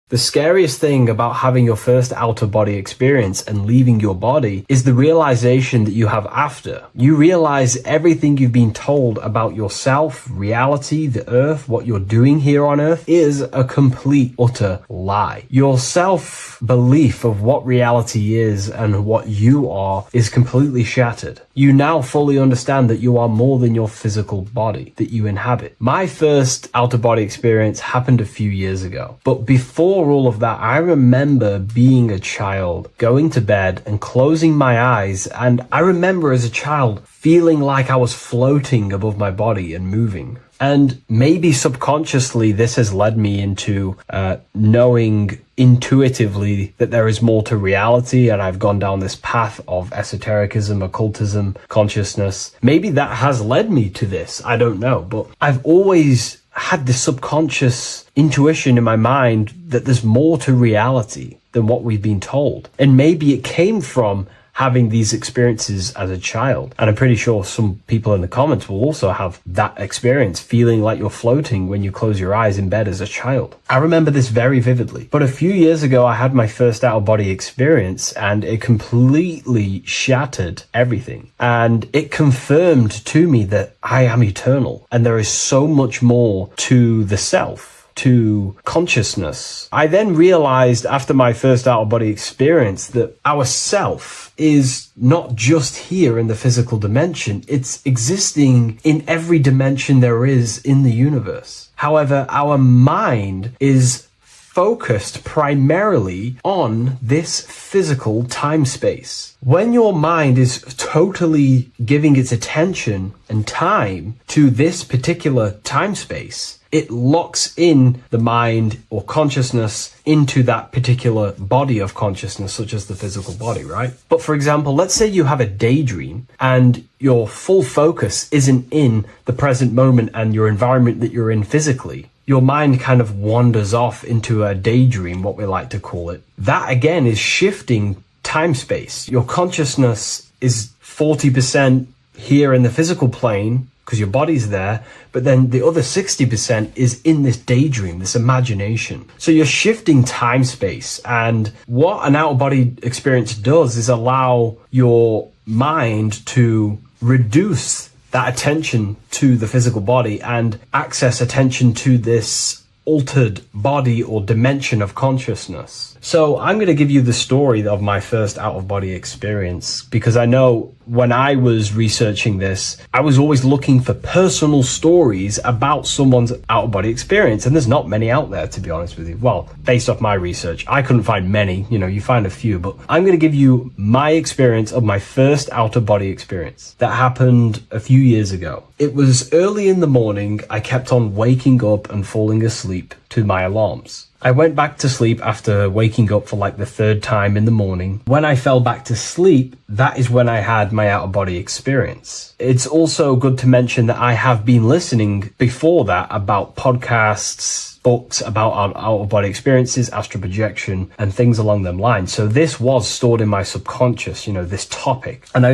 The scariest thing about having your first out-of-body experience and leaving your body is the realization that you have after. You realize everything you've been told about yourself, reality, the earth, what you're doing here on earth is a complete, utter lie. Your self-belief of what reality is and what you are is completely shattered. You now fully understand that you are more than your physical body that you inhabit. My first out-of-body experience happened a few years ago, but before all of that, I remember being a child, going to bed and closing my eyes, and I remember as a child feeling like I was floating above my body and moving. And maybe subconsciously this has led me into knowing intuitively that there is more to reality, and I've gone down this path of esotericism, occultism, consciousness. Maybe that has led me to this, I don't know, but I've always had this subconscious intuition in my mind that there's more to reality than what we've been told. And maybe it came from having these experiences as a child. And I'm pretty sure some people in the comments will also have that experience, feeling like you're floating when you close your eyes in bed as a child. I remember this very vividly. But a few years ago, I had my first out-of-body experience, and it completely shattered everything. And it confirmed to me that I am eternal, and there is so much more to the self, to consciousness. I then realized after my first out-of-body experience that our self is not just here in the physical dimension, it's existing in every dimension there is in the universe. However, our mind is focused primarily on this physical time space. When your mind is totally giving its attention and time to this particular time space, it locks in the mind or consciousness into that particular body of consciousness, such as the physical body, right? But for example, let's say you have a daydream and your full focus isn't in the present moment and your environment that you're in physically. Your mind kind of wanders off into a daydream, what we like to call it. That again is shifting time space. Your consciousness is 40% here in the physical plane because your body's there, but then the other 60% is in this daydream, this imagination. So you're shifting time space, and what an out-of-body experience does is allow your mind to reduce that attention to the physical body and access attention to this altered body or dimension of consciousness. So I'm going to give you the story of my first out-of-body experience, because I know when I was researching this, I was always looking for personal stories about someone's out-of-body experience, and there's not many out there, to be honest with you. Well, based off my research, I couldn't find many, you find a few, but I'm going to give you my experience of my first out-of-body experience that happened a few years ago. It was early in the morning. I kept on waking up and falling asleep to my alarms. I went back to sleep after waking up for like the third time in the morning. When I fell back to sleep, that is when I had my out-of-body experience. It's also good to mention that I have been listening before that about podcasts, books about our out-of-body experiences, astral projection, and things along them lines. So this was stored in my subconscious, this topic. And I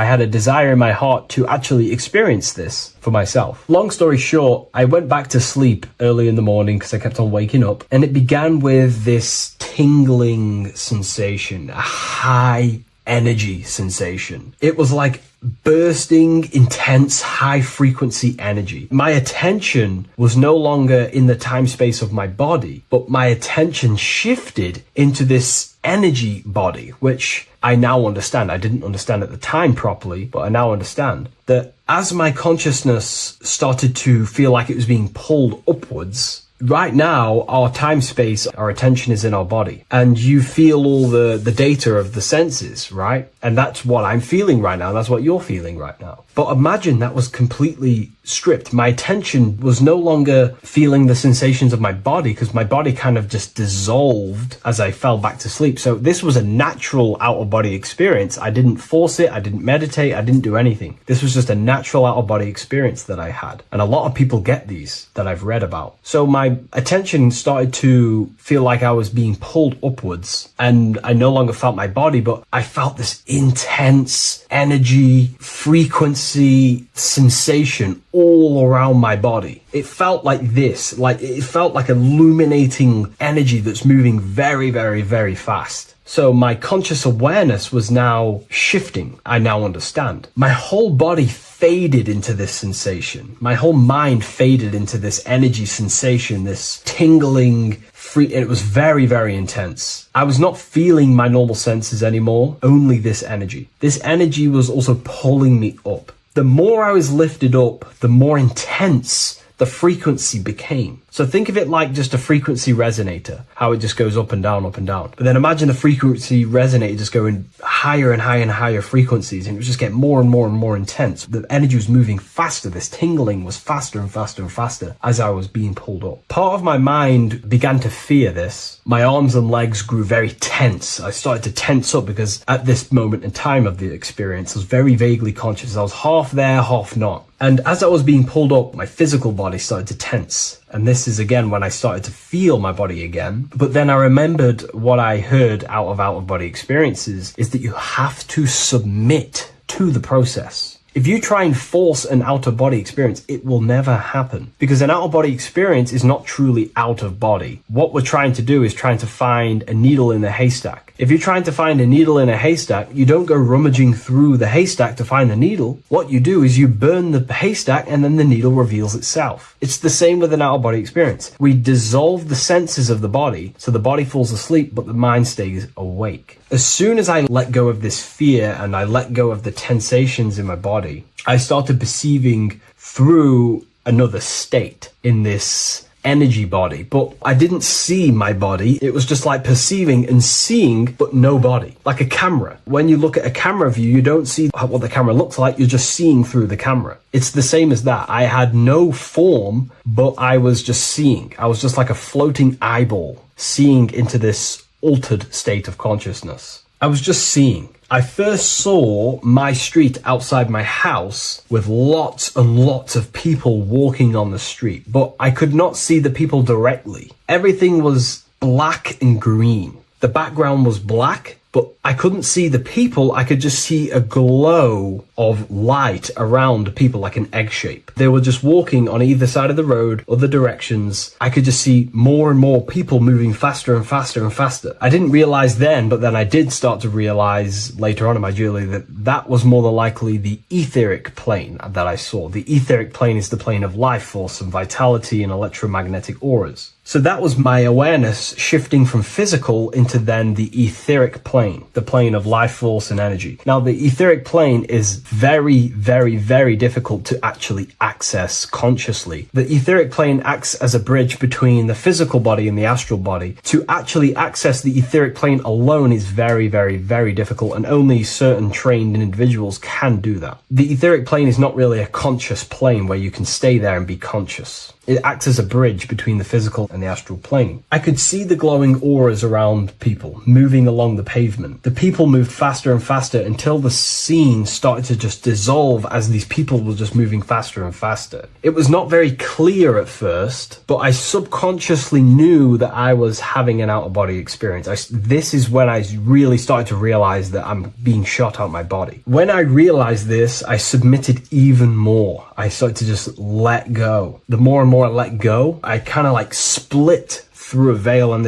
had a desire in my heart to actually experience this for myself. Long story short, I went back to sleep early in the morning because I kept on waking up, and it began with this tingling sensation, a high energy sensation. It was like bursting, intense, high frequency energy. My attention was no longer in the time space of my body, but my attention shifted into this energy body, which I now understand. I didn't understand at the time properly, but I now understand that as my consciousness started to feel like it was being pulled upwards, right now, our time space, our attention is in our body, and you feel all the data of the senses, right? And that's what I'm feeling right now. That's what you're feeling right now. But imagine that was completely stripped. My attention was no longer feeling the sensations of my body, because my body kind of just dissolved as I fell back to sleep. So this was a natural out-of-body experience. I didn't force it. I didn't meditate. I didn't do anything. This was just a natural out-of-body experience that I had. And a lot of people get these that I've read about. So my attention started to feel like I was being pulled upwards, and I no longer felt my body, but I felt this intense energy, frequency, sensation all around my body. It felt like this, like it felt like illuminating energy that's moving very, very, very fast. So my conscious awareness was now shifting. I now understand. My whole body faded into this sensation. My whole mind faded into this energy sensation, this tingling free. It was very, very intense. I was not feeling my normal senses anymore, only this energy. This energy was also pulling me up. The more I was lifted up, the more intense the frequency became. So think of it like just a frequency resonator, how it just goes up and down, up and down. But then imagine the frequency resonator just going higher and higher and higher frequencies, and it was just getting more and more and more intense. The energy was moving faster. This tingling was faster and faster and faster as I was being pulled up. Part of my mind began to fear this. My arms and legs grew very tense. I started to tense up because at this moment in time of the experience, I was very vaguely conscious. I was half there, half not. And as I was being pulled up, my physical body started to tense. And this is again when I started to feel my body again. But then I remembered what I heard out of body experiences is that you have to submit to the process. If you try and force an out of body experience, it will never happen, because an out of body experience is not truly out of body. What we're trying to do is trying to find a needle in a haystack. If you're trying to find a needle in a haystack, you don't go rummaging through the haystack to find the needle. What you do is you burn the haystack and then the needle reveals itself. It's the same with an out of body experience. We dissolve the senses of the body, so the body falls asleep, but the mind stays awake. As soon as I let go of this fear and I let go of the tensations in my body, I started perceiving through another state in this energy body, but I didn't see my body. It was just like perceiving and seeing, but no body, like a camera. When you look at a camera view, you don't see what the camera looks like. You're just seeing through the camera. It's the same as that. I had no form, but I was just seeing. I was just like a floating eyeball, seeing into this altered state of consciousness. I was just seeing. I first saw my street outside my house with lots and lots of people walking on the street, but I could not see the people directly. Everything was black and green. The background was black, but I couldn't see the people. I could just see a glow of light around people, like an egg shape. They were just walking on either side of the road, other directions. I could just see more and more people moving faster and faster and faster. I didn't realize then, but then I did start to realize later on in my journey that that was more than likely the etheric plane that I saw. The etheric plane is the plane of life force and vitality and electromagnetic auras. So that was my awareness shifting from physical into then the etheric plane, the plane of life force and energy. Now, the etheric plane is very, very, very difficult to actually access consciously. The etheric plane acts as a bridge between the physical body and the astral body. To actually access the etheric plane alone is very, very, very difficult, and only certain trained individuals can do that. The etheric plane is not really a conscious plane where you can stay there and be conscious. It acts as a bridge between the physical and the astral plane. I could see the glowing auras around people moving along the pavement. The people moved faster and faster until the scene started to just dissolve as these people were just moving faster and faster. It was not very clear at first, but I subconsciously knew that I was having an out-of-body experience. This is when I really started to realize that I'm being shot out my body. When I realized this, I submitted even more. I started to just let go. The more and more I let go, I kind of like split through a veil, and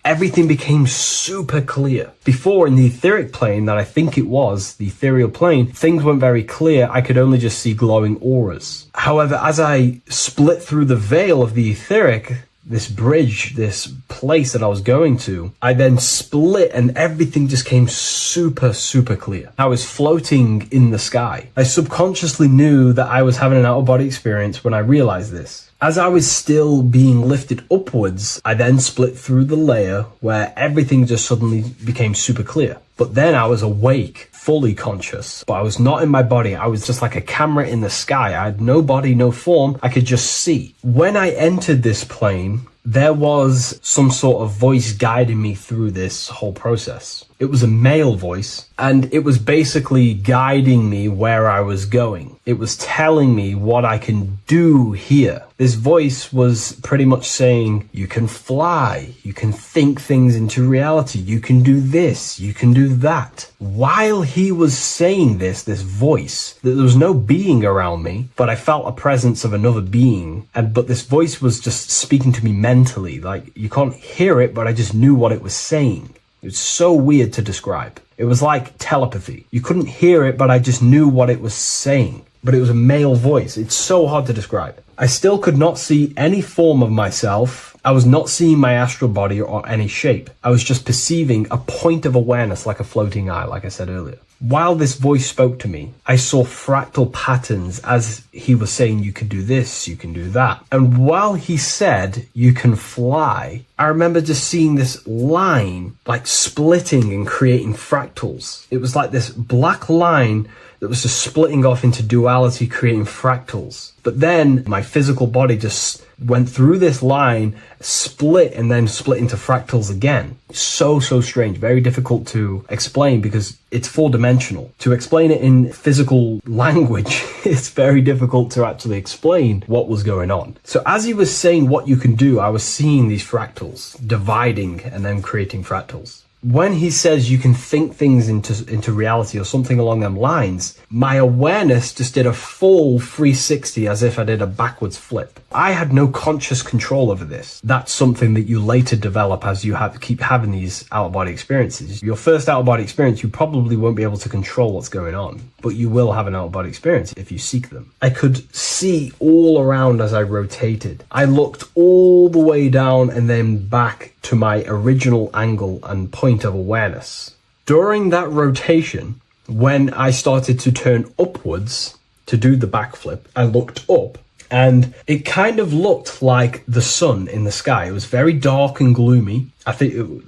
everything became super clear. Before, in the etheric plane that I think it was, the ethereal plane, things weren't very clear. I could only just see glowing auras. However, as I split through the veil of the etheric, this bridge, this place that I was going to, I then split and everything just came super, super clear. I was floating in the sky. I subconsciously knew that I was having an out-of-body experience when I realized this. As I was still being lifted upwards, I then split through the layer where everything just suddenly became super clear. But then I was awake, fully conscious, but I was not in my body. I was just like a camera in the sky. I had no body, no form. I could just see. When I entered this plane, there was some sort of voice guiding me through this whole process. It was a male voice, and it was basically guiding me where I was going. It was telling me what I can do here. This voice was pretty much saying, you can fly, you can think things into reality, you can do this, you can do that. While he was saying this voice, that there was no being around me, but I felt a presence of another being. But this voice was just speaking to me mentally. Like, you can't hear it, but I just knew what it was saying. It's so weird to describe. It was like telepathy. You couldn't hear it, but I just knew what it was saying. But it was a male voice. It's so hard to describe. I still could not see any form of myself. I was not seeing my astral body or any shape. I was just perceiving a point of awareness like a floating eye, like I said earlier. While this voice spoke to me, I saw fractal patterns as he was saying, you can do this, you can do that. And while he said, you can fly, I remember just seeing this line like splitting and creating fractals. It was like this black line that was just splitting off into duality, creating fractals. But then my physical body just went through this line, split, and then split into fractals again. So strange, very difficult to explain because it's four-dimensional. To explain it in physical language, it's very difficult to actually explain what was going on. So as he was saying what you can do, I was seeing these fractals dividing and then creating fractals. When he says you can think things into reality or something along them lines, my awareness just did a full 360 as if I did a backwards flip. I had no conscious control over this. That's something that you later develop as you keep having these out-of-body experiences. Your first out-of-body experience, you probably won't be able to control what's going on, but you will have an out-of-body experience if you seek them. I could see all around as I rotated. I looked all the way down and then back to my original angle and point of awareness. During that rotation, when I started to turn upwards to do the backflip, I looked up and it kind of looked like the sun in the sky. It was very dark and gloomy.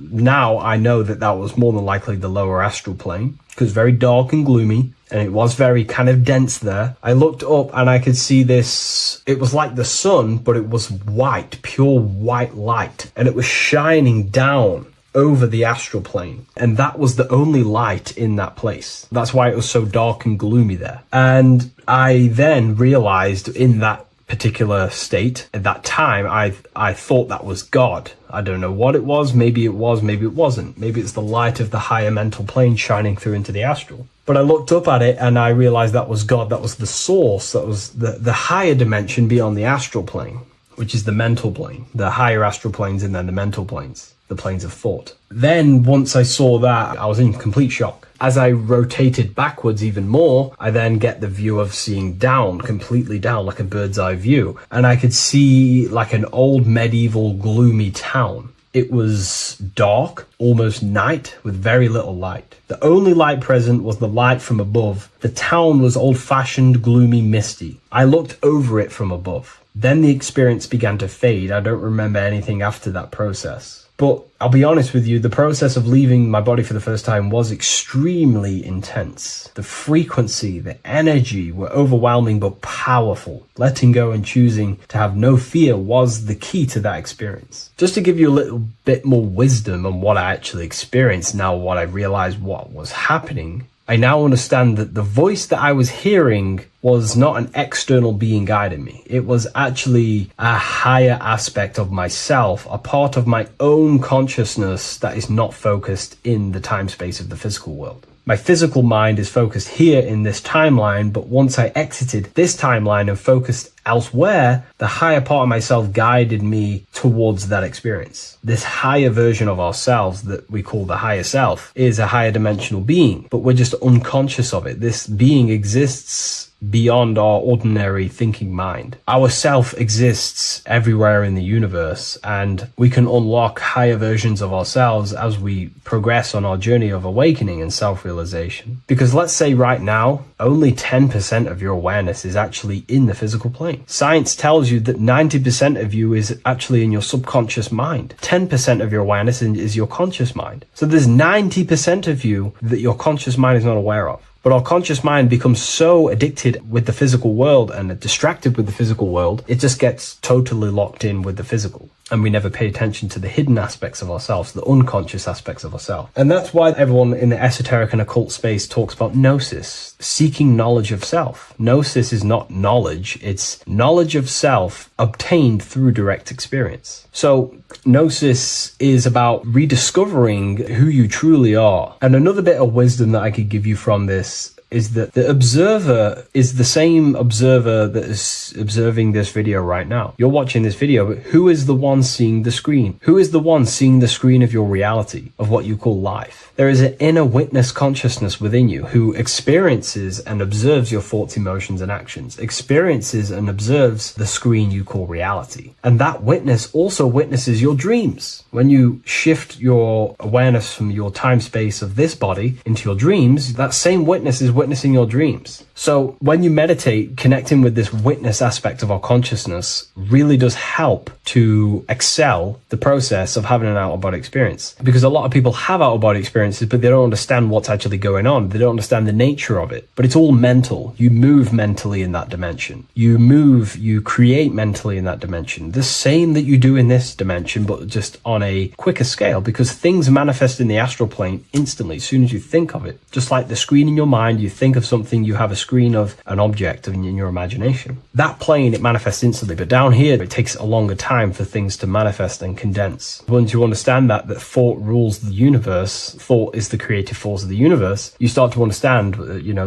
Now I know that was more than likely the lower astral plane because very dark and gloomy. And it was very kind of dense there. I looked up and I could see this. It was like the sun, but it was white, pure white light. And it was shining down over the astral plane. And that was the only light in that place. That's why it was so dark and gloomy there. And I then realized in that particular state, at that time, I thought that was God. I don't know what it was. Maybe it was, maybe it wasn't. Maybe it's the light of the higher mental plane shining through into the astral. But I looked up at it and I realized that was God. That was the source. That was the higher dimension beyond the astral plane, which is the mental plane, the higher astral planes and then the mental planes, the planes of thought. Then once I saw that, I was in complete shock. As I rotated backwards even more, I then get the view of seeing down, completely down, like a bird's eye view. And I could see like an old medieval gloomy town. It was dark, almost night, with very little light. The only light present was the light from above. The town was old-fashioned, gloomy, misty. I looked over it from above. Then the experience began to fade. I don't remember anything after that process. But I'll be honest with you, the process of leaving my body for the first time was extremely intense. The frequency, the energy were overwhelming but powerful. Letting go and choosing to have no fear was the key to that experience. Just to give you a little bit more wisdom on what I actually experienced now, what I realized what was happening, I now understand that the voice that I was hearing was not an external being guiding me. It was actually a higher aspect of myself, a part of my own consciousness that is not focused in the time space of the physical world. My physical mind is focused here in this timeline, but once I exited this timeline and focused elsewhere, the higher part of myself guided me towards that experience. This higher version of ourselves that we call the higher self is a higher dimensional being, but we're just unconscious of it. This being exists beyond our ordinary thinking mind. Our self exists everywhere in the universe, and we can unlock higher versions of ourselves as we progress on our journey of awakening and self-realization. Because let's say right now, only 10% of your awareness is actually in the physical plane. Science tells you that 90% of you is actually in your subconscious mind. 10% of your awareness is your conscious mind. So there's 90% of you that your conscious mind is not aware of. But our conscious mind becomes so addicted with the physical world and distracted with the physical world, it just gets totally locked in with the physical. And we never pay attention to the hidden aspects of ourselves, the unconscious aspects of ourselves. And that's why everyone in the esoteric and occult space talks about gnosis, seeking knowledge of self. Gnosis is not knowledge, it's knowledge of self obtained through direct experience. So gnosis is about rediscovering who you truly are. And another bit of wisdom that I could give you from this is that the observer is the same observer that is observing this video right now. You're watching this video, but who is the one seeing the screen? Who is the one seeing the screen of your reality, of what you call life? There is an inner witness consciousness within you who experiences and observes your thoughts, emotions, and actions, experiences and observes the screen you call reality. And that witness also witnesses your dreams. When you shift your awareness from your time space of this body into your dreams, that same witness is witnessing your dreams. So when you meditate, connecting with this witness aspect of our consciousness really does help to excel the process of having an out-of-body experience. Because a lot of people have out-of-body experiences, but they don't understand what's actually going on. They don't understand the nature of it. But it's all mental. You move mentally in that dimension. You create mentally in that dimension. The same that you do in this dimension, but just on a quicker scale, because things manifest in the astral plane instantly as soon as you think of it. Just like the screen in your mind, you think of something, you have a screen of an object in your imagination. That plane, it manifests instantly, but down here, it takes a longer time for things to manifest and condense. Once you understand that thought rules the universe, thought is the creative force of the universe, you start to understand,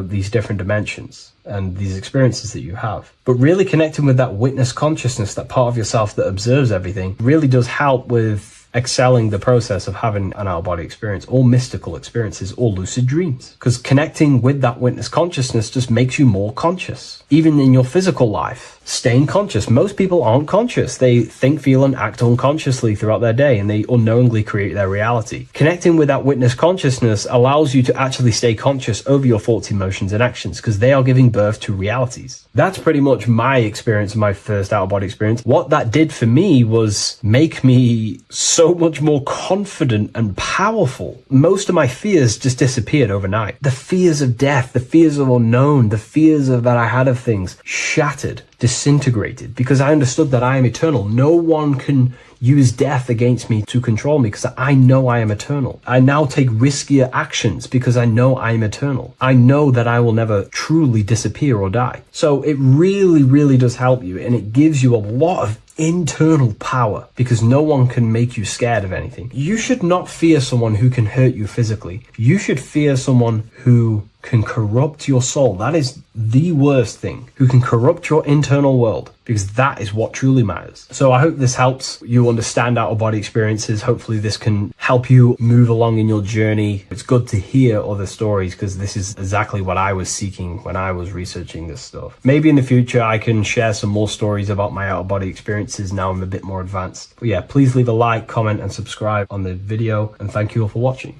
these different dimensions and these experiences that you have. But really connecting with that witness consciousness, that part of yourself that observes everything, really does help with excelling the process of having an out-of-body experience, or mystical experiences, or lucid dreams. Because connecting with that witness consciousness just makes you more conscious. Even in your physical life, staying conscious. Most people aren't conscious. They think, feel, and act unconsciously throughout their day, and they unknowingly create their reality. Connecting with that witness consciousness allows you to actually stay conscious over your thoughts, emotions, and actions, because they are giving birth to realities. That's pretty much my experience, my first out-of-body experience. What that did for me was make me so much more confident and powerful. Most of my fears just disappeared overnight. The fears of death, the fears of unknown, the fears that I had of things shattered, disintegrated, because I understood that I am eternal. No one can use death against me to control me, because I know I am eternal. I now take riskier actions because I know I am eternal. I know that I will never truly disappear or die. So it really, really does help you, and it gives you a lot of internal power, because no one can make you scared of anything. You should not fear someone who can hurt you physically. You should fear someone who can corrupt your soul. That is the worst thing, who can corrupt your internal world, because that is what truly matters. So I hope this helps you understand out-of-body experiences. Hopefully this can help you move along in your journey. It's good to hear other stories, because this is exactly what I was seeking when I was researching this stuff. Maybe in the future I can share some more stories about my out-of-body experiences now I'm a bit more advanced. But yeah, please leave a like, comment, and subscribe on the video, and thank you all for watching.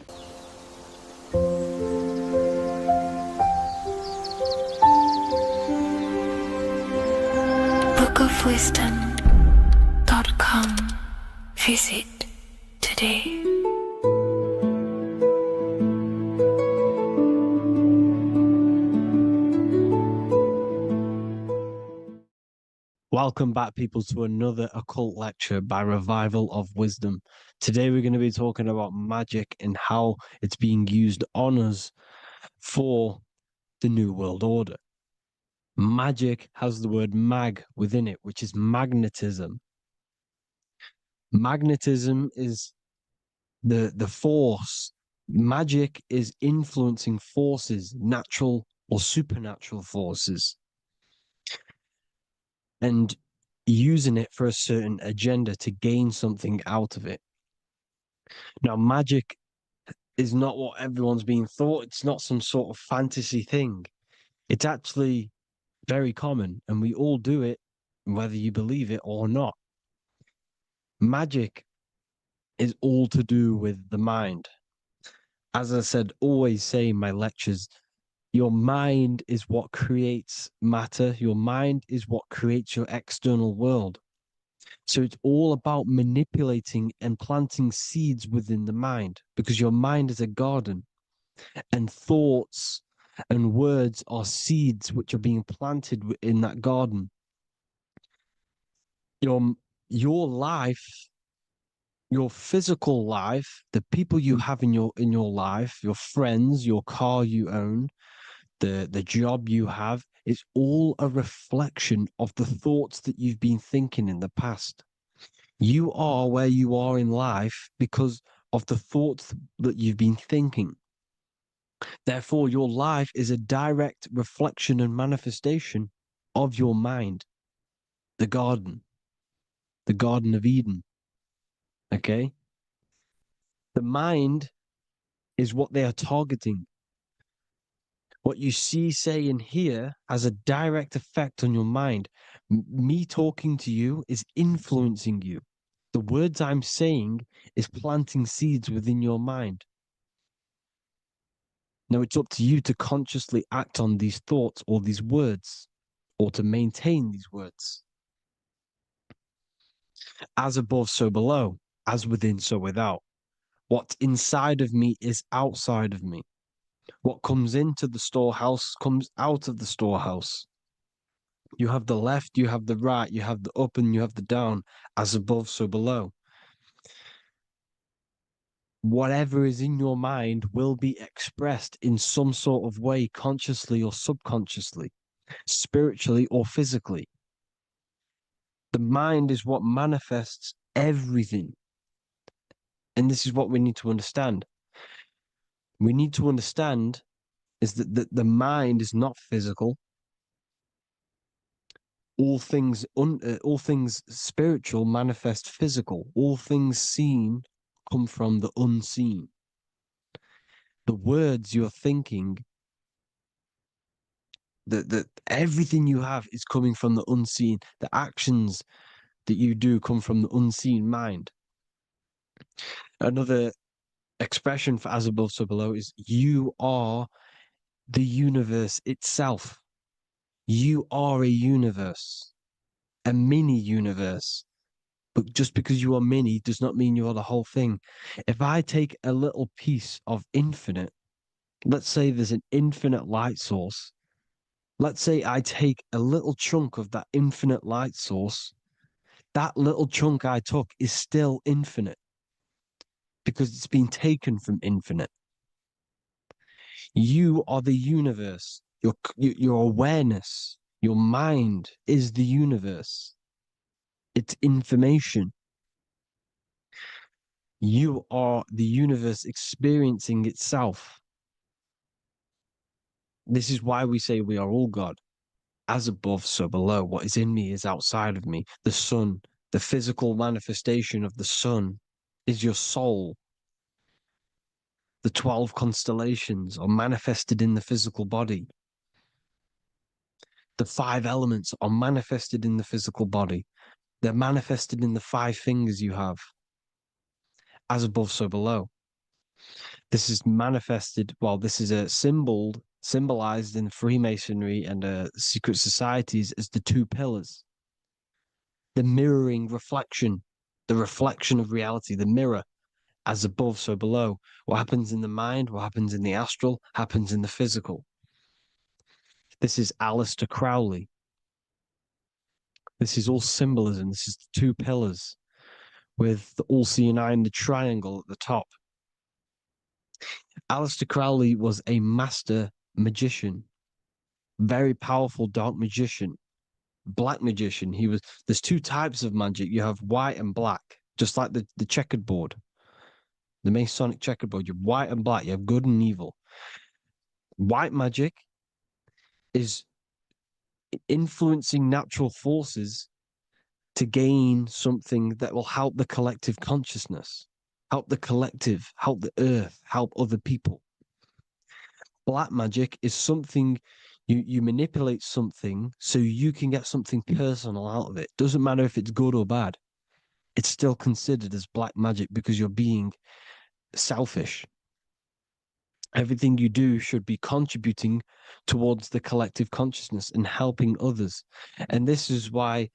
bookofwisdom.com. Visit today. Welcome back, people, to another occult lecture by Revival of Wisdom. Today we're going to be talking about magic and how it's being used on us for the New World Order. Magic has the word mag within it, which is magnetism. Magnetism is the force. Magic is influencing forces, natural or supernatural forces, and using it for a certain agenda to gain something out of it. Now, magic is not what everyone's being thought. It's not some sort of fantasy thing. It's actually very common, and we all do it, whether you believe it or not. Magic is all to do with the mind. As I said, always say in my lectures, your mind is what creates matter. Your mind is what creates your external world. So it's all about manipulating and planting seeds within the mind, because your mind is a garden, and thoughts and words are seeds which are being planted in that garden. your life, your physical life, the people you have in your life, your friends, your car you own, the job you have, is all a reflection of the thoughts that you've been thinking in the past. You are where you are in life because of the thoughts that you've been thinking. Therefore, your life is a direct reflection and manifestation of your mind, the garden, the Garden of Eden. Okay? The mind is what they are targeting. What you see, say, and hear has a direct effect on your mind. Me talking to you is influencing you. The words I'm saying is planting seeds within your mind. Now it's up to you to consciously act on these thoughts or these words, or to maintain these words. As above, so below. As within, so without. What's inside of me is outside of me. What comes into the storehouse comes out of the storehouse. You have the left, you have the right, you have the up, and you have the down. As above, so below. Whatever is in your mind will be expressed in some sort of way, consciously or subconsciously, spiritually or physically. The mind is what manifests everything. And this is what we need to understand. We need to understand is that the mind is not physical. All things spiritual manifest physical. All things seen come from the unseen. The words you're thinking, that everything you have is coming from the unseen. The actions that you do come from the unseen mind. Another expression for as above, so below is you are the universe itself. You are a universe, a mini universe. But just because you are mini does not mean you are the whole thing. If I take a little piece of infinite, let's say there's an infinite light source. Let's say I take a little chunk of that infinite light source. That little chunk I took is still infinite because it's been taken from infinite. You are the universe. Your awareness, your mind is the universe. It's information. You are the universe experiencing itself. This is why we say we are all God. As above, so below. What is in me is outside of me. The sun, the physical manifestation of the sun, is your soul. The 12 constellations are manifested in the physical body. The 5 elements are manifested in the physical body. They're manifested in the 5 fingers you have. As above, so below. This is manifested, well, this is a symbolized in Freemasonry and secret societies as the 2 pillars. The mirroring reflection, the reflection of reality, the mirror, as above, so below. What happens in the mind, what happens in the astral, happens in the physical. This is Aleister Crowley. This is all symbolism. This is the 2 pillars with the all-seeing eye and the triangle at the top. Aleister Crowley was a master magician, very powerful dark magician, black magician. There's 2 types of magic. You have white and black, just like the checkered board, the Masonic checkered board. You have white and black. You have good and evil. White magic is influencing natural forces to gain something that will help the collective consciousness, help the collective, help the earth, help other people. Black magic is something you manipulate something so you can get something personal out of it. Doesn't matter if it's good or bad. It's still considered as black magic because you're being selfish. Everything you do should be contributing towards the collective consciousness and helping others. And this is why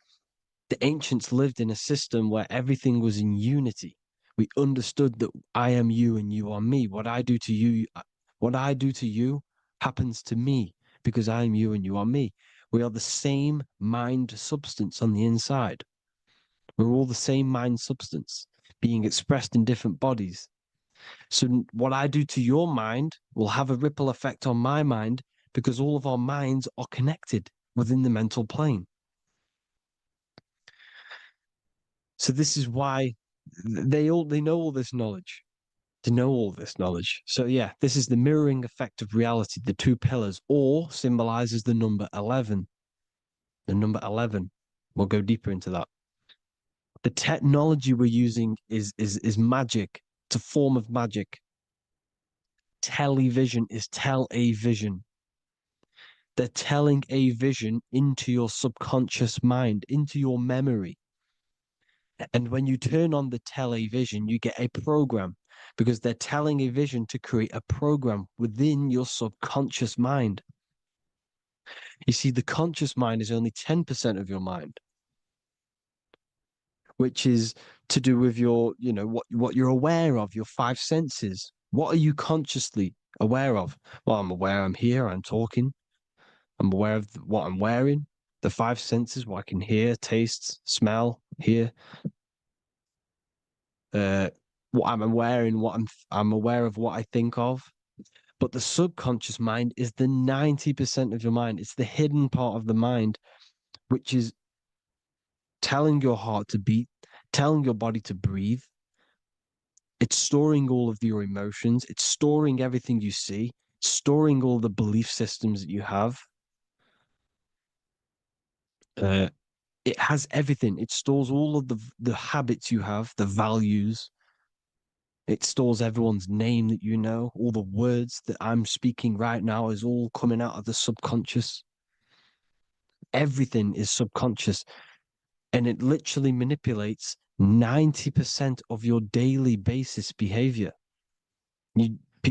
the ancients lived in a system where everything was in unity. We understood that I am you and you are me. What I do to you happens to me because I am you and you are me. We are the same mind substance on the inside. We're all the same mind substance being expressed in different bodies. So what I do to your mind will have a ripple effect on my mind because all of our minds are connected within the mental plane. So this is why they know all this knowledge. To know all this knowledge. So yeah, this is the mirroring effect of reality, the two pillars, or symbolizes the number 11. The number 11. We'll go deeper into that. The technology we're using is magic. It's a form of magic. Television is tell a vision. They're telling a vision into your subconscious mind, into your memory. And when you turn on the television, you get a program because they're telling a vision to create a program within your subconscious mind. You see, the conscious mind is only 10% of your mind, which is to do with your, what you're aware of, your five senses. What are you consciously aware of? Well, I'm aware I'm here, I'm talking. I'm aware of what I'm wearing, the five senses, what I can hear, taste, smell, hear. What I'm wearing, I'm aware of what I think of. But the subconscious mind is the 90% of your mind. It's the hidden part of the mind, which is telling your heart to beat, telling your body to breathe. It's storing all of your emotions. It's storing everything you see, storing all the belief systems that you have. It has everything. It stores all of the habits you have, the values. It stores everyone's name that you know. All the words that I'm speaking right now is all coming out of the subconscious. Everything is subconscious. And it literally manipulates 90% of your daily basis behavior.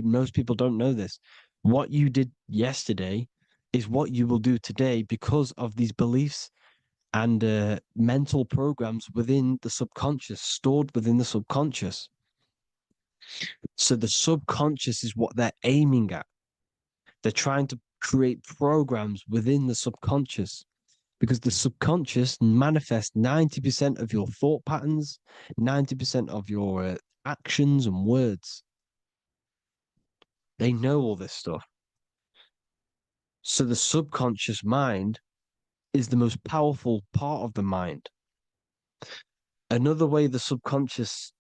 Most people don't know this. What you did yesterday is what you will do today because of these beliefs and mental programs within the subconscious, stored within the subconscious. So the subconscious is what they're aiming at. They're trying to create programs within the subconscious because the subconscious manifests 90% of your thought patterns, 90% of your actions and words. They know all this stuff. So the subconscious mind is the most powerful part of the mind. Another way the subconscious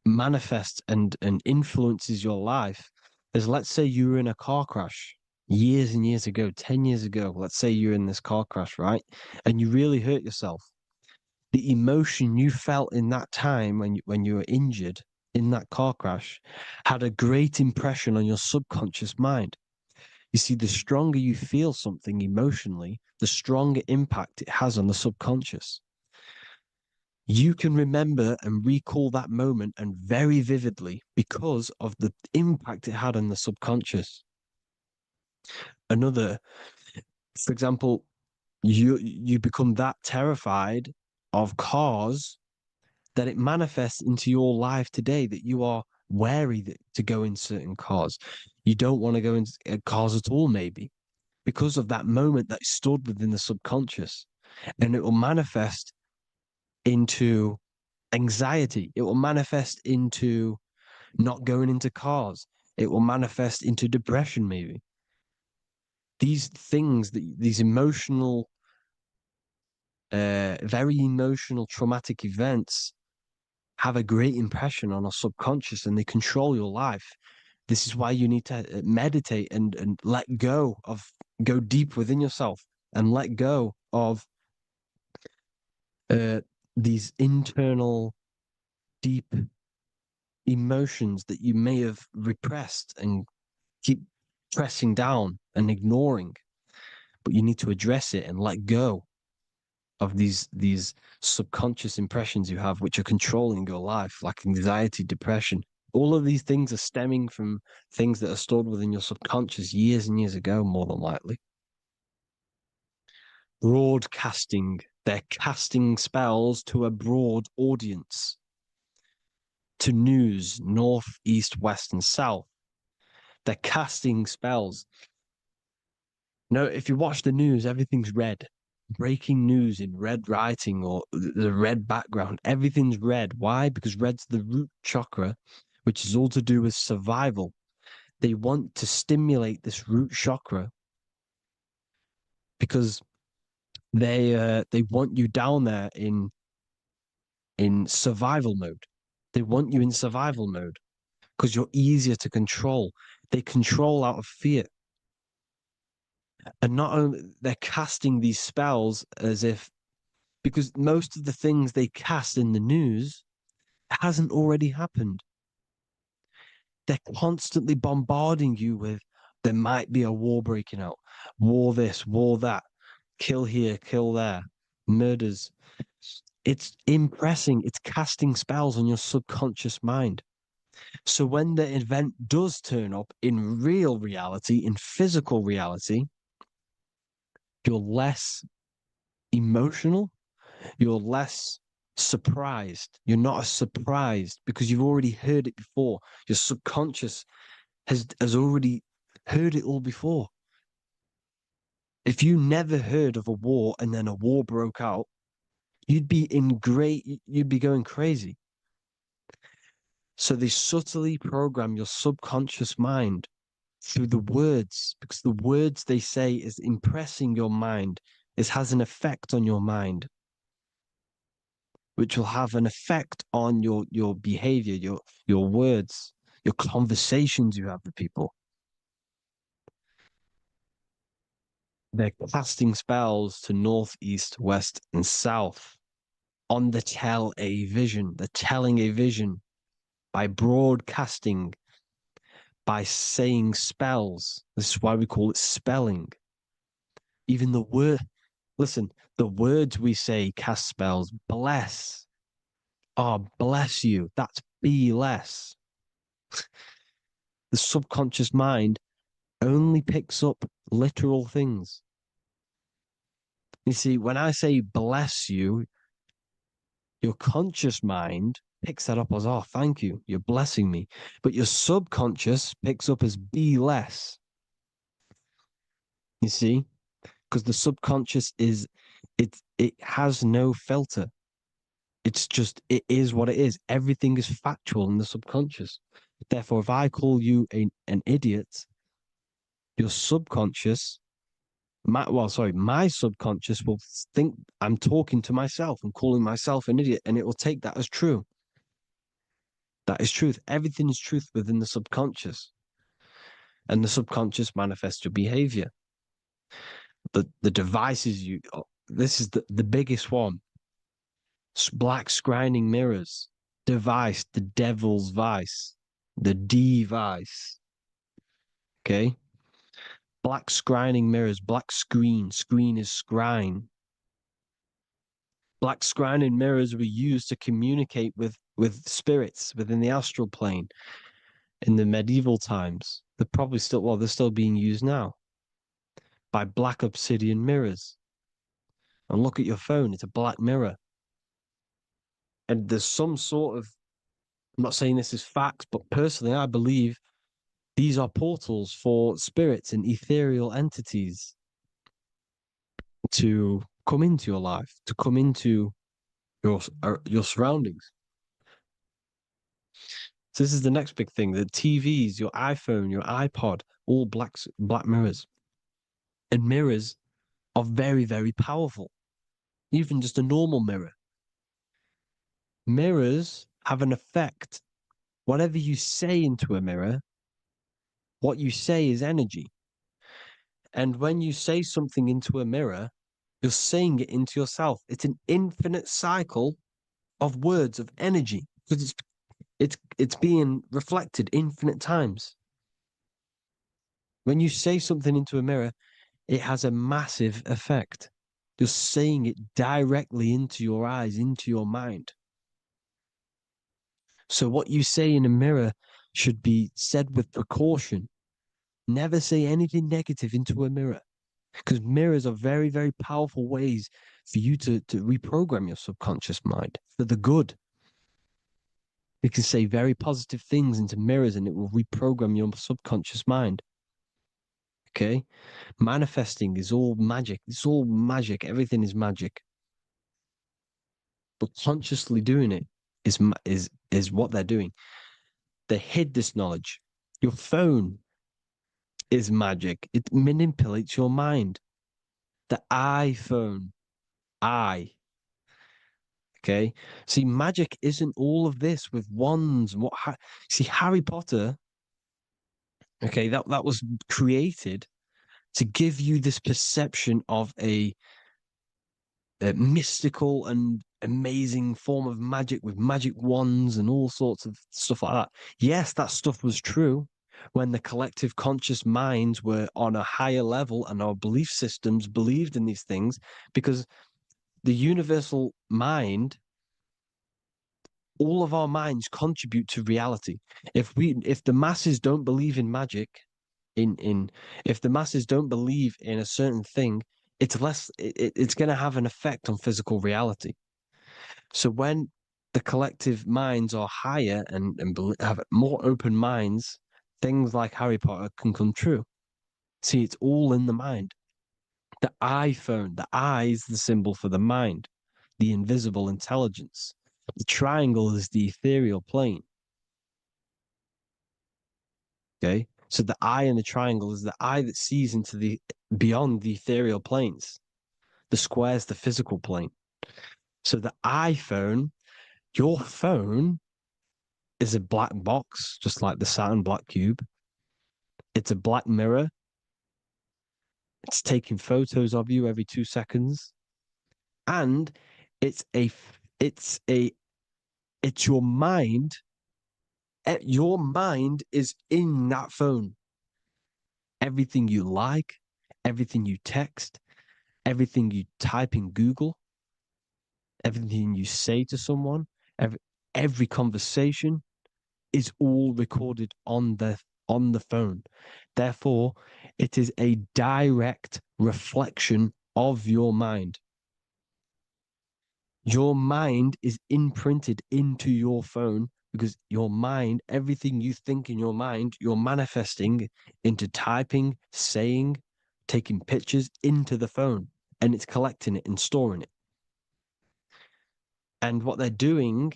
manifests and influences your life is, let's say you were in a car crash years and years ago, 10 years ago. Let's say you're in this car crash, right? And you really hurt yourself. The emotion you felt in that time when you were injured in that car crash had a great impression on your subconscious mind. You see, the stronger you feel something emotionally, the stronger impact it has on the subconscious. You can remember and recall that moment and very vividly because of the impact it had on the subconscious. Another, for example, you become that terrified of cars that it manifests into your life today that you are wary to go in certain cars. You don't want to go in cars at all, maybe, because of that moment that stood within the subconscious. And it will manifest into anxiety. It will manifest into not going into cars. It will manifest into depression, maybe. These things, these emotional, very emotional, traumatic events have a great impression on our subconscious and they control your life. This is why you need to meditate and let go deep within yourself and let go of these internal, deep emotions that you may have repressed and keep pressing down and ignoring. But you need to address it and let go of these subconscious impressions you have, which are controlling your life, like anxiety, depression. All of these things are stemming from things that are stored within your subconscious years and years ago, more than likely. Broadcasting. They're casting spells to a broad audience, to news, north, east, west, and south. They're casting spells. No, if you watch the news, everything's red. breaking news in red writing or the red background. Everything's red. Why? Because red's the root chakra, which is all to do with survival. They want to stimulate this root chakra because they want you down there in survival mode. They want you in survival mode because you're easier to control. They control out of fear. And not only they're casting these spells as if, because most of the things they cast in the news hasn't already happened. They're constantly bombarding you with there might be a war breaking out, war this, war that, kill here, kill there, murders. It's impressing, it's casting spells on your subconscious mind. So when the event does turn up in real reality, in physical reality, you're less emotional, you're less surprised. You're not as surprised because you've already heard it before. Your subconscious has already heard it all before. If you never heard of a war and then a war broke out, you'd be going crazy. So they subtly program your subconscious mind through the words, because the words they say is impressing your mind. It has an effect on your mind, which will have an effect on your behavior, your words, your conversations you have with people. They're casting spells to north, east, west, and south on the tell a vision. They're telling a vision by broadcasting, by saying spells. This is why we call it spelling. Even the word, listen, the words we say cast spells. Bless. Oh, bless you. That's be less. The subconscious mind only picks up literal things. You see, when I say bless you, your conscious mind picks that up as, oh, thank you, you're blessing me. But your subconscious picks up as be less. You see? Because the subconscious it has no filter. It's just, it is what it is. Everything is factual in the subconscious. Therefore, if I call you an idiot, your subconscious, my subconscious will think I'm talking to myself and calling myself an idiot, and it will take that as true. That is truth. Everything is truth within the subconscious. And the subconscious manifests your behavior. The devices this is the biggest one. Black scrying mirrors, device, the devil's vice, the device. Okay? Black scrying mirrors, black screen is scrying. Black scrying mirrors were used to communicate with spirits within the astral plane in the medieval times. They're still being used now by black obsidian mirrors. And look at your phone, it's a black mirror. And there's some sort of, I'm not saying this is fact, but personally, I believe these are portals for spirits and ethereal entities to come into your life, to come into your surroundings. So this is the next big thing: the TVs, your iPhone, your iPod, all black mirrors, and mirrors are very, very powerful. Even just a normal mirror. Mirrors have an effect. Whatever you say into a mirror, what you say is energy. And when you say something into a mirror, you're saying it into yourself. It's an infinite cycle of words of energy because it's being reflected infinite times. When you say something into a mirror, it has a massive effect. You're saying it directly into your eyes, into your mind. So what you say in a mirror should be said with precaution. Never say anything negative into a mirror, because mirrors are very, very powerful ways for you to reprogram your subconscious mind for the good. You can say very positive things into mirrors and it will reprogram your subconscious mind. Okay? Manifesting is all magic. It's all magic. Everything is magic. But consciously doing it is what they're doing. They hid this knowledge. Your phone is magic. It manipulates your mind. The iPhone, I. Okay. See, magic isn't all of this with wands and see, Harry Potter, okay, that was created to give you this perception of a mystical and amazing form of magic with magic wands and all sorts of stuff like that. Yes, that stuff was true when the collective conscious minds were on a higher level and our belief systems believed in these things, because the universal mind, all of our minds contribute to reality. If the masses don't believe in magic, in if the masses don't believe in a certain thing, it's going to have an effect on physical reality. So when the collective minds are higher and have more open minds, things like Harry Potter can come true. See, it's all in the mind. The iPhone, the I is the symbol for the mind, the invisible intelligence. The triangle is the ethereal plane. Okay. So the eye in the triangle is the eye that sees into the beyond the ethereal planes. The square is the physical plane. So the iPhone, your phone is a black box, just like the Saturn black cube. It's a black mirror. It's taking photos of you every 2 seconds. And it's a it's a it's your mind. Your mind is in that phone. Everything you like, everything you text, everything you type in Google, everything you say to someone, every conversation is all recorded on the phone. Therefore, it is a direct reflection of your mind. Your mind is imprinted into your phone because your mind, everything you think in your mind, you're manifesting into typing, saying, taking pictures into the phone, and it's collecting it and storing it. And what they're doing,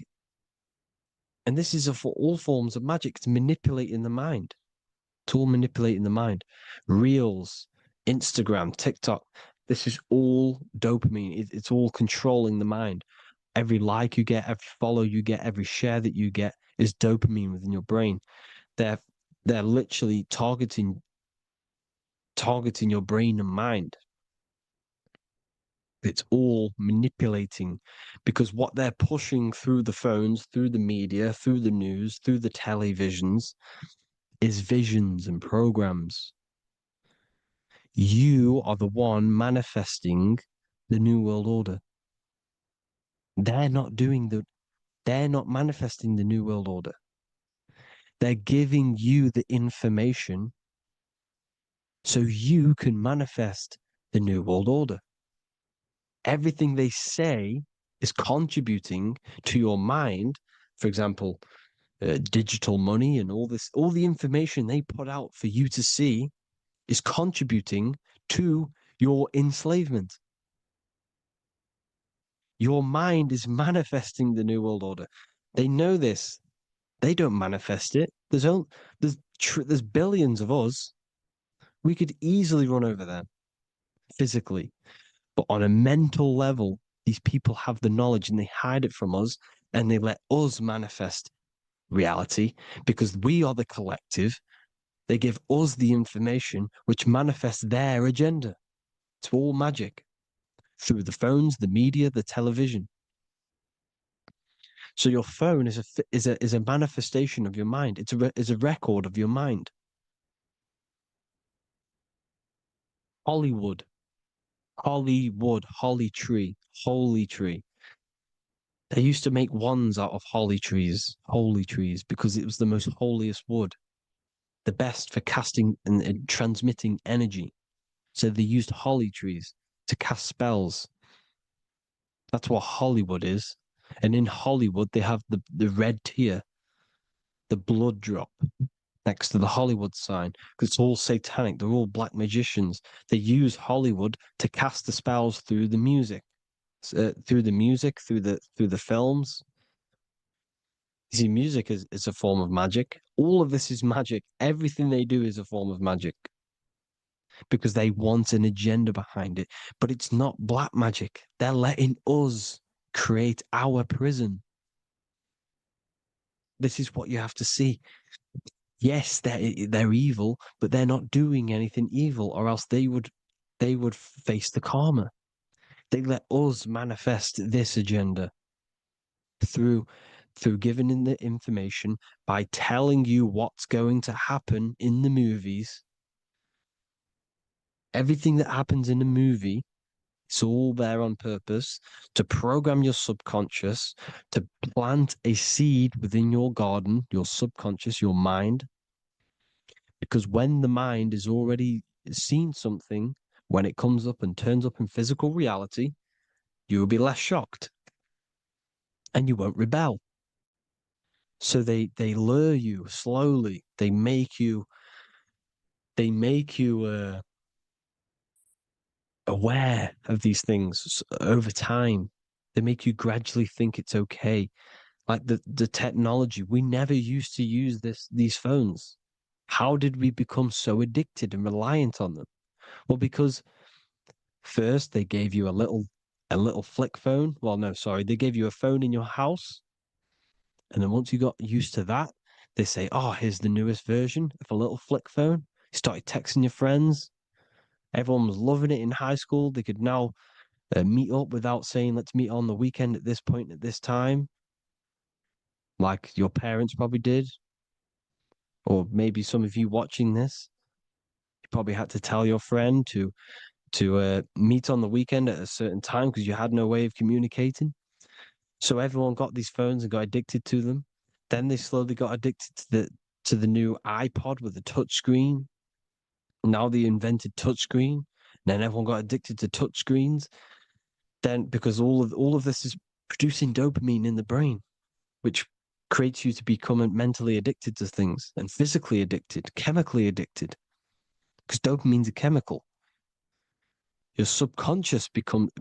and this is for all forms of magic, it's manipulating the mind. It's all manipulating the mind. Reels, Instagram, TikTok, this is all dopamine. It's all controlling the mind. Every like you get, every follow you get, every share that you get is dopamine within your brain. They're literally targeting your brain and mind. It's all manipulating, because what they're pushing through the phones, through the media, through the news, through the televisions is visions and programs. You are the one manifesting the New World Order. They're not manifesting the New World Order. They're giving you the information so you can manifest the New World Order. Everything they say is contributing to your mind. For example, digital money and all the information they put out for you to see is contributing to your enslavement. Your mind is manifesting the New World Order. They know this. They don't manifest it. There's billions of us. We could easily run over them physically, but on a mental level, these people have the knowledge and they hide it from us, and they let us manifest reality because we are the collective. They give us the information which manifests their agenda. It's all magic through the phones, the media, the television. So your phone is a manifestation of your mind. It's a record of your mind. Hollywood, holly tree, holy tree. They used to make wands out of holy trees, because it was the most holiest wood, the best for casting and transmitting energy. So they used holly trees to cast spells. That's what Hollywood is. And in Hollywood, they have the red tear, the blood drop. next to the Hollywood sign, because it's all satanic. They're all black magicians. They use Hollywood to cast the spells through the music, through the films. You see, music is a form of magic. All of this is magic. Everything they do is a form of magic because they want an agenda behind it. But it's not black magic. They're letting us create our prison. This is what you have to see. Yes, they're evil, but they're not doing anything evil, or else they would face the karma. They let us manifest this agenda through giving in the information, by telling you what's going to happen in the movies. Everything that happens in a movie, it's all there on purpose to program your subconscious, to plant a seed within your garden, your subconscious, your mind. Because when the mind has already seen something, when it comes up and turns up in physical reality, you will be less shocked and you won't rebel. So they lure you slowly. They make you aware of these things over time. They make you gradually think it's okay. Like the technology, we never used to use these phones. How did we become so addicted and reliant on them? Well, because first they gave you a little flick phone. Well, no, sorry, they gave you a phone in your house, and then once you got used to that, they say, "Oh, here's the newest version of a little flick phone." You started texting your friends. Everyone was loving it in high school. They could now meet up without saying, "Let's meet on the weekend at this point at this time," like your parents probably did, or maybe some of you watching this, you probably had to tell your friend to meet on the weekend at a certain time because you had no way of communicating. So everyone got these phones and got addicted to them. Then they slowly got addicted to the new iPod with the touch screen. Now they invented touchscreen. Then everyone got addicted to touchscreens. Then because all of this is producing dopamine in the brain, which creates you to become mentally addicted to things and physically addicted, chemically addicted. Because dopamine's a chemical. Your subconscious becomes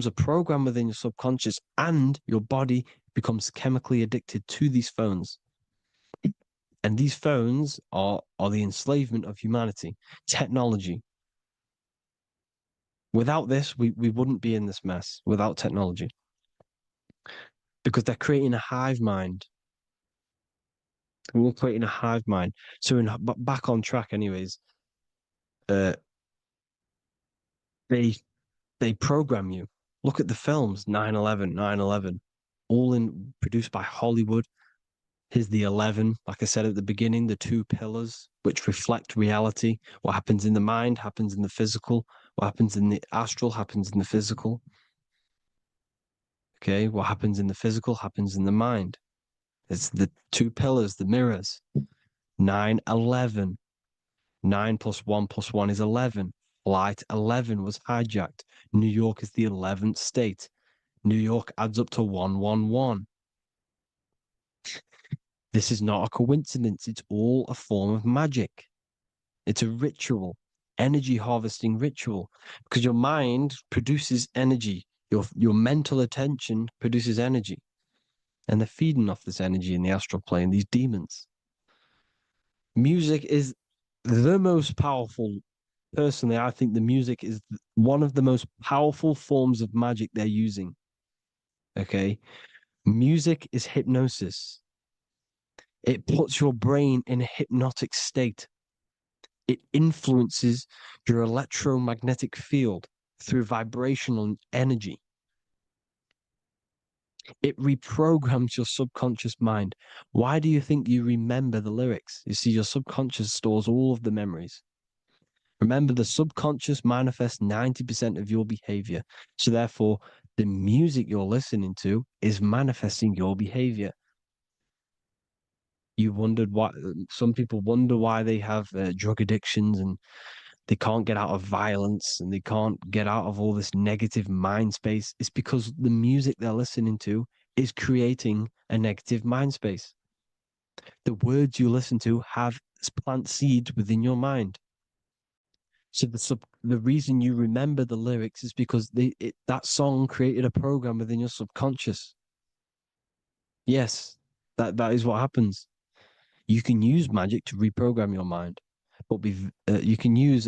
a program within your subconscious, and your body becomes chemically addicted to these phones. And these phones are the enslavement of humanity, technology. Without this, we wouldn't be in this mess without technology. Because they're creating a hive mind. We're creating a hive mind. So back on track anyways, uh, they program you. Look at the films, 9/11, 9/11, all produced by Hollywood. Here's the 11, like I said at the beginning, the two pillars which reflect reality. What happens in the mind happens in the physical. What happens in the astral happens in the physical. Okay, what happens in the physical happens in the mind. It's the two pillars, the mirrors. 9/11. 9 plus 1 is 11. Flight 11 was hijacked. New York is the 11th state. New York adds up to 111. This is not a coincidence. It's all a form of magic. It's a ritual, energy harvesting ritual, because your mind produces energy. Your mental attention produces energy, and they're feeding off this energy in the astral plane, these demons. Music is the most powerful. Personally, I think the music is one of the most powerful forms of magic they're using. Okay. Music is hypnosis. It puts your brain in a hypnotic state. It influences your electromagnetic field through vibrational energy. It reprograms your subconscious mind. Why do you think you remember the lyrics? You see, your subconscious stores all of the memories. Remember, the subconscious manifests 90% of your behavior. So therefore, the music you're listening to is manifesting your behavior. You wondered why some people wonder why they have drug addictions and they can't get out of violence and they can't get out of all this negative mind space. It's because the music they're listening to is creating a negative mind space. The words you listen to have plant seeds within your mind. So the reason you remember the lyrics is because that song created a program within your subconscious. Yes, that is what happens. You can use magic to reprogram your mind, but you can use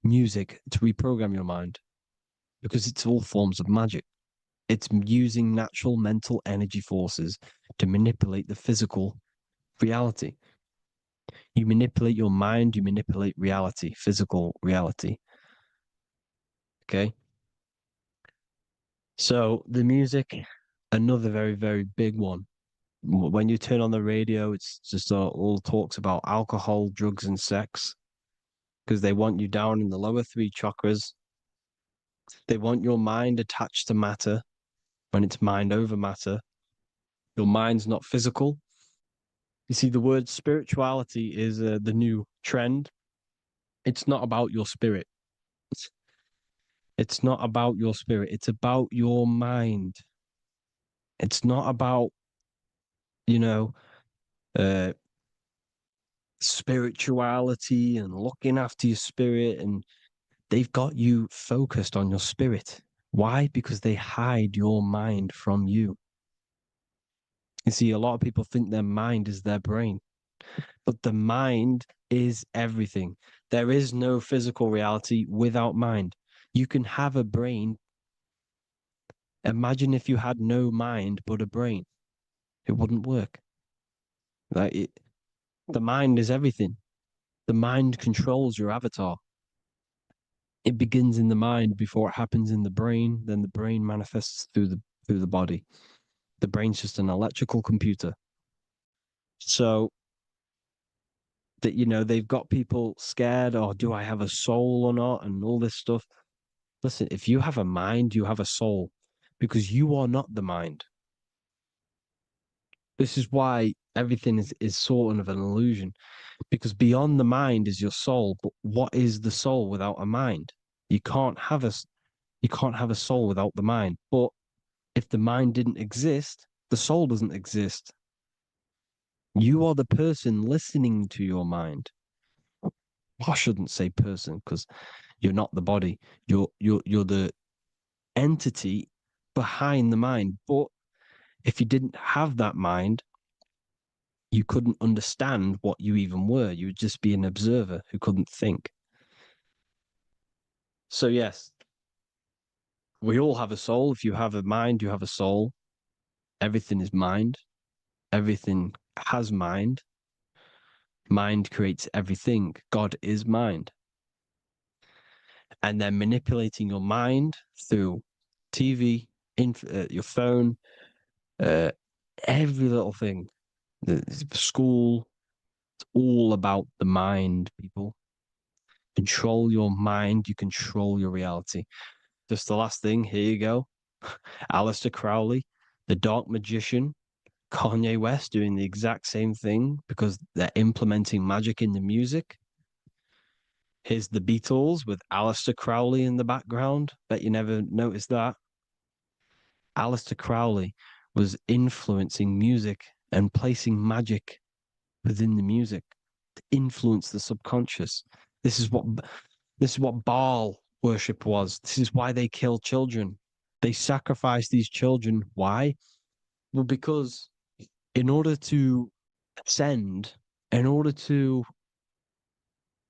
music to reprogram your mind because it's all forms of magic. It's using natural mental energy forces to manipulate the physical reality. You manipulate your mind, you manipulate reality, physical reality. Okay. So the music, another very, very big one. When you turn on the radio, it's just all talks about alcohol, drugs, and sex because they want you down in the lower three chakras. They want your mind attached to matter when it's mind over matter. Your mind's not physical. You see, the word spirituality is the new trend. It's not about your spirit. It's not about your spirit. It's about your mind. It's not about, you know, uh, spirituality and looking after your spirit. And they've got you focused on your spirit. Why? Because they hide your mind from you. You see, a lot of people think their mind is their brain, but the mind is everything. There is no physical reality without mind. You can have a brain. Imagine if you had no mind but a brain. It wouldn't work. The mind is everything. The mind controls your avatar. It begins in the mind before it happens in the brain. Then the brain manifests through the body. The brain's just an electrical computer. So that they've got people scared. Or do I have a soul or not? And all this stuff. Listen, if you have a mind, you have a soul, because you are not the mind. This is why everything is sort of an illusion, because beyond the mind is your soul. But what is the soul without a mind? You can't have a soul without the mind. But if the mind didn't exist, the soul doesn't exist. You are the person listening to your mind. I shouldn't say person because you're not the body. You're the entity behind the mind. But if you didn't have that mind, you couldn't understand what you even were. You would just be an observer who couldn't think. So yes, we all have a soul. If you have a mind, you have a soul. Everything is mind. Everything has mind. Mind creates everything. God is mind. And then manipulating your mind through TV, your phone, uh, every little thing. The school, it's all about the mind, people. Control your mind, you control your reality. Just the last thing, here you go. Aleister Crowley, the dark magician, Kanye West doing the exact same thing because they're implementing magic in the music. Here's the Beatles with Aleister Crowley in the background. Bet you never noticed that. Aleister Crowley was influencing music and placing magic within the music to influence the subconscious. This is what Baal worship was. This is why they kill children. They sacrifice these children. Why? Well, because in order to ascend, in order to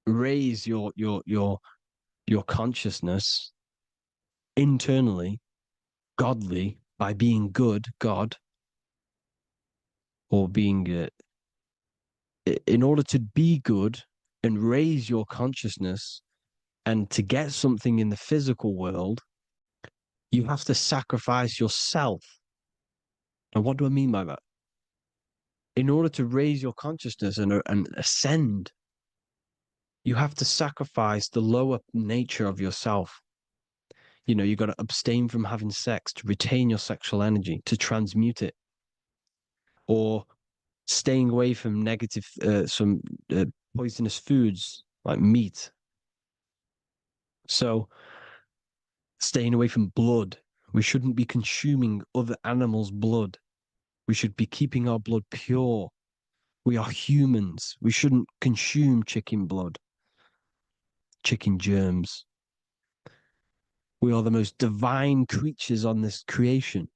raise your consciousness internally, godly, by being good, God, or being in order to be good and raise your consciousness and to get something in the physical world, you have to sacrifice yourself. And what do I mean by that? In order to raise your consciousness and ascend, you have to sacrifice the lower nature of yourself. You got to abstain from having sex to retain your sexual energy, to transmute it, or staying away from some poisonous foods like meat. So, staying away from blood. We shouldn't be consuming other animals' blood. We should be keeping our blood pure. We are humans. We shouldn't consume chicken blood, chicken germs. We are the most divine creatures on this creation.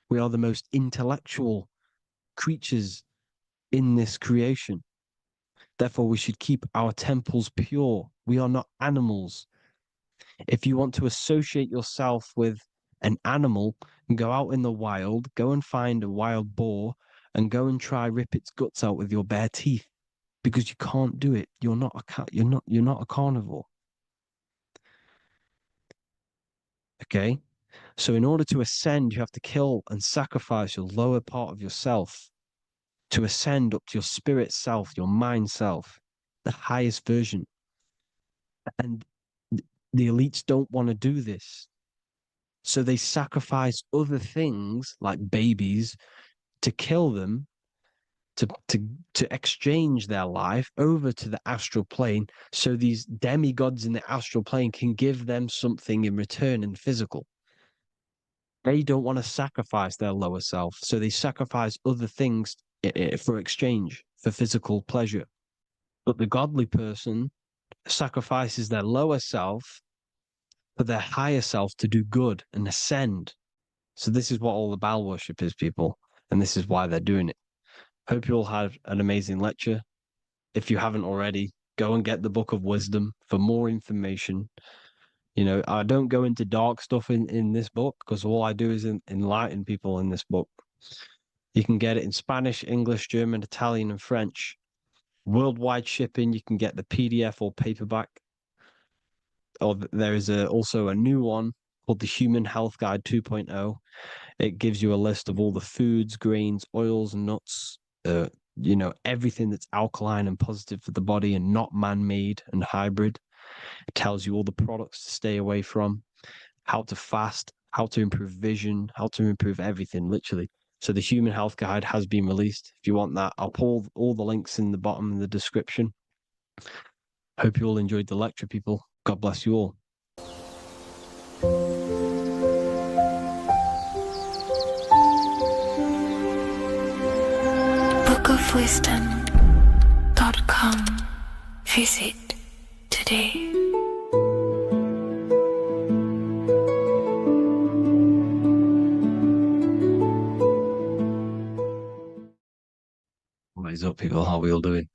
We are the most intellectual creatures in this creation. Therefore, we should keep our temples pure. We are not animals. If you want to associate yourself with an animal, go out in the wild, go and find a wild boar and go and try rip its guts out with your bare teeth, because you can't do it. You're not a cat. You're not a carnivore. Okay? So in order to ascend, you have to kill and sacrifice your lower part of yourself to ascend up to your spirit self, your mind self, the highest version. And the elites don't want to do this. So they sacrifice other things like babies to kill them, to exchange their life over to the astral plane, so these demigods in the astral plane can give them something in return in physical. They don't want to sacrifice their lower self, so they sacrifice other things for exchange, for physical pleasure. But the godly person sacrifices their lower self for their higher self to do good and ascend. So this is what all the Baal worship is, people, and this is why they're doing it. Hope you all had an amazing lecture. If you haven't already, go and get the Book of Wisdom for more information. You know, I don't go into dark stuff in this book, because all I do is enlighten people in this book. You can get it in Spanish, English, German, Italian, and French. Worldwide shipping. You can get the PDF or paperback. Or there is also a new one called the Human Health Guide 2.0. It gives you a list of all the foods, grains, oils, and nuts, you know, everything that's alkaline and positive for the body and not man-made and hybrid. It tells you all the products to stay away from, how to fast, how to improve vision, how to improve everything, literally. So the Human Health Guide has been released. If you want that, I'll pull all the links in the bottom of the description. Hope you all enjoyed the lecture, people. God bless you all. bookofwisdom.com. Visit today. What is up, people? How are we all doing?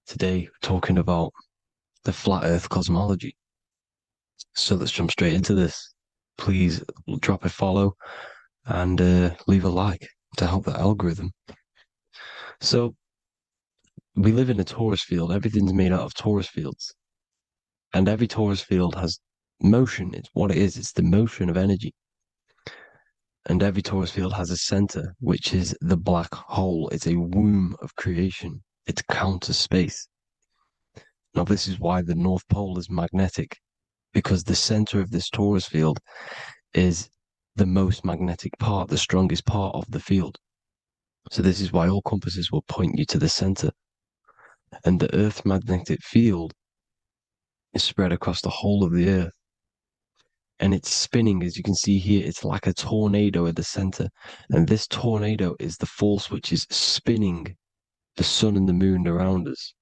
Today, we're talking about the flat earth cosmology. So let's jump straight into this. Please drop a follow and leave a like to help the algorithm. So we live in a torus field. Everything's made out of torus fields. And every torus field has motion. It's what it is. It's the motion of energy. And every torus field has a center, which is the black hole. It's a womb of creation. It's counter space. Now, this is why the North Pole is magnetic, because the center of this torus field is the most magnetic part, the strongest part of the field. So this is why all compasses will point you to the center. And the Earth's magnetic field is spread across the whole of the Earth. And it's spinning, as you can see here. It's like a tornado at the center. And this tornado is the force which is spinning the sun and the moon around us.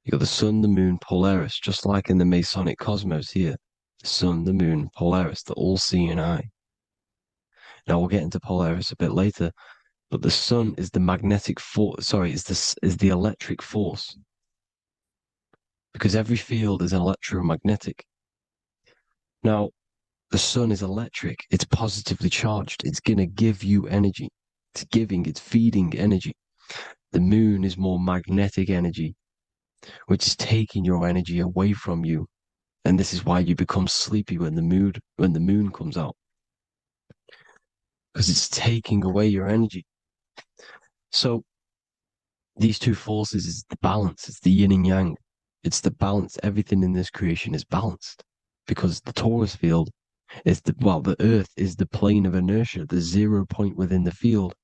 You got the sun, the moon, Polaris, just like in the Masonic cosmos here. The sun, the moon, Polaris, the all-seeing eye. Now we'll get into Polaris a bit later, but the sun is the magnetic force. Sorry, is the electric force, because every field is electromagnetic. Now, the sun is electric. It's positively charged. It's gonna give you energy. It's feeding energy. The moon is more magnetic energy, which is taking your energy away from you. And this is why you become sleepy when the moon comes out, because it's taking away your energy. So these two forces is the balance. It's the yin and yang. It's the balance. Everything in this creation is balanced, because the torus field is the Earth is the plane of inertia, the 0 point within the field,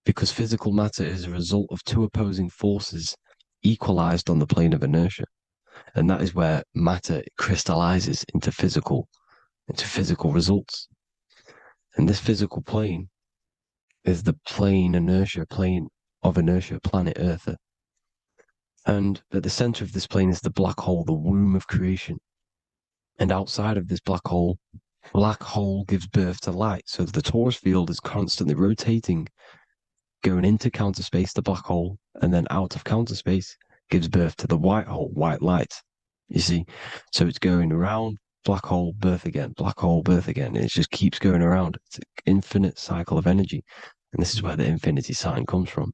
because physical matter is a result of two opposing forces equalized on the plane of inertia. And that is where matter crystallizes into physical results. And this physical plane is the plane of inertia, planet Earth. And at the center of this plane is the black hole, the womb of creation. And outside of this black hole gives birth to light. So the torus field is constantly rotating, going into counter space, the black hole, and then out of counter space gives birth to the white hole, white light. You see? So it's going around, black hole, birth again, black hole, birth again. And it just keeps going around. It's an infinite cycle of energy. And this is where the infinity sign comes from.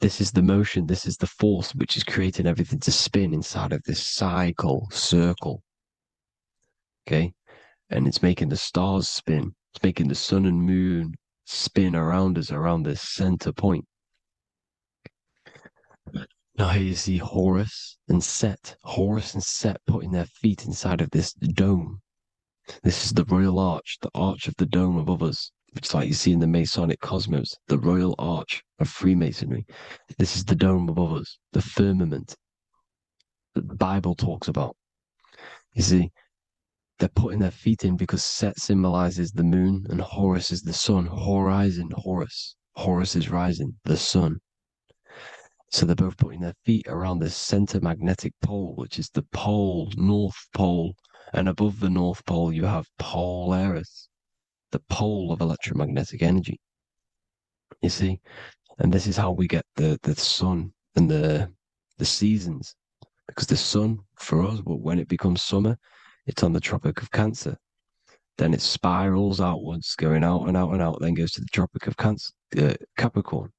This is the motion, this is the force which is creating everything to spin inside of this circle. Okay? And it's making the stars spin. It's making the sun and moon spin around us, around this center point. Now here you see Horus and Set putting their feet inside of this dome. This is the royal arch, the arch of the dome above us, which is like you see in the Masonic cosmos, the royal arch of Freemasonry. This is the dome above us, the firmament that the Bible talks about. You see, they're putting their feet in because Set symbolizes the moon and Horus is the sun. Horizon, Horus. Horus is rising, the sun. So they're both putting their feet around the center magnetic pole, which is the pole, North Pole. And above the North Pole, you have Polaris, the pole of electromagnetic energy. You see? And this is how we get the sun and the seasons. Because the sun, for us, when it becomes summer, it's on the Tropic of Cancer. Then it spirals outwards, going out and out and out, then goes to the Tropic of Capricorn.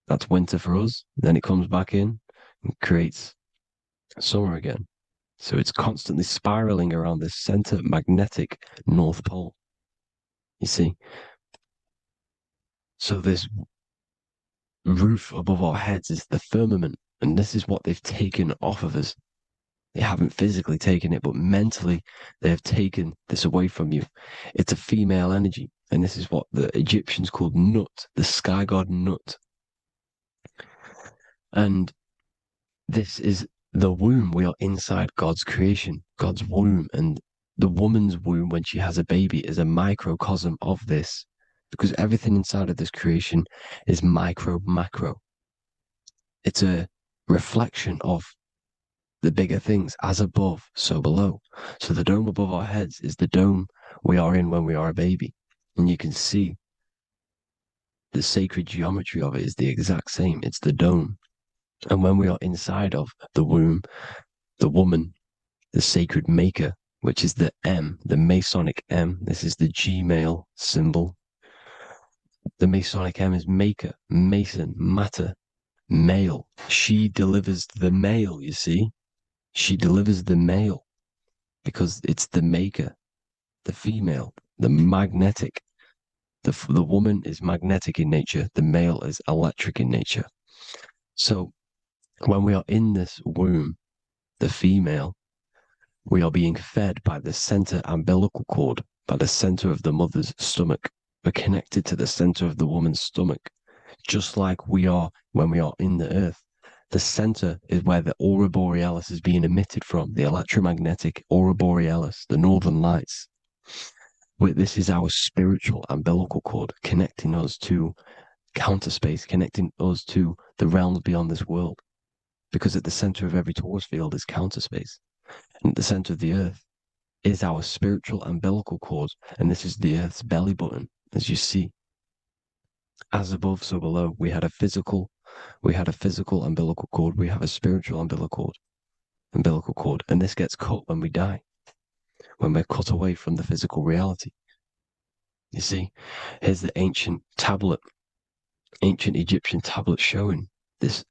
That's winter for us. Then it comes back in and creates summer again. So it's constantly spiraling around this center magnetic North Pole. You see? So this roof above our heads is the firmament, and this is what they've taken off of us. They haven't physically taken it, but mentally they have taken this away from you. It's a female energy, and this is what the Egyptians called Nut, the sky god Nut. And this is the womb. We are inside God's creation, God's womb. And the woman's womb, when she has a baby, is a microcosm of this, because everything inside of this creation is micro, macro. It's a reflection of the bigger things, as above, so below. So the dome above our heads is the dome we are in when we are a baby. And you can see the sacred geometry of it is the exact same. It's the dome. And when we are inside of the womb, the woman, the sacred maker, which is the M, the Masonic M, this is the Gmail symbol. The Masonic M is maker, mason, matter, male. She delivers the male, you see? She delivers the male because it's the maker, the female, the magnetic. The woman is magnetic in nature, the male is electric in nature. So when we are in this womb, the female, we are being fed by the center umbilical cord, by the center of the mother's stomach. We're connected to the center of the woman's stomach, just like we are when we are in the earth. The center is where the aurora borealis is being emitted from, the electromagnetic aurora borealis, the northern lights. This is our spiritual umbilical cord, connecting us to counter space, connecting us to the realms beyond this world. Because at the center of every torus field is counter space. And at the center of the earth is our spiritual umbilical cord. And this is the earth's belly button, as you see. As above, so below. We had a physical umbilical cord. We have a spiritual umbilical cord. And this gets cut when we die, when we're cut away from the physical reality. You see, here's the ancient Egyptian tablet showing this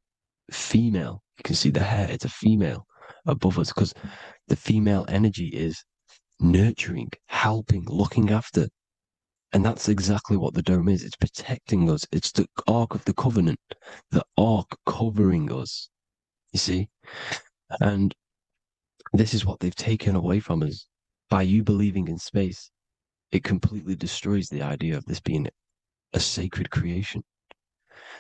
female. You can see the hair, it's a female above us, because the female energy is nurturing, helping, looking after. And that's exactly what the dome is. It's protecting us. It's the Ark of the Covenant, the Ark covering us, you see? And this is what they've taken away from us. By you believing in space, it completely destroys the idea of this being a sacred creation.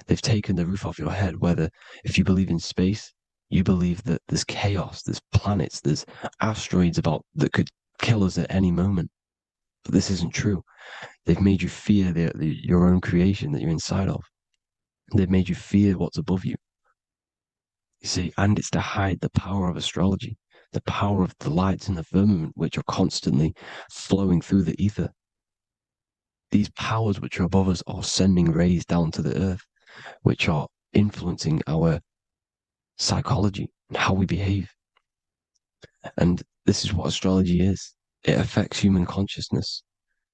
They've taken the roof off your head, whether if you believe in space, you believe that there's chaos, there's planets, there's asteroids that could kill us at any moment. But this isn't true. They've made you fear your own creation that you're inside of. They've made you fear what's above you. You see, and it's to hide the power of astrology, the power of the lights in the firmament, which are constantly flowing through the ether. These powers which are above us are sending rays down to the earth, which are influencing our psychology and how we behave. And this is what astrology is. It affects human consciousness.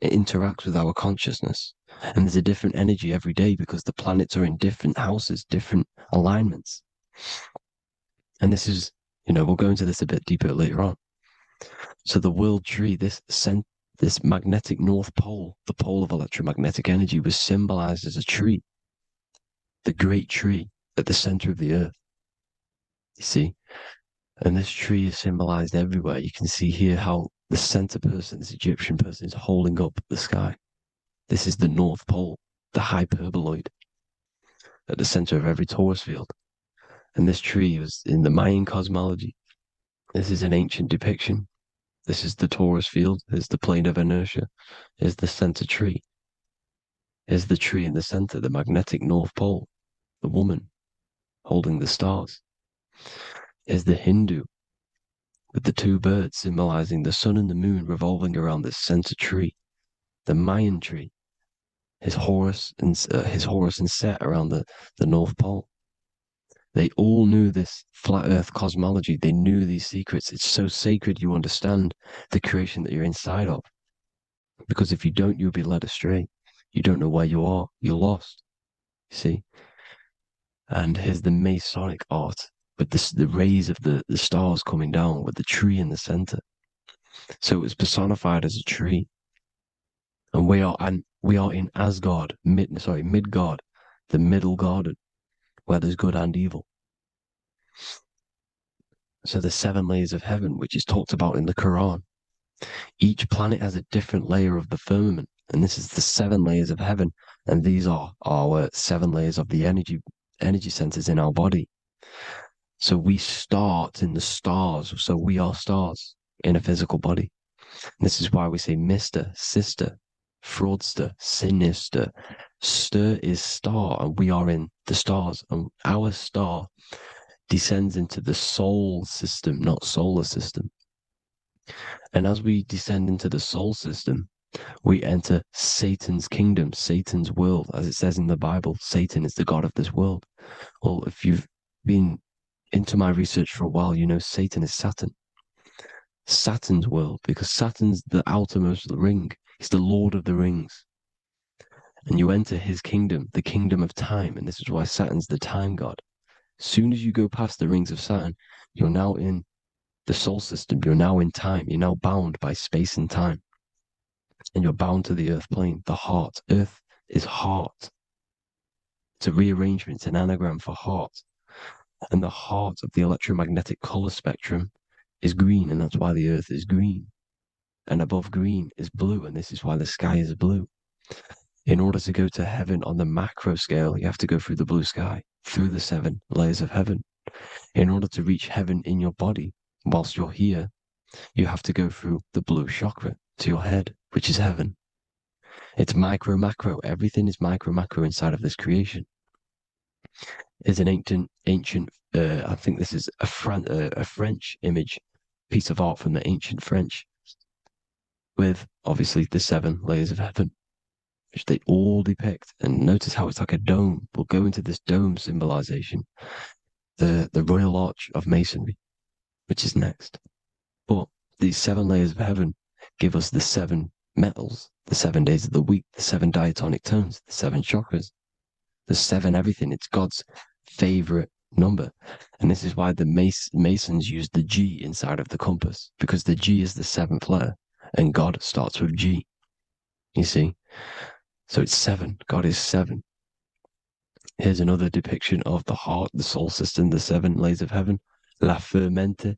It interacts with our consciousness. And there's a different energy every day because the planets are in different houses, different alignments. And this is, we'll go into this a bit deeper later on. So the world tree, this magnetic north pole, the pole of electromagnetic energy, was symbolized as a tree, the great tree at the center of the earth. You see? And this tree is symbolized everywhere. You can see here how the center person, this Egyptian person, is holding up the sky. This is the North Pole, the hyperboloid, at the center of every torus field. And this tree was in the Mayan cosmology. This is an ancient depiction. This is the torus field. Here's the plane of inertia. Here's the center tree. Here's the tree in the center, the magnetic North Pole, the woman holding the stars. Here's the Hindu with the two birds symbolizing the sun and the moon revolving around this center tree. The Mayan tree, his Horus and Set around the North Pole. They all knew this flat earth cosmology. They knew these secrets. It's so sacred you understand the creation that you're inside of. Because if you don't, you'll be led astray. You don't know where you are. You're lost. You see? And here's the Masonic art with the rays of the stars coming down with the tree in the center. So it was personified as a tree. And we are in Asgard, Midgard, the middle garden, where there's good and evil. So the 7 layers of heaven, which is talked about in the Quran. Each planet has a different layer of the firmament, and this is the 7 layers of heaven, and these are our 7 layers of the energy centers in our body. So we start in the stars, so we are stars in a physical body. And this is why we say Mr., Sister, Fraudster, Sinister. Stir is star, and we are in the stars, and our star descends into the soul system, not solar system. And as we descend into the soul system, we enter Satan's kingdom, Satan's world. As it says in the Bible, Satan is the god of this world. Well, if you've been into my research for a while, you know Satan is Saturn. Saturn's world, because Saturn's the outermost ring. He's the Lord of the Rings. And you enter his kingdom, the kingdom of time. And this is why Saturn's the time god. As soon as you go past the rings of Saturn, you're now in the soul system. You're now in time. You're now bound by space and time. And you're bound to the earth plane, the heart. Earth is heart. It's a rearrangement, it's an anagram for heart. And the heart of the electromagnetic color spectrum is green, and that's why the earth is green. And above green is blue, and this is why the sky is blue. In order to go to heaven on the macro scale, you have to go through the blue sky, through the 7 layers of heaven. In order to reach heaven in your body, whilst you're here, you have to go through the blue chakra to your head, which is heaven. It's micro, macro. Everything is micro, macro inside of this creation. Is an ancient. I think this is a French image, piece of art from the ancient French, with obviously the 7 layers of heaven, which they all depict. And notice how it's like a dome. We'll go into this dome symbolization, the Royal Arch of Masonry, which is next. But these 7 layers of heaven give us the 7 metals, the 7 days of the week, the 7 diatonic tones, the 7 chakras, the 7 everything. It's God's favorite number. And this is why the Masons use the G inside of the compass, because the G is the 7th letter, and God starts with G. You see? So it's 7. God is 7. Here's another depiction of the heart, the soul system, the 7 layers of heaven. La Fermente.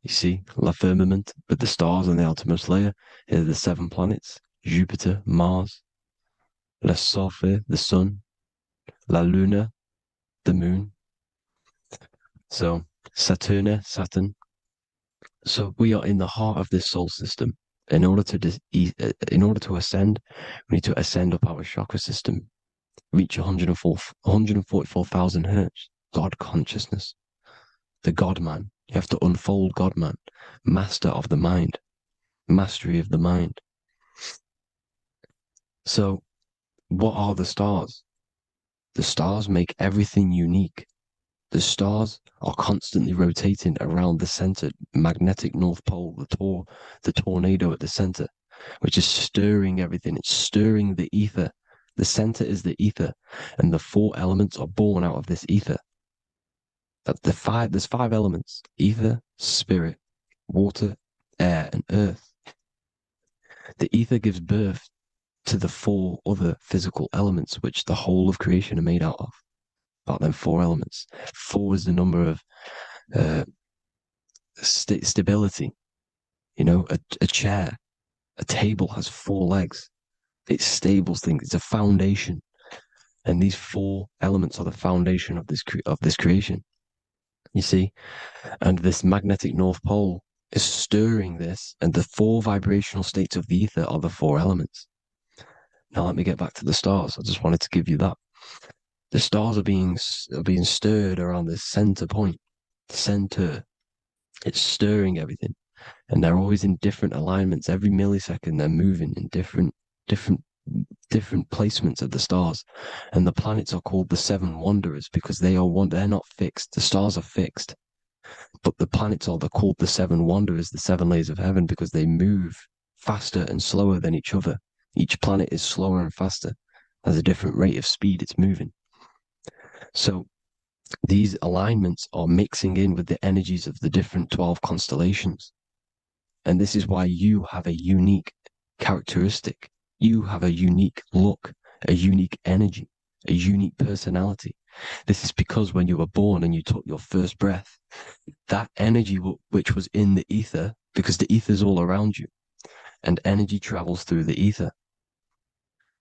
You see, La Firmament, with the stars on the outermost layer. Here are the 7 planets. Jupiter, Mars. La Sophie, the sun. La Luna, the moon. So Saturn. So we are in the heart of this soul system. In order to ascend, we need to ascend up our chakra system, reach 144,000 hertz, God consciousness, the God man. You have to unfold God man, master of the mind, mastery of the mind. So, what are the stars? The stars make everything unique. The stars are constantly rotating around the center, magnetic North Pole, the tornado at the center, which is stirring everything. It's stirring the ether. The center is the ether, and the four elements are born out of this ether. There's five elements: ether, spirit, water, air, and earth. The ether gives birth to the four other physical elements, which the whole of creation are made out of. About them four elements. Four is the number of stability. You know, a chair, a table has four legs. It stables things. It's a foundation, and these four elements are the foundation of this creation. You see, and this magnetic North Pole is stirring this, and the four vibrational states of the ether are the four elements. Now let me get back to the stars. I just wanted to give you that. The stars are being stirred around this center point. Center. It's stirring everything. And they're always in different alignments. Every millisecond they're moving in different placements of the stars. And the planets are called the seven wanderers because they're not fixed. The stars are fixed. But the planets are called the seven wanderers, the seven layers of heaven, because they move faster and slower than each other. Each planet is slower and faster, has a different rate of speed it's moving. So these alignments are mixing in with the energies of the different 12 constellations. And this is why you have a unique characteristic. You have a unique look, a unique energy, a unique personality. This is because when you were born and you took your first breath, that energy which was in the ether, because the ether is all around you, and energy travels through the ether.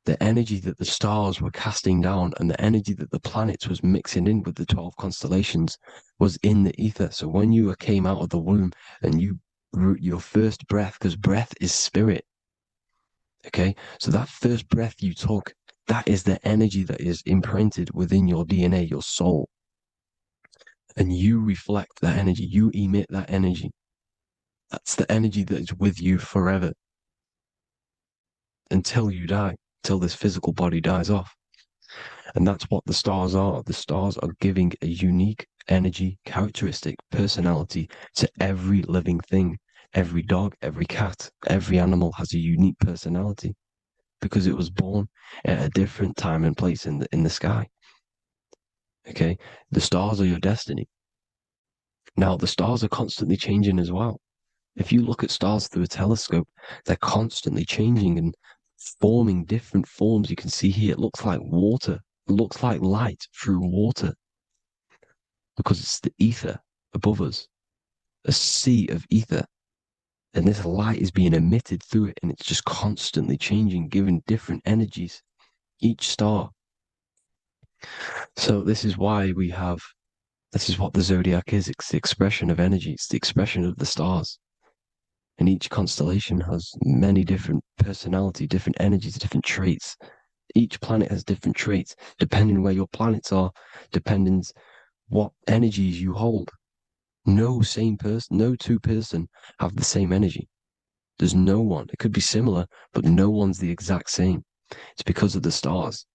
The energy that the stars were casting down and the energy that the planets was mixing in with the 12 constellations was in the ether. So when you came out of the womb and your first breath, because breath is spirit, okay? So that first breath you took, that is the energy that is imprinted within your DNA, your soul. And you reflect that energy, you emit that energy. That's the energy that is with you forever until you die. Till this physical body dies off. And that's what the stars are. The stars are giving a unique energy, characteristic, personality to every living thing. Every dog, every cat, every animal has a unique personality because it was born at a different time and place in the sky. Okay? The stars are your destiny. Now, the stars are constantly changing as well. If you look at stars through a telescope, they're constantly changing and forming different forms. You can see here, it looks like water. It looks like light through water because it's the ether above us, a sea of ether. And this light is being emitted through it, and it's just constantly changing, giving different energies, each star. So this is why this is what the zodiac is. It's the expression of energy. It's the expression of the stars. And each constellation has many different personality, different energies, different traits. Each planet has different traits, depending where your planets are, depending what energies you hold. No two person have the same energy. There's no one. It could be similar, but no one's the exact same. It's because of the stars.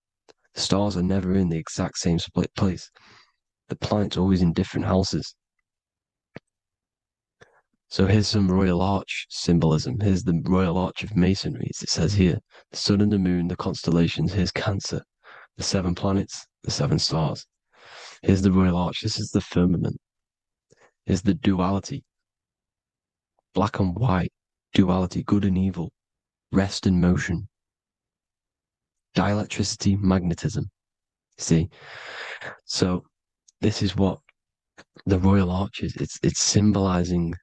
The stars are never in the exact same split place. The planets are always in different houses. So here's some Royal Arch symbolism. Here's the Royal Arch of Masonry, as it says here. The sun and the moon, the constellations. Here's Cancer, the seven planets, the seven stars. Here's the Royal Arch. This is the firmament. Here's the duality. Black and white, duality, good and evil, rest and motion, dielectricity, magnetism. See? So this is what the Royal Arch is. It's symbolizing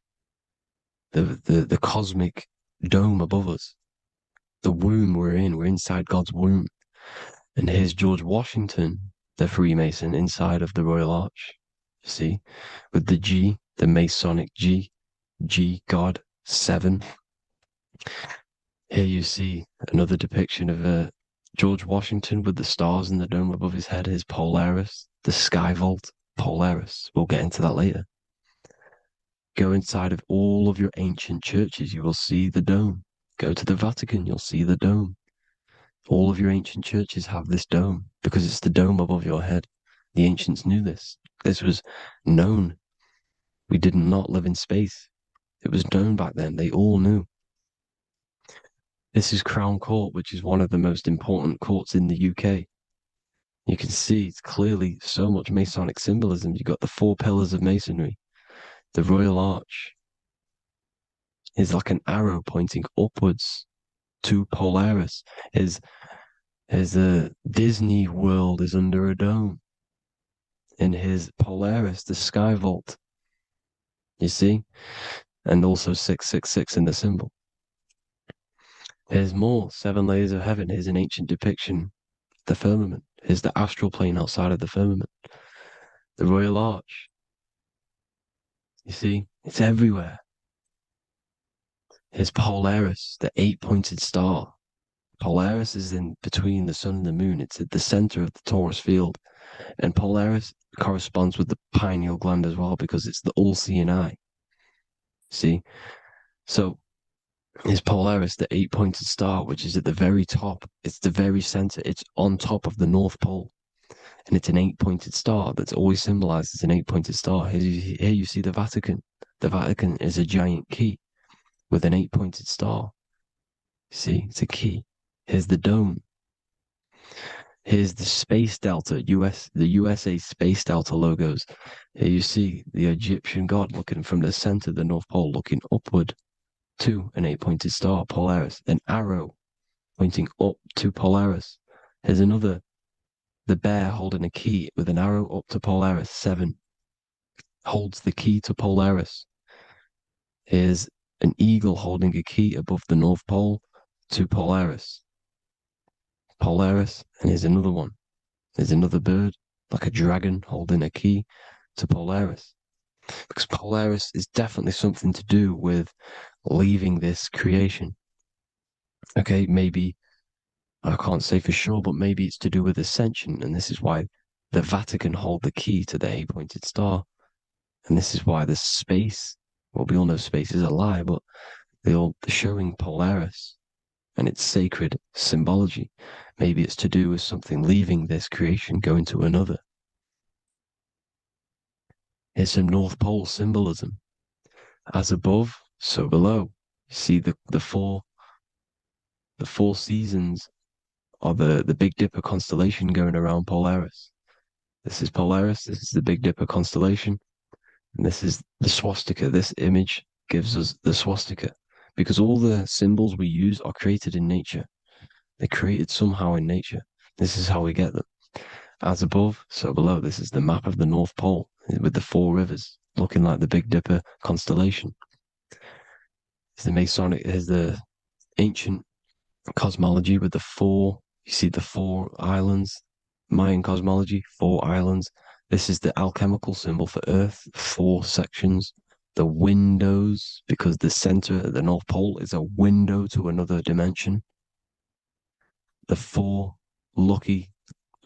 the cosmic dome above us, the womb we're in. We're inside God's womb. And here's George Washington, the Freemason, inside of the Royal Arch. See, with the G, the Masonic G, God, 7. Here you see another depiction of George Washington with the stars in the dome above his head, his Polaris, the sky vault, Polaris. We'll get into that later. Go inside of all of your ancient churches, you will see the dome. Go to the Vatican, you'll see the dome. All of your ancient churches have this dome because it's the dome above your head. The ancients knew this. This was known. We did not live in space. It was known back then. They all knew. This is Crown Court, which is one of the most important courts in the UK. You can see it's clearly so much Masonic symbolism. You've got the 4 pillars of Masonry. The Royal Arch is like an arrow pointing upwards to Polaris. His Disney World is under a dome. In his Polaris, the sky vault. You see? And also 666 in the symbol. Here's more 7 layers of heaven. Here's an ancient depiction. The firmament. Here's the astral plane outside of the firmament. The Royal Arch. You see? It's everywhere. Here's Polaris, the 8-pointed star. Polaris is in between the sun and the moon. It's at the center of the Taurus field. And Polaris corresponds with the pineal gland as well because it's the all-seeing eye. See? So, is Polaris the 8-pointed star, which is at the very top. It's the very center. It's on top of the North Pole. And it's an 8-pointed star that's always symbolized as an 8-pointed star. Here you see the Vatican. The Vatican is a giant key with an 8-pointed star. See, it's a key. Here's the dome. Here's the Space Delta, the USA Space Delta logos. Here you see the Egyptian god looking from the center of the North Pole, looking upward to an 8-pointed star, Polaris. An arrow pointing up to Polaris. Here's another, the bear holding a key with an arrow up to Polaris. 7 holds the key to Polaris. Here's an eagle holding a key above the North Pole to Polaris. Polaris, and here's another one. There's another bird, like a dragon, holding a key to Polaris. Because Polaris is definitely something to do with leaving this creation. Okay, maybe, I can't say for sure, but maybe it's to do with ascension, and this is why the Vatican hold the key to the 8-pointed star. And this is why the space, well, we all know space is a lie, but they're showing Polaris and its sacred symbology. Maybe it's to do with something leaving this creation, going to another. Here's some North Pole symbolism. As above, so below. You see the four seasons of the Big Dipper constellation going around Polaris. This is Polaris, this is the Big Dipper constellation, and this is the swastika. This image gives us the swastika. Because all the symbols we use are created in nature. They're created somehow in nature. This is how we get them. As above, so below. This is the map of the North Pole with the 4 rivers, looking like the Big Dipper constellation. It's the Masonic, here's the ancient cosmology with the 4, you see the 4 islands, Mayan cosmology, 4 islands. This is the alchemical symbol for Earth, 4 sections. The windows, because the center of the North Pole is a window to another dimension. The 4 lucky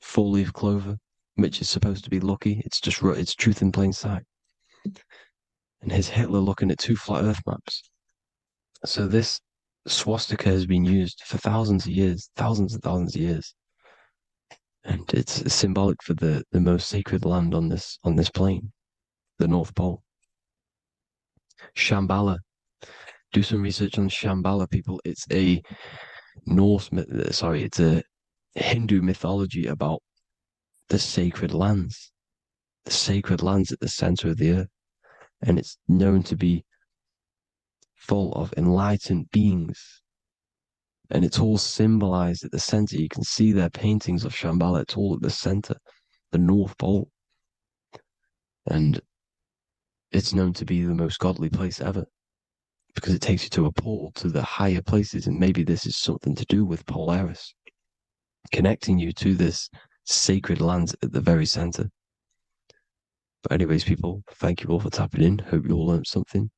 4-leaf clover, which is supposed to be lucky. It's just it's truth in plain sight. And here's Hitler looking at 2 flat Earth maps. So this swastika has been used for thousands of years, thousands and thousands of years, and it's symbolic for the most sacred land on this plane, the North Pole. Shambhala. Do some research on Shambhala, people. It's a it's a Hindu mythology about the sacred lands at the center of the earth. And it's known to be full of enlightened beings. And it's all symbolized at the center. You can see their paintings of Shambhala. It's all at the center, the North Pole. And it's known to be the most godly place ever because it takes you to a portal to the higher places. And maybe this is something to do with Polaris, connecting you to this sacred land at the very center. But anyways, people, thank you all for tapping in. Hope you all learned something.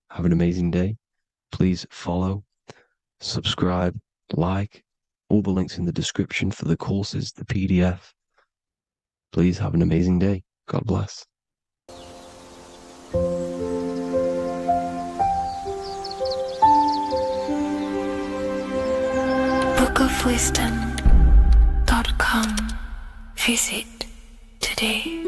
Have an amazing day. Please follow, subscribe, like, all the links in the description for the courses, the PDF. Please have an amazing day. God bless. bookofwisdom.com. Visit today.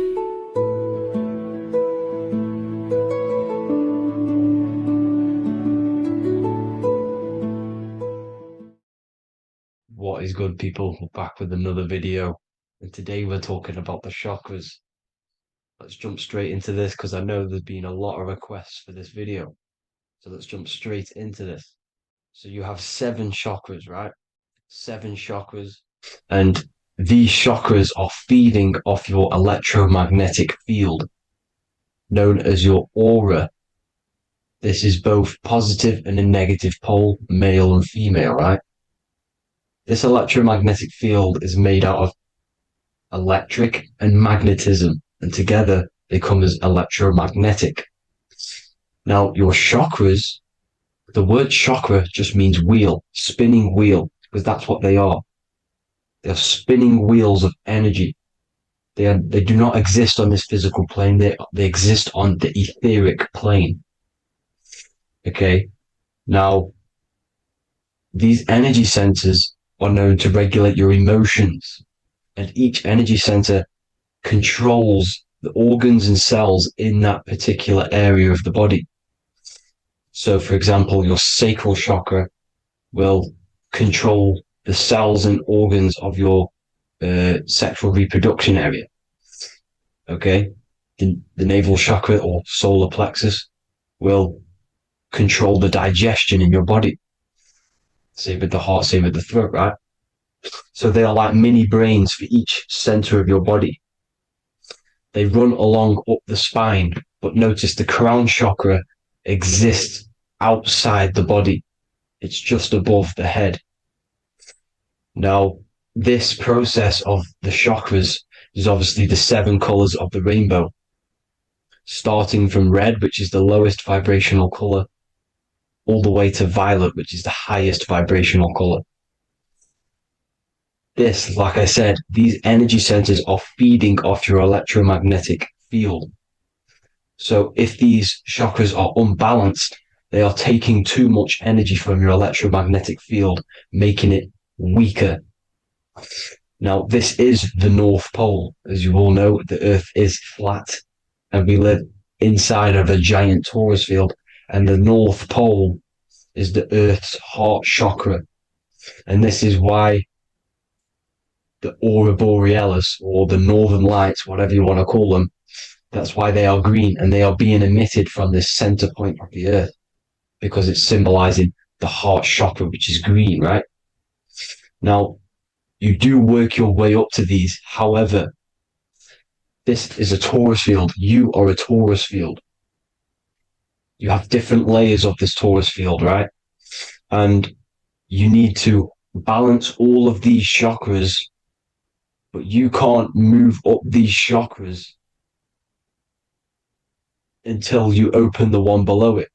What is good, people? We're back with another video, and today we're talking about the chakras. Let's jump straight into this because I know there's been a lot of requests for this video. So let's jump straight into this. So you have 7 chakras, right? 7 chakras, and these chakras are feeding off your electromagnetic field, known as your aura. This is both positive and a negative pole, male and female, right? This electromagnetic field is made out of electric and magnetism, and together they come as electromagnetic. Now, your chakras, the word chakra just means wheel, spinning wheel, because that's what they are. They're spinning wheels of energy. They do not exist on this physical plane. They exist on the etheric plane. Okay. Now, these energy centers are known to regulate your emotions, and each energy center controls the organs and cells in that particular area of the body. So, for example, your sacral chakra will control the cells and organs of your sexual reproduction area. Okay, the navel chakra or solar plexus will control the digestion in your body. Same with the heart, same with the throat, right? So they are like mini brains for each center of your body. They run along up the spine, but notice the crown chakra exists outside the body. It's just above the head. Now, this process of the chakras is obviously the 7 colors of the rainbow, starting from red, which is the lowest vibrational color, all the way to violet, which is the highest vibrational color. This, like I said, these energy centers are feeding off your electromagnetic field. So if these chakras are unbalanced, they are taking too much energy from your electromagnetic field, making it weaker. Now, this is the North Pole. As you all know, the Earth is flat, and we live inside of a giant torus field, and the North Pole is the Earth's heart chakra. And this is why the aurora borealis, or the northern lights, whatever you want to call them, that's why they are green, and they are being emitted from this center point of the Earth, because it's symbolizing the heart chakra, which is green, right? Now, you do work your way up to these. However, this is a torus field. You are a torus field. You have different layers of this torus field, right? And you need to balance all of these chakras, but you can't move up these chakras until you open the one below it.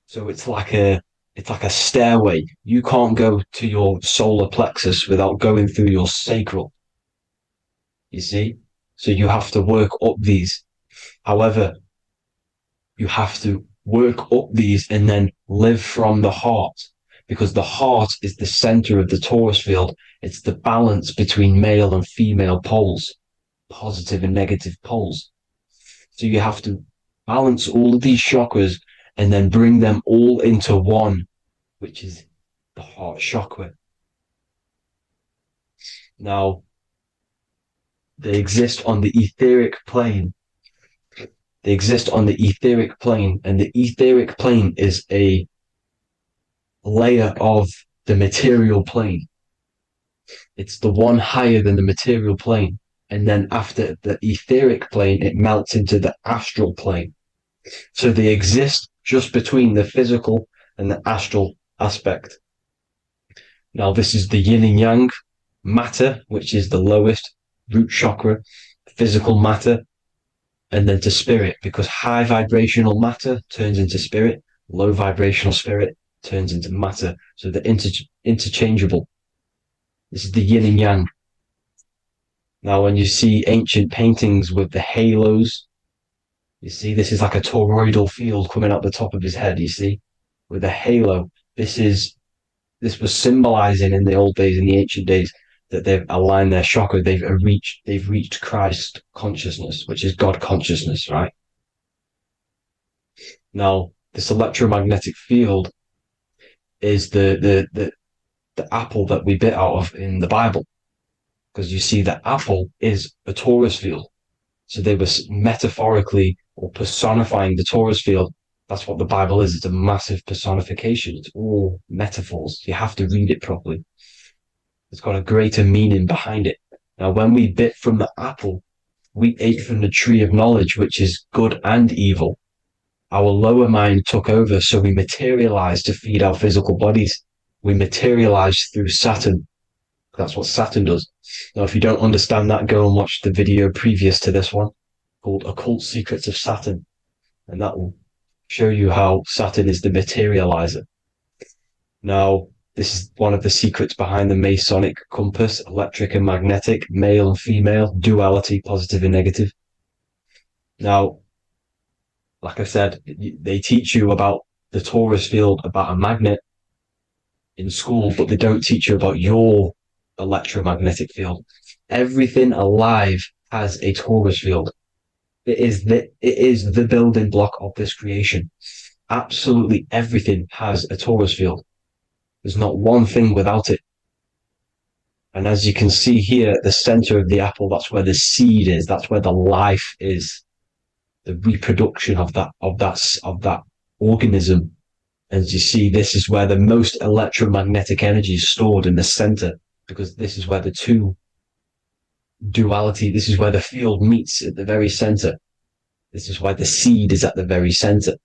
So it's like a stairway. You can't go to your solar plexus without going through your sacral. You see? So you have to work up these. However, you have to work up these and then live from the heart, because the heart is the center of the torus field. It's the balance between male and female poles, positive and negative poles. So you have to balance all of these chakras and then bring them all into one, which is the heart chakra. Now, they exist on the etheric plane. They exist on the etheric plane, and the etheric plane is a layer of the material plane. It's the one higher than the material plane. And then after the etheric plane, it melts into the astral plane. So they exist just between the physical and the astral aspect. Now, this is the yin and yang matter, which is the lowest root chakra, physical matter, and then to spirit, because high vibrational matter turns into spirit, low vibrational spirit turns into matter. So they're interchangeable. This is the yin and yang. Now, when you see ancient paintings with the halos, you see this is like a toroidal field coming out the top of his head, you see, with a halo. This was symbolizing in the old days, in the ancient days, that they've aligned their chakra, they've reached Christ consciousness, which is God consciousness, right? Now, this electromagnetic field is the apple that we bit out of in the Bible. Because you see that apple is a torus field. So they were metaphorically or personifying the torus field. That's what the Bible is. It's a massive personification. It's all metaphors. You have to read it properly. It's got a greater meaning behind it. Now, when we bit from the apple, we ate from the tree of knowledge, which is good and evil. Our lower mind took over, so we materialized to feed our physical bodies. We materialized through Saturn. That's what Saturn does. Now, if you don't understand that, go and watch the video previous to this one called Occult Secrets of Saturn. And that will show you how Saturn is the materializer. Now, this is one of the secrets behind the Masonic compass, electric and magnetic, male and female, duality, positive and negative. Now, like I said, they teach you about the torus field, about a magnet in school, but they don't teach you about your electromagnetic field. Everything alive has a torus field. It is the building block of this creation. Absolutely everything has a torus field. There's not one thing without it. And as you can see here at the center of the apple, that's where the seed is. That's where the life is. The reproduction of that organism. As you see, this is where the most electromagnetic energy is stored, in the center, because this is where the two duality, this is where the field meets at the very center. This is why the seed is at the very center.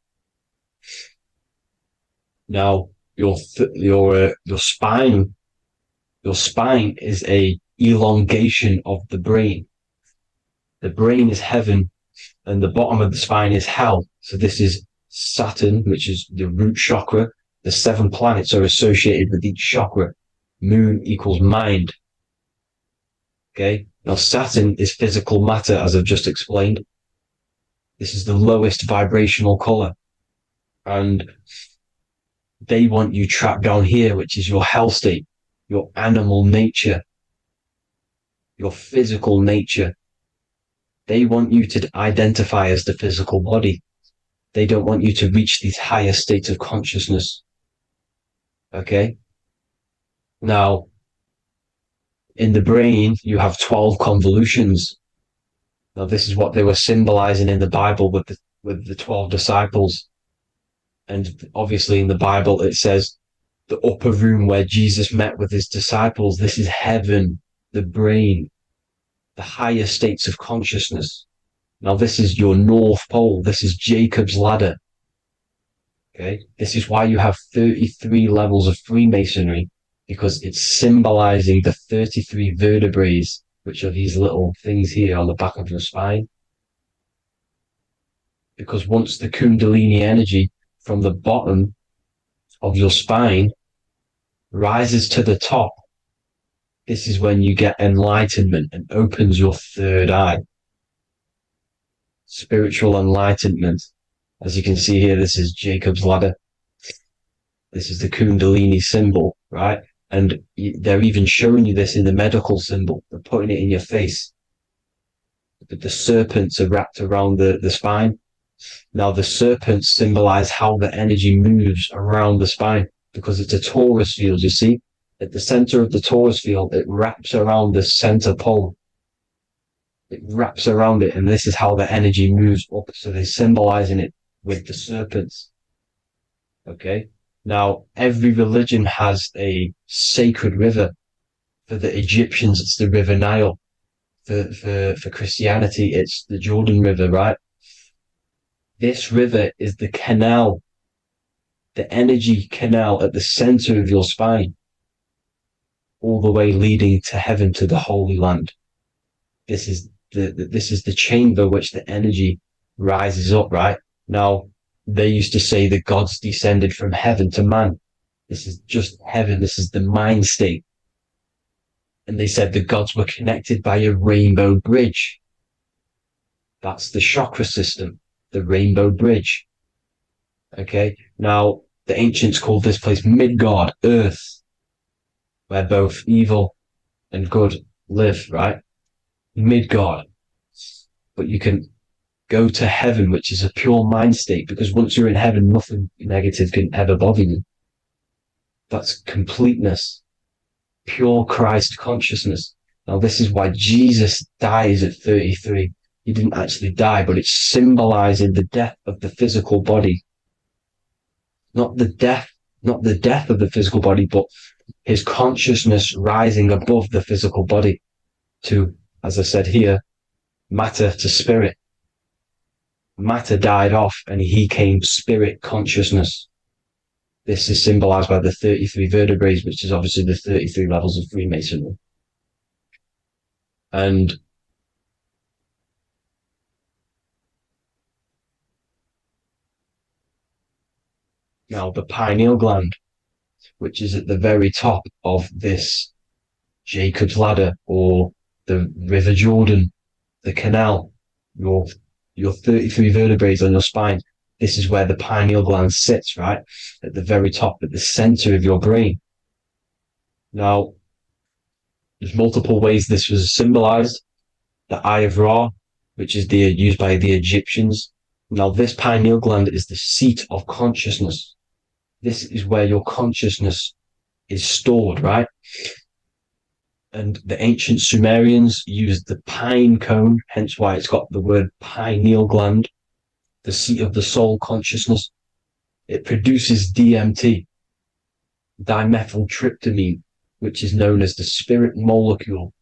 Now, your spine is a elongation of the brain. The brain is heaven, and the bottom of the spine is hell. So this is Saturn, which is the root chakra. The 7 planets are associated with each chakra. Moon equals mind. Okay. Now Saturn is physical matter, as I've just explained. This is the lowest vibrational color. And they want you trapped down here, which is your hell state, your animal nature, your physical nature. They want you to identify as the physical body. They don't want you to reach these higher states of consciousness. Okay? Now, in the brain, you have 12 convolutions. Now, this is what they were symbolizing in the Bible with the 12 disciples. And obviously in the Bible, it says the upper room where Jesus met with his disciples. This is heaven, the brain, the higher states of consciousness. Now, this is your North Pole. This is Jacob's ladder. Okay. This is why you have 33 levels of Freemasonry, because it's symbolizing the 33 vertebrae, which are these little things here on the back of your spine. Because once the Kundalini energy from the bottom of your spine rises to the top, this is when you get enlightenment and opens your third eye. Spiritual enlightenment. As you can see here, this is Jacob's ladder. This is the Kundalini symbol, right? And they're even showing you this in the medical symbol. They're putting it in your face. But the serpents are wrapped around the spine. Now, the serpents symbolize how the energy moves around the spine, because it's a torus field, you see? At the center of the torus field, it wraps around the center pole. It wraps around it, and this is how the energy moves up. So they're symbolizing it with the serpents. Okay? Now, every religion has a sacred river. For the Egyptians, it's the River Nile. For Christianity, it's the Jordan River, right? This river is the canal, the energy canal at the center of your spine, all the way leading to heaven, to the Holy Land. This is the chamber which the energy rises up, right? Now, they used to say the gods descended from heaven to man. This is just heaven. This is the mind state. And they said the gods were connected by a rainbow bridge. That's the chakra system, the rainbow bridge. Okay, now the ancients called this place Midgard, Earth, where both evil and good live, right? Midgard. But you can go to heaven, which is a pure mind state, because once you're in heaven, nothing negative can ever bother you. That's completeness, pure Christ consciousness. Now, this is why Jesus dies at 33. He didn't actually die, but it's symbolizing the death of the physical body. Not the death of the physical body, but his consciousness rising above the physical body to, as I said here, matter to spirit. Matter died off and he came spirit consciousness. This is symbolized by the 33 vertebrae, which is obviously the 33 levels of Freemasonry. And now the pineal gland, which is at the very top of this Jacob's ladder or the River Jordan, the canal, your 33 vertebrae on your spine. This is where the pineal gland sits, right? At the very top, at the center of your brain. Now, there's multiple ways this was symbolized. The Eye of Ra, which is used by the Egyptians. Now, this pineal gland is the seat of consciousness. This is where your consciousness is stored, right? And the ancient Sumerians used the pine cone, hence why it's got the word pineal gland, the seat of the soul consciousness. It produces DMT, dimethyltryptamine, which is known as the spirit molecule.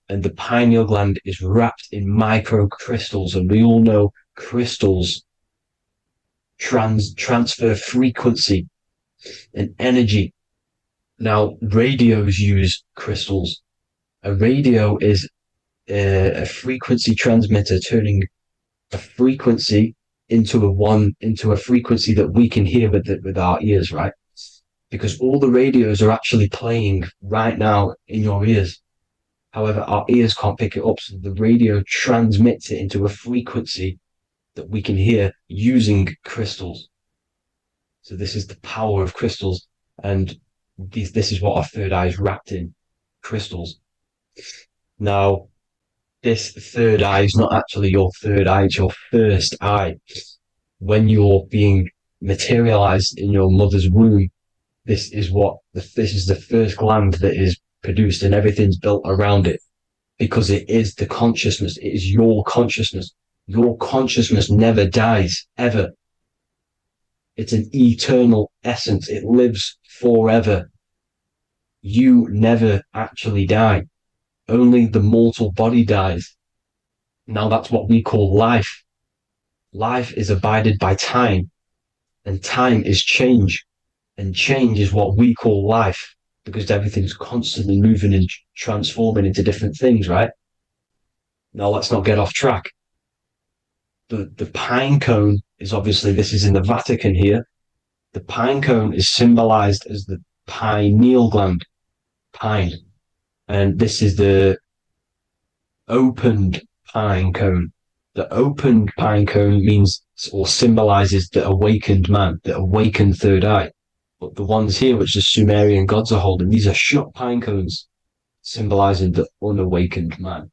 And the pineal gland is wrapped in microcrystals, and we all know crystals transfer frequency and energy. Now, radios use crystals. A radio is a frequency transmitter, turning a frequency into a frequency that we can hear with our ears, right? Because all the radios are actually playing right now in your ears. However, our ears can't pick it up, so the radio transmits it into a frequency that we can hear using crystals. So this is the power of crystals, and this is what our third eye is wrapped in, crystals. Now, this third eye is not actually your third eye, it's your first eye. When you're being materialized in your mother's womb, this is the first gland that is produced, and everything's built around it, because it is the consciousness. It is your consciousness. Your consciousness never dies, ever. It's an eternal essence. It lives forever. You never actually die. Only the mortal body dies. Now that's what we call life. Life is abided by time, and time is change. And change is what we call life, because everything's constantly moving and transforming into different things, right? Now let's not get off track. The pine cone is obviously, this is in the Vatican here. The pine cone is symbolized as the pineal gland, pine. And this is the opened pine cone. The opened pine cone means or symbolizes the awakened man, the awakened third eye. But the ones here, which the Sumerian gods are holding, these are shut pine cones, symbolizing the unawakened man.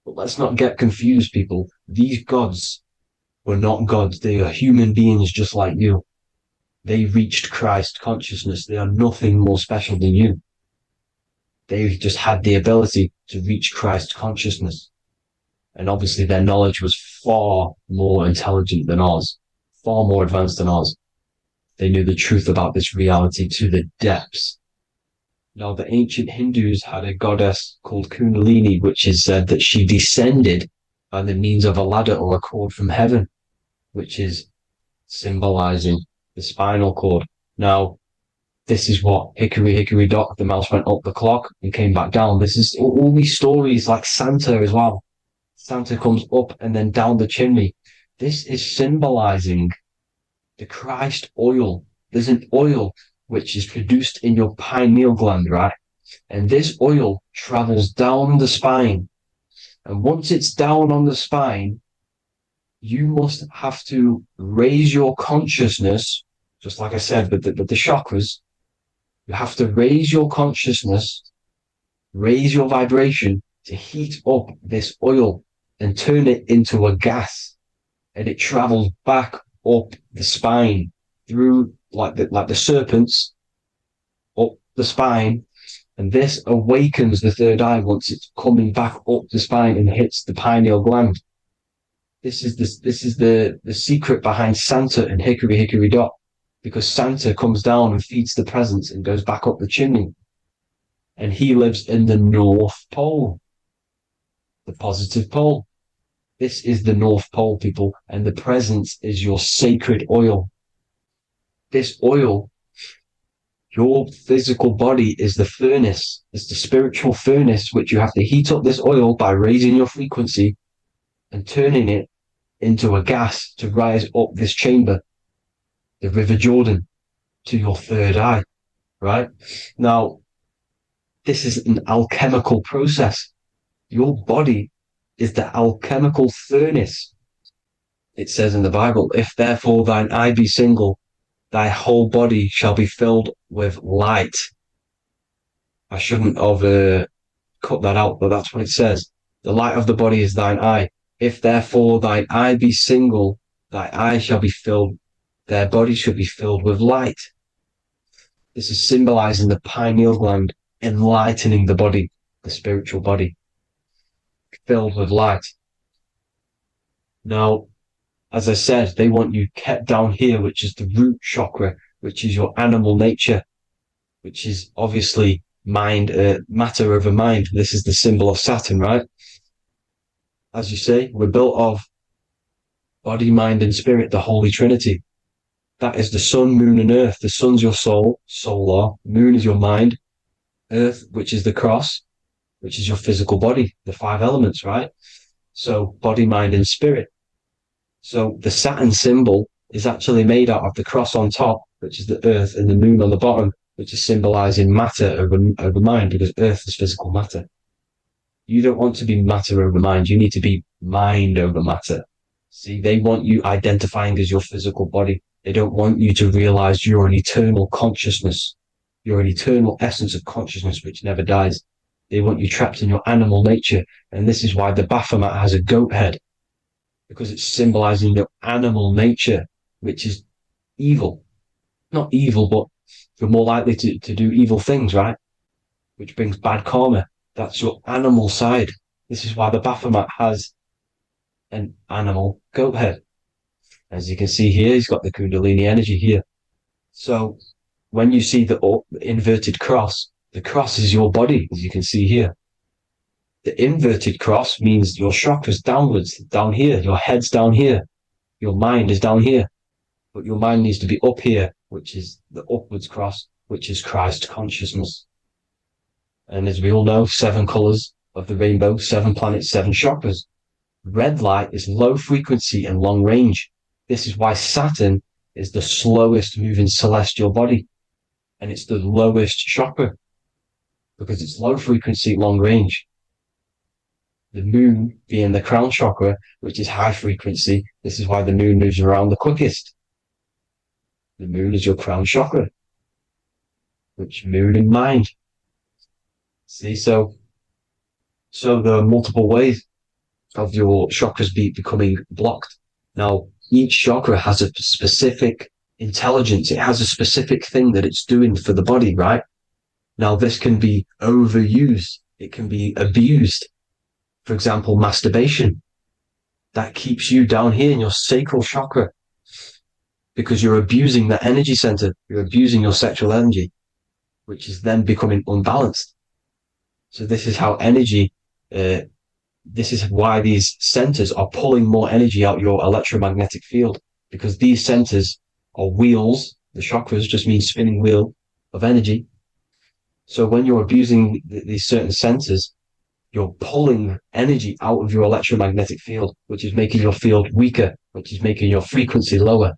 But let's not get confused, people. These gods were not gods. They are human beings just like you. They reached Christ consciousness. They are nothing more special than you. They just had the ability to reach Christ consciousness. And obviously their knowledge was far more intelligent than ours, far more advanced than ours. They knew the truth about this reality to the depths. Now, the ancient Hindus had a goddess called Kundalini, which is said that she descended by the means of a ladder or a cord from heaven, which is symbolizing the spinal cord. Now, this is what Hickory Hickory Dock, the mouse went up the clock and came back down. This is all these stories, like Santa as well. Santa comes up and then down the chimney. This is symbolizing the Christ oil. There's an oil which is produced in your pineal gland, right? And this oil travels down the spine. And once it's down on the spine, you must have to raise your consciousness, just like I said, with the chakras. You have to raise your consciousness, raise your vibration to heat up this oil and turn it into a gas. And it travels back up the spine through like the serpents up the spine. And this awakens the third eye once it's coming back up the spine and hits the pineal gland. This is the secret behind Santa and Hickory Hickory Dock, because Santa comes down and feeds the presents and goes back up the chimney. And he lives in the North Pole, the positive pole. This is the North Pole, people, and the presence is your sacred oil. This oil, your physical body is the furnace. It's the spiritual furnace, which you have to heat up this oil by raising your frequency and turning it into a gas to rise up this chamber, the River Jordan, to your third eye, right? Now, this is an alchemical process. Your body is the alchemical furnace. It says in the Bible, if therefore thine eye be single, thy whole body shall be filled with light. I shouldn't have cut that out, but that's what it says. The light of the body is thine eye. If therefore thine eye be single, thy eye shall be filled, their body shall be filled with light. This is symbolizing the pineal gland, enlightening the body, the spiritual body, filled with light. Now, as I said, they want you kept down here, which is the root chakra, which is your animal nature, which is obviously mind, matter over mind. This is the symbol of Saturn, right? As you say, we're built of body, mind, and spirit, the Holy Trinity. That is the sun, moon, and earth. The sun's your soul, solar. Moon is your mind. Earth, which is the cross, which is your physical body, the 5 elements, right? So body, mind, and spirit. So the Saturn symbol is actually made out of the cross on top, which is the earth, and the moon on the bottom, which is symbolizing matter over mind, because earth is physical matter. You don't want to be matter over mind. You need to be mind over matter. See, they want you identifying as your physical body. They don't want you to realize you're an eternal consciousness. You're an eternal essence of consciousness which never dies. They want you trapped in your animal nature. And this is why the Baphomet has a goat head, because it's symbolizing your animal nature, which is evil. Not evil, but you're more likely to do evil things, right? Which brings bad karma. That's your animal side. This is why the Baphomet has an animal goat head. As you can see here, he's got the Kundalini energy here. So when you see the inverted cross, the cross is your body, as you can see here. The inverted cross means your chakras downwards, down here. Your head's down here. Your mind is down here. But your mind needs to be up here, which is the upwards cross, which is Christ consciousness. And as we all know, 7 colors of the rainbow, 7 planets, 7 chakras. Red light is low frequency and long range. This is why Saturn is the slowest moving celestial body. And it's the lowest chakra, because it's low frequency, long range. The moon being the crown chakra, which is high frequency. This is why the moon moves around the quickest. The moon is your crown chakra, which moon in mind. See, so there are multiple ways of your chakras becoming blocked. Now, each chakra has a specific intelligence. It has a specific thing that it's doing for the body, right? Now, this can be overused. It can be abused. For example, masturbation. That keeps you down here in your sacral chakra, because you're abusing the energy center. You're abusing your sexual energy, which is then becoming unbalanced. So this is how energy, this is why these centers are pulling more energy out your electromagnetic field, because these centers are wheels. The chakras just mean spinning wheel of energy. So when you're abusing these certain centers, you're pulling energy out of your electromagnetic field, which is making your field weaker, which is making your frequency lower,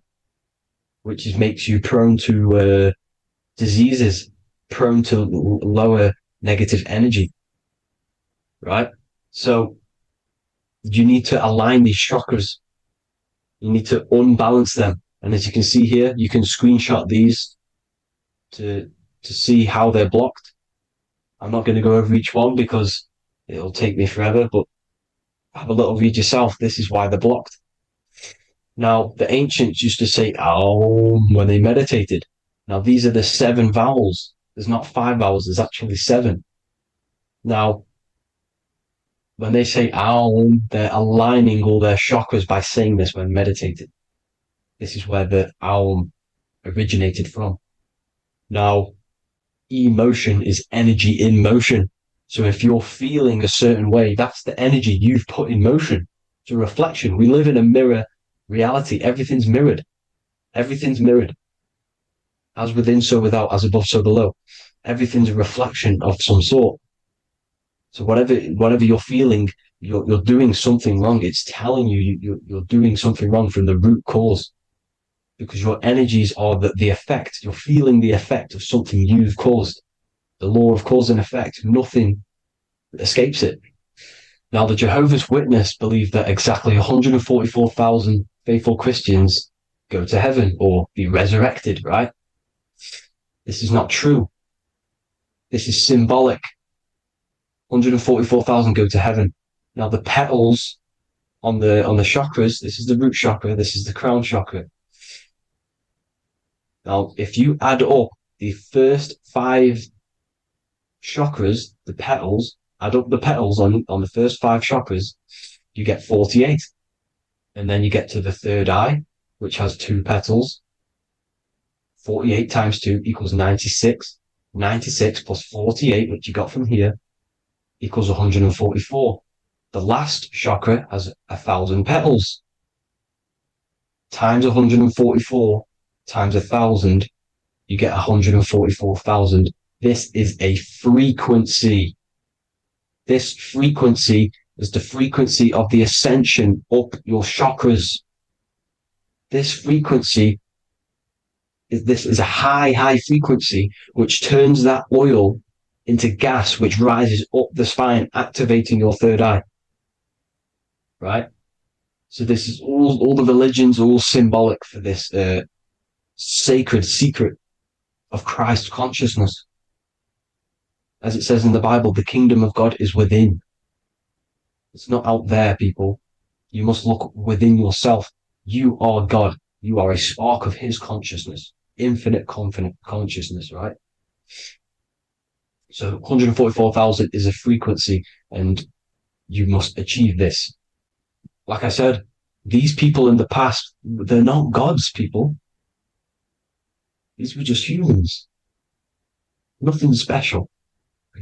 which makes you prone to diseases, prone to lower negative energy, right? So you need to align these chakras. You need to unbalance them. And as you can see here, you can screenshot these to see how they're blocked. I'm not going to go over each one because it'll take me forever, but have a little read yourself. This is why they're blocked. Now, the ancients used to say Aum when they meditated. Now, these are the 7 vowels. There's not 5 vowels, there's actually 7. Now, when they say Aum, they're aligning all their chakras by saying this when meditated. This is where the Aum originated from. Now, emotion is energy in motion. So if you're feeling a certain way, that's the energy you've put in motion. It's a reflection. We live in a mirror reality. Everything's mirrored. Everything's mirrored. As within, so without, as above, so below. Everything's a reflection of some sort. So whatever you're feeling, you're doing something wrong. It's telling you you're doing something wrong from the root cause. Because your energies are the effect. You're feeling the effect of something you've caused. The law of cause and effect. Nothing escapes it. Now, the Jehovah's Witness believe that exactly 144,000 faithful Christians go to heaven or be resurrected, right? This is not true. This is symbolic. 144,000 go to heaven. Now, the petals on the chakras, this is the root chakra, this is the crown chakra. Now, if you add up the first 5 chakras, the petals, add up the petals on the first 5 chakras, you get 48. And then you get to the third eye, which has 2 petals. 48 times 2 equals 96. 96 plus 48, which you got from here, equals 144. The last chakra has 1,000 petals. Times 144 times 1,000, you get 144,000. This is a frequency. This frequency is the frequency of the ascension up your chakras. This frequency is a high frequency, which turns that oil into gas, which rises up the spine, activating your third eye. Right? So this is all the religions are all symbolic for this sacred secret of Christ consciousness. As it says in the Bible, the kingdom of God is within. It's not out there, people. You must look within yourself. You are God. You are a spark of his consciousness, infinite consciousness, right? So 144,000 is a frequency, and you must achieve this. Like I said, these people in the past, they're not gods, people. These were just humans. Nothing special.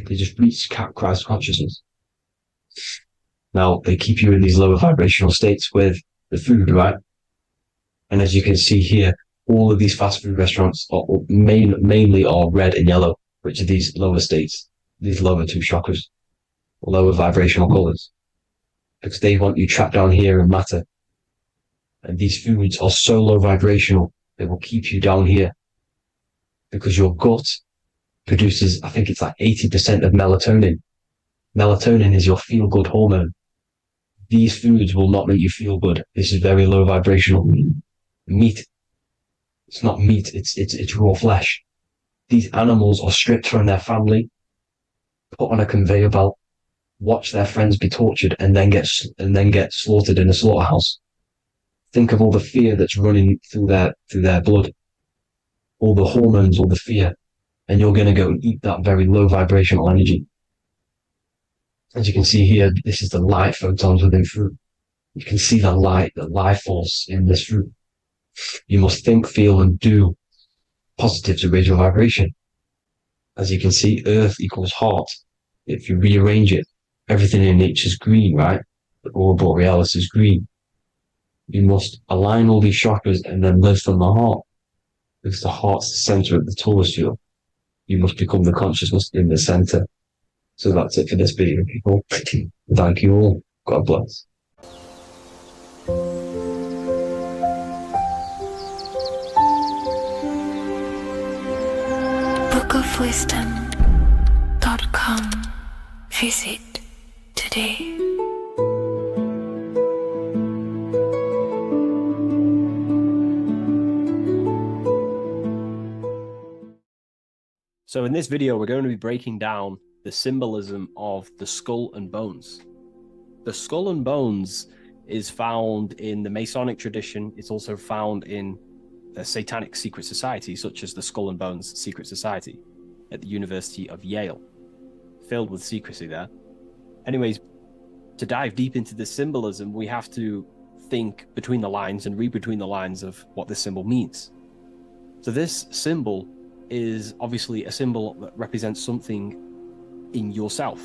They just reach Christ consciousness. Now, they keep you in these lower vibrational states with the food, right? And as you can see here, all of these fast food restaurants are mainly are red and yellow, which are these lower states, these lower 2 chakras, lower vibrational colors, because they want you trapped down here in matter. And these foods are so low vibrational, they will keep you down here, because your gut produces, I think it's like 80% of melatonin. Melatonin is your feel-good hormone. These foods will not make you feel good. This is very low vibrational. Meat. It's not meat, it's raw flesh. These animals are stripped from their family, put on a conveyor belt, watch their friends be tortured, and then get slaughtered in a slaughterhouse. Think of all the fear that's running through their blood, all the hormones, all the fear, and you're going to go and eat that very low vibrational energy. As you can see here, this is the light photons within fruit. You can see the life force in this fruit. You must think, feel, and do positive to raise your vibration. As you can see, earth equals heart. If you rearrange it, everything in nature is green, right? The aurora borealis is green. You must align all these chakras and then live from the heart, because the heart's the center of the Taurus field. You must become the consciousness in the center. So that's it for this video, people. Thank you all. God bless. www.wisdom.com. Visit today. So in this video, we're going to be breaking down the symbolism of the skull and bones. The skull and bones is found in the Masonic tradition. It's also found in a satanic secret society, such as the Skull and Bones Secret Society at the University of Yale, filled with secrecy there. Anyways, to dive deep into this symbolism, we have to think between the lines and read between the lines of what this symbol means. So this symbol is obviously a symbol that represents something in yourself.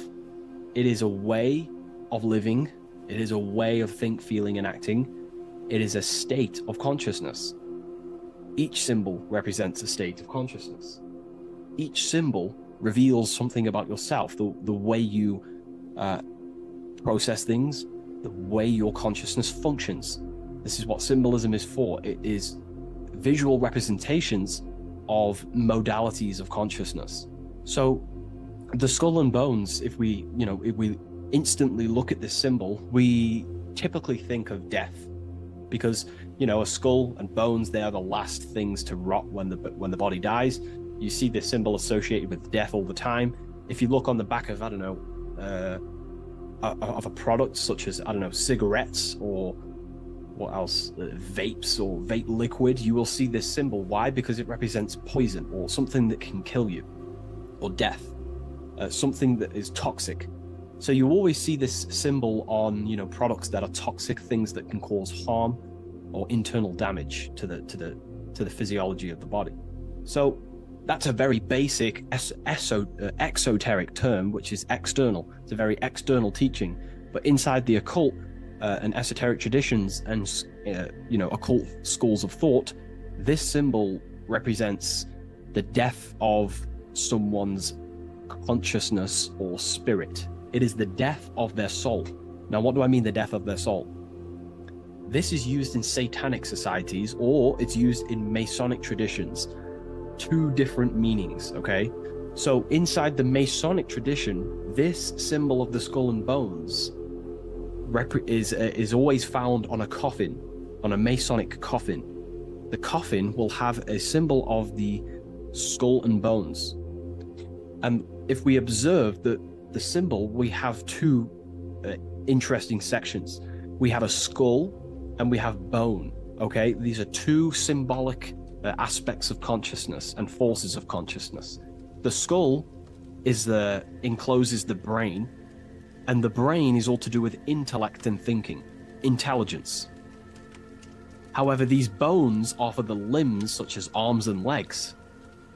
It is a way of living. It is a way of think, feeling, and acting. It is a state of consciousness. Each symbol represents a state of consciousness. Each symbol reveals something about yourself, the way you process things, the way your consciousness functions. This is what symbolism is for. It is visual representations of modalities of consciousness. So the skull and bones, if we instantly look at this symbol, we typically think of death, because a skull and bones, they are the last things to rot when the body dies. You see this symbol associated with death all the time. If you look on the back of of a product such as cigarettes or what else, vapes or vape liquid, you will see this symbol. Why? Because it represents poison or something that can kill you, or death, something that is toxic. So you always see this symbol on products that are toxic, things that can cause harm or internal damage to the physiology of the body. So that's a very basic exoteric term, which is external. It's a very external teaching. But inside the occult and esoteric traditions and occult schools of thought, this symbol represents the death of someone's consciousness or spirit. It is the death of their soul. Now, what do I mean, the death of their soul? This is used in satanic societies, or it's used in Masonic traditions. Two different meanings, okay? So inside the Masonic tradition, this symbol of the skull and bones is always found on a coffin, on a Masonic coffin. The coffin will have a symbol of the skull and bones. And if we observe the symbol, we have two interesting sections. We have a skull and we have bone, okay? These are two symbolic aspects of consciousness and forces of consciousness. The skull encloses the brain, and the brain is all to do with intellect and thinking, intelligence. However, these bones are for the limbs, such as arms and legs,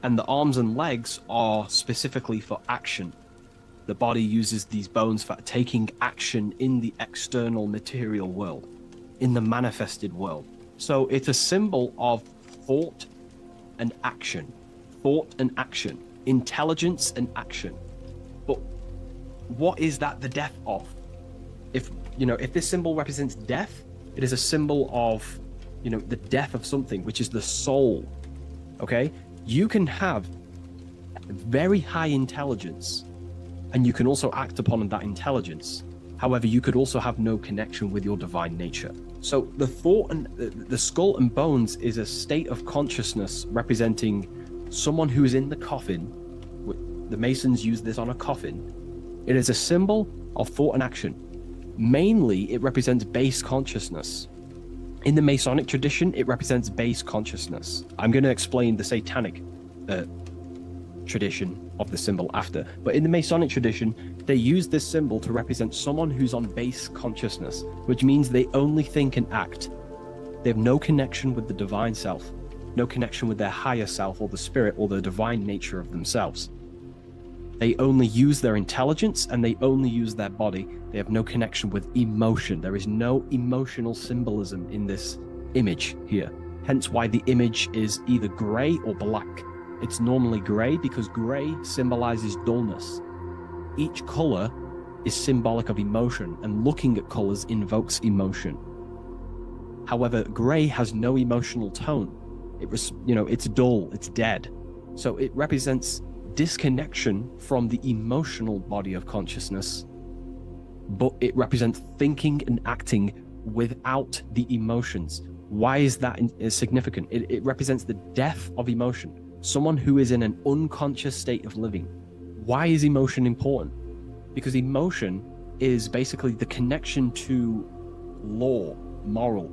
and the arms and legs are specifically for action. The body uses these bones for taking action in the external material world, in the manifested world. So it's a symbol of thought and action, intelligence and action. But what is that the death of? If this symbol represents death, it is a symbol of the death of something, which is the soul. Okay, you can have very high intelligence and you can also act upon that intelligence. However, you could also have no connection with your divine nature. So the thought and the skull and bones is a state of consciousness representing someone who is in the coffin. The Masons use this on a coffin. It is a symbol of thought and action. Mainly, it represents base consciousness. In the Masonic tradition, it represents base consciousness. I'm going to explain the satanic tradition of the symbol after. But in the Masonic tradition, they use this symbol to represent someone who's on base consciousness, which means they only think and act. They have no connection with the divine self, no connection with their higher self or the spirit or the divine nature of themselves. They only use their intelligence and they only use their body. They have no connection with emotion. There is no emotional symbolism in this image here. Hence why the image is either gray or black. It's normally gray because gray symbolizes dullness. Each color is symbolic of emotion, and looking at colors invokes emotion. However, gray has no emotional tone. It's dull, it's dead. So it represents disconnection from the emotional body of consciousness, but it represents thinking and acting without the emotions. Why is that significant? It represents the death of emotion. Someone who is in an unconscious state of living. Why is emotion important? Because emotion is basically the connection to law, moral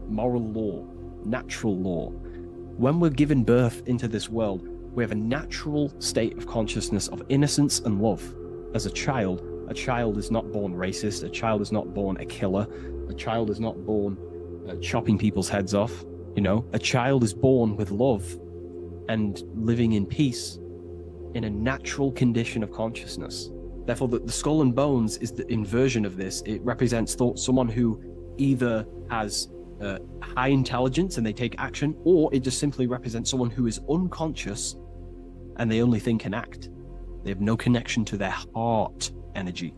law, natural law. When we're given birth into this world, we have a natural state of consciousness of innocence and love. As a child is not born racist, a child is not born a killer, a child is not born chopping people's heads off. A child is born with love and living in peace in a natural condition of consciousness. Therefore, the skull and bones is the inversion of this. It represents someone who either has high intelligence and they take action, or it just simply represents someone who is unconscious and they only think and act. They have no connection to their heart energy,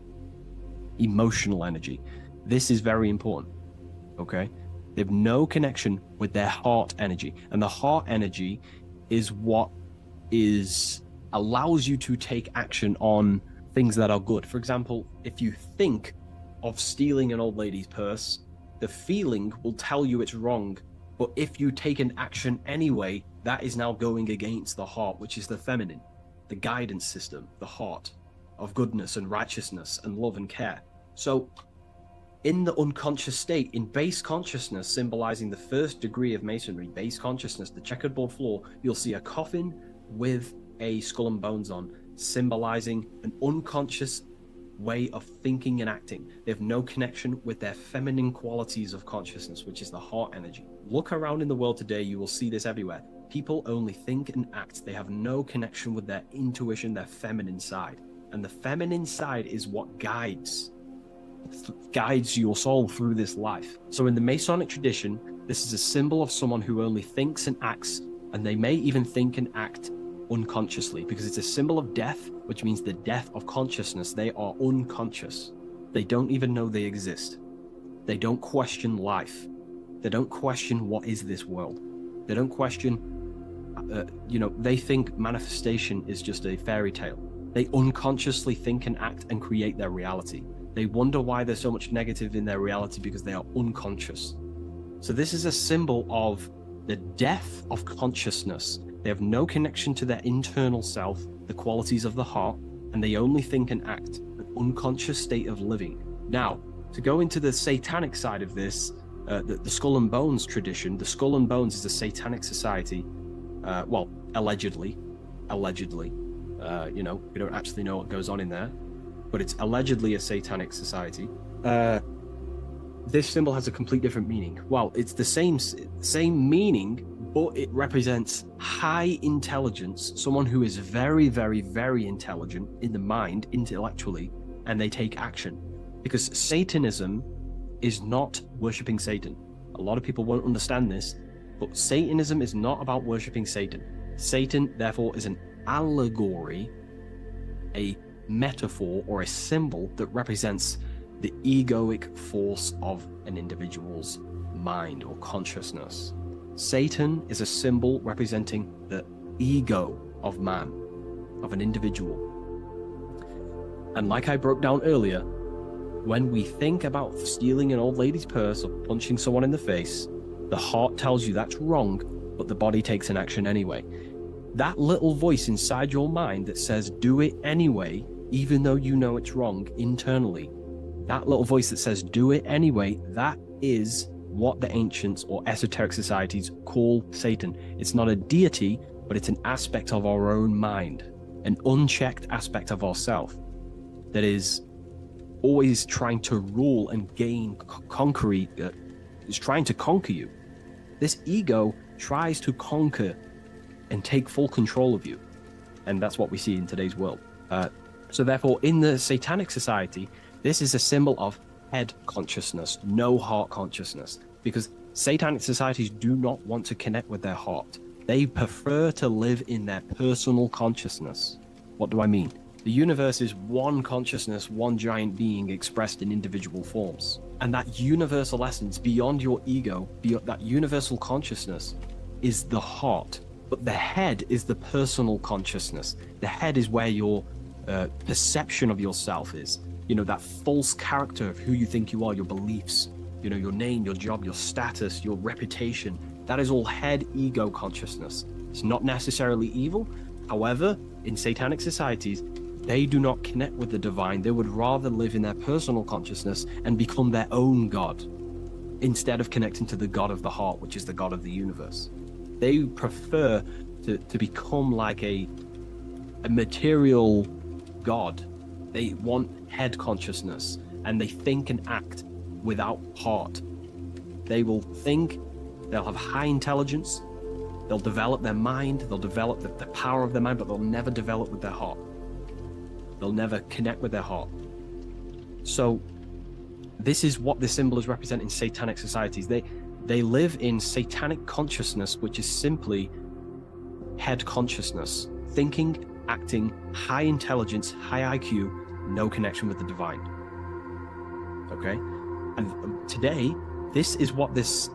emotional energy. This is very important, okay? They have no connection with their heart energy. And the heart energy is what allows you to take action on things that are good. For example, if you think of stealing an old lady's purse, the feeling will tell you it's wrong. But if you take an action anyway, that is now going against the heart, which is the feminine, the guidance system, the heart of goodness and righteousness and love and care. So in the unconscious state, in base consciousness, symbolizing the first degree of masonry, base consciousness, the checkerboard floor, you'll see a coffin with a skull and bones on, symbolizing an unconscious way of thinking and acting. They have no connection with their feminine qualities of consciousness, which is the heart energy. Look around in the world today, you will see this everywhere. People only think and act. They have no connection with their intuition, their feminine side. And the feminine side is what guides your soul through this life. So in the Masonic tradition, this is a symbol of someone who only thinks and acts, and they may even think and act unconsciously, because it's a symbol of death, which means the death of consciousness. They are unconscious. They don't even know they exist. They don't question life. They don't question what is this world. They don't question, they think manifestation is just a fairy tale. They unconsciously think and act and create their reality. They wonder why there's so much negative in their reality, because they are unconscious. So this is a symbol of the death of consciousness. They have no connection to their internal self, the qualities of the heart, and they only think and act, an unconscious state of living. Now, to go into the satanic side of this, the Skull and Bones tradition, the Skull and Bones is a satanic society, allegedly. We don't actually know what goes on in there, but it's allegedly a satanic society. This symbol has a complete different meaning. Well, it's the same meaning, but it represents high intelligence, someone who is very, very, very intelligent in the mind, intellectually, and they take action. Because Satanism is not worshipping Satan. A lot of people won't understand this, but Satanism is not about worshipping Satan. Satan, therefore, is an allegory, a metaphor, or a symbol that represents the egoic force of an individual's mind or consciousness. Satan is a symbol representing the ego of man, of an individual. And like I broke down earlier, when we think about stealing an old lady's purse or punching someone in the face, the heart tells you that's wrong, but the body takes an action anyway. That little voice inside your mind that says, do it anyway, even though you know it's wrong internally, that little voice that says, do it anyway, that is what the ancients or esoteric societies call Satan. It's not a deity, but it's an aspect of our own mind, an unchecked aspect of ourself that is always trying to rule and gain, is trying to conquer you. This ego tries to conquer and take full control of you. And that's what we see in today's world. So therefore, in the satanic society, this is a symbol of head consciousness, no heart consciousness, because satanic societies do not want to connect with their heart. They prefer to live in their personal consciousness. What do I mean? The universe is one consciousness, one giant being expressed in individual forms. And that universal essence beyond your ego, beyond that universal consciousness, is the heart. But the head is the personal consciousness. The head is where your perception of yourself is. You know, that false character of who you think you are, your beliefs, you know, your name, your job, your status, your reputation. That is all head ego consciousness. It's not necessarily evil. However, in satanic societies, they do not connect with the divine. They would rather live in their personal consciousness and become their own God instead of connecting to the God of the heart, which is the God of the universe. They prefer to become like a material God. They want head consciousness, and they think and act without heart. They will think, they'll have high intelligence, they'll develop their mind, they'll develop the power of their mind, but they'll never develop with their heart. They'll never connect with their heart. So this is what the symbols represent in satanic societies. They live in satanic consciousness, which is simply head consciousness, thinking, acting, high intelligence, high IQ, no connection with the divine. Okay? And today, this is what this,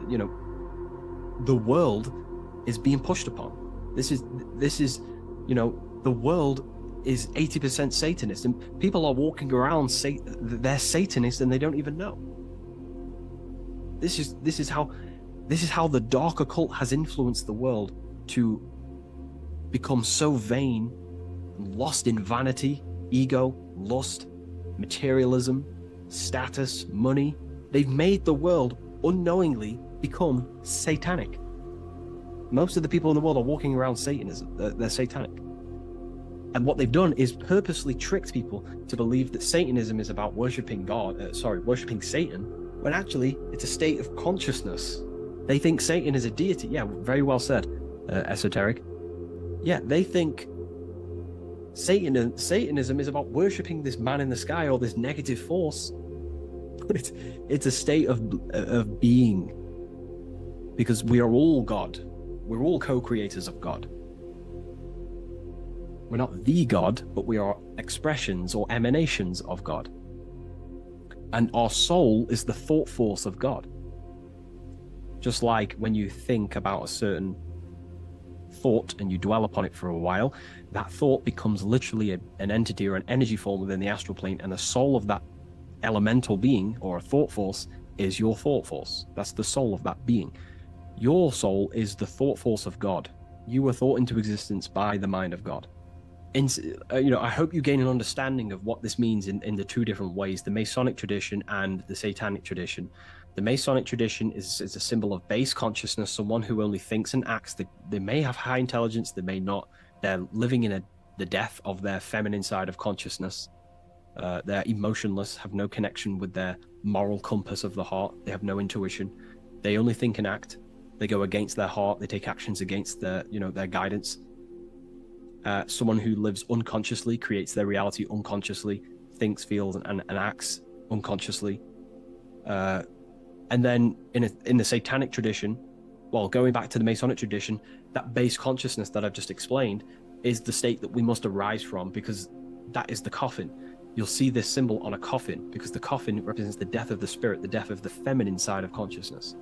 you know, the world is being pushed upon. This is, you know, the world is 80% Satanist, and people are walking around they're Satanists and they don't even know. This is how the dark occult has influenced the world to become so vain, lost in vanity, ego, lust, materialism, status, money. They've made the world unknowingly become satanic. Most of the people in the world are walking around Satanism. They're satanic. And what they've done is purposely tricked people to believe that Satanism is about worshipping worshipping Satan, when actually it's a state of consciousness. They think Satan is a deity. Yeah, very well said, esoteric. Yeah, they think Satanism is about worshipping this man in the sky or this negative force. But it's a state of being, because we are all God. We're all co-creators of God. We're not the God, but we are expressions or emanations of God. And our soul is the thought force of God. Just like when you think about a certain thought and you dwell upon it for a while, that thought becomes literally an entity or an energy form within the astral plane, and the soul of that elemental being or a thought force is your thought force. That's the soul of that being. Your soul is the thought force of God. You were thought into existence by the mind of God. I hope you gain an understanding of what this means in the two different ways, the Masonic tradition and the Satanic tradition. The Masonic tradition is a symbol of base consciousness, someone who only thinks and acts. They may have high intelligence, they may not. They're living in the death of their feminine side of consciousness. They're emotionless, have no connection with their moral compass of the heart. They have no intuition. They only think and act. They go against their heart. They take actions against their guidance. Someone who lives unconsciously, creates their reality unconsciously, thinks, feels, and acts unconsciously. And then in the Satanic tradition, well, going back to the Masonic tradition, that base consciousness that I've just explained is the state that we must arise from, because that is the coffin. You'll see this symbol on a coffin, because the coffin represents the death of the spirit, the death of the feminine side of consciousness,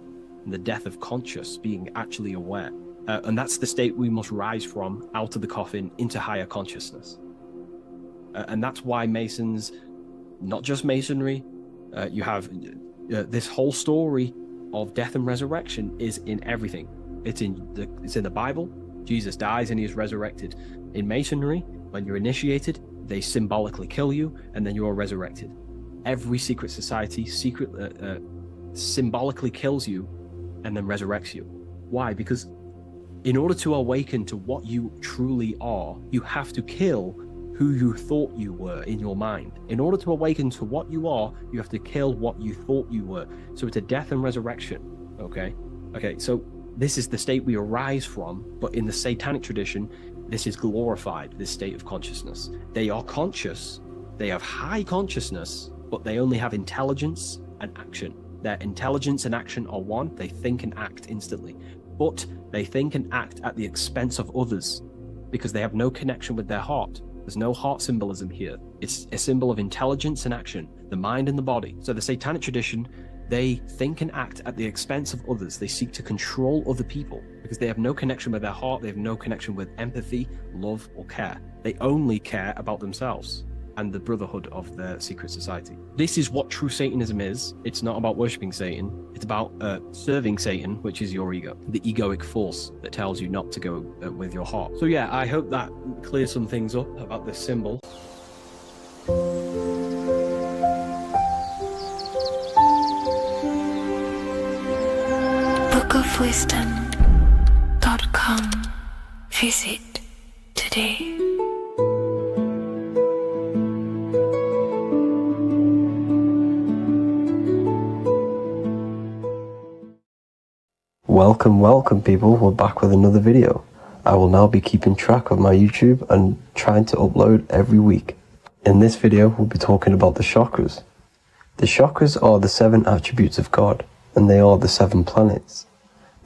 and the death of conscious, being actually aware. And that's the state we must rise from, out of the coffin, into higher consciousness. And that's why Masons, not just Masonry, you have this whole story of death and resurrection is in everything. It's in the Bible. Jesus dies and he is resurrected. In Masonry, when you're initiated, they symbolically kill you and then you are resurrected. Every secret society symbolically kills you and then resurrects you. Why? Because in order to awaken to what you truly are, you have to kill who you thought you were in your mind. In order to awaken to what you are, you have to kill what you thought you were. So it's a death and resurrection. Okay, so this is the state we arise from, but in the Satanic tradition, this is glorified, this state of consciousness. They are conscious, they have high consciousness, but they only have intelligence and action. Their intelligence and action are one. They think and act instantly, but they think and act at the expense of others because they have no connection with their heart. There's no heart symbolism here. It's a symbol of intelligence and action, the mind and the body. So the satanic tradition, they think and act at the expense of others. They seek to control other people because they have no connection with their heart. They have no connection with empathy, love, or care. They only care about themselves and the brotherhood of their secret society. This is what true Satanism is. It's not about worshipping Satan. It's about serving Satan, which is your ego, the egoic force that tells you not to go with your heart. So yeah, I hope that clears some things up about this symbol. bookofwisdom.com. Visit today. Welcome people, we're back with another video. I will now be keeping track of my YouTube and trying to upload every week. In this video, we'll be talking about the chakras. The chakras are the 7 attributes of God, and they are the 7 planets.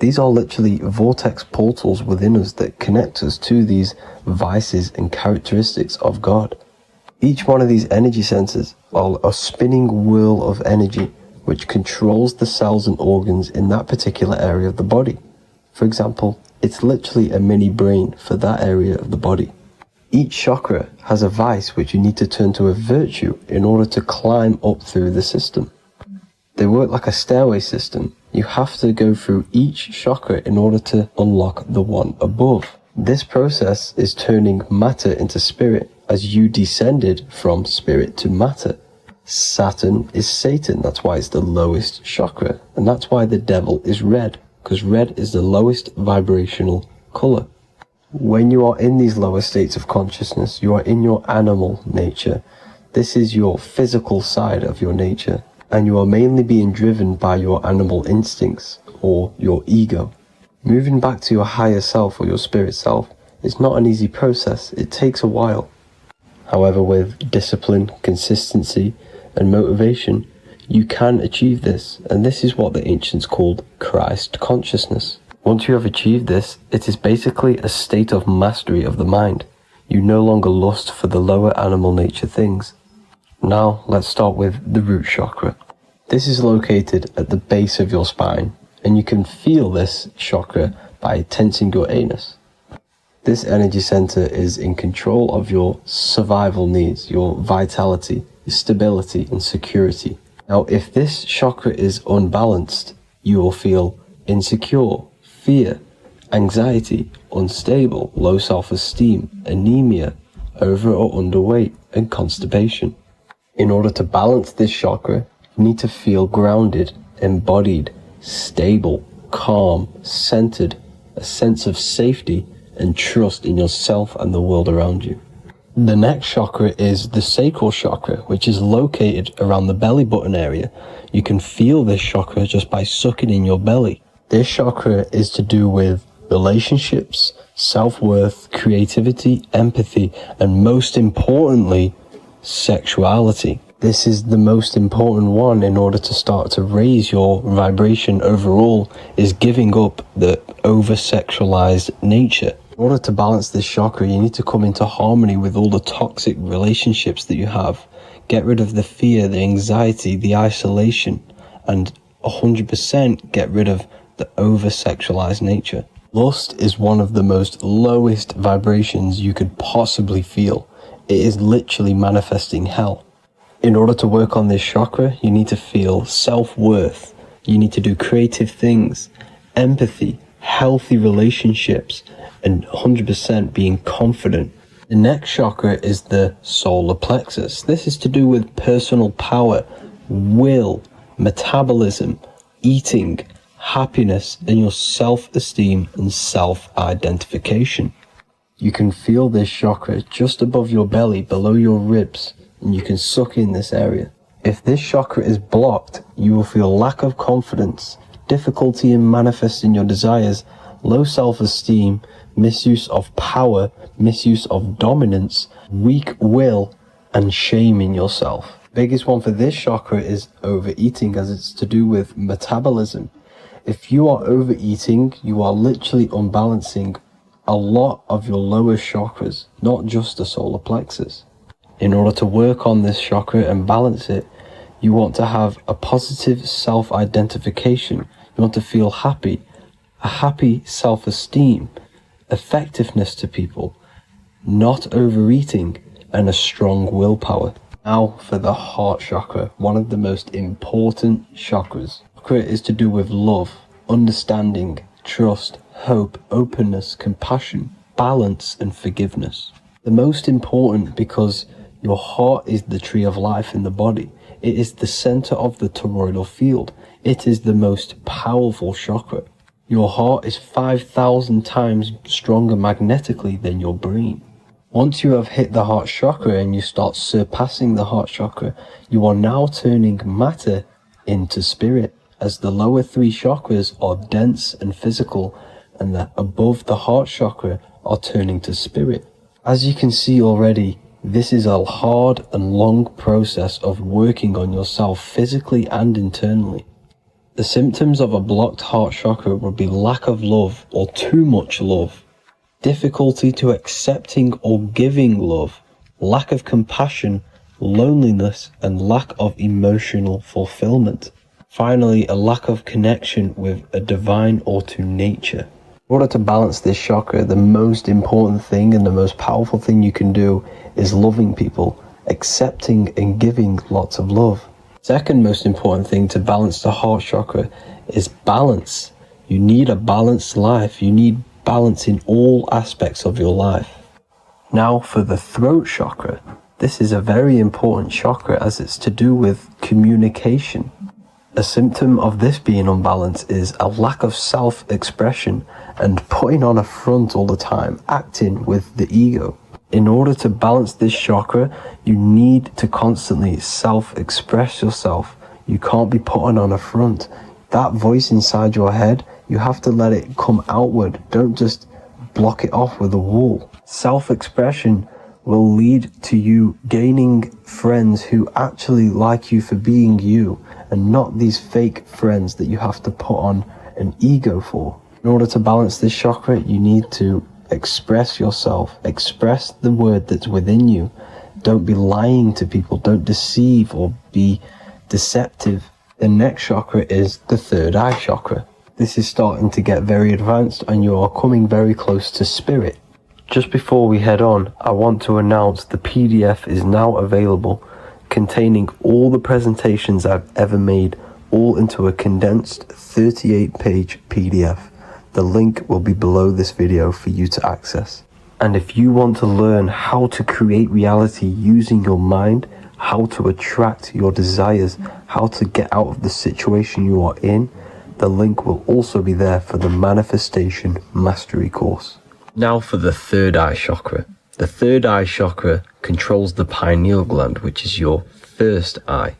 These are literally vortex portals within us that connect us to these vices and characteristics of God. Each one of these energy centers are a spinning wheel of energy which controls the cells and organs in that particular area of the body. For example, it's literally a mini brain for that area of the body. Each chakra has a vice which you need to turn to a virtue in order to climb up through the system. They work like a stairway system. You have to go through each chakra in order to unlock the one above. This process is turning matter into spirit as you descended from spirit to matter. Saturn is Satan, that's why it's the lowest chakra, and that's why the devil is red, because red is the lowest vibrational color. When you are in these lower states of consciousness, you are in your animal nature. This is your physical side of your nature, and you are mainly being driven by your animal instincts, or your ego. Moving back to your higher self or your spirit self is not an easy process, it takes a while. However, with discipline, consistency, and motivation, you can achieve this, and this is what the ancients called Christ consciousness. Once you have achieved this, it is basically a state of mastery of the mind. You no longer lust for the lower animal nature things. Now, let's start with the root chakra. This is located at the base of your spine, and you can feel this chakra by tensing your anus. This energy center is in control of your survival needs, your vitality, stability and security. Now, if this chakra is unbalanced, you will feel insecure, fear, anxiety, unstable, low self-esteem, anemia, over or underweight, and constipation. In order to balance this chakra, you need to feel grounded, embodied, stable, calm, centered, a sense of safety and trust in yourself and the world around you. The next chakra is the sacral chakra, which is located around the belly button area. You can feel this chakra just by sucking in your belly. This chakra is to do with relationships, self-worth, creativity, empathy, and most importantly, sexuality. This is the most important one in order to start to raise your vibration overall, is giving up the over-sexualized nature. In order to balance this chakra, you need to come into harmony with all the toxic relationships that you have. Get rid of the fear, the anxiety, the isolation, and 100% get rid of the over-sexualized nature. Lust is one of the most lowest vibrations you could possibly feel. It is literally manifesting hell. In order to work on this chakra, you need to feel self-worth. You need to do creative things, empathy, healthy relationships, and 100% being confident. The next chakra is the solar plexus. This is to do with personal power, will, metabolism, eating, happiness, and your self-esteem and self-identification. You can feel this chakra just above your belly, below your ribs, and you can suck in this area. If this chakra is blocked, you will feel lack of confidence, difficulty in manifesting your desires, low self-esteem, misuse of power, misuse of dominance, weak will, and shame in yourself. Biggest one for this chakra is overeating, as it's to do with metabolism. If you are overeating, you are literally unbalancing a lot of your lower chakras, not just the solar plexus. In order to work on this chakra and balance it, you want to have a positive self-identification. You want to feel happy, a happy self-esteem, effectiveness to people, not overeating, and a strong willpower. Now for the heart chakra, one of the most important chakras. Chakra is to do with love, understanding, trust, hope, openness, compassion, balance, and forgiveness. The most important because your heart is the tree of life in the body. It is the center of the toroidal field. It is the most powerful chakra. Your heart is 5,000 times stronger magnetically than your brain. Once you have hit the heart chakra and you start surpassing the heart chakra, you are now turning matter into spirit, as the lower three chakras are dense and physical, and the above the heart chakra are turning to spirit. As you can see already, this is a hard and long process of working on yourself physically and internally. The symptoms of a blocked heart chakra would be lack of love or too much love, difficulty to accepting or giving love, lack of compassion, loneliness, and lack of emotional fulfillment. Finally, a lack of connection with a divine or to nature. In order to balance this chakra, the most important thing and the most powerful thing you can do is loving people, accepting and giving lots of love. Second most important thing to balance the heart chakra is balance. You need a balanced life. You need balance in all aspects of your life. Now for the throat chakra. This is a very important chakra as it's to do with communication. A symptom of this being unbalanced is a lack of self-expression and putting on a front all the time, acting with the ego. In order to balance this chakra, you need to constantly self-express yourself. You can't be putting on a front. That voice inside your head, you have to let it come outward. Don't just block it off with a wall. Self-expression will lead to you gaining friends who actually like you for being you, and not these fake friends that you have to put on an ego for. In order to balance this chakra, you need to express yourself, express the word that's within you. Don't be lying to people, don't deceive or be deceptive. The next chakra is the third eye chakra. This is starting to get very advanced and you are coming very close to spirit. Just before we head on, I want to announce the PDF is now available, containing all the presentations I've ever made, all into a condensed 38-page PDF. The link will be below this video for you to access. And if you want to learn how to create reality using your mind, how to attract your desires, how to get out of the situation you are in, the link will also be there for the Manifestation Mastery course. Now for the third eye chakra. The third eye chakra controls the pineal gland, which is your first eye.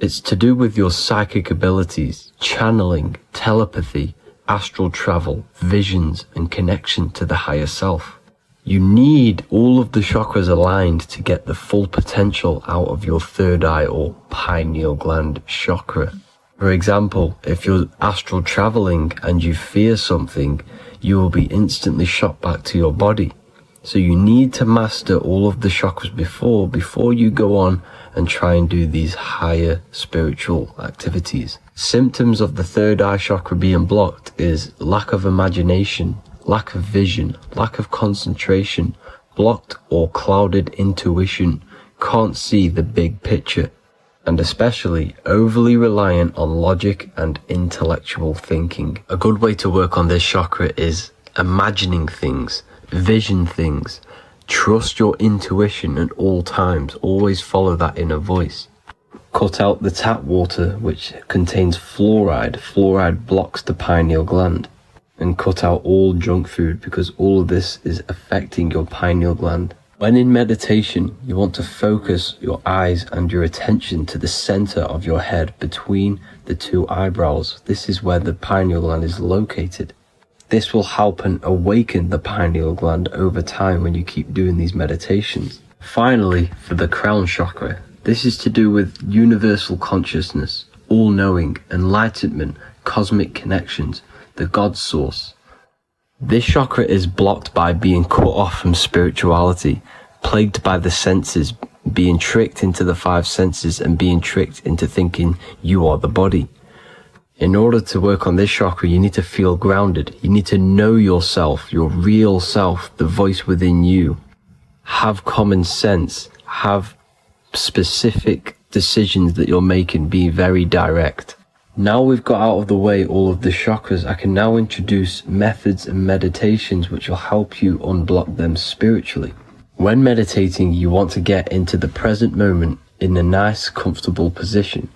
It's to do with your psychic abilities, channeling, telepathy, astral travel, visions, and connection to the higher self. You need all of the chakras aligned to get the full potential out of your third eye or pineal gland chakra. For example, if you're astral traveling and you fear something, you will be instantly shot back to your body. So you need to master all of the chakras before you go on and try and do these higher spiritual activities. Symptoms of the third eye chakra being blocked is lack of imagination, lack of vision, lack of concentration, blocked or clouded intuition, can't see the big picture, and especially overly reliant on logic and intellectual thinking. A good way to work on this chakra is imagining things, vision things, trust your intuition at all times, always follow that inner voice. Cut out the tap water which contains fluoride. Fluoride blocks the pineal gland. And cut out all junk food because all of this is affecting your pineal gland. When in meditation, you want to focus your eyes and your attention to the center of your head between the two eyebrows. This is where the pineal gland is located. This will help and awaken the pineal gland over time when you keep doing these meditations. Finally, for the crown chakra, this is to do with universal consciousness, all-knowing, enlightenment, cosmic connections, the God source. This chakra is blocked by being cut off from spirituality, plagued by the senses, being tricked into the five senses and being tricked into thinking you are the body. In order to work on this chakra, you need to feel grounded. You need to know yourself, your real self, the voice within you. Have common sense, have specific decisions that you're making, be very direct. Now we've got out of the way all of the chakras, I can now introduce methods and meditations which will help you unblock them spiritually. When meditating, you want to get into the present moment in a nice, comfortable position.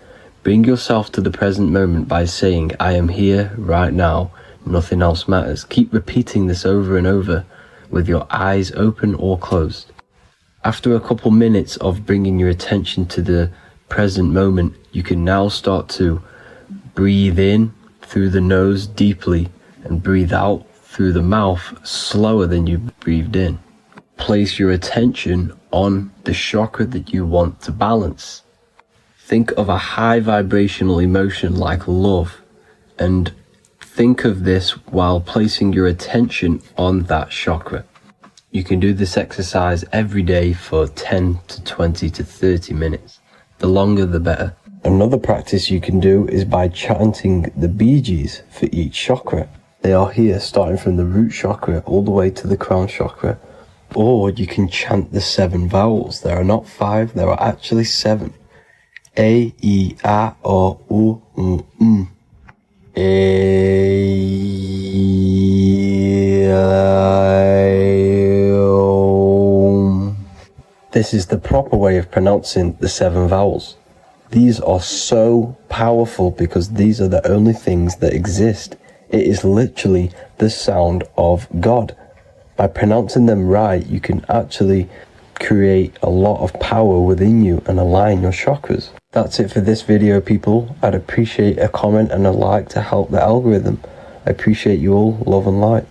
Bring yourself to the present moment by saying, I am here right now, nothing else matters. Keep repeating this over and over with your eyes open or closed. After a couple minutes of bringing your attention to the present moment, you can now start to breathe in through the nose deeply and breathe out through the mouth slower than you breathed in. Place your attention on the chakra that you want to balance. Think of a high vibrational emotion like love, and think of this while placing your attention on that chakra. You can do this exercise every day for 10 to 20 to 30 minutes. The longer the better. Another practice you can do is by chanting the Bijis for each chakra. They are here starting from the root chakra all the way to the crown chakra. Or you can chant the 7 vowels. There are not 5, there are actually 7. A, I, A, O, U, M. This is the proper way of pronouncing the 7 vowels. These are so powerful because these are the only things that exist. It is literally the sound of God. By pronouncing them right, you can actually create a lot of power within you and align your chakras. That's it for this video, people. I'd appreciate a comment and a like to help the algorithm. I appreciate you all. Love and light.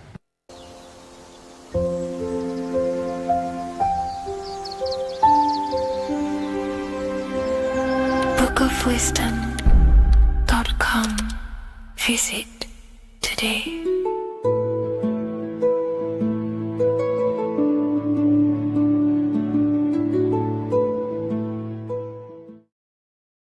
bookofwisdom.com. Visit today.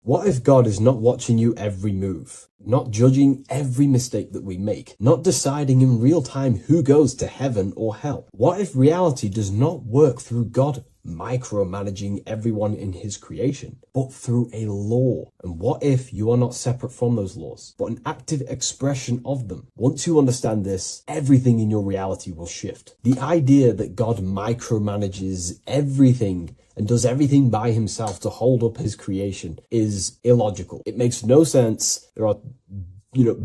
What if God is not watching you every move, not judging every mistake that we make, not deciding in real time who goes to heaven or hell? What if reality does not work through God micromanaging everyone in his creation, but through a law? And what if you are not separate from those laws, but an active expression of them? Once you understand this, everything in your reality will shift. The idea that God micromanages everything and does everything by himself to hold up his creation is illogical. It makes no sense. There are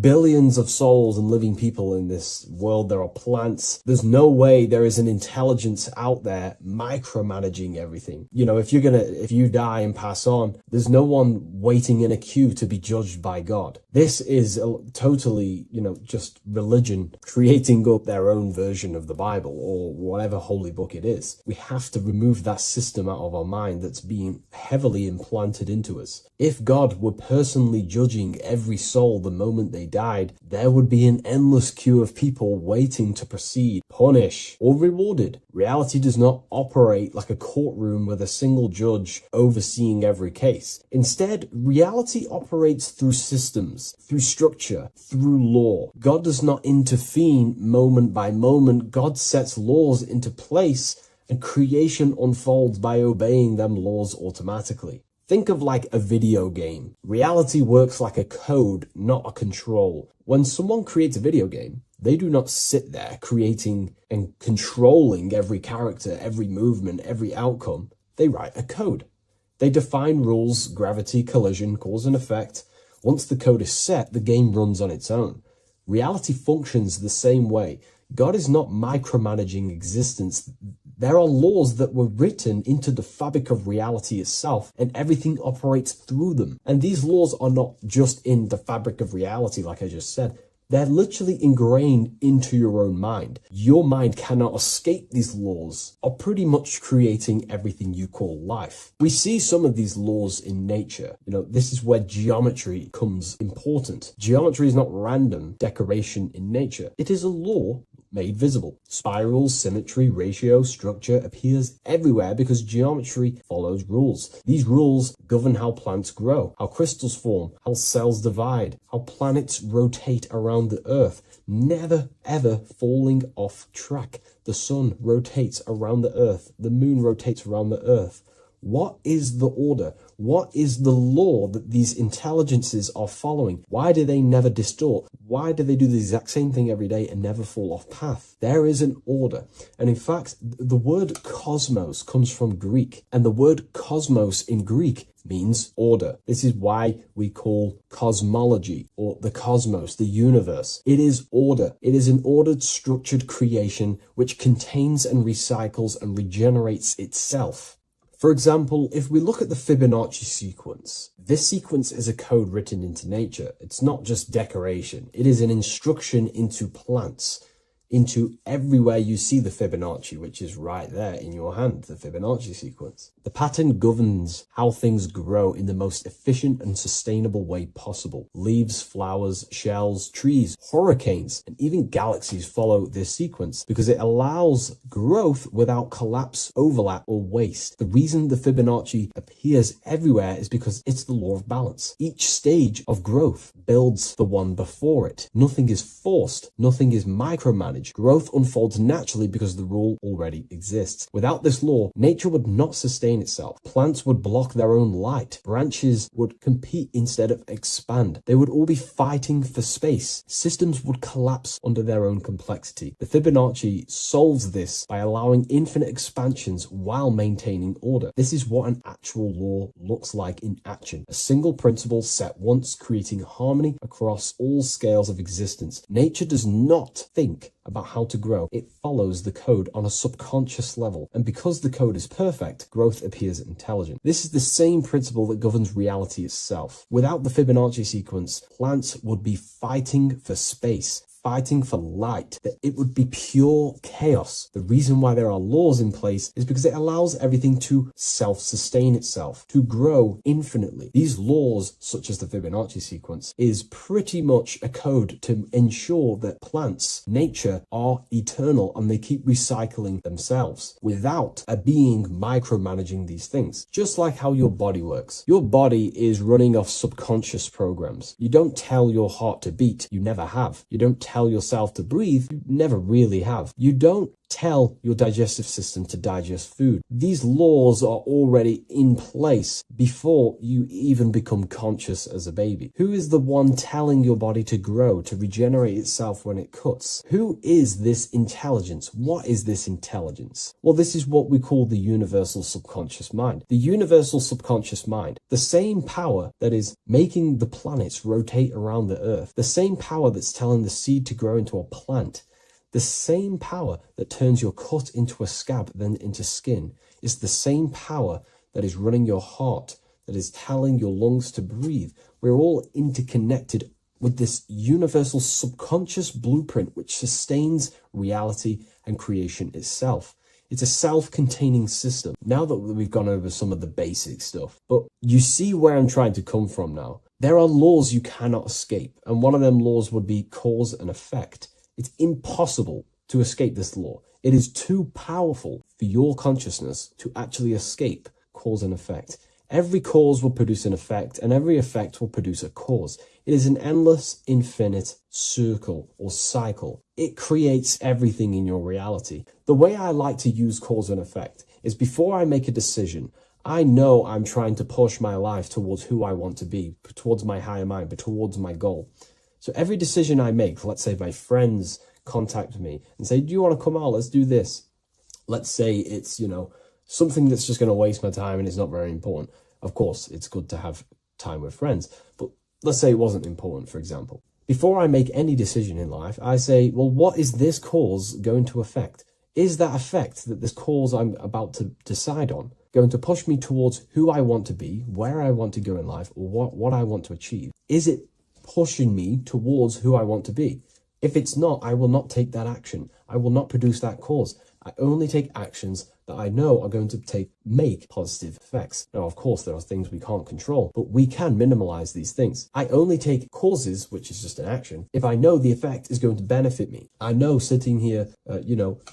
billions of souls and living people in this world. There are plants. There's no way there is an intelligence out there micromanaging everything. If you die and pass on, there's no one waiting in a queue to be judged by God. This is totally, just religion creating up their own version of the Bible or whatever holy book it is. We have to remove that system out of our mind that's being heavily implanted into us. If God were personally judging every soul the moment they died, there would be an endless queue of people waiting to proceed, punish, or rewarded. Reality does not operate like a courtroom with a single judge overseeing every case. Instead, reality operates through systems, through structure, through law. God does not intervene moment by moment. God sets laws into place, and creation unfolds by obeying them laws automatically. Think of like a video game. Reality works like a code, not a control. When someone creates a video game, they do not sit there creating and controlling every character, every movement, every outcome. They write a code. They define rules, gravity, collision, cause and effect. Once the code is set, the game runs on its own. Reality functions the same way. God is not micromanaging existence. There are laws that were written into the fabric of reality itself, and everything operates through them. And these laws are not just in the fabric of reality, like I just said. They're literally ingrained into your own mind. Your mind cannot escape these laws, are pretty much creating everything you call life. We see some of these laws in nature. This is where geometry becomes important. Geometry is not random decoration in nature. It is a law made visible. Spirals, symmetry, ratio, structure appears everywhere because geometry follows rules. These rules govern how plants grow, how crystals form, how cells divide, how planets rotate around the Earth, never ever falling off track. The sun rotates around the Earth, the moon rotates around the Earth. What is the order? What is the law that these intelligences are following? Why do they never distort? Why do they do the exact same thing every day and never fall off path? There is an order. And in fact, the word cosmos comes from Greek, and the word cosmos in Greek means order. This is why we call cosmology, or the cosmos, the universe. It is order. It is an ordered, structured creation which contains and recycles and regenerates itself. For example, if we look at the Fibonacci sequence, this sequence is a code written into nature. It's not just decoration. It is an instruction into plants, into everywhere you see the Fibonacci, which is right there in your hand, the Fibonacci sequence. The pattern governs how things grow in the most efficient and sustainable way possible. Leaves, flowers, shells, trees, hurricanes, and even galaxies follow this sequence because it allows growth without collapse, overlap, or waste. The reason the Fibonacci appears everywhere is because it's the law of balance. Each stage of growth builds the one before it. Nothing is forced. Nothing is micromanaged. Growth unfolds naturally because the rule already exists. Without this law, nature would not sustain itself. Plants would block their own light. Branches would compete instead of expand. They would all be fighting for space. Systems would collapse under their own complexity. The Fibonacci solves this by allowing infinite expansions while maintaining order. This is what an actual law looks like in action. A single principle set once, creating harmony across all scales of existence. Nature does not think about how to grow. It follows the code on a subconscious level. And because the code is perfect, growth appears intelligent. This is the same principle that governs reality itself. Without the Fibonacci sequence, plants would be fighting for space, fighting for light, that it would be pure chaos. The reason why there are laws in place is because it allows everything to self-sustain itself, to grow infinitely. These laws, such as the Fibonacci sequence, is pretty much a code to ensure that plants, nature, are eternal and they keep recycling themselves without a being micromanaging these things. Just like how your body works. Your body is running off subconscious programs. You don't tell your heart to beat, you never have. You don't tell yourself to breathe, you never really have. You don't tell your digestive system to digest food. These laws are already in place before you even become conscious as a baby. Who is the one telling your body to grow, to regenerate itself when it cuts? Who is this intelligence? What is this intelligence? Well, this is what we call the universal subconscious mind. The universal subconscious mind, the same power that is making the planets rotate around the earth, the same power that's telling the seed to grow into a plant, the same power that turns your cut into a scab, then into skin, is the same power that is running your heart, that is telling your lungs to breathe. We're all interconnected with this universal subconscious blueprint which sustains reality and creation itself. It's a self-containing system. Now that we've gone over some of the basic stuff, but you see where I'm trying to come from now. There are laws you cannot escape, and one of them laws would be cause and effect. It's impossible to escape this law. It is too powerful for your consciousness to actually escape cause and effect. Every cause will produce an effect, and every effect will produce a cause. It is an endless, infinite circle or cycle. It creates everything in your reality. The way I like to use cause and effect is before I make a decision, I know I'm trying to push my life towards who I want to be, towards my higher mind, but towards my goal. So every decision I make, let's say my friends contact me and say, do you want to come out? Let's do this. Let's say it's, something that's just going to waste my time and it's not very important. Of course, it's good to have time with friends, but let's say it wasn't important, for example. Before I make any decision in life, I say, well, what is this cause going to affect? Is that effect that this cause I'm about to decide on going to push me towards who I want to be, where I want to go in life, or what I want to achieve? Is it pushing me towards who I want to be? If it's not, I will not take that action. I will not produce that cause. I only take actions that I know are going to take make positive effects. Now, of course, there are things we can't control, but we can minimize these things. I only take causes, which is just an action, if I know the effect is going to benefit me. I know sitting here,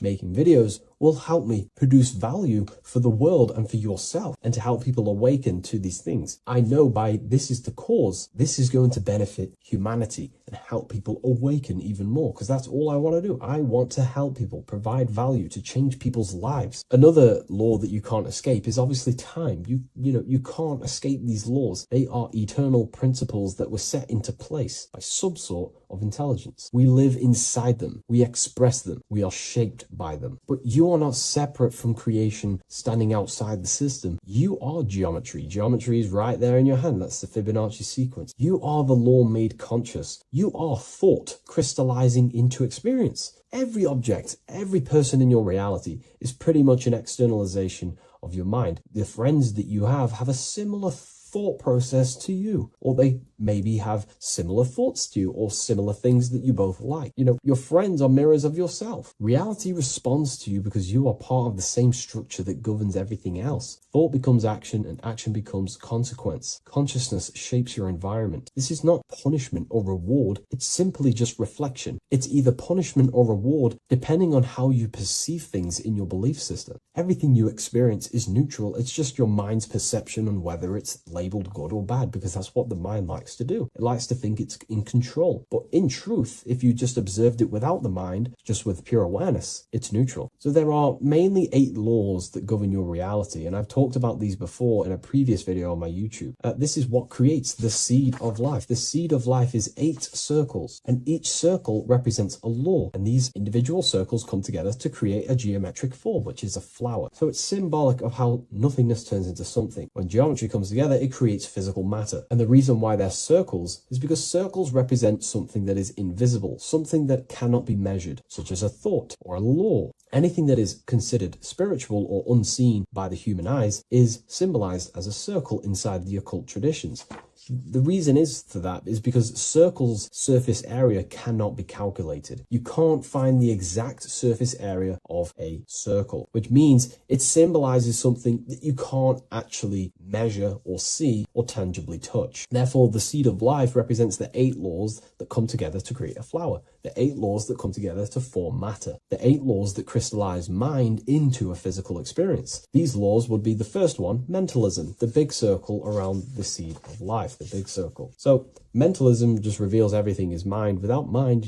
making videos will help me produce value for the world and for yourself, and to help people awaken to these things. I know by this is the cause, this is going to benefit humanity and help people awaken even more, because that's all I want to do. I want to help people, provide value, to change people's lives. Another law that you can't escape is obviously time. You can't escape these laws. They are eternal principles that were set into place by some sort of intelligence. We live inside them. We express them. We are shaped by them. But you are not separate from creation, standing outside the system. You are geometry. Geometry is right there in your hand. That's the Fibonacci sequence. You are the law made conscious. You are thought crystallizing into experience. Every object, every person in your reality is pretty much an externalization of your mind. The friends that you have a similar thought process to you, or they maybe have similar thoughts to you, or similar things that you both like. Your friends are mirrors of yourself. Reality responds to you because you are part of the same structure that governs everything else. Thought becomes action, and action becomes consequence. Consciousness shapes your environment. This is not punishment or reward. It's simply just reflection. It's either punishment or reward depending on how you perceive things in your belief system. Everything you experience is neutral. It's just your mind's perception on whether it's labeled good or bad, because that's what the mind likes to do. It likes to think it's in control. But in truth, if you just observed it without the mind, just with pure awareness, it's neutral. So there are mainly 8 laws that govern your reality, and I've talked about these before in a previous video on my YouTube. This is what creates the seed of life. The seed of life is 8 circles, and each circle represents a law, and these individual circles come together to create a geometric form, which is a flower. So it's symbolic of how nothingness turns into something. When geometry comes together, it creates physical matter. And the reason why they're circles is because circles represent something that is invisible, something that cannot be measured, such as a thought or a law. Anything that is considered spiritual or unseen by the human eyes is symbolized as a circle inside the occult traditions. The reason for that is because circles' surface area cannot be calculated. You can't find the exact surface area of a circle, which means it symbolizes something that you can't actually measure or see or tangibly touch. Therefore, the seed of life represents the 8 laws that come together to create a flower, the 8 laws that come together to form matter, the 8 laws that crystallize mind into a physical experience. These laws would be the first one, mentalism, the big circle around the seed of life. The big circle. So mentalism just reveals everything is mind. Without mind,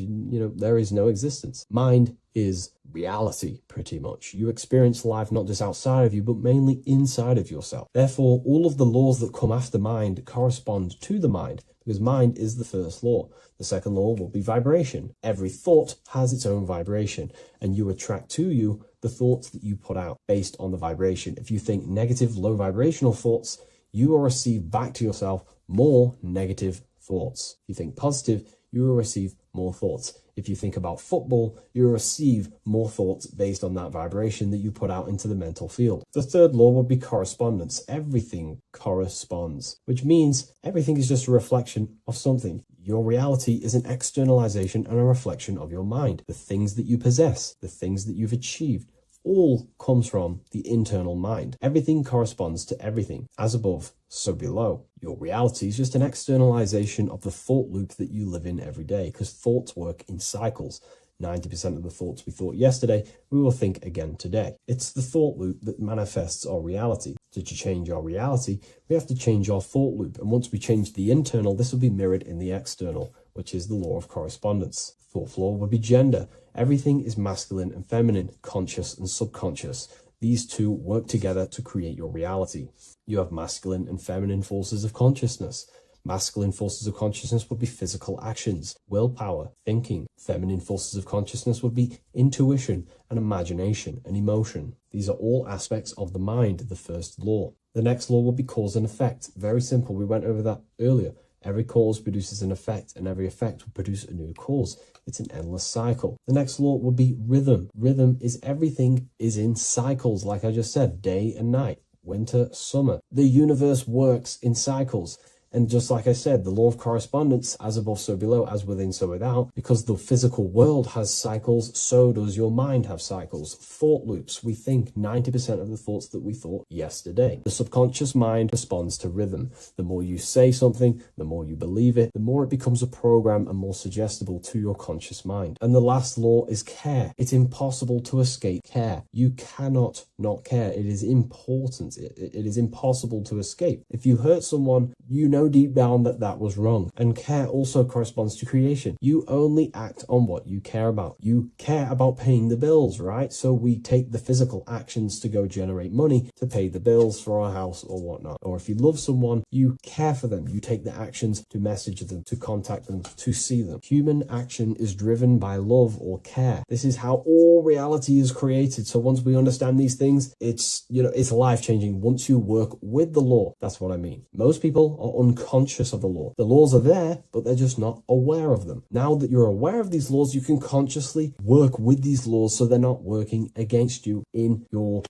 there is no existence. Mind is reality, pretty much. You experience life not just outside of you, but mainly inside of yourself. Therefore, all of the laws that come after mind correspond to the mind, because mind is the first law. The second law will be vibration. Every thought has its own vibration, and you attract to you the thoughts that you put out based on the vibration. If you think negative, low vibrational thoughts, you will receive back to yourself more negative thoughts. If you think positive, you will receive more thoughts. If you think about football, you will receive more thoughts based on that vibration that you put out into the mental field. The third law would be correspondence. Everything corresponds, which means everything is just a reflection of something. Your reality is an externalization and a reflection of your mind. The things that you possess, the things that you've achieved, all comes from the internal mind. Everything corresponds to everything. As above, so below. Your reality is just an externalization of the thought loop that you live in every day, because thoughts work in cycles. 90% of the thoughts we thought yesterday, we will think again today. It's the thought loop that manifests our reality. To change our reality, we have to change our thought loop. And once we change the internal, this will be mirrored in the external, which is the law of correspondence. Fourth law would be gender. Everything is masculine and feminine, conscious and subconscious. These two work together to create your reality. You have masculine and feminine forces of consciousness. Masculine forces of consciousness would be physical actions, willpower, thinking. Feminine forces of consciousness would be intuition and imagination and emotion. These are all aspects of the mind, the first law. The next law would be cause and effect. Very simple. We went over that earlier. Every cause produces an effect, and every effect will produce a new cause. It's an endless cycle. The next law would be rhythm. Rhythm is everything is in cycles, like I just said, day and night, winter, summer. The universe works in cycles. And just like I said, the law of correspondence, as above, so below, as within, so without, because the physical world has cycles, so does your mind have cycles. Thought loops. We think 90% of the thoughts that we thought yesterday. The subconscious mind responds to rhythm. The more you say something, the more you believe it, the more it becomes a program and more suggestible to your conscious mind. And the last law is care. It's impossible to escape care. You cannot not care. It is important. It is impossible to escape. If you hurt someone, you know deep down that that was wrong. And care also corresponds to creation. You only act on what you care about. You care about paying the bills, right? So we take the physical actions to go generate money to pay the bills for our house or whatnot. Or if you love someone, you care for them. You take the actions to message them, to contact them, to see them. Human action is driven by love or care. This is how all reality is created. So once we understand these things, it's life-changing once you work with the law. That's what I mean. Most people are unconscious of the law. The laws are there, but they're just not aware of them. Now that you're aware of these laws, you can consciously work with these laws so they're not working against you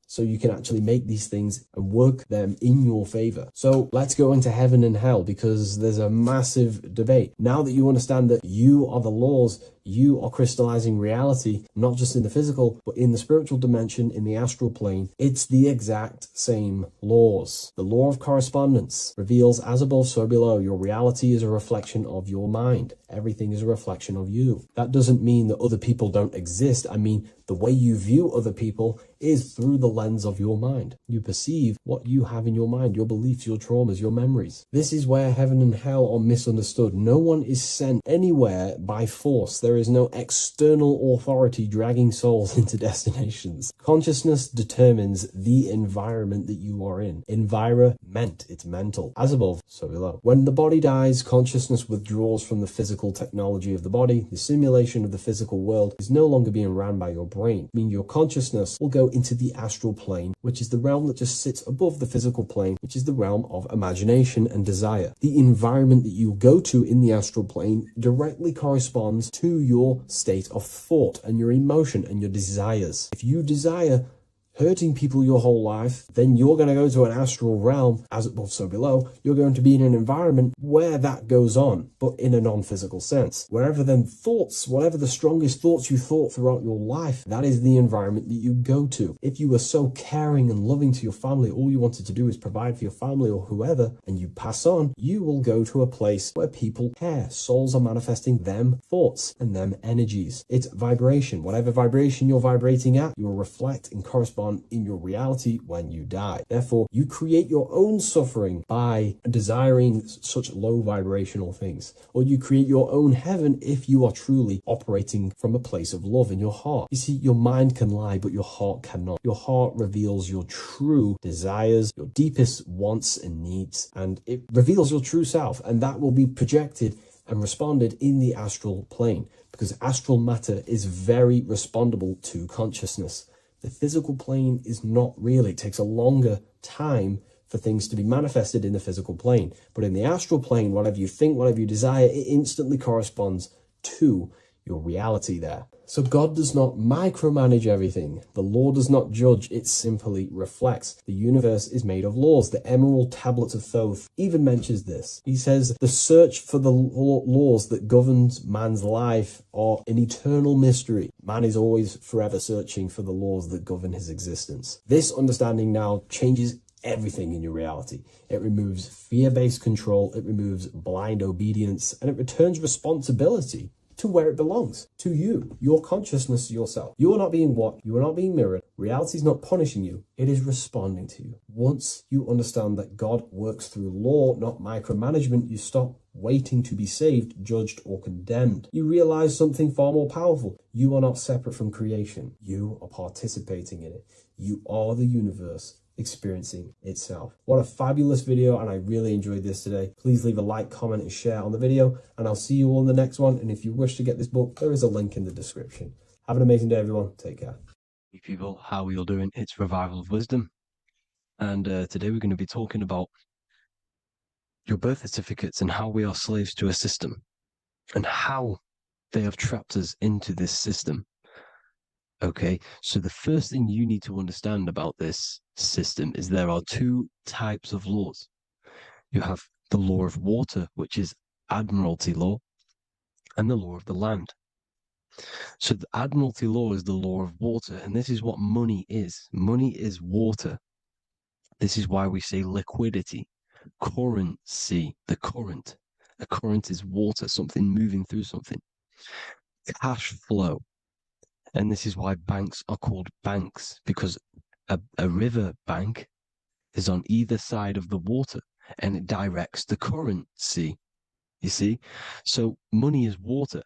so you can actually make these things and work them in your favor. So let's go into heaven and hell, because there's a massive debate. Now that you understand that you are the laws, you are crystallizing reality, not just in the physical, but in the spiritual dimension, in the astral plane. It's the exact same laws. The law of correspondence reveals, as above, so below. Your reality is a reflection of your mind. Everything is a reflection of you. That doesn't mean that other people don't exist. I mean, the way you view other people is through the lens of your mind. You perceive what you have in your mind, your beliefs, your traumas, your memories. This is where heaven and hell are misunderstood. No one is sent anywhere by force. There is no external authority dragging souls into destinations. Consciousness determines the environment that you are in. Environment, it's mental. As above, so below. When the body dies, consciousness withdraws from the physical technology of the body. The simulation of the physical world is no longer being ran by your brain. I mean, your consciousness will go into the astral plane, which is the realm that just sits above the physical plane, which is the realm of imagination and desire. The environment that you go to in the astral plane directly corresponds to your state of thought and your emotion and your desires. If you desire hurting people your whole life, then you're going to go to an astral realm, as above, so below. You're going to be in an environment where that goes on, but in a non-physical sense. Whatever the strongest thoughts you thought throughout your life, that is the environment that you go to. If you were so caring and loving to your family, all you wanted to do is provide for your family or whoever, and you pass on, you will go to a place where people care. Souls are manifesting them thoughts and them energies. It's vibration. Whatever vibration you're vibrating at, you will reflect and correspond in your reality when you die. Therefore, you create your own suffering by desiring such low vibrational things, or you create your own heaven if you are truly operating from a place of love in your heart. You see, your mind can lie, but your heart cannot. Your heart reveals your true desires, your deepest wants and needs, and it reveals your true self, and that will be projected and responded in the astral plane, because astral matter is very respondable to consciousness. The physical plane is not really. It takes a longer time for things to be manifested in the physical plane. But in the astral plane, whatever you think, whatever you desire, it instantly corresponds to your reality there. So God does not micromanage everything. The law does not judge, it simply reflects. The universe is made of laws. The Emerald Tablet of Thoth even mentions this. He says, the search for the laws that governs man's life are an eternal mystery. Man is always forever searching for the laws that govern his existence. This understanding now changes everything in your reality. It removes fear-based control, it removes blind obedience, and it returns responsibility to where it belongs, to you, your consciousness, yourself. You are not being watched, you are not being mirrored. Reality is not punishing you, it is responding to you. Once you understand that God works through law, not micromanagement, you stop waiting to be saved, judged, or condemned. You realize something far more powerful. You are not separate from creation. You are participating in it. You are the universe experiencing itself. What a fabulous video, and I really enjoyed this today. Please leave a like, comment, and share on the video, and I'll see you all in the next one. And if you wish to get this book, there is a link in the description. Have an amazing day, everyone. Take care. Hey people, how are you all doing? It's Revival of Wisdom, and today we're going to be talking about your birth certificates and how we are slaves to a system and how they have trapped us into this system. Okay, so the first thing you need to understand about this system is there are two types of laws. You have the law of water, which is admiralty law, and the law of the land. So the admiralty law is the law of water, and this is what money is. Money is water. This is why we say liquidity, currency, the current. A current is water, something moving through something. Cash flow. And this is why banks are called banks, because a river bank is on either side of the water and it directs the currency. You see? So money is water.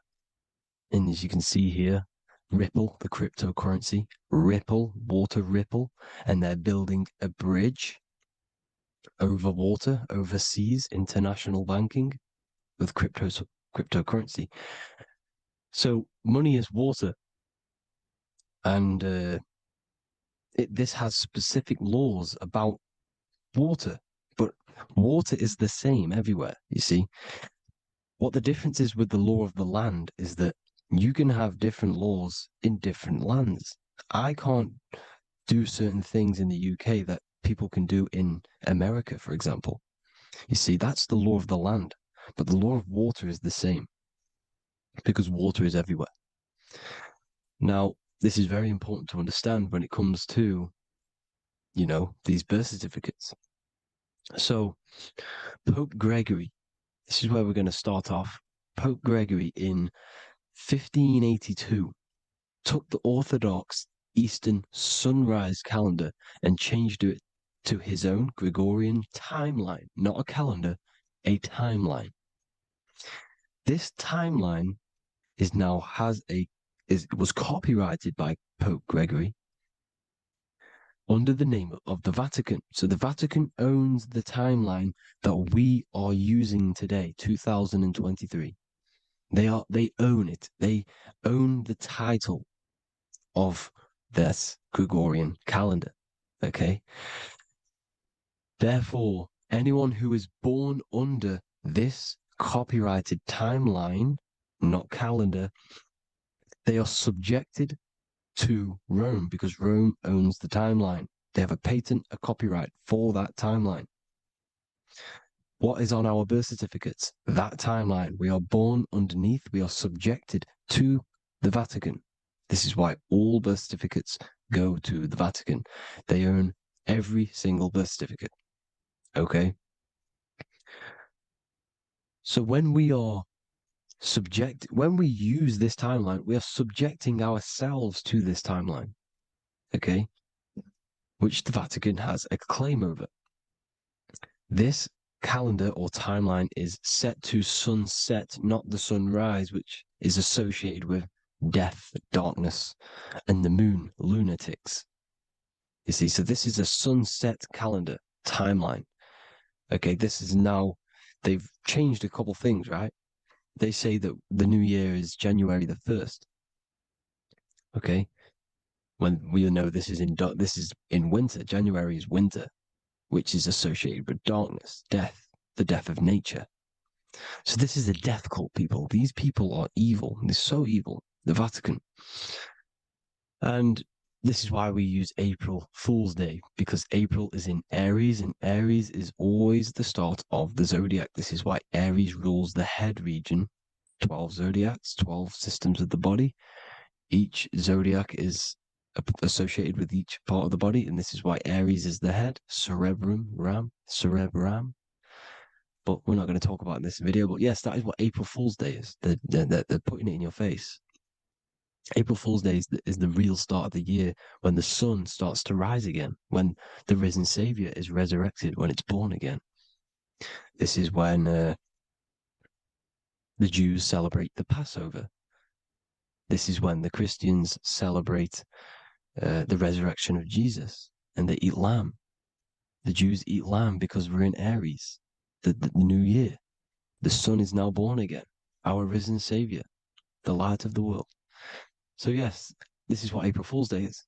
And as you can see here, Ripple, the cryptocurrency, Ripple, water Ripple, and they're building a bridge over water, overseas, international banking with cryptocurrency. So money is water. And this has specific laws about water, but water is the same everywhere, you see. What the difference is with the law of the land is that you can have different laws in different lands. I can't do certain things in the UK that people can do in America, for example. You see, that's the law of the land, but the law of water is the same because water is everywhere. Now, this is very important to understand when it comes to, these birth certificates. So, Pope Gregory, this is where we're going to start off. Pope Gregory in 1582 took the Orthodox Eastern sunrise calendar and changed it to his own Gregorian timeline, not a calendar, a timeline. This timeline was copyrighted by Pope Gregory under the name of the Vatican. So the Vatican owns the timeline that we are using today, 2023. They own it. They own the title of this Gregorian calendar. Okay. Therefore, anyone who is born under this copyrighted timeline, not calendar, they are subjected to Rome because Rome owns the timeline. They have a patent, a copyright for that timeline. What is on our birth certificates? That timeline. We are born underneath, we are subjected to the Vatican. This is why all birth certificates go to the Vatican. They own every single birth certificate. Okay? So when we use this timeline, we are subjecting ourselves to this timeline. Okay? Which the Vatican has a claim over. This calendar or timeline is set to sunset, not the sunrise, which is associated with death, darkness, and the moon, lunatics. You see, so this is a sunset calendar timeline. Okay, this is now, they've changed a couple things, right? They say that the new year is January the 1st. Okay, when we know this is in winter. January is winter, which is associated with darkness, death, the death of nature. So this is a death cult, people. These people are evil. They're so evil. The Vatican. And this is why we use April Fool's Day, because April is in Aries, and Aries is always the start of the zodiac. This is why Aries rules the head region. 12 zodiacs, 12 systems of the body. Each zodiac is associated with each part of the body, and this is why Aries is the head, cerebrum. But we're not going to talk about it in this video. But yes, that is what April Fool's Day is. They're putting it in your face. April Fool's Day is the real start of the year, when the sun starts to rise again, when the risen Savior is resurrected, when it's born again. This is when the Jews celebrate the Passover. This is when the Christians celebrate the resurrection of Jesus, and they eat lamb. The Jews eat lamb because we're in Aries, the new year. The sun is now born again, our risen Savior, the light of the world. So yes, this is what April Fool's Day is.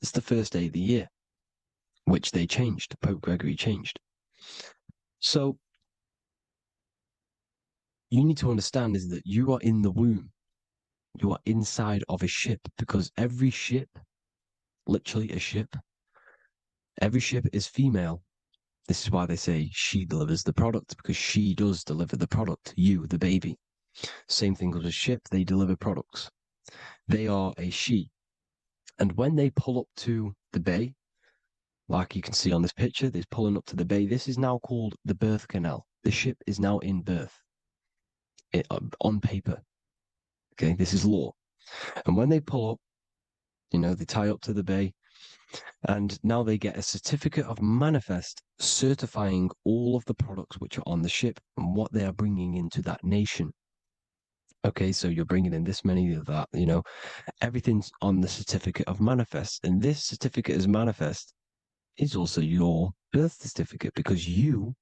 It's the first day of the year, which they changed. Pope Gregory changed. So you need to understand is that you are in the womb. You are inside of a ship, because every ship, literally a ship, every ship is female. This is why they say she delivers the product, because she does deliver the product, you, the baby. Same thing with a ship, they deliver products. They are a she. And when they pull up to the bay, like you can see on this picture, they're pulling up to the bay. This is now called the birth canal. The ship is now in birth on paper. Okay, this is law. And when they pull up, they tie up to the bay, and now they get a certificate of manifest certifying all of the products which are on the ship and what they are bringing into that nation. Okay, so you're bringing in this many of that, everything's on the certificate of manifest. And this certificate as manifest is also your birth certificate, because you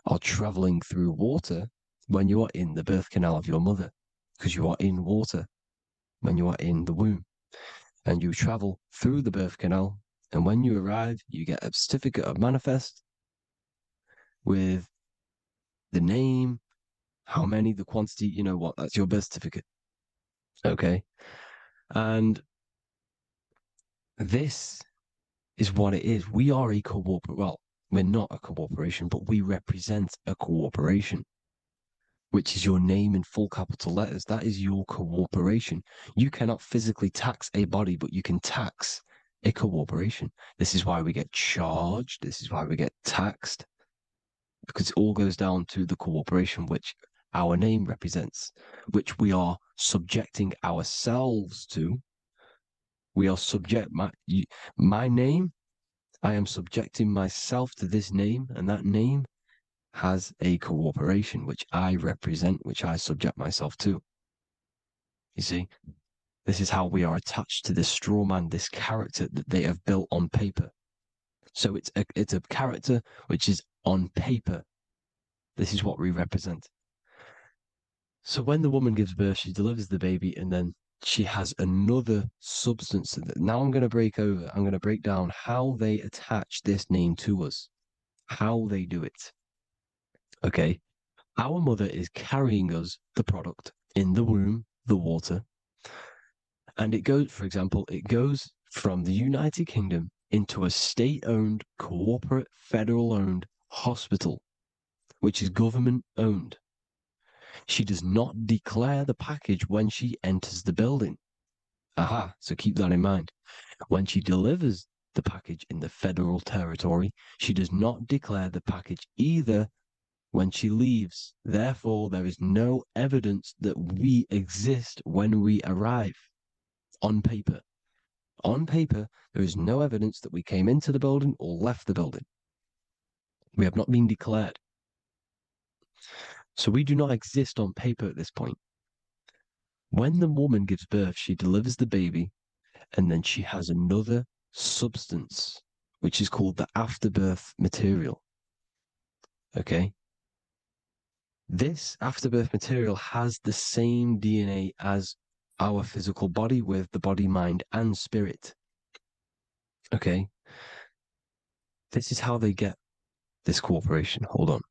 are traveling through water when you are in the birth canal of your mother, because you are in water when you are in the womb, and you travel through the birth canal. And when you arrive, you get a certificate of manifest with the name, how many, the quantity, that's your birth certificate. Okay. And this is what it is. We are a well, we're not a corporation, but we represent a corporation, which is your name in full capital letters. That is your corporation. You cannot physically tax a body, but you can tax a corporation. This is why we get charged. This is why we get taxed, because it all goes down to the corporation which our name represents, which we are subjecting ourselves to. We are my name. I am subjecting myself to this name, and that name has a corporation which I represent, which I subject myself to. You see, this is how we are attached to this straw man, this character that they have built on paper. So it's a character which is on paper. This is what we represent. So when the woman gives birth, she delivers the baby, and then she has another substance. Now I'm going to break down how they attach this name to us, how they do it. Okay. Our mother is carrying us the product in the womb, the water. And it goes, for example, from the United Kingdom into a state-owned, corporate, federal-owned hospital, which is government-owned. She does not declare the package when she enters the building. Aha, so keep that in mind. When she delivers the package in the federal territory, she does not declare the package either when she leaves. Therefore, there is no evidence that we exist when we arrive. On paper. On paper, there is no evidence that we came into the building or left the building. We have not been declared. So we do not exist on paper at this point. When the woman gives birth, she delivers the baby, and then she has another substance, which is called the afterbirth material. Okay? This afterbirth material has the same DNA as our physical body, with the body, mind, and spirit. Okay? This is how they get this corporation. Hold on.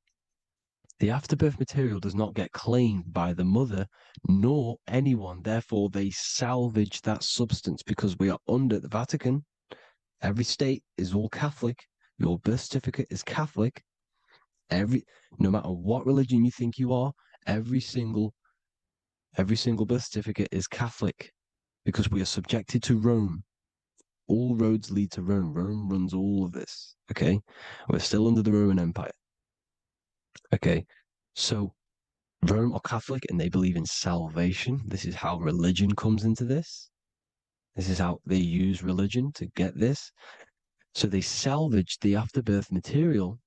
The afterbirth material does not get claimed by the mother nor anyone. Therefore, they salvage that substance, because we are under the Vatican. Every state is all Catholic. Your birth certificate is Catholic. No matter what religion you think you are, every single birth certificate is Catholic, because we are subjected to Rome. All roads lead to Rome. Rome runs all of this. Okay? We're still under the Roman Empire. Okay, so Rome are Catholic and they believe in salvation. This is how religion comes into this. This is how they use religion to get this. So they salvage the afterbirth material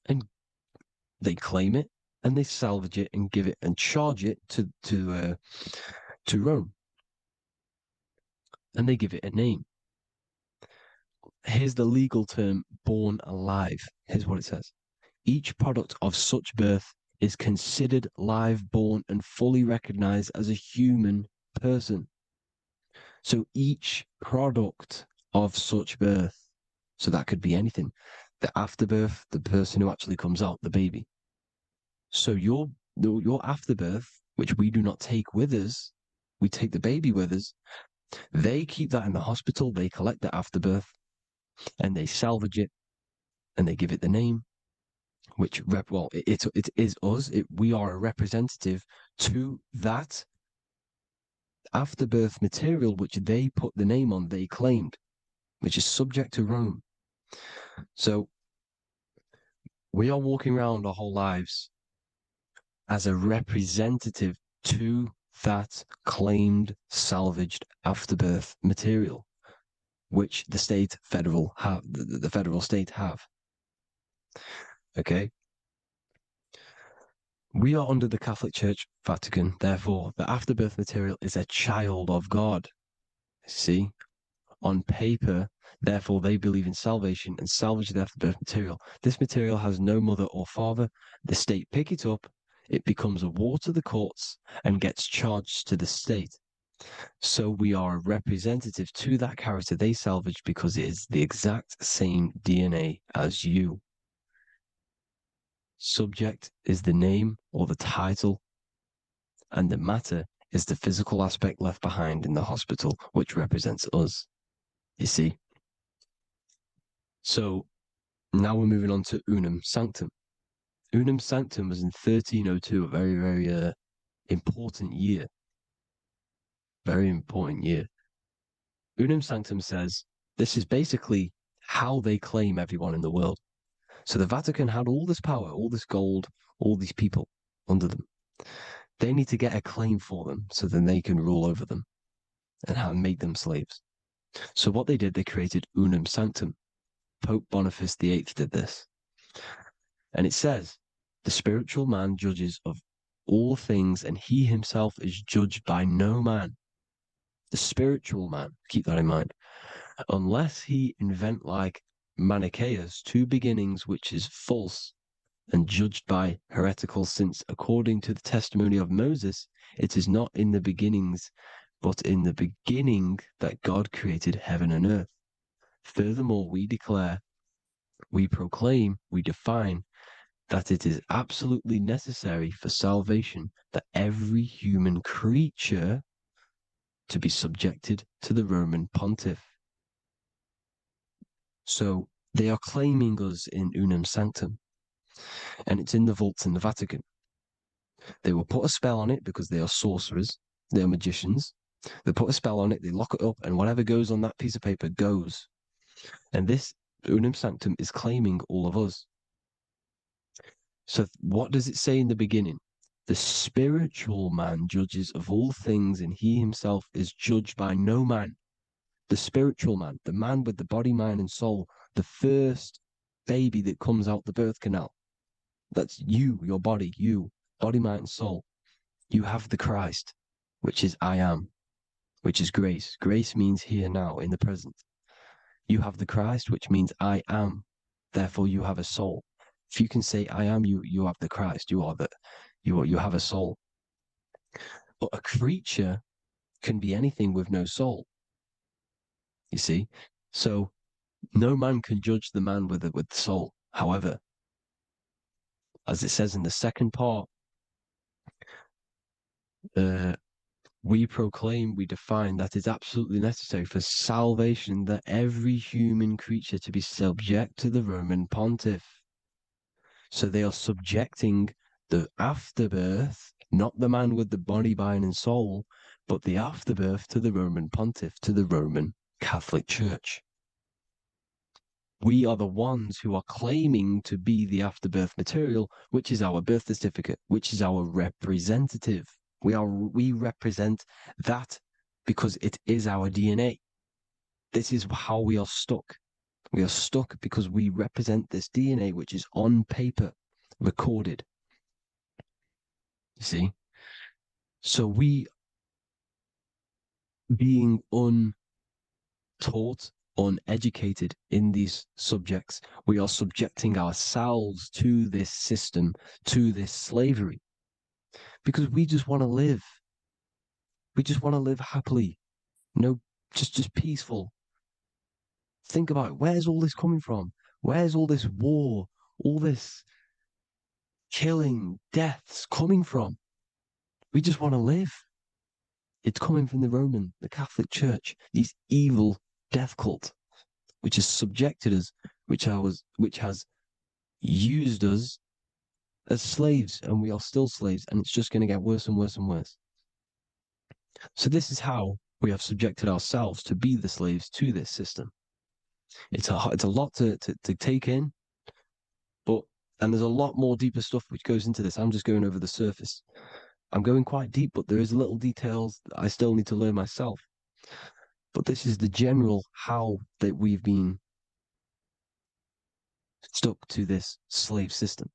and they claim it, and they salvage it and give it and charge it to Rome. And they give it a name. Here's the legal term, born alive. Here's what it says. Each product of such birth is considered live, born, and fully recognized as a human person. So each product of such birth, so that could be anything, the afterbirth, the person who actually comes out, the baby. So your afterbirth, which we do not take with us, we take the baby with us, they keep that in the hospital, they collect the afterbirth, and they salvage it, and they give it the name, which it is us. We are a representative to that afterbirth material, which they put the name on, they claimed, which is subject to Rome. So we are walking around our whole lives as a representative to that claimed salvaged afterbirth material, which the federal state have. Okay. We are under the Catholic Church, Vatican. Therefore, the afterbirth material is a child of God. See, on paper, therefore, they believe in salvation and salvage the afterbirth material. This material has no mother or father. The state pick it up. It becomes a war to the courts and gets charged to the state. So we are a representative to that character they salvaged because it is the exact same DNA as you. Subject is the name or the title, and the matter is the physical aspect left behind in the hospital, which represents us. You see? So now we're moving on to Unum Sanctum. Unum Sanctum was in 1302, a very, very important year. Very important year. Unum Sanctum says this is basically how they claim everyone in the world. So the Vatican had all this power, all this gold, all these people under them. They need to get a claim for them so then they can rule over them and make them slaves. So what they did, they created Unum Sanctum. Pope Boniface VIII did this. And it says, the spiritual man judges of all things, and he himself is judged by no man. The spiritual man, keep that in mind, unless he invent like Manichaeus, two beginnings, which is false and judged by heretical, since according to the testimony of Moses, it is not in the beginnings, but in the beginning that God created heaven and earth. Furthermore, we declare, we proclaim, we define that it is absolutely necessary for salvation that every human creature to be subjected to the Roman pontiff. So they are claiming us in Unum Sanctum, and it's in the vaults in the Vatican. They will put a spell on it because they are sorcerers, they are magicians. They put a spell on it, they lock it up, and whatever goes on that piece of paper goes. And this Unum Sanctum is claiming all of us. So what does it say in the beginning? The spiritual man judges of all things, and he himself is judged by no man. The spiritual man, the man with the body, mind, and soul, the first baby that comes out the birth canal. That's you, your body, you, body, mind, and soul. You have the Christ, which is I am, which is grace. Grace means here, now, in the present. You have the Christ, which means I am. Therefore, you have a soul. If you can say I am, you have the Christ. You have a soul. But a creature can be anything with no soul. You see? So no man can judge the man with the soul. However, as it says in the second part, we proclaim, we define that it's absolutely necessary for salvation that every human creature to be subject to the Roman pontiff. So they are subjecting the afterbirth, not the man with the body, mind, and soul, but the afterbirth to the Roman pontiff, to the Roman Catholic Church. We are the ones who are claiming to be the afterbirth material, which is our birth certificate, which is our representative. We represent that because it is our DNA. This is how we are stuck. We are stuck because we represent this DNA, which is on paper, recorded. You see? So we, being untaught, uneducated in these subjects, we are subjecting ourselves to this system, to this slavery, because we just want to live. We just want to live happily, just peaceful. Think about it. Where's all this coming from? Where's all this war, all this killing, deaths coming from? We just want to live. It's coming from the Catholic Church, these evil death cult, which has subjected us which has used us as slaves, and we are still slaves, and it's just going to get worse and worse and worse. So this is how we have subjected ourselves to be the slaves to this system. It's a lot to take in, and there's a lot more deeper stuff which goes into this. I'm just going over the surface. I'm going quite deep, but there is little details that I still need to learn myself. But this is the general how that we've been stuck to this slave system.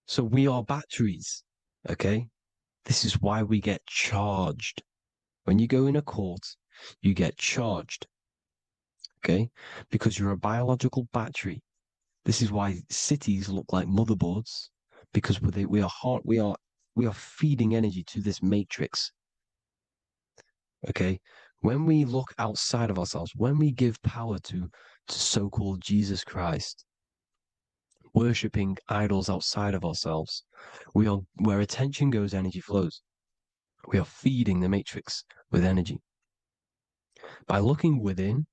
So we are batteries, okay? This is why we get charged. When you go in a court, you get charged, okay? Because you're a biological battery. This is why cities look like motherboards, because we are feeding energy to this matrix. Okay, when we look outside of ourselves, when we give power to so-called Jesus Christ, worshipping idols outside of ourselves, where attention goes, energy flows. We are feeding the matrix with energy. By looking within,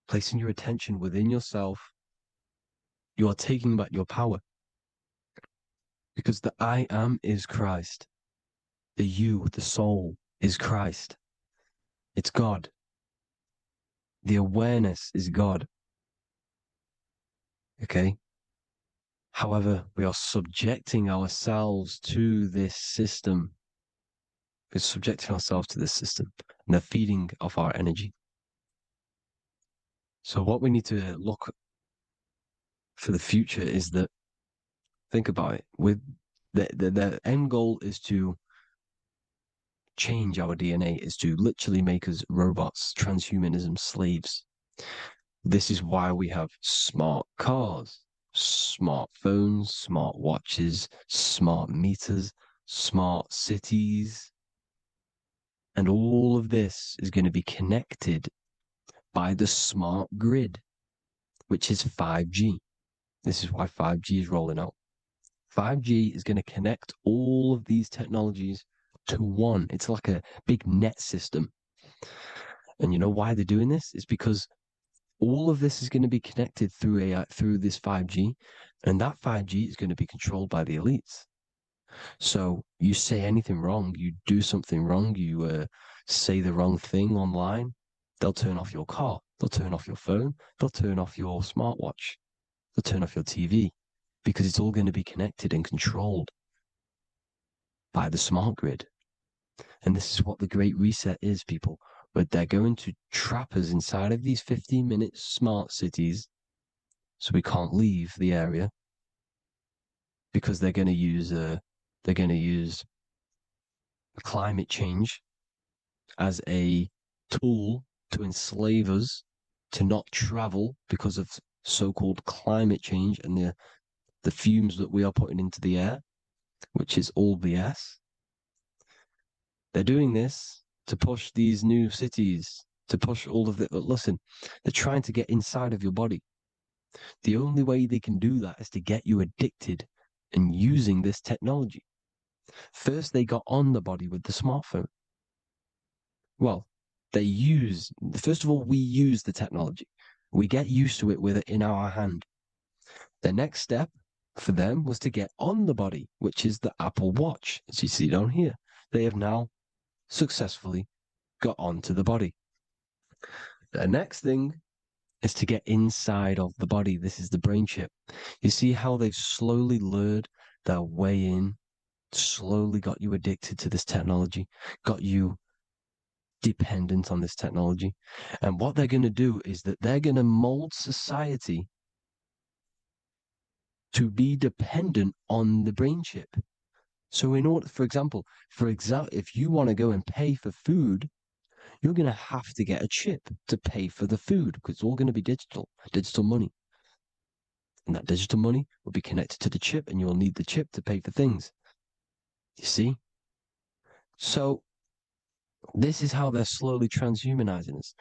placing your attention within yourself, you are taking back your power. Because the I am is Christ. The you, the soul, is Christ. It's God. The awareness is God. Okay? However, we are subjecting ourselves to this system. We're subjecting ourselves to this system and the feeding of our energy. So what we need to look for the future is that, think about it, with the end goal is to change our DNA, is to literally make us robots, transhumanism, slaves. This is why we have smart cars, smartphones, smart watches, smart meters, smart cities. And all of this is going to be connected by the smart grid, which is 5G. This is why 5G is rolling out. 5G is going to connect all of these technologies to one. It's like a big net system. And you know why they're doing this? It's because all of this is going to be connected through this 5G, and that 5G is going to be controlled by the elites. So you say anything wrong, you do something wrong, you say the wrong thing online, they'll turn off your car, they'll turn off your phone, they'll turn off your smartwatch, they'll turn off your TV, because it's all going to be connected and controlled by the smart grid. And this is what the Great Reset is, people. But they're going to trap us inside of these 15-minute smart cities so we can't leave the area, because they're going to use climate change as a tool to enslave us to not travel because of so-called climate change and the fumes that we are putting into the air, which is all BS. They're doing this to push these new cities, to push all of it. But listen, they're trying to get inside of your body. The only way they can do that is to get you addicted and using this technology. First, they got on the body with the smartphone. Well, first of all, we use the technology. We get used to it with it in our hand. The next step for them was to get on the body, which is the Apple Watch, as you see down here. They have now successfully got onto the body. The next thing is to get inside of the body. This is the brain chip. You see how they've slowly lured their way in, slowly got you addicted to this technology, got you dependent on this technology. And what they're going to do is that they're going to mold society to be dependent on the brain chip. So in order, for example, if you want to go and pay for food, you're going to have to get a chip to pay for the food, because it's all going to be digital money. And that digital money will be connected to the chip, and you'll need the chip to pay for things. You see? So this is how they're slowly transhumanizing us.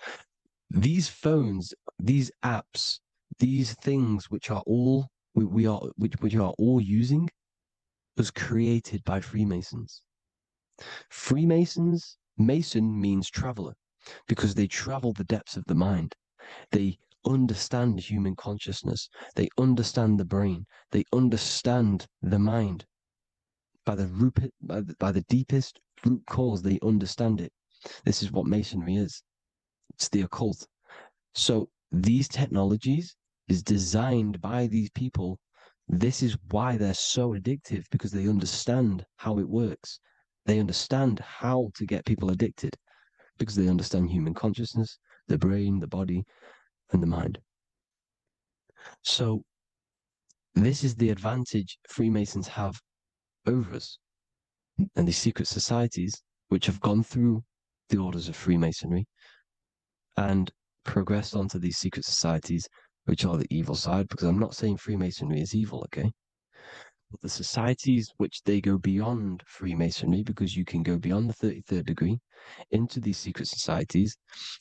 These phones, these apps, these things which are all which are all using, was created by Freemasons. Mason means traveler, because they travel the depths of the mind. They understand human consciousness. They understand the brain. They understand the mind. By the deepest root cause, they understand it. This is what Masonry is. It's the occult. So these technologies is designed by these people. This is why they're so addictive, because they understand how it works. They understand how to get people addicted, because they understand human consciousness, the brain, the body, and the mind. So this is the advantage Freemasons have over us. And these secret societies, which have gone through the orders of Freemasonry and progressed onto these secret societies, which are the evil side, because I'm not saying Freemasonry is evil, okay? But the societies which they go beyond Freemasonry, because you can go beyond the 33rd degree into these secret societies,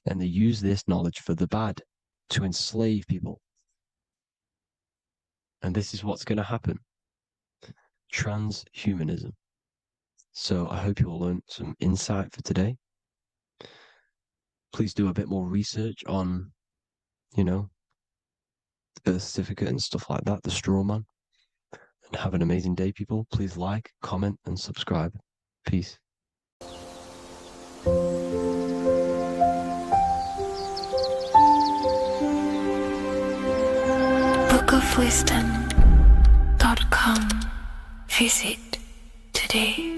and they use this knowledge for the bad, to enslave people. And this is what's going to happen. Transhumanism. So I hope you all learned some insight for today. Please do a bit more research on, the birth certificate and stuff like that, the straw man. And have an amazing day, people. Please like, comment, and subscribe. Peace. bookofwisdom.com. Visit today.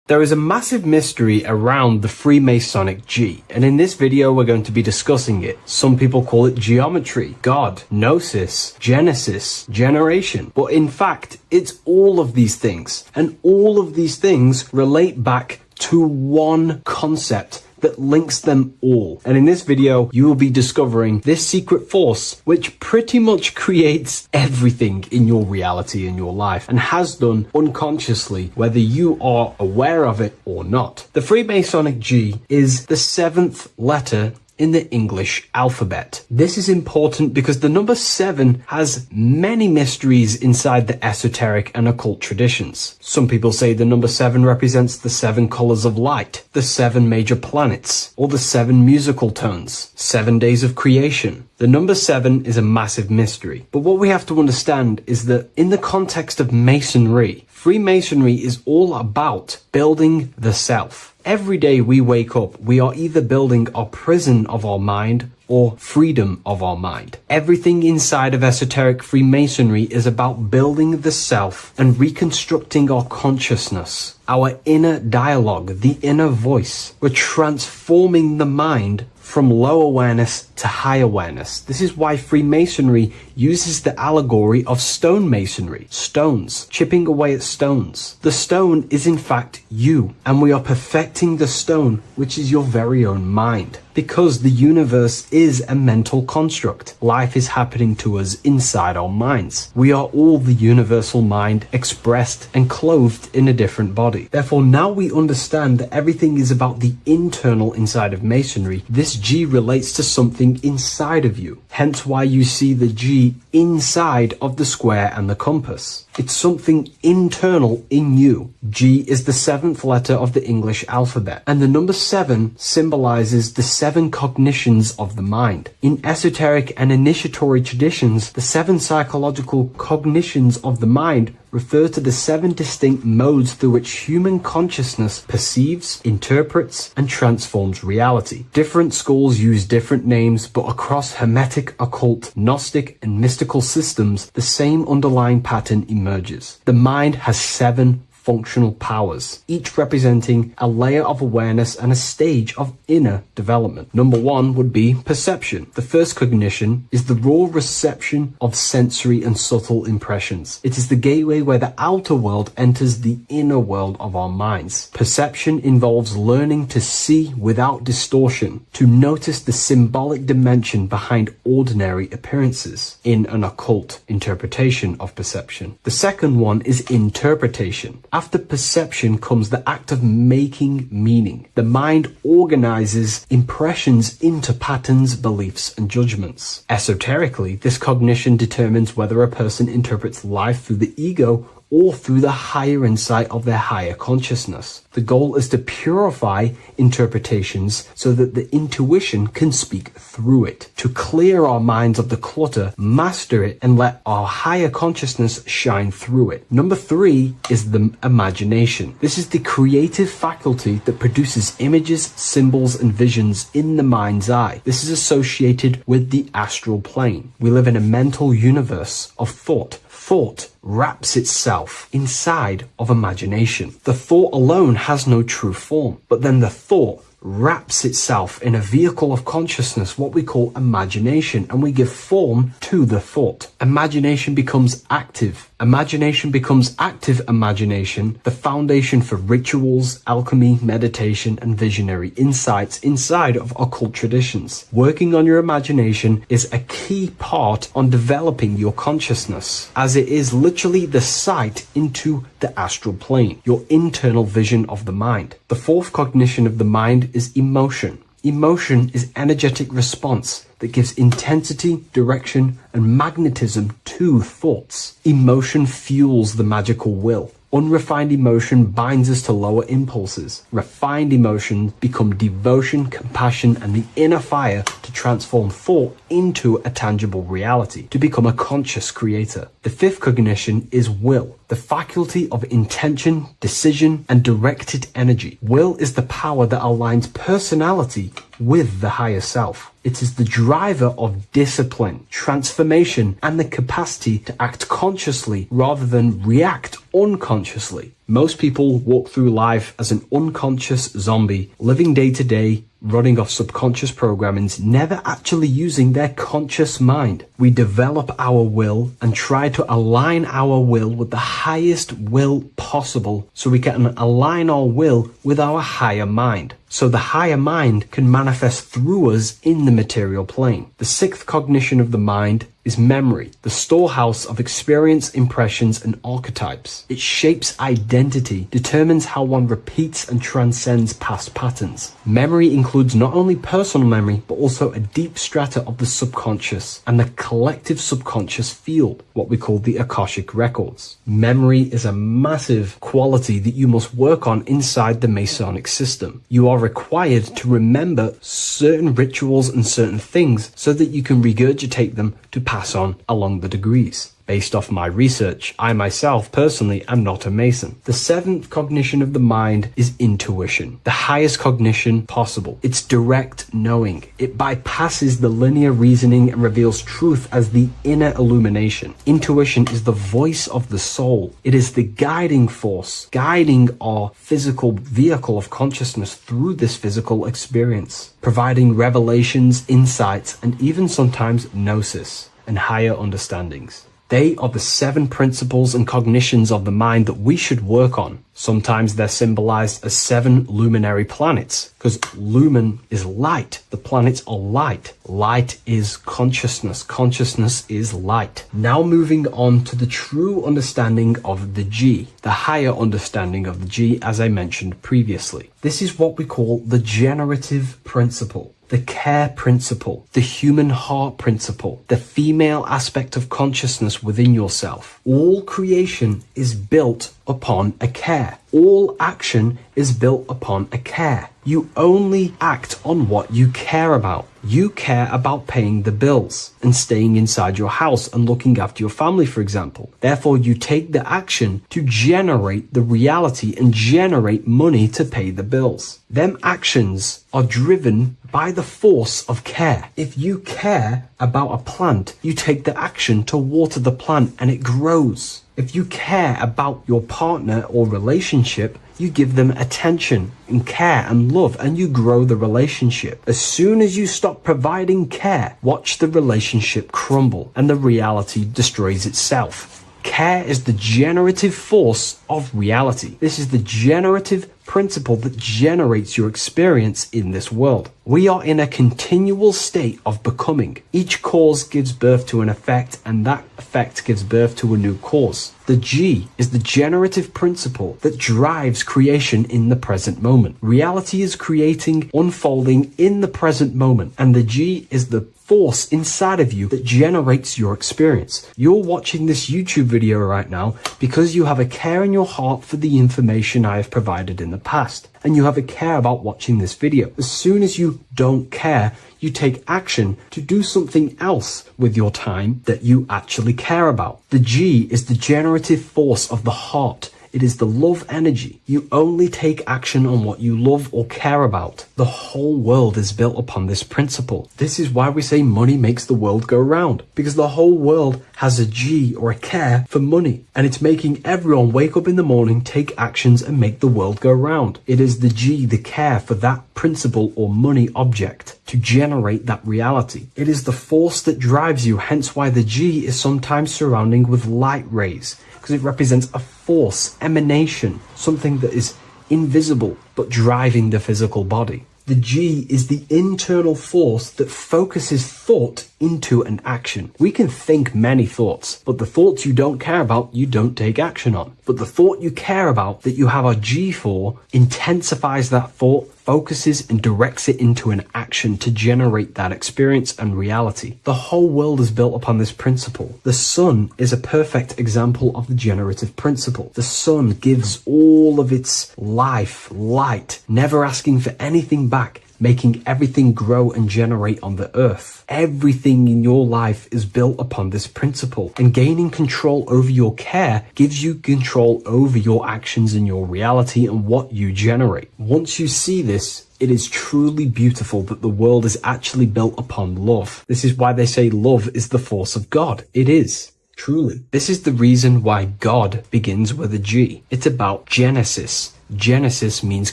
There is a massive mystery around the Freemasonic G, and in this video we're going to be discussing it. Some people call it geometry, God, gnosis, genesis, generation, but in fact it's all of these things, and all of these things relate back to one concept that links them all. And in this video, you will be discovering this secret force, which pretty much creates everything in your reality, in your life, and has done unconsciously, whether you are aware of it or not. The Freemasonic G is the 7th letter in the English alphabet. This is important because the number 7 has many mysteries inside the esoteric and occult traditions. Some people say the number 7 represents the 7 colors of light, the 7 major planets, or the 7 musical tones, 7 days of creation. The number 7 is a massive mystery. But what we have to understand is that in the context of Masonry, Freemasonry is all about building the self. Every day we wake up, we are either building our prison of our mind or freedom of our mind. Everything inside of esoteric Freemasonry is about building the self and reconstructing our consciousness, our inner dialogue, the inner voice. We're transforming the mind from low awareness to high awareness. This is why Freemasonry uses the allegory of stonemasonry, stones, chipping away at stones. The stone is in fact you, and we are perfecting the stone, which is your very own mind. Because the universe is a mental construct. Life is happening to us inside our minds. We are all the universal mind expressed and clothed in a different body. Therefore, now we understand that everything is about the internal inside of Masonry. This G relates to something inside of you. Hence why you see the G inside of the square and the compass. It's something internal in you. G is the 7th letter of the English alphabet, and the number 7 symbolizes the 7 cognitions of the mind. In esoteric and initiatory traditions, the 7 psychological cognitions of the mind refer to the 7 distinct modes through which human consciousness perceives, interprets, and transforms reality. Different schools use different names, but across Hermetic, occult, Gnostic, and mystical systems, the same underlying pattern emerges. The mind has 7 functional powers, each representing a layer of awareness and a stage of inner development. Number 1 would be perception. The first cognition is the raw reception of sensory and subtle impressions. It is the gateway where the outer world enters the inner world of our minds. Perception involves learning to see without distortion, to notice the symbolic dimension behind ordinary appearances in an occult interpretation of perception. The second one is interpretation. After perception comes the act of making meaning. The mind organizes impressions into patterns, beliefs, and judgments. Esoterically, this cognition determines whether a person interprets life through the ego or through the higher insight of their higher consciousness. The goal is to purify interpretations so that the intuition can speak through it, to clear our minds of the clutter, master it, and let our higher consciousness shine through it. Number 3 is the imagination. This is the creative faculty that produces images, symbols, and visions in the mind's eye. This is associated with the astral plane. We live in a mental universe of thought. Thought wraps itself inside of imagination. The thought alone has no true form, but then the thought wraps itself in a vehicle of consciousness, what we call imagination, and we give form to the thought. Imagination becomes active. Imagination becomes active imagination, the foundation for rituals, alchemy, meditation, and visionary insights inside of occult traditions. Working on your imagination is a key part on developing your consciousness, as it is literally the sight into the astral plane, your internal vision of the mind. The 4th cognition of the mind is emotion. Emotion is energetic response that gives intensity, direction, and magnetism to thoughts. Emotion fuels the magical will. Unrefined emotion binds us to lower impulses. Refined emotions become devotion, compassion, and the inner fire to transform thought into a tangible reality, to become a conscious creator. The 5th cognition is will, the faculty of intention, decision, and directed energy. Will is the power that aligns personality with the higher self. It is the driver of discipline, transformation, and the capacity to act consciously rather than react unconsciously. Most people walk through life as an unconscious zombie, living day to day, running off subconscious programmings, never actually using their conscious mind. We develop our will and try to align our will with the highest will possible so we can align our will with our higher mind. So the higher mind can manifest through us in the material plane. The 6th cognition of the mind is memory, the storehouse of experience, impressions, and archetypes. It shapes identity, determines how one repeats and transcends past patterns. Memory includes not only personal memory, but also a deep strata of the subconscious and the collective subconscious field, what we call the Akashic records. Memory is a massive quality that you must work on inside the Masonic system. You are required to remember certain rituals and certain things so that you can regurgitate them to pass on along the degrees. Based off my research, I myself personally am not a Mason. The 7th cognition of the mind is intuition, the highest cognition possible. It's direct knowing. It bypasses the linear reasoning and reveals truth as the inner illumination. Intuition is the voice of the soul. It is the guiding force, guiding our physical vehicle of consciousness through this physical experience, providing revelations, insights, and even sometimes gnosis and higher understandings. They are the 7 principles and cognitions of the mind that we should work on. Sometimes they're symbolized as 7 luminary planets, because lumen is light. The planets are light. Light is consciousness. Consciousness is light. Now moving on to the true understanding of the G, the higher understanding of the G, as I mentioned previously. This is what we call the generative principle, the care principle, the human heart principle, the female aspect of consciousness within yourself. All creation is built upon a care. All action is built upon a care. You only act on what you care about. You care about paying the bills and staying inside your house and looking after your family, for example. Therefore, you take the action to generate the reality and generate money to pay the bills. Them actions are driven by the force of care. If you care about a plant, you take the action to water the plant and it grows. If you care about your partner or relationship, you give them attention and care and love and you grow the relationship. As soon as you stop providing care, watch the relationship crumble and the reality destroys itself. Care is the generative force of reality. This is the generative principle that generates your experience in this world. We are in a continual state of becoming. Each cause gives birth to an effect, and that effect gives birth to a new cause. The G is the generative principle that drives creation in the present moment. Reality is creating, unfolding in the present moment, and the G is the force inside of you that generates your experience. You're watching this YouTube video right now because you have a care in your heart for the information I have provided in the past, and you have a care about watching this video. As soon as you don't care, you take action to do something else with your time that you actually care about. The G is the generative force of the heart. It is the love energy. You only take action on what you love or care about. The whole world is built upon this principle. This is why we say money makes the world go round, because the whole world has a G or a care for money, and it's making everyone wake up in the morning, take actions, and make the world go round. It is the G, the care for that principle or money object to generate that reality. It is the force that drives you, hence why the G is sometimes surrounding with light rays, because it represents a force, emanation, something that is invisible but driving the physical body. The G is the internal force that focuses thought into an action. We can think many thoughts, but the thoughts you don't care about, you don't take action on. But the thought you care about, that you have a G for, intensifies that thought, focuses and directs it into an action to generate that experience and reality. The whole world is built upon this principle. The sun is a perfect example of the generative principle. The sun gives all of its life, light, never asking for anything back, making everything grow and generate on the earth. Everything in your life is built upon this principle, and gaining control over your care gives you control over your actions and your reality and what you generate. Once you see this, it is truly beautiful that the world is actually built upon love. This is why they say love is the force of God. It is. Truly. This is the reason why God begins with a G. It's about Genesis. Genesis means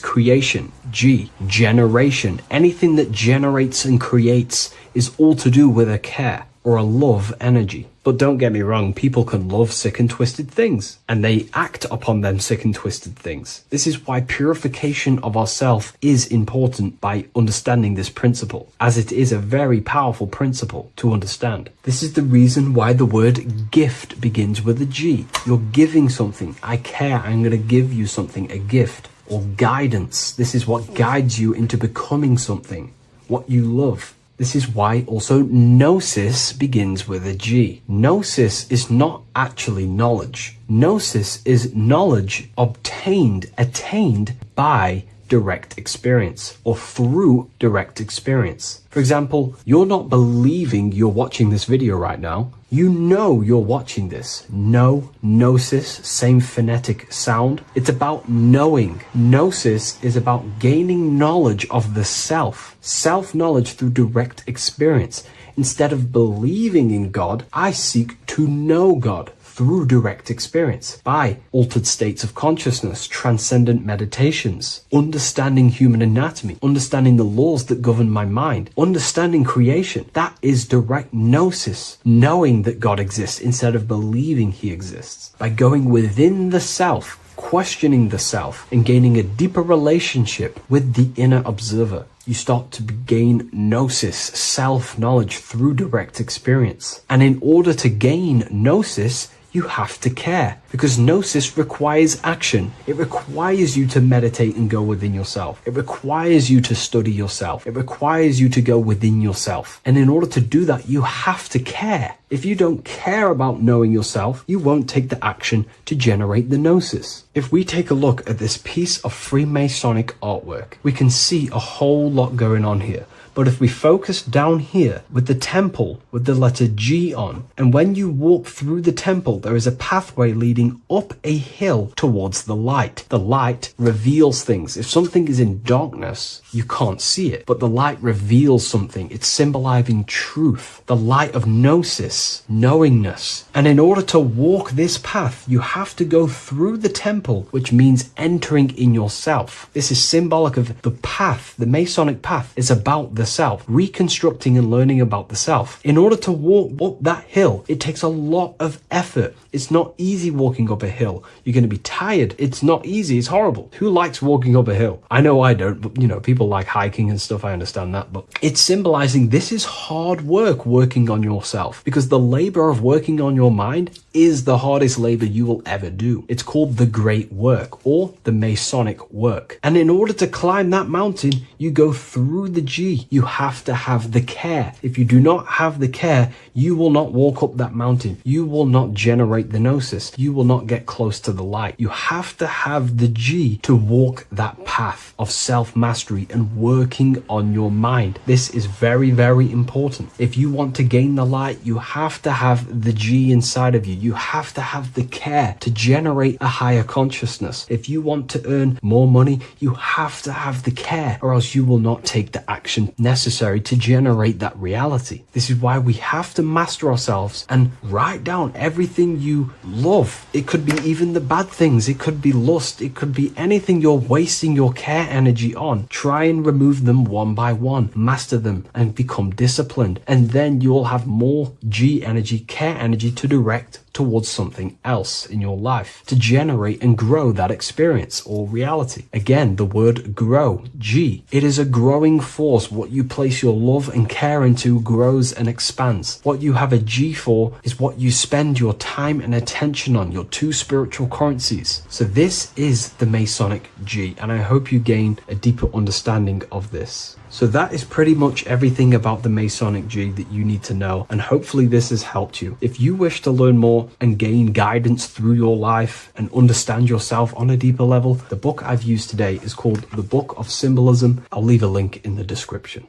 creation. G, generation. Anything that generates and creates is all to do with a care or a love energy. But don't get me wrong, people can love sick and twisted things, and they act upon them sick and twisted things. This is why purification of ourself is important by understanding this principle, as it is a very powerful principle to understand. This is the reason why the word gift begins with a G. You're giving something. I care. I'm going to give you something, a gift. Or guidance. This is what guides you into becoming something, what you love. This is why also gnosis begins with a G. Gnosis is not actually knowledge. Gnosis is knowledge obtained, attained by direct experience or through direct experience. For example, you're not believing you're watching this video right now. You know you're watching this. Know, gnosis, same phonetic sound. It's about knowing. Gnosis is about gaining knowledge of the self. Self-knowledge through direct experience. Instead of believing in God, I seek to know God through direct experience, by altered states of consciousness, transcendent meditations, understanding human anatomy, understanding the laws that govern my mind, understanding creation. That is direct gnosis, knowing that God exists instead of believing he exists. By going within the self, questioning the self, and gaining a deeper relationship with the inner observer, you start to gain gnosis, self-knowledge through direct experience. And in order to gain gnosis, you have to care, because gnosis requires action. It requires you to meditate and go within yourself. It requires you to study yourself. It requires you to go within yourself. And in order to do that, you have to care. If you don't care about knowing yourself, you won't take the action to generate the gnosis. If we take a look at this piece of Freemasonic artwork, we can see a whole lot going on here. But if we focus down here with the temple with the letter G on, and when you walk through the temple, there is a pathway leading up a hill towards the light. The light reveals things. If something is in darkness, you can't see it, but the light reveals something. It's symbolizing truth, the light of gnosis, knowingness. And in order to walk this path, you have to go through the temple, which means entering in yourself. This is symbolic of the path. The Masonic path is about the the self, reconstructing and learning about the self. In order to walk up that hill, it takes a lot of effort. It's not easy walking up a hill. You're going to be tired. It's not easy. It's horrible. Who likes walking up a hill? I know I don't, but you know, people like hiking and stuff. I understand that, but it's symbolizing this is hard work working on yourself, because the labor of working on your mind is the hardest labor you will ever do. It's called the great work or the Masonic work. And in order to climb that mountain, you go through the G. You have to have the care. If you do not have the care, you will not walk up that mountain. You will not generate the gnosis. You will not get close to the light. You have to have the G to walk that path of self-mastery and working on your mind. This is very, very important. If you want to gain the light, you have to have the G inside of you. You have to have the care to generate a higher consciousness. If you want to earn more money, you have to have the care, or else you will not take the action necessary to generate that reality. This is why we have to master ourselves and write down everything you love. It could be even the bad things. It could be lust. It could be anything you're wasting your care energy on. Try and remove them one by one. Master them and become disciplined. And then you'll have more G energy, care energy to direct towards something else in your life to generate and grow that experience or reality. Again, the word grow, G. It is a growing force. What you place your love and care into grows and expands. What you have a G for is what you spend your time and attention on, your two spiritual currencies. So this is the Masonic G, and I hope you gain a deeper understanding of this. So that is pretty much everything about the Masonic G that you need to know, and hopefully this has helped you. If you wish to learn more and gain guidance through your life and understand yourself on a deeper level, the book I've used today is called The Book of Symbolism. I'll leave a link in the description.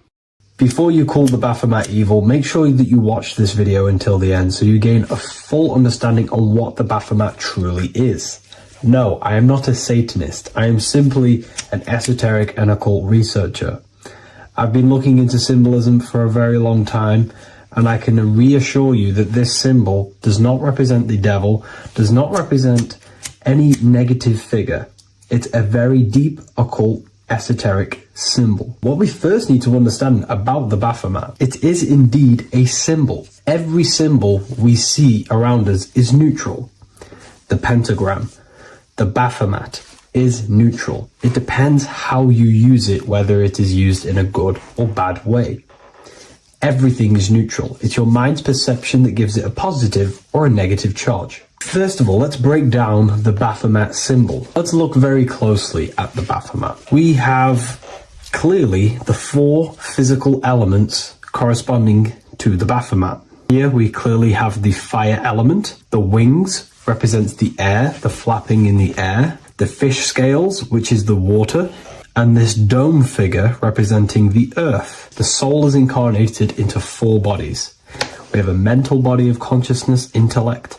Before you call the Baphomet evil, make sure that you watch this video until the end so you gain a full understanding on what the Baphomet truly is. No, I am not a Satanist. I am simply an esoteric and occult researcher. I've been looking into symbolism for a very long time, and I can reassure you that this symbol does not represent the devil, does not represent any negative figure. It's a very deep, occult, esoteric symbol. What we first need to understand about the Baphomet, it is indeed a symbol. Every symbol we see around us is neutral. The pentagram, the Baphomet, is neutral. It depends how you use it, whether it is used in a good or bad way. Everything is neutral. It's your mind's perception that gives it a positive or a negative charge. First of all, let's break down the Baphomet symbol. Let's look very closely at the Baphomet. We have clearly the four physical elements corresponding to the Baphomet. Here we clearly have the fire element. The wings represents the air, the flapping in the air. The fish scales, which is the water, and this dome figure representing the earth. The soul is incarnated into four bodies. We have a mental body of consciousness, intellect.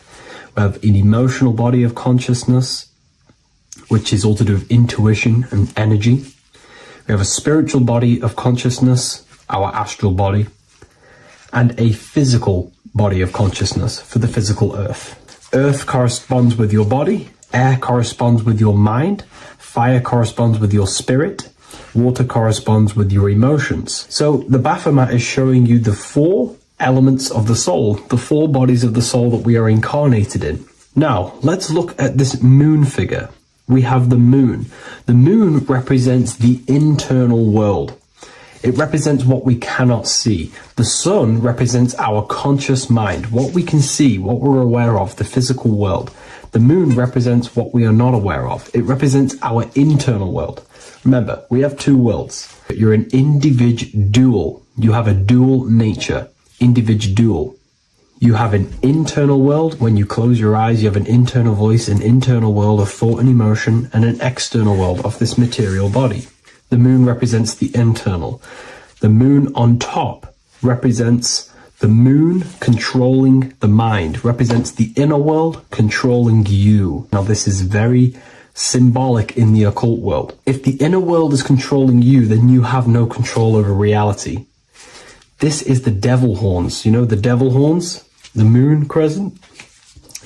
We have an emotional body of consciousness, which is all to do with intuition and energy. We have a spiritual body of consciousness, our astral body, and a physical body of consciousness for the physical earth. Earth corresponds with your body. Air corresponds with your mind, fire corresponds with your spirit, water corresponds with your emotions. So the Baphomet is showing you the four elements of the soul, the four bodies of the soul that we are incarnated in. Now, let's look at this moon figure. We have the moon. The moon represents the internal world. It represents what we cannot see. The sun represents our conscious mind, what we can see, what we're aware of, the physical world. The moon represents what we are not aware of. It represents our internal world. Remember, we have two worlds. You're an individual. You have a dual nature. Individual. You have an internal world. When you close your eyes, you have an internal voice, an internal world of thought and emotion, and an external world of this material body. The moon represents the internal. The moon on top represents the moon controlling the mind, represents the inner world controlling you. Now this is very symbolic in the occult world. If the inner world is controlling you, then you have no control over reality. This is the devil horns. You know the devil horns? The moon crescent?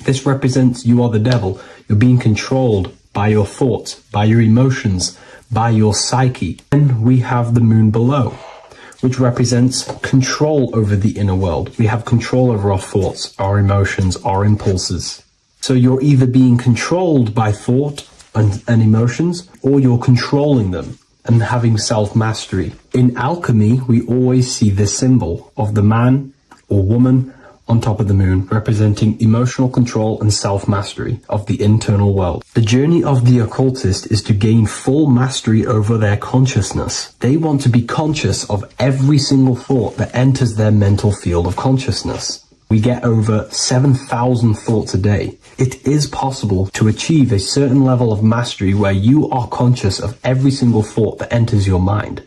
This represents you are the devil. You're being controlled by your thoughts, by your emotions, by your psyche. Then we have the moon below, which represents control over the inner world. We have control over our thoughts, our emotions, our impulses. So you're either being controlled by thought and emotions, or you're controlling them and having self-mastery. In alchemy, we always see this symbol of the man or woman on top of the moon, representing emotional control and self-mastery of the internal world. The journey of the occultist is to gain full mastery over their consciousness. They want to be conscious of every single thought that enters their mental field of consciousness. We get over 7,000 thoughts a day. It is possible to achieve a certain level of mastery where you are conscious of every single thought that enters your mind.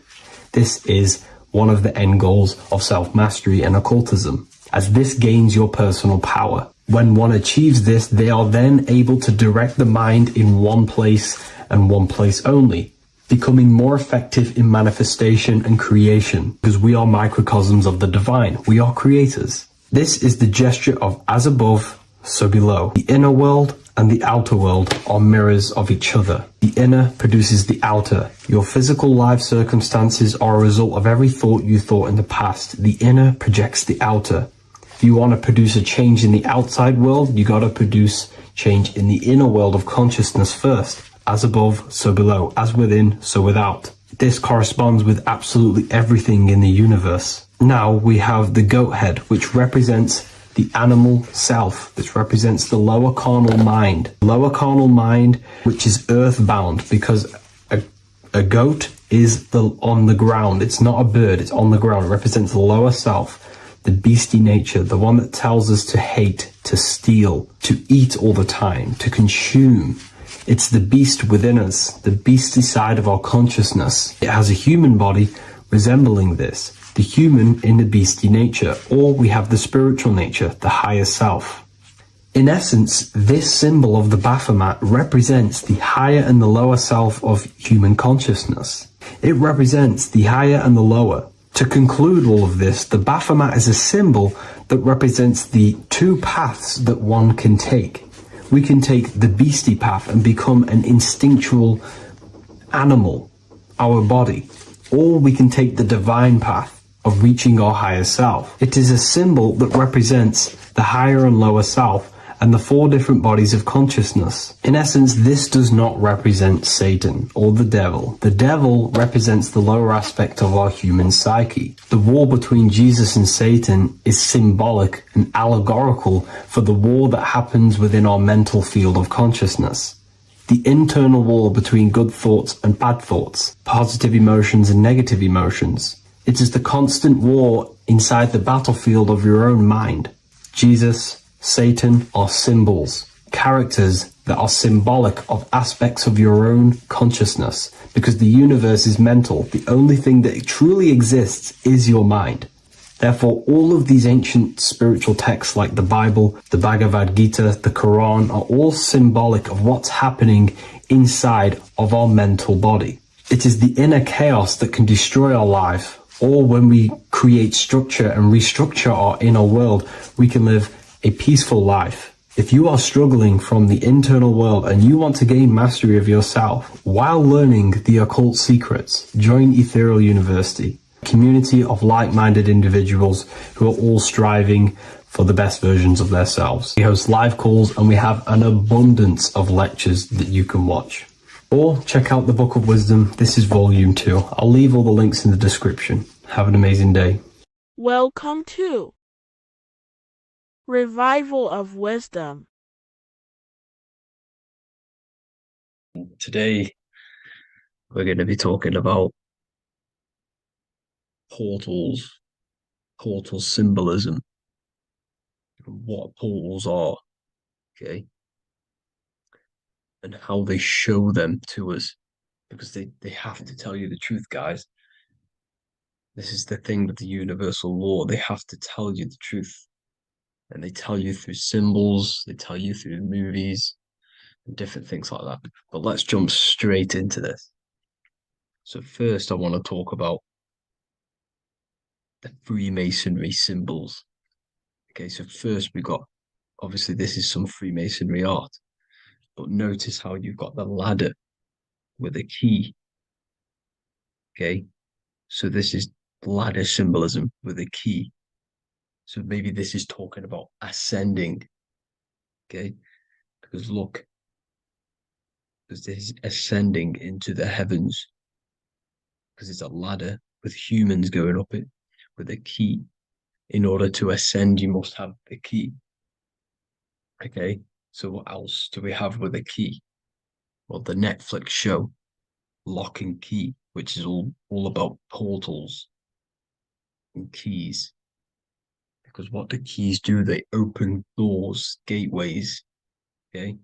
This is one of the end goals of self-mastery and occultism, as this gains your personal power. When one achieves this, they are then able to direct the mind in one place and one place only, becoming more effective in manifestation and creation, because we are microcosms of the divine. We are creators. This is the gesture of as above, so below. The inner world and the outer world are mirrors of each other. The inner produces the outer. Your physical life circumstances are a result of every thought you thought in the past. The inner projects the outer. If you want to produce a change in the outside world, you got to produce change in the inner world of consciousness first. As above, so below. As within, so without. This corresponds with absolutely everything in the universe. Now we have the goat head, which represents the animal self. This represents the lower carnal mind. Lower carnal mind, which is earthbound, because a goat is on the ground. It's not a bird, it's on the ground. It represents the lower self, the beastie nature, the one that tells us to hate, to steal, to eat all the time, to consume. It's the beast within us, the beastie side of our consciousness. It has a human body resembling this, the human in the beastie nature, or we have the spiritual nature, the higher self. In essence, this symbol of the Baphomet represents the higher and the lower self of human consciousness. It represents the higher and the lower. To conclude all of this, the Baphomet is a symbol that represents the two paths that one can take. We can take the beastie path and become an instinctual animal, our body, or we can take the divine path of reaching our higher self. It is a symbol that represents the higher and lower self and the four different bodies of consciousness. In essence, this does not represent Satan or the devil. The devil represents the lower aspect of our human psyche. The war between Jesus and Satan is symbolic and allegorical for the war that happens within our mental field of consciousness. The internal war between good thoughts and bad thoughts, positive emotions and negative emotions. It is the constant war inside the battlefield of your own mind. Jesus, Satan are symbols, characters that are symbolic of aspects of your own consciousness, because the universe is mental. The only thing that truly exists is your mind. Therefore, all of these ancient spiritual texts like the Bible, the Bhagavad Gita, the Quran are all symbolic of what's happening inside of our mental body. It is the inner chaos that can destroy our life, or when we create structure and restructure our inner world, we can live a peaceful life. If you are struggling from the internal world and you want to gain mastery of yourself while learning the occult secrets, join Ethereal University, a community of like-minded individuals who are all striving for the best versions of themselves. We host live calls and we have an abundance of lectures that you can watch. Or check out the Book of Wisdom. This is volume 2. I'll leave all the links in the description. Have an amazing day. Welcome to Revival of Wisdom. Today, we're going to be talking about portals, portal symbolism, what portals are, okay, and how they show them to us, because they have to tell you the truth, guys. This is the thing with the universal law. They have to tell you the truth. And they tell you through symbols, they tell you through movies, and different things like that. But let's jump straight into this. So first, I want to talk about the Freemasonry symbols. Okay, so first we got, obviously this is some Freemasonry art, but notice how you've got the ladder with a key. Okay, so this is ladder symbolism with a key. So maybe this is talking about ascending. Okay. Because look, because this is ascending into the heavens. Because it's a ladder with humans going up it with a key. In order to ascend, you must have the key. Okay. So what else do we have with a key? Well, the Netflix show Lock and Key, which is all about portals and keys. Because what do keys do? They open doors, gateways. Okay.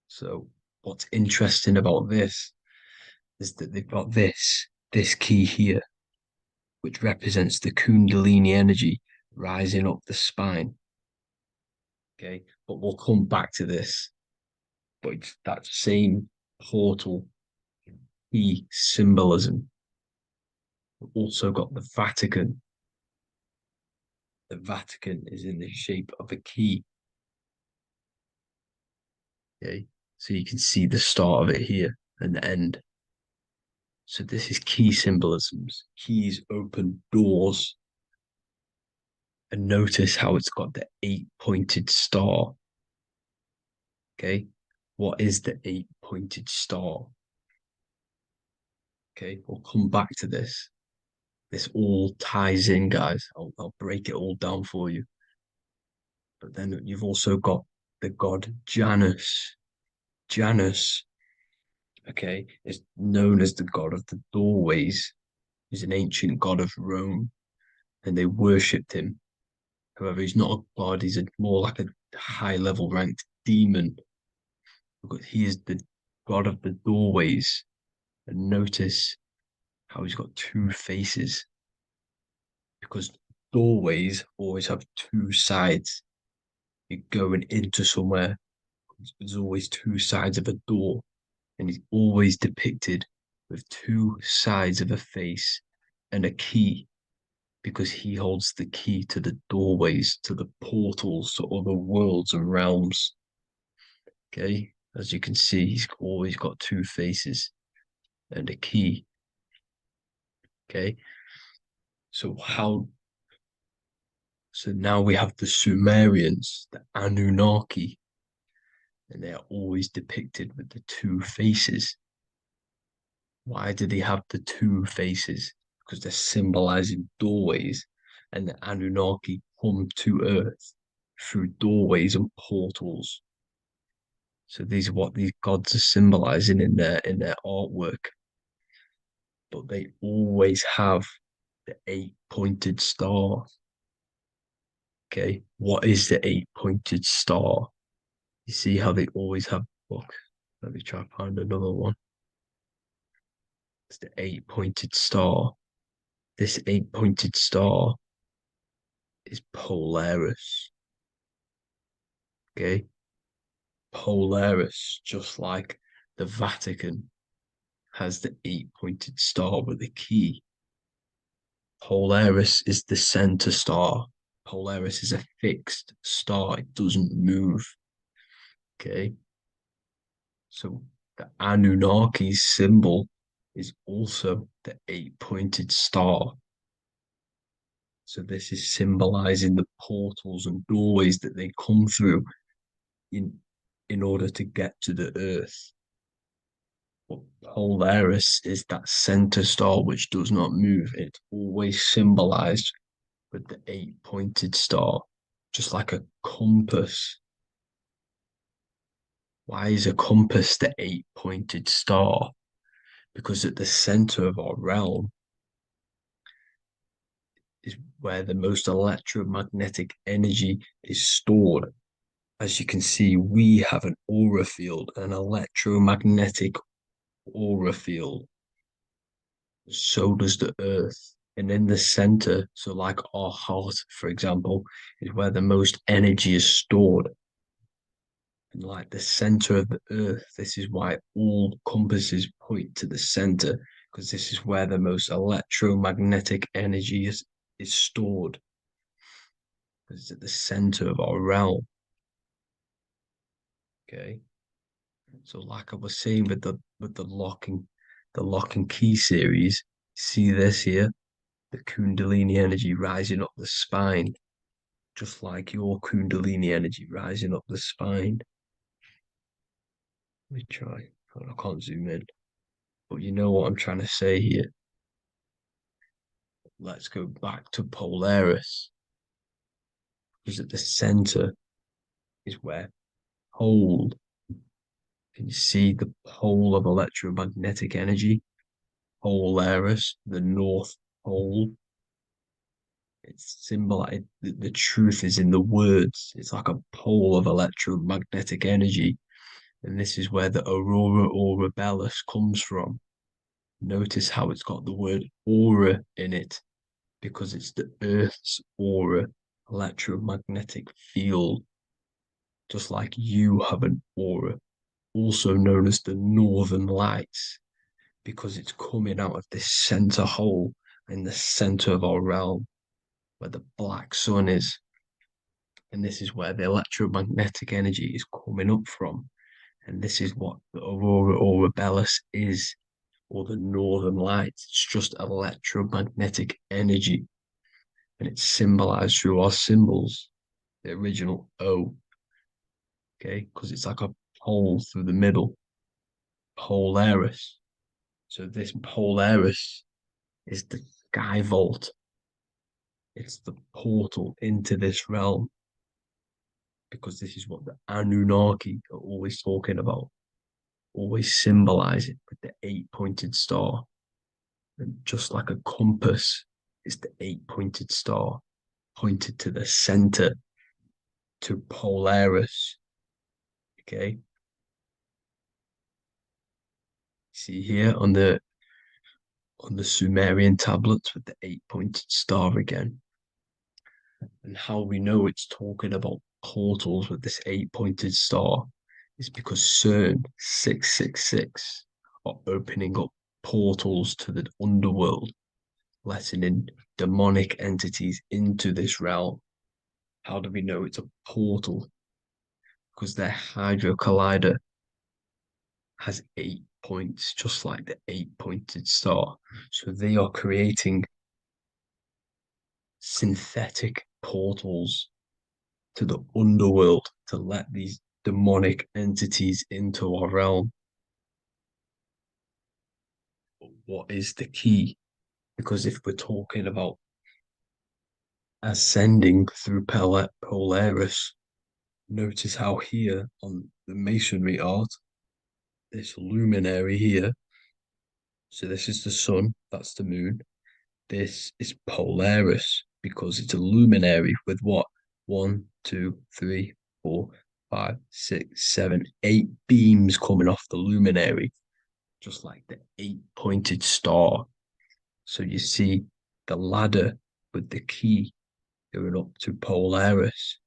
So what's interesting about this is that they've got this key here, which represents the Kundalini energy rising up the spine. Okay. But we'll come back to this. But it's that same portal key symbolism. We've also got the Vatican. The Vatican is in the shape of a key. Okay, so you can see the start of it here and the end. So this is key symbolisms. Keys open doors. And notice how it's got the 8-pointed star. Okay, what is the 8-pointed star? Okay, we'll come back to this. This all ties in, guys. I'll break it all down for you. But then you've also got the god Janus. Janus, okay, is known as the god of the doorways. He's an ancient god of Rome, and they worshipped him. However, he's not a god, he's more like a high level ranked demon. Because he is the god of the doorways. And notice how he's got two faces. Because doorways always have two sides. You're going into somewhere, there's always two sides of a door. And he's always depicted with two sides of a face and a key, because he holds the key to the doorways, to the portals, to other worlds and realms. Okay, as you can see, he's always got two faces and a key. Okay, so now we have the Sumerians, the Anunnaki, and they are always depicted with the two faces. Why do they have the two faces? Because they're symbolizing doorways, and the Anunnaki come to Earth through doorways and portals. So these are what these gods are symbolizing in their artwork. But they always have the 8-pointed star. Okay, what is the 8-pointed star? You see how they always have. Look, let me try to find another one. It's the 8-pointed star. This 8-pointed star is Polaris. Okay, Polaris, just like the Vatican has the 8-pointed star with a key. Polaris is the center star. Polaris is a fixed star, it doesn't move. Okay, so the Anunnaki symbol is also the 8-pointed star. So this is symbolizing the portals and doorways that they come through in order to get to the earth. But Polaris is that center star which does not move. It's always symbolized with the 8-pointed star, just like a compass. Why is a compass the 8-pointed star? Because at the center of our realm is where the most electromagnetic energy is stored. As you can see, we have an aura field, an electromagnetic aura field. So does the earth. And in the center, so like our heart, for example, is where the most energy is stored. And like the center of the earth, this is why all compasses point to the center, because this is where the most electromagnetic energy is stored. It's at the center of our realm. Okay. So like I was saying with the lock and key series, See this here? The Kundalini energy rising up the spine, just like your Kundalini energy rising up the spine. Let me try. I can't zoom in, but you know what I'm trying to say here. Let's go back to Polaris, because at the center is where pole. Can you see the pole of electromagnetic energy? Polaris, the North Pole. It's symbolized. The truth is in the words. It's like a pole of electromagnetic energy. And this is where the aurora borealis comes from. Notice how it's got the word aura in it, because it's the Earth's aura, electromagnetic field. Just like you have an aura, also known as the Northern Lights, because it's coming out of this center hole in the center of our realm, where the black sun is. And this is where the electromagnetic energy is coming up from. And this is what the aurora borealis is, or the northern lights. It's just electromagnetic energy. And it's symbolized through our symbols, the original O. Okay, because it's like a hole through the middle. Polaris. So this Polaris is the sky vault. It's the portal into this realm, because this is what the Anunnaki are always talking about, always symbolize it with the 8-pointed star. And just like a compass, it's the 8-pointed star pointed to the center, to Polaris. Okay. See here on the Sumerian tablets with the 8-pointed star again. And how we know it's talking about portals with this 8-pointed star is because CERN 666 are opening up portals to the underworld, letting in demonic entities into this realm. How do we know it's a portal? Because their Hydra Collider has 8 points, just like the 8-pointed star. So they are creating synthetic portals to the underworld to let these demonic entities into our realm. But what is the key? Because if we're talking about ascending through Polaris, notice how here on the masonry art, this luminary here, so this is the sun, that's the moon, this is Polaris, because it's a luminary with what? 1, 2, 3, 4, 5, 6, 7, 8 beams coming off the luminary, just like the 8-pointed star. So you see the ladder with the key going up to Polaris.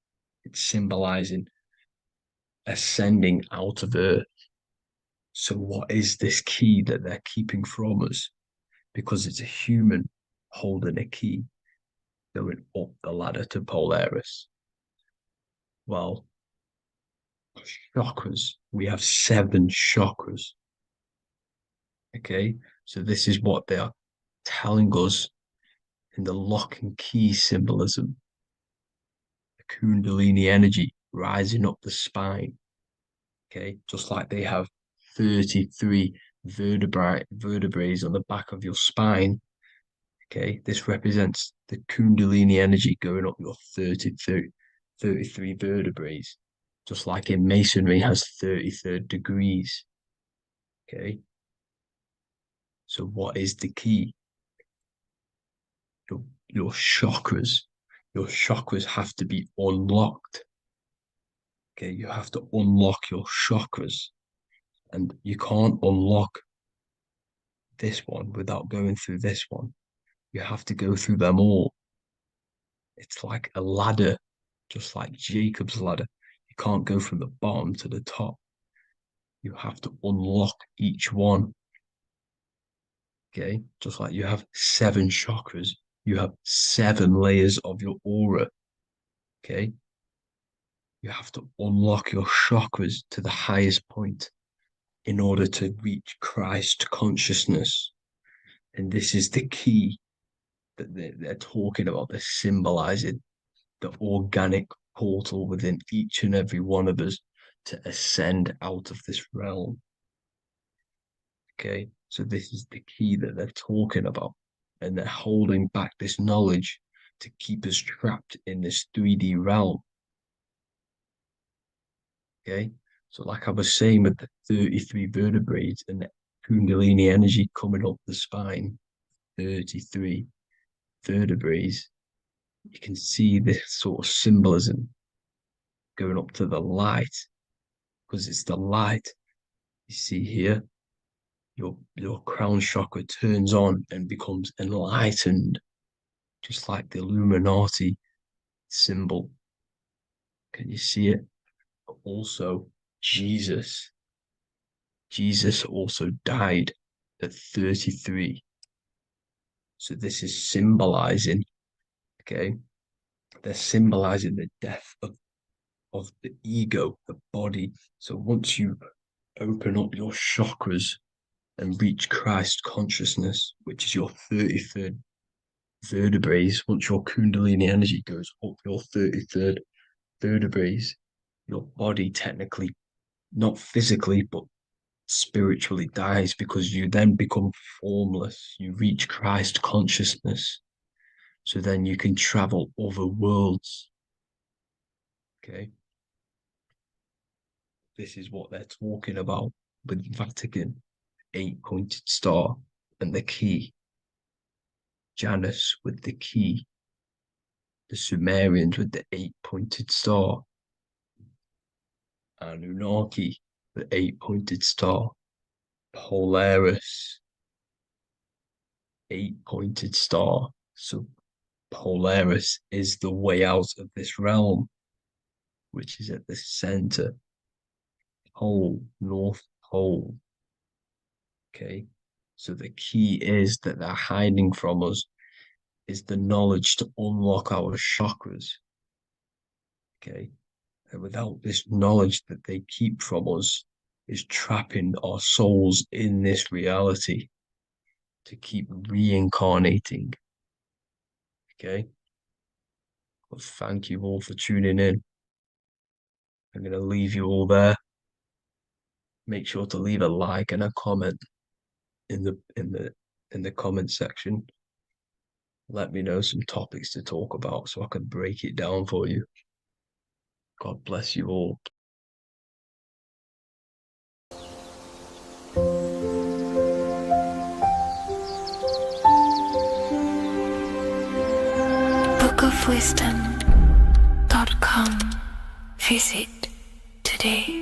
It's symbolizing ascending out of Earth. So what is this key that they're keeping from us? Because it's a human holding a key going up the ladder to Polaris. Well, chakras. We have 7 chakras. Okay, so this is what they are telling us in the lock and key symbolism. The Kundalini energy rising up the spine. Okay, just like they have 33 vertebrae on the back of your spine. Okay, this represents the Kundalini energy going up your 33 vertebrae, just like in masonry has 33rd degrees. Okay, so what is the key? Your chakras. Your chakras have to be unlocked. Okay, you have to unlock your chakras, and you can't unlock this one without going through this one. You have to go through them all. It's like a ladder, just like Jacob's ladder. You can't go from the bottom to the top. You have to unlock each one. Okay, just like you have 7 chakras, you have 7 layers of your aura. Okay, you have to unlock your chakras to the highest point in order to reach Christ consciousness. And this is the key that they're talking about. They're symbolizing the organic portal within each and every one of us to ascend out of this realm. Okay, so this is the key that they're talking about, and they're holding back this knowledge to keep us trapped in this 3D realm. Okay, so like I was saying with the 33 vertebrae and the Kundalini energy coming up the spine, 33 vertebrae, you can see this sort of symbolism going up to the light, because it's the light you see here. Your crown chakra turns on and becomes enlightened, just like the Illuminati symbol. Can you see it? But also, Jesus also died at 33. So this is symbolizing, okay? They're symbolizing the death of the ego, the body. So once you open up your chakras and reach Christ consciousness, which is your 33rd vertebrae, once your Kundalini energy goes up your 33rd vertebrae, your body technically, not physically, but spiritually dies, because you then become formless. You reach Christ consciousness. So then you can travel other worlds. Okay. This is what they're talking about with Vatican, 8-pointed star, and the key. Janus with the key. The Sumerians with the 8-pointed star. Anunnaki, the 8-pointed star. Polaris, 8-pointed star. So Polaris is the way out of this realm, which is at the center. Pole, North Pole. Okay. So the key is that they're hiding from us is the knowledge to unlock our chakras. Okay. And without this knowledge that they keep from us, is trapping our souls in this reality to keep reincarnating. Okay. Well, thank you all for tuning in. I'm going to leave you all there. Make sure to leave a like and a comment in the comment section. Let me know some topics to talk about so I can break it down for you. God bless you all. bookofwisdom.com. Visit today.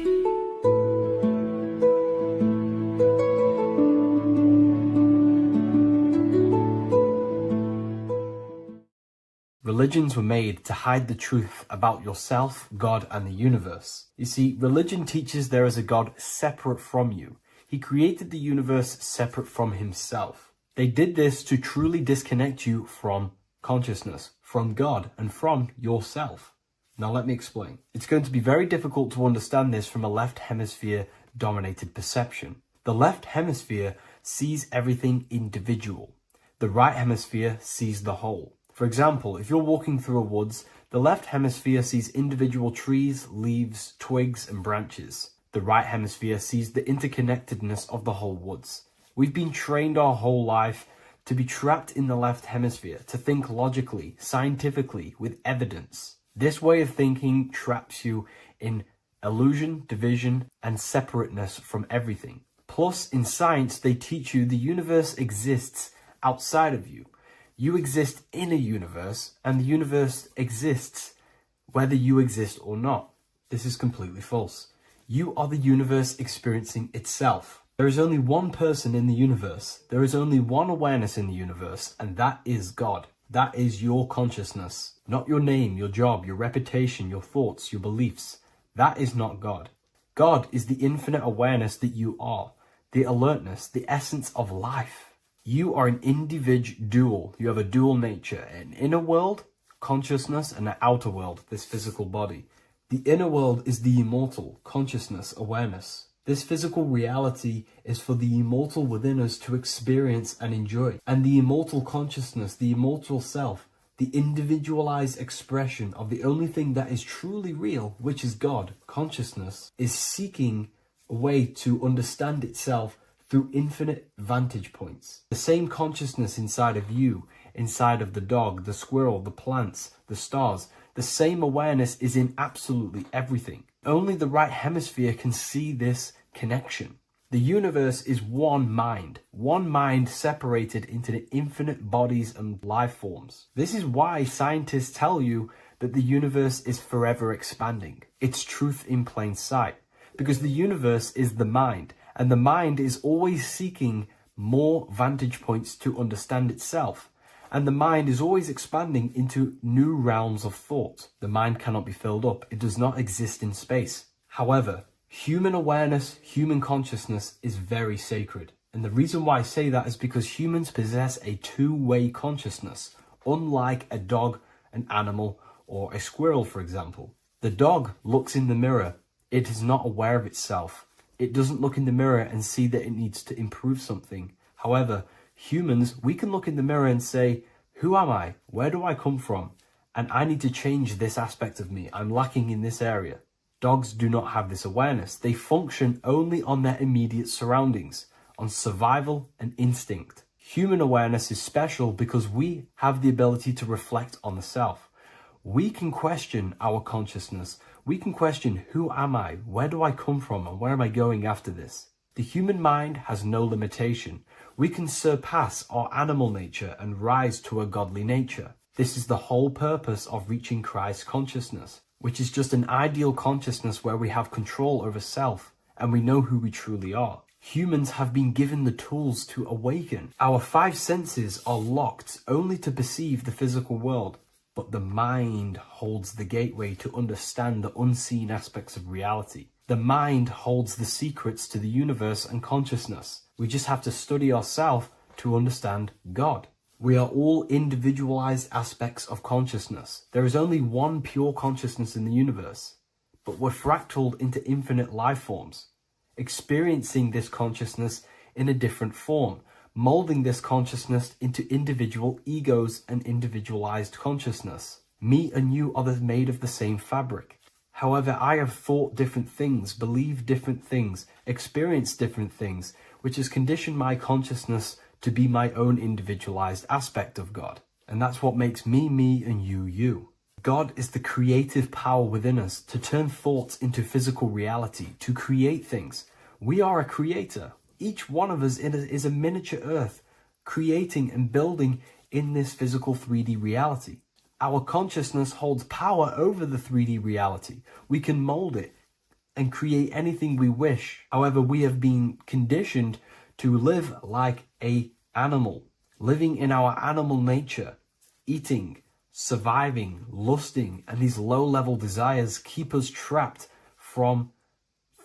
Religions were made to hide the truth about yourself, God, and the universe. You see, religion teaches there is a God separate from you. He created the universe separate from himself. They did this to truly disconnect you from consciousness, from God, and from yourself. Now let me explain. It's going to be very difficult to understand this from a left hemisphere dominated perception. The left hemisphere sees everything individual. The right hemisphere sees the whole. For example, if you're walking through a woods, the left hemisphere sees individual trees, leaves, twigs, and branches. The right hemisphere sees the interconnectedness of the whole woods. We've been trained our whole life to be trapped in the left hemisphere, to think logically, scientifically, with evidence. This way of thinking traps you in illusion, division, and separateness from everything. Plus, in science, they teach you the universe exists outside of you. You exist in a universe, and the universe exists whether you exist or not. This is completely false. You are the universe experiencing itself. There is only one person in the universe. There is only one awareness in the universe, and that is God. That is your consciousness. Not your name, your job, your reputation, your thoughts, your beliefs. That is not God. God is the infinite awareness that you are, the alertness, the essence of life. You are an individual. You have a dual nature, an inner world, consciousness, and an outer world, this physical body. The inner world is the immortal, consciousness, awareness. This physical reality is for the immortal within us to experience and enjoy. And the immortal consciousness, the immortal self, the individualized expression of the only thing that is truly real, which is God, consciousness, is seeking a way to understand itself through infinite vantage points. The same consciousness inside of you, inside of the dog, the squirrel, the plants, the stars, the same awareness is in absolutely everything. Only the right hemisphere can see this connection. The universe is one mind separated into the infinite bodies and life forms. This is why scientists tell you that the universe is forever expanding. It's truth in plain sight. Because the universe is the mind, and the mind is always seeking more vantage points to understand itself. And the mind is always expanding into new realms of thought. The mind cannot be filled up. It does not exist in space. However, human awareness, human consciousness is very sacred. And the reason why I say that is because humans possess a two-way consciousness, unlike a dog, an animal, or a squirrel, for example. The dog looks in the mirror. It is not aware of itself. It doesn't look in the mirror and see that it needs to improve something. However, humans, we can look in the mirror and say, who am I? Where do I come from? And I need to change this aspect of me. I'm lacking in this area. Dogs do not have this awareness. They function only on their immediate surroundings, on survival and instinct. Human awareness is special because we have the ability to reflect on the self. We can question our consciousness. We can question, who am I? Where do I come from? And where am I going after this? The human mind has no limitation. We can surpass our animal nature and rise to a godly nature. This is the whole purpose of reaching Christ consciousness, which is just an ideal consciousness where we have control over self and we know who we truly are. Humans have been given the tools to awaken. Our five senses are locked only to perceive the physical world, but the mind holds the gateway to understand the unseen aspects of reality. The mind holds the secrets to the universe and consciousness. We just have to study ourselves to understand God. We are all individualized aspects of consciousness. There is only one pure consciousness in the universe, but we're fractaled into infinite life forms, experiencing this consciousness in a different form, molding this consciousness into individual egos and individualized consciousness. Me and you are made of the same fabric. However, I have thought different things, believed different things, experienced different things, which has conditioned my consciousness to be my own individualized aspect of God. And that's what makes me, me, and you, you. God is the creative power within us to turn thoughts into physical reality, to create things. We are a creator. Each one of us is a miniature earth, creating and building in this physical 3D reality. Our consciousness holds power over the 3D reality. We can mold it and create anything we wish. However, we have been conditioned to live like an animal, living in our animal nature, eating, surviving, lusting, and these low-level desires keep us trapped from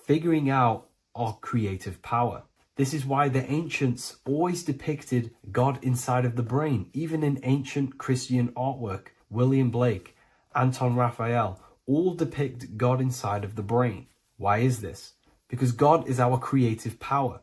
figuring out our creative power. This is why the ancients always depicted God inside of the brain. Even in ancient Christian artwork, William Blake, Anton Raphael, all depict God inside of the brain. Why is this? Because God is our creative power.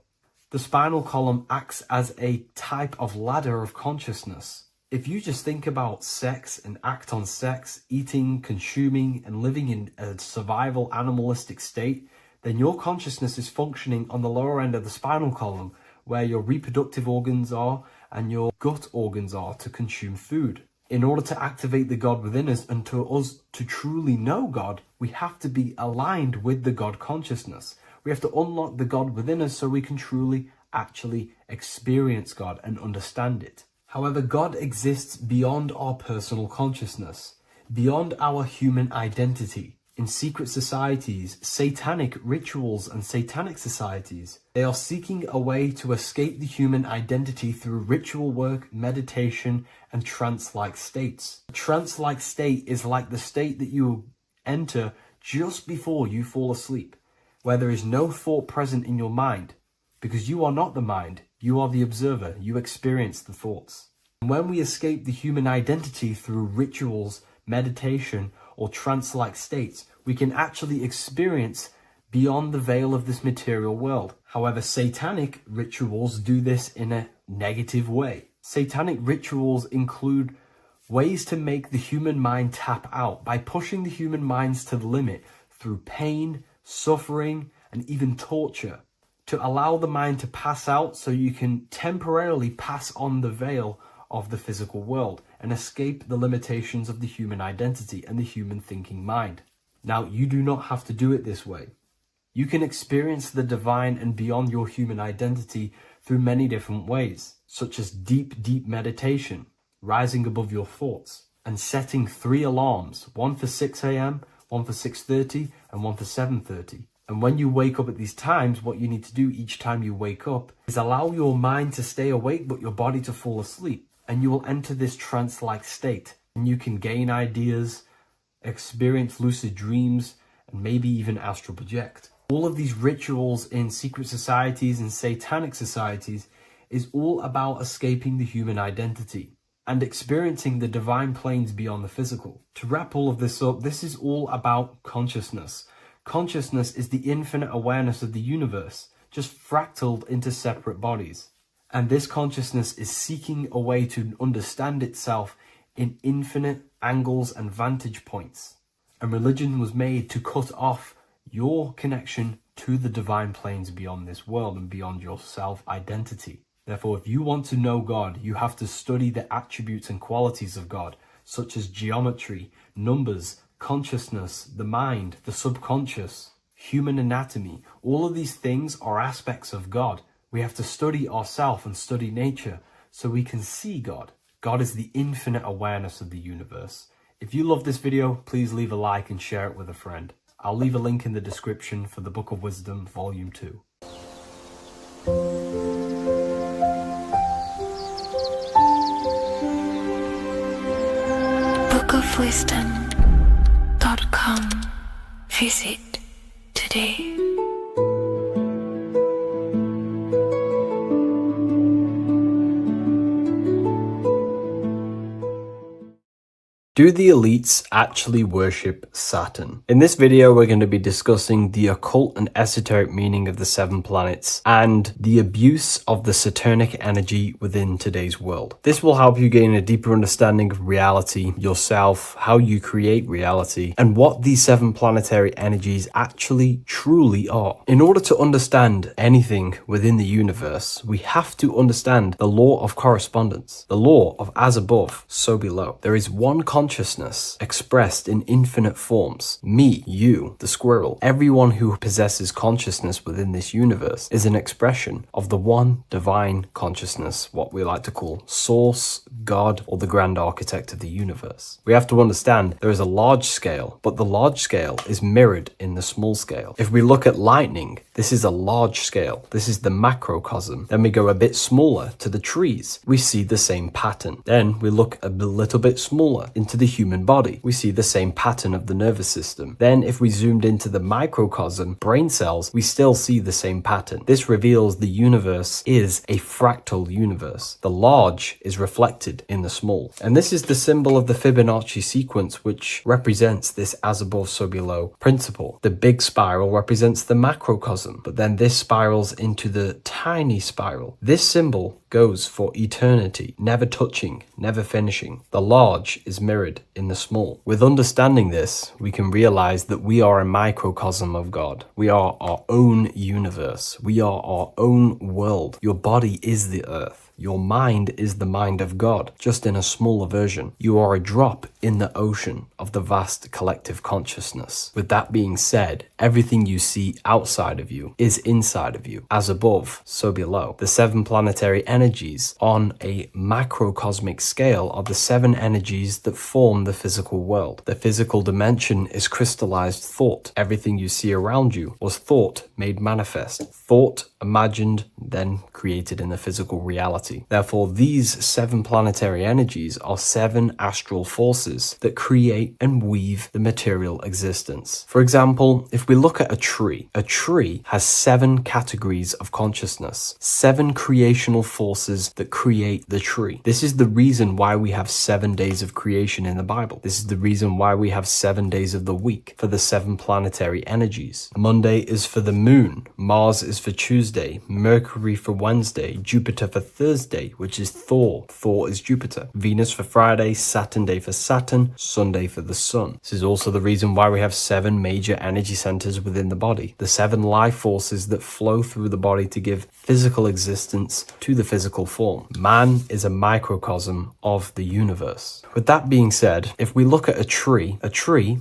The spinal column acts as a type of ladder of consciousness. If you just think about sex and act on sex, eating, consuming, and living in a survival animalistic state, then your consciousness is functioning on the lower end of the spinal column, where your reproductive organs are and your gut organs are to consume food. In order to activate the God within us and to us to truly know God, we have to be aligned with the God consciousness. We have to unlock the God within us so we can truly actually experience God and understand it. However, God exists beyond our personal consciousness, beyond our human identity. In secret societies, satanic rituals and satanic societies, they are seeking a way to escape the human identity through ritual work, meditation, and trance-like states. A trance-like state is like the state that you enter just before you fall asleep, where there is no thought present in your mind, because you are not the mind, you are the observer, you experience the thoughts. And when we escape the human identity through rituals, meditation, or trance-like states, we can actually experience beyond the veil of this material world. However, satanic rituals do this in a negative way. Satanic rituals include ways to make the human mind tap out by pushing the human minds to the limit through pain, suffering, and even torture, to allow the mind to pass out so you can temporarily pass on the veil of the physical world and escape the limitations of the human identity and the human thinking mind. Now, you do not have to do it this way. You can experience the divine and beyond your human identity through many different ways, such as deep, deep meditation, rising above your thoughts, and setting 3 alarms, one for 6 a.m., one for 6:30, and one for 7:30. And when you wake up at these times, what you need to do each time you wake up is allow your mind to stay awake but your body to fall asleep. And you will enter this trance-like state. And you can gain ideas, experience lucid dreams, and maybe even astral project. All of these rituals in secret societies and satanic societies is all about escaping the human identity and experiencing the divine planes beyond the physical. To wrap all of this up, this is all about consciousness. Consciousness is the infinite awareness of the universe, just fractaled into separate bodies. And this consciousness is seeking a way to understand itself in infinite angles and vantage points. And religion was made to cut off your connection to the divine planes beyond this world and beyond your self-identity. Therefore, if you want to know God, you have to study the attributes and qualities of God, such as geometry, numbers, consciousness, the mind, the subconscious, human anatomy. All of these things are aspects of God. We have to study ourselves and study nature so we can see God. God is the infinite awareness of the universe. If you love this video, please leave a like and share it with a friend. I'll leave a link in the description for the Book of Wisdom, Volume 2. bookofwisdom.com. Visit today. Do the elites actually worship Saturn? In this video, we're going to be discussing the occult and esoteric meaning of the 7 planets and the abuse of the Saturnic energy within today's world. This will help you gain a deeper understanding of reality, yourself, how you create reality, and what these 7 planetary energies actually truly are. In order to understand anything within the universe, we have to understand the law of correspondence, the law of as above, so below. There is one consciousness expressed in infinite forms. Me, you, the squirrel, everyone who possesses consciousness within this universe is an expression of the one divine consciousness, what we like to call Source, God, or the grand architect of the universe. We have to understand there is a large scale, but the large scale is mirrored in the small scale. If we look at lightning, this is a large scale. This is the macrocosm. Then we go a bit smaller to the trees. We see the same pattern. Then we look a little bit smaller into the human body. We see the same pattern of the nervous system. Then if we zoomed into the microcosm, brain cells, we still see the same pattern. This reveals the universe is a fractal universe. The large is reflected in the small. And this is the symbol of the Fibonacci sequence, which represents this as above, so below principle. The big spiral represents the macrocosm, but then this spirals into the tiny spiral. This symbol goes for eternity, never touching, never finishing. The large is mirrored in the small. With understanding this, we can realize that we are a microcosm of God. We are our own universe. We are our own world. Your body is the earth. Your mind is the mind of God, just in a smaller version. You are a drop in the ocean of the vast collective consciousness. With that being said, everything you see outside of you is inside of you. As above, so below. The 7 planetary energies on a macrocosmic scale are the 7 energies that form the physical world. The physical dimension is crystallized thought. Everything you see around you was thought made manifest. Thought imagined, then created in the physical reality. Therefore, these 7 planetary energies are 7 astral forces forces that create and weave the material existence. For example, if we look at a tree has 7 categories of consciousness, 7 creational forces that create the tree. This is the reason why we have 7 days of creation in the Bible. This is the reason why we have 7 days of the week for the 7 planetary energies. Monday is for the moon, Mars is for Tuesday, Mercury for Wednesday, Jupiter for Thursday, which is Thor. Thor is Jupiter. Venus for Friday, Saturn day for Saturn, Sunday for the sun. This is also the reason why we have 7 major energy centers within the body, the 7 life forces that flow through the body to give physical existence to the physical form. Man is a microcosm of the universe. With that being said, if we look at a tree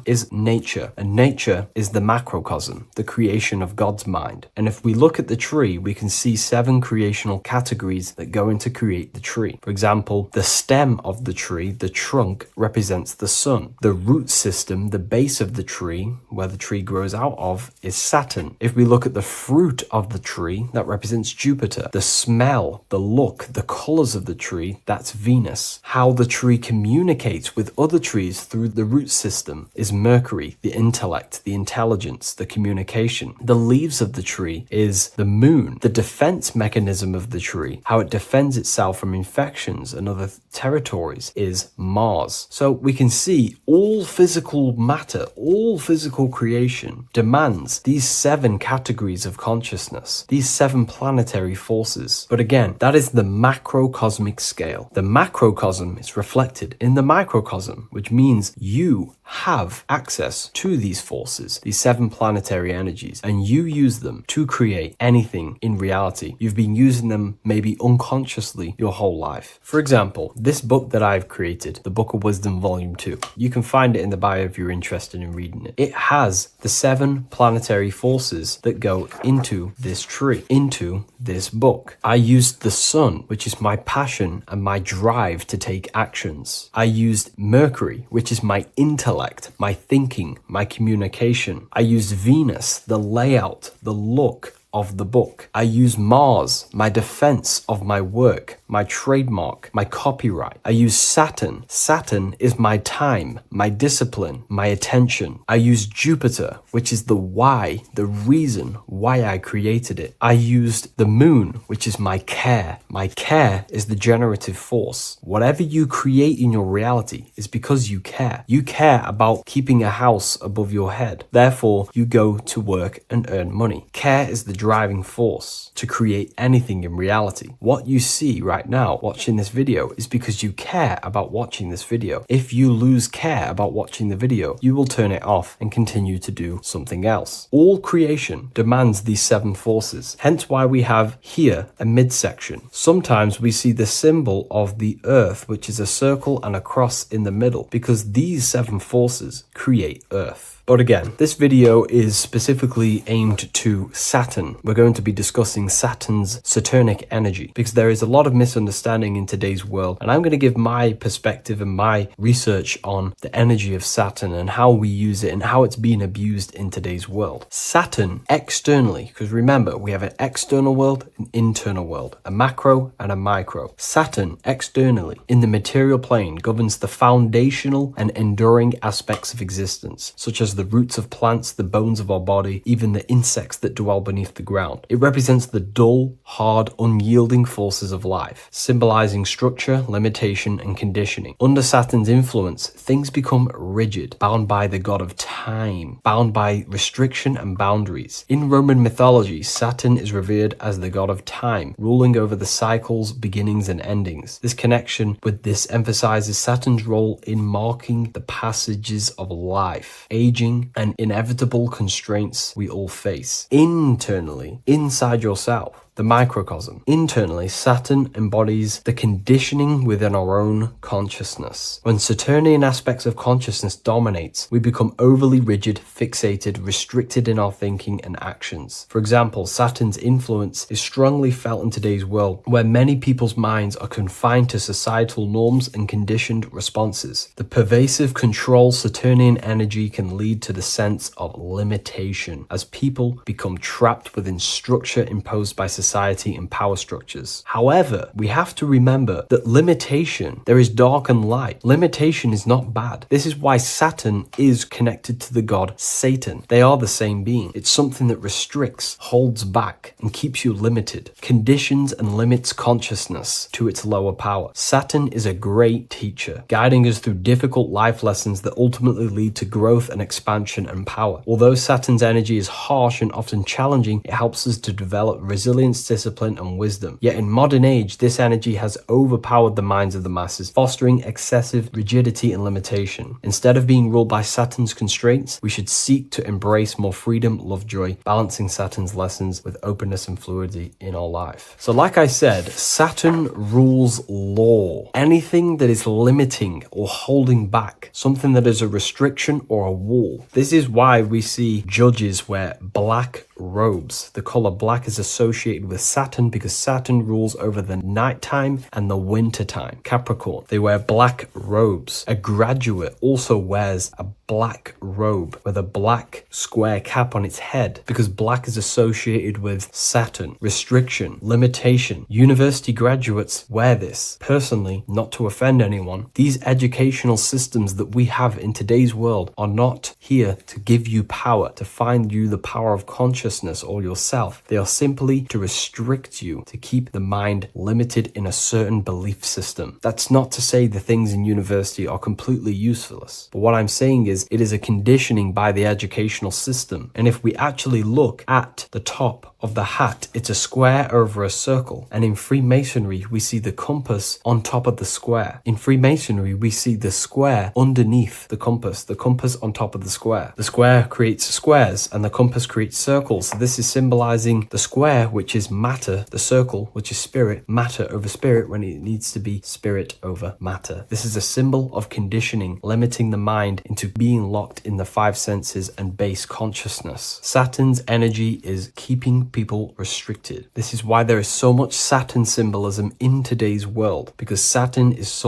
is nature, and nature is the macrocosm, the creation of God's mind. And if we look at the tree, we can see 7 creational categories that go into create the tree. For example, the stem of the tree, the trunk, represents the sun. The root system, the base of the tree, where the tree grows out of, is Saturn. If we look at the fruit of the tree, that represents Jupiter. The smell, the look, the colors of the tree, that's Venus. How the tree communicates with other trees through the root system is Mercury, the intellect, the intelligence, the communication. The leaves of the tree is the moon. The defense mechanism of the tree, how it defends itself from infections and other territories, is Mars. So we can see all physical matter, all physical creation demands these 7 categories of consciousness, these 7 planetary forces. But again, that is the macrocosmic scale. The macrocosm is reflected in the microcosm, which means you have access to these forces, these 7 planetary energies, and you use them to create anything in reality. You've been using them maybe unconsciously your whole life. For example, this book that I've created, the Book of Wisdom Volume 2, you can find it in the bio if you're interested in reading it. It has the 7 planetary forces that go into this tree, into this book. I used the sun, which is my passion and my drive to take actions. I used Mercury, which is my intellect, my thinking, my communication. I used Venus, the layout, the look of the book. I use Mars, my defense of my work, my trademark, my copyright. I use Saturn. Saturn is my time, my discipline, my attention. I use Jupiter, which is the why, the reason why I created it. I used the moon, which is my care. My care is the generative force. Whatever you create in your reality is because you care. You care about keeping a house above your head. Therefore, you go to work and earn money. Care is the driving force to create anything in reality. What you see right now watching this video is because you care about watching this video. If you lose care about watching the video, you will turn it off and continue to do something else. All creation demands these 7 forces, hence why we have here a midsection. Sometimes we see the symbol of the earth, which is a circle and a cross in the middle, because these 7 forces create earth. But again, this video is specifically aimed to Saturn. We're going to be discussing Saturn's Saturnic energy because there is a lot of misunderstanding in today's world, and I'm going to give my perspective and my research on the energy of Saturn and how we use it and how it's being abused in today's world. Saturn externally, because remember, we have an external world, an internal world, a macro and a micro. Saturn externally in the material plane governs the foundational and enduring aspects of existence, such as the roots of plants, the bones of our body, even the insects that dwell beneath the ground. It represents the dull, hard, unyielding forces of life, symbolizing structure, limitation, and conditioning. Under Saturn's influence, things become rigid, bound by the god of time, bound by restriction and boundaries. In Roman mythology, Saturn is revered as the god of time, ruling over the cycles, beginnings, and endings. This connection with this emphasizes Saturn's role in marking the passages of life, aging, and inevitable constraints we all face. Internally, inside yourself, the microcosm. Internally, Saturn embodies the conditioning within our own consciousness. When Saturnian aspects of consciousness dominates, we become overly rigid, fixated, restricted in our thinking and actions. For example, Saturn's influence is strongly felt in today's world, where many people's minds are confined to societal norms and conditioned responses. The pervasive control Saturnian energy can lead to the sense of limitation, as people become trapped within structure imposed by society society and power structures. However, we have to remember that limitation, there is dark and light. Limitation is not bad. This is why Saturn is connected to the god Satan. They are the same being. It's something that restricts, holds back, and keeps you limited, conditions and limits consciousness to its lower power. Saturn is a great teacher, guiding us through difficult life lessons that ultimately lead to growth and expansion and power. Although Saturn's energy is harsh and often challenging, it helps us to develop resilience, discipline, and wisdom. Yet in modern age, this energy has overpowered the minds of the masses, fostering excessive rigidity and limitation. Instead of being ruled by Saturn's constraints, we should seek to embrace more freedom, love, joy, balancing Saturn's lessons with openness and fluidity in our life. So like I said, Saturn rules law. Anything that is limiting or holding back, something that is a restriction or a wall. This is why we see judges wear black robes. The color black is associated with Saturn because Saturn rules over the nighttime and the winter time. Capricorn, they wear black robes. A graduate also wears a black robe with a black square cap on its head because black is associated with Saturn, restriction, limitation. University graduates wear this. Personally, not to offend anyone, these educational systems that we have in today's world are not here to give you power, to find you the power of consciousness or yourself. They are simply to restrict you, to keep the mind limited in a certain belief system. That's not to say the things in university are completely useless, but what I'm saying is it is a conditioning by the educational system. And if we actually look at the top of the hat, it's a square over a circle. And in Freemasonry, we see the compass on top of the square. In Freemasonry, we see the square underneath the compass on top of the square. The square creates squares and the compass creates circles. So this is symbolizing the square, which is matter, the circle, which is spirit, matter over spirit when it needs to be spirit over matter. This is a symbol of conditioning, limiting the mind into being locked in the five senses and base consciousness. Saturn's energy is keeping people restricted. This is why there is so much Saturn symbolism in today's world, because Saturn is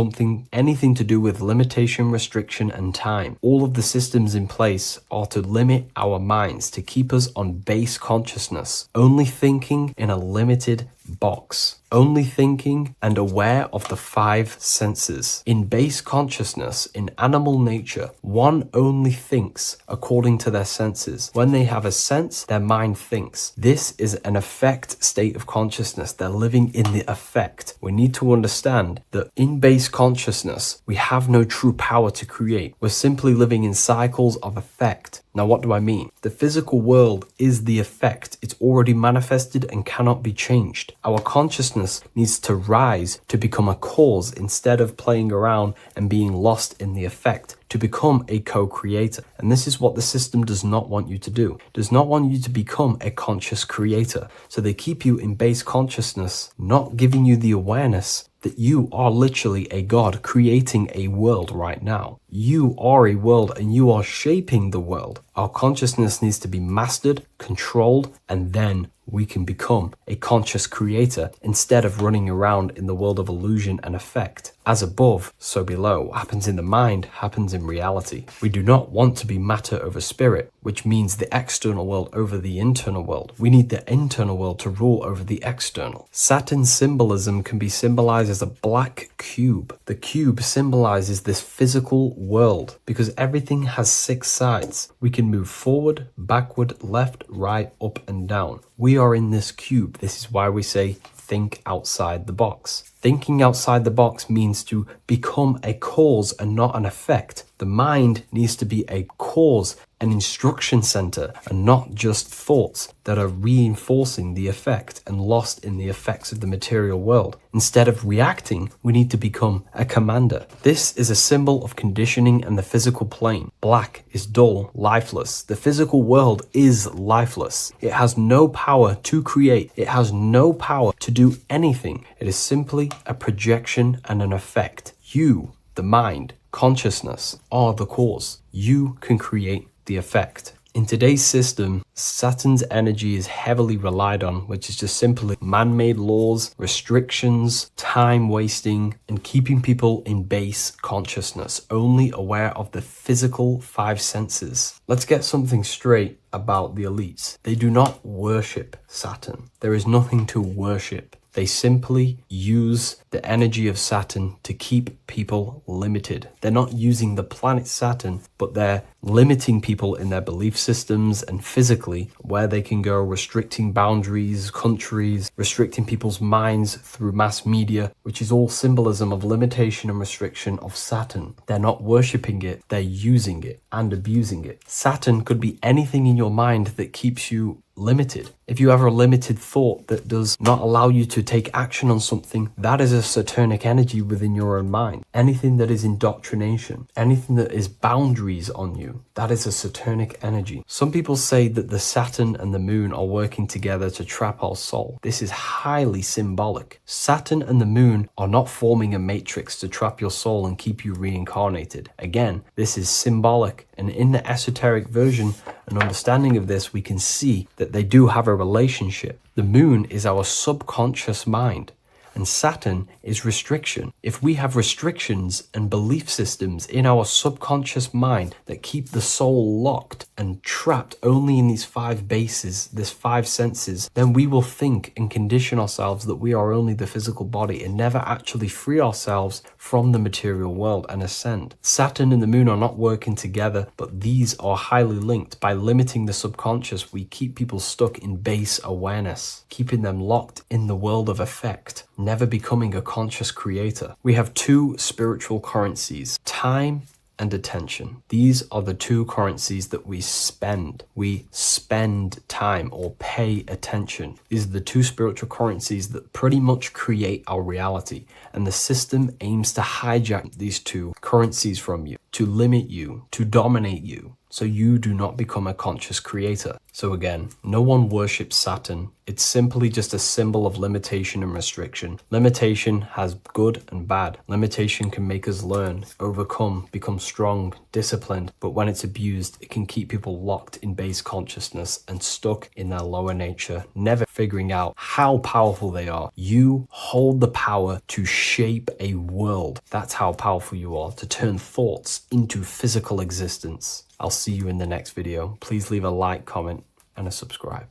anything to do with limitation, restriction, and time. All of the systems in place are to limit our minds, to keep us on base consciousness, only thinking in a limited box, only thinking and aware of the five senses. In base consciousness, in animal nature, one only thinks according to their senses. When they have a sense, their mind thinks. This is an affect state of consciousness. They're living in the affect. We need to understand that in base consciousness, we have no true power to create. We're simply living in cycles of affect. Now, what do I mean? The physical world is the effect. It's already manifested and cannot be changed. Our consciousness needs to rise to become a cause instead of playing around and being lost in the effect, to become a co-creator. And this is what the system does not want you to do. It does not want you to become a conscious creator. So they keep you in base consciousness, not giving you the awareness that you are literally a god creating a world right now. You are a world and you are shaping the world. Our consciousness needs to be mastered, controlled, and then we can become a conscious creator instead of running around in the world of illusion and effect. As above, so below. What happens in the mind happens in reality. We do not want to be matter over spirit, which means the external world over the internal world. We need the internal world to rule over the external. Saturn symbolism can be symbolized as a black cube. The cube symbolizes this physical world because everything has 6 sides. We can move forward, backward, left, right, up, and down. We are in this cube. This is why we say think outside the box. Thinking outside the box means to become a cause and not an effect. The mind needs to be a cause, an instruction center, and not just thoughts that are reinforcing the effect and lost in the effects of the material world. Instead of reacting, we need to become a commander. This is a symbol of conditioning and the physical plane. Black is dull, lifeless. The physical world is lifeless. It has no power to create. It has no power to do anything. It is simply a projection and an effect. You, the mind, consciousness, are the cause. You can create the effect. In today's system, Saturn's energy is heavily relied on, which is just simply man-made laws, restrictions, time wasting, and keeping people in base consciousness, only aware of the physical 5 senses. Let's get something straight. about the elites. They do not worship Saturn. There is nothing to worship. They simply use the energy of Saturn to keep people limited. They're not using the planet Saturn, but they're limiting people in their belief systems and physically where they can go, restricting boundaries, countries, restricting people's minds through mass media, which is all symbolism of limitation and restriction of Saturn. They're not worshipping it, they're using it and abusing it. Saturn could be anything in your mind that keeps you limited. If you have a limited thought that does not allow you to take action on something, that is a Saturnic energy within your own mind. Anything that is indoctrination, anything that is boundaries on you, that is a Saturnic energy. Some people say that the Saturn and the moon are working together to trap our soul. This is highly symbolic. Saturn and the moon are not forming a matrix to trap your soul and keep you reincarnated. Again, this is symbolic, and in the esoteric version and understanding of this, we can see that they do have a relationship. The moon is our subconscious mind, and Saturn is restriction. If we have restrictions and belief systems in our subconscious mind that keep the soul locked and trapped only in these 5 bases, these 5 senses, then we will think and condition ourselves that we are only the physical body and never actually free ourselves from the material world and ascend. Saturn and the moon are not working together, but these are highly linked. By limiting the subconscious, we keep people stuck in base awareness, keeping them locked in the world of effect, never becoming a conscious creator. We have 2 spiritual currencies, time and attention. These are the 2 currencies that we spend. We spend time or pay attention. These are the 2 spiritual currencies that pretty much create our reality. And the system aims to hijack these 2 currencies from you, to limit you, to dominate you, so you do not become a conscious creator. So again, no one worships Saturn. It's simply just a symbol of limitation and restriction. Limitation has good and bad. Limitation can make us learn, overcome, become strong, disciplined, but when it's abused, it can keep people locked in base consciousness and stuck in their lower nature, never figuring out how powerful they are. You hold the power to shape a world. That's how powerful you are, to turn thoughts into physical existence. I'll see you in the next video. Please leave a like, comment, and a subscribe.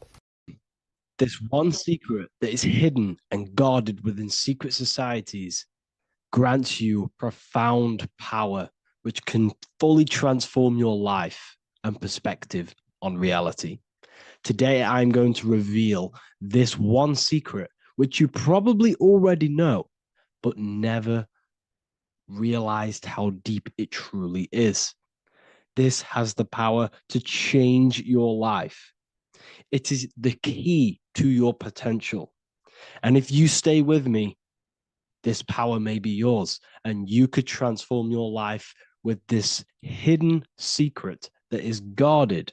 This one secret that is hidden and guarded within secret societies grants you profound power, which can fully transform your life and perspective on reality. Today, I'm going to reveal this one secret, which you probably already know, but never realized how deep it truly is. This has the power to change your life. It is the key to your potential. And if you stay with me, this power may be yours, and you could transform your life with this hidden secret that is guarded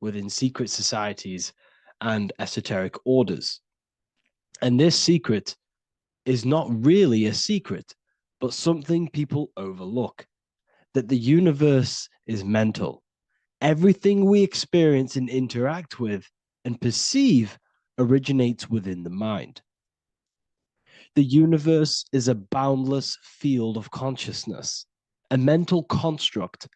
within secret societies and esoteric orders. And this secret is not really a secret, but something people overlook. That the universe is mental. Everything we experience and interact with and perceive originates within the mind. The universe is a boundless field of consciousness, a mental construct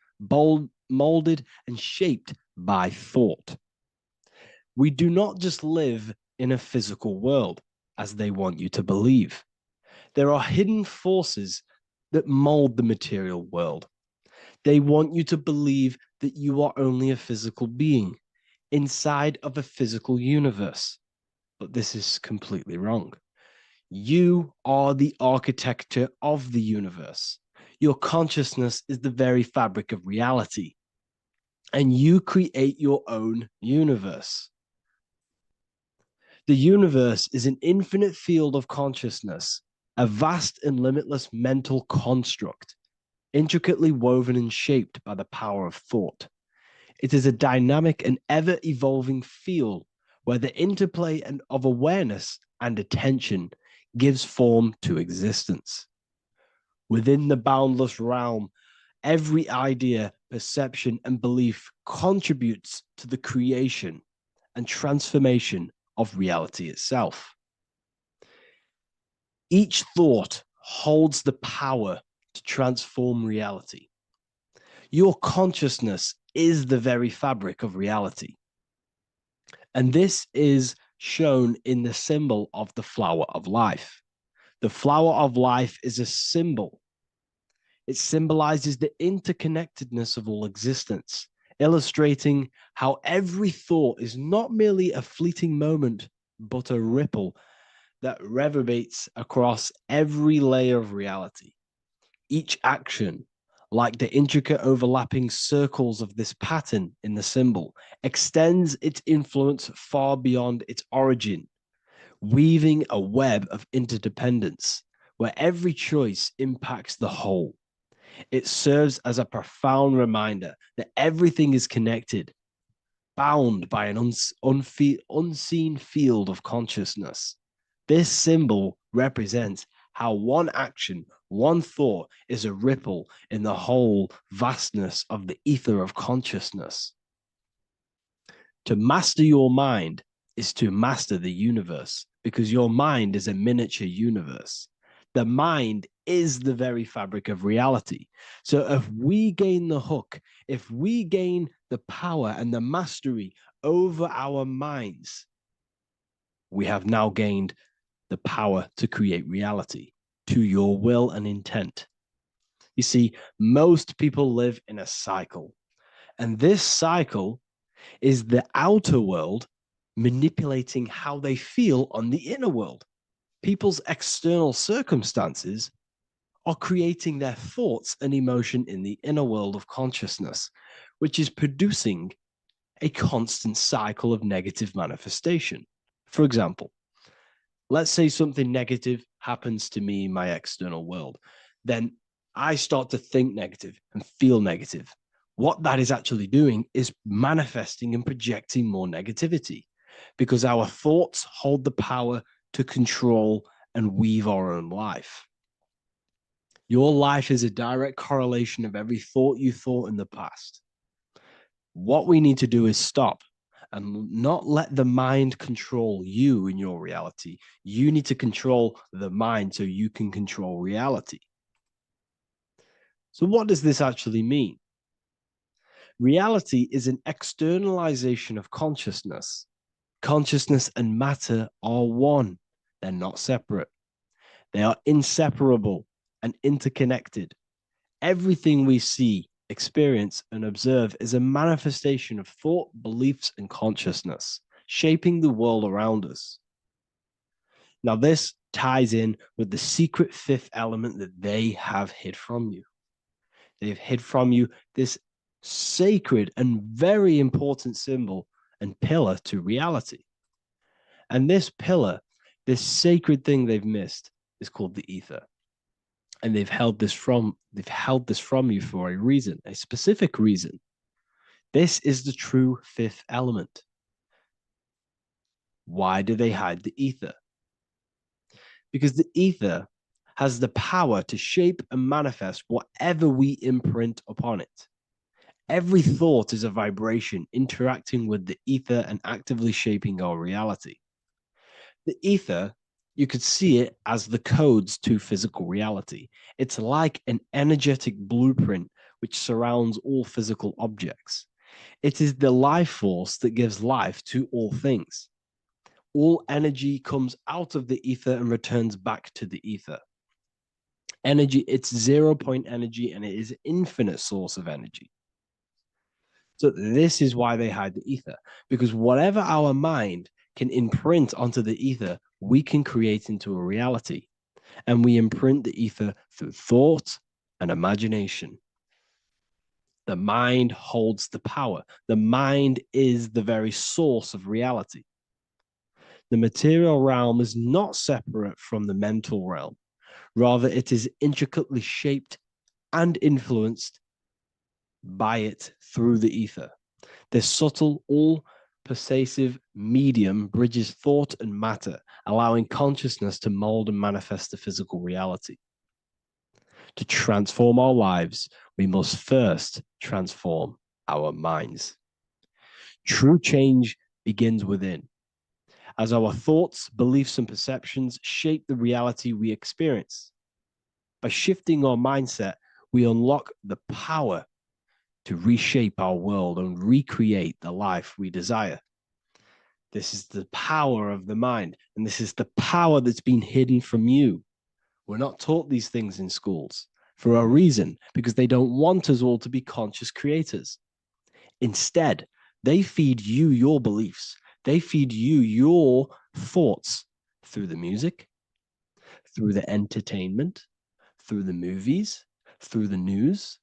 molded and shaped by thought. We do not just live in a physical world, as they want you to believe. There are hidden forces that mold the material world. They want you to believe that you are only a physical being inside of a physical universe. But this is completely wrong. You are the architecture of the universe. Your consciousness is the very fabric of reality. And you create your own universe. The universe is an infinite field of consciousness, a vast and limitless mental construct, intricately woven and shaped by the power of thought. It is a dynamic and ever-evolving field where the interplay of awareness and attention gives form to existence. Within the boundless realm, every idea, perception, and belief contributes to the creation and transformation of reality itself. Each thought holds the power to transform reality. Your consciousness is the very fabric of reality. And this is shown in the symbol of the flower of life. The flower of life is a symbol. It symbolizes the interconnectedness of all existence, illustrating how every thought is not merely a fleeting moment, but a ripple that reverberates across every layer of reality. Each action, like the intricate overlapping circles of this pattern in the symbol, extends its influence far beyond its origin, weaving a web of interdependence where every choice impacts the whole. It serves as a profound reminder that everything is connected, bound by an unseen field of consciousness. This symbol represents how one action, one thought is a ripple in the whole vastness of the ether of consciousness. To master your mind is to master the universe, because your mind is a miniature universe. The mind is the very fabric of reality. So if we gain the hook, if we gain the power and the mastery over our minds, we have now gained the power to create reality to your will and intent. You see, most people live in a cycle, and this cycle is the outer world manipulating how they feel on the inner world. People's external circumstances are creating their thoughts and emotion in the inner world of consciousness, which is producing a constant cycle of negative manifestation. For example, let's say something negative happens to me in my external world. Then I start to think negative and feel negative. What that is actually doing is manifesting and projecting more negativity, because our thoughts hold the power to control and weave our own life. Your life is a direct correlation of every thought you thought in the past. What we need to do is stop and not let the mind control you in your reality. You need to control the mind so you can control reality. So what does this actually mean? Reality is an externalization of consciousness. Consciousness and matter are one. They're not separate. They are inseparable and interconnected. Everything we see, experience, and observe is a manifestation of thought, beliefs, and consciousness, shaping the world around us. Now, this ties in with the secret fifth element that they have hid from you. They've hid from you this sacred and very important symbol and pillar to reality. And this pillar, this sacred thing they've missed, is called the ether. And they've held this from you for a reason, a specific reason. This is the true fifth element. Why do they hide the ether? Because the ether has the power to shape and manifest whatever we imprint upon it. Every thought is a vibration interacting with the ether and actively shaping our reality. The ether, you could see it as the codes to physical reality. It's like an energetic blueprint which surrounds all physical objects. It is the life force that gives life to all things. All energy comes out of the ether and returns back to the ether. Energy, it's 0 point energy, and it is an infinite source of energy. So this is why they hide the ether, because whatever our mind can imprint onto the ether, we can create into a reality. And we imprint the ether through thought and imagination. The mind holds the power. The mind is the very source of reality. The material realm is not separate from the mental realm. Rather, it is intricately shaped and influenced by it through the ether. This subtle, all-pervasive medium bridges thought and matter, allowing consciousness to mold and manifest the physical reality. To transform our lives, we must first transform our minds. True change begins within, as our thoughts, beliefs, and perceptions shape the reality we experience. By shifting our mindset, we unlock the power to reshape our world and recreate the life we desire. This is the power of the mind, and this is the power that's been hidden from you. We're not taught these things in schools for a reason, because they don't want us all to be conscious creators. Instead, they feed you your beliefs. They feed you your thoughts through the music, through the entertainment, through the movies, through the news.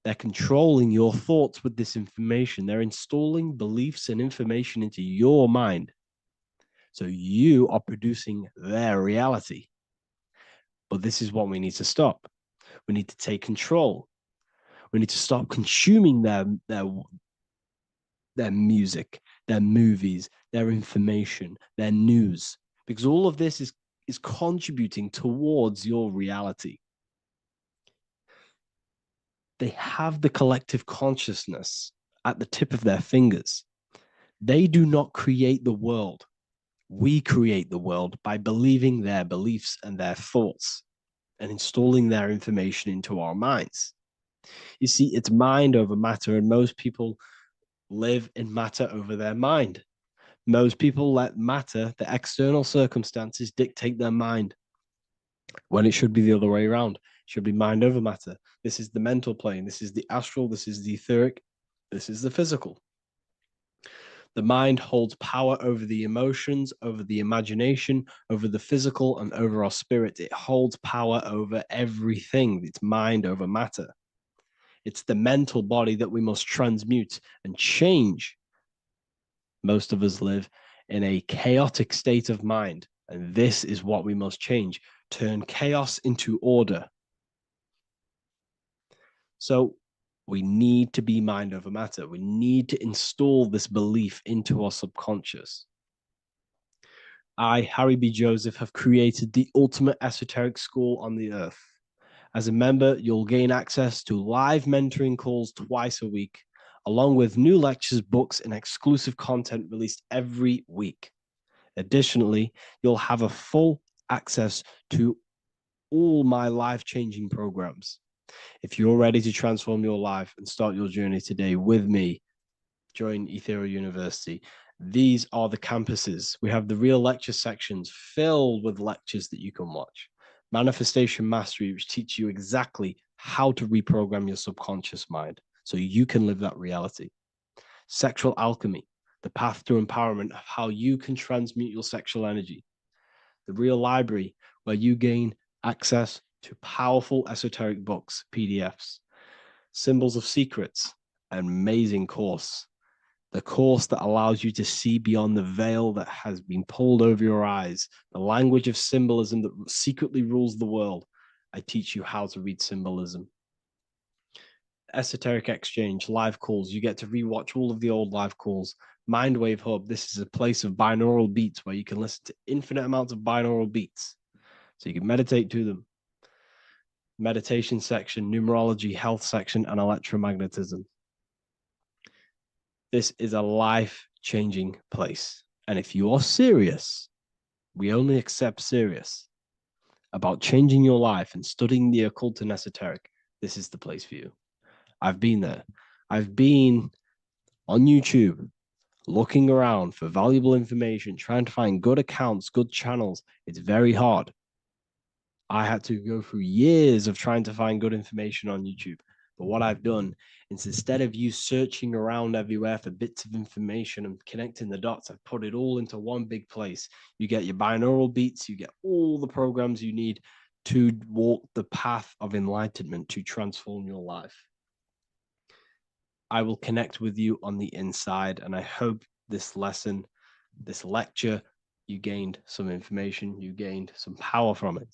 They're controlling your thoughts with this information. They're installing beliefs and information into your mind. So you are producing their reality. But this is what we need to stop. We need to take control. We need to stop consuming their music, their movies, their information, their news, because all of this is contributing towards your reality. They have the collective consciousness at the tip of their fingers. They do not create the world. We create the world by believing their beliefs and their thoughts and installing their information into our minds. You see, it's mind over matter, and most people live in matter over their mind. Most people let matter, the external circumstances, dictate their mind, when it should be the other way around. It should be mind over matter. This is the mental plane. This is the astral. This is the etheric. This is the physical. The mind holds power over the emotions, over the imagination, over the physical, and over our spirit. It holds power over everything. It's mind over matter. It's the mental body that we must transmute and change. Most of us live in a chaotic state of mind, and this is what we must change. Turn chaos into order. So we need to be mind over matter. We need to install this belief into our subconscious. I, Harry B. Joseph, have created the ultimate esoteric school on the earth. As a member, you'll gain access to live mentoring calls twice a week, along with new lectures, books, and exclusive content released every week. Additionally, you'll have a full access to all my life-changing programs. If you're ready to transform your life and start your journey today with me, join Ethereal University. These are the campuses. We have the real lecture sections filled with lectures that you can watch. Manifestation Mastery, which teach you exactly how to reprogram your subconscious mind so you can live that reality. Sexual Alchemy, the path to empowerment of how you can transmute your sexual energy. The Real Library, where you gain access to powerful esoteric books, PDFs. Symbols of Secrets, an amazing course. The course that allows you to see beyond the veil that has been pulled over your eyes, the language of symbolism that secretly rules the world. I teach you how to read symbolism. Esoteric Exchange, live calls. You get to rewatch all of the old live calls. Mindwave Hub, this is a place of binaural beats where you can listen to infinite amounts of binaural beats. So you can meditate to them. Meditation section, numerology, health section, and electromagnetism. This is a life-changing place. And if you are serious, we only accept serious about changing your life and studying the occult and esoteric, this is the place for you. I've been there. I've been on YouTube looking around for valuable information, trying to find good accounts, good channels. It's very hard. I had to go through years of trying to find good information on YouTube. But what I've done is, instead of you searching around everywhere for bits of information and connecting the dots, I've put it all into one big place. You get your binaural beats, you get all the programs you need to walk the path of enlightenment to transform your life. I will connect with you on the inside, and I hope this lesson, this lecture, you gained some information, you gained some power from it.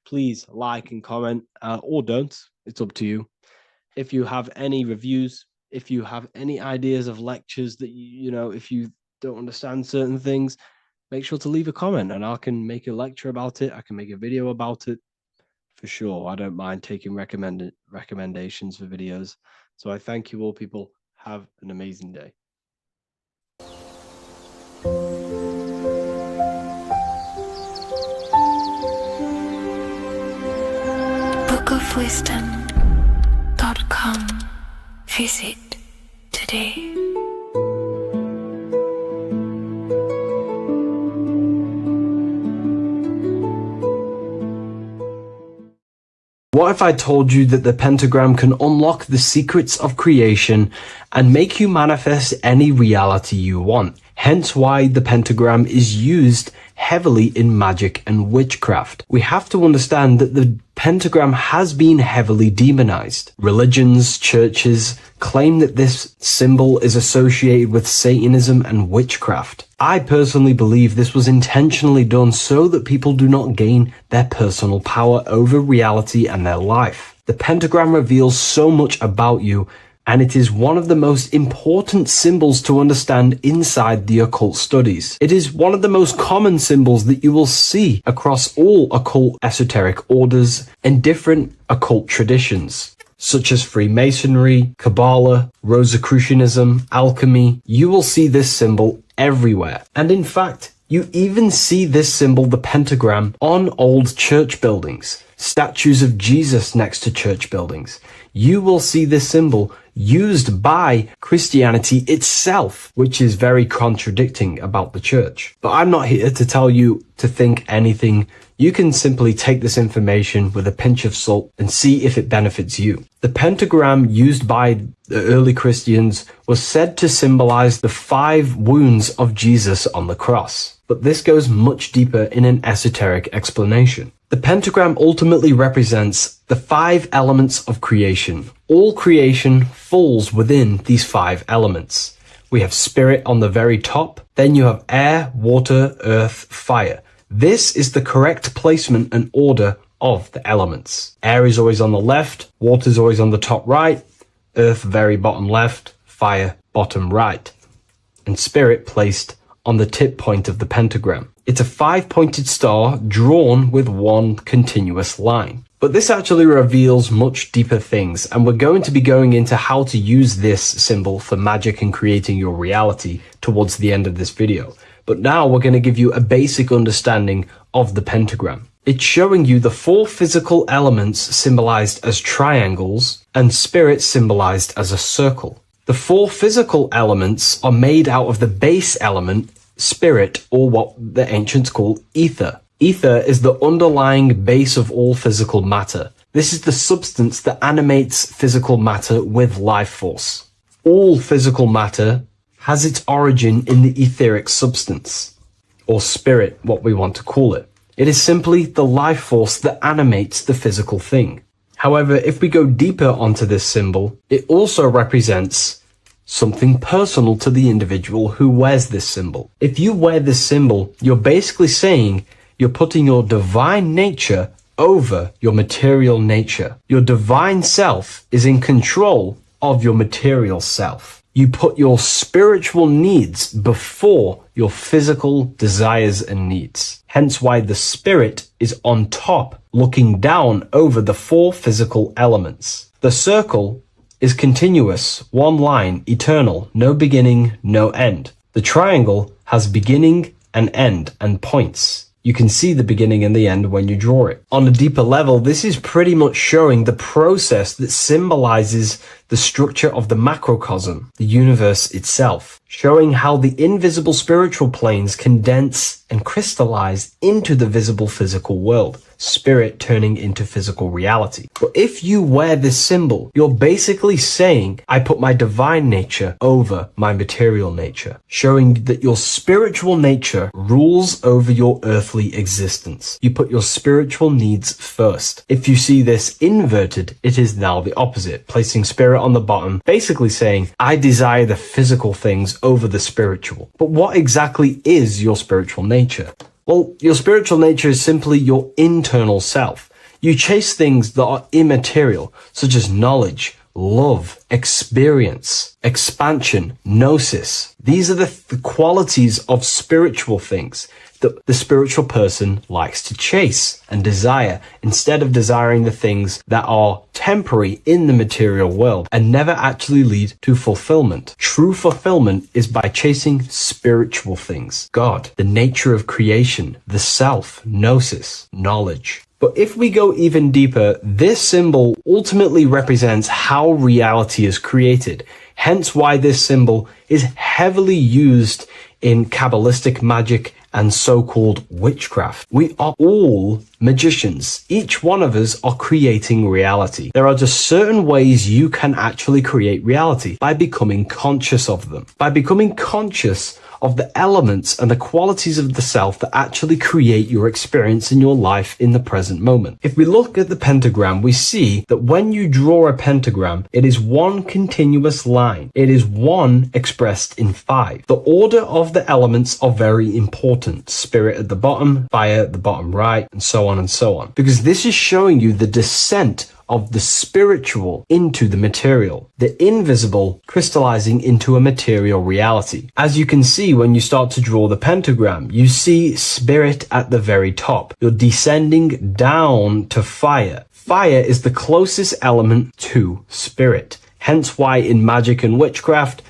Please like and comment, or don't. It's up to you. If you have any reviews, if you have any ideas of lectures that you know, if you don't understand certain things, make sure to leave a comment and I can make a lecture about it. I can make a video about it for sure. I don't mind taking recommendations for videos. So I thank you all, people. Have an amazing day. bookofwisdom.com. Visit today. What if I told you that the pentagram can unlock the secrets of creation and make you manifest any reality you want? Hence why the pentagram is used heavily in magic and witchcraft. We have to understand that the pentagram has been heavily demonized. Religions, churches claim that this symbol is associated with Satanism and witchcraft. I personally believe this was intentionally done so that people do not gain their personal power over reality and their life. The pentagram reveals so much about you, and it is one of the most important symbols to understand inside the occult studies. It is one of the most common symbols that you will see across all occult esoteric orders and different occult traditions, such as Freemasonry, Kabbalah, Rosicrucianism, alchemy. You will see this symbol everywhere. And in fact, you even see this symbol, the pentagram, on old church buildings, statues of Jesus next to church buildings. You will see this symbol used by Christianity itself, which is very contradicting about the church. But I'm not here to tell you to think anything. You can simply take this information with a pinch of salt and see if it benefits you. The pentagram used by the early Christians was said to symbolize the 5 wounds of Jesus on the cross. But this goes much deeper in an esoteric explanation. The pentagram ultimately represents the 5 elements of creation. All creation falls within these 5 elements. We have spirit on the very top, then you have air, water, earth, fire. This is the correct placement and order of the elements. Air is always on the left, water is always on the top right, earth very bottom left, fire bottom right, and spirit placed on the tip point of the pentagram. It's a 5-pointed star drawn with one continuous line. But this actually reveals much deeper things, and we're going to be going into how to use this symbol for magic and creating your reality towards the end of this video. But now we're going to give you a basic understanding of the pentagram. It's showing you the 4 physical elements symbolized as triangles and spirit symbolized as a circle. The 4 physical elements are made out of the base element, spirit, or what the ancients call ether. Ether is the underlying base of all physical matter. This is the substance that animates physical matter with life force. All physical matter has its origin in the etheric substance, or spirit, what we want to call it. It is simply the life force that animates the physical thing. However, if we go deeper onto this symbol, it also represents something personal to the individual who wears this symbol. If you wear this symbol, you're basically saying you're putting your divine nature over your material nature. Your divine self is in control of your material self. You put your spiritual needs before your physical desires and needs. Hence why the spirit is on top, looking down over the 4 physical elements. The circle is continuous, one line, eternal, no beginning, no end. The triangle has beginning and end and points. You can see the beginning and the end when you draw it. On a deeper level, this is pretty much showing the process that symbolizes the structure of the macrocosm, the universe itself, showing how the invisible spiritual planes condense and crystallize into the visible physical world, spirit turning into physical reality. But if you wear this symbol, you're basically saying, I put my divine nature over my material nature, showing that your spiritual nature rules over your earthly existence. You put your spiritual needs first. If you see this inverted, it is now the opposite, placing spirit on the bottom, basically saying, I desire the physical things over the spiritual. But what exactly is your spiritual nature? Well, your spiritual nature is simply your internal self. You chase things that are immaterial, such as knowledge, love, experience, expansion, gnosis. These are the qualities of spiritual things that the spiritual person likes to chase and desire, instead of desiring the things that are temporary in the material world and never actually lead to fulfillment. True fulfillment is by chasing spiritual things. God, the nature of creation, the self, gnosis, knowledge. But if we go even deeper, this symbol ultimately represents how reality is created. Hence why this symbol is heavily used in Kabbalistic magic and so-called witchcraft. We are all magicians. Each one of us are creating reality. There are just certain ways you can actually create reality by becoming conscious of them. By becoming conscious of the elements and the qualities of the self that actually create your experience in your life in the present moment. If we look at the pentagram, we see that when you draw a pentagram, it is one continuous line. It is one expressed in 5. The order of the elements are very important. Spirit at the bottom, fire at the bottom right, and so on and so on. Because this is showing you the descent of the spiritual into the material, the invisible crystallizing into a material reality. As you can see when you start to draw the pentagram, you see spirit at the very top. You're descending down to fire. Fire is the closest element to spirit. Hence why in magic and witchcraft,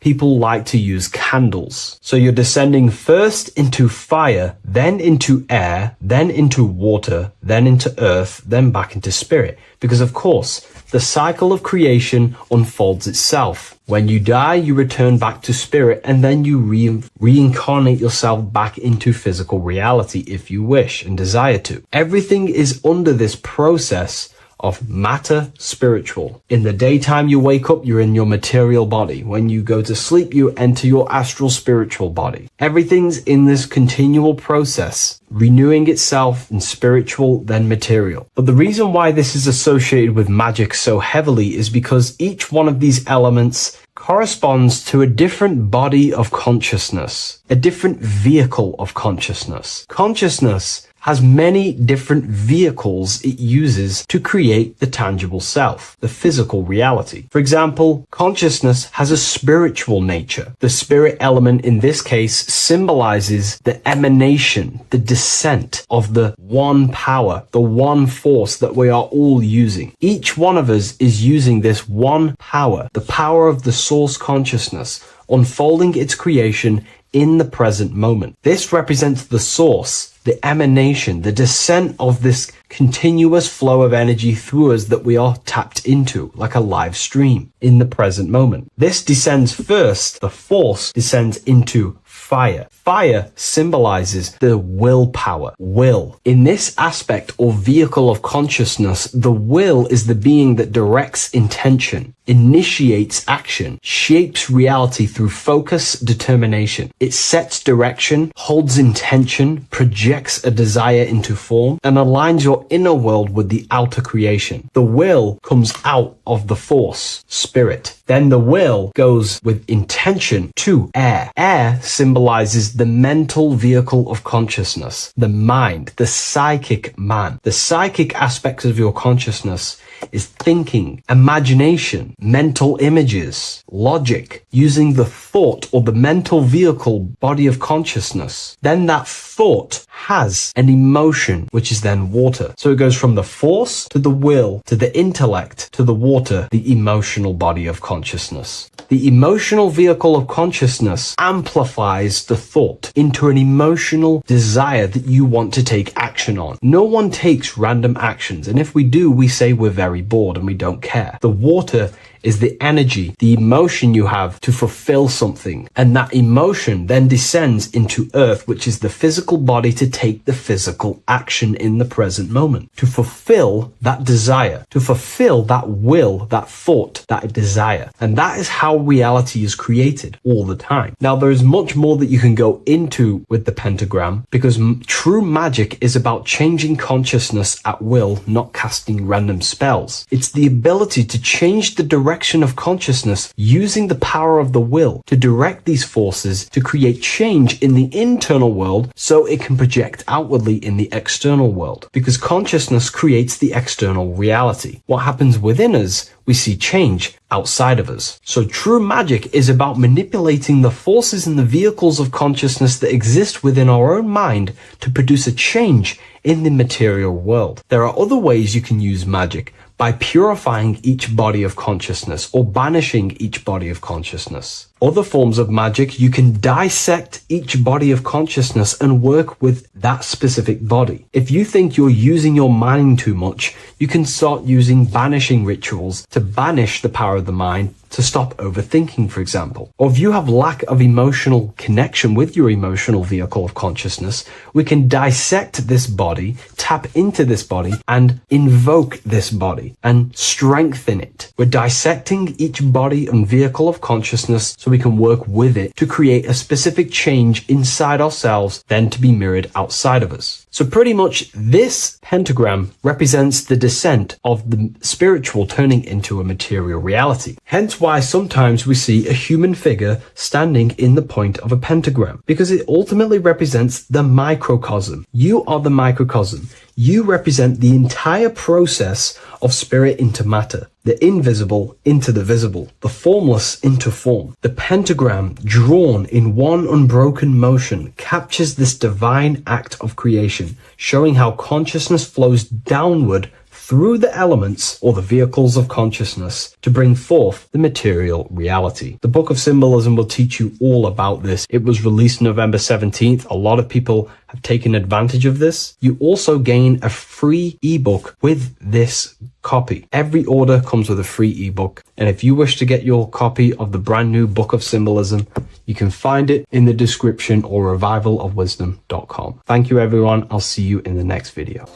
people like to use candles. So you're descending first into fire, then into air, then into water, then into earth, then back into spirit. Because of course, the cycle of creation unfolds itself. When you die, you return back to spirit, and then you reincarnate yourself back into physical reality if you wish and desire to. Everything is under this process of matter spiritual. In the daytime you wake up, you're in your material body. When you go to sleep, you enter your astral spiritual body. Everything's in this continual process, renewing itself in spiritual, then material. But the reason why this is associated with magic so heavily is because each one of these elements corresponds to a different body of consciousness, a different vehicle of consciousness. Consciousness has many different vehicles it uses to create the tangible self, the physical reality. For example, consciousness has a spiritual nature. The spirit element in this case symbolizes the emanation, the descent of the one power, the one force that we are all using. Each one of us is using this one power, the power of the source consciousness, unfolding its creation in the present moment. This represents the source, the emanation, the descent of this continuous flow of energy through us that we are tapped into, like a live stream in the present moment. This descends first, the force descends into fire. Fire symbolizes the willpower, will. In this aspect or vehicle of consciousness, the will is the being that directs intention, initiates action, shapes reality through focus, determination. It sets direction, holds intention, projects a desire into form, and aligns your inner world with the outer creation. The will comes out of the force, spirit. Then the will goes with intention to air. Air symbolizes the mental vehicle of consciousness, the mind, the psychic man. The psychic aspects of your consciousness is thinking, imagination, mental images, logic, using the thought or the mental vehicle body of consciousness. Then that thought has an emotion, which is then water. So it goes from the force to the will to the intellect to the water, the emotional body of consciousness. The emotional vehicle of consciousness amplifies the thought into an emotional desire that you want to take action on. No one takes random actions, and if we do, we say we're very bored and we don't care. The water is the energy, the emotion you have to fulfill something. And that emotion then descends into earth, which is the physical body to take the physical action in the present moment, to fulfill that desire, to fulfill that will, that thought, that desire. And that is how reality is created all the time. Now, there is much more that you can go into with the pentagram, because true magic is about changing consciousness at will, not casting random spells. It's the ability to change the direction of consciousness using the power of the will to direct these forces to create change in the internal world so it can project outwardly in the external world. Because consciousness creates the external reality. What happens within us, we see change outside of us. So true magic is about manipulating the forces and the vehicles of consciousness that exist within our own mind to produce a change in the material world. There are other ways you can use magic, by purifying each body of consciousness or banishing each body of consciousness. Other forms of magic, you can dissect each body of consciousness and work with that specific body. If you think you're using your mind too much, you can start using banishing rituals to banish the power of the mind, to stop overthinking, for example. Or if you have lack of emotional connection with your emotional vehicle of consciousness, we can dissect this body, tap into this body, and invoke this body and strengthen it. We're dissecting each body and vehicle of consciousness so we can work with it to create a specific change inside ourselves, then to be mirrored outside of us. So pretty much this pentagram represents the descent of the spiritual turning into a material reality. Hence why sometimes we see a human figure standing in the point of a pentagram, because it ultimately represents the microcosm. You are the microcosm. You represent the entire process of spirit into matter, the invisible into the visible, the formless into form. The pentagram, drawn in one unbroken motion, captures this divine act of creation, showing how consciousness flows downward through the elements or the vehicles of consciousness to bring forth the material reality. The Book of Symbolism will teach you all about this. It was released November 17th. A lot of people have taken advantage of this. You also gain a free ebook with this copy. Every order comes with a free ebook. And if you wish to get your copy of the brand new Book of Symbolism, you can find it in the description or revivalofwisdom.com. Thank you, everyone. I'll see you in the next video.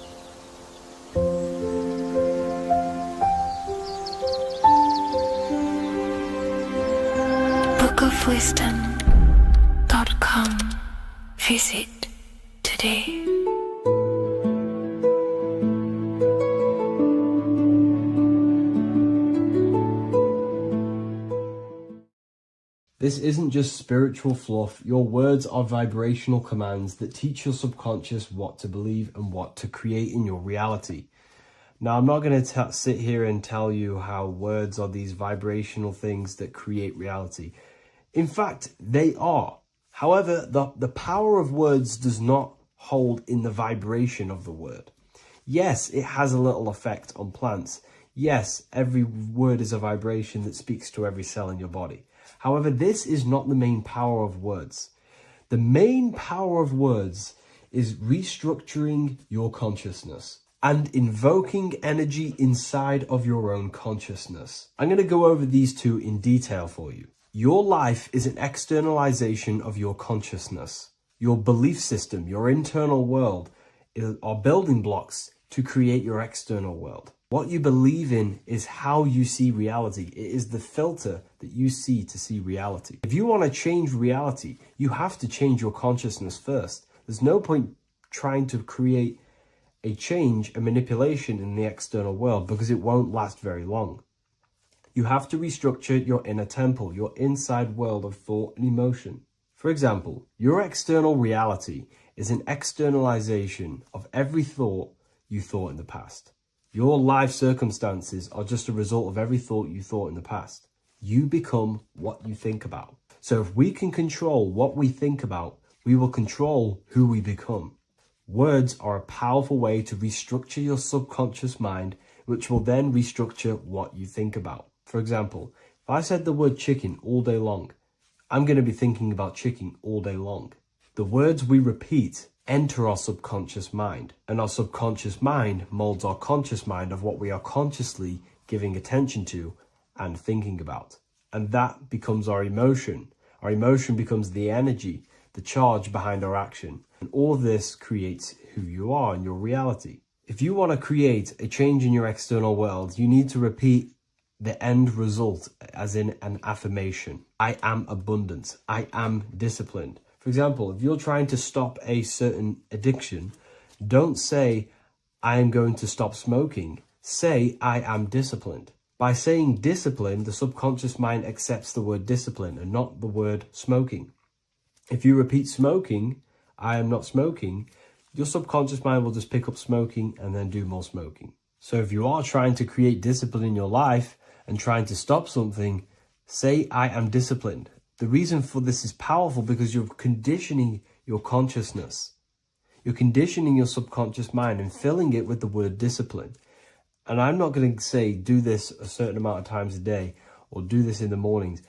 bookofwisdom.com. Visit today. This isn't just spiritual fluff. Your words are vibrational commands that teach your subconscious what to believe and what to create in your reality. Now, I'm not going to sit here and tell you how words are these vibrational things that create reality. In fact, they are. However, the power of words does not hold in the vibration of the word. Yes, it has a little effect on plants. Yes, every word is a vibration that speaks to every cell in your body. However, this is not the main power of words. The main power of words is restructuring your consciousness and invoking energy inside of your own consciousness. I'm going to go over these two in detail for you. Your life is an externalization of your consciousness. Your belief system, your internal world, are building blocks to create your external world. What you believe in is how you see reality. It is the filter that you see to see reality. If you want to change reality, you have to change your consciousness first. There's no point trying to create a change, a manipulation in the external world, because it won't last very long. You have to restructure your inner temple, your inside world of thought and emotion. For example, your external reality is an externalization of every thought you thought in the past. Your life circumstances are just a result of every thought you thought in the past. You become what you think about. So if we can control what we think about, we will control who we become. Words are a powerful way to restructure your subconscious mind, which will then restructure what you think about. For example, if I said the word chicken all day long, I'm going to be thinking about chicken all day long. The words we repeat enter our subconscious mind, and our subconscious mind molds our conscious mind of what we are consciously giving attention to and thinking about. And that becomes our emotion. Our emotion becomes the energy, the charge behind our action. And all of this creates who you are and your reality. If you want to create a change in your external world, you need to repeat the end result as in an affirmation. I am abundant. I am disciplined. For example, if you're trying to stop a certain addiction, don't say, I am going to stop smoking. Say, I am disciplined. By saying discipline, the subconscious mind accepts the word discipline and not the word smoking. If you repeat smoking, I am not smoking, your subconscious mind will just pick up smoking and then do more smoking. So if you are trying to create discipline in your life and trying to stop something, say, I am disciplined. The reason for this is powerful because you're conditioning your consciousness. You're conditioning your subconscious mind and filling it with the word discipline. And I'm not going to say, do this a certain amount of times a day or do this in the mornings.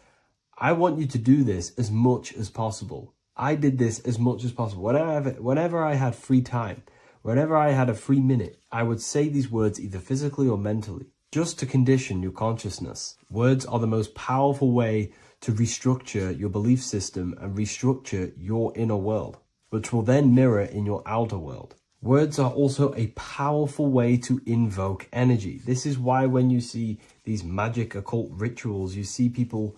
I want you to do this as much as possible. I did this as much as possible. Whenever I had free time, whenever I had a free minute, I would say these words either physically or mentally, just to condition your consciousness. Words are the most powerful way to restructure your belief system and restructure your inner world, which will then mirror in your outer world. Words are also a powerful way to invoke energy. This is why when you see these magic occult rituals, you see people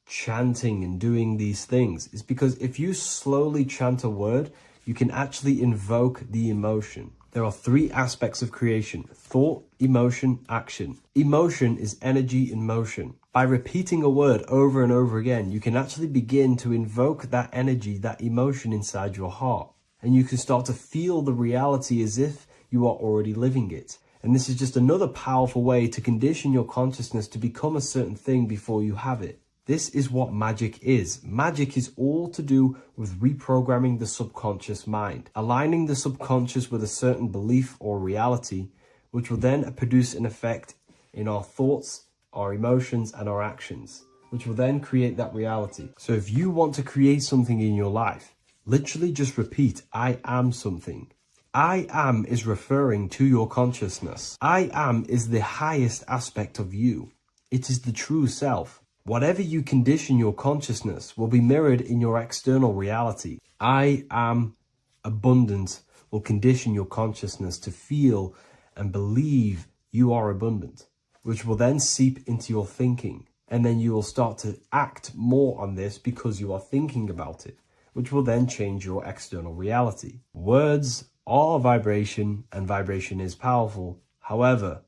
chanting and doing these things. It's because if you slowly chant a word, you can actually invoke the emotion. There are three aspects of creation: thought, emotion, action. Emotion is energy in motion. By repeating a word over and over again, you can actually begin to invoke that energy, that emotion inside your heart. And you can start to feel the reality as if you are already living it. And this is just another powerful way to condition your consciousness to become a certain thing before you have it. This is what magic is. Magic is all to do with reprogramming the subconscious mind, aligning the subconscious with a certain belief or reality, which will then produce an effect in our thoughts, our emotions, and our actions, which will then create that reality. So if you want to create something in your life, literally just repeat, I am something. I am is referring to your consciousness. I am is the highest aspect of you. It is the true self. Whatever you condition your consciousness will be mirrored in your external reality. I am abundant will condition your consciousness to feel and believe you are abundant, which will then seep into your thinking. And then you will start to act more on this because you are thinking about it, which will then change your external reality. Words are vibration, and vibration is powerful. However,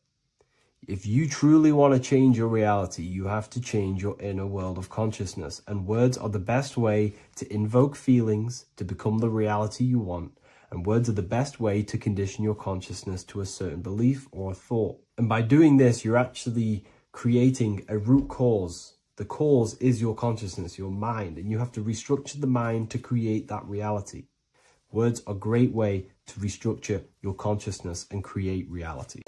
if you truly want to change your reality, you have to change your inner world of consciousness. And words are the best way to invoke feelings to become the reality you want. And words are the best way to condition your consciousness to a certain belief or a thought. And by doing this, you're actually creating a root cause. The cause is your consciousness, your mind. And you have to restructure the mind to create that reality. Words are a great way to restructure your consciousness and create reality.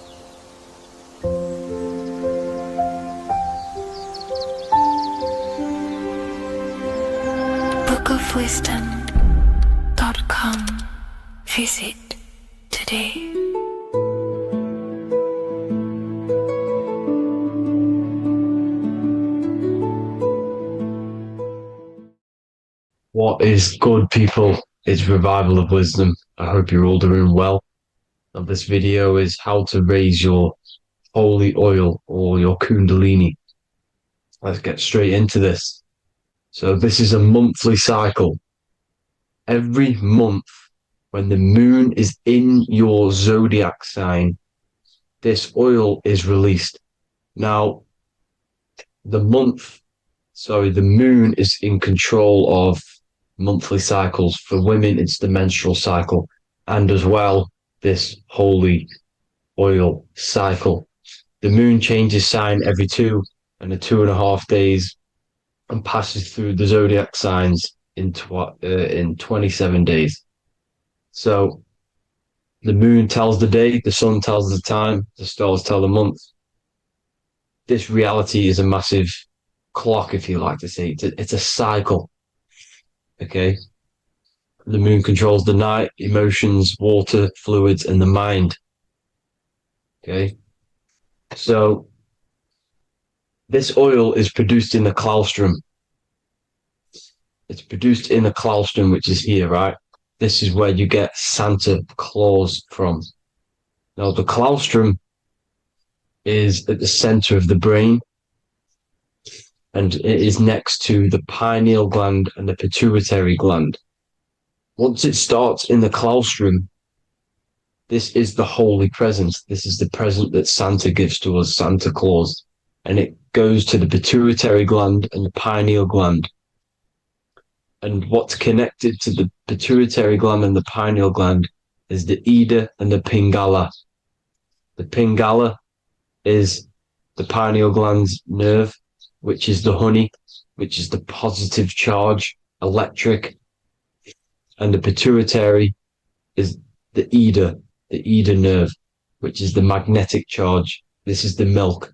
bookofwisdom.com. Visit today. What is good, people? It's Revival of Wisdom. I hope you're all doing well. Now, this video is how to raise your holy oil or your kundalini. Let's get straight into this. So this is a monthly cycle. Every month, when the moon is in your zodiac sign, this oil is released. Now, the moon is in control of monthly cycles. For women, it's the menstrual cycle, and as well, this holy oil cycle. The moon changes sign every 2.5 days and passes through the zodiac signs in 27 days. So the moon tells the day, the sun tells the time, the stars tell the month. This reality is a massive clock, if you like to say. It's a cycle. Okay? The moon controls the night, emotions, water, fluids, and the mind. Okay? So this oil is produced in the claustrum. It's produced in the claustrum, which is here, right? This is where you get Santa Claus from. Now, the claustrum is at the center of the brain, and it is next to the pineal gland and the pituitary gland. Once it starts in the claustrum, this is the holy present. This is the present that Santa gives to us, Santa Claus. And it goes to the pituitary gland and the pineal gland. And what's connected to the pituitary gland and the pineal gland is the Ida and the Pingala. The Pingala is the pineal gland's nerve, which is the honey, which is the positive charge, electric. And the pituitary is the Ida nerve, which is the magnetic charge. This is the milk,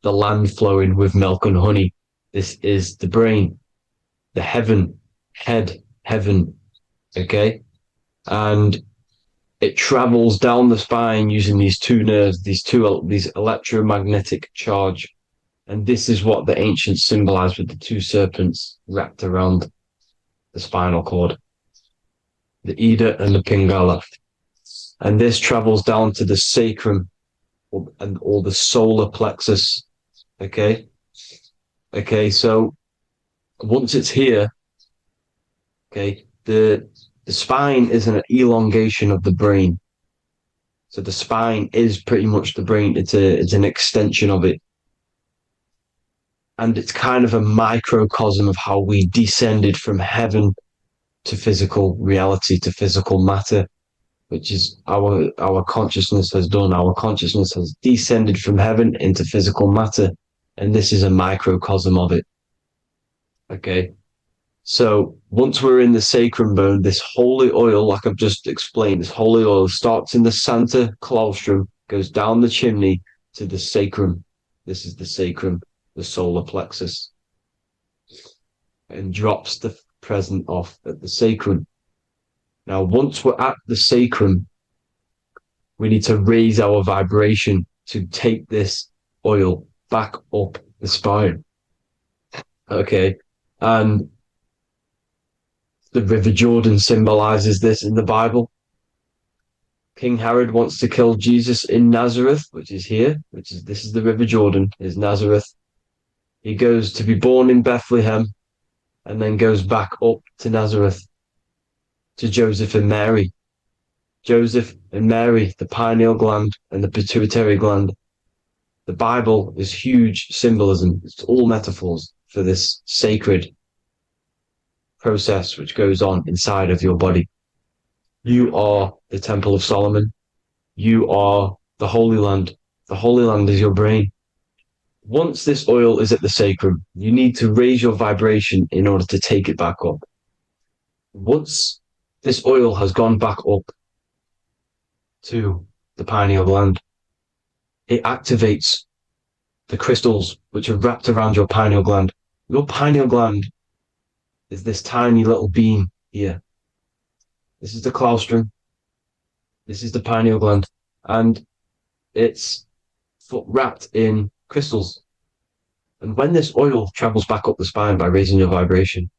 the land flowing with milk and honey. This is the brain, the head, heaven, okay? And it travels down the spine using these two nerves, these electromagnetic charge. And this is what the ancients symbolized with the two serpents wrapped around the spinal cord, the Ida and the Pingala. And this travels down to the sacrum or the solar plexus. Okay. So once it's here, okay, the spine is an elongation of the brain. So the spine is pretty much the brain. It's an extension of it. And it's kind of a microcosm of how we descended from heaven to physical reality, to physical matter, which is our consciousness has done. Our consciousness has descended from heaven into physical matter, and this is a microcosm of it. Okay. So once we're in the sacrum bone, this holy oil, like I've just explained, this holy oil starts in the Santa claustrum, goes down the chimney to the sacrum. This is the sacrum, the solar plexus, and drops the present off at the sacrum. Now, once we're at the sacrum, we need to raise our vibration to take this oil back up the spine. Okay. And the River Jordan symbolizes this in the Bible. King Herod wants to kill Jesus in Nazareth, which is here, this is the River Jordan, is Nazareth. He goes to be born in Bethlehem and then goes back up to Nazareth to Joseph and Mary. Joseph and Mary, the pineal gland and the pituitary gland. The Bible is huge symbolism. It's all metaphors for this sacred process which goes on inside of your body. You are the Temple of Solomon. You are the Holy Land. The Holy Land is your brain. Once this oil is at the sacrum, you need to raise your vibration in order to take it back up. Once this oil has gone back up to the pineal gland, it activates the crystals which are wrapped around your pineal gland. Your pineal gland is this tiny little beam here. This is the claustrum. This is the pineal gland. And it's wrapped in crystals. And when this oil travels back up the spine by raising your vibration,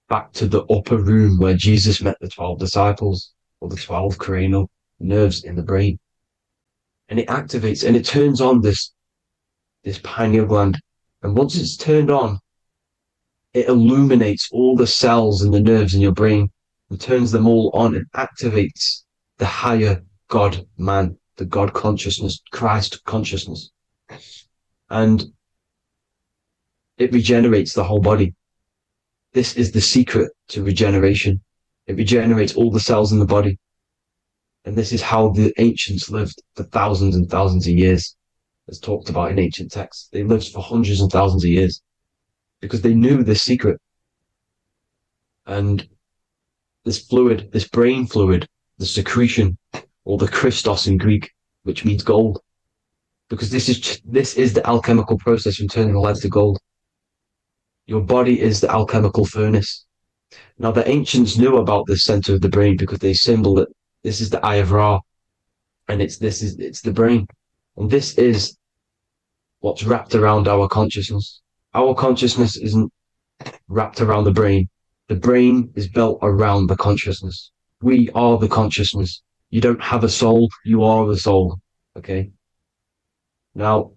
back to the upper room where Jesus met the 12 disciples, or the 12 cranial nerves in the brain, and it activates and it turns on this pineal gland. And once it's turned on, it illuminates all the cells and the nerves in your brain and turns them all on and activates the higher God man, the God consciousness, Christ consciousness. And it regenerates the whole body. This is the secret to regeneration. It regenerates all the cells in the body. And this is how the ancients lived for thousands and thousands of years, as talked about in ancient texts. They lived for hundreds and thousands of years because they knew this secret. And this fluid, this brain fluid, the secretion, or the Christos in Greek, which means gold, because this is the alchemical process from turning lead to gold. Your body is the alchemical furnace. Now, the ancients knew about this center of the brain because they symboled it. This is the Eye of Ra, and it's the brain. And this is what's wrapped around our consciousness. Our consciousness isn't wrapped around the brain. The brain is built around the consciousness. We are the consciousness. You don't have a soul, you are the soul. Okay? Now,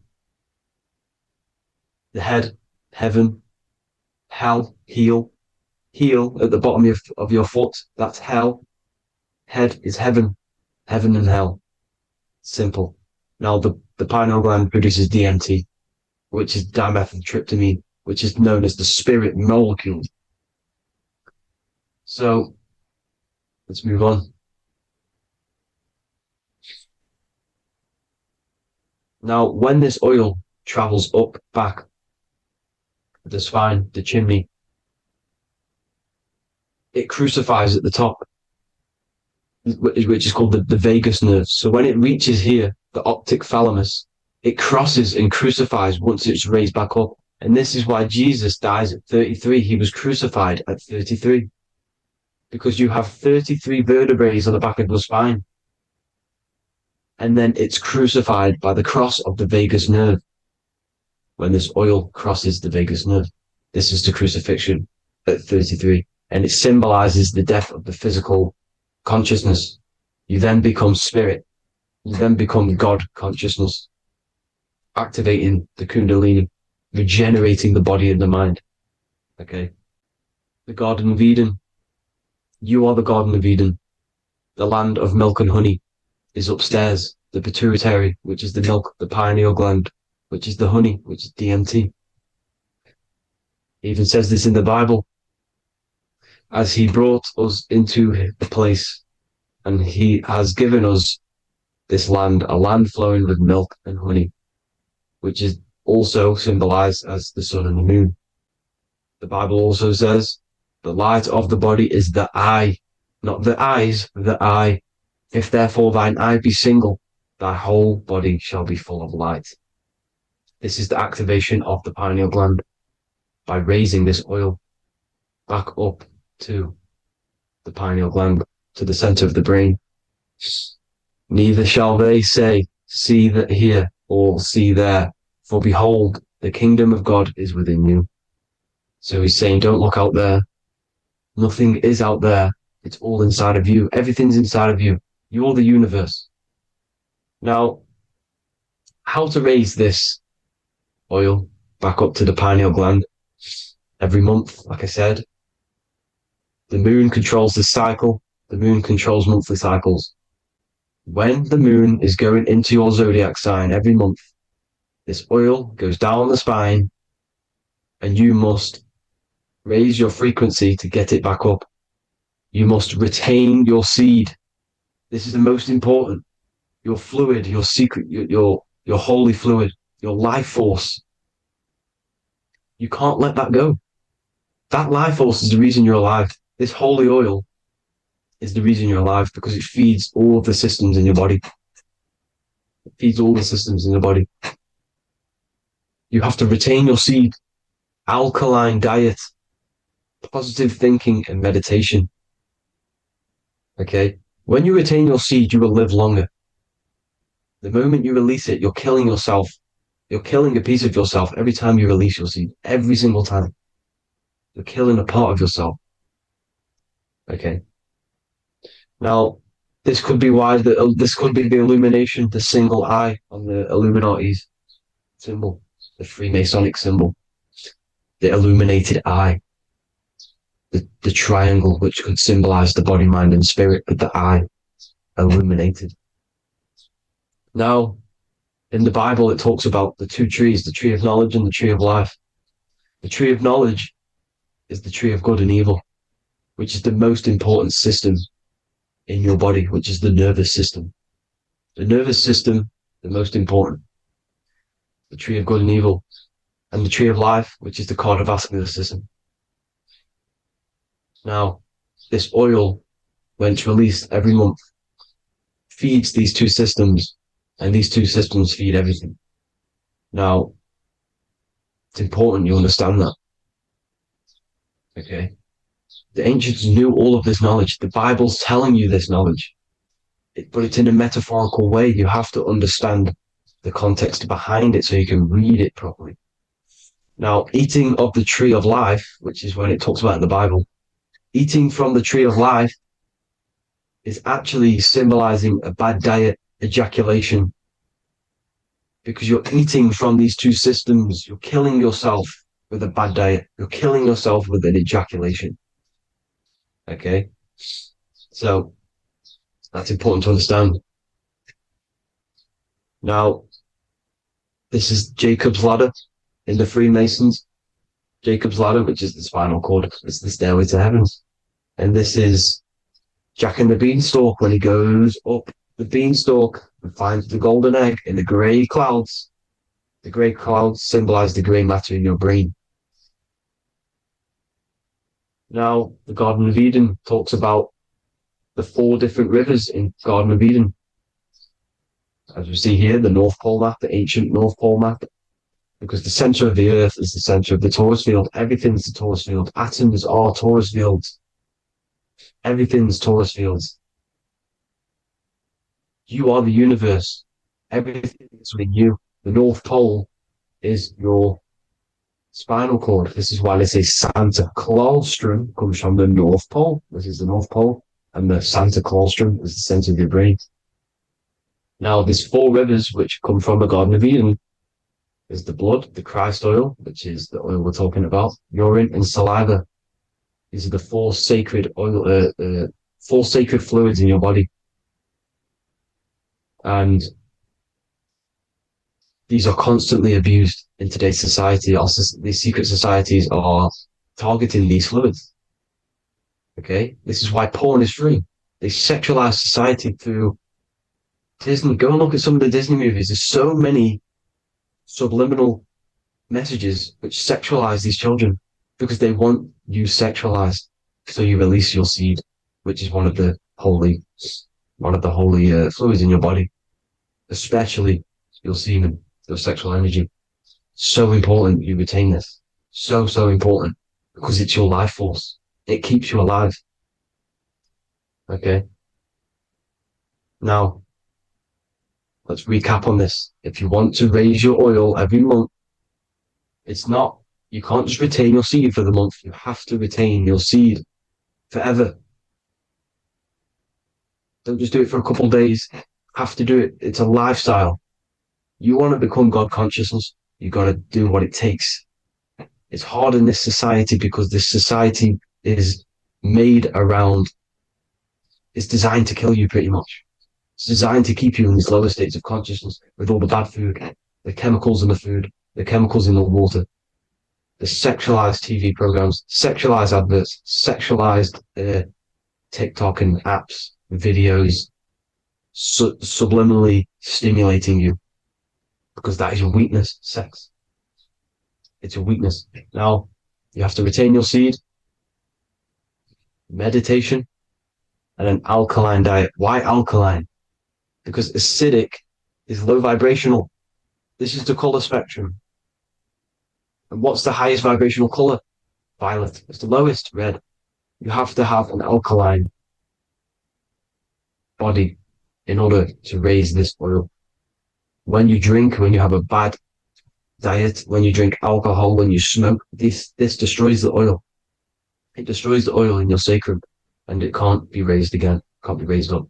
the head, heaven, hell, heel at the bottom of your foot, that's hell. Head is heaven and hell. Simple. Now, the pineal gland produces DMT, which is dimethyltryptamine, which is known as the spirit molecule. So, let's move on. Now, when this oil travels up, back, the spine, the chimney, it crucifies at the top, which is called the vagus nerve. So when it reaches here, the optic thalamus, it crosses and crucifies once it's raised back up. And this is why Jesus dies at 33. He was crucified at 33. Because you have 33 vertebrae on the back of your spine. And then it's crucified by the cross of the vagus nerve. When this oil crosses the vagus nerve. This is the crucifixion at 33. And it symbolizes the death of the physical consciousness. You then become spirit. You then become God consciousness. Activating the Kundalini. Regenerating the body and the mind. Okay. The Garden of Eden. You are the Garden of Eden. The land of milk and honey is upstairs. The pituitary, which is the milk, the pineal gland, which is the honey, which is DMT. He even says this in the Bible. As he brought us into the place, and he has given us this land, a land flowing with milk and honey, which is also symbolized as the sun and the moon. The Bible also says, the light of the body is the eye, not the eyes, the eye. If therefore thine eye be single, thy whole body shall be full of light. This is the activation of the pineal gland by raising this oil back up to the pineal gland, to the center of the brain. Neither shall they say, see that here, or see there, for behold, the kingdom of God is within you. So he's saying, don't look out there. Nothing is out there. It's all inside of you. Everything's inside of you. You're the universe. Now, how to raise this oil back up to the pineal gland? Every month, like I said. The moon controls the cycle. The moon controls monthly cycles. When the moon is going into your zodiac sign every month, this oil goes down the spine and you must raise your frequency to get it back up. You must retain your seed. This is the most important. Your fluid, your secret, your holy fluid, your life force. You can't let that go. That life force is the reason you're alive. This holy oil is the reason you're alive because it feeds all of the systems in your body. It feeds all the systems in your body. You have to retain your seed, alkaline diet, positive thinking and meditation. Okay? When you retain your seed, you will live longer. The moment you release it, you're killing yourself. You're killing a piece of yourself every time you release your seed. Every single time. You're killing a part of yourself. Okay? Now, this could be why this could be the illumination, the single eye on the Illuminati's symbol, the Freemasonic symbol, the illuminated eye, the triangle, which could symbolize the body, mind, and spirit, but the eye illuminated. Now, in the Bible, it talks about the two trees, the tree of knowledge and the tree of life. The tree of knowledge is the tree of good and evil, which is the most important system in your body, which is the nervous system. The nervous system, the most important. The tree of good and evil. And the tree of life, which is the cardiovascular system. Now, this oil, when it's released every month, feeds these two systems, and these two systems feed everything. Now, it's important you understand that. Okay? The ancients knew all of this knowledge. The Bible's telling you this knowledge. But it's in a metaphorical way. You have to understand the context behind it so you can read it properly. Now, eating of the tree of life, which is when it talks about in the Bible, eating from the tree of life is actually symbolizing a bad diet, ejaculation, because you're eating from these two systems. You're killing yourself with a bad diet. You're killing yourself with an ejaculation. Okay? So, that's important to understand. Now, this is Jacob's ladder in the Freemasons. Jacob's ladder, which is the spinal cord. It's the stairway to heaven. And this is Jack and the Beanstalk when he goes up the beanstalk and finds the golden egg in the grey clouds. The grey clouds symbolize the grey matter in your brain. Now, the Garden of Eden talks about the 4 different rivers in Garden of Eden. As we see here, the North Pole map, the ancient North Pole map. Because the center of the earth is the center of the torus field. Everything's the torus field. Atoms are torus fields. Everything's torus fields. You are the universe. Everything is within you. The North Pole is your spinal cord. This is why they say Santa Claustrum comes from the North Pole. This is the North Pole. And the Santa Claustrum is the center of your brain. Now, there's 4 rivers which come from the Garden of Eden. There's the blood, the Christ oil, which is the oil we're talking about, urine, and saliva. These are the 4 sacred oil, 4 sacred fluids in your body. And these are constantly abused in today's society. Also, these secret societies are targeting these fluids. Okay? This is why porn is free. They sexualize society through Disney. Go and look at some of the Disney movies. There's so many subliminal messages which sexualize these children because they want you sexualized. So you release your seed, which is one of the holy fluids in your body, especially your semen, your sexual energy. So important you retain this. So important because it's your life force. It keeps you alive. Okay. Now, let's recap on this. If you want to raise your oil every month, you can't just retain your seed for the month. You have to retain your seed forever. Don't just do it for a couple of days. Have to do it. It's a lifestyle. You want to become God consciousness, you got to do what it takes. It's hard in this society because this society is made around, it's designed to kill you pretty much. It's designed to keep you in these lower states of consciousness with all the bad food, the chemicals in the food, the chemicals in the water, the sexualized TV programs, sexualized adverts, sexualized TikTok and apps, videos, subliminally stimulating you. Because that is your weakness, sex. It's your weakness. Now, you have to retain your seed, meditation, and an alkaline diet. Why alkaline? Because acidic is low vibrational. This is the color spectrum. And what's the highest vibrational color? Violet. It's the lowest, red. You have to have an alkaline body in order to raise this oil. When you drink, when you have a bad diet, when you drink alcohol, when you smoke, this destroys the oil. It destroys the oil in your sacrum and it can't be raised again, can't be raised up.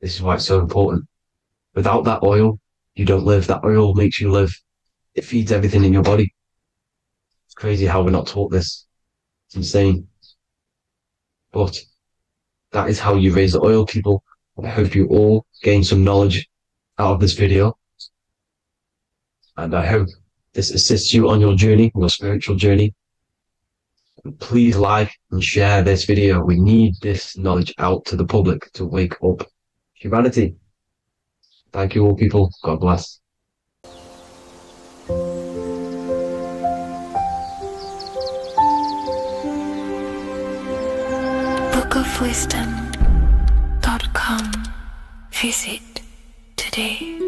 This is why it's so important. Without that oil, you don't live. That oil makes you live. It feeds everything in your body. It's crazy how we're not taught this. It's insane. But that is how you raise the oil, people. I hope you all gain some knowledge out of this video. And I hope this assists you on your journey, your spiritual journey. And please like and share this video. We need this knowledge out to the public to wake up humanity. Thank you all, people. God bless. bookofwisdom.com. Visit today.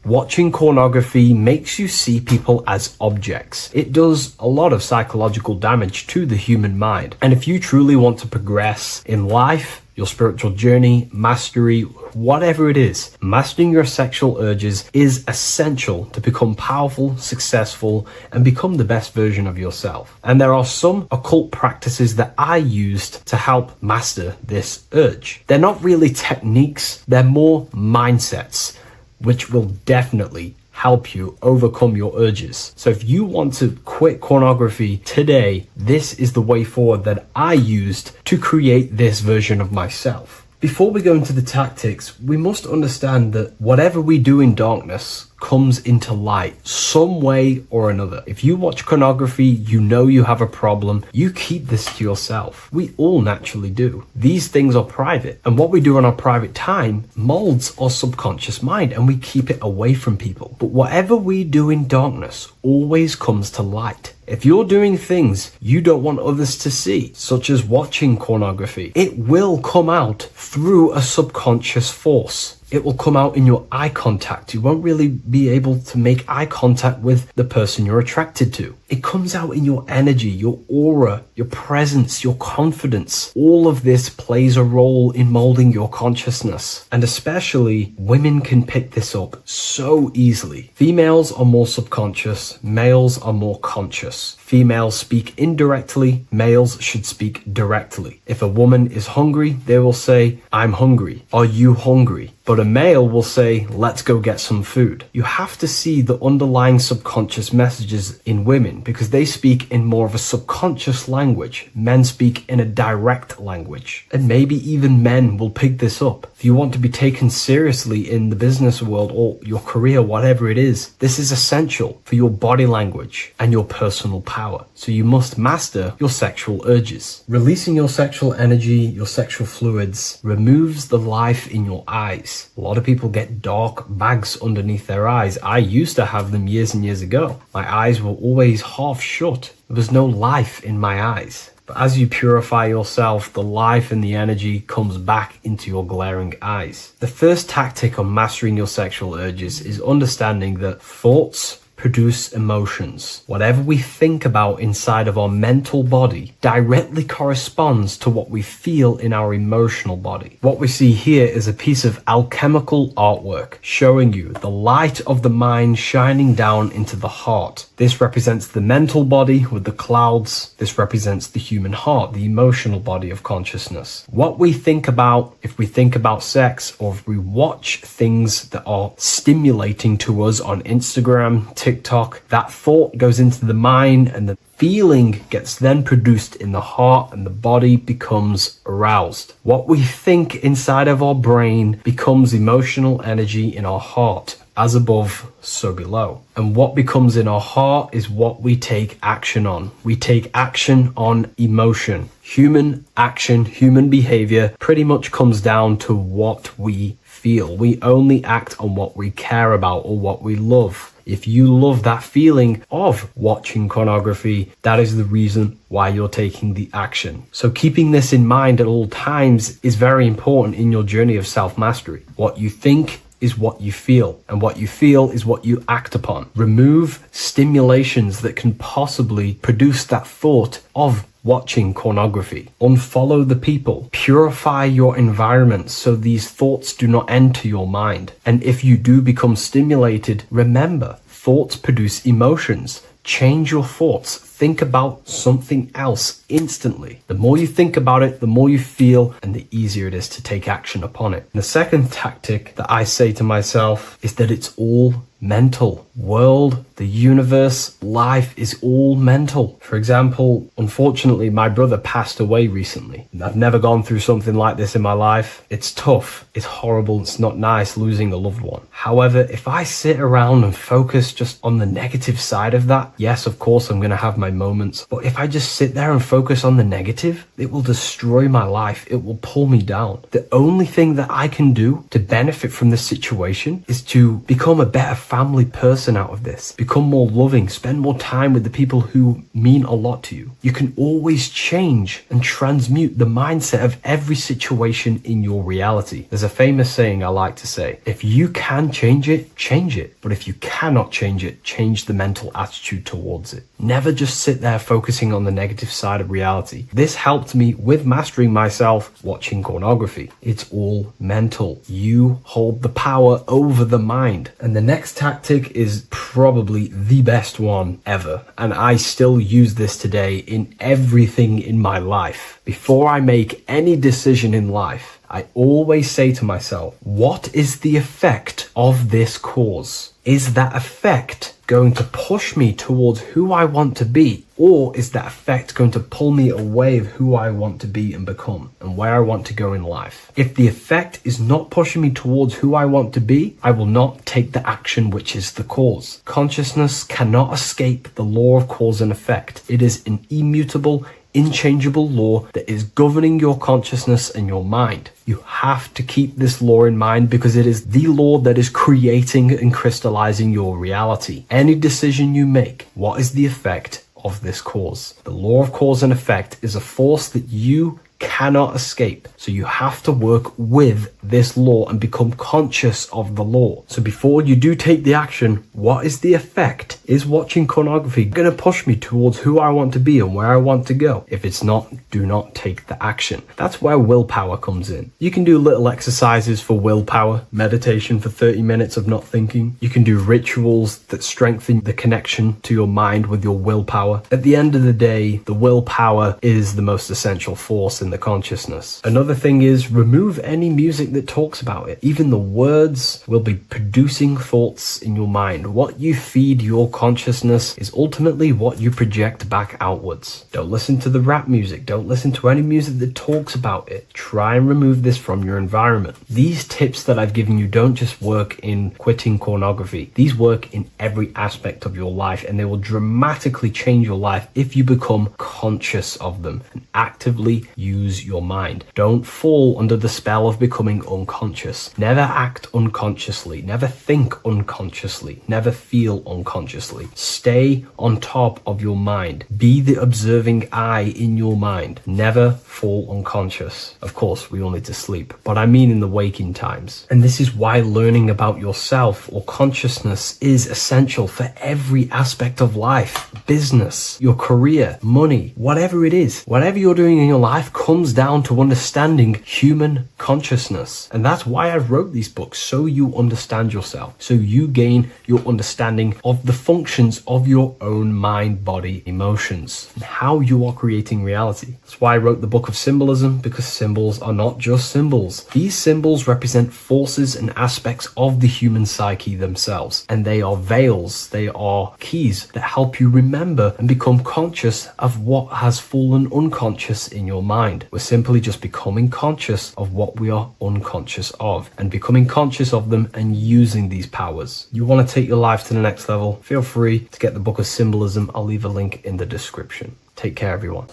Watching pornography makes you see people as objects. It does a lot of psychological damage to the human mind. And if you truly want to progress in life, your spiritual journey, mastery, whatever it is, mastering your sexual urges is essential to become powerful, successful, and become the best version of yourself. And there are some occult practices that I used to help master this urge. They're not really techniques, they're more mindsets, which will definitely help you overcome your urges. So if you want to quit pornography today, this is the way forward that I used to create this version of myself. Before we go into the tactics, we must understand that whatever we do in darkness comes into light some way or another. If you watch pornography, you know you have a problem. You keep this to yourself. We all naturally do. These things are private, and what we do in our private time molds our subconscious mind, and we keep it away from people. But whatever we do in darkness always comes to light. If you're doing things you don't want others to see, such as watching pornography, it will come out through a subconscious force. It will come out in your eye contact. You won't really be able to make eye contact with the person you're attracted to. It comes out in your energy, your aura, your presence, your confidence. All of this plays a role in molding your consciousness. And especially women can pick this up so easily. Females are more subconscious, males are more conscious. Females speak indirectly, males should speak directly. If a woman is hungry, they will say, "I'm hungry." "Are you hungry?" But a male will say, "Let's go get some food." You have to see the underlying subconscious messages in women because they speak in more of a subconscious language. Men speak in a direct language. And maybe even men will pick this up. If you want to be taken seriously in the business world or your career, whatever it is, this is essential for your body language and your personal power. So you must master your sexual urges. Releasing your sexual energy, your sexual fluids, removes the life in your eyes. A lot of people get dark bags underneath their eyes. I used to have them years and years ago. My eyes were always half shut. There was no life in my eyes. But as you purify yourself, the life and the energy comes back into your glaring eyes. The first tactic on mastering your sexual urges is understanding that thoughts produce emotions. Whatever we think about inside of our mental body directly corresponds to what we feel in our emotional body. What we see here is a piece of alchemical artwork showing you the light of the mind shining down into the heart. This represents the mental body with the clouds. This represents the human heart, the emotional body of consciousness. What we think about, if we think about sex, or if we watch things that are stimulating to us on Instagram, TikTok, that thought goes into the mind and the feeling gets then produced in the heart and the body becomes aroused. What we think inside of our brain becomes emotional energy in our heart. As above, so below. And what becomes in our heart is what we take action on. We take action on emotion. Human action, human behavior pretty much comes down to what we feel. We only act on what we care about or what we love. If you love that feeling of watching pornography, that is the reason why you're taking the action. So keeping this in mind at all times is very important in your journey of self-mastery. What you think is what you feel, and what you feel is what you act upon. Remove stimulations that can possibly produce that thought of watching pornography. Unfollow the people. Purify your environment so these thoughts do not enter your mind. And if you do become stimulated, remember, thoughts produce emotions. Change your thoughts. Think about something else instantly. The more you think about it, the more you feel, and the easier it is to take action upon it. And the second tactic that I say to myself is that it's all mental. World, the universe, life is all mental. For example, unfortunately, my brother passed away recently. I've never gone through something like this in my life. It's tough. It's horrible. It's not nice losing a loved one. However, if I sit around and focus just on the negative side of that, yes, of course, I'm going to have my moments. But if I just sit there and focus on the negative, it will destroy my life. It will pull me down. The only thing that I can do to benefit from this situation is to become a better family person out of this. Become more loving. Spend more time with the people who mean a lot to you. You can always change and transmute the mindset of every situation in your reality. There's a famous saying I like to say, if you can change it, change it. But if you cannot change it, change the mental attitude towards it. Never just sit there focusing on the negative side of reality. This helped me with mastering myself watching pornography. It's all mental. You hold the power over the mind. And the next tactic is probably the best one ever. And I still use this today in everything in my life. Before I make any decision in life, I always say to myself, what is the effect of this cause? Is that effect going to push me towards who I want to be? Or is that effect going to pull me away of who I want to be and become and where I want to go in life? If the effect is not pushing me towards who I want to be, I will not take the action which is the cause. Consciousness cannot escape the law of cause and effect. It is an immutable, inchangeable law that is governing your consciousness and your mind. You have to keep this law in mind because it is the law that is creating and crystallizing your reality. Any decision you make, what is the effect of this cause? The law of cause and effect is a force that you cannot escape. So you have to work with this law and become conscious of the law. So before you do take the action, what is the effect? Is watching pornography going to push me towards who I want to be and where I want to go? If it's not, do not take the action. That's where willpower comes in. You can do little exercises for willpower, meditation for 30 minutes of not thinking. You can do rituals that strengthen the connection to your mind with your willpower. At the end of the day, the willpower is the most essential force in the consciousness. Another thing is remove any music that talks about it. Even the words will be producing thoughts in your mind. What you feed your consciousness is ultimately what you project back outwards. Don't listen to the rap music. Don't listen to any music that talks about it. Try and remove this from your environment. These tips that I've given you don't just work in quitting pornography. These work in every aspect of your life, and they will dramatically change your life if you become conscious of them and actively use your mind. Don't fall under the spell of becoming unconscious. Never act unconsciously. Never think unconsciously. Never feel unconsciously. Stay on top of your mind. Be the observing eye in your mind. Never fall unconscious. Of course, we all need to sleep, but I mean in the waking times. And this is why learning about yourself or consciousness is essential for every aspect of life. Business, your career, money, whatever it is. Whatever you're doing in your life comes down to understanding human consciousness. And that's why I wrote these books, so you understand yourself, so you gain your understanding of the functions of your own mind, body, emotions, and how you are creating reality. That's why I wrote the book of symbolism, because symbols are not just symbols. These symbols represent forces and aspects of the human psyche themselves, and they are veils, they are keys that help you remember and become conscious of what has fallen unconscious in your mind. We're simply just becoming conscious of what we are unconscious of and becoming conscious of them and using these powers. You want to take your life to the next level? Feel free to get the book of symbolism. I'll leave a link in the description. Take care, everyone.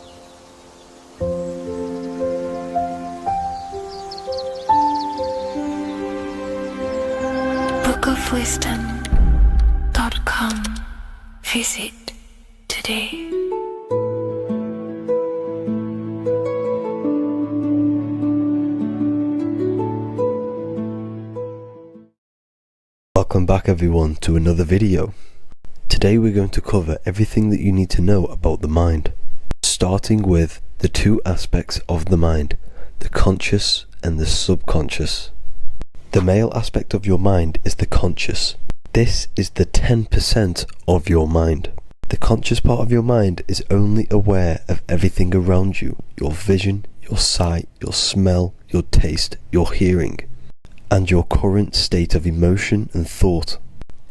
bookofwisdom.com. Visit today. Welcome back everyone to another video. Today we're going to cover everything that you need to know about the mind, starting with the two aspects of the mind, the conscious and the subconscious. The male aspect of your mind is the conscious. This is the 10% of your mind. The conscious part of your mind is only aware of everything around you, your vision, your sight, your smell, your taste, your hearing, and your current state of emotion and thought.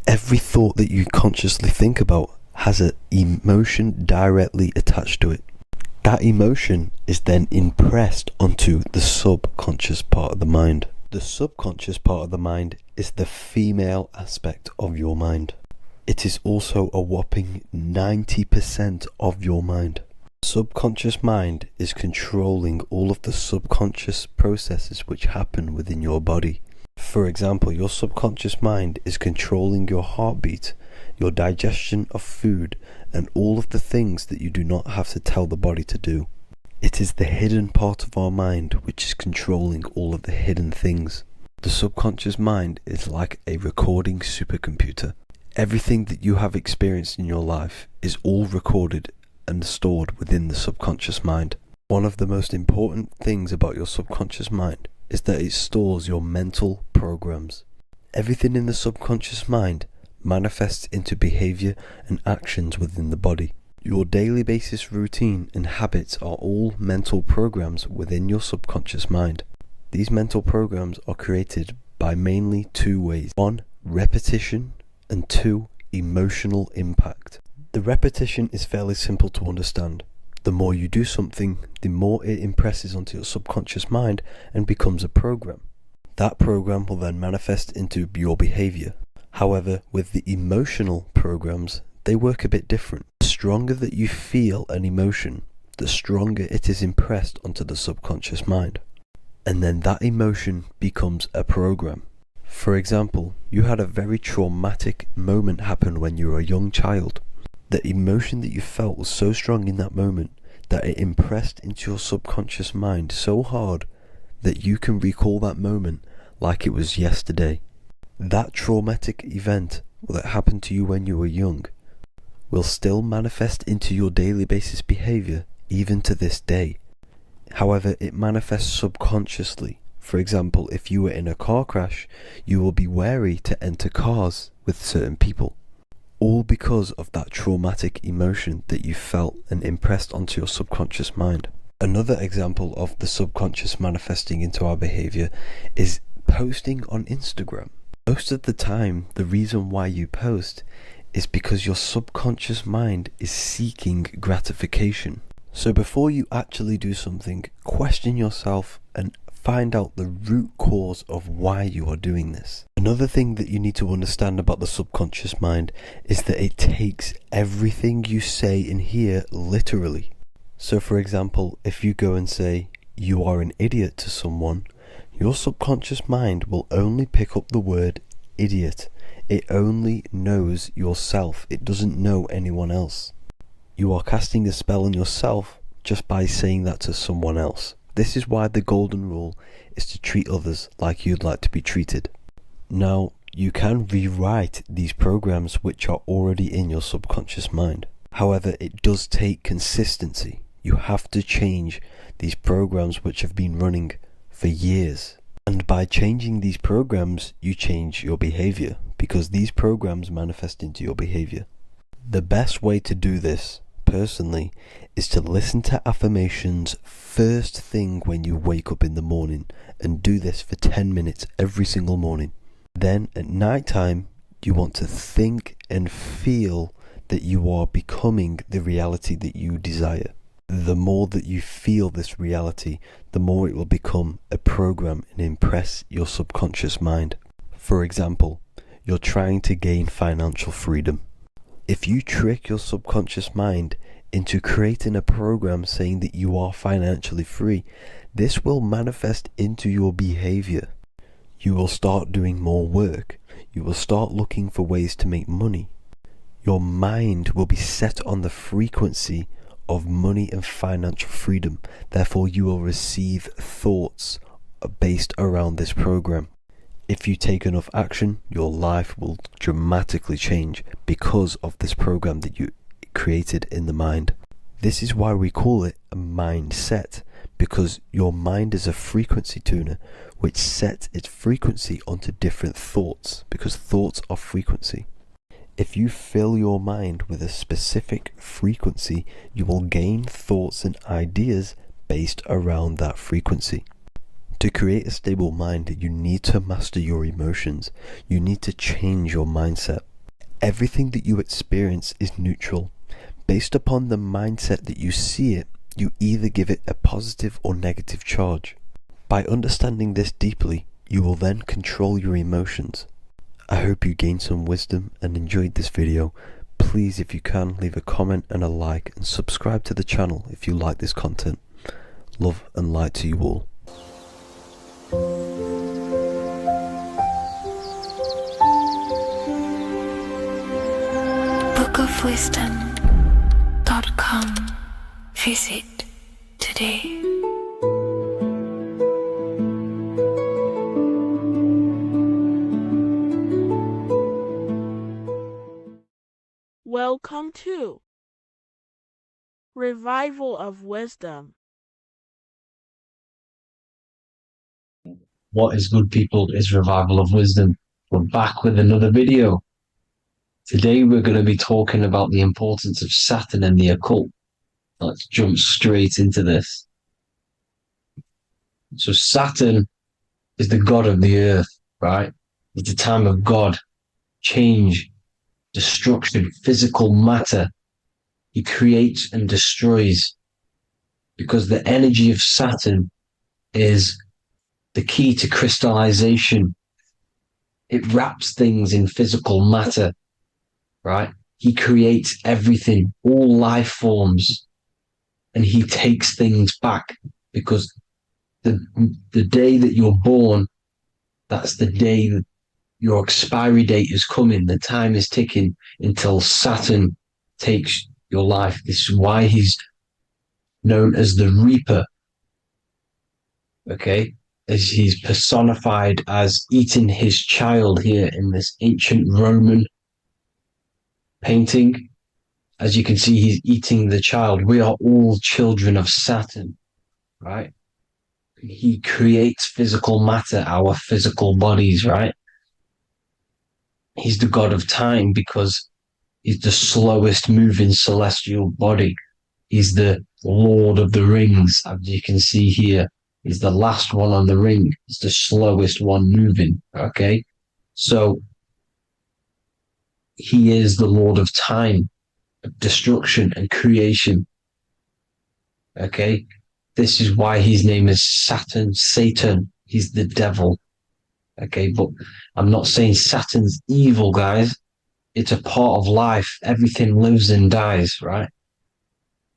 Every thought that you consciously think about has an emotion directly attached to it. That emotion is then impressed onto the subconscious part of the mind. The subconscious part of the mind is the female aspect of your mind. It is also a whopping 90% of your mind. Subconscious mind is controlling all of the subconscious processes which happen within your body. For example, your subconscious mind is controlling your heartbeat, your digestion of food, and all of the things that you do not have to tell the body to do. It is the hidden part of our mind which is controlling all of the hidden things. The subconscious mind is like a recording supercomputer. Everything that you have experienced in your life is all recorded and stored within the subconscious mind. One of the most important things about your subconscious mind is that it stores your mental programs. Everything in the subconscious mind manifests into behavior and actions within the body. Your daily basis routine and habits are all mental programs within your subconscious mind. These mental programs are created by mainly two ways. 1, repetition, and 2, emotional impact. The repetition is fairly simple to understand. The more you do something, the more it impresses onto your subconscious mind and becomes a program. That program will then manifest into your behavior. However, with the emotional programs, they work a bit different. The stronger that you feel an emotion, the stronger it is impressed onto the subconscious mind. And then that emotion becomes a program. For example, you had a very traumatic moment happen when you were a young child. The emotion that you felt was so strong in that moment that it impressed into your subconscious mind so hard that you can recall that moment like it was yesterday. That traumatic event that happened to you when you were young will still manifest into your daily basis behavior even to this day. However, it manifests subconsciously. For example, if you were in a car crash, you will be wary to enter cars with certain people. All because of that traumatic emotion that you felt and impressed onto your subconscious mind. Another example of the subconscious manifesting into our behavior is posting on Instagram. Most of the time, the reason why you post is because your subconscious mind is seeking gratification. So before you actually do something, question yourself and find out the root cause of why you are doing this. Another thing that you need to understand about the subconscious mind is that it takes everything you say in here literally. So for example, if you go and say, "You are an idiot" to someone, your subconscious mind will only pick up the word idiot. It only knows yourself. It doesn't know anyone else. You are casting a spell on yourself just by saying that to someone else. This is why the golden rule is to treat others like you'd like to be treated. Now, you can rewrite these programs which are already in your subconscious mind. However, it does take consistency. You have to change these programs which have been running for years. And by changing these programs, you change your behavior, because these programs manifest into your behavior. The best way to do this, personally, is to listen to affirmations first thing when you wake up in the morning, and do this for 10 minutes every single morning. Then at night time, you want to think and feel that you are becoming the reality that you desire. The more that you feel this reality, the more it will become a program and impress your subconscious mind. For example, you're trying to gain financial freedom. If you trick your subconscious mind into creating a program saying that you are financially free, this will manifest into your behavior. You will start doing more work. You will start looking for ways to make money. Your mind will be set on the frequency of money and financial freedom. Therefore, you will receive thoughts based around this program. If you take enough action, your life will dramatically change because of this program that you created in the mind. This is why we call it a mindset, because your mind is a frequency tuner which sets its frequency onto different thoughts, because thoughts are frequency. If you fill your mind with a specific frequency, you will gain thoughts and ideas based around that frequency. To create a stable mind, you need to master your emotions. You need to change your mindset. Everything that you experience is neutral. Based upon the mindset that you see it, you either give it a positive or negative charge. By understanding this deeply, you will then control your emotions. I hope you gained some wisdom and enjoyed this video. Please, if you can, leave a comment and a like, and subscribe to the channel if you like this content. Love and light to you all. bookofwisdom.com. Visit today. Welcome to Revival of Wisdom. What is good, people? It's Revival of Wisdom. We're back with another video. Today we're going to be talking about the importance of Saturn and the occult. Let's jump straight into this. So Saturn is the god of the earth, right? It's a time of God, change, destruction, physical matter. He creates and destroys, because the energy of Saturn is the key to crystallization. It wraps things in physical matter, right? He creates everything, all life forms, and he takes things back, because the day that you're born, that's the day that your expiry date is coming. The time is ticking until Saturn takes your life. This is why he's known as the Reaper. Okay? As he's personified as eating his child here in this ancient Roman painting. As you can see, he's eating the child. We are all children of Saturn, right? He creates physical matter, our physical bodies, right? He's the god of time because he's the slowest moving celestial body. He's the Lord of the Rings, as you can see here. He's the last one on the ring. He's the slowest one moving, okay? So he is the Lord of time, destruction and creation, okay? This is why his name is Saturn, Satan. He's the devil, okay? But I'm not saying Saturn's evil, guys. It's a part of life. Everything lives and dies, right?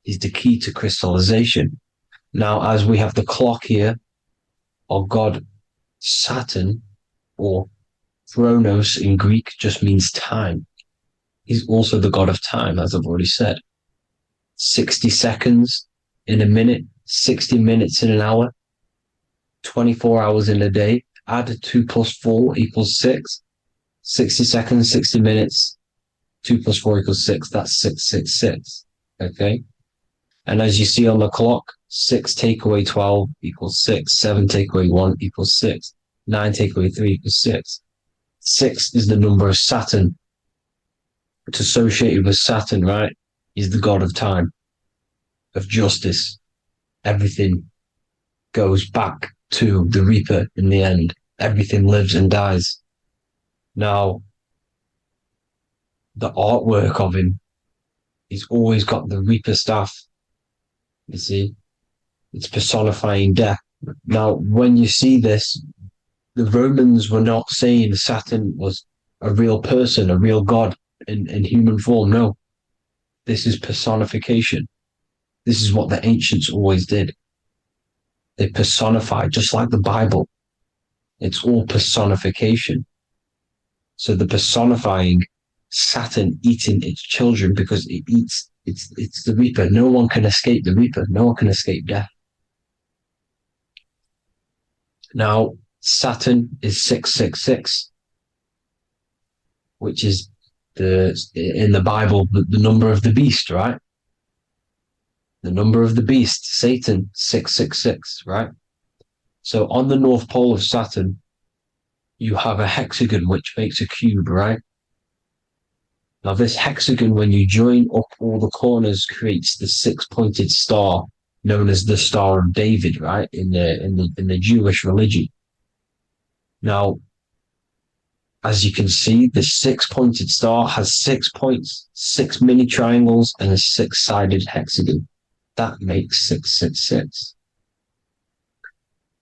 He's the key to crystallization. Now, as we have the clock here, our god Saturn, or Chronos in Greek, just means time. He's also the god of time, as I've already said. 60 seconds in a minute, 60 minutes in an hour, 24 hours in a day. Add 2 plus 4 equals 6. 60 seconds, 60 minutes, 2 plus 4 equals 6. That's 666. Okay? And as you see on the clock, 6 take away 12 equals 6. 7 take away 1 equals 6. 9 take away 3 equals 6. 6 is the number of Saturn. It's associated with Saturn, right? He's the god of time, of justice. Everything goes back to the Reaper in the end. Everything lives and dies. Now, the artwork of him, he's always got the Reaper staff. You see, it's personifying death. Now, when you see this, the Romans were not saying Saturn was a real person, a real god in human form. No, this is personification. This is what the ancients always did. They personified, just like the Bible. It's all personification. So the personifying Saturn eating its children because it eats, it's the Reaper. No one can escape the Reaper. No one can escape death. Now, Saturn is 666, which is in the Bible, the number of the beast, right? The number of the beast, Satan, 666, right? So on the North Pole of Saturn, you have a hexagon which makes a cube, right? Now this hexagon, when you join up all the corners, creates the 6-pointed star known as the Star of David, right? In the Jewish religion. Now, as you can see, the 6-pointed star has 6 points, 6 mini triangles, and a 6-sided hexagon. That makes 666.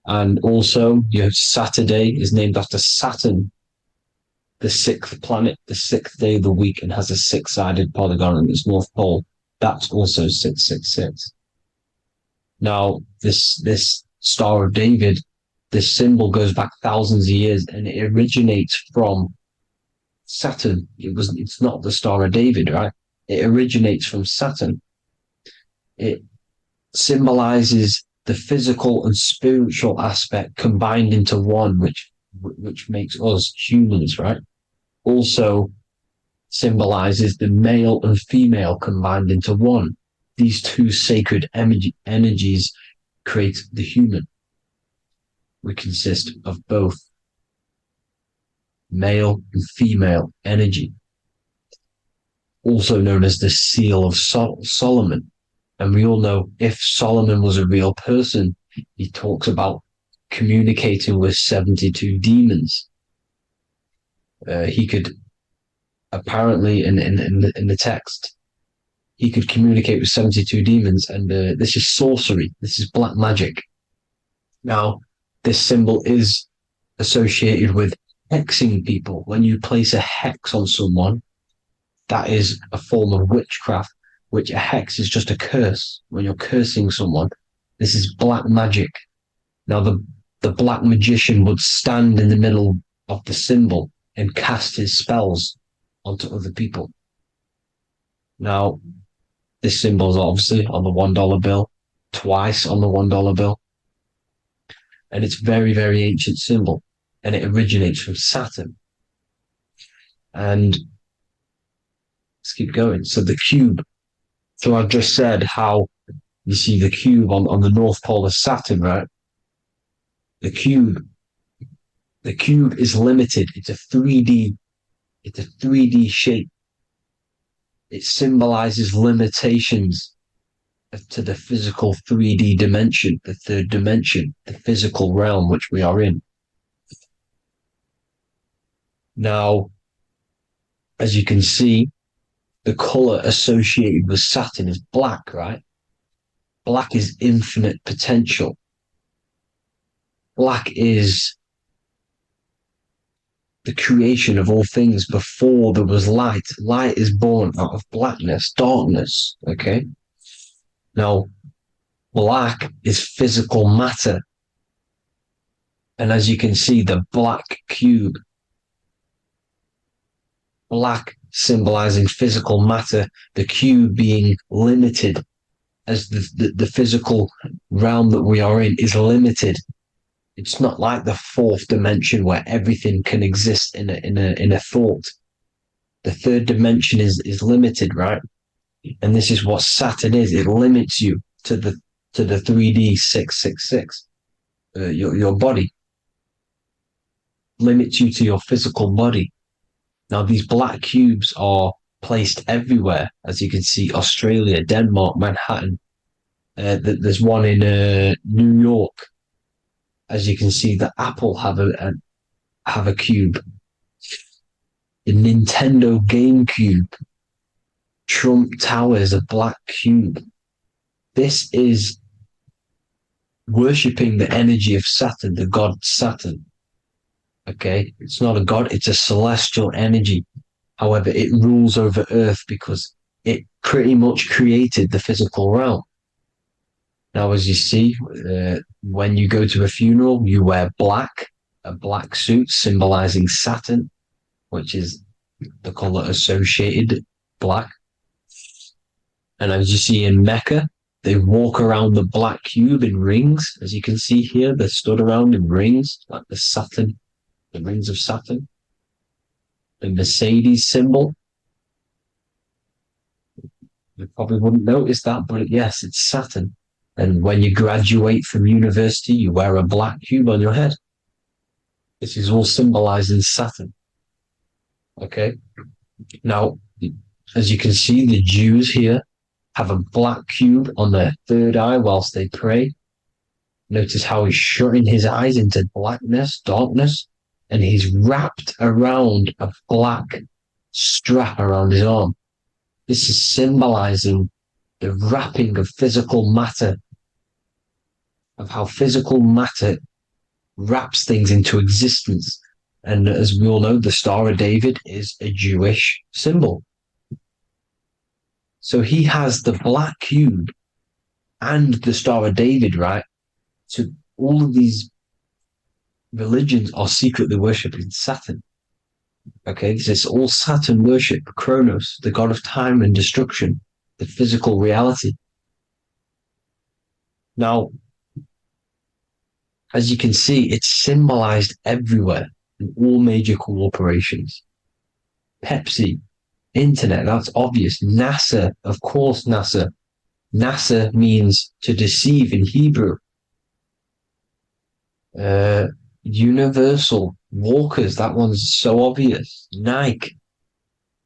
And also, you have Saturday is named after Saturn, the 6th planet, the 6th day of the week, and has a 6-sided polygon on its north pole. That's also 666. Now, this Star of David, this symbol goes back thousands of years, and it originates from Saturn. It's not the Star of David, right? It originates from Saturn. It symbolizes the physical and spiritual aspect combined into one, which makes us humans, right? Also symbolizes the male and female combined into one. These two sacred energies create the human. We consist of both male and female energy, also known as the Seal of Solomon. And we all know if Solomon was a real person, he talks about communicating with 72 demons. He could apparently in the text, he could communicate with 72 demons, and this is sorcery. This is black magic. Now, this symbol is associated with hexing people. When you place a hex on someone, that is a form of witchcraft, which a hex is just a curse. When you're cursing someone, this is black magic. Now, the black magician would stand in the middle of the symbol and cast his spells onto other people. Now, this symbol is obviously on the $1 bill, twice on the $1 bill. And it's very, very ancient symbol. And it originates from Saturn. And let's keep going. So the cube. So I've just said how you see the cube on the North Pole of Saturn, right? The cube is limited. It's a 3D shape. It symbolizes limitations to the physical 3D dimension, the third dimension, the physical realm which we are in. Now, as you can see, the color associated with Saturn is black, right? Black is infinite potential. Black is the creation of all things before there was light. Light is born out of blackness, darkness, okay? Now, black is physical matter. And as you can see, the black cube, black symbolizing physical matter, the cube being limited, as the physical realm that we are in is limited. It's not like the fourth dimension where everything can exist in a thought. The third dimension is limited, right? And this is what Saturn is. It limits you to the 3D 666. Your body limits you to your physical body. Now, these black cubes are placed everywhere. As you can see, Australia, Denmark, Manhattan. There's one in New York. As you can see, the Apple have a cube. The Nintendo GameCube. Trump Tower is a black cube. This is worshipping the energy of Saturn, the god Saturn. Okay, it's not a god, it's a celestial energy. However, it rules over Earth because it pretty much created the physical realm. Now, as you see, when you go to a funeral, you wear black, a black suit symbolizing Saturn, which is the color associated, black. And as you see in Mecca, they walk around the black cube in rings. As you can see here, they're stood around in rings, like the Saturn, the rings of Saturn. The Mercedes symbol. You probably wouldn't notice that, but yes, it's Saturn. And when you graduate from university, you wear a black cube on your head. This is all symbolizing Saturn. Okay. Now, as you can see, the Jews here have a black cube on their third eye whilst they pray. Notice how he's shutting his eyes into blackness, darkness, and he's wrapped around a black strap around his arm. This is symbolizing the wrapping of physical matter, of how physical matter wraps things into existence. And as we all know, the Star of David is a Jewish symbol. So he has the black cube and the Star of David, right? So all of these religions are secretly worshipping Saturn. Okay, this is all Saturn worship, Kronos, the god of time and destruction, the physical reality. Now, as you can see, it's symbolized everywhere in all major corporations. Pepsi, internet, that's obvious. NASA, of course, NASA. NASA means to deceive in Hebrew. Universal, Walkers, that one's so obvious. Nike,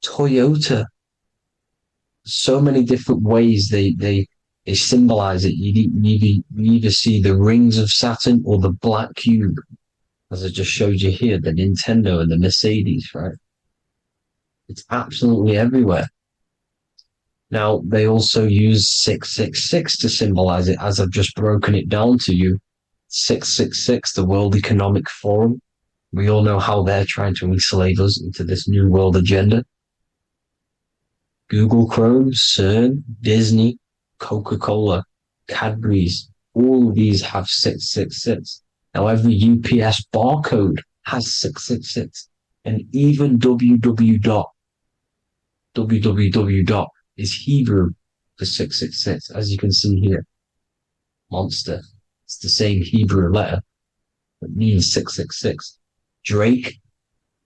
Toyota. So many different ways they symbolize it. You either see the rings of Saturn or the black cube, as I just showed you here, the Nintendo and the Mercedes, right? It's absolutely everywhere. Now, they also use 666 to symbolize it, as I've just broken it down to you. 666, the World Economic Forum. We all know how they're trying to enslave us into this new world agenda. Google Chrome, CERN, Disney, Coca-Cola, Cadbury's, all of these have 666. Now, every UPS barcode has 666. And even www. Is Hebrew for 666, as you can see here. Monster. It's the same Hebrew letter that means 666. Drake,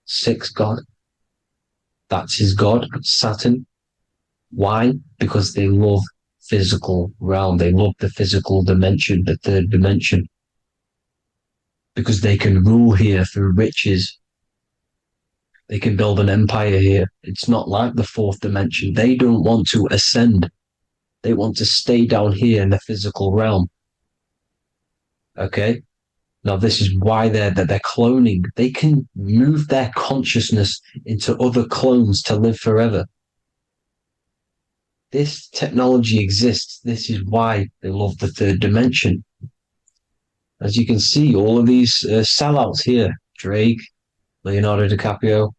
6 God. That's his God, Saturn. Why? Because they love physical realm. They love the physical dimension, the third dimension. Because they can rule here through riches. They can build an empire here. It's not like the fourth dimension. They don't want to ascend. They want to stay down here in the physical realm. Okay? Now, this is why they're cloning. They can move their consciousness into other clones to live forever. This technology exists. This is why they love the third dimension. As you can see, all of these sellouts here, Drake, Leonardo DiCaprio,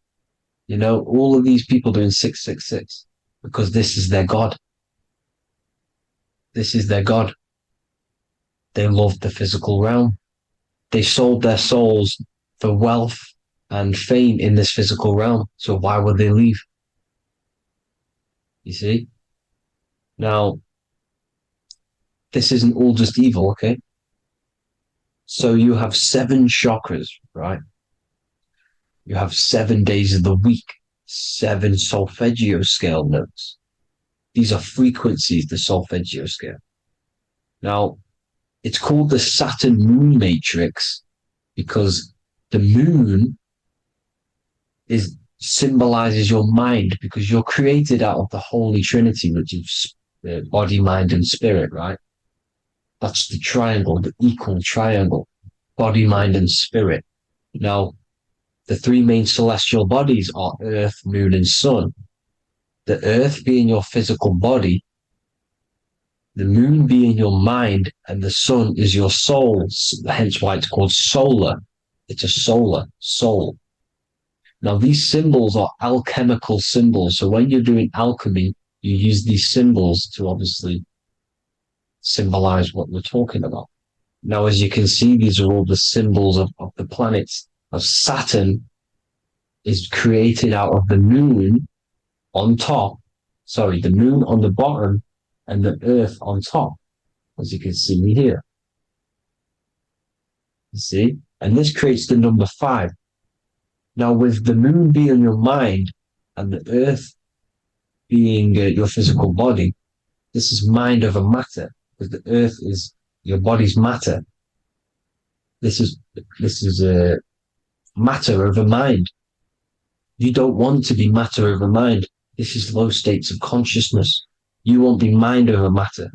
you know, all of these people doing 666 because this is their God. This is their God. They love the physical realm. They sold their souls for wealth and fame in this physical realm. So why would they leave? You see? Now, this isn't all just evil, okay? So you have 7 chakras, right? You have 7 days of the week, 7 solfeggio scale notes. These are frequencies, the solfeggio scale. Now, it's called the Saturn moon matrix because the moon symbolizes your mind, because you're created out of the Holy Trinity, which is body, mind, and spirit, right? That's the triangle, the equal triangle, body, mind, and spirit. Now, the 3 main celestial bodies are Earth, Moon, and Sun. The Earth being your physical body, the Moon being your mind, and the Sun is your soul, hence why it's called solar. It's a solar soul. Now, these symbols are alchemical symbols. So when you're doing alchemy, you use these symbols to obviously symbolize what we're talking about. Now, as you can see, these are all the symbols of the planets. Of Saturn is created out of the moon on top, the moon on the bottom and the earth on top, as you can see here. You see? And this creates the number 5. Now, with the moon being your mind and the earth being your physical body, this is mind over matter, because the earth is your body's matter. This is matter over mind. You don't want to be matter over mind. This is low states of consciousness. You won't be mind over matter.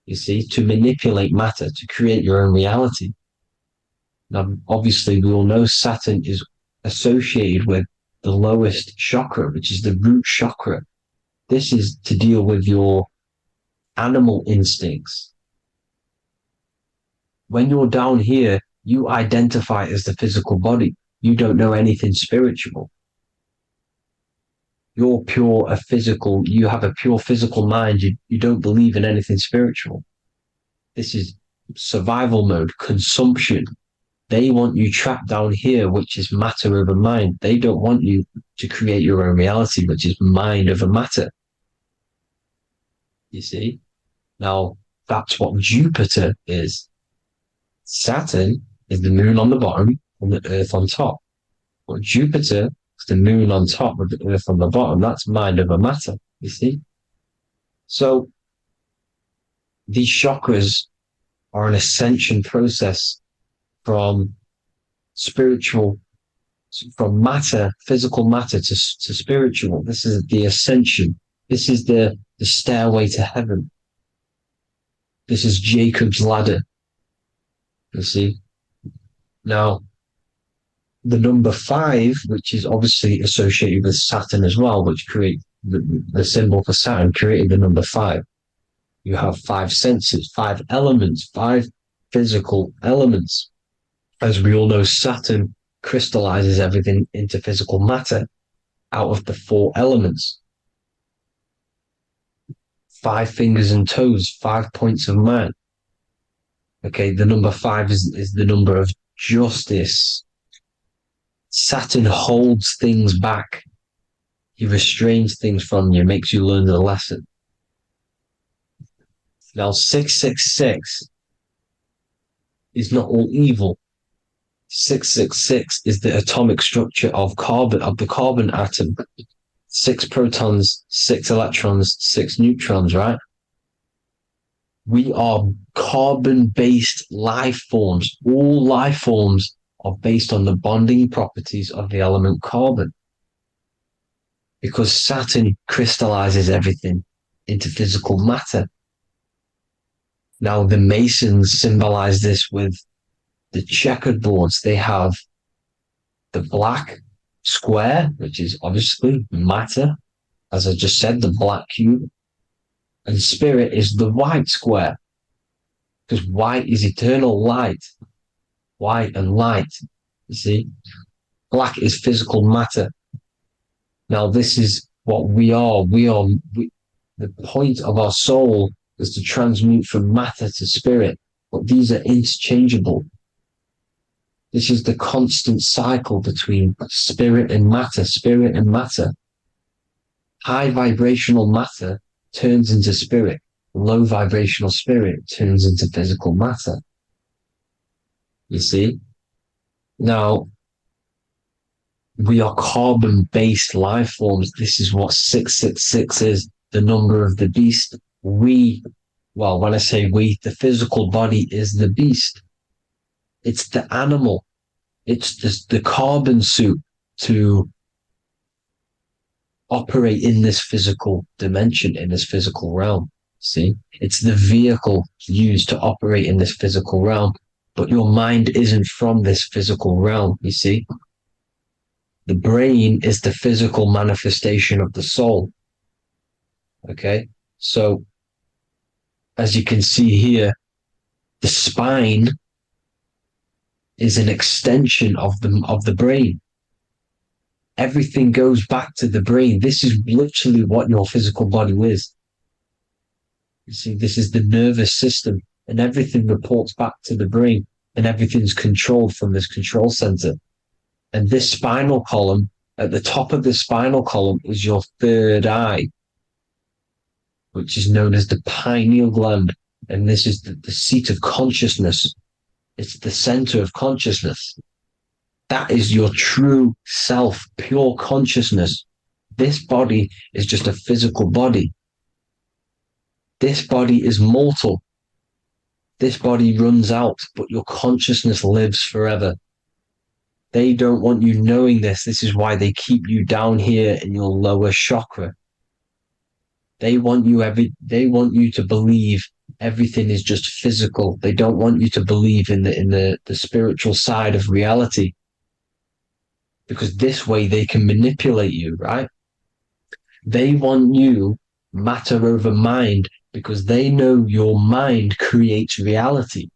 You see, to manipulate matter, to create your own reality. Now, obviously, we all know Saturn is associated with the lowest chakra, which is the root chakra. This is to deal with your animal instincts. When you're down here, you identify as the physical body. You don't know anything spiritual. You're you have a pure physical mind. You don't believe in anything spiritual. This is survival mode, consumption. They want you trapped down here, which is matter over mind. They don't want you to create your own reality, which is mind over matter. You see? Now, that's what Jupiter is. Saturn is the moon on the bottom and the earth on top. But Jupiter is the moon on top with the earth on the bottom. That's mind over matter, you see? So these chakras are an ascension process from matter, physical matter to spiritual. This is the ascension. This is the stairway to heaven. This is Jacob's ladder. You see? Now, the number 5, which is obviously associated with Saturn as well, which create the symbol for Saturn, created the number 5. You have 5 senses, 5 elements, 5 physical elements. As we all know, Saturn crystallizes everything into physical matter out of the 4 elements. 5 fingers and toes, 5 points of man. Okay, the number 5 is the number of justice. Saturn holds things back. He restrains things from you, makes you learn the lesson. Now, 666 is not all evil. 666 is the atomic structure of the carbon atom. 6 protons, 6 electrons, 6 neutrons, right? We are carbon-based life forms. All life forms are based on the bonding properties of the element carbon. Because Saturn crystallizes everything into physical matter. Now, the Masons symbolize this with the checkered boards. They have the black square, which is obviously matter, as I just said, the black cube. And spirit is the white square, because white is eternal light. White and light, you see. Black is physical matter. Now, this is what we are. The point of our soul is to transmute from matter to spirit, but these are interchangeable. This is the constant cycle between spirit and matter, spirit and matter. High vibrational matter turns into spirit. Low vibrational spirit turns into physical matter. You see? Now, we are carbon-based life forms. This is what 666 is, the number of the beast. When I say we, the physical body is the beast. It's the animal. It's the carbon suit to operate in this physical dimension, in this physical realm. See? It's the vehicle used to operate in this physical realm. But your mind isn't from this physical realm, you see? The brain is the physical manifestation of the soul. Okay? So, as you can see here, the spine is an extension of the brain. Everything goes back to the brain. This is literally what your physical body is. You see, this is the nervous system, and everything reports back to the brain, and everything's controlled from this control center. And this spinal column, at the top of the spinal column, is your third eye, which is known as the pineal gland. And this is the seat of consciousness. It's the center of consciousness. That is your true self, pure consciousness. This body is just a physical body. This body is mortal. This body runs out, but your consciousness lives forever. They don't want you knowing this. This is why they keep you down here in your lower chakra. They want you to believe everything is just physical. They don't want you to believe in the spiritual side of reality. Because this way they can manipulate you, right? They want you matter over mind because they know your mind creates reality.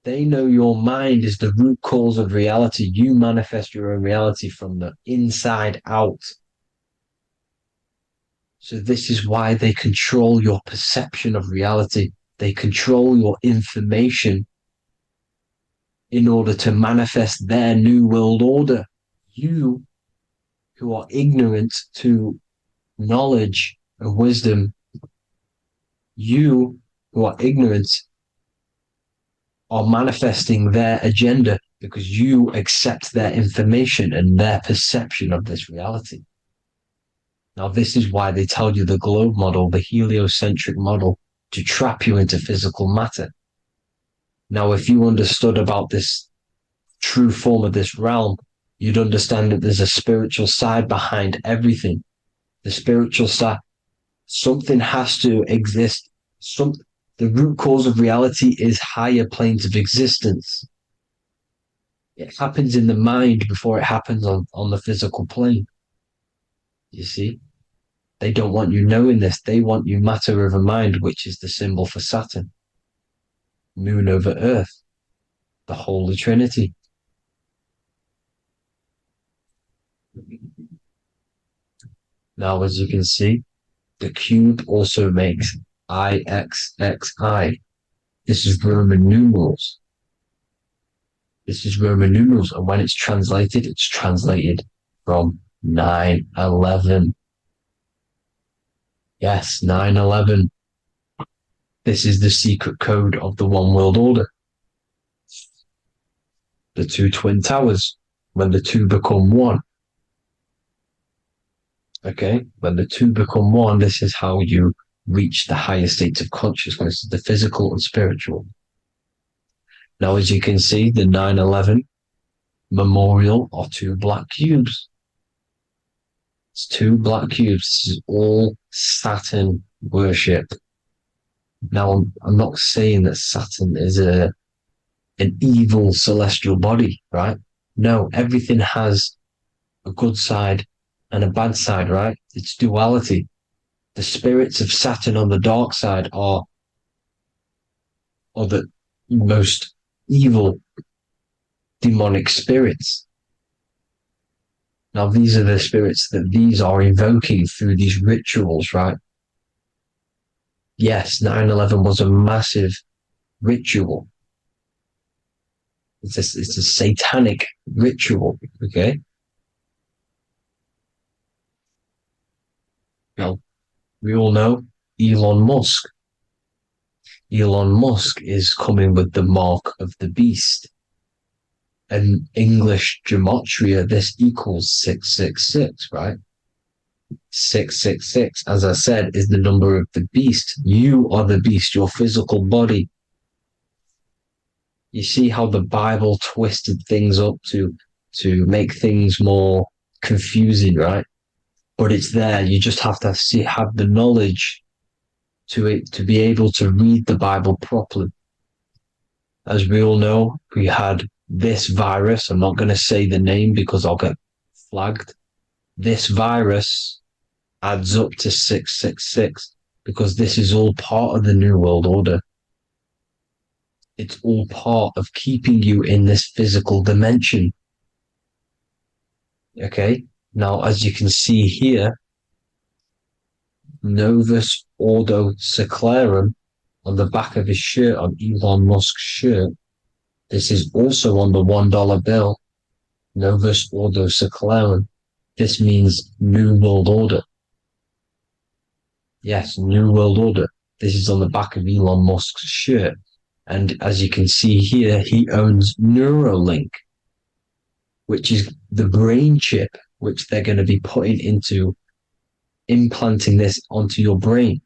They know your mind is the root cause of reality. You manifest your own reality from the inside out. So this is why they control your perception of reality. They control your information in order to manifest their new world order. You, who are ignorant to knowledge and wisdom, you who are ignorant are manifesting their agenda because you accept their information and their perception of this reality. Now, this is why they tell you the globe model, the heliocentric model, to trap you into physical matter. Now, if you understood about this true form of this realm, you'd understand that there's a spiritual side behind everything. The spiritual side, something has to exist. The root cause of reality is higher planes of existence. It happens in the mind before it happens on the physical plane. You see? They don't want you knowing this. They want you matter over mind, which is the symbol for Saturn. Moon over Earth. The Holy Trinity. Now, as you can see, the cube also makes IXXI. This is Roman numerals. This is Roman numerals, and when it's translated from 9/11. Yes, 9/11. This is the secret code of the One World Order. The two twin towers, when the two become one. Okay, when the two become one, this is how you reach the higher states of consciousness, the physical and spiritual. Now, as you can see, the 9/11 memorial are two black cubes. It's two black cubes. This is all Saturn worship. Now, I'm not saying that Saturn is an evil celestial body, right? No, everything has a good side and a bad side, right? It's duality. The spirits of Saturn on the dark side are the most evil demonic spirits. Now, these are the spirits that these are invoking through these rituals, right? Yes, 9/11 was a massive ritual. It's a satanic ritual, okay? Now, we all know Elon Musk. Elon Musk is coming with the mark of the beast. And English gematria, this equals 666, right? 666, as I said, is the number of the beast. You are the beast, your physical body. You see how the Bible twisted things up to make things more confusing, right? But it's there. You just have to have the knowledge to be able to read the Bible properly. As we all know, we had this virus. I'm not going to say the name because I'll get flagged. This virus adds up to 666 because this is all part of the New World Order. It's all part of keeping you in this physical dimension. Okay? Now, as you can see here, Novus Ordo Seclorum on the back of his shirt, on Elon Musk's shirt, this is also on the $1 bill, Novus Ordo Seclorum. This means New World Order. Yes, New World Order. This is on the back of Elon Musk's shirt. And as you can see here, he owns Neuralink, which is the brain chip which they're going to be putting into implanting this onto your brain.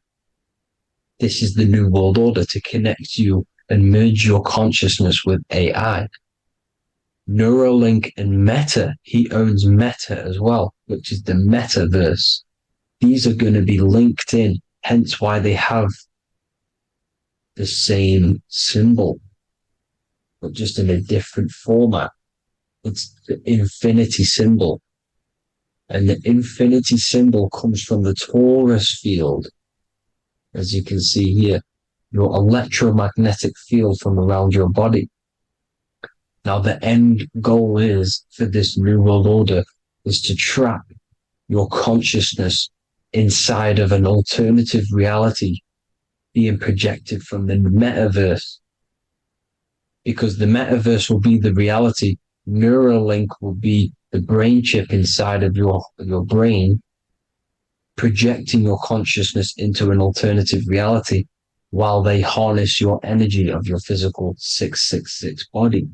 This is the New World Order to connect you and merge your consciousness with AI. Neuralink and Meta, he owns Meta as well, which is the metaverse. These are going to be linked in, hence why they have the same symbol, but just in a different format. It's the infinity symbol. And the infinity symbol comes from the torus field, as you can see here, your electromagnetic field from around your body. Now, the end goal is for this New World Order is to trap your consciousness inside of an alternative reality being projected from the metaverse. Because the metaverse will be the reality. Neuralink will be the brain chip inside of your brain, projecting your consciousness into an alternative reality while they harness your energy of your physical 666 body.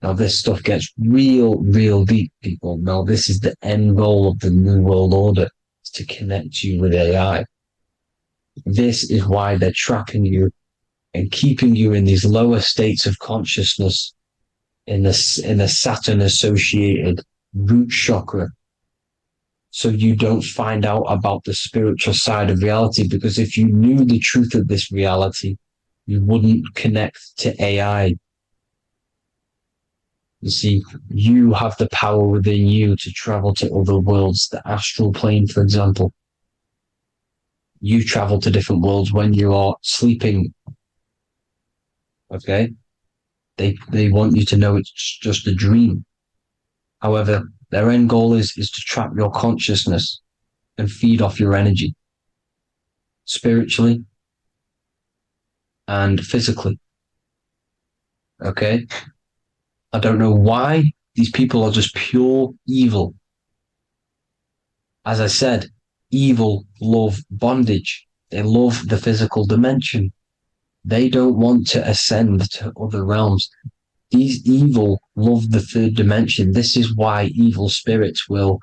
Now, this stuff gets real deep, people. Now, this is the end goal of the New World Order, is to connect you with AI. This is why they're trapping you and keeping you in these lower states of consciousness in the Saturn-associated root chakra, so you don't find out about the spiritual side of reality, because if you knew the truth of this reality, you wouldn't connect to AI. You see, you have the power within you to travel to other worlds, the astral plane, for example. You travel to different worlds when you are sleeping. Okay? They want you to know it's just a dream. However, their end goal is to trap your consciousness and feed off your energy, spiritually and physically. Okay? I don't know why these people are just pure evil. As I said, evil love bondage. They love the physical dimension. They don't want to ascend to other realms. These evil love the third dimension. This is why evil spirits will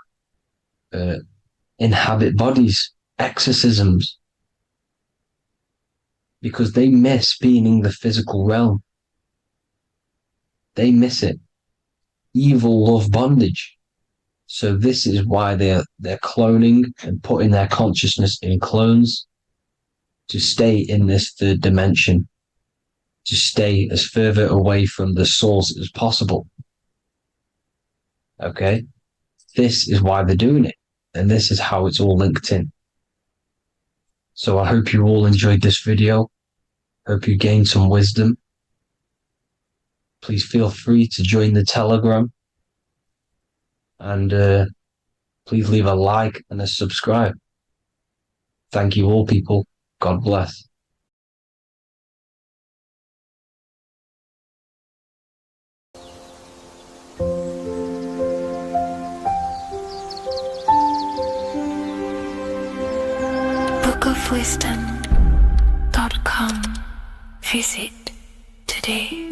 inhabit bodies, exorcisms, because they miss being in the physical realm. They miss it. Evil love bondage. So this is why they're cloning and putting their consciousness in clones to stay in this third dimension, to stay as further away from the source as possible. Okay? This is why they're doing it. And this is how it's all linked in. So I hope you all enjoyed this video. Hope you gained some wisdom. Please feel free to join the Telegram. And please leave a like and a subscribe. Thank you all, people. God bless. bookofwisdom.com. Visit today.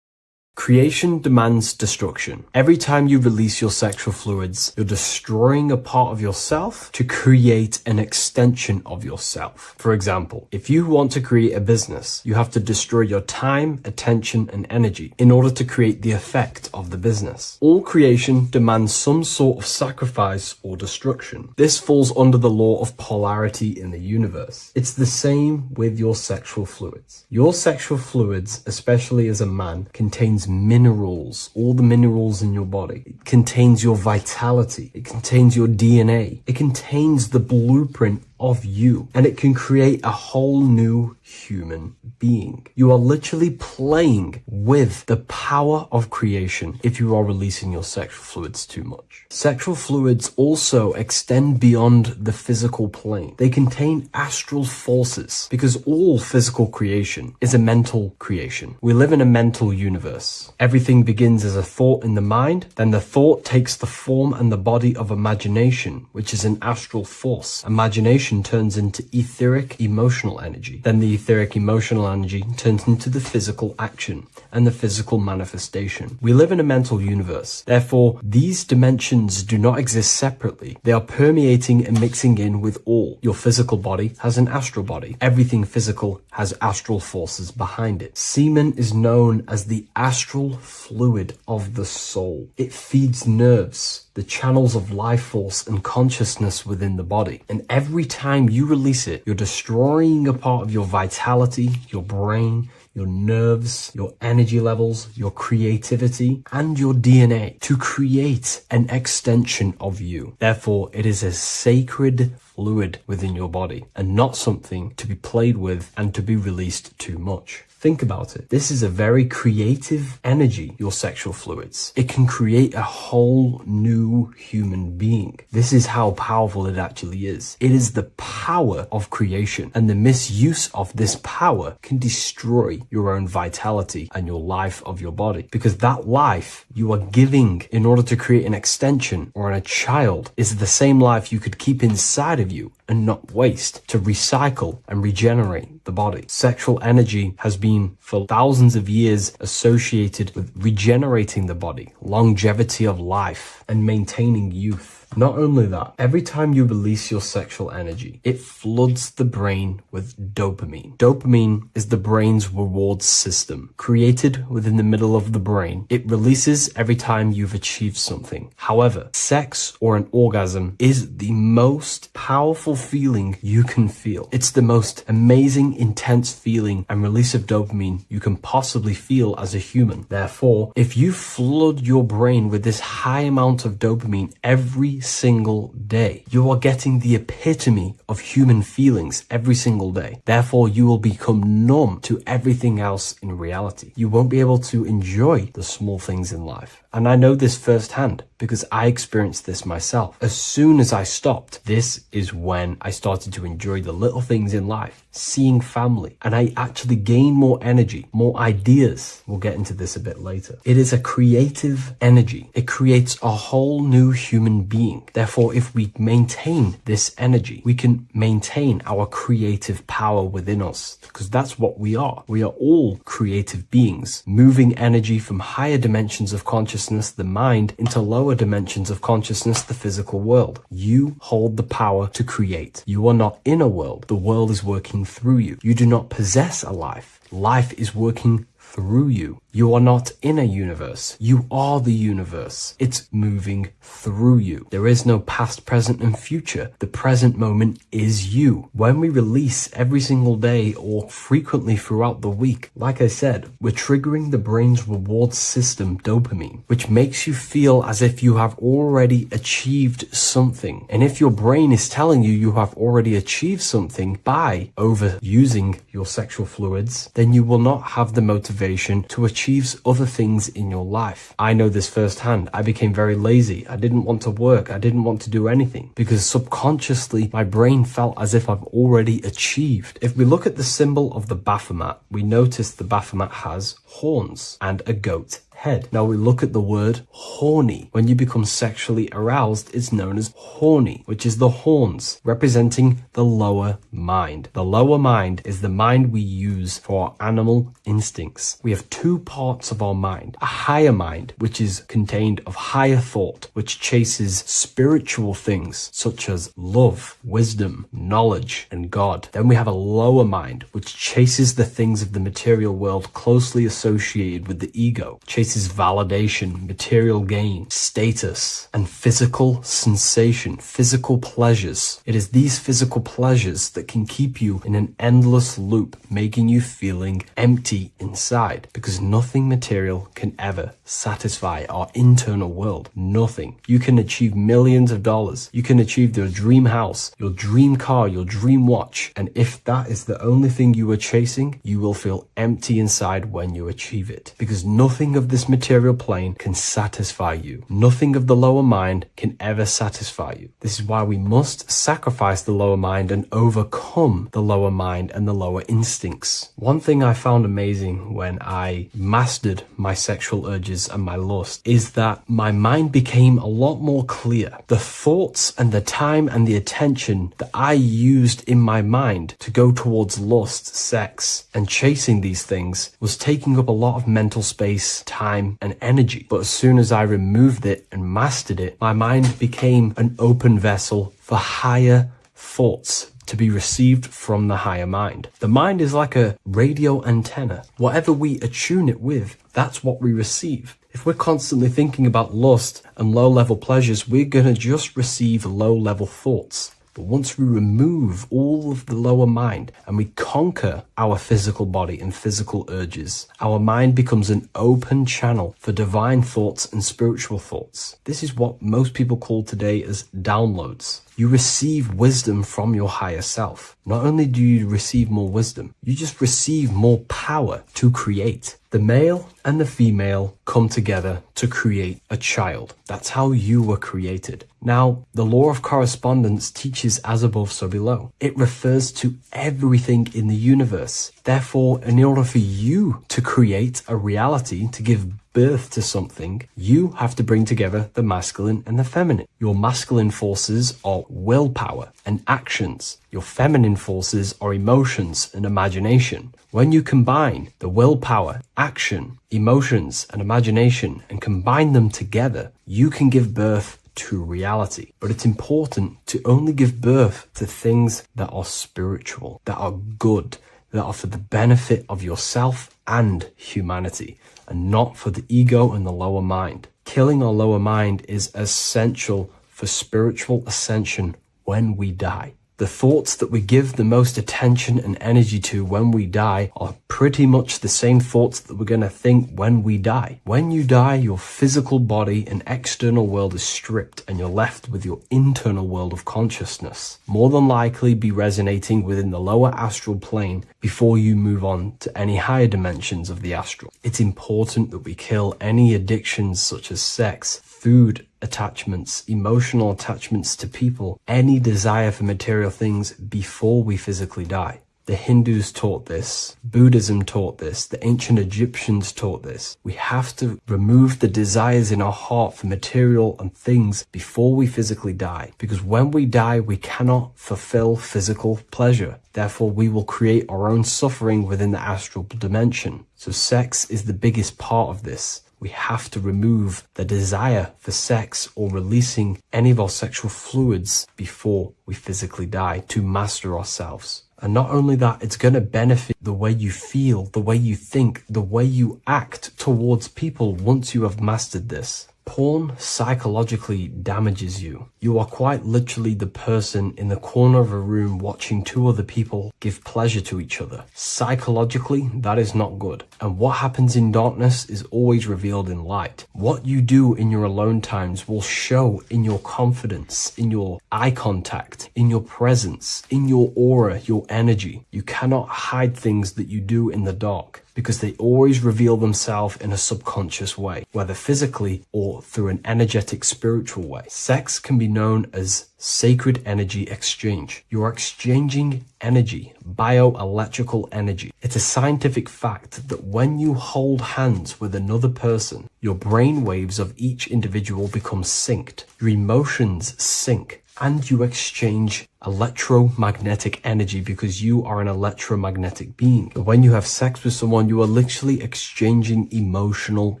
Creation demands destruction. Every time you release your sexual fluids, you're destroying a part of yourself to create an extension of yourself. For example, if you want to create a business, you have to destroy your time, attention, and energy in order to create the effect of the business. All creation demands some sort of sacrifice or destruction. This falls under the law of polarity in the universe. It's the same with your sexual fluids. Your sexual fluids, especially as a man, contains minerals, all the minerals in your body. It contains your vitality. It contains your DNA. It contains the blueprint of you, and it can create a whole new human being. You are literally playing with the power of creation if you are releasing your sexual fluids too much. Sexual fluids also extend beyond the physical plane. They contain astral forces because all physical creation is a mental creation. We live in a mental universe. Everything begins as a thought in the mind, then the thought takes the form and the body of imagination, which is an astral force. Imagination turns into etheric emotional energy. Then the etheric emotional energy turns into the physical action and the physical manifestation. We live in a mental universe. Therefore, these dimensions do not exist separately. They are permeating and mixing in with all. Your physical body has an astral body. Everything physical has astral forces behind it. Semen is known as the astral fluid of the soul. It feeds nerves, the channels of life force and consciousness within the body. And every time you release it, you're destroying a part of your vitality, your brain, your nerves, your energy levels, your creativity, and your DNA to create an extension of you. Therefore, it is a sacred fluid within your body and not something to be played with and to be released too much. Think about it. This is a very creative energy, your sexual fluids. It can create a whole new human being. This is how powerful it actually is. It is the power of creation, and the misuse of this power can destroy your own vitality and your life of your body, because that life you are giving in order to create an extension or a child is the same life you could keep inside of you and not waste to recycle and regenerate the body. Sexual energy has been for thousands of years associated with regenerating the body, longevity of life, and maintaining youth. Not only that, every time you release your sexual energy, it floods the brain with dopamine. Dopamine is the brain's reward system, created within the middle of the brain. It releases every time you've achieved something. However, sex or an orgasm is the most powerful feeling you can feel. It's the most amazing, intense feeling and release of dopamine you can possibly feel as a human. Therefore, if you flood your brain with this high amount of dopamine every single day, you are getting the epitome of human feelings every single day. Therefore, you will become numb to everything else in reality. You won't be able to enjoy the small things in life. And I know this firsthand because I experienced this myself. As soon as I stopped, this is when I started to enjoy the little things in life, seeing family, and I actually gained more energy, more ideas. We'll get into this a bit later. It is a creative energy. It creates a whole new human being. Therefore, if we maintain this energy, we can maintain our creative power within us, because that's what we are. We are all creative beings, moving energy from higher dimensions of consciousness, the mind, into lower dimensions of consciousness, the physical world. You hold the power to create. You are not in a world. The world is working through you. You do not possess a life. Life is working through you. You are not in a universe. You are the universe. It's moving through you. There is no past, present, and future. The present moment is you. When we release every single day or frequently throughout the week, like I said, we're triggering the brain's reward system, dopamine, which makes you feel as if you have already achieved something. And if your brain is telling you you have already achieved something by overusing your sexual fluids, then you will not have the motivation to achieve other things in your life. I know this firsthand. I became very lazy. I didn't want to work. I didn't want to do anything because subconsciously my brain felt as if I've already achieved. If we look at the symbol of the Baphomet, we notice the Baphomet has horns and a goat head. Now we look at the word horny. When you become sexually aroused, it's known as horny, which is the horns, representing the lower mind. The lower mind is the mind we use for our animal instincts. We have two parts of our mind. A higher mind, which is contained of higher thought, which chases spiritual things such as love, wisdom, knowledge, and God. Then we have a lower mind, which chases the things of the material world closely associated with the ego, chases validation, material gain, status, and physical sensation, physical pleasures. It is these physical pleasures that can keep you in an endless loop, making you feeling empty inside, because nothing material can ever satisfy our internal world. Nothing. You can achieve millions of dollars. You can achieve your dream house, your dream car, your dream watch. And if that is the only thing you are chasing, you will feel empty inside when you achieve it, because nothing of this material plane can satisfy you. Nothing of the lower mind can ever satisfy you. This is why we must sacrifice the lower mind and overcome the lower mind and the lower instincts. One thing I found amazing when I mastered my sexual urges and my lust is that my mind became a lot more clear. The thoughts and the time and the attention that I used in my mind to go towards lust, sex, and chasing these things was taking up a lot of mental space, time, and energy. But as soon as I removed it and mastered it, my mind became an open vessel for higher thoughts to be received from the higher mind. The mind is like a radio antenna. Whatever we attune it with, that's what we receive. If we're constantly thinking about lust and low-level pleasures, we're going to just receive low-level thoughts. But once we remove all of the lower mind and we conquer our physical body and physical urges, our mind becomes an open channel for divine thoughts and spiritual thoughts. This is what most people call today as downloads. You receive wisdom from your higher self. Not only do you receive more wisdom, you just receive more power to create. The male and the female come together to create a child. That's how you were created. Now, the law of correspondence teaches as above, so below. It refers to everything in the universe. Therefore, in order for you to create a reality, to give birth to something, you have to bring together the masculine and the feminine. Your masculine forces are willpower and actions. Your feminine forces are emotions and imagination. When you combine the willpower, action, emotions, and imagination and combine them together, you can give birth to reality. But it's important to only give birth to things that are spiritual, that are good, that are for the benefit of yourself and humanity, and not for the ego and the lower mind. Killing our lower mind is essential for spiritual ascension when we die. The thoughts that we give the most attention and energy to when we die are pretty much the same thoughts that we're going to think when we die. When you die, your physical body and external world is stripped and you're left with your internal world of consciousness, more than likely be resonating within the lower astral plane before you move on to any higher dimensions of the astral. It's important that we kill any addictions such as sex, food, attachments, emotional attachments to people, any desire for material things before we physically die. The Hindus taught this, Buddhism taught this, the ancient Egyptians taught this. We have to remove the desires in our heart for material and things before we physically die, because when we die, we cannot fulfill physical pleasure. Therefore, we will create our own suffering within the astral dimension. So sex is the biggest part of this. We have to remove the desire for sex or releasing any of our sexual fluids before we physically die to master ourselves. And not only that, it's going to benefit the way you feel, the way you think, the way you act towards people once you have mastered this. Porn psychologically damages you. You are quite literally the person in the corner of a room watching two other people give pleasure to each other. Psychologically, that is not good. And what happens in darkness is always revealed in light. What you do in your alone times will show in your confidence, in your eye contact, in your presence, in your aura, your energy. You cannot hide things that you do in the dark, because they always reveal themselves in a subconscious way, whether physically or through an energetic spiritual way. Sex can be known as sacred energy exchange. You are exchanging energy, bioelectrical energy. It's a scientific fact that when you hold hands with another person, your brain waves of each individual become synced. Your emotions sync. And you exchange electromagnetic energy because you are an electromagnetic being. When you have sex with someone, you are literally exchanging emotional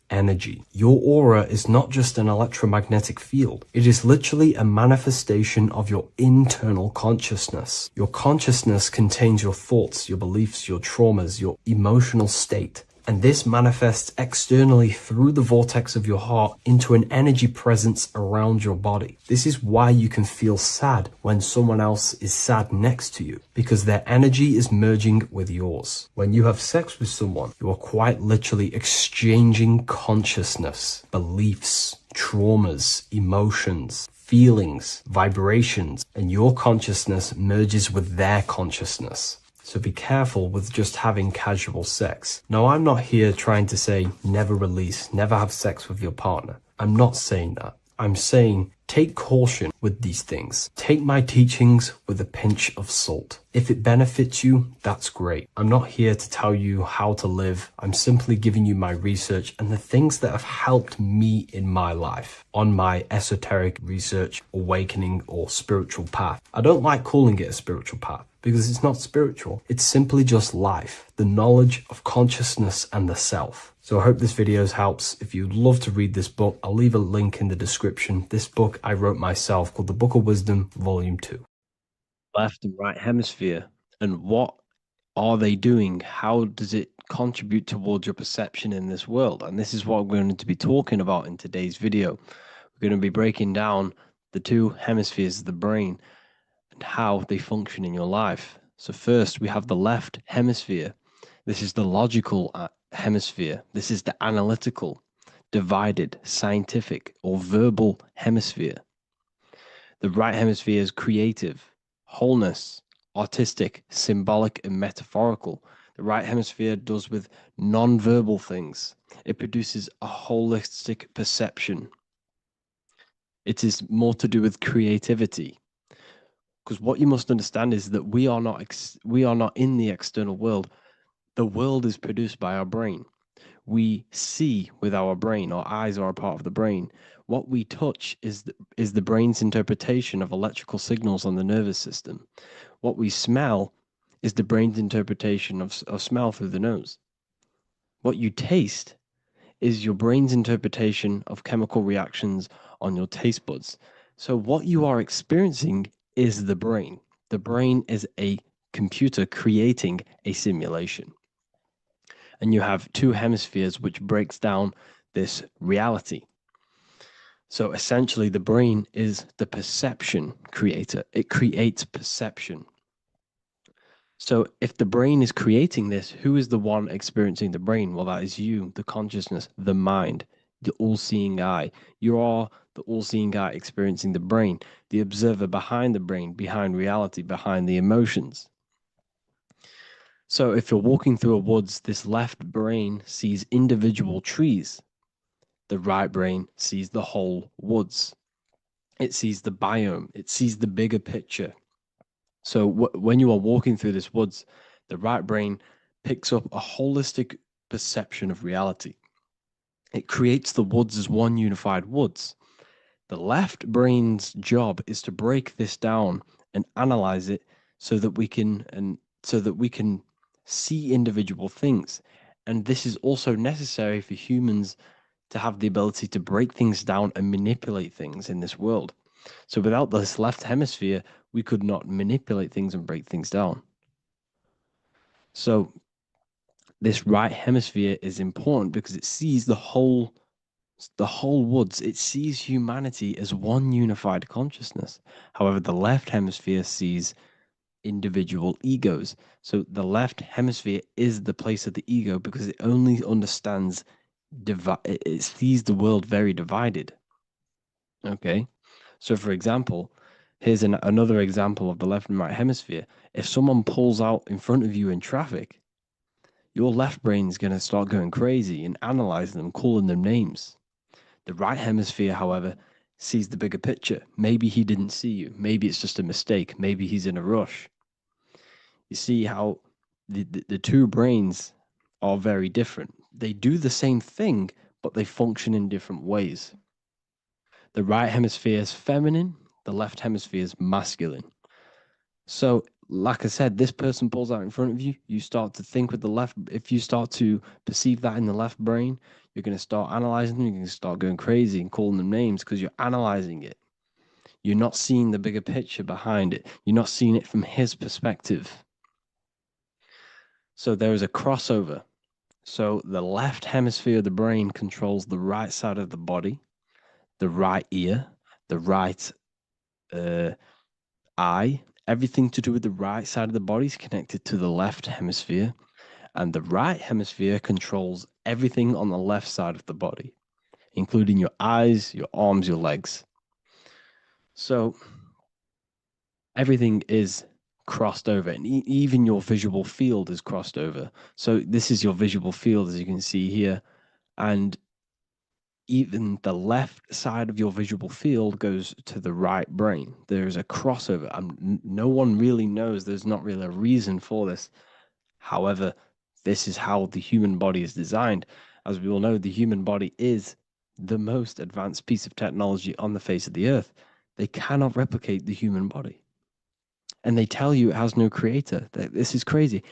energy. Your aura is not just an electromagnetic field. It is literally a manifestation of your internal consciousness. Your consciousness contains your thoughts, your beliefs, your traumas, your emotional state. And this manifests externally through the vortex of your heart into an energy presence around your body. This is why you can feel sad when someone else is sad next to you, because their energy is merging with yours. When you have sex with someone, you are quite literally exchanging consciousness, beliefs, traumas, emotions, feelings, vibrations, and your consciousness merges with their consciousness. So be careful with just having casual sex. Now, I'm not here trying to say never release, never have sex with your partner. I'm not saying that. I'm saying take caution with these things. Take my teachings with a pinch of salt. If it benefits you, that's great. I'm not here to tell you how to live. I'm simply giving you my research and the things that have helped me in my life on my esoteric research, awakening, or spiritual path. I don't like calling it a spiritual path, because it's not spiritual. It's simply just life, the knowledge of consciousness and the self. So I hope this video helps. If you'd love to read this book, I'll leave a link in the description. This book I wrote myself called The Book of Wisdom, Volume 2. Left and right hemisphere, and what are they doing? How does it contribute towards your perception in this world? And this is what we're going to be talking about in today's video. We're going to be breaking down the two hemispheres of the brain and how they function in your life. So first, we have the left hemisphere. This is the logical hemisphere. This is the analytical, divided, scientific, or verbal hemisphere. The right hemisphere is creative, wholeness, artistic, symbolic, and metaphorical. The right hemisphere does with non-verbal things. It produces a holistic perception. It is more to do with creativity. Because what you must understand is that we are not in the external world. The world is produced by our brain. We see with our brain. Our eyes are a part of the brain. What we touch is the brain's interpretation of electrical signals on the nervous system. What we smell is the brain's interpretation of smell through the nose. What you taste is your brain's interpretation of chemical reactions on your taste buds. So what you are experiencing is the brain. The brain is a computer creating a simulation. And you have two hemispheres which breaks down this reality. So essentially, the brain is the perception creator. It creates perception. So if the brain is creating this, who is the one experiencing the brain? Well, that is you, the consciousness, the mind, the all-seeing eye. You are the all-seeing eye experiencing the brain, the observer behind the brain, behind reality, behind the emotions. So if you're walking through a woods, this left brain sees individual trees. The right brain sees the whole woods. It sees the biome. It sees the bigger picture. So when you are walking through this woods, the right brain picks up a holistic perception of reality. It creates the woods as one unified woods. The left brain's job is to break this down and analyze it so that we can see individual things. And this is also necessary for humans to have the ability to break things down and manipulate things in this world. So without this left hemisphere, we could not manipulate things and break things down. So this right hemisphere is important because it sees the whole woods. It sees humanity as one unified consciousness. However, the left hemisphere sees individual egos. So the left hemisphere is the place of the ego because it only understands it sees the world very divided. Okay. So for example, here's another example of the left and right hemisphere. If someone pulls out in front of you in traffic, your left brain is going to start going crazy and analyzing them, calling them names. The right hemisphere, however, sees the bigger picture. Maybe he didn't see you. Maybe it's just a mistake. Maybe he's in a rush. You see how the two brains are very different. They do the same thing, but they function in different ways. The right hemisphere is feminine, the left hemisphere is masculine. So, like I said, this person pulls out in front of you, you start to think with the left. If you start to perceive that in the left brain, you're going to start analyzing them, you're going to start going crazy and calling them names because you're analyzing it. You're not seeing the bigger picture behind it. You're not seeing it from his perspective. So there is a crossover. So the left hemisphere of the brain controls the right side of the body, the right ear, the right eye. Everything to do with the right side of the body is connected to the left hemisphere, and the right hemisphere controls everything on the left side of the body, including your eyes, your arms, your legs. So everything is crossed over, and even your visual field is crossed over. So this is your visual field, as you can see here, and even the left side of your visual field goes to the right brain. There's a crossover. No one really knows. There's not really a reason for this. However, this is how the human body is designed. As we all know, the human body is the most advanced piece of technology on the face of the earth. They cannot replicate the human body. And they tell you it has no creator. This is crazy.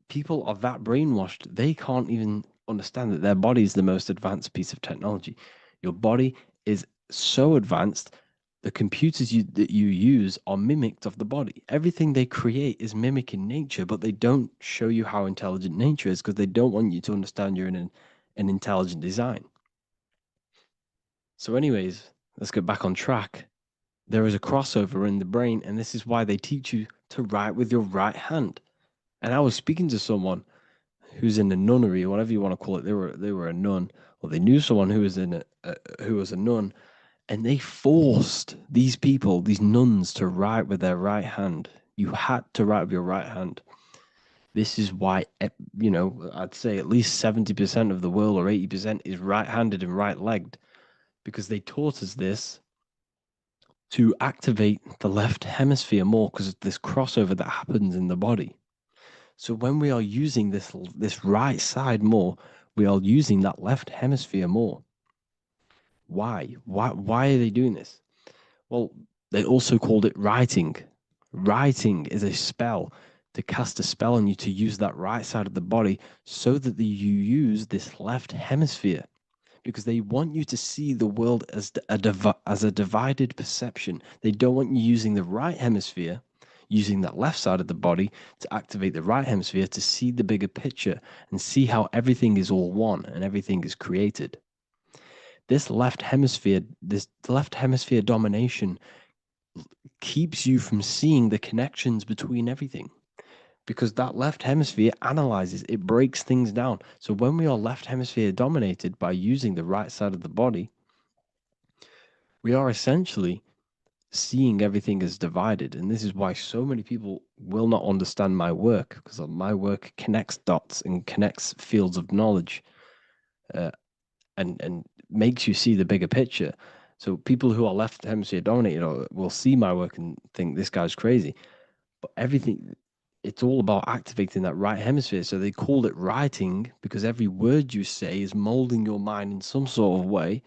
People are that brainwashed, they can't even understand that their body is the most advanced piece of technology. Your body is so advanced, the computers that you use are mimicked of the body. Everything they create is mimicking nature, but they don't show you how intelligent nature is because they don't want you to understand you're in an intelligent design. So anyways, let's get back on track. There is a crossover in the brain, and this is why they teach you to write with your right hand. And I was speaking to someone who's in a nunnery, or whatever you want to call it. They were a nun, or they knew someone who was who was a nun, and they forced these people, these nuns, to write with their right hand. You had to write with your right hand. This is why, I'd say at least 70% of the world, or 80%, is right-handed and right-legged, because they taught us this to activate the left hemisphere more because of this crossover that happens in the body. So when we are using this right side more, we are using that left hemisphere more. Why? Why are they doing this? Well, they also called it writing. Writing is a spell, to cast a spell on you to use that right side of the body so that you use this left hemisphere. because they want you to see the world as a divided perception. They don't want you using the right hemisphere, using that left side of the body to activate the right hemisphere to see the bigger picture and see how everything is all one and everything is created. This left hemisphere domination keeps you from seeing the connections between everything, because that left hemisphere analyzes, it breaks things down. So when we are left hemisphere dominated by using the right side of the body, we are essentially seeing everything as divided. And this is why so many people will not understand my work, because my work connects dots and connects fields of knowledge, and makes you see the bigger picture. So people who are left hemisphere dominated will see my work and think this guy's crazy. But everything, it's all about activating that right hemisphere. So they called it writing because every word you say is molding your mind in some sort of way.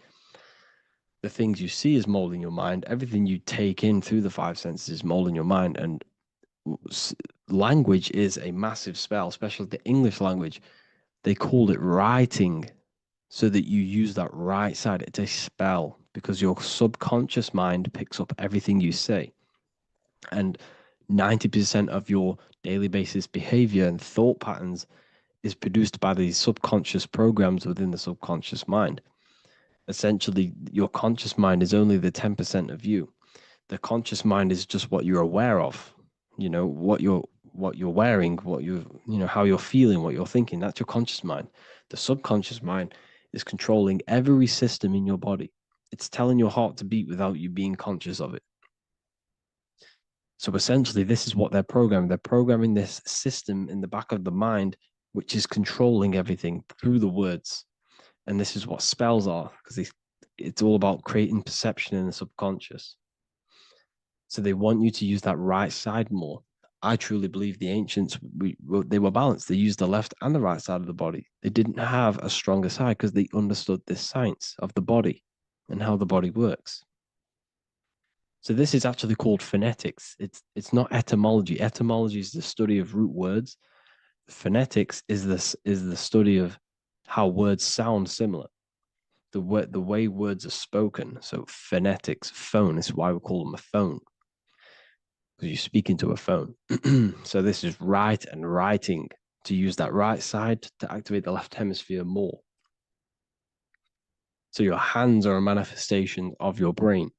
The things you see is molding your mind. Everything you take in through the five senses is molding your mind. And language is a massive spell, especially the English language. They called it writing so that you use that right side. It's a spell because your subconscious mind picks up everything you say. And 90% of your daily basis behavior and thought patterns is produced by these subconscious programs within the subconscious mind. Essentially, your conscious mind is only the 10% of you. The conscious mind is just what you're aware of, what you're wearing, how you're feeling, what you're thinking. That's your conscious mind. The subconscious mind is controlling every system in your body. It's telling your heart to beat without you being conscious of it. So essentially, this is what they're programming. They're programming this system in the back of the mind, which is controlling everything through the words. And this is what spells are, because it's all about creating perception in the subconscious. So they want you to use that right side more. I truly believe the ancients, they were balanced. They used the left and the right side of the body. They didn't have a stronger side because they understood this science of the body and how the body works. So this is actually called phonetics. It's not etymology. Etymology is the study of root words. Phonetics is the study of how words sound similar. The way words are spoken. So phonetics, phone, is why we call them a phone, because you speak into a phone. So this is write and writing, to use that right side to activate the left hemisphere more. So your hands are a manifestation of your brain.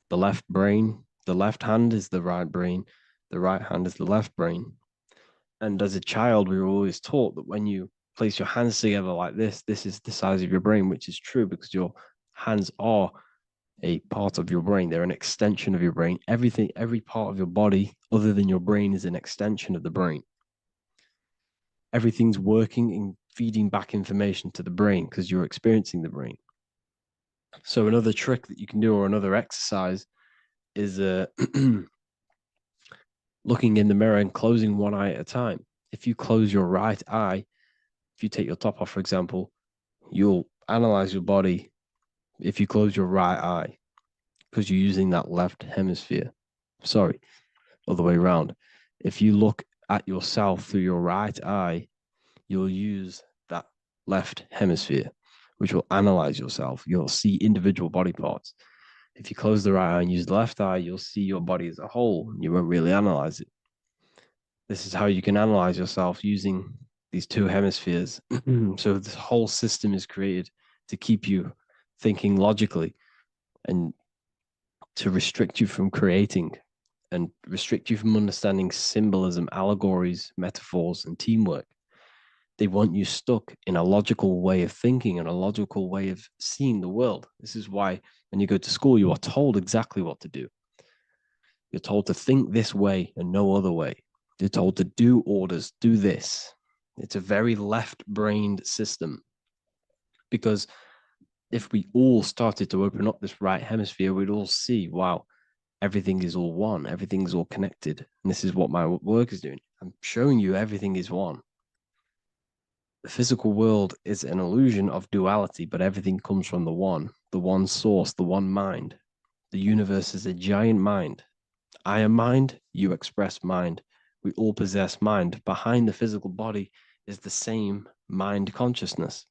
The left hand is the right brain, the right hand is the left brain. And as a child, we were always taught that when you place your hands together like this is the size of your brain, which is true because your hands are a part of your brain. They're an extension of your brain. Every part of your body other than your brain is an extension of the brain. Everything's working and feeding back information to the brain because you're experiencing the brain. So another trick that you can do, or another exercise, is looking in the mirror and closing one eye at a time. If you close your right eye, if you take your top off, for example, you'll analyze your body if you close your right eye, because you're using that left hemisphere. Sorry, other way around. If you look at yourself through your right eye, you'll use that left hemisphere, which will analyze yourself. You'll see individual body parts. If you close the right eye and use the left eye, you'll see your body as a whole. You won't really analyze it. This is how you can analyze yourself using these two hemispheres. So this whole system is created to keep you thinking logically and to restrict you from creating and restrict you from understanding symbolism, allegories, metaphors, and teamwork. They want you stuck in a logical way of thinking and a logical way of seeing the world. This is why when you go to school, you are told exactly what to do. You're told to think this way and no other way. You're told to do orders, do this. It's a very left-brained system, because if we all started to open up this right hemisphere, we'd all see, wow, everything is all one, everything's all connected. And this is what my work is doing. I'm showing you everything is one. The physical world is an illusion of duality, but everything comes from the one source, the one mind. The universe is a giant mind. I am mind, you express mind. We all possess mind. Behind the physical body is the same mind consciousness.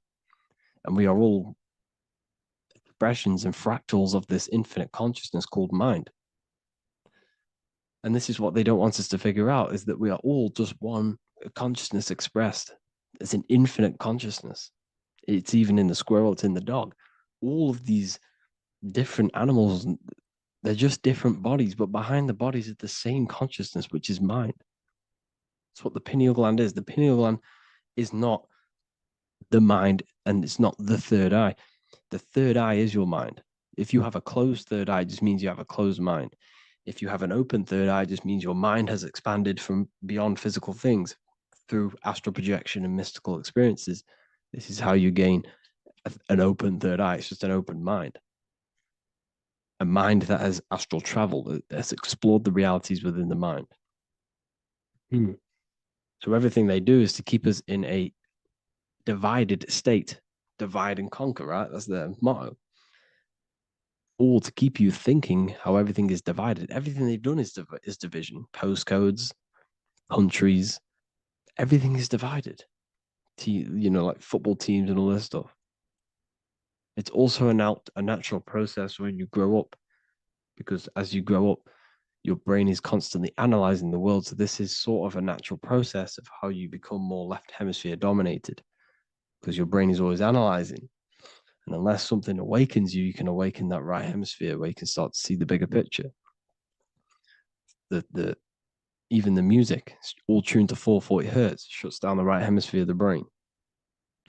And we are all expressions and fractals of this infinite consciousness called mind. And this is what they don't want us to figure out, is that we are all just one consciousness expressed. It's an infinite consciousness. It's even in the squirrel, it's in the dog. All of these different animals, they're just different bodies, but behind the bodies is the same consciousness, which is mind. That's what the pineal gland is. The pineal gland is not the mind, and it's not the third eye. The third eye is your mind. If you have a closed third eye, it just means you have a closed mind. If you have an open third eye, it just means your mind has expanded from beyond physical things through astral projection and mystical experiences. This is how you gain an open third eye. It's just an open mind. A mind that has astral traveled, that has explored the realities within the mind. So everything they do is to keep us in a divided state. Divide and conquer, right? That's their motto. All to keep you thinking how everything is divided. Everything they've done is division. Postcodes, countries, everything is divided. Like football teams and all this stuff. It's also a natural process when you grow up, because as you grow up, your brain is constantly analyzing the world. So this is sort of a natural process of how you become more left hemisphere dominated, because your brain is always analyzing. And unless something awakens you, you can awaken that right hemisphere where you can start to see the bigger picture. Even the music, all tuned to 440 hertz, shuts down the right hemisphere of the brain.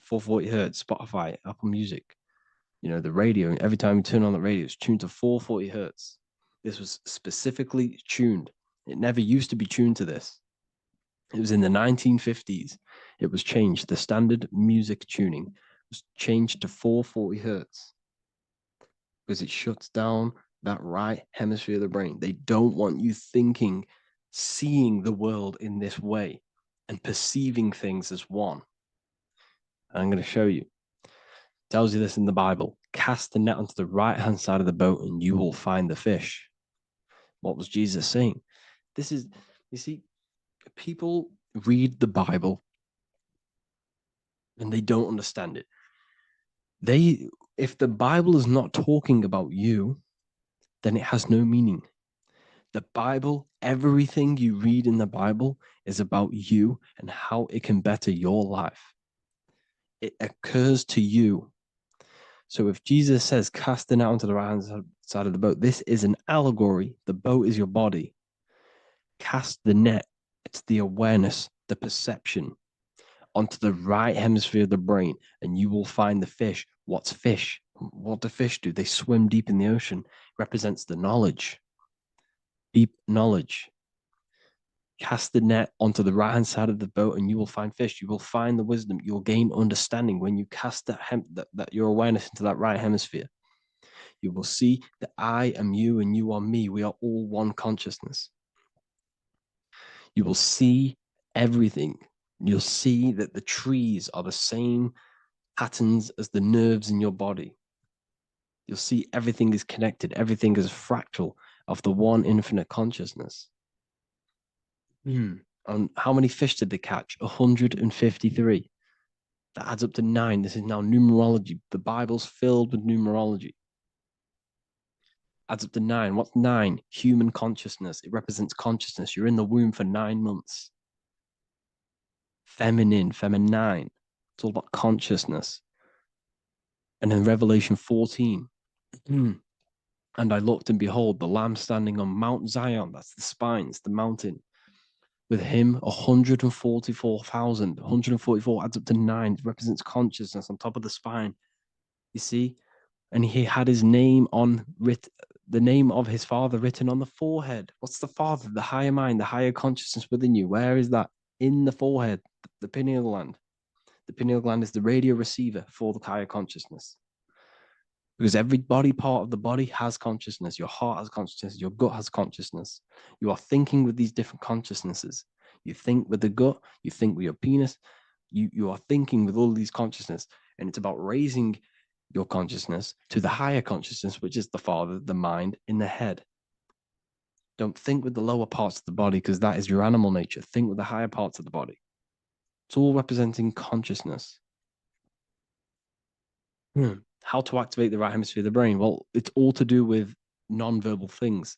440 hertz, Spotify, Apple Music, the radio. Every time you turn on the radio, it's tuned to 440 hertz. This was specifically tuned. It never used to be tuned to this. It was in the 1950s. It was changed. The standard music tuning was changed to 440 hertz because it shuts down that right hemisphere of the brain. They don't want you thinking, seeing the world in this way and perceiving things as one. I'm going to show you. It tells you this in the Bible. Cast the net onto the right-hand side of the boat and you will find the fish. What was Jesus saying? You see, people read the Bible and they don't understand it. If the Bible is not talking about you, then it has no meaning. The Bible, everything you read in the Bible is about you and how it can better your life. It occurs to you. So if Jesus says, cast the net onto the right-hand side of the boat, this is an allegory. The boat is your body. Cast the net. It's the awareness, the perception onto the right hemisphere of the brain, and you will find the fish. What's fish? What do fish do? They swim deep in the ocean. It represents the knowledge. Deep knowledge. Cast the net onto the right-hand side of the boat and you will find fish. You will find the wisdom. You'll gain understanding when you cast that your awareness into that right hemisphere. You will see that I am you and you are me. We are all one consciousness. You will see everything. You'll see that the trees are the same patterns as the nerves in your body. You'll see everything is connected. Everything is a fractal of the one infinite consciousness. And how many fish did they catch? 153. That adds up to 9. This is now numerology. The Bible's filled with numerology. Adds up to 9. What's 9? Human consciousness. It represents consciousness. You're in the womb for 9 months. Feminine. It's all about consciousness. And in Revelation 14, and I looked and behold, the Lamb standing on Mount Zion. That's the spines, the mountain. With him, 144,000. 144 adds up to 9. It represents consciousness on top of the spine. You see? And he had his name the name of his Father written on the forehead. What's the Father? The higher mind, the higher consciousness within you. Where is that? In the forehead, the pineal gland. The pineal gland is the radio receiver for the higher consciousness. Because every body part of the body has consciousness. Your heart has consciousness. Your gut has consciousness. You are thinking with these different consciousnesses. You think with the gut. You think with your penis. You are thinking with all these consciousness. And it's about raising your consciousness to the higher consciousness, which is the Father, the mind in the head. Don't think with the lower parts of the body because that is your animal nature. Think with the higher parts of the body. It's all representing consciousness. How to activate the right hemisphere of the brain? Well, it's all to do with non-verbal things.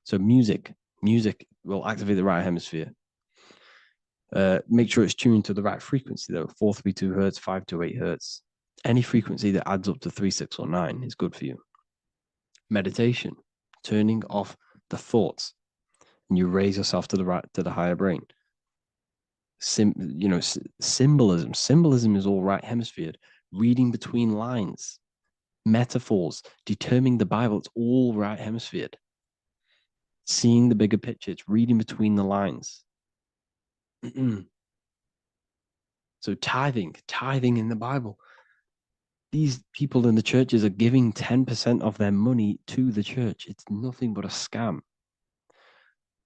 So music will activate the right hemisphere. Make sure it's tuned to the right frequency though, 432 hertz, 528 hertz. Any frequency that adds up to 3, 6, or 9 is good for you. Meditation, turning off the thoughts, and you raise yourself to the higher brain. Symbolism. Symbolism is all right hemisphered. Reading between lines, metaphors, determining the Bible, it's all right hemisphered. Seeing the bigger picture, it's reading between the lines. So tithing in the Bible. These people in the churches are giving 10% of their money to the church. It's nothing but a scam.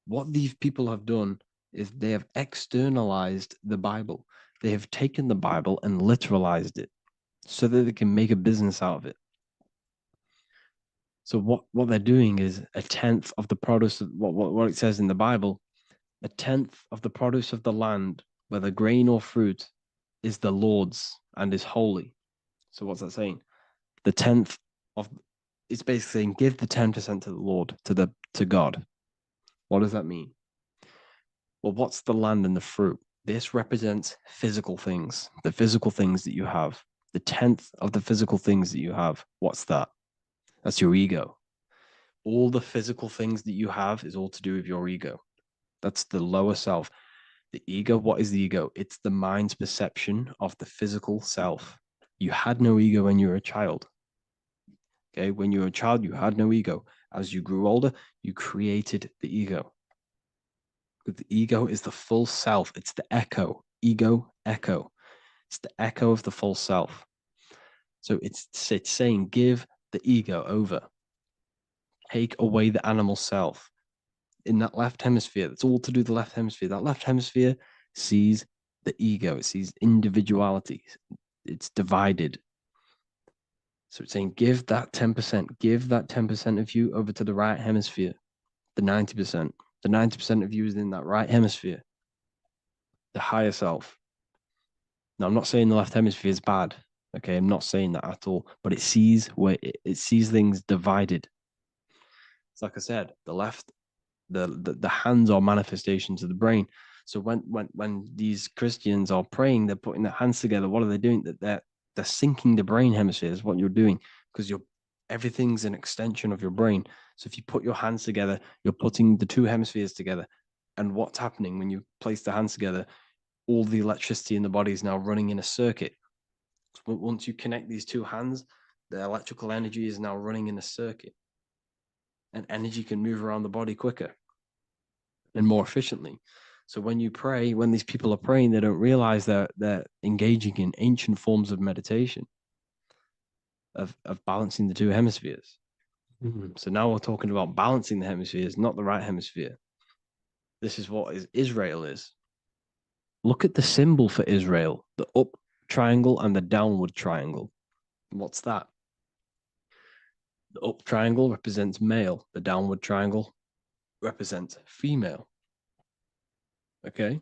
What these people have done is they have externalized the Bible. They have taken the Bible and literalized it so that they can make a business out of it. So what they're doing is a tenth of the produce of what it says in the Bible, a tenth of the produce of the land, whether grain or fruit, is the Lord's and is holy. So what's that saying? The tenth of it's basically saying give the 10% to the Lord, to God. What does that mean? Well, what's the land and the fruit? This represents physical things, the physical things that you have. The tenth of the physical things that you have. What's that? That's your ego. All the physical things that you have is all to do with your ego. That's the lower self. The ego, what is the ego? It's the mind's perception of the physical self. You had no ego when you were a child. Okay, when you were a child, you had no ego. As you grew older, you created the ego. But the ego is the full self. It's the echo. Ego, echo. It's the echo of the full self. So it's saying give the ego over. Take away the animal self. In that left hemisphere, that's all to do with the left hemisphere. That left hemisphere sees the ego. It sees individuality. It's divided. So it's saying give that 10%. Give that 10% of you over to the right hemisphere. The 90%. The 90% of you is in that right hemisphere. The higher self. Now, I'm not saying the left hemisphere is bad. Okay, I'm not saying that at all. But it sees it sees things divided. It's like I said, the left, the hands are manifestations of the brain. So when these Christians are praying, they're putting their hands together. What are they doing? They're syncing the brain hemisphere is what you're doing, because everything's an extension of your brain. So if you put your hands together, you're putting the two hemispheres together. And what's happening when you place the hands together? All the electricity in the body is now running in a circuit. So once you connect these two hands, the electrical energy is now running in a circuit. And energy can move around the body quicker and more efficiently. So when you pray, when these people are praying, they don't realize that they're engaging in ancient forms of meditation, of balancing the two hemispheres. So now we're talking about balancing the hemispheres, not the right hemisphere. This is what Israel is. Look at the symbol for Israel, the up triangle and the downward triangle. What's that? The up triangle represents male. The downward triangle represents female. Okay?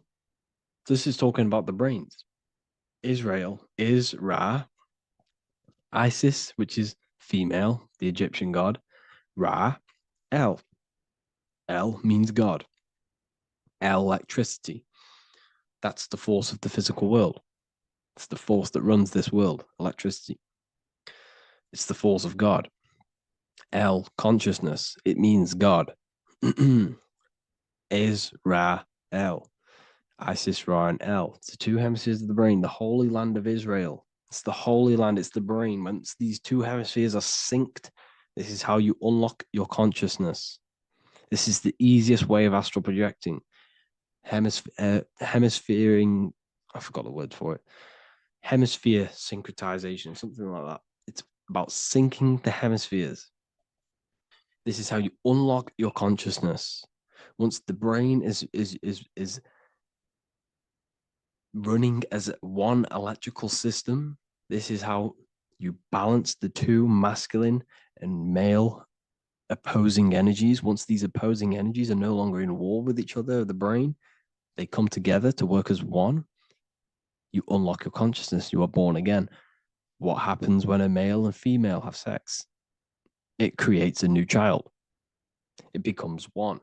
This is talking about the brains. Israel is Ra. Isis, which is female, the Egyptian god. Ra, El. El means God. Electricity. That's the force of the physical world. It's the force that runs this world, electricity. It's the force of God. El, consciousness. It means God. Is Ra, El. Isis, Ra, and El. It's the two hemispheres of the brain, the holy land of Israel. It's the holy land, it's the brain. Once these two hemispheres are synced, this is how you unlock your consciousness. This is the easiest way of astral projecting. Hemisphering, I forgot the word for it. Hemisphere syncretization, something like that. It's about syncing the hemispheres. This is how you unlock your consciousness. Once the brain is running as one electrical system, this is how you balance the two masculine and male opposing energies. Once these opposing energies are no longer in war with each other, the brain, they come together to work as one. You unlock your consciousness. You are born again. What happens when a male and female have sex? It creates a new child. It becomes one.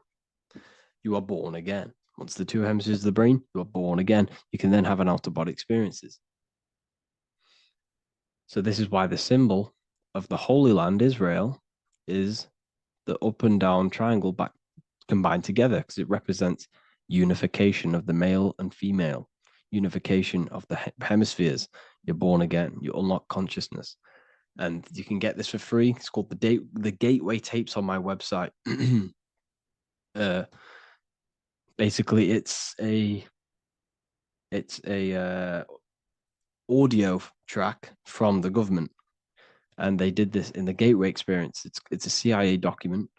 You are born again. Once the two hemispheres of the brain, you are born again. You can then have an out-of-body experiences. So this is why the symbol of the Holy Land, Israel, is the up and down triangle back combined together, because it represents unification of the male and female, unification of the hemispheres. You're born again. You unlock consciousness. And you can get this for free. It's called the Gateway Tapes on my website. Basically, it's a audio track from the government, and they did this in the Gateway Experience. It's a CIA document,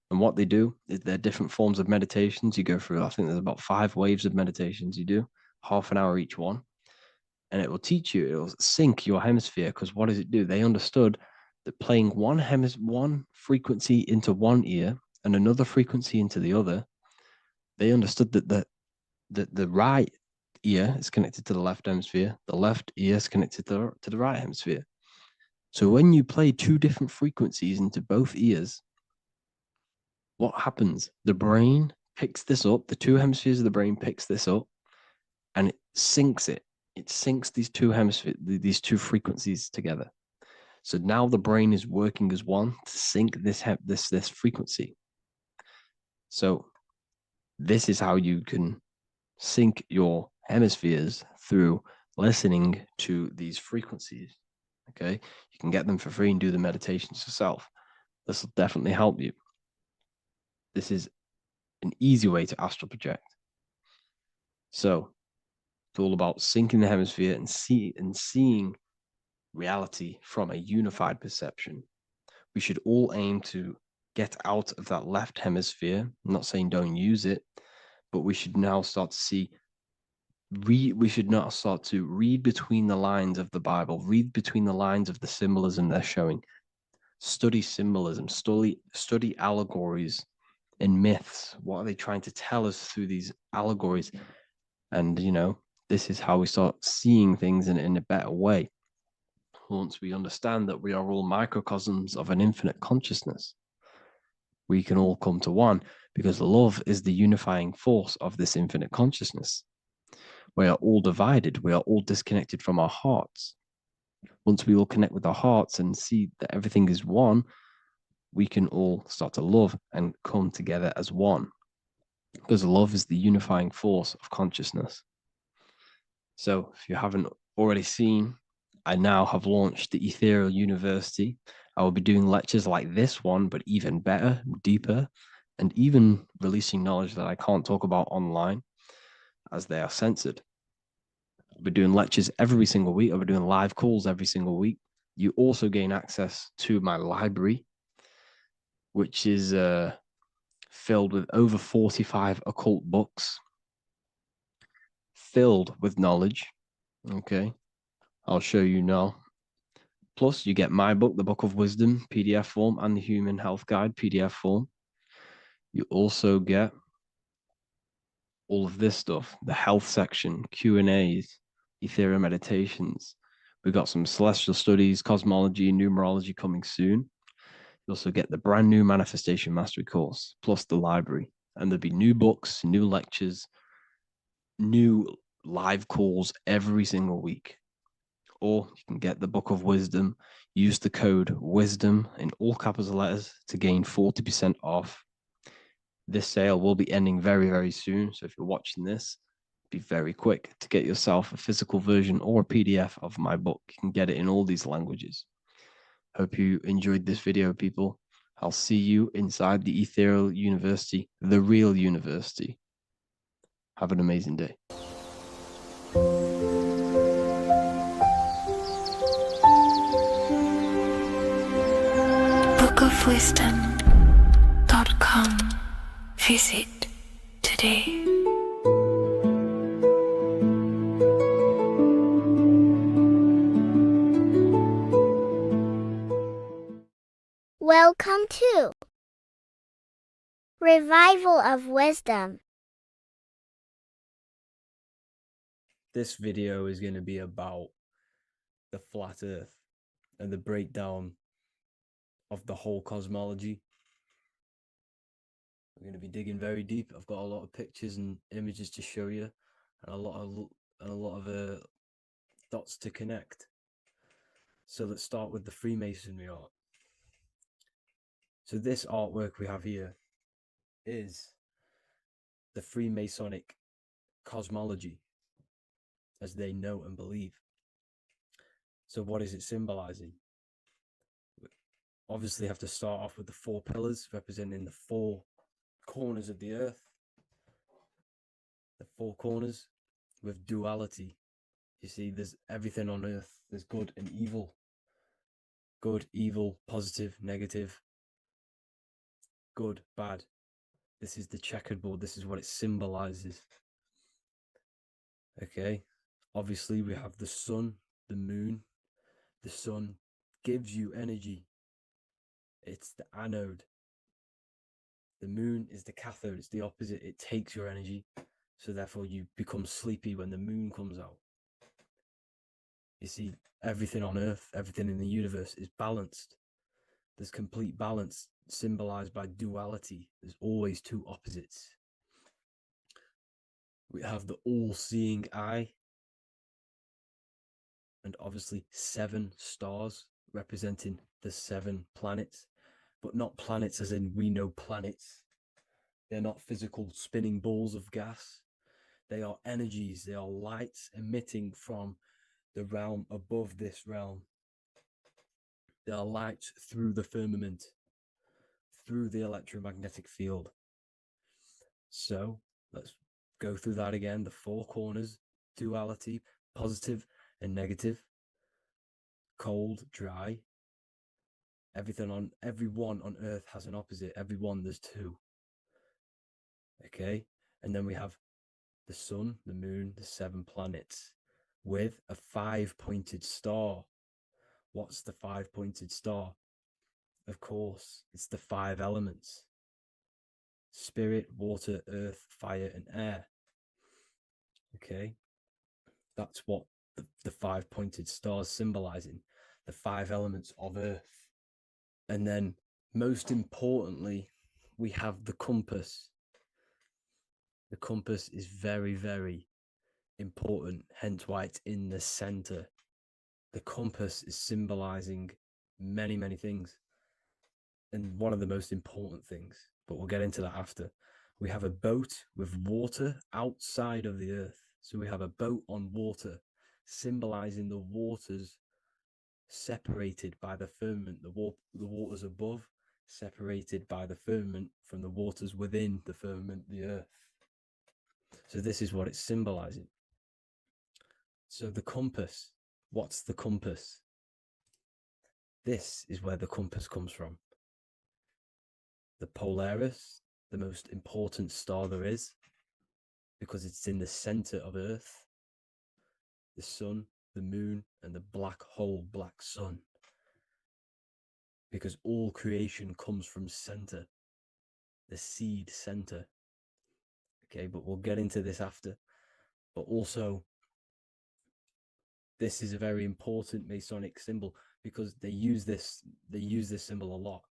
and what they do is there are different forms of meditations you go through. I think there's about 5 waves of meditations you do, half an hour each one, and it will teach you. It will sync your hemisphere, because what does it do? They understood that playing one frequency into one ear and another frequency into the other, they understood that the right ear is connected to the left hemisphere, the left ear is connected to the right hemisphere. So when you play 2 different frequencies into both ears, what happens? The brain picks this up, the 2 hemispheres of the brain picks this up, and it syncs it. It syncs these 2 hemispheres, these 2 frequencies together. So now the brain is working as one to sync this frequency. So this is how you can sync your hemispheres, through listening to these frequencies. Okay, you can get them for free and do the meditations yourself. This will definitely help you. This is an easy way to astral project. So it's all about syncing the hemisphere and seeing reality from a unified perception. We should all aim to get out of that left hemisphere. I'm not saying don't use it, but we should now start to see we should not start to read between the lines of the Bible, read between the lines of the symbolism they're showing, study symbolism, study allegories and myths. What are they trying to tell us through these allegories? And, this is how we start seeing things in a better way. Once we understand that we are all microcosms of an infinite consciousness, we can all come to one, because love is the unifying force of this infinite consciousness. We are all divided. We are all disconnected from our hearts. Once we all connect with our hearts and see that everything is one, we can all start to love and come together as one. Because love is the unifying force of consciousness. So if you haven't already seen, I now have launched the Ethereal University. I will be doing lectures like this one, but even better, deeper, and even releasing knowledge that I can't talk about online, as they are censored. I'll be doing lectures every single week. I'll be doing live calls every single week. You also gain access to my library, which is filled with over 45 occult books, filled with knowledge. Okay, I'll show you now. Plus, you get my book, The Book of Wisdom, PDF form, and the Human Health Guide, PDF form. You also get all of this stuff, the health section, Q&As, Ethereal meditations. We've got some celestial studies, cosmology, numerology coming soon. You also get the brand new Manifestation Mastery course, plus the library. And there'll be new books, new lectures, new live calls every single week. Or you can get the Book of Wisdom, use the code WISDOM in all capital letters to gain 40% off. This sale will be ending very, very soon. So if you're watching this, be very quick to get yourself a physical version or a PDF of my book. You can get it in all these languages. Hope you enjoyed this video, people. I'll see you inside the Ethereal University, the real university. Have an amazing day. bookofwisdom.com. Visit today. Welcome to Revival of Wisdom. This video is going to be about the flat earth. and the breakdown of the whole cosmology. We're going to be digging very deep. I've got a lot of pictures and images to show you, and a lot of dots to connect. So let's start with the Freemasonry art. So this artwork we have here is the Freemasonic cosmology as they know and believe. So what is it symbolizing? We obviously have to start off with the 4 pillars representing the 4 corners of the earth. The 4 corners with duality. You see, there's everything on earth. There's good and evil. Good, evil, positive, negative. Good, bad. This is the checkerboard. This is what it symbolizes. Okay. Obviously, we have the sun, the moon. The sun gives you energy. It's the anode. The moon is the cathode. It's the opposite. It takes your energy. So therefore, you become sleepy when the moon comes out. You see, everything on Earth, everything in the universe is balanced. There's complete balance symbolized by duality. There's always 2 opposites. We have the all-seeing eye, and obviously 7 stars representing the 7 planets, but not planets as in we know planets. They're not physical spinning balls of gas. They are energies. They are lights emitting from the realm above this realm. They are lights through the firmament, through the electromagnetic field. So let's go through that again. The 4 corners, duality, positive and negative, cold, dry. Everyone on Earth has an opposite. Everyone, there's 2. Okay, and then we have the sun, the moon, the 7 planets with a 5-pointed star. What's the 5-pointed star? Of course, it's the 5 elements: spirit, water, earth, fire, and air. Okay, that's what the 5-pointed star is symbolizing, the 5 elements of Earth. And then, most importantly, we have the compass. The compass is very, very important, hence why it's in the center. The compass is symbolizing many, many things. And one of the most important things, but we'll get into that after. We have a boat with water outside of the earth. So we have a boat on water, symbolizing the waters separated by the firmament, the waters above, separated by the firmament from the waters within the firmament, the earth. So this is what it's symbolizing. So the compass, what's the compass? This is where the compass comes from. The Polaris, the most important star there is, because it's in the center of Earth, the sun, the moon, and the black hole, black sun. Because all creation comes from center, the seed center. Okay, but we'll get into this after. But also, this is a very important Masonic symbol because they use this symbol a lot.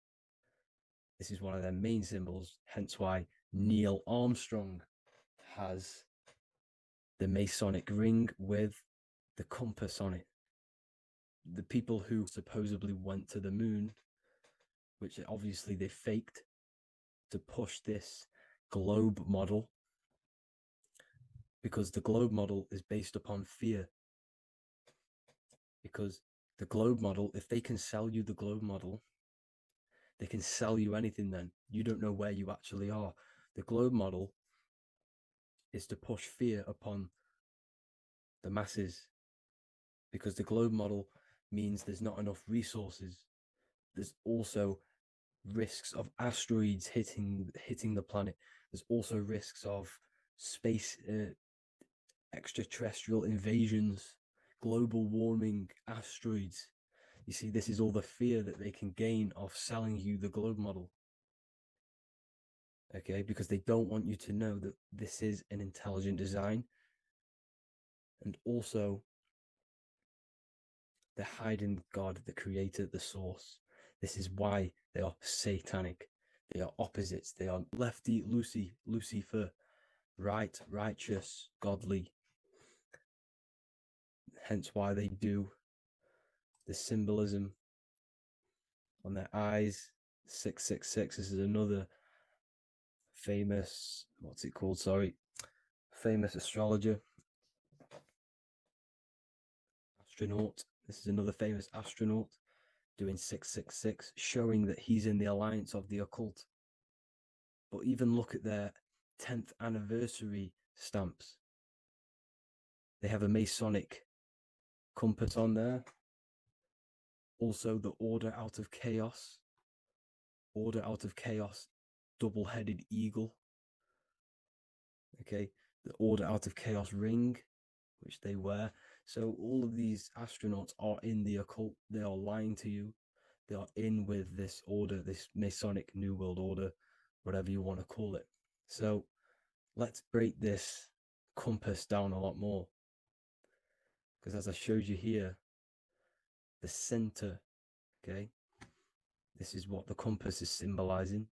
This is one of their main symbols, hence why Neil Armstrong has the Masonic ring with the compass on it. The people who supposedly went to the moon, which obviously they faked to push this globe model, because the globe model is based upon fear. Because the globe model, if they can sell you the globe model, they can sell you anything then. You don't know where you actually are. The globe model is to push fear upon the masses, because the globe model means there's not enough resources. There's also risks of asteroids hitting the planet. There's also risks of space extraterrestrial invasions, global warming, asteroids. You see, this is all the fear that they can gain off selling you the globe model. Okay, because they don't want you to know that this is an intelligent design. And also, They're hiding God, the creator, the source. This is why they are satanic. They are opposites. They are lefty, Lucifer, right, righteous, godly. Hence why they do the symbolism on their eyes. 666. This is another famous, what's it called? Sorry, famous astrologer, astronaut. This is another famous astronaut doing 666, showing that he's in the alliance of the occult. But even look at their 10th anniversary stamps. They have a Masonic compass on there. Also, the Order Out of Chaos. Order Out of Chaos, double-headed eagle. Okay, the Order Out of Chaos ring, which they wear. So all of these astronauts are in the occult. They are lying to you. They are in with this order, this Masonic New World Order, whatever you want to call it. So let's break this compass down a lot more. Because as I showed you here, the center, okay, this is what the compass is symbolizing.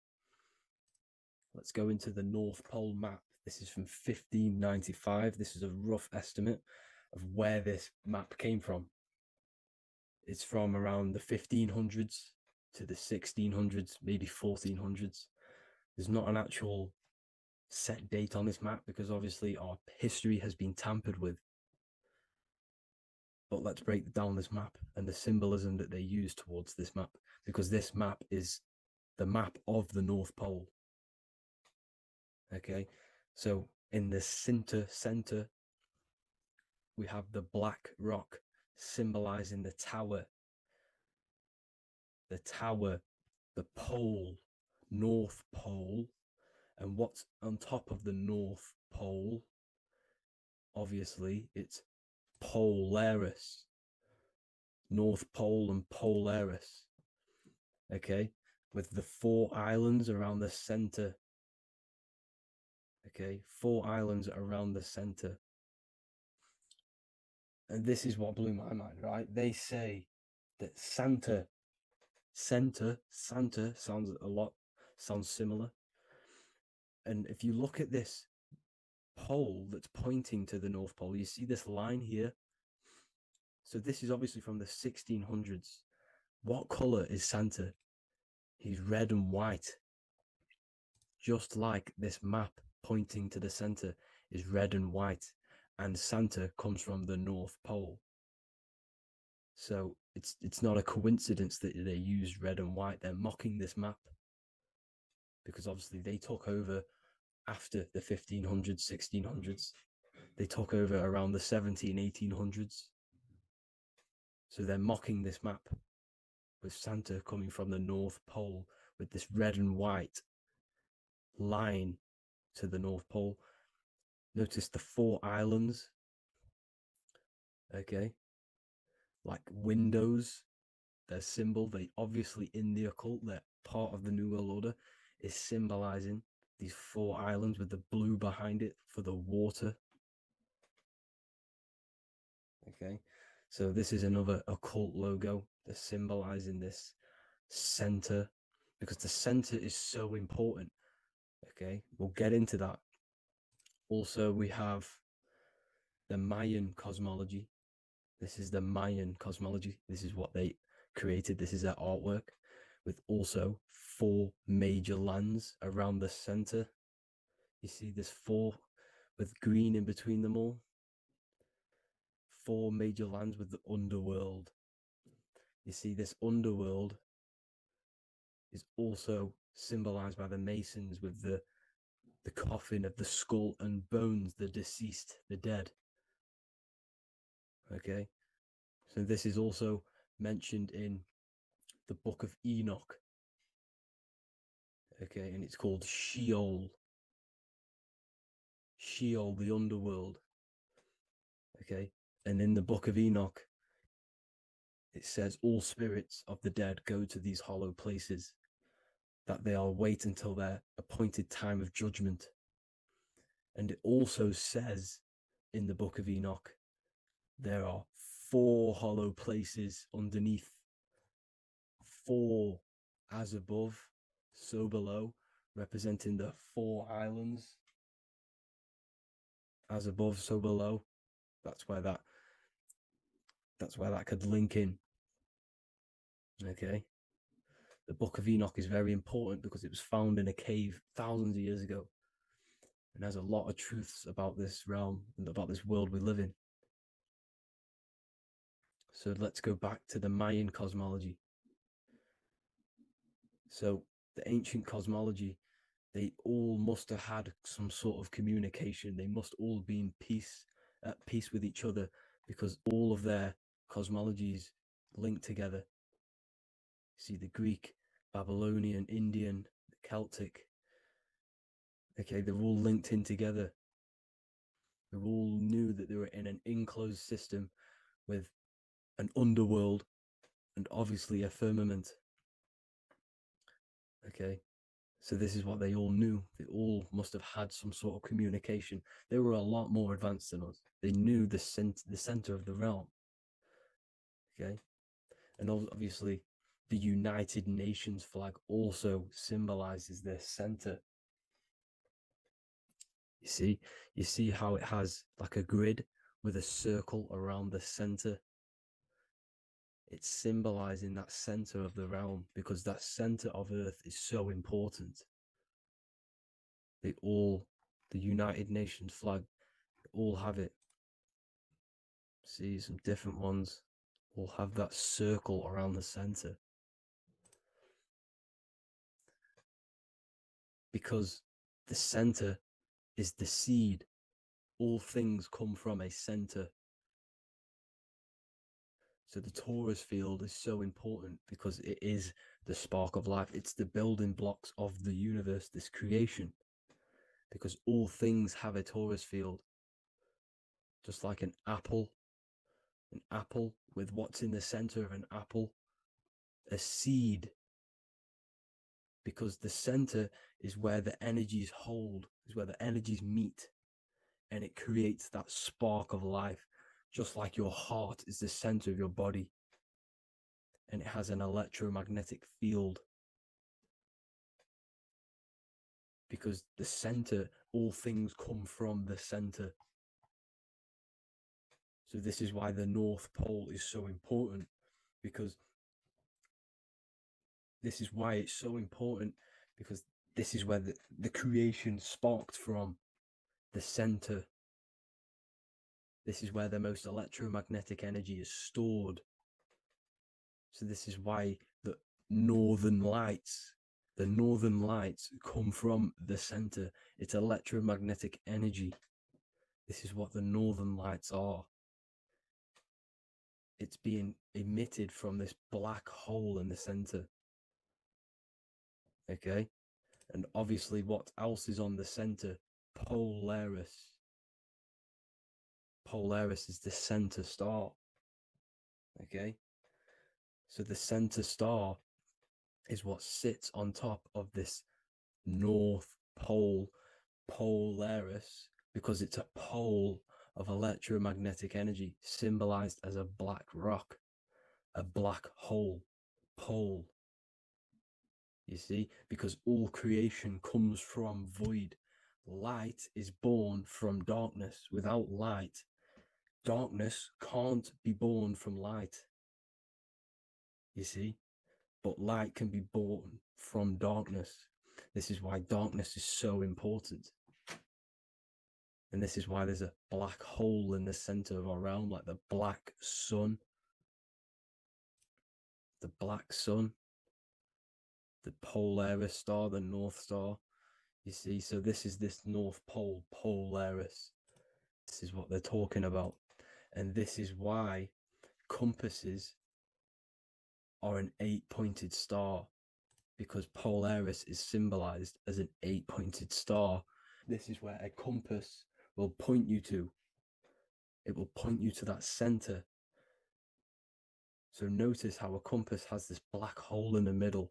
Let's go into the North Pole map. This is from 1595. This is a rough estimate of where this map came from. It's from around the 1500s to the 1600s, maybe 1400s. There's not an actual set date on this map because obviously our history has been tampered with. But let's break down this map and the symbolism that they use towards this map, because this map is the map of the North Pole. Okay, so in the center, we have the black rock symbolizing the tower, the pole, North Pole. And what's on top of the North Pole? Obviously, it's Polaris. North Pole and Polaris. Okay, with the 4 islands around the center. Okay, 4 islands around the center. And this is what blew my mind, right? They say that Santa sounds similar. And if you look at this pole that's pointing to the North Pole, you see this line here. So this is obviously from the 1600s. What color is Santa? He's red and white. Just like this map pointing to the center is red and white, and Santa comes from the North Pole. So it's not a coincidence that they use red and white. They're mocking this map because obviously they took over after the 1500s, 1600s. They took over around the 1800s. So they're mocking this map with Santa coming from the North Pole with this red and white line to the North Pole. Notice the 4 islands. Okay. Like windows, their symbol, they obviously in the occult, they're part of the New World Order, is symbolizing these 4 islands with the blue behind it for the water. Okay, so this is another occult logo that's symbolizing this center, because the center is so important. Okay, we'll get into that. Also, we have the Mayan cosmology. This is the Mayan cosmology. This is what they created. This is their artwork, with also 4 major lands around the center. You see this 4 with green in between them all. 4 major lands with the underworld. You see this underworld is also symbolized by the Masons with the coffin of the skull and bones, the deceased, the dead. Okay, so this is also mentioned in the Book of Enoch. Okay, and it's called Sheol. Sheol, the underworld. Okay, and in the Book of Enoch, it says all spirits of the dead go to these hollow places, that they'll wait until their appointed time of judgment. And it also says in the Book of Enoch, there are 4 hollow places underneath, 4 as above, so below, representing the 4 islands. As above, so below. That's where that could link in. Okay. The Book of Enoch is very important because it was found in a cave thousands of years ago, and has a lot of truths about this realm and about this world we live in. So let's go back to the Mayan cosmology. So the ancient cosmology, they all must have had some sort of communication. They must all be at peace with each other, because all of their cosmologies link together. See, the Greek, Babylonian, Indian, Celtic, okay, they're all linked in together. They all knew that they were in an enclosed system with an underworld and obviously a firmament. Okay, so this is what they all knew. They all must have had some sort of communication. They were a lot more advanced than us. They knew the center of the realm. Okay, and obviously the United Nations flag also symbolizes their center. You see how it has like a grid with a circle around the center. It's symbolizing that center of the realm, because that center of Earth is so important. The United Nations flag, all have it. See, some different ones will have that circle around the center, because the center is the seed. All things come from a center. So the torus field is so important because it is the spark of life. It's the building blocks of the universe, this creation, because all things have a torus field. Just like an apple with what's in the center of an apple, a seed, because the center is where the energies hold, is where the energies meet, and it creates that spark of life. Just like your heart is the center of your body, and it has an electromagnetic field, because the center, all things come from the center. So this is why the North Pole is so important, because this is why it's so important, because this is where the creation sparked from, the center. This is where the most electromagnetic energy is stored. So this is why the northern lights come from the center. It's electromagnetic energy. This is what the northern lights are. It's being emitted from this black hole in the center. Okay, and obviously what else is on the center? Polaris. Polaris is the center star. Okay, so the center star is what sits on top of this North Pole, Polaris, because it's a pole of electromagnetic energy, symbolized as a black rock, a black hole, pole. You see, because all creation comes from void. Light is born from darkness. Without light, darkness can't be born from light. You see, but light can be born from darkness. This is why darkness is so important. And this is why there's a black hole in the center of our realm, like the black sun. The black sun, the Polaris star, the North Star. You see, so this is this North Pole, Polaris. This is what they're talking about. And this is why compasses are an 8-pointed star, because Polaris is symbolized as an 8-pointed star. This is where a compass will point you to. It will point you to that center. So notice how a compass has this black hole in the middle,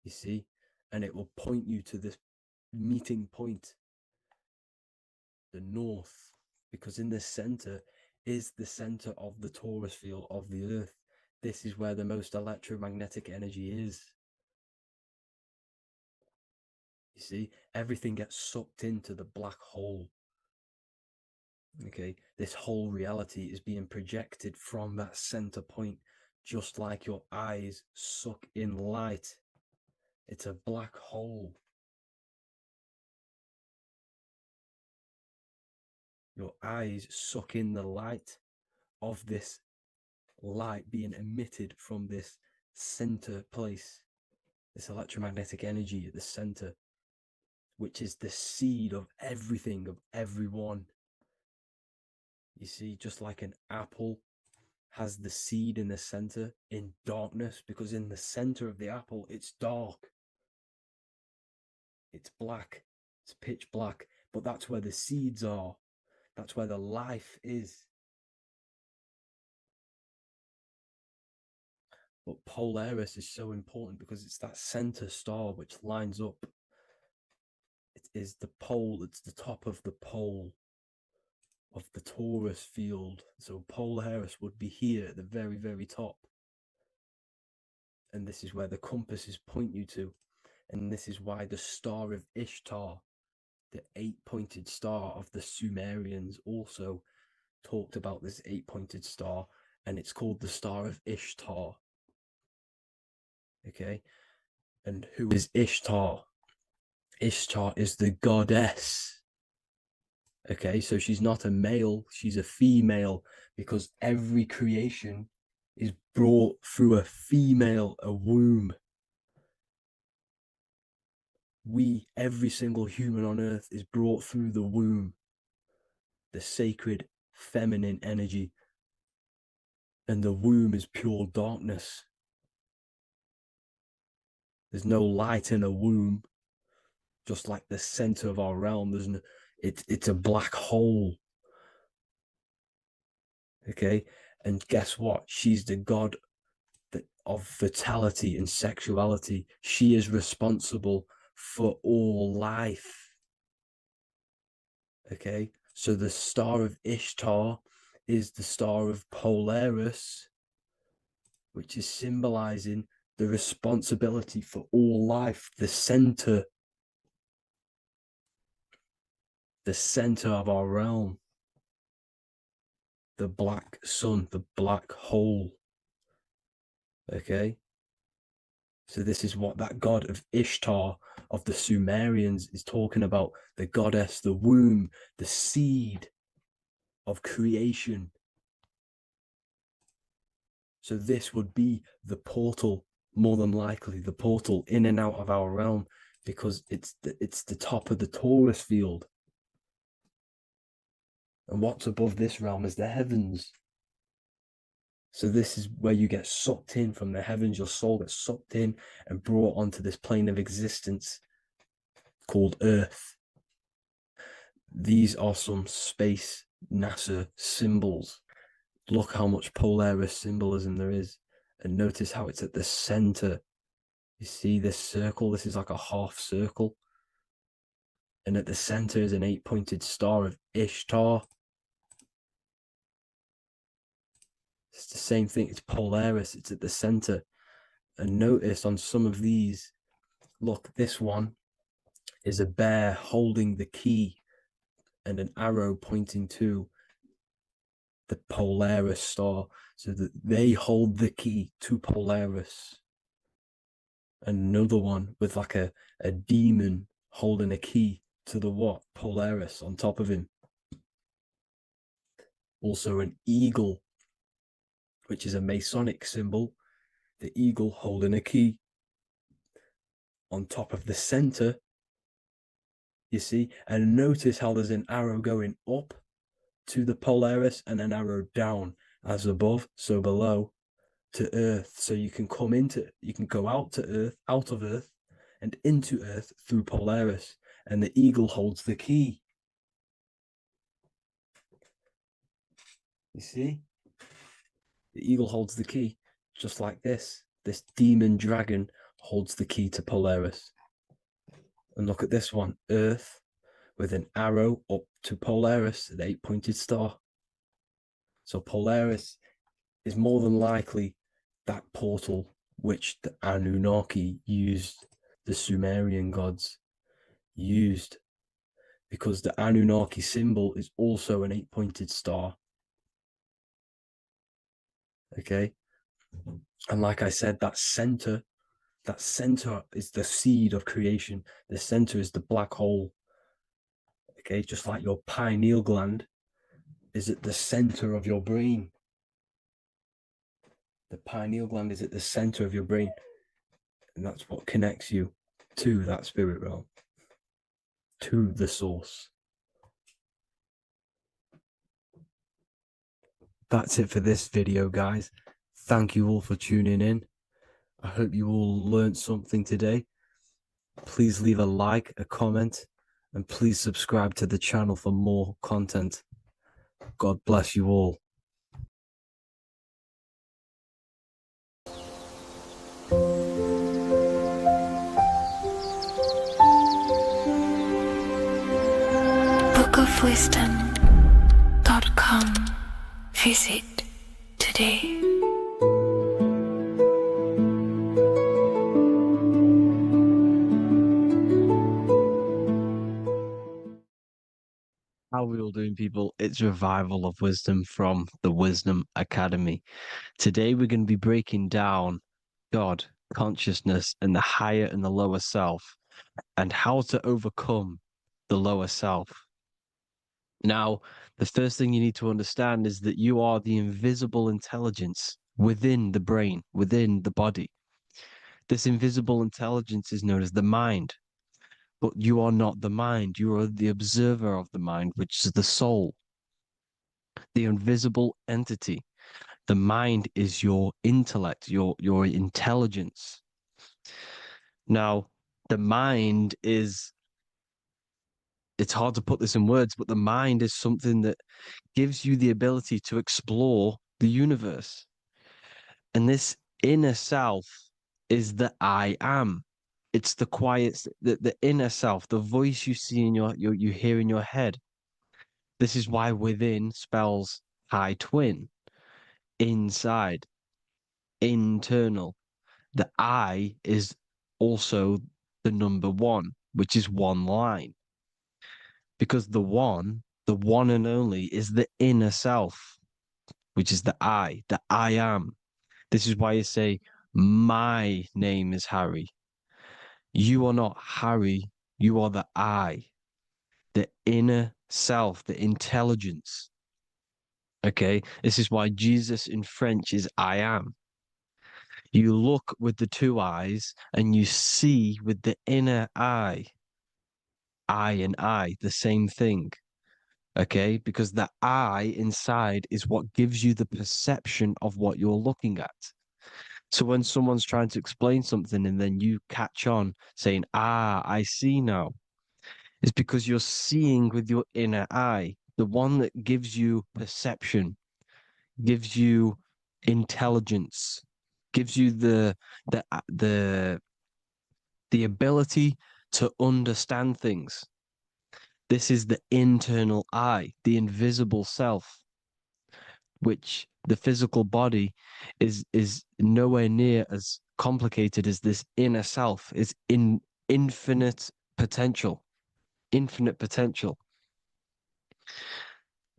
you see, and it will point you to this meeting point, the north, because in the center is the center of the torus field of the Earth. This is where the most electromagnetic energy is. You see, everything gets sucked into the black hole. Okay, this whole reality is being projected from that center point, just like your eyes suck in light. It's a black hole. Your eyes suck in the light of this light being emitted from this center place, this electromagnetic energy at the center, which is the seed of everything, of everyone. You see, just like an apple has the seed in the center in darkness, because in the center of the apple, it's dark. It's black. It's pitch black. But that's where the seeds are. That's where the life is. But Polaris is so important because it's that center star which lines up. It is the pole, it's the top of the pole of the torus field. So Polaris would be here at the very, very top. And this is where the compasses point you to. And this is why the star of Ishtar, the 8-pointed star of the Sumerians, also talked about this 8-pointed star, and it's called the Star of Ishtar. Okay, and who is Ishtar? Ishtar is the goddess. Okay, so she's not a male, she's a female, because every creation is brought through a female, a womb. Every single human on earth is brought through the womb, the sacred feminine energy. And the womb is pure darkness. There's no light in a womb, just like the center of our realm. There's no, it's a black hole. Okay, and guess what? She's the god of fertility and sexuality. She is responsible for all life. Okay, so the star of Ishtar is the star of Polaris, which is symbolizing the responsibility for all life, the center of our realm, the black sun, the black hole. Okay, so this is what that god of Ishtar of the Sumerians is talking about, the goddess, the womb, the seed of creation. So this would be the portal, more than likely the portal in and out of our realm, because it's the top of the torus field. And what's above this realm is the heavens. So this is where you get sucked in from the heavens. Your soul gets sucked in and brought onto this plane of existence called Earth. These are some space NASA symbols. Look how much Polaris symbolism there is. And notice how it's at the center. You see this circle? This is like a half circle. And at the center is an 8-pointed star of Ishtar. It's the same thing. It's Polaris. It's at the center. And notice on some of these, look, this one is a bear holding the key and an arrow pointing to the Polaris star, so that they hold the key to Polaris. And another one with like a demon holding a key to the what? Polaris on top of him. Also an eagle, which is a Masonic symbol, the eagle holding a key on top of the center, you see. And notice how there's an arrow going up to the Polaris and an arrow down, as above, so below, to Earth. So you can go out to Earth, out of Earth, and into Earth through Polaris. And the eagle holds the key. You see? The eagle holds the key, just like this. This demon dragon holds the key to Polaris. And look at this one, Earth, with an arrow up to Polaris, an 8-pointed star. So Polaris is more than likely that portal which the Anunnaki used, the Sumerian gods used, because the Anunnaki symbol is also an 8-pointed star. Okay. And like I said, that center is the seed of creation. The center is the black hole. Okay. Just like your pineal gland is at the center of your brain. The pineal gland is at the center of your brain. And that's what connects you to that spirit realm, to the source. That's it for this video, guys. Thank you all for tuning in. I hope you all learned something today. Please leave a like, a comment, and please subscribe to the channel for more content. God bless you all. bookofwisdom.com. Visit today. How are we all doing, people? It's Revival of Wisdom from the Wisdom Academy. Today we're going to be breaking down God, consciousness, and the higher and the lower self, and how to overcome the lower self. Now, the first thing you need to understand is that you are the invisible intelligence within the brain, within the body. This invisible intelligence is known as the mind. But you are not the mind. You are the observer of the mind, which is the soul, the invisible entity. The mind is your intellect, your intelligence. Now, the mind is, it's hard to put this in words, but the mind is something that gives you the ability to explore the universe. And this inner self is the I am. It's the quiet, the inner self, the voice you see in you hear in your head. This is why within spells high twin, inside, internal. The I is also the number one, which is one line. Because the one and only, is the inner self, which is the I am. This is why you say, my name is Harry. You are not Harry, you are the I, the inner self, the intelligence. Okay, this is why Jesus in French is I am. You look with the two eyes and you see with the inner eye. I and I, the same thing. Okay, because the I inside is what gives you the perception of what you're looking at. So when someone's trying to explain something and then you catch on saying, I see now, it's because you're seeing with your inner eye, the one that gives you perception, gives you intelligence, gives you the ability to understand things. This is the internal eye, the invisible self, which the physical body is nowhere near as complicated as this inner self. Is in infinite potential.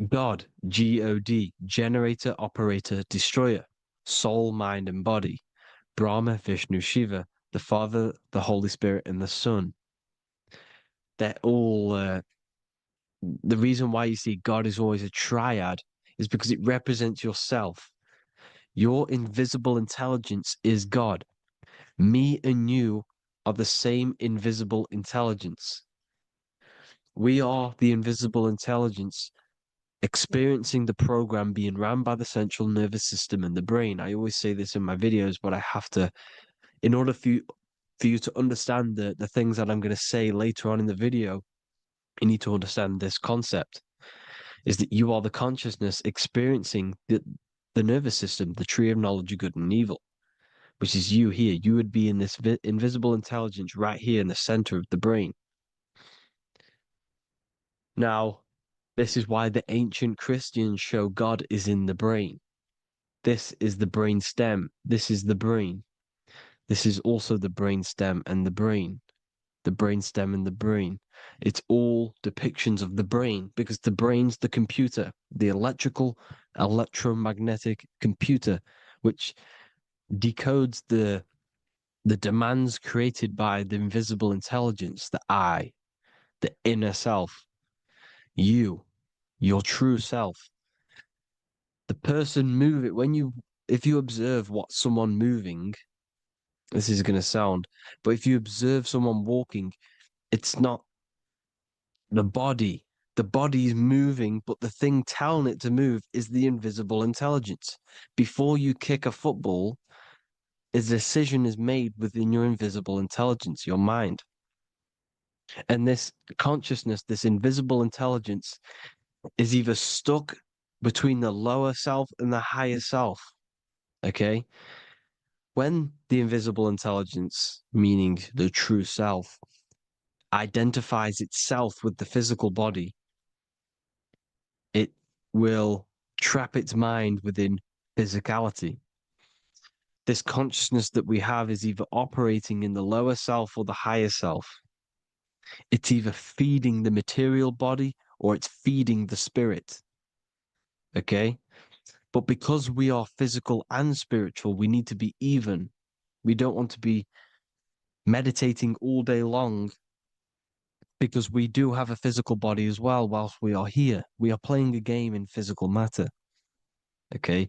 God, G-O-D, generator, operator, destroyer, soul, mind, and body. Brahma, Vishnu, Shiva, the Father, the Holy Spirit, and the Son. They're all, the reason why you see God is always a triad is because it represents yourself. Your invisible intelligence is God. Me and you are the same invisible intelligence. We are the invisible intelligence experiencing the program being run by the central nervous system and the brain. I always say this in my videos, but I have to, in order for you to understand the things that I'm going to say later on in the video, you need to understand this concept, is that you are the consciousness experiencing the nervous system, the tree of knowledge of good and evil, which is you here. You would be in this invisible intelligence right here in the center of the brain. Now, This is why the ancient Christians show God is in the brain. This is the brain stem. This is the brain. This is also the brain stem and the brain. The brain stem and the brain. It's all depictions of the brain because the brain's the computer, the electromagnetic computer, which decodes the demands created by the invisible intelligence, the I, the inner self, you, your true self. The person moving, if you observe what someone moving, this is going to sound, but if you observe someone walking, it's not the body. The body is moving, but the thing telling it to move is the invisible intelligence. Before you kick a football, a decision is made within your invisible intelligence, your mind. And this consciousness, this invisible intelligence, is either stuck between the lower self and the higher self. Okay? When the invisible intelligence, meaning the true self, identifies itself with the physical body, it will trap its mind within physicality. This consciousness that we have is either operating in the lower self or the higher self. It's either feeding the material body or it's feeding the spirit. Okay? But because we are physical and spiritual, we need to be even. We don't want to be meditating all day long because we do have a physical body as well whilst we are here. We are playing a game in physical matter. Okay?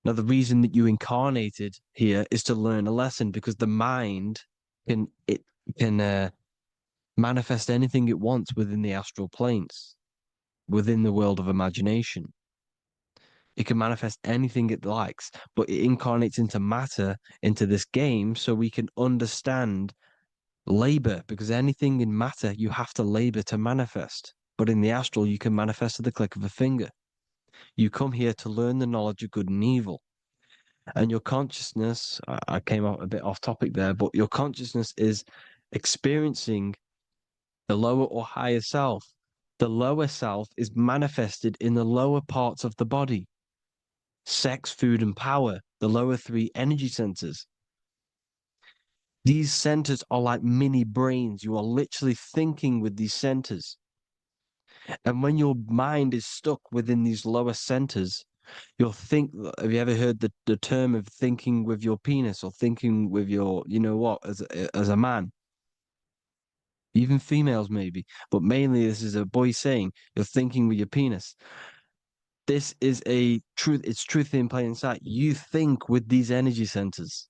Now, the reason that you incarnated here is to learn a lesson because the mind can manifest anything it wants within the astral planes, within the world of imagination. It can manifest anything it likes, but it incarnates into matter, into this game, so we can understand labor, because anything in matter, you have to labor to manifest. But in the astral, you can manifest at the click of a finger. You come here to learn the knowledge of good and evil. And your consciousness, I came out a bit off topic there, but your consciousness is experiencing the lower or higher self. The lower self is manifested in the lower parts of the body. Sex, food, and power, the lower three energy centers. These centers are like mini brains. You are literally thinking with these centers. And when your mind is stuck within these lower centers, you'll think, have you ever heard the term of thinking with your penis or thinking with your, you know what, as a man? Even females maybe, but mainly this is a boy saying, you're thinking with your penis. This is a truth, it's truth in plain sight. You think with these energy centers.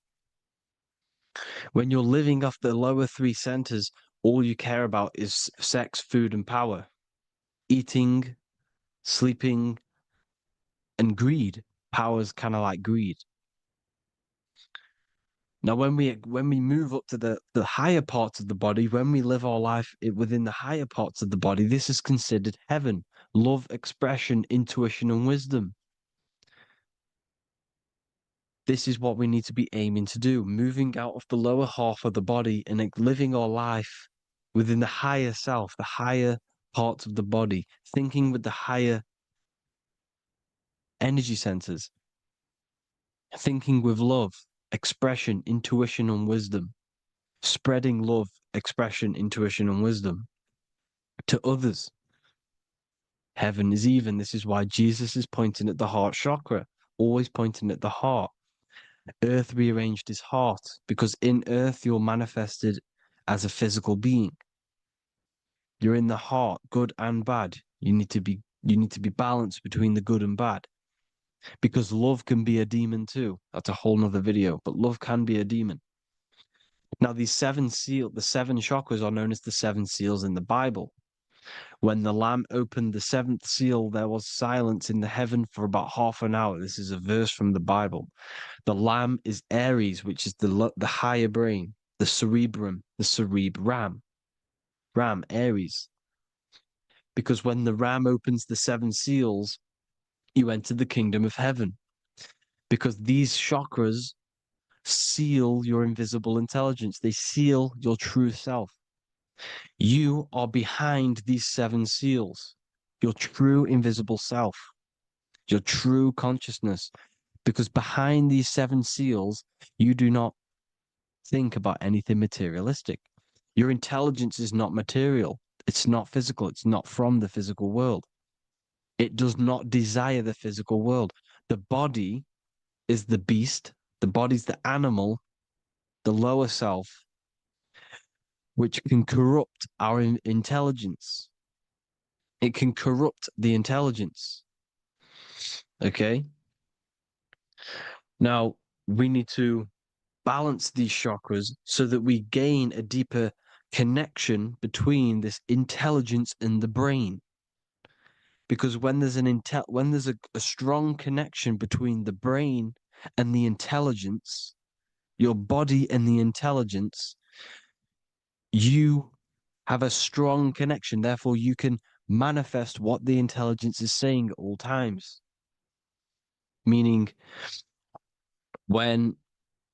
When you're living off the lower three centers, all you care about is sex, food, and power. Eating, sleeping, and greed. Power's kind of like greed. Now, when we move up to the higher parts of the body, when we live our life within the higher parts of the body, this is considered heaven. Love, expression, intuition, and wisdom. This is what we need to be aiming to do, moving out of the lower half of the body and living our life within the higher self, the higher parts of the body, thinking with the higher energy centers, thinking with love, expression, intuition, and wisdom, spreading love, expression, intuition, and wisdom to others. Heaven is even. This is why Jesus is pointing at the heart chakra, always pointing at the heart. Earth rearranged his heart because in earth you're manifested as a physical being. You're in the heart, good and bad. You need to be balanced between the good and bad. Because love can be a demon too. That's a whole nother video, but love can be a demon. Now, the seven chakras are known as the seven seals in the Bible. When the Lamb opened the seventh seal, there was silence in the heaven for about half an hour. This is a verse from the Bible. The Lamb is Aries, which is the higher brain, the cerebrum, the cerebram. Ram, Aries. Because when the Ram opens the seven seals, you enter the kingdom of heaven. Because these chakras seal your invisible intelligence. They seal your true self. You are behind these seven seals. your true invisible self, your true consciousness. Because behind these 7 seals, you do not think about anything materialistic. Your intelligence is not material. It's not physical. It's not from the physical world. It does not desire the physical world. The body is the beast. The body's the animal, the lower self, which can corrupt our intelligence. It can corrupt the intelligence. Okay? Now, we need to balance these chakras so that we gain a deeper connection between this intelligence and the brain. Because when there's a strong connection between the brain and the intelligence, your body and the intelligence, you have a strong connection. Therefore, you can manifest what the intelligence is saying at all times. Meaning, when,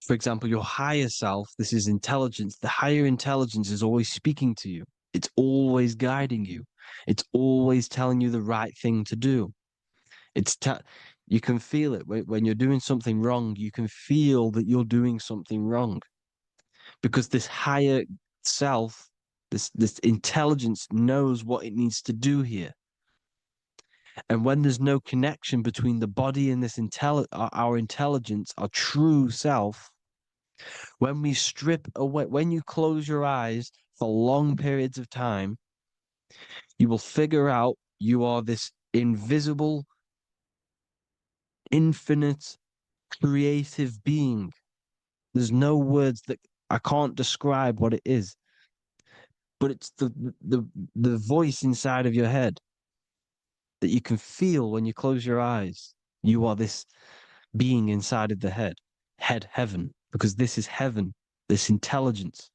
for example, your higher self, this is intelligence, the higher intelligence is always speaking to you. It's always guiding you. It's always telling you the right thing to do. You can feel it when you're doing something wrong. You can feel that you're doing something wrong because this higher self, this intelligence knows what it needs to do here. And when there's no connection between the body and this our intelligence, our true self, when we strip away, when you close your eyes for long periods of time, you will figure out you are this invisible, infinite, creative being. There's no words that I can't describe what it is, but it's the voice inside of your head that you can feel when you close your eyes. You are this being inside of the heaven, because this is heaven, this intelligence.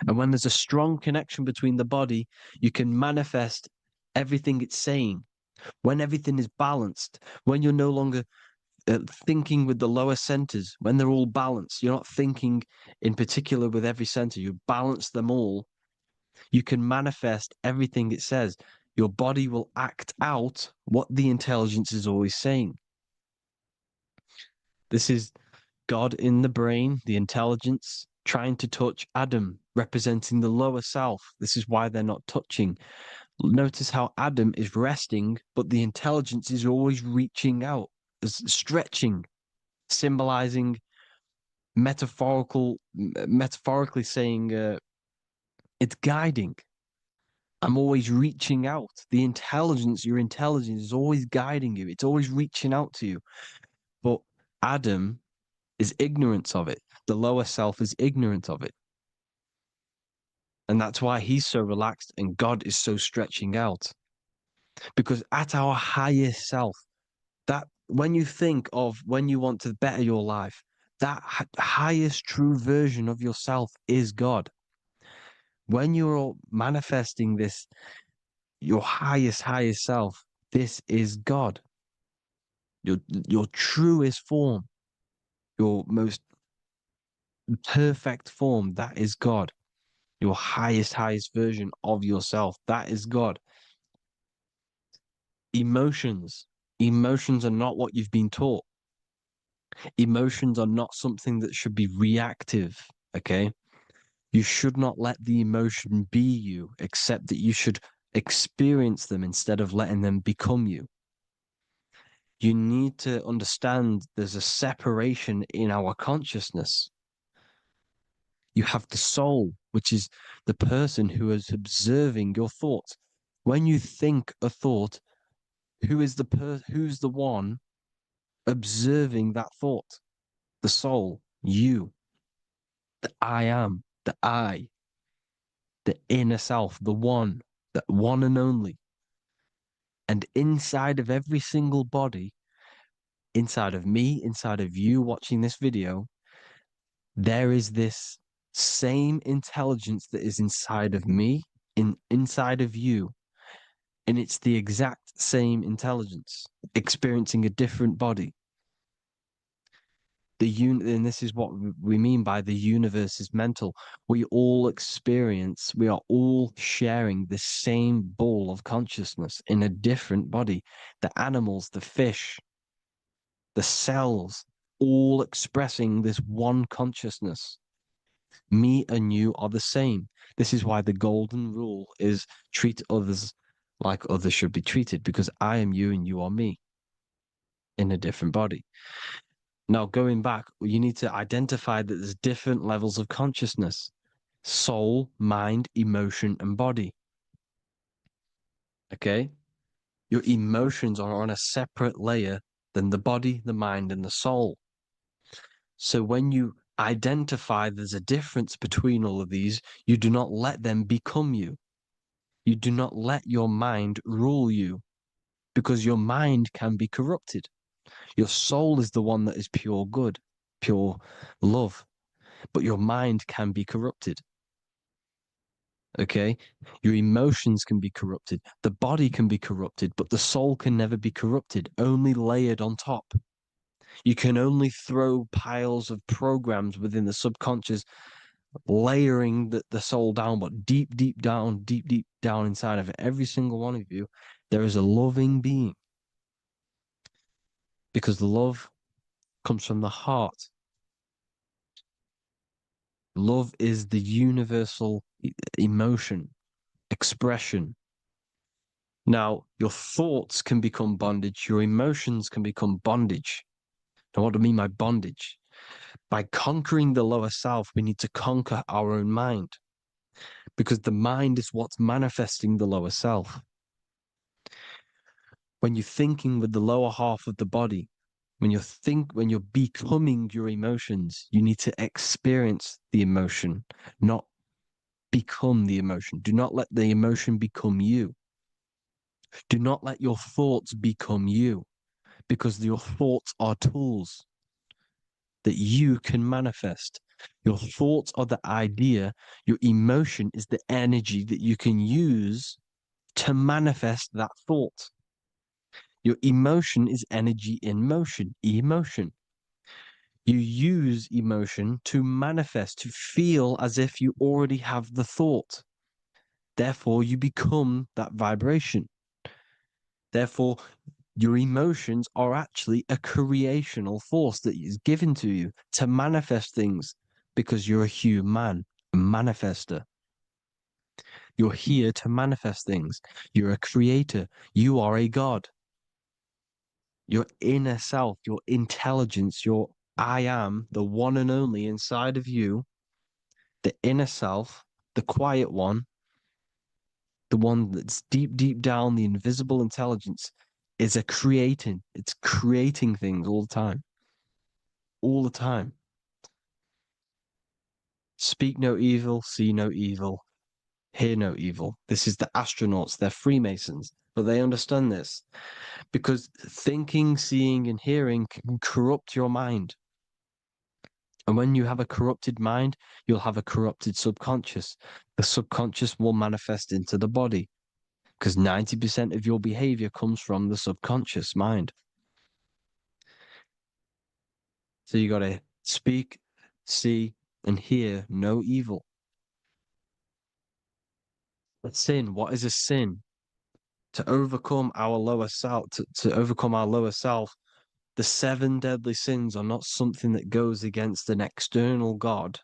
And when there's a strong connection between the body, you can manifest everything it's saying. When everything is balanced, when you're no longer thinking with the lower centers, when they're all balanced, you're not thinking in particular with every center, you balance them all, you can manifest everything it says. Your body will act out what the intelligence is always saying. This is God in the brain, the intelligence, trying to touch Adam, representing the lower self. This is why they're not touching. Notice how Adam is resting, but the intelligence is always reaching out, stretching, symbolizing metaphorically saying it's guiding. I'm always reaching out. The intelligence, your intelligence is always guiding you. It's always reaching out to you. But Adam is ignorant of it. The lower self is ignorant of it. And that's why he's so relaxed and God is so stretching out. Because at our highest self, that when you think of when you want to better your life, that highest true version of yourself is God. When you're manifesting this, your highest self, this is God. Your truest form, your most perfect form, that is God. Your highest version of yourself, that is God. Emotions are not what you've been taught. Emotions are not something that should be reactive, okay? You should not let the emotion be you, except that you should experience them instead of letting them become you. You need to understand there's a separation in our consciousness. You have the soul, which is the person who is observing your thoughts. When you think a thought, who's the one observing that thought? The soul, you, the I am, the I, the inner self, the one and only. And inside of every single body, inside of me, inside of you watching this video, there is this same intelligence that is inside of me, inside of you. And it's the exact same intelligence, experiencing a different body. And this is what we mean by the universe is mental. We all we are all sharing the same ball of consciousness in a different body. The animals, the fish, the cells, all expressing this one consciousness. Me and you are the same. This is why the golden rule is treat others like others should be treated, because I am you and you are me in a different body. Now, going back, you need to identify that there's different levels of consciousness: soul, mind, emotion, and body. Okay? Your emotions are on a separate layer than the body, the mind, and the soul. So when you identify there's a difference between all of these, you do not let them become you. You do not let your mind rule you, because your mind can be corrupted. Your soul is the one that is pure good, pure love, but your mind can be corrupted. Okay? Your emotions can be corrupted. The body can be corrupted, but the soul can never be corrupted, only layered on top. You can only throw piles of programs within the subconscious, layering the soul down, but deep, deep down inside of every single one of you, there is a loving being. Because love comes from the heart. Love is the universal emotion, expression. Now, your thoughts can become bondage, your emotions can become bondage. Now, what do I mean by bondage? By conquering the lower self, we need to conquer our own mind, because the mind is what's manifesting the lower self. When you're thinking with the lower half of the body, when you're becoming your emotions, you need to experience the emotion, not become the emotion. Do not let the emotion become you. Do not let your thoughts become you, because your thoughts are tools that you can manifest. Your thoughts are the idea. Your emotion is the energy that you can use to manifest that thought. Your emotion is energy in motion, emotion. You use emotion to manifest, to feel as if you already have the thought. Therefore, you become that vibration. Therefore, your emotions are actually a creational force that is given to you to manifest things, because you're a human, a manifester. You're here to manifest things. You're a creator. You are a god. Your inner self, your intelligence, your I am, the one and only inside of you, the inner self, the quiet one, the one that's deep, deep down, the invisible intelligence, is it's creating things all the time. All the time. Speak no evil, see no evil, hear no evil. This is the astronauts, they're Freemasons, but they understand this, because thinking, seeing, and hearing can corrupt your mind. And when you have a corrupted mind, you'll have a corrupted subconscious. The subconscious will manifest into the body, because 90% of your behavior comes from the subconscious mind. So you got to speak, see, and hear no evil. But sin, what is a sin? To overcome our lower self, to overcome our lower self, the 7 deadly sins are not something that goes against an external God.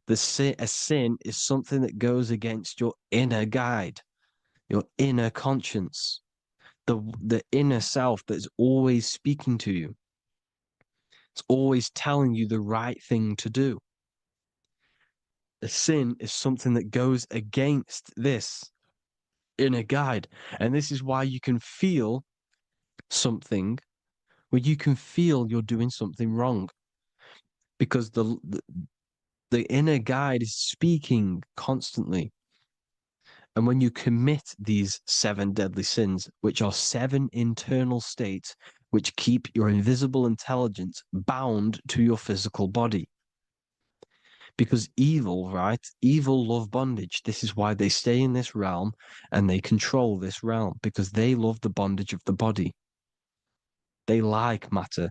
A sin is something that goes against your inner guide, your inner conscience, the inner self that's always speaking to you. It's always telling you the right thing to do. A sin is something that goes against this inner guide. And this is why you can feel something where you can feel you're doing something wrong, because the inner guide is speaking constantly. And when you commit these 7 deadly sins, which are 7 internal states which keep your invisible intelligence bound to your physical body. Because evil, right? Evil love bondage. This is why they stay in this realm and they control this realm, because they love the bondage of the body. They like matter.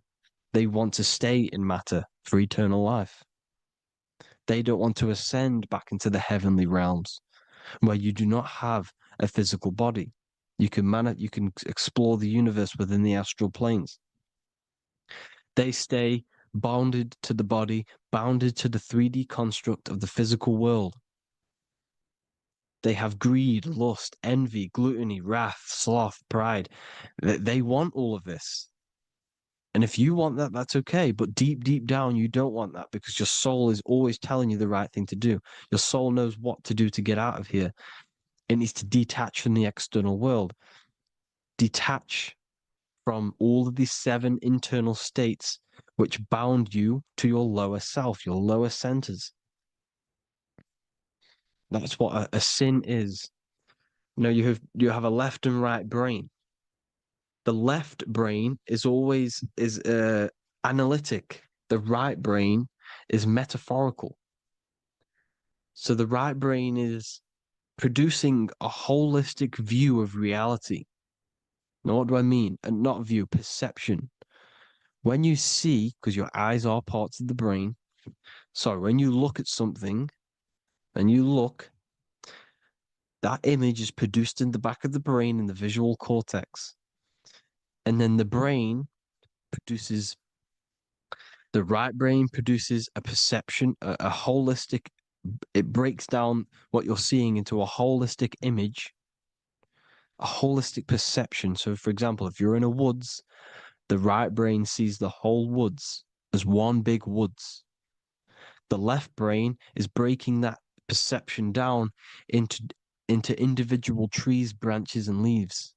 They want to stay in matter for eternal life. They don't want to ascend back into the heavenly realms where you do not have a physical body. You can explore the universe within the astral planes. They stay bounded to the body, bounded to the 3D construct of the physical world. They have greed, lust, envy, gluttony, wrath, sloth, pride. They want all of this. And if you want that, that's okay. But deep, deep down, you don't want that because your soul is always telling you the right thing to do. Your soul knows what to do to get out of here. It needs to detach from the external world, detach from all of these 7 internal states which bound you to your lower self, your lower centers. That's what a sin is. You know, you have a left and right brain. The left brain is always analytic. The right brain is metaphorical. So the right brain is producing a holistic view of reality. Now, what do I mean? And not view, perception. When you see, because your eyes are parts of the brain, so when you look at something and you look, that image is produced in the back of the brain in the visual cortex. And then the right brain produces a perception, a holistic, it breaks down what you're seeing into a holistic image, a holistic perception. So, for example, if you're in a woods, the right brain sees the whole woods as one big woods. The left brain is breaking that perception down into individual trees, branches, and leaves.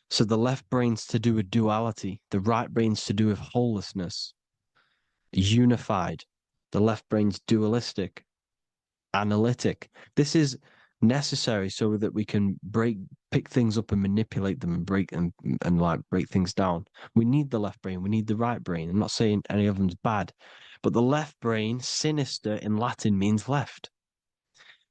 So the left brain's to do with duality, the right brain's to do with wholeness, unified. The left brain's dualistic, analytic. This is necessary so that we can pick things up and manipulate them and break things down. We need the left brain. We need the right brain. I'm not saying any of them's bad, but the left brain, sinister in Latin, means left.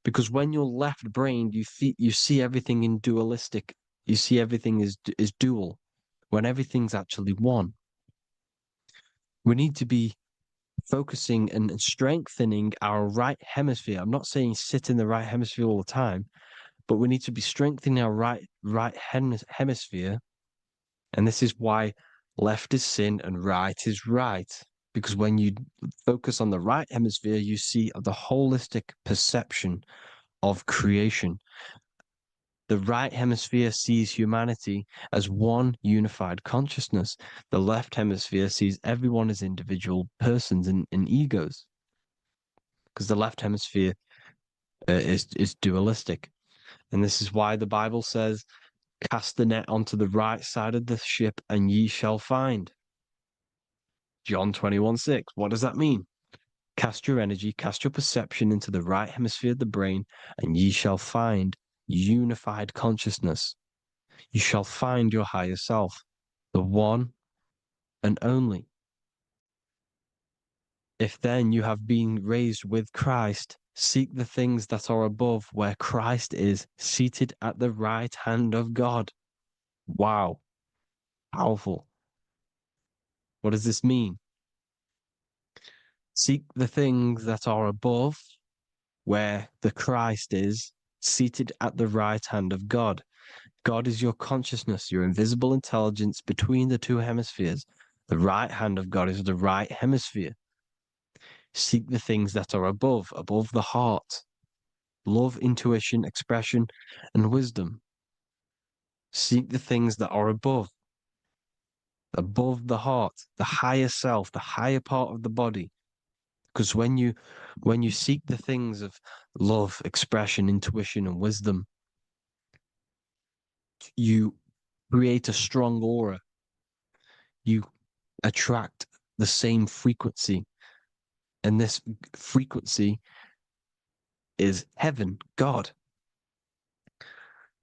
Because when you're left-brained, you see everything in dualistic. You see everything is dual, when everything's actually one. We need to be focusing and strengthening our right hemisphere. I'm not saying sit in the right hemisphere all the time, but we need to be strengthening our right hemisphere. And this is why left is sin and right is right. Because when you focus on the right hemisphere, you see the holistic perception of creation. The right hemisphere sees humanity as one unified consciousness. The left hemisphere sees everyone as individual persons and egos. Because the left hemisphere is dualistic. And this is why the Bible says, cast the net onto the right side of the ship and ye shall find. John 21:6. What does that mean? Cast your energy, cast your perception into the right hemisphere of the brain, and ye shall find unified consciousness. You shall find your higher self, the one and only. If then you have been raised with Christ, seek the things that are above, where Christ is seated at the right hand of God. Wow. Powerful. What does this mean? Seek the things that are above, where the Christ is seated at the right hand of God. God is your consciousness, your invisible intelligence between the 2 hemispheres. The right hand of God is the right hemisphere. Seek the things that are above the heart. Love, intuition, expression, and wisdom. Seek the things that are above the heart, the higher self, the higher part of the body. Because when you seek the things of love, expression, intuition, and wisdom, you create a strong aura. You attract the same frequency. And this frequency is heaven, God.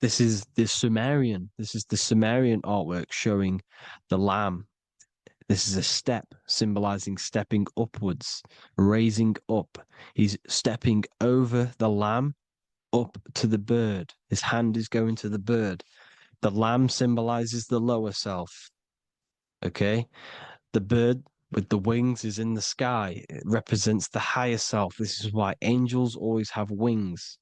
This is the Sumerian artwork showing the lamb. This is a step symbolizing stepping upwards, raising up. He's stepping over the lamb up to the bird. His hand is going to the bird. The lamb symbolizes the lower self. Okay? The bird with the wings is in the sky. It represents the higher self. This is why angels always have wings,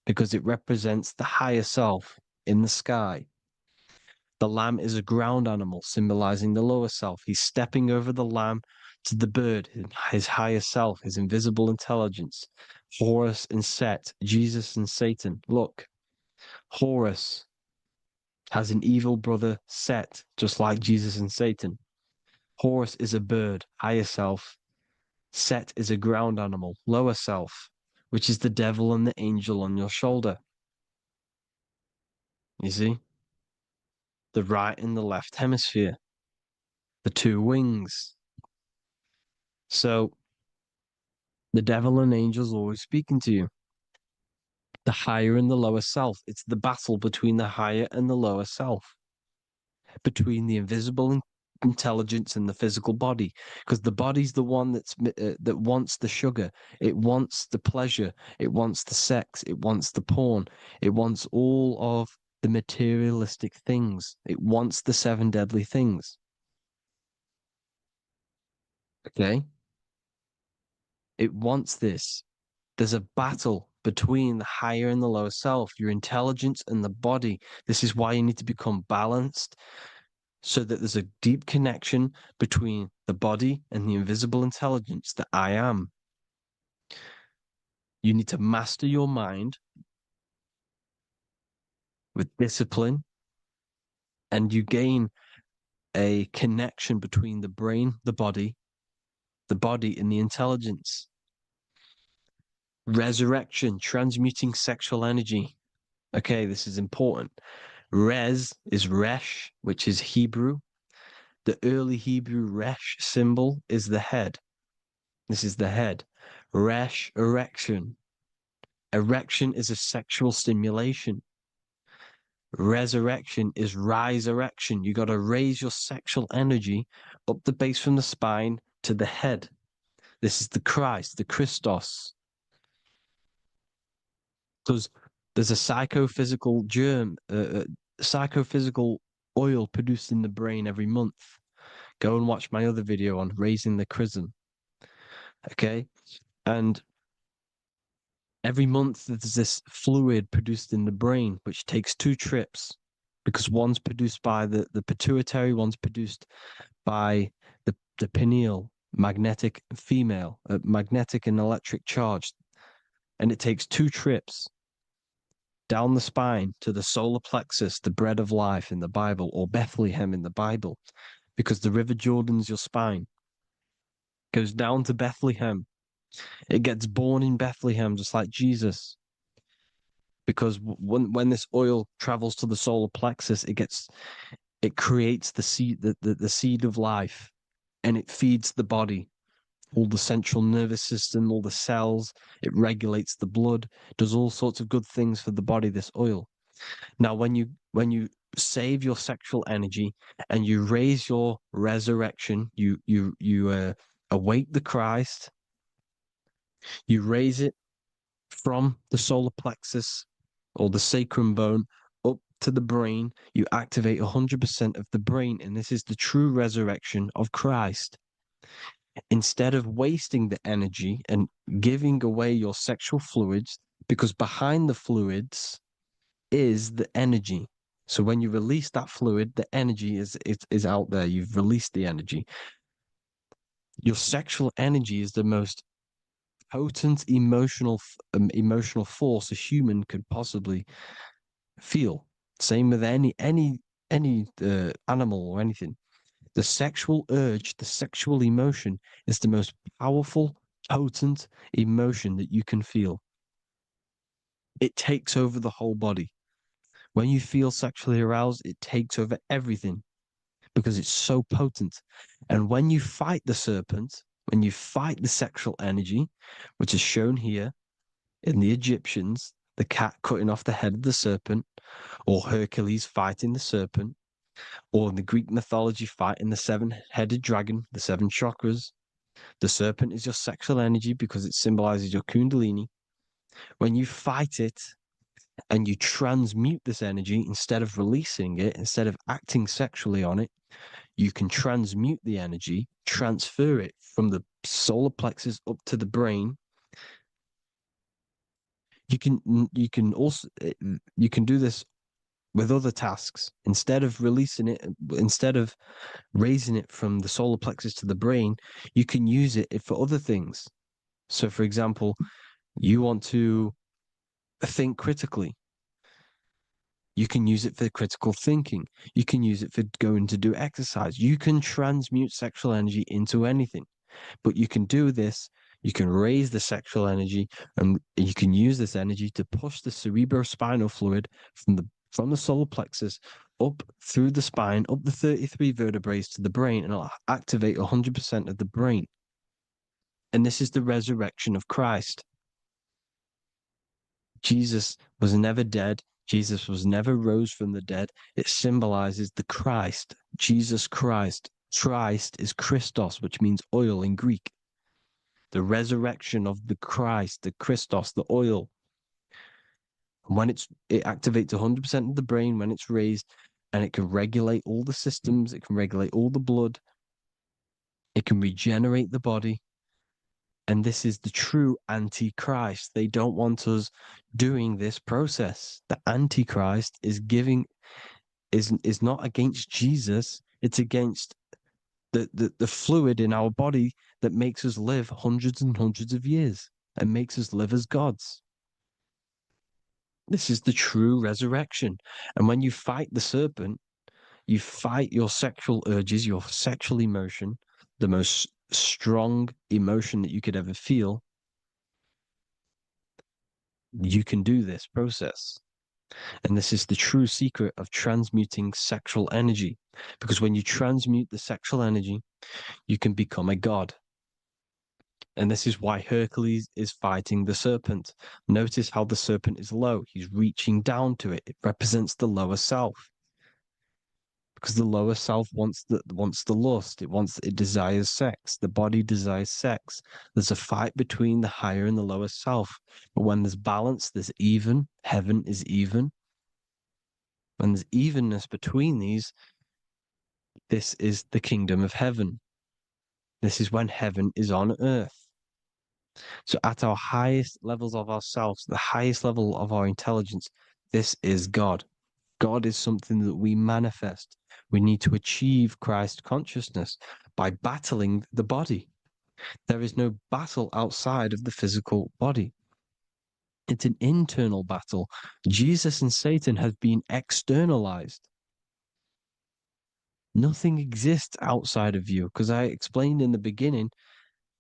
because it represents the higher self in the sky. The lamb is a ground animal, symbolizing the lower self. He's stepping over the lamb to the bird, his higher self, his invisible intelligence. Horus and Set, Jesus and Satan. Look, Horus has an evil brother, Set, just like Jesus and Satan. Horus is a bird, higher self. Set is a ground animal, lower self, which is the devil and the angel on your shoulder. You see? The right and the left hemisphere. The two wings. So, the devil and angels always speaking to you. The higher and the lower self. It's the battle between the higher and the lower self. Between the invisible intelligence and the physical body, because the body's the one that wants the sugar, it wants the pleasure, it wants the sex, it wants the porn, it wants all of the materialistic things, it wants the 7 deadly things. Okay, it wants this. There's a battle between the higher and the lower self, your intelligence and the body. This is why you need to become balanced, so that there's a deep connection between the body and the invisible intelligence that I am. You need to master your mind with discipline, and you gain a connection between the brain, the body and the intelligence. Resurrection, transmuting sexual energy. Okay, this is important. Res is Resh, which is Hebrew. The early Hebrew Resh symbol is the head. This is the head. Resh, erection. Erection is a sexual stimulation. Resurrection is rise erection. You got to raise your sexual energy up the base from the spine to the head. This is the Christ, the Christos. Because there's a psychophysical psychophysical oil produced in the brain every month. Go and watch my other video on raising the chrism. Okay? And every month there's this fluid produced in the brain, which takes 2 trips, because one's produced by the pituitary, one's produced by the pineal, magnetic female, magnetic and electric charge. And it takes 2 trips down the spine to the solar plexus, the bread of life in the Bible, or Bethlehem in the Bible, because the River Jordan's your spine. Goes down to Bethlehem. It gets born in Bethlehem, just like Jesus. Because when this oil travels to the solar plexus, it creates the seed, the seed of life, and it feeds the body, all the central nervous system, all the cells. It regulates the blood, does all sorts of good things for the body, this oil. Now, when you save your sexual energy and you raise your resurrection, you awake the Christ, you raise it from the solar plexus or the sacrum bone up to the brain, you activate 100% of the brain, and this is the true resurrection of Christ. Instead of wasting the energy and giving away your sexual fluids, because behind the fluids is the energy. So when you release that fluid, the energy is out there. You've released the energy. Your sexual energy is the most potent emotional force a human could possibly feel. Same with any animal or anything. The sexual urge, the sexual emotion is the most powerful, potent emotion that you can feel. It takes over the whole body. When you feel sexually aroused, it takes over everything because it's so potent. And when you fight the serpent, when you fight the sexual energy, which is shown here in the Egyptians, the cat cutting off the head of the serpent, or Hercules fighting the serpent, or in the Greek mythology fighting the 7-headed dragon, the 7 chakras. The serpent is your sexual energy because it symbolizes your kundalini. When you fight it and you transmute this energy, instead of releasing it, instead of acting sexually on it, you can transmute the energy, transfer it from the solar plexus up to the brain. You can also you can do this with other tasks. Instead of raising it from the solar plexus to the brain, you can use it for other things. So, for example, you want to think critically. You can use it for critical thinking. You can use it for going to do exercise. You can transmute sexual energy into anything. But you can do this. You can raise the sexual energy, and you can use this energy to push the cerebrospinal fluid from the solar plexus up through the spine, up the 33 vertebrae to the brain, and it'll activate 100% of the brain. And this is the resurrection of Christ. Jesus was never dead. Jesus was never rose from the dead. It symbolizes the Christ, Jesus Christ. Christ is Christos, which means oil in Greek. The resurrection of the Christ, the Christos, the oil. And when it activates 100% of the brain when it's raised, and it can regulate all the systems, it can regulate all the blood, it can regenerate the body. And this is the true Antichrist. They don't want us doing this process. The Antichrist is not against Jesus, it's against the fluid in our body that makes us live hundreds and hundreds of years and makes us live as gods. This is the true resurrection. And when you fight the serpent, you fight your sexual urges, your sexual emotion, the most strong emotion that you could ever feel. You can do this process. And this is the true secret of transmuting sexual energy. Because when you transmute the sexual energy, you can become a god. And this is why Hercules is fighting the serpent. Notice how the serpent is low. He's reaching down to it. It represents the lower self. Because the lower self wants the lust. It desires sex. The body desires sex. There's a fight between the higher and the lower self. But when there's balance, there's even. Heaven is even. When there's evenness between these, this is the kingdom of heaven. This is when heaven is on earth. So at our highest levels of ourselves, the highest level of our intelligence, this is God. God is something that we manifest. We need to achieve Christ consciousness by battling the body. There is no battle outside of the physical body. It's an internal battle. Jesus and Satan have been externalized. Nothing exists outside of you, because I explained in the beginning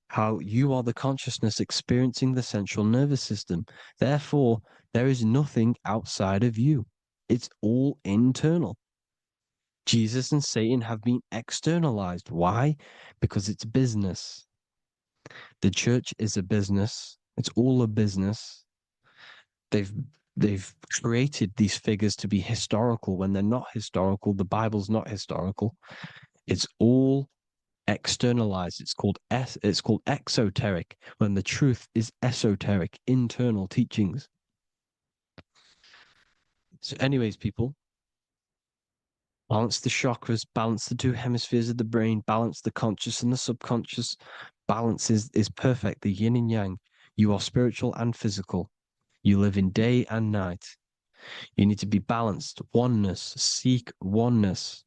how you are the consciousness experiencing the central nervous system. Therefore, there is nothing outside of you. It's all internal. Jesus and Satan have been externalized. Why? Because it's business. The church is a business. It's all a business. They've created these figures to be historical when they're not historical. The Bible's not historical. It's all externalized. It's called exoteric, when the truth is esoteric, internal teachings. So anyways, people, balance the chakras, balance the two hemispheres of the brain, balance the conscious and the subconscious. Balance is perfect, the yin and yang. You are spiritual and physical. You live in day and night. You need to be balanced. Oneness. Seek oneness.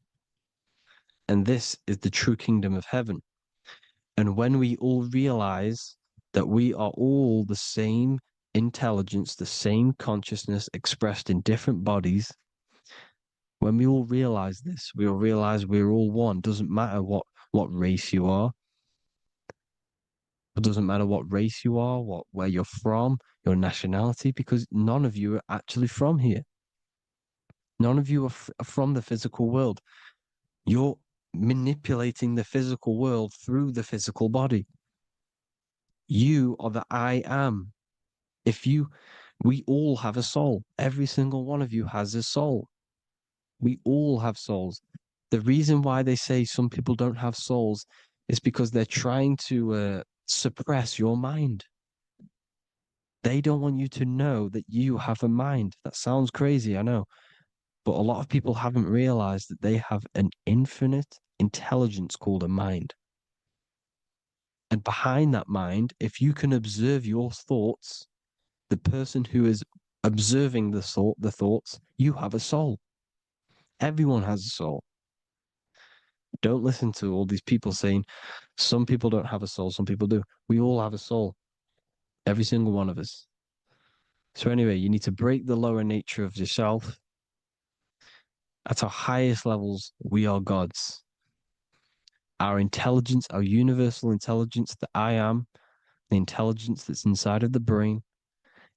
And this is the true kingdom of heaven. And when we all realize that we are all the same intelligence, the same consciousness expressed in different bodies, when we all realize this, we all realize we're all one. Doesn't matter what race you are. It doesn't matter what race you are, where you're from, your nationality, because none of you are actually from here. None of you are from the physical world. You're manipulating the physical world through the physical body. You are the I am. We all have a soul. Every single one of you has a soul. We all have souls. The reason why they say some people don't have souls is because they're trying to suppress your mind. They don't want you to know that you have a mind. That sounds crazy, I know. But a lot of people haven't realized that they have an infinite intelligence called a mind. And behind that mind, if you can observe your thoughts, the person who is observing the thoughts, you have a soul. Everyone has a soul. Don't listen to all these people saying some people don't have a soul, some people do. We all have a soul. Every single one of us. So anyway, you need to break the lower nature of yourself. At our highest levels, we are gods. Our intelligence, our universal intelligence, the I am, the intelligence that's inside of the brain,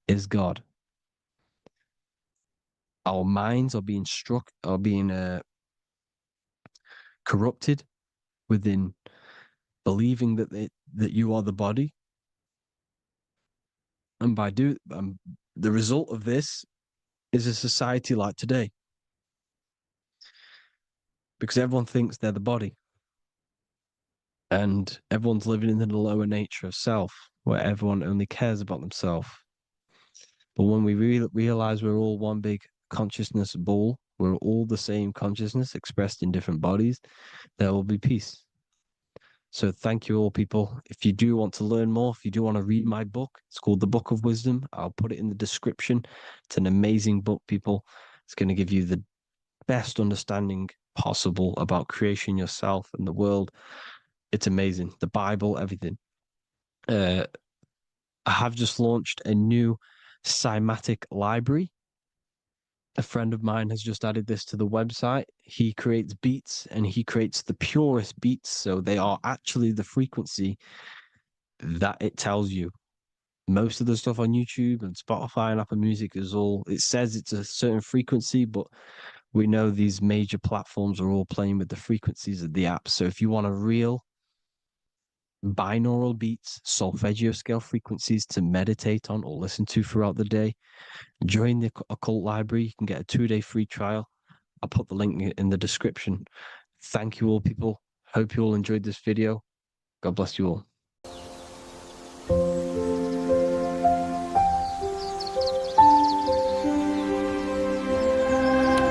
is God. Our minds are being corrupted within believing that you are the body, and by the result of this is a society like today, because everyone thinks they're the body, and everyone's living in the lower nature of self, where everyone only cares about themselves. But when we realize we're all one big consciousness ball, we're all the same consciousness expressed in different bodies, there will be peace. So thank you all, people. If you do want to learn more, if you do want to read my book, it's called The Book of Wisdom. I'll put it in the description. It's an amazing book, people. It's going to give you the best understanding possible about creation, yourself, and the world. It's amazing. The Bible, everything. I have just launched a new cymatic library. A friend of mine has just added this to the website. He creates beats, and he creates the purest beats. So they are actually the frequency that it tells you. Most of the stuff on YouTube and Spotify and Apple Music it says it's a certain frequency, but we know these major platforms are all playing with the frequencies of the app. So if you want a real binaural beats, solfeggio scale frequencies to meditate on or listen to throughout the day, join the Occult Library. You can get a 2-day free trial. I'll put the link in the description. Thank you all, people. Hope you all enjoyed this video. God bless you all.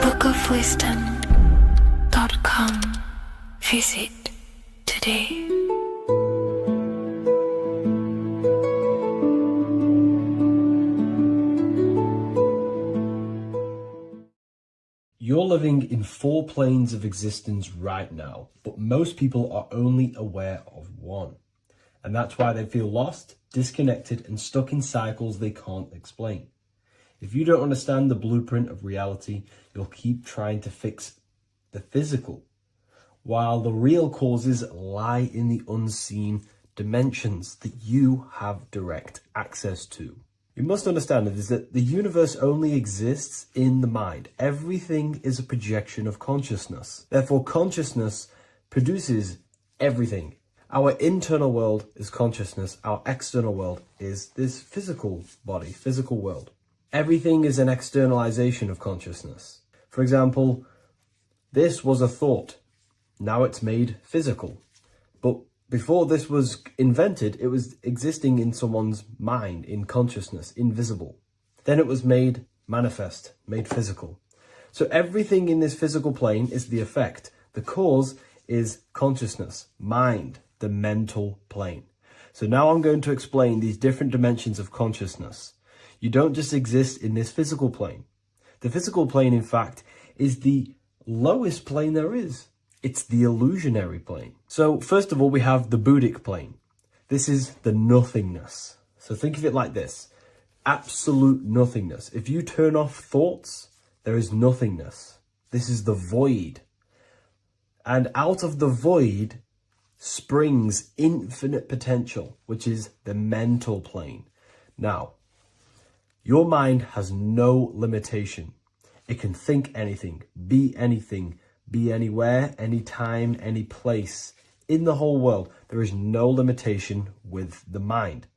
bookofwisdom.com. Visit today. You're living in 4 planes of existence right now, but most people are only aware of one. And that's why they feel lost, disconnected, and stuck in cycles they can't explain. If you don't understand the blueprint of reality, you'll keep trying to fix the physical, while the real causes lie in the unseen dimensions that you have direct access to. You must understand is that the universe only exists in the mind. Everything is a projection of consciousness. Therefore, consciousness produces everything. Our internal world is consciousness. Our external world is this physical body, physical world. Everything is an externalization of consciousness. For example, this was a thought. Now it's made physical. But before this was invented, it was existing in someone's mind, in consciousness, invisible. Then it was made manifest, made physical. So everything in this physical plane is the effect. The cause is consciousness, mind, the mental plane. So now I'm going to explain these different dimensions of consciousness. You don't just exist in this physical plane. The physical plane, in fact, is the lowest plane there is. It's the illusionary plane. So first of all, we have the Buddhic plane. This is the nothingness. So think of it like this. Absolute nothingness. If you turn off thoughts, there is nothingness. This is the void. And out of the void springs infinite potential, which is the mental plane. Now, your mind has no limitation. It can think anything, be anywhere, anytime, any place. In the whole world, there is no limitation with the mind.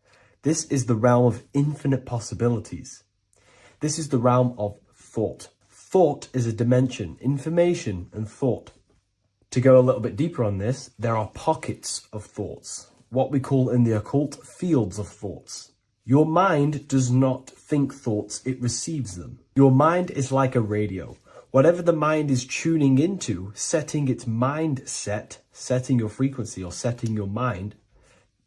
This is the realm of infinite possibilities. This is the realm of thought. Thought is a dimension, information and thought. To go a little bit deeper on this, there are pockets of thoughts, what we call in the occult fields of thoughts. Your mind does not think thoughts, it receives them. Your mind is like a radio. Whatever the mind is tuning into, setting its mindset, setting your frequency or setting your mind,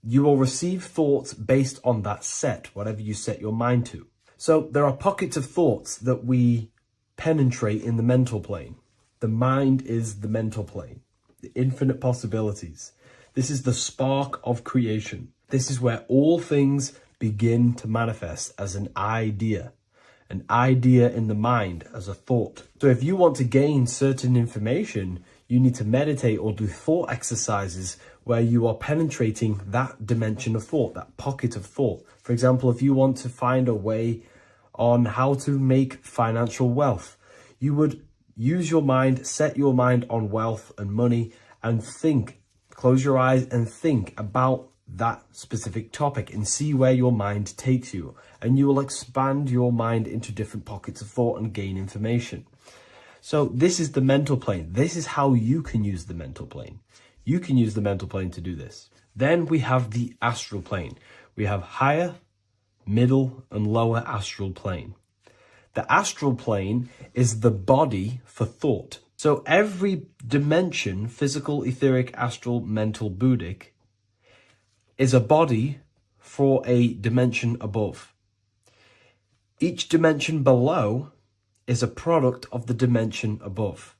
you will receive thoughts based on that set, whatever you set your mind to. So there are pockets of thoughts that we penetrate in the mental plane. The mind is the mental plane, the infinite possibilities. This is the spark of creation. This is where all things begin to manifest as an idea in the mind as a thought. So if you want to gain certain information, you need to meditate or do thought exercises where you are penetrating that dimension of thought, that pocket of thought. For example, if you want to find a way on how to make financial wealth, you would use your mind, set your mind on wealth and money, and think, close your eyes and think about that specific topic and see where your mind takes you. And you will expand your mind into different pockets of thought and gain information. So this is the mental plane. This is how you can use the mental plane. You can use the mental plane to do this. Then we have the astral plane. We have higher, middle, and lower astral plane. The astral plane is the body for thought. So every dimension, physical, etheric, astral, mental, Buddhic, is a body for a dimension above. Each dimension below is a product of the dimension above.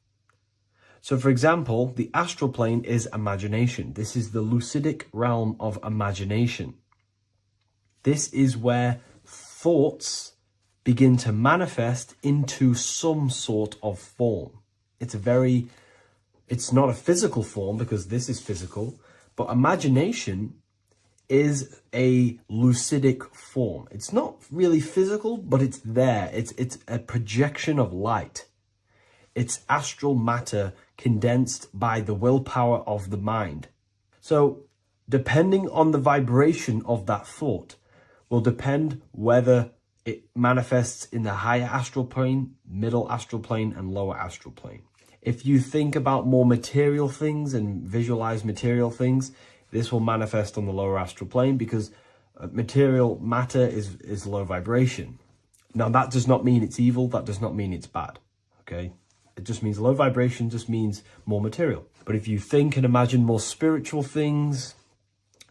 So for example, the astral plane is imagination. This is the lucidic realm of imagination. This is where thoughts begin to manifest into some sort of form. It's not a physical form because this is physical, but imagination is a lucidic form. It's not really physical, but it's there. It's a projection of light. It's astral matter condensed by the willpower of the mind. So depending on the vibration of that thought will depend whether it manifests in the higher astral plane, middle astral plane, and lower astral plane. If you think about more material things and visualize material things, this will manifest on the lower astral plane because material matter is low vibration. Now, that does not mean it's evil. That does not mean it's bad. Okay? It just means low vibration just means more material. But if you think and imagine more spiritual things,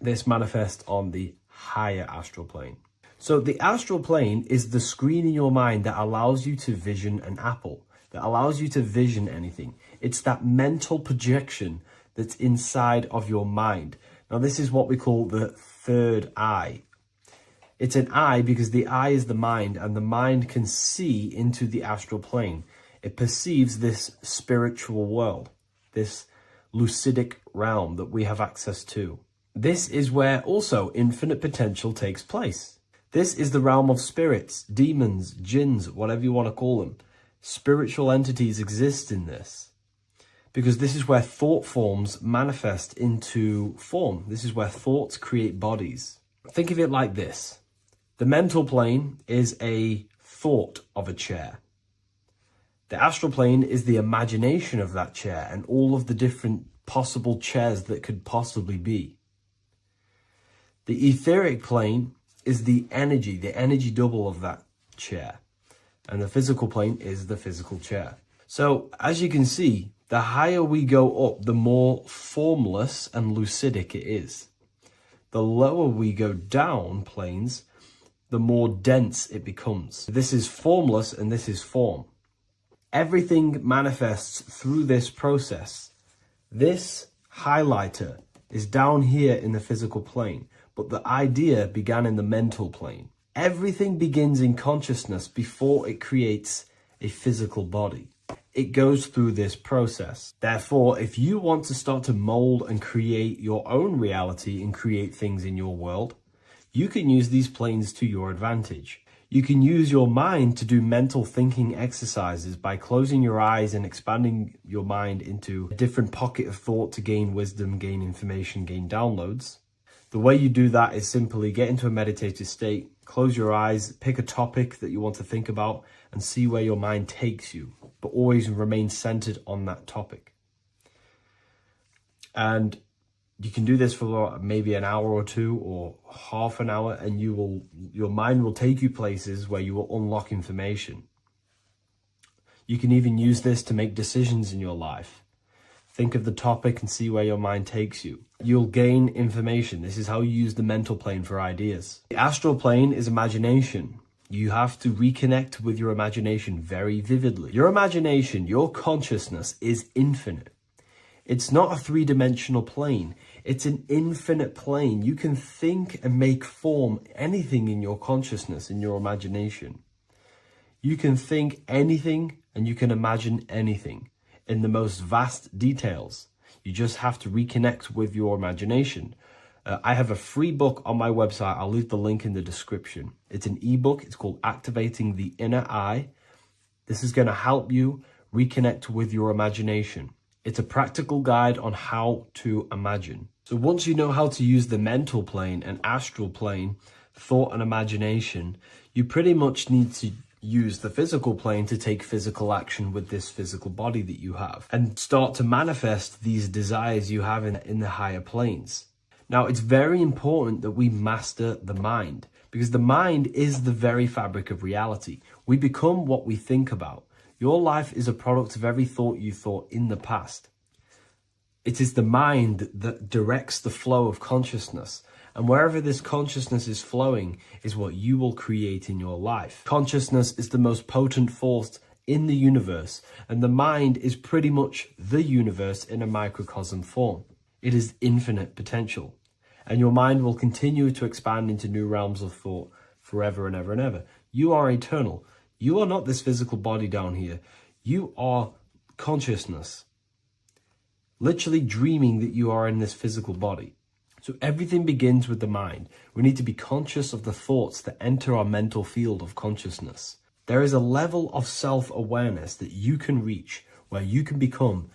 this manifests on the higher astral plane. So the astral plane is the screen in your mind that allows you to vision an apple, that allows you to vision anything. It's that mental projection that's inside of your mind. Now, this is what we call the third eye. It's an eye because the eye is the mind, and the mind can see into the astral plane. It perceives this spiritual world, this lucidic realm that we have access to. This is where also infinite potential takes place. This is the realm of spirits, demons, jinns, whatever you want to call them. Spiritual entities exist in this because this is where thought forms manifest into form. This is where thoughts create bodies. Think of it like this. The mental plane is a thought of a chair. The astral plane is the imagination of that chair and all of the different possible chairs that could possibly be. The etheric plane is the energy double of that chair. And the physical plane is the physical chair. So as you can see, the higher we go up, the more formless and lucidic it is. The lower we go down planes, the more dense it becomes. This is formless and this is form. Everything manifests through this process. This highlighter is down here in the physical plane, but the idea began in the mental plane. Everything begins in consciousness before it creates a physical body. It goes through this process. Therefore, if you want to start to mold and create your own reality and create things in your world, you can use these planes to your advantage. You can use your mind to do mental thinking exercises by closing your eyes and expanding your mind into a different pocket of thought to gain wisdom, gain information, gain downloads. The way you do that is simply get into a meditative state, close your eyes, pick a topic that you want to think about and see where your mind takes you, but always remain centered on that topic. And you can do this for maybe an hour or two or half an hour, and your mind will take you places where you will unlock information. You can even use this to make decisions in your life. Think of the topic and see where your mind takes you. You'll gain information. This is how you use the mental plane for ideas. The astral plane is imagination. You have to reconnect with your imagination very vividly. Your imagination, your consciousness is infinite. It's not a three-dimensional plane. It's an infinite plane. You can think and make form anything in your consciousness, in your imagination. You can think anything and you can imagine anything in the most vast details. You just have to reconnect with your imagination. I have a free book on my website. I'll leave the link in the description. It's an ebook. It's called Activating the Inner Eye. This is going to help you reconnect with your imagination. It's a practical guide on how to imagine. So once you know how to use the mental plane and astral plane, thought and imagination, you pretty much need to use the physical plane to take physical action with this physical body that you have and start to manifest these desires you have in the higher planes. Now, it's very important that we master the mind, because the mind is the very fabric of reality. We become what we think about. Your life is a product of every thought you thought in the past. It is the mind that directs the flow of consciousness. And wherever this consciousness is flowing is what you will create in your life. Consciousness is the most potent force in the universe, and the mind is pretty much the universe in a microcosm form. It is infinite potential, and your mind will continue to expand into new realms of thought forever and ever and ever. You are eternal. You are not this physical body down here. You are consciousness, literally dreaming that you are in this physical body. So everything begins with the mind. We need to be conscious of the thoughts that enter our mental field of consciousness. There is a level of self-awareness that you can reach where you can become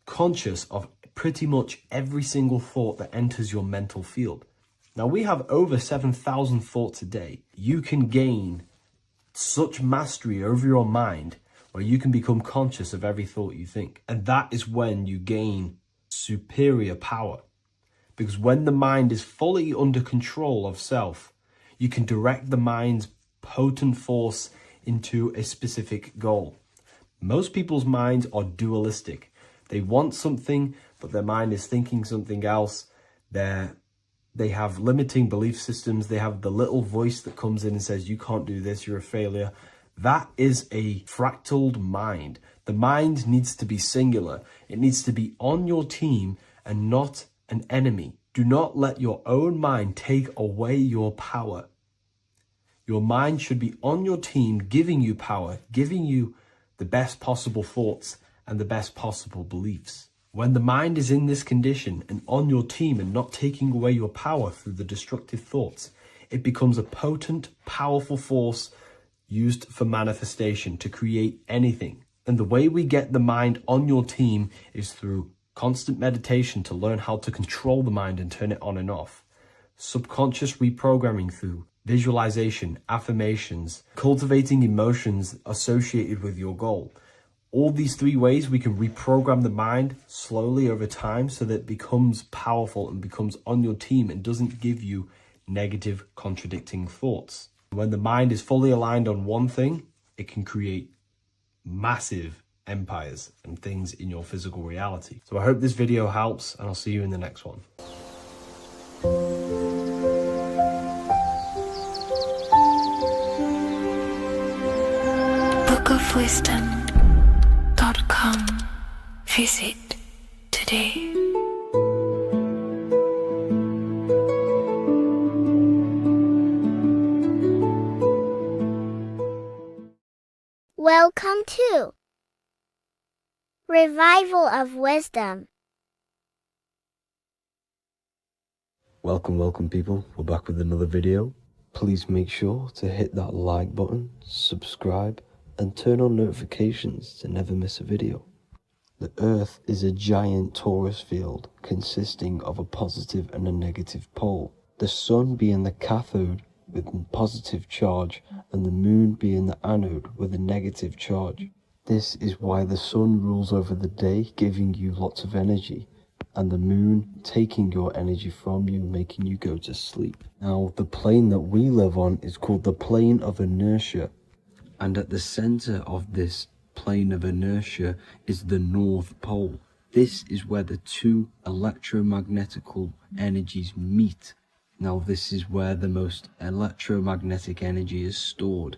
conscious of pretty much every single thought that enters your mental field. Now, we have over 7,000 thoughts a day. You can gain such mastery over your mind where you can become conscious of every thought you think. And that is when you gain superior power. Because when the mind is fully under control of self, you can direct the mind's potent force into a specific goal. Most people's minds are dualistic. They want something, but their mind is thinking something else. They have limiting belief systems. They have the little voice that comes in and says, you can't do this, you're a failure. That is a fractaled mind. The mind needs to be singular. It needs to be on your team and not an enemy. Do not let your own mind take away your power. Your mind should be on your team, giving you power, giving you the best possible thoughts and the best possible beliefs. When the mind is in this condition and on your team and not taking away your power through the destructive thoughts, it becomes a potent, powerful force used for manifestation to create anything. And the way we get the mind on your team is through constant meditation to learn how to control the mind and turn it on and off. Subconscious reprogramming through visualization, affirmations, cultivating emotions associated with your goal. All these three ways we can reprogram the mind slowly over time so that it becomes powerful and becomes on your team and doesn't give you negative contradicting thoughts. When the mind is fully aligned on one thing, it can create massive empires and things in your physical reality. So I hope this video helps, and I'll see you in the next one. bookofwisdom.com. Visit today. Welcome to Revival of Wisdom. Welcome people, we're back with another video. Please make sure to hit that like button, subscribe, and turn on notifications to never miss a video. The Earth is a giant torus field consisting of a positive and a negative pole. The sun being the cathode with a positive charge and the moon being the anode with a negative charge. This is why the sun rules over the day, giving you lots of energy, and the moon taking your energy from you, making you go to sleep. Now, the plane that we live on is called the plane of inertia, and at the center of this plane of inertia is the North Pole. This is where the two electromagnetical energies meet. Now this is where the most electromagnetic energy is stored.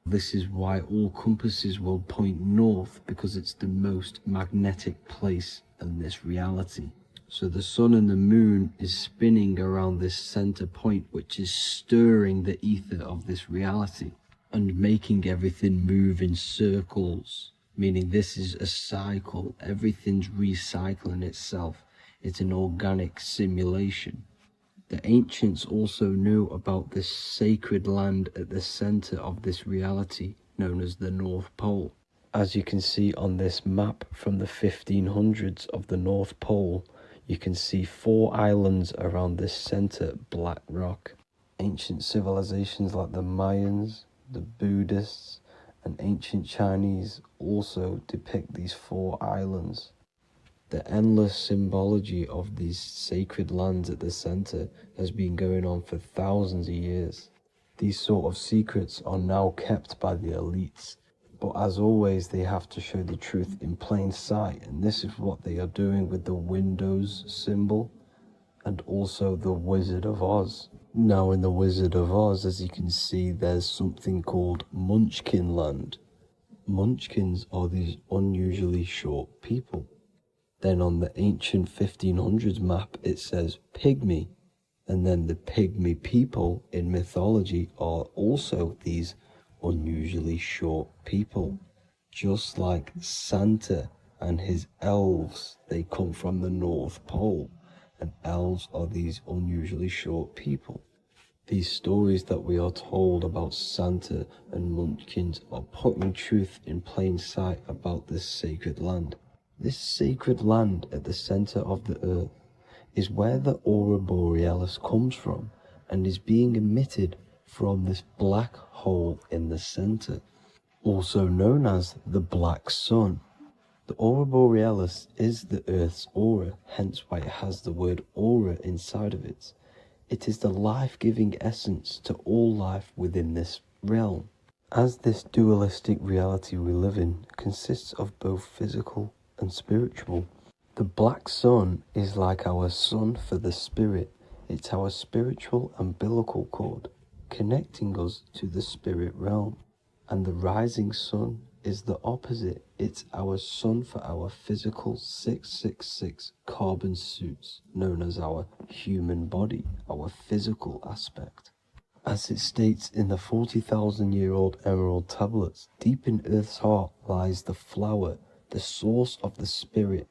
This is why all compasses will point north, because it's the most magnetic place in this reality. So the sun and the moon is spinning around this center point, which is stirring the ether of this reality and making everything move in circles, meaning this is a cycle. Everything's recycling itself. It's an organic simulation. The ancients also knew about this sacred land at the center of this reality, known as the North Pole. As you can see on this map from the 1500s of the North Pole, you can see 4 islands around this center black rock. Ancient civilizations like the Mayans, the Buddhists, and ancient Chinese also depict these 4 islands. The endless symbology of these sacred lands at the center has been going on for thousands of years. These sort of secrets are now kept by the elites, but as always they have to show the truth in plain sight, and this is what they are doing with the Windows symbol and also the Wizard of Oz. Now in the Wizard of Oz, as you can see, there's something called Munchkin Land. Munchkins are these unusually short people. Then on the ancient 1500s map it says Pygmy, and then the Pygmy people in mythology are also these unusually short people. Just like Santa and his elves, they come from the North Pole, and elves are these unusually short people. These stories that we are told about Santa and Munchkins are putting truth in plain sight about this sacred land. This sacred land at the center of the earth is where the aurora borealis comes from and is being emitted from this black hole in the center, also known as the black sun. The aurora borealis is the earth's aura, hence why it has the word aura inside of it. It is the life-giving essence to all life within this realm. As this dualistic reality we live in consists of both physical and spiritual, the black sun is like our sun for the spirit. It's our spiritual umbilical cord, connecting us to the spirit realm. And the rising sun is the opposite. It's our sun for our physical 666 carbon suits, known as our human body, our physical aspect. As it states in the 40,000-year-old emerald tablets, deep in Earth's heart lies the flower, the source of the spirit.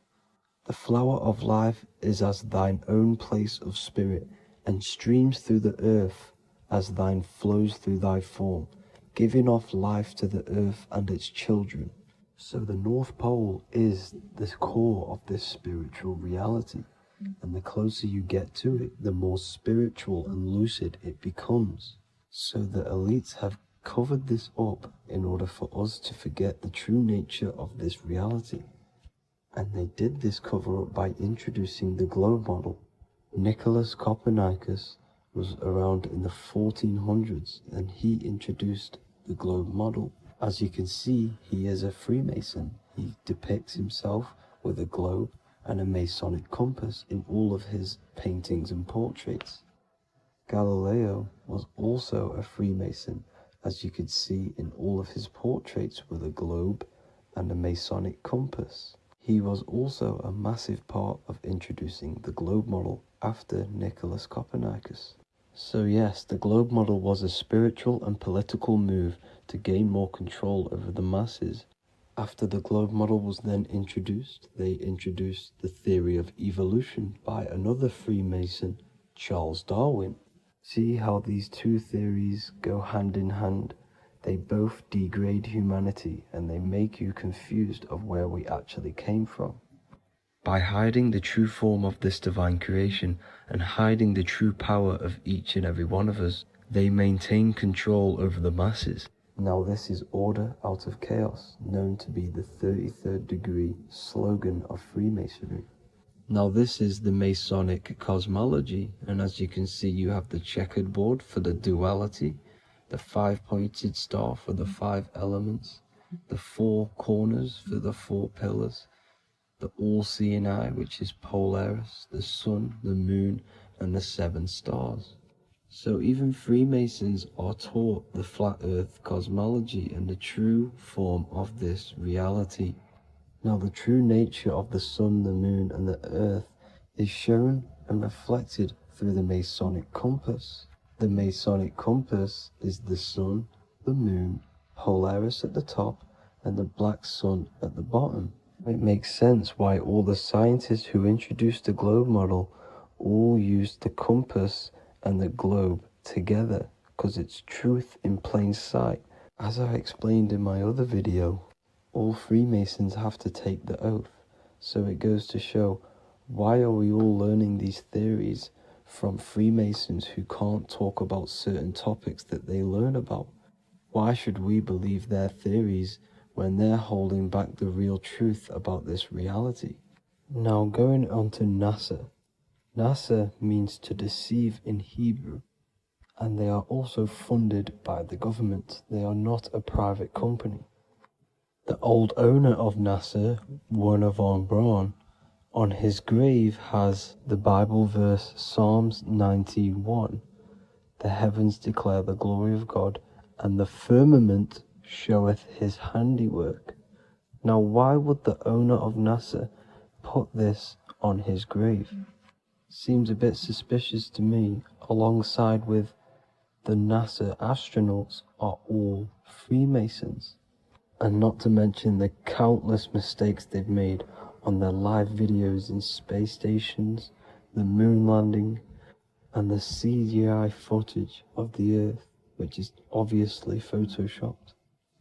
The flower of life is as thine own place of spirit, and streams through the earth as thine flows through thy form, giving off life to the earth and its children. So the North Pole is the core of this spiritual reality, and the closer you get to it, the more spiritual and lucid it becomes. So the elites have covered this up in order for us to forget the true nature of this reality. And they did this cover up by introducing the globe model. Nicholas Copernicus was around in the 1400s, and he introduced the globe model. As you can see, he is a Freemason. He depicts himself with a globe and a Masonic compass in all of his paintings and portraits. Galileo was also a Freemason, as you could see in all of his portraits with a globe and a Masonic compass. He was also a massive part of introducing the globe model after Nicholas Copernicus. So yes, the globe model was a spiritual and political move to gain more control over the masses. After the globe model was then introduced, they introduced the theory of evolution by another Freemason, Charles Darwin. See how these two theories go hand in hand? They both degrade humanity, and they make you confused of where we actually came from. By hiding the true form of this divine creation and hiding the true power of each and every one of us, they maintain control over the masses. Now this is order out of chaos, known to be the 33rd degree slogan of Freemasonry. Now this is the Masonic cosmology, and as you can see, you have the checkered board for the duality, the 5-pointed star for the 5 elements, the four corners for the four pillars, the all-seeing eye, which is Polaris, the sun, the moon, and the 7 stars. So even Freemasons are taught the flat earth cosmology and the true form of this reality. Now the true nature of the sun, the moon, and the earth is shown and reflected through the Masonic compass. The Masonic compass is the sun, the moon, Polaris at the top, and the black sun at the bottom. It makes sense why all the scientists who introduced the globe model all used the compass and the globe together, because it's truth in plain sight. As I explained in my other video, all Freemasons have to take the oath, so it goes to show, why are we all learning these theories from Freemasons who can't talk about certain topics that they learn about? Why should we believe their theories when they're holding back the real truth about this reality? Now going on to NASA. NASA means to deceive in Hebrew, and they are also funded by the government. They are not a private company. The old owner of NASA, Werner von Braun, on his grave has the Bible verse Psalms 91. The heavens declare the glory of God, and the firmament showeth his handiwork. Now why would the owner of NASA put this on his grave? Seems a bit suspicious to me, alongside with the NASA astronauts are all Freemasons. And not to mention the countless mistakes they've made on their live videos in space stations, the moon landing, and the CGI footage of the Earth, which is obviously photoshopped.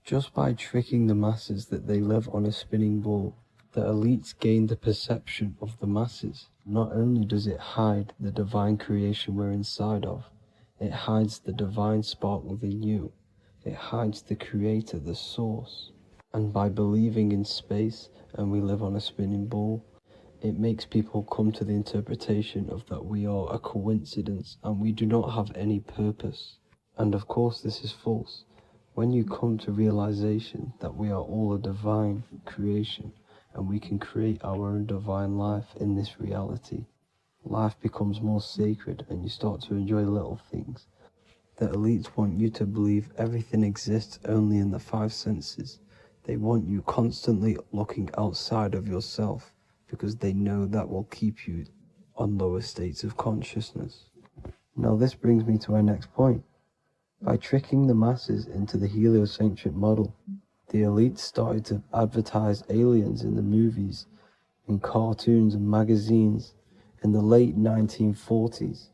Just by tricking the masses that they live on a spinning ball, the elites gain the perception of the masses. Not only does it hide the divine creation we're inside of, it hides the divine spark within you. It hides the creator, the source. And by believing in space and we live on a spinning ball, it makes people come to the interpretation of that we are a coincidence and we do not have any purpose. And of course this is false. When you come to realization that we are all a divine creation and we can create our own divine life in this reality, life becomes more sacred and you start to enjoy little things. The elites want you to believe everything exists only in the 5 senses. They want you constantly looking outside of yourself because they know that will keep you on lower states of consciousness. Now this brings me to our next point. By tricking the masses into the heliocentric model, the elites started to advertise aliens in the movies, in cartoons and magazines in the late 1940s.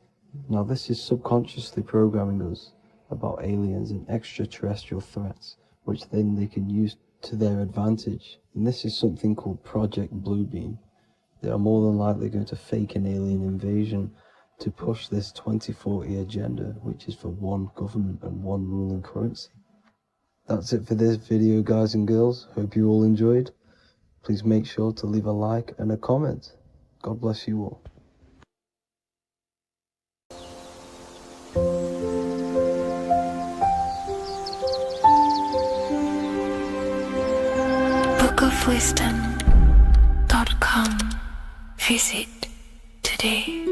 Now this is subconsciously programming us about aliens and extraterrestrial threats, which then they can use to their advantage. And this is something called Project Bluebeam. They are more than likely going to fake an alien invasion to push this 2040 agenda, which is for one government and one ruling currency. That's it for this video, guys and girls. Hope you all enjoyed. Please make sure to leave a like and a comment. God bless you all. bookofwisdom.com. Visit today.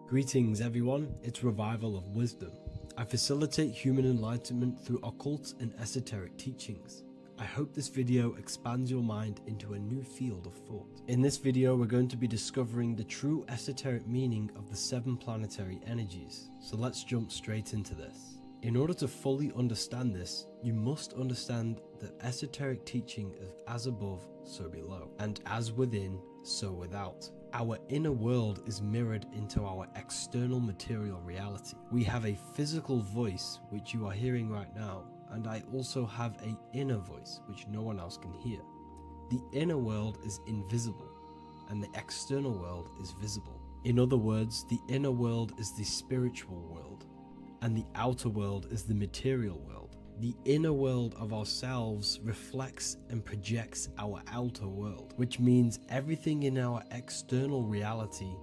Greetings everyone, it's Revival of Wisdom. I facilitate human enlightenment through occult and esoteric teachings. I hope this video expands your mind into a new field of thought. In this video, we're going to be discovering the true esoteric meaning of the 7 planetary energies. So let's jump straight into this. In order to fully understand this, you must understand that esoteric teaching is as above, so below, and as within, so without. Our inner world is mirrored into our external material reality. We have a physical voice, which you are hearing right now, and I also have an inner voice, which no one else can hear. The inner world is invisible, and the external world is visible. In other words, the inner world is the spiritual world, and the outer world is the material world. The inner world of ourselves reflects and projects our outer world, which means everything in our external reality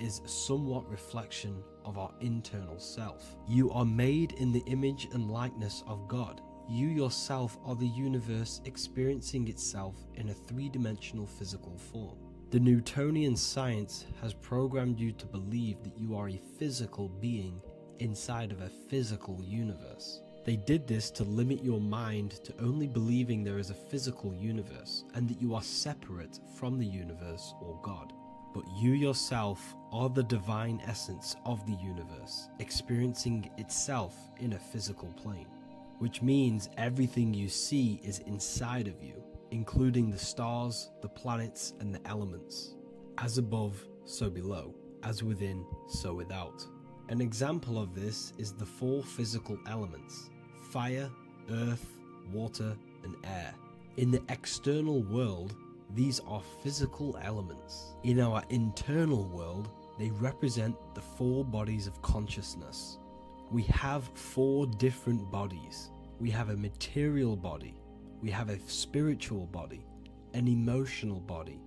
is somewhat reflection of our internal self. You are made in the image and likeness of God. You yourself are the universe experiencing itself in a three-dimensional physical form. The Newtonian science has programmed you to believe that you are a physical being inside of a physical universe. They did this to limit your mind to only believing there is a physical universe and that you are separate from the universe or God. But you yourself are the divine essence of the universe, experiencing itself in a physical plane, which means everything you see is inside of you, including the stars, the planets, and the elements. As above, so below. As within, so without. An example of this is the four physical elements: fire, earth, water, and air. In the external world, these are physical elements. In our internal world, they represent the four bodies of consciousness. We have four different bodies. We have a material body, we have a spiritual body, an emotional body,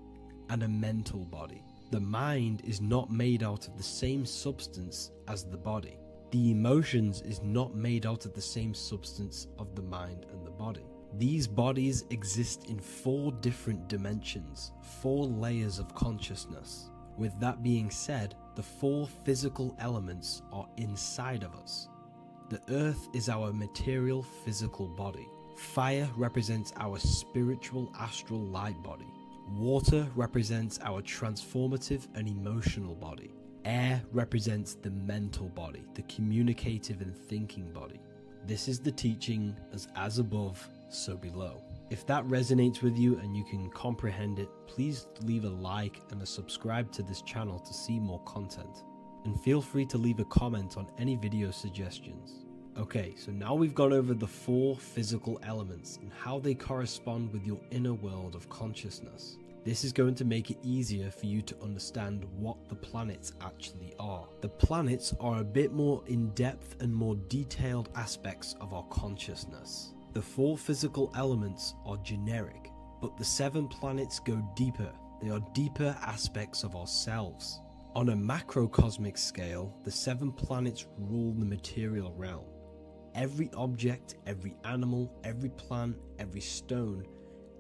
and a mental body. The mind is not made out of the same substance as the body. The emotions is not made out of the same substance of the mind and the body. These bodies exist in four different dimensions, four layers of consciousness. With that being said, the four physical elements are inside of us. The earth is our material physical body. Fire represents our spiritual astral light body. Water represents our transformative and emotional body. Air represents the mental body, the communicative and thinking body. This is the teaching as above, so below. If that resonates with you and you can comprehend it, please leave a like and a subscribe to this channel to see more content. And feel free to leave a comment on any video suggestions. Okay, so now we've gone over the four physical elements and how they correspond with your inner world of consciousness. This is going to make it easier for you to understand what the planets actually are. The planets are a bit more in-depth and more detailed aspects of our consciousness. The four physical elements are generic, but the 7 planets go deeper. They are deeper aspects of ourselves. On a macrocosmic scale, the 7 planets rule the material realm. Every object, every animal, every plant, every stone,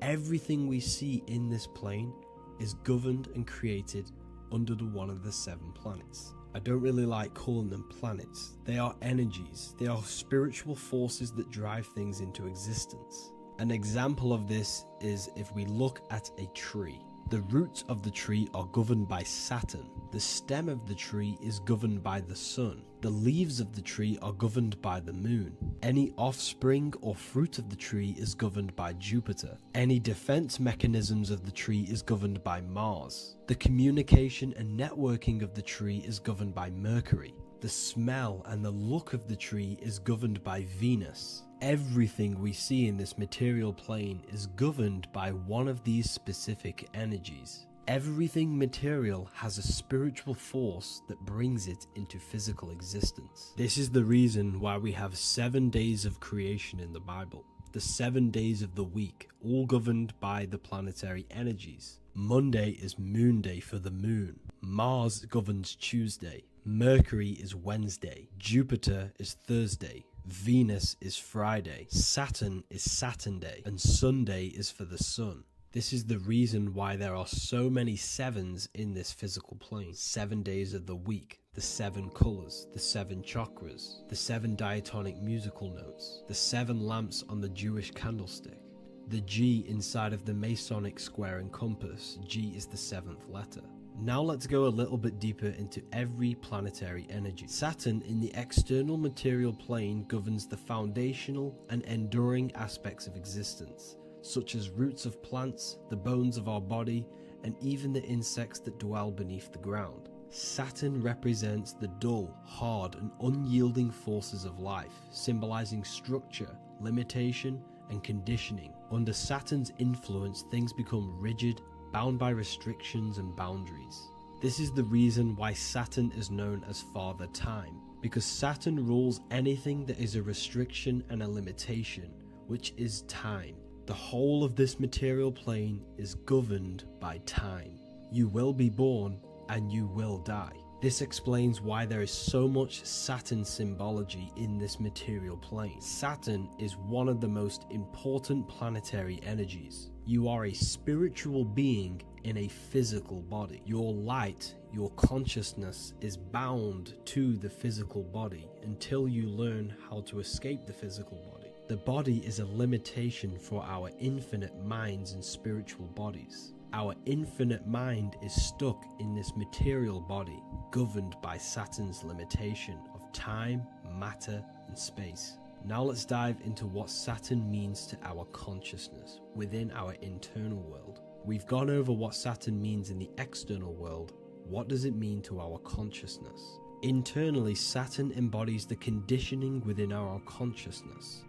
everything we see in this plane is governed and created under one of the 7 planets. I don't really like calling them planets. They are energies. They are spiritual forces that drive things into existence. An example of this is if we look at a tree. The roots of the tree are governed by Saturn. The stem of the tree is governed by the sun. The leaves of the tree are governed by the moon. Any offspring or fruit of the tree is governed by Jupiter. Any defense mechanisms of the tree is governed by Mars. The communication and networking of the tree is governed by Mercury. The smell and the look of the tree is governed by Venus. Everything we see in this material plane is governed by one of these specific energies. Everything material has a spiritual force that brings it into physical existence. This is the reason why we have 7 days of creation in the Bible. The 7 days of the week, all governed by the planetary energies. Monday is Moon Day for the moon. Mars governs Tuesday. Mercury is Wednesday. Jupiter is Thursday. Venus is Friday. Saturn is Saturn Day. And Sunday is for the sun. This is the reason why there are so many 7s in this physical plane. 7 days of the week, the 7 colors, the 7 chakras, the 7 diatonic musical notes, the 7 lamps on the Jewish candlestick, the G inside of the Masonic square and compass. G is the 7th letter. Now let's go a little bit deeper into every planetary energy. Saturn in the external material plane governs the foundational and enduring aspects of existence, such as roots of plants, the bones of our body, and even the insects that dwell beneath the ground. Saturn represents the dull, hard, and unyielding forces of life, symbolizing structure, limitation, and conditioning. Under Saturn's influence, things become rigid, bound by restrictions and boundaries. This is the reason why Saturn is known as Father Time, because Saturn rules anything that is a restriction and a limitation, which is time. The whole of this material plane is governed by time. You will be born and you will die. This explains why there is so much Saturn symbology in this material plane. Saturn is one of the most important planetary energies. You are a spiritual being in a physical body. Your light, your consciousness is bound to the physical body until you learn how to escape the physical body. The body is a limitation for our infinite minds and spiritual bodies. Our infinite mind is stuck in this material body, governed by Saturn's limitation of time, matter, and space. Now let's dive into what Saturn means to our consciousness within our internal world. We've gone over what Saturn means in the external world. What does it mean to our consciousness? Internally, Saturn embodies the conditioning within our consciousness.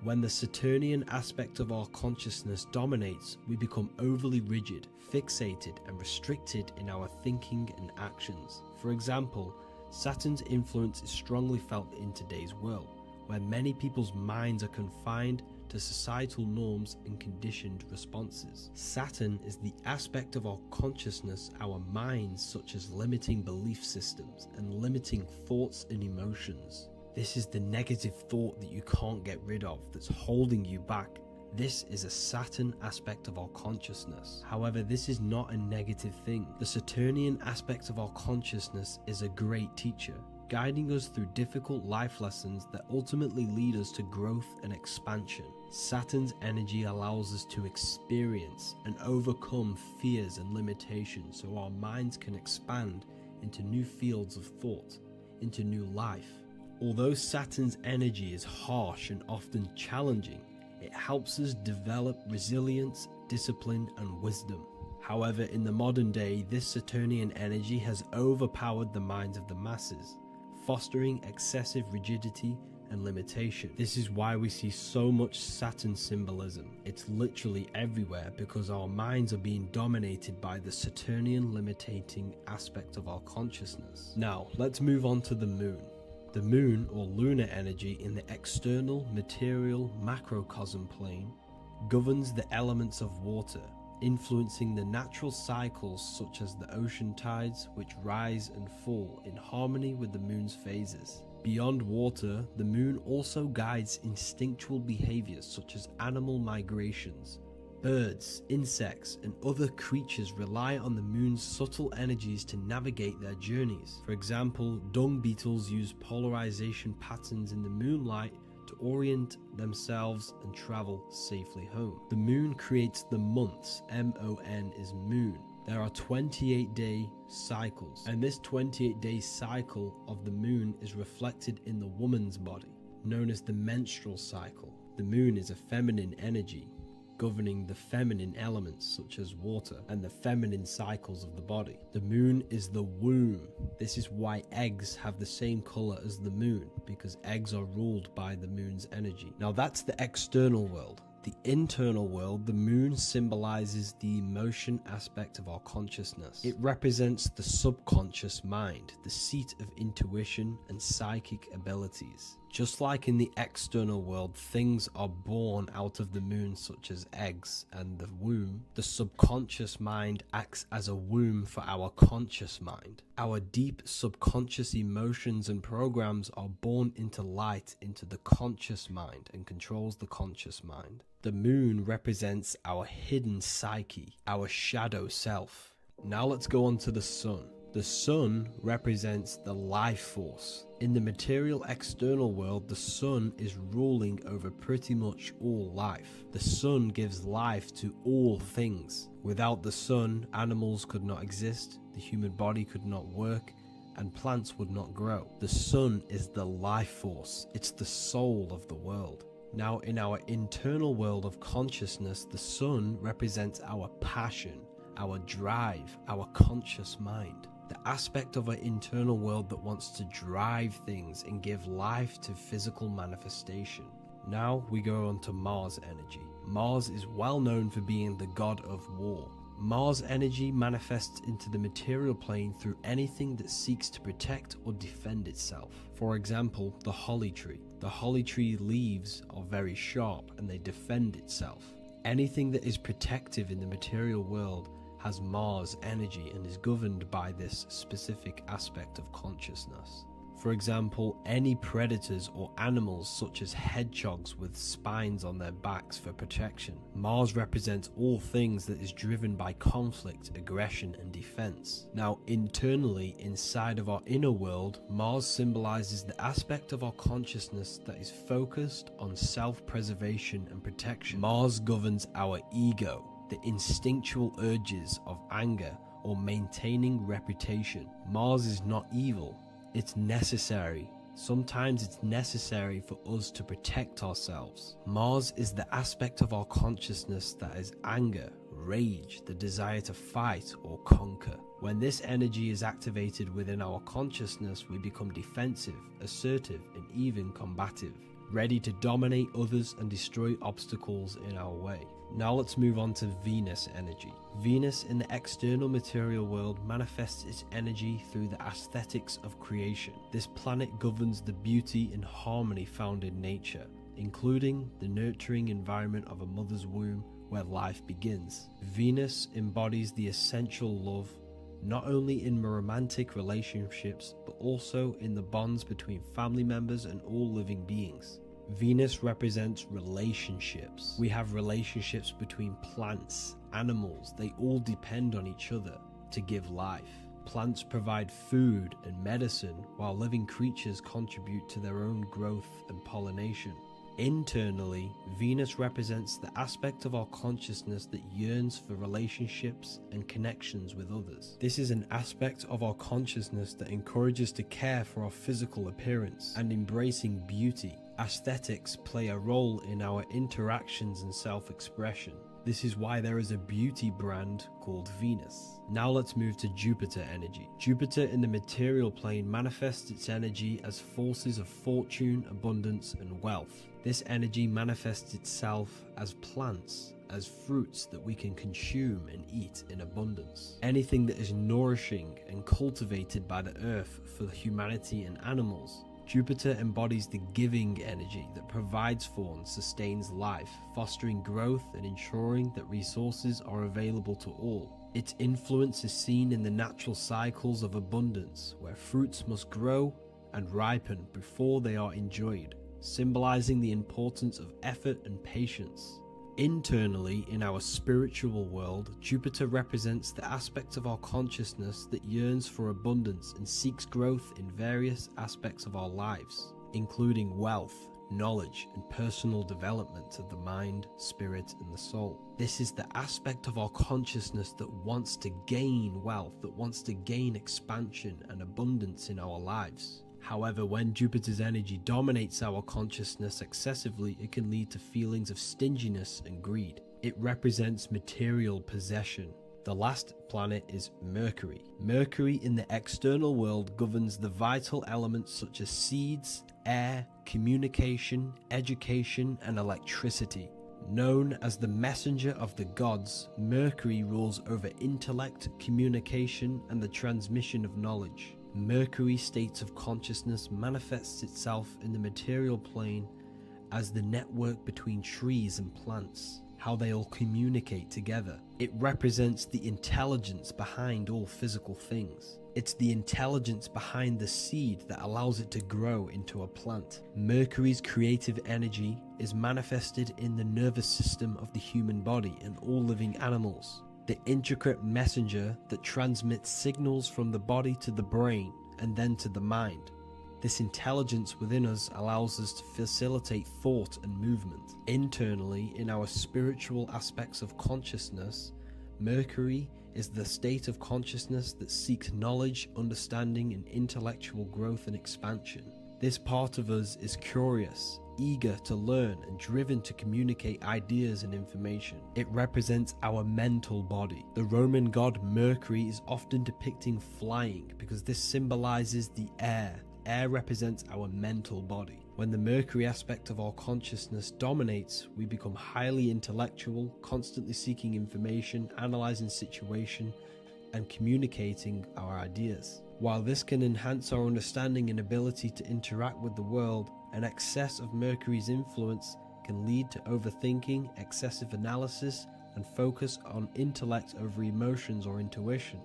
When the Saturnian aspect of our consciousness dominates, we become overly rigid, fixated, and restricted in our thinking and actions. For example, Saturn's influence is strongly felt in today's world, where many people's minds are confined to societal norms and conditioned responses. Saturn is the aspect of our consciousness, our minds, such as limiting belief systems and limiting thoughts and emotions. This is the negative thought that you can't get rid of, that's holding you back. This is a Saturn aspect of our consciousness. However, this is not a negative thing. The Saturnian aspect of our consciousness is a great teacher, guiding us through difficult life lessons that ultimately lead us to growth and expansion. Saturn's energy allows us to experience and overcome fears and limitations so our minds can expand into new fields of thought, into new life. Although Saturn's energy is harsh and often challenging, it helps us develop resilience, discipline, and wisdom. However, in the modern day, this Saturnian energy has overpowered the minds of the masses, fostering excessive rigidity and limitation. This is why we see so much Saturn symbolism. It's literally everywhere because our minds are being dominated by the Saturnian limiting aspect of our consciousness. Now, let's move on to the moon. The moon, or lunar energy, in the external material macrocosm plane governs the elements of water, influencing the natural cycles such as the ocean tides, which rise and fall in harmony with the moon's phases. Beyond water, the moon also guides instinctual behaviors such as animal migrations. Birds, insects, and other creatures rely on the moon's subtle energies to navigate their journeys. For example, dung beetles use polarization patterns in the moonlight to orient themselves and travel safely home. The moon creates the months. M-O-N is moon. There are 28-day cycles, and this 28-day cycle of the moon is reflected in the woman's body, known as the menstrual cycle. The moon is a feminine energy, governing the feminine elements such as water and the feminine cycles of the body. The moon is the womb. This is why eggs have the same color as the moon, because eggs are ruled by the moon's energy. Now that's the external world. The internal world, the moon symbolizes the emotion aspect of our consciousness. It represents the subconscious mind, the seat of intuition and psychic abilities. Just like in the external world, things are born out of the moon, such as eggs and the womb. The subconscious mind acts as a womb for our conscious mind. Our deep subconscious emotions and programs are born into light into the conscious mind and controls the conscious mind. The moon represents our hidden psyche, our shadow self. Now let's go on to the sun. The sun represents the life force. In the material external world, the sun is ruling over pretty much all life. The sun gives life to all things. Without the sun, animals could not exist, the human body could not work, and plants would not grow. The sun is the life force. It's the soul of the world. Now, in our internal world of consciousness, the sun represents our passion, our drive, our conscious mind. The aspect of our internal world that wants to drive things and give life to physical manifestation. Now we go on to Mars energy. Mars is well known for being the god of war. Mars energy manifests into the material plane through anything that seeks to protect or defend itself. For example, the holly tree. The holly tree leaves are very sharp and they defend itself. Anything that is protective in the material world has Mars energy and is governed by this specific aspect of consciousness. For example, any predators or animals such as hedgehogs with spines on their backs for protection. Mars represents all things that is driven by conflict, aggression and defense. Now internally, inside of our inner world, Mars symbolizes the aspect of our consciousness that is focused on self-preservation and protection. Mars governs our ego, the instinctual urges of anger or maintaining reputation. Mars is not evil. It's necessary. Sometimes it's necessary for us to protect ourselves. Mars is the aspect of our consciousness that is anger, rage, the desire to fight or conquer. When this energy is activated within our consciousness, we become defensive, assertive, and even combative, ready to dominate others and destroy obstacles in our way. Now let's move on to Venus energy. Venus in the external material world manifests its energy through the aesthetics of creation. This planet governs the beauty and harmony found in nature, including the nurturing environment of a mother's womb where life begins. Venus embodies the essential love, not only in romantic relationships, but also in the bonds between family members and all living beings. Venus represents relationships. We have relationships between plants, animals. They all depend on each other to give life. Plants provide food and medicine, while living creatures contribute to their own growth and pollination. Internally, Venus represents the aspect of our consciousness that yearns for relationships and connections with others. This is an aspect of our consciousness that encourages to care for our physical appearance and embracing beauty. Aesthetics play a role in our interactions and self-expression. This is why there is a beauty brand called Venus. Now let's move to Jupiter energy. Jupiter in the material plane manifests its energy as forces of fortune, abundance, and wealth. This energy manifests itself as plants, as fruits that we can consume and eat in abundance. Anything that is nourishing and cultivated by the earth for humanity and animals. Jupiter embodies the giving energy that provides for and sustains life, fostering growth and ensuring that resources are available to all. Its influence is seen in the natural cycles of abundance, where fruits must grow and ripen before they are enjoyed, symbolizing the importance of effort and patience. Internally, in our spiritual world, Jupiter represents the aspect of our consciousness that yearns for abundance and seeks growth in various aspects of our lives, including wealth, knowledge, and personal development of the mind, spirit, and the soul. This is the aspect of our consciousness that wants to gain wealth, that wants to gain expansion and abundance in our lives. However, when Jupiter's energy dominates our consciousness excessively, it can lead to feelings of stinginess and greed. It represents material possession. The last planet is Mercury. Mercury in the external world governs the vital elements such as seeds, air, communication, education, and electricity. Known as the messenger of the gods, Mercury rules over intellect, communication, and the transmission of knowledge. Mercury's states of consciousness manifests itself in the material plane as the network between trees and plants, how they all communicate together. It represents the intelligence behind all physical things. It's the intelligence behind the seed that allows it to grow into a plant. Mercury's creative energy is manifested in the nervous system of the human body and all living animals. The intricate messenger that transmits signals from the body to the brain and then to the mind. This intelligence within us allows us to facilitate thought and movement. Internally, in our spiritual aspects of consciousness, Mercury is the state of consciousness that seeks knowledge, understanding, and intellectual growth and expansion. This part of us is curious, eager to learn, and driven to communicate ideas and information. It represents our mental body. The Roman god Mercury is often depicting flying because this symbolizes the air. Air represents our mental body. When the Mercury aspect of our consciousness dominates, we become highly intellectual, constantly seeking information, analyzing situation, and communicating our ideas. While this can enhance our understanding and ability to interact with the world, an excess of Mercury's influence can lead to overthinking, excessive analysis, and focus on intellect over emotions or intuition.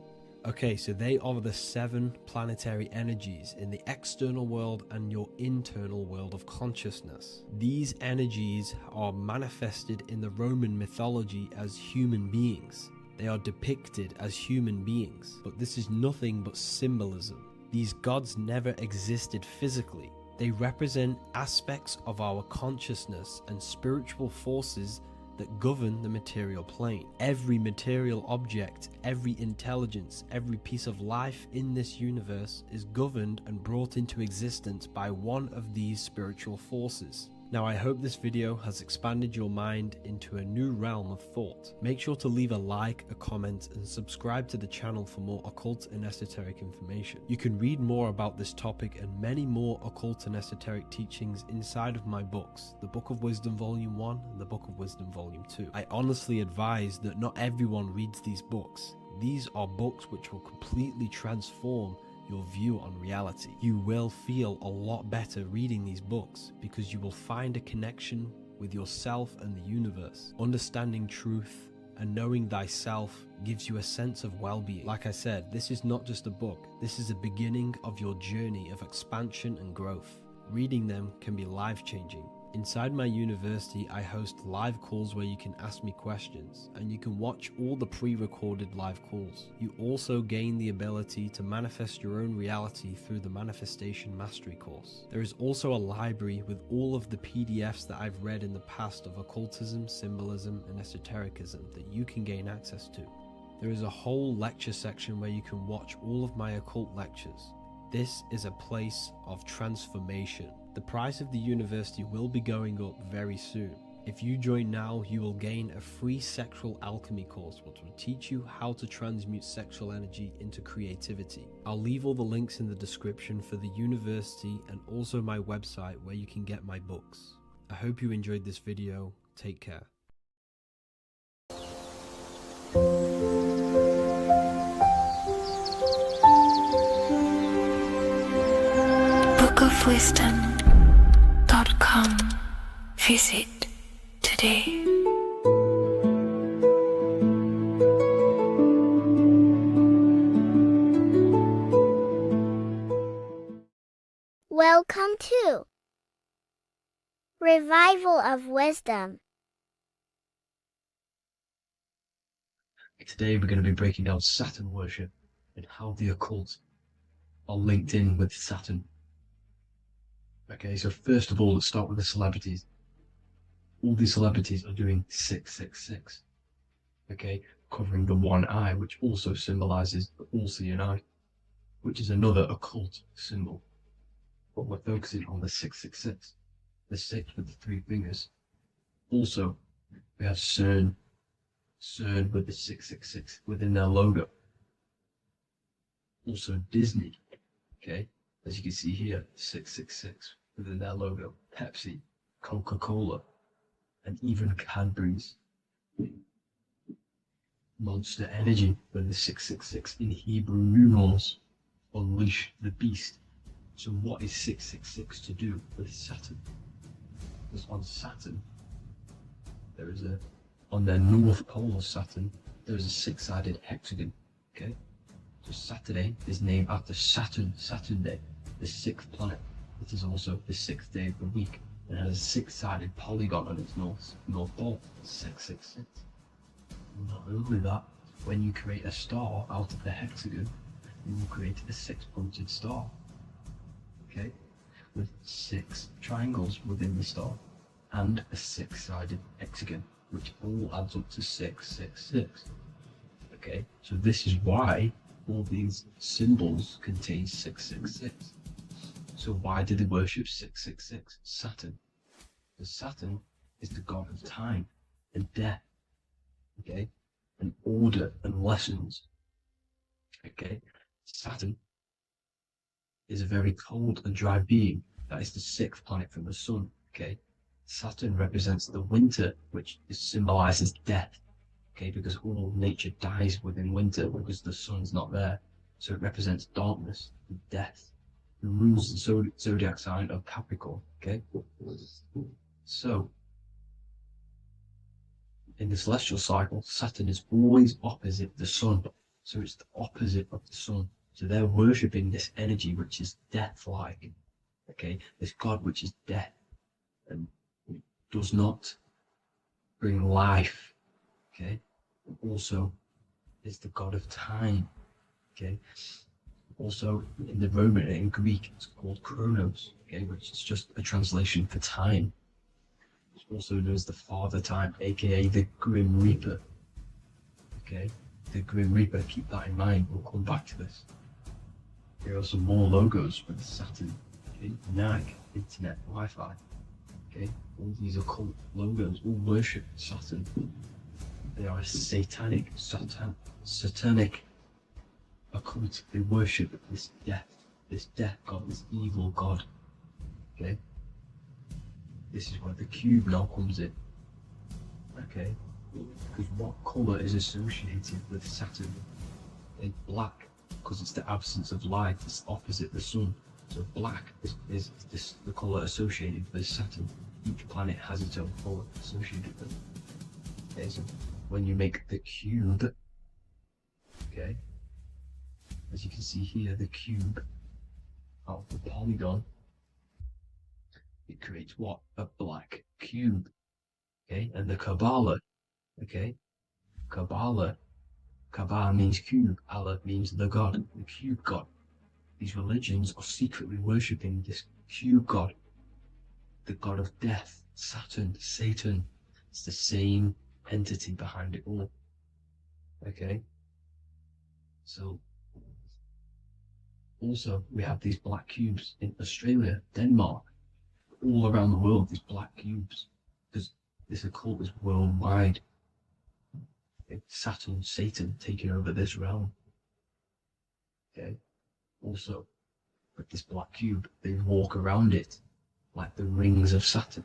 Okay, so they are the 7 planetary energies in the external world and your internal world of consciousness. These energies are manifested in the Roman mythology as human beings. They are depicted as human beings, but this is nothing but symbolism. These gods never existed physically. They represent aspects of our consciousness and spiritual forces that govern the material plane. Every material object, every intelligence, every piece of life in this universe is governed and brought into existence by one of these spiritual forces. Now, I hope this video has expanded your mind into a new realm of thought. Make sure to leave a like, a comment, and subscribe to the channel for more occult and esoteric information. You can read more about this topic and many more occult and esoteric teachings inside of my books, the Book of Wisdom Volume 1 and the Book of Wisdom Volume 2. I honestly advise that not everyone reads these books. These are books which will completely transform your view on reality. You will feel a lot better reading these books because you will find a connection with yourself and the universe. Understanding truth and knowing thyself gives you a sense of well-being. Like I said, this is not just a book. This is a beginning of your journey of expansion and growth. Reading them can be life-changing. Inside my university, I host live calls where you can ask me questions, and you can watch all the pre-recorded live calls. You also gain the ability to manifest your own reality through the Manifestation Mastery course. There is also a library with all of the PDFs that I've read in the past of occultism, symbolism, and esotericism that you can gain access to. There is a whole lecture section where you can watch all of my occult lectures. This is a place of transformation. The price of the university will be going up very soon. If you join now, you will gain a free sexual alchemy course which will teach you how to transmute sexual energy into creativity. I'll leave all the links in the description for the university and also my website where you can get my books. I hope you enjoyed this video. Take care. bookofwisdom.com. Visit today. Welcome to Revival of Wisdom. Today we're going to be breaking down Saturn worship and how the occult are linked in with Saturn. Okay, so first of all, let's start with the celebrities. All these celebrities are doing 666. Okay, covering the one eye, which also symbolizes the all-seeing eye, which is another occult symbol. But we're focusing on the 666, the 6 with the 3 fingers. Also, we have CERN with the 666 within their logo. Also Disney, okay, as you can see here, 666 within their logo. Pepsi, Coca-Cola, and even Cadbury's. Monster Energy with the 666 in Hebrew numerals. Unleash the beast. So what is 666 to do with Saturn? Because on Saturn, there is on the north pole of Saturn, there is a 6-sided hexagon, okay? So Saturday is named after Saturn Day, the 6th planet. It is also the 6th day of the week and has a 6-sided polygon on its north pole, 666. Not only that, when you create a star out of the hexagon, you will create a 6-pointed star, okay? With 6 triangles within the star and a 6-sided hexagon, which all adds up to 666. Okay, so this is why all these symbols contain 666. So why do they worship 666? Saturn. Because Saturn is the god of time and death, okay, and order and lessons. Okay, Saturn is a very cold and dry being. That is the 6th planet from the sun. Okay, Saturn represents the winter, which symbolizes death. Okay, because all nature dies within winter because the sun's not there. So it represents darkness and death. It rules the zodiac sign of Capricorn. Okay, so in the celestial cycle, Saturn is always opposite the sun. So it's the opposite of the sun. So they're worshipping this energy which is death-like. Okay, this God which is death and does not bring life. Okay, also is the God of time. Okay, also in the Roman and in Greek it's called Chronos. Okay, which is just a translation for time. It's also known as the Father Time, aka the Grim Reaper. Okay, the Grim Reaper. Keep that in mind. We'll come back to this. Here are some more logos with Saturn. Okay, NAG, Internet, Wi-Fi. Okay, all these occult logos all worship Saturn. They are a satanic occult. They worship this death god, this evil god. Okay, this is where the cube now comes in. Okay, because what colour is associated with Saturn? It's black, because it's the absence of light. It's opposite the sun. So black is the colour associated with Saturn. Each planet has its own colour associated with it. Okay, so when you make the cube, okay, as you can see here, the cube out of the polygon, it creates what? A black cube. Okay, and the Kabbalah, okay, Kabbalah means cube, Allah means the God, the cube God. These religions are secretly worshipping this cube God, the God of death, Saturn, Satan. It's the same entity behind it all. Okay, so also we have these black cubes in Australia, Denmark, all around the world, these black cubes, because this occult is worldwide. Saturn, Satan taking over this realm. Okay, also with this black cube, they walk around it like the rings of Saturn.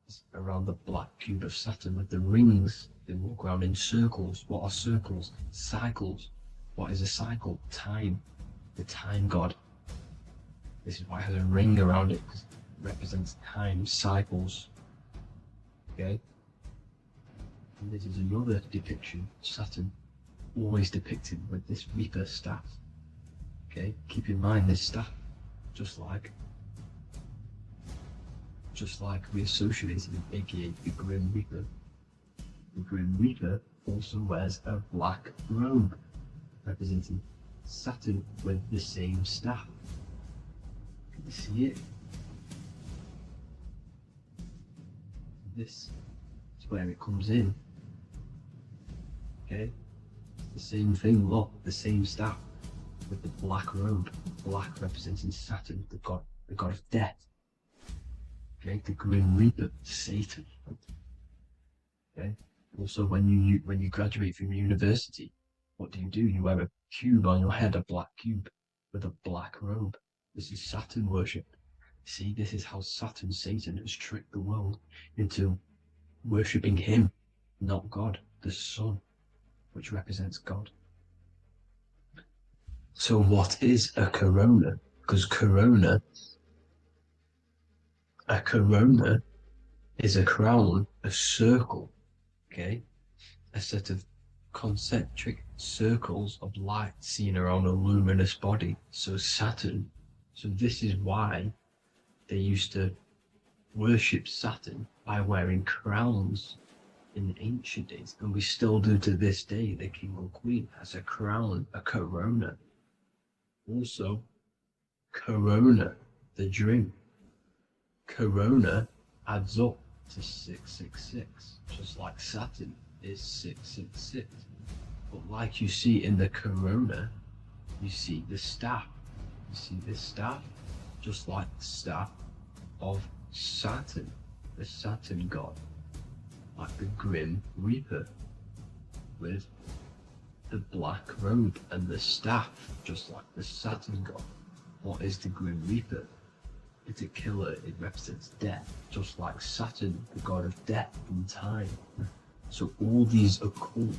It's around the black cube of Saturn with the rings, they walk around in circles. What are circles? Cycles. What is a cycle? Time. The time god. This is why it has a ring around it, because it represents time, cycles. Okay, and this is another depiction. Saturn, always depicted with this Reaper staff. Okay, keep in mind this staff, just like we associated with aka the Grim Reaper. The Grim Reaper also wears a black robe, representing Saturn with the same staff. Can you see it? This is where it comes in. Okay, it's the same thing. Look, the same staff with the black robe. Black representing Saturn, the god of death. Okay, the Grim Reaper, Satan. Okay. Also, when you graduate from university, what do? You wear a cube on your head, a black cube with a black robe. This is Saturn worship. See, this is how Saturn, Satan, has tricked the world into worshipping him, not God, the sun, which represents God. So what is a corona? Because a corona is a crown, a circle, okay? A set of concentric circles of light seen around a luminous body. So Saturn. So this is why they used to worship Saturn by wearing crowns in ancient days, and we still do to this day. The king or queen has a crown, a corona. Also, corona, the drink. Corona adds up to 666, just like Saturn is 666. But like you see in the corona, you see the staff. You see this staff, just like the staff of Saturn, the Saturn god, like the Grim Reaper, with the black robe and the staff, just like the Saturn god. What is the Grim Reaper? It's a killer. It represents death, just like Saturn, the god of death and time. So all these occults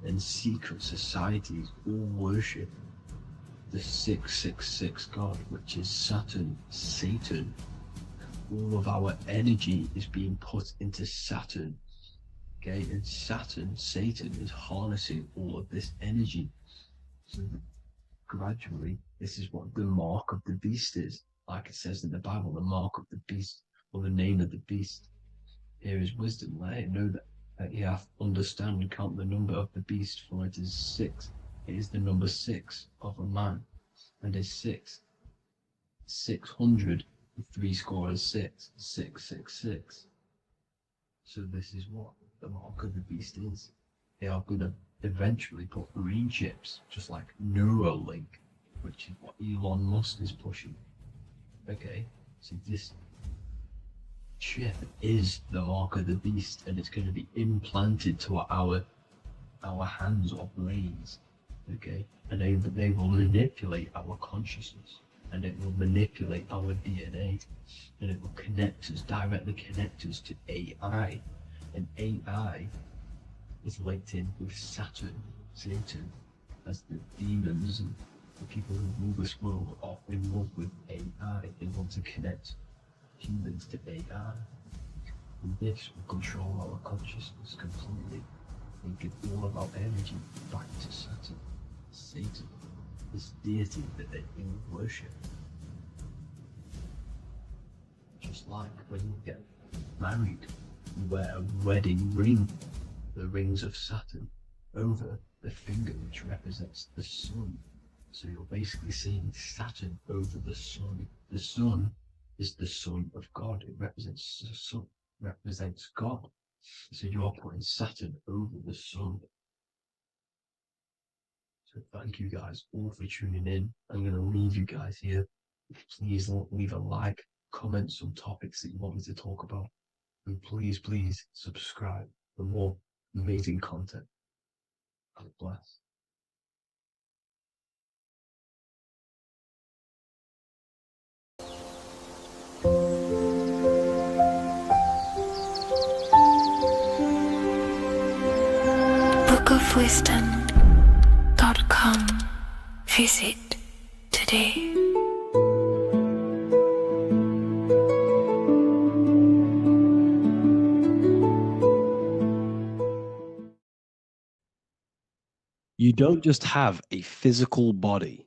and secret societies all worship the 666 god, which is Saturn, Satan. all of our energy is being put into Saturn. Okay, and Saturn, Satan, is harnessing all of this energy. So gradually, this is what the mark of the beast is. Like it says in the Bible, the mark of the beast, or the name of the beast. Here is wisdom. Let it know that you have to understand and count the number of the beast, for it is 6. It is the number 6 of a man, and is 6. 600, 3 score is 6, 666. So this is what the mark of the beast is. They are going to eventually put green chips, just like Neuralink, which is what Elon Musk is pushing. Okay, so this chip is the mark of the beast, and it's going to be implanted to our hands or brains. Okay, and they will manipulate our consciousness, and it will manipulate our DNA, and it will directly connect us to AI, and AI is linked in with Saturn, Satan, as the demons and the people who rule this world are in love with AI. They want to connect humans to AI, and this will control our consciousness completely and give all of our energy back to Saturn, Satan, this deity that they all worship. Just like when you get married, you wear a wedding ring, the rings of Saturn, over the finger, which represents the sun. So you're basically seeing Saturn over the sun. The sun is the son of God. It represents the sun, represents God. So you are putting Saturn over the sun. So thank you guys all for tuning in. I'm going to leave you guys here. Please leave a like, comment some topics that you want me to talk about. And please subscribe for more amazing content. God bless. bookofwisdom.com. Visit today. You don't just have a physical body.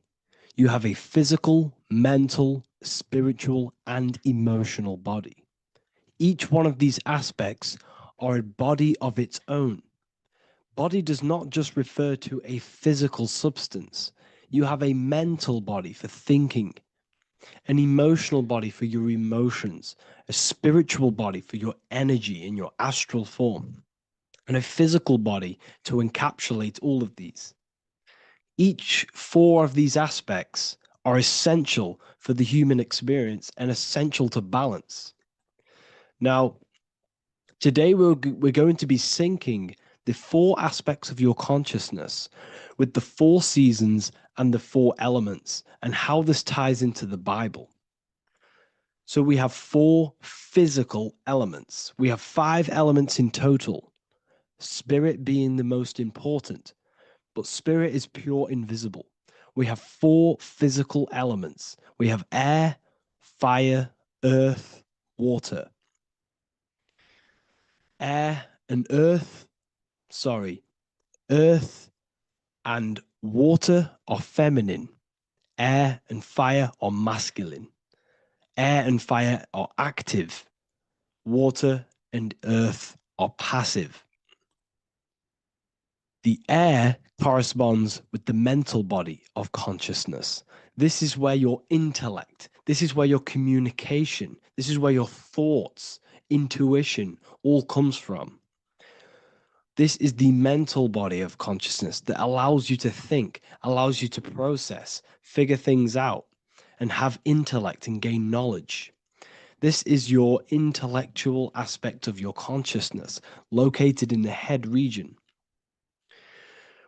You have a physical, mental, spiritual, and emotional body. Each one of these aspects are a body of its own. Body does not just refer to a physical substance. You have a mental body for thinking, an emotional body for your emotions, a spiritual body for your energy in your astral form, and a physical body to encapsulate all of these. Each 4 of these aspects are essential for the human experience and essential to balance. Now, today we're going to be syncing the 4 aspects of your consciousness with the 4 seasons and the 4 elements and how this ties into the Bible. So we have 4 physical elements. We have 5 elements in total, spirit being the most important, but spirit is pure invisible. We have 4 physical elements. We have air, fire, earth, water. Earth and water are feminine. Air and fire are masculine. Air and fire are active. Water and earth are passive. The air corresponds with the mental body of consciousness. This is where your intellect, this is where your communication, this is where your thoughts, intuition all comes from. This is the mental body of consciousness that allows you to think, allows you to process, figure things out, and have intellect and gain knowledge. This is your intellectual aspect of your consciousness, located in the head region.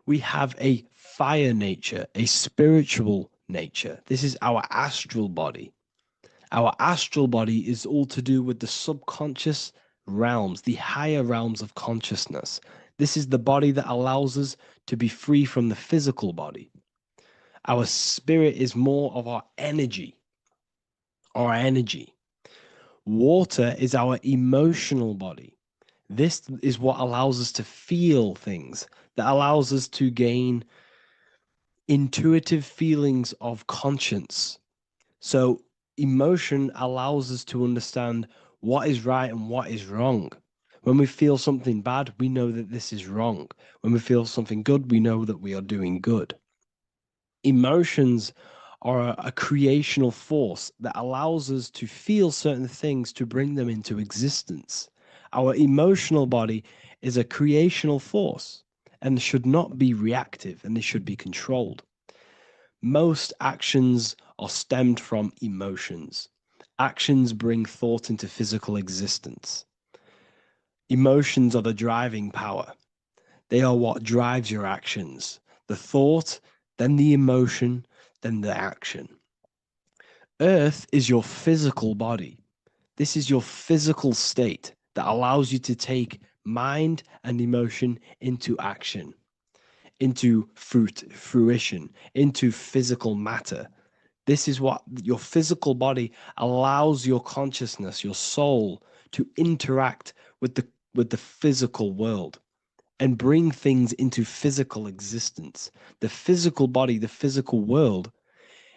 We have a fire nature, a spiritual nature. This is our astral body. Our astral body is all to do with the subconscious realms, the higher realms of consciousness. This is the body that allows us to be free from the physical body. Our spirit is more of our energy. Water is our emotional body. This is what allows us to feel things, that allows us to gain intuitive feelings of conscience. So emotion allows us to understand what is right and what is wrong. When we feel something bad, we know that this is wrong. When we feel something good, we know that we are doing good. Emotions are a creational force that allows us to feel certain things to bring them into existence. Our emotional body is a creational force and should not be reactive, and they should be controlled. Most actions are stemmed from emotions. Actions bring thought into physical existence. Emotions are the driving power. They are what drives your actions. The thought, then the emotion, then the action. Earth is your physical body. This is your physical state that allows you to take mind and emotion into action, into fruition, into physical matter. This is what your physical body allows your consciousness, your soul, to interact with the physical world and bring things into physical existence. The physical body, the physical world,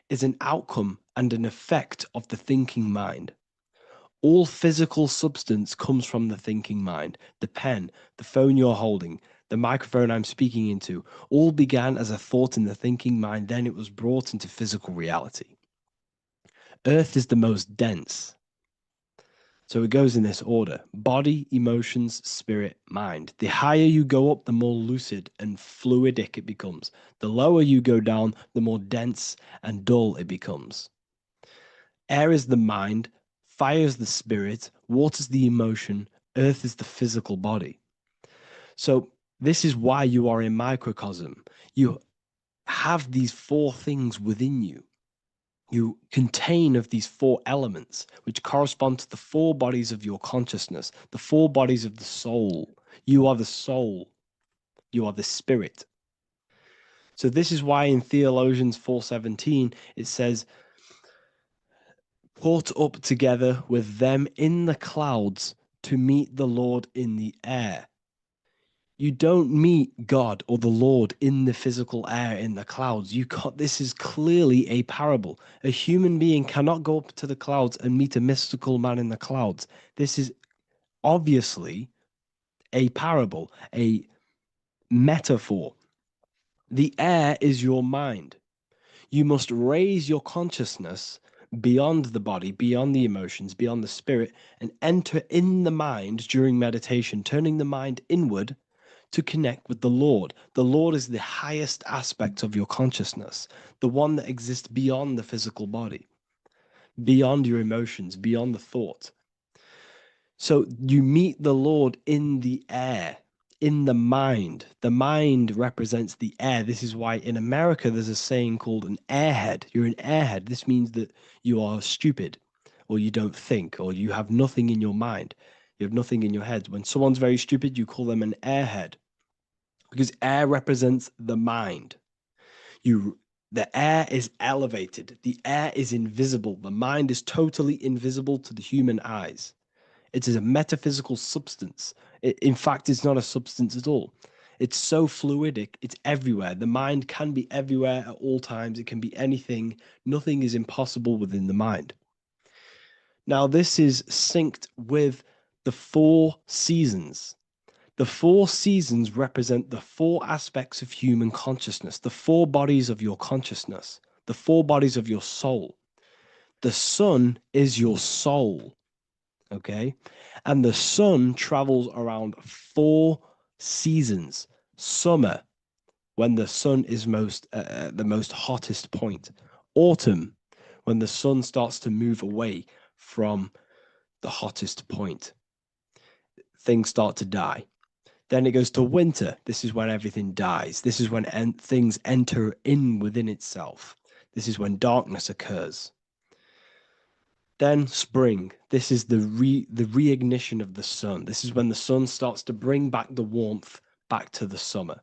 is an outcome and an effect of the thinking mind. All physical substance comes from the thinking mind. The pen, the phone you're holding, the microphone I'm speaking into, all began as a thought in the thinking mind, then it was brought into physical reality. Earth is the most dense. So it goes in this order: body, emotions, spirit, mind. The higher you go up, the more lucid and fluidic it becomes. The lower you go down, the more dense and dull it becomes. Air is the mind, fire is the spirit, water is the emotion, earth is the physical body. So this is why you are a microcosm. You have these four things within you. You contain of these four elements, which correspond to the four bodies of your consciousness, the four bodies of the soul. You are the soul. You are the spirit. So this is why in Theologians 4:17 it says, "Caught up together with them in the clouds to meet the Lord in the air." You don't meet God or the Lord in the physical air in the clouds. This is clearly a parable. A human being cannot go up to the clouds and meet a mystical man in the clouds. This is obviously a parable, a metaphor. The air is your mind. You must raise your consciousness beyond the body, beyond the emotions, beyond the spirit, and enter in the mind during meditation, turning the mind inward to connect with the Lord. The Lord is the highest aspect of your consciousness, the one that exists beyond the physical body, beyond your emotions, beyond the thought. So you meet the Lord in the air, in the mind. The mind represents the air. This is why in America there's a saying called an airhead. You're an airhead. This means that you are stupid, or you don't think, or you have nothing in your mind. You have nothing in your head. When someone's very stupid, you call them an airhead, because air represents the mind. The air is elevated. The air is invisible. The mind is totally invisible to the human eyes. It is a metaphysical substance. In fact, it's not a substance at all. It's so fluidic, it's everywhere. The mind can be everywhere at all times. It can be anything. Nothing is impossible within the mind. Now, this is synced with the four seasons. The four seasons represent the four aspects of human consciousness, the four bodies of your consciousness, the four bodies of your soul. The sun is your soul. Okay, and the sun travels around four seasons. Summer, when the sun is the most hottest point. Autumn, when the sun starts to move away from the hottest point. Things start to die. Then it goes to winter. This is when everything dies. This is when things enter in within itself. This is when darkness occurs. Then spring. This is the reignition of the sun. This is when the sun starts to bring back the warmth back to the summer.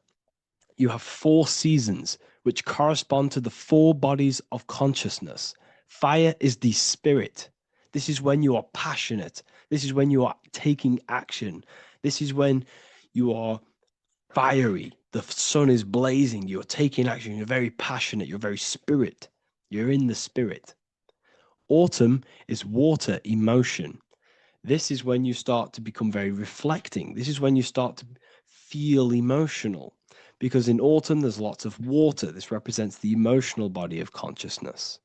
You have four seasons which correspond to the four bodies of consciousness. Fire is the spirit. This is when you are passionate. This is when you are taking action. This is when you are fiery. The sun is blazing. You're taking action. You're very passionate. You're very spirit. You're in the spirit. Autumn is water, emotion. This is when you start to become very reflecting. This is when you start to feel emotional. Because in autumn, there's lots of water. This represents the emotional body of consciousness.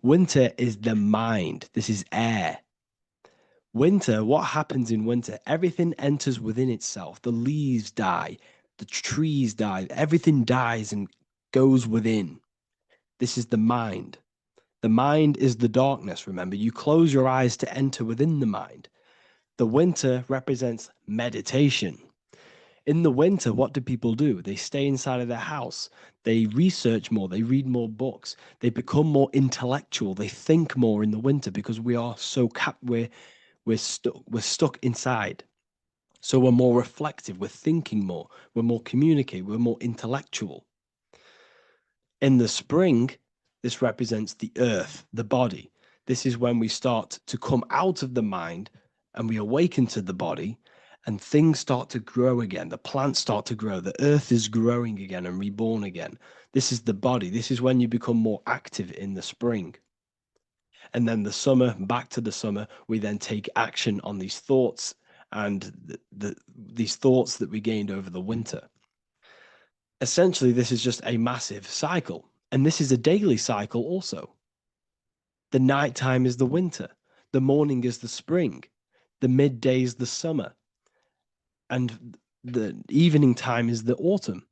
Winter is the mind. This is air. Winter, what happens in winter? Everything enters within itself. The leaves die. The trees die. Everything dies and goes within. This is the mind. The mind is the darkness, remember. You close your eyes to enter within the mind. The winter represents meditation. In the winter, what do people do? They stay inside of their house. They research more. They read more books. They become more intellectual. They think more in the winter because we are so we're stuck inside. So we're more reflective. We're thinking more. We're more communicative. We're more intellectual. In the spring, this represents the earth, the body. This is when we start to come out of the mind and we awaken to the body, and things start to grow again. The plants start to grow. The earth is growing again and reborn again. This is the body. This is when you become more active in the spring. And then the summer, back to the summer, we then take action on these thoughts and these thoughts that we gained over the winter. Essentially, this is just a massive cycle. And this is a daily cycle also. The nighttime is the winter. The morning is the spring. The midday is the summer. And the evening time is the autumn.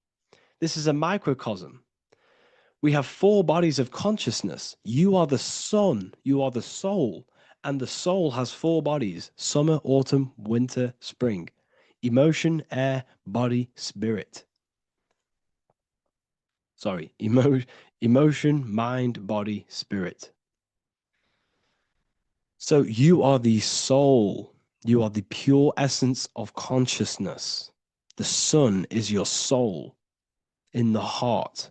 This is a microcosm. We have 4 bodies of consciousness. You are the sun. You are the soul. And the soul has 4 bodies: summer, autumn, winter, spring. Emotion, air, body, spirit. Sorry, emotion, mind, body, spirit. So you are the soul. You are the pure essence of consciousness. The sun is your soul in the heart.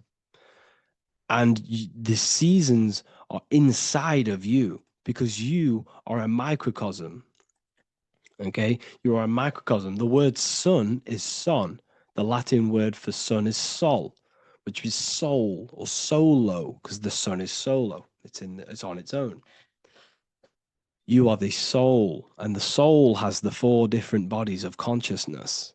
And the seasons are inside of you because you are a microcosm. Okay? You are a microcosm. The word sun is son. The Latin word for sun is sol, which is soul or solo, because the sun is solo. It's on its own. You are the soul, and the soul has the 4 different bodies of consciousness.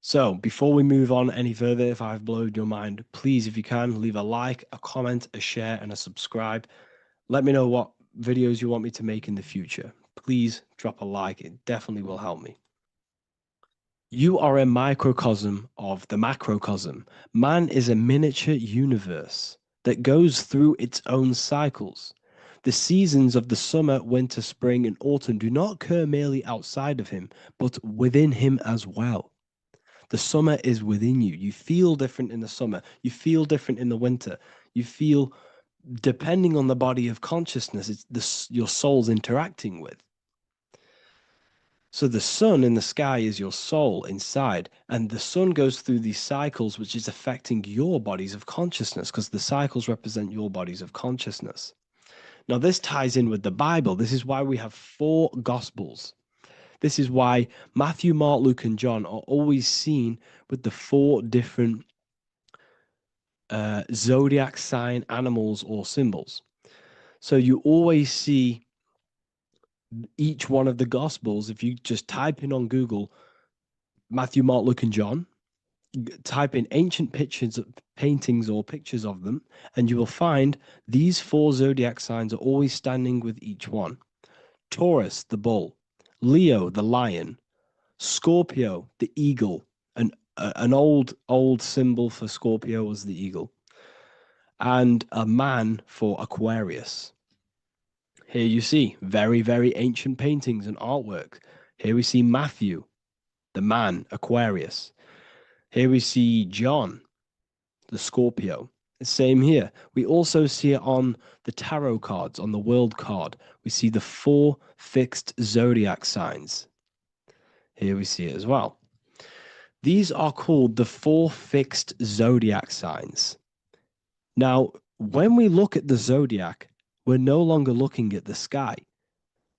So before we move on any further, if I've blown your mind, please, if you can, leave a like, a comment, a share, and a subscribe. Let me know what videos you want me to make in the future. Please drop a like. It definitely will help me. You are a microcosm of the macrocosm. Man is a miniature universe that goes through its own cycles. The seasons of the summer, winter, spring, and autumn do not occur merely outside of him, but within him as well. The summer is within you. You feel different in the summer. You feel different in the winter. You feel, depending on the body of consciousness, it's your soul's interacting with. So the sun in the sky is your soul inside, and the sun goes through these cycles, which is affecting your bodies of consciousness, because the cycles represent your bodies of consciousness. Now, this ties in with the Bible. This is why we have 4 Gospels. This is why Matthew, Mark, Luke, and John are always seen with the 4 different zodiac sign animals or symbols. So you always see each one of the Gospels. If you just type in on Google Matthew, Mark, Luke, and John, type in ancient pictures, paintings or pictures of them, and you will find these 4 zodiac signs are always standing with each one. Taurus, the bull; Leo, the lion; Scorpio, the eagle. An old symbol for Scorpio was the eagle, and a man for Aquarius. Here you see very, very ancient paintings and artwork. Here we see Matthew, the man, Aquarius. Here we see John, the Scorpio. Same here. We also see it on the tarot cards, on the world card. We see the 4 fixed zodiac signs. Here we see it as well. These are called the 4 fixed zodiac signs. Now, when we look at the zodiac, We're no longer looking at the sky.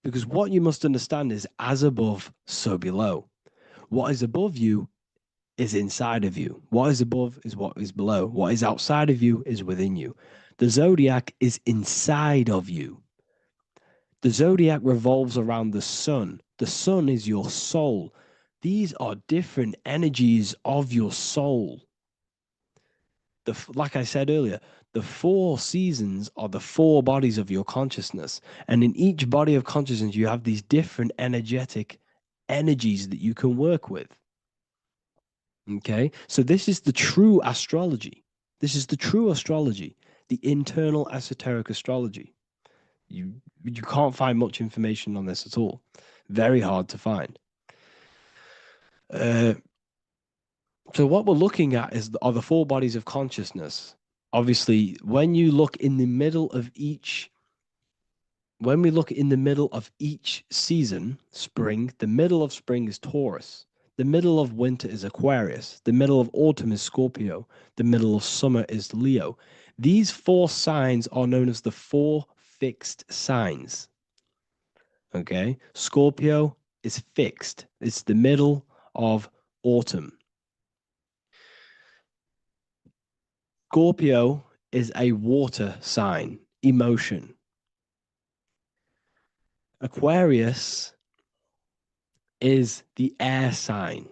Because what you must understand is as above, so below. What is above you is inside of you. What is above is what is below. What is outside of you is within you. The zodiac is inside of you. The zodiac revolves around the sun. The sun is your soul. These are different energies of your soul. Like I said earlier, the 4 seasons are the 4 bodies of your consciousness. And in each body of consciousness, you have these different energetic energies that you can work with. Okay, so this is the true astrology. This is the true astrology, the internal esoteric astrology. You can't find much information on this at all. Very hard to find. So what we're looking at are the 4 bodies of consciousness. Obviously, when you look in the middle of each, when we look in the middle of each season, spring, the middle of spring is Taurus. The middle of winter is Aquarius. The middle of autumn is Scorpio. The middle of summer is Leo. These 4 signs are known as the 4 fixed signs. Okay, Scorpio is fixed. It's the middle of autumn. Scorpio is a water sign, emotion. Aquarius is the air sign,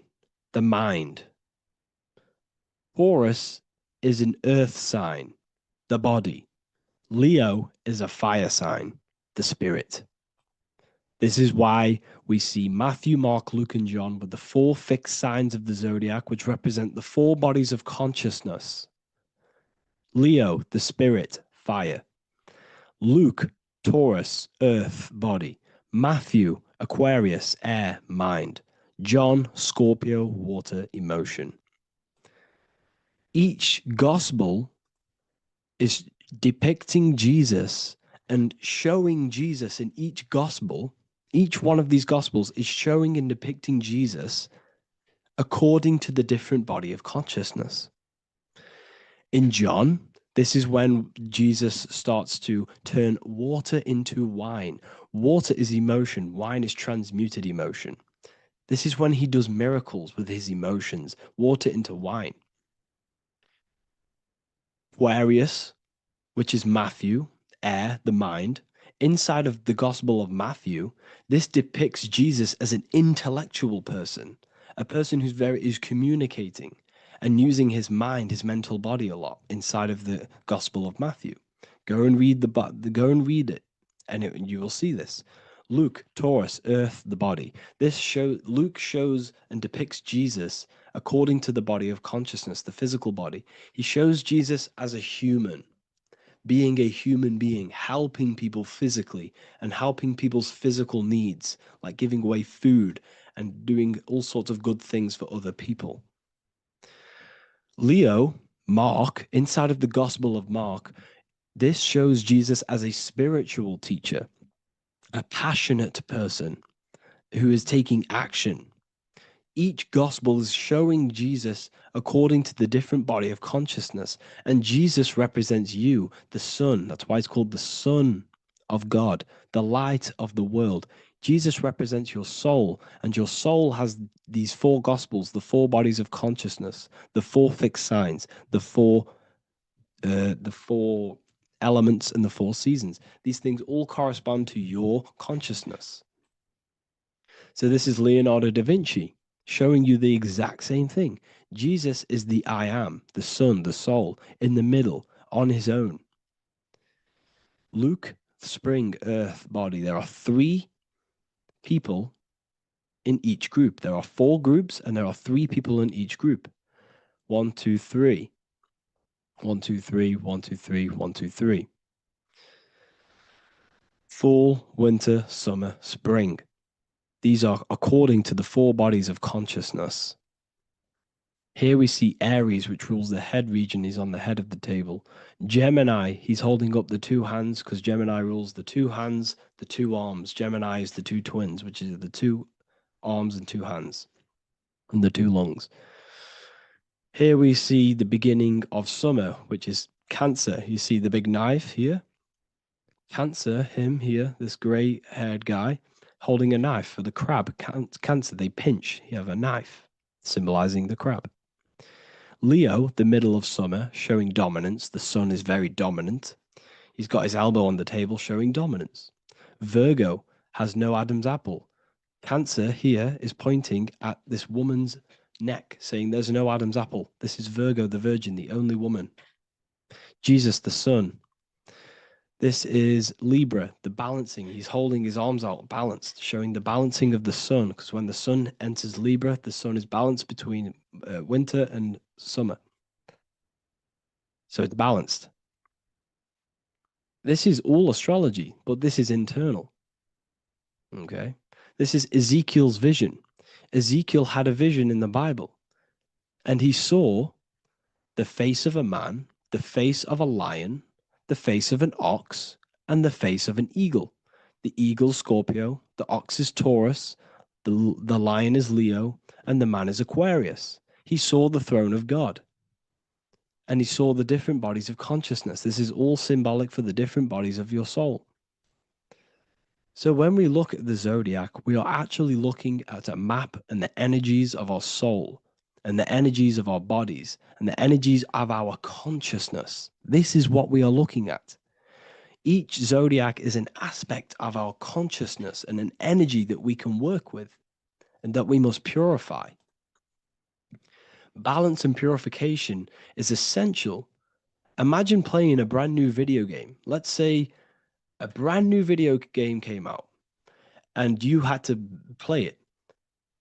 the mind. Taurus is an earth sign, the body. Leo is a fire sign, the spirit. This is why we see Matthew, Mark, Luke, and John with the 4 fixed signs of the zodiac, which represent the 4 bodies of consciousness. Leo, the spirit, fire. Luke, Taurus, earth, body. Matthew, Aquarius, air, mind. John, Scorpio, water, emotion. Each gospel is depicting Jesus and showing Jesus in each gospel. Each one of these gospels is showing and depicting Jesus according to the different body of consciousness. In John, this is when Jesus starts to turn water into wine. Water is emotion. Wine is transmuted emotion. This is when he does miracles with his emotions, water into wine. Aquarius, which is Matthew, air, the mind. Inside of the Gospel of Matthew, this depicts Jesus as an intellectual person, a person who's communicating and using his mind, his mental body a lot inside of the Gospel of Matthew. Go and read it, and you will see this. Luke, Taurus, earth, the body. Luke shows and depicts Jesus according to the body of consciousness, the physical body. He shows Jesus as a human, being a human being, helping people physically and helping people's physical needs, like giving away food and doing all sorts of good things for other people. Leo, Mark, inside of the Gospel of Mark, this shows Jesus as a spiritual teacher, a passionate person who is taking action. Each gospel is showing Jesus according to the different body of consciousness. And Jesus represents you, the sun. That's why it's called the Son of God, the light of the world. Jesus represents your soul, and your soul has these 4 gospels, the 4 bodies of consciousness, the 4 fixed signs, the 4 elements, and the 4 seasons. These things all correspond to your consciousness. So this is Leonardo da Vinci showing you the exact same thing. Jesus is the I am, the sun, the soul, in the middle, on his own. Luke, spring, earth, body. There are 3 people in each group. There are 4 groups, and there are 3 people in each group. 1, 2, 3. 1, 2, 3, 1, 2, 3, 1, 2, 3. Fall, winter, summer, spring. These are according to the 4 bodies of consciousness. Here we see Aries, which rules the head region. He's on the head of the table. Gemini, he's holding up the 2 hands because Gemini rules the 2 hands, the 2 arms. Gemini is the 2 twins, which is the 2 arms and 2 hands, and the 2 lungs. Here we see the beginning of summer, which is Cancer. You see the big knife here. Cancer, him here, this grey haired guy, holding a knife for the crab. Cancer, they pinch. You have a knife, symbolizing the crab. Leo, the middle of summer, showing dominance. The sun is very dominant. He's got his elbow on the table, showing dominance. Virgo has no Adam's apple. Cancer here is pointing at this woman's neck, saying there's no Adam's apple. This is Virgo, the virgin, the only woman. Jesus, the sun. This is Libra, the balancing. He's holding his arms out, balanced, showing the balancing of the sun. Because when the sun enters Libra, the sun is balanced between winter and summer. So it's balanced. This is all astrology, but this is internal. Okay. This is Ezekiel's vision. Ezekiel had a vision in the Bible, and he saw the face of a man, the face of a lion, the face of an ox, and the face of an eagle. The eagle, Scorpio, the ox is Taurus, the lion is Leo, and the man is Aquarius. He saw the throne of God, and he saw the different bodies of consciousness. This is all symbolic for the different bodies of your soul. So when we look at the zodiac, we are actually looking at a map and the energies of our soul, and the energies of our bodies, and the energies of our consciousness. This is what we are looking at. Each zodiac is an aspect of our consciousness and an energy that we can work with and that we must purify. Balance and purification is essential. Imagine playing a brand new video game. Let's say a brand new video game came out and you had to play it.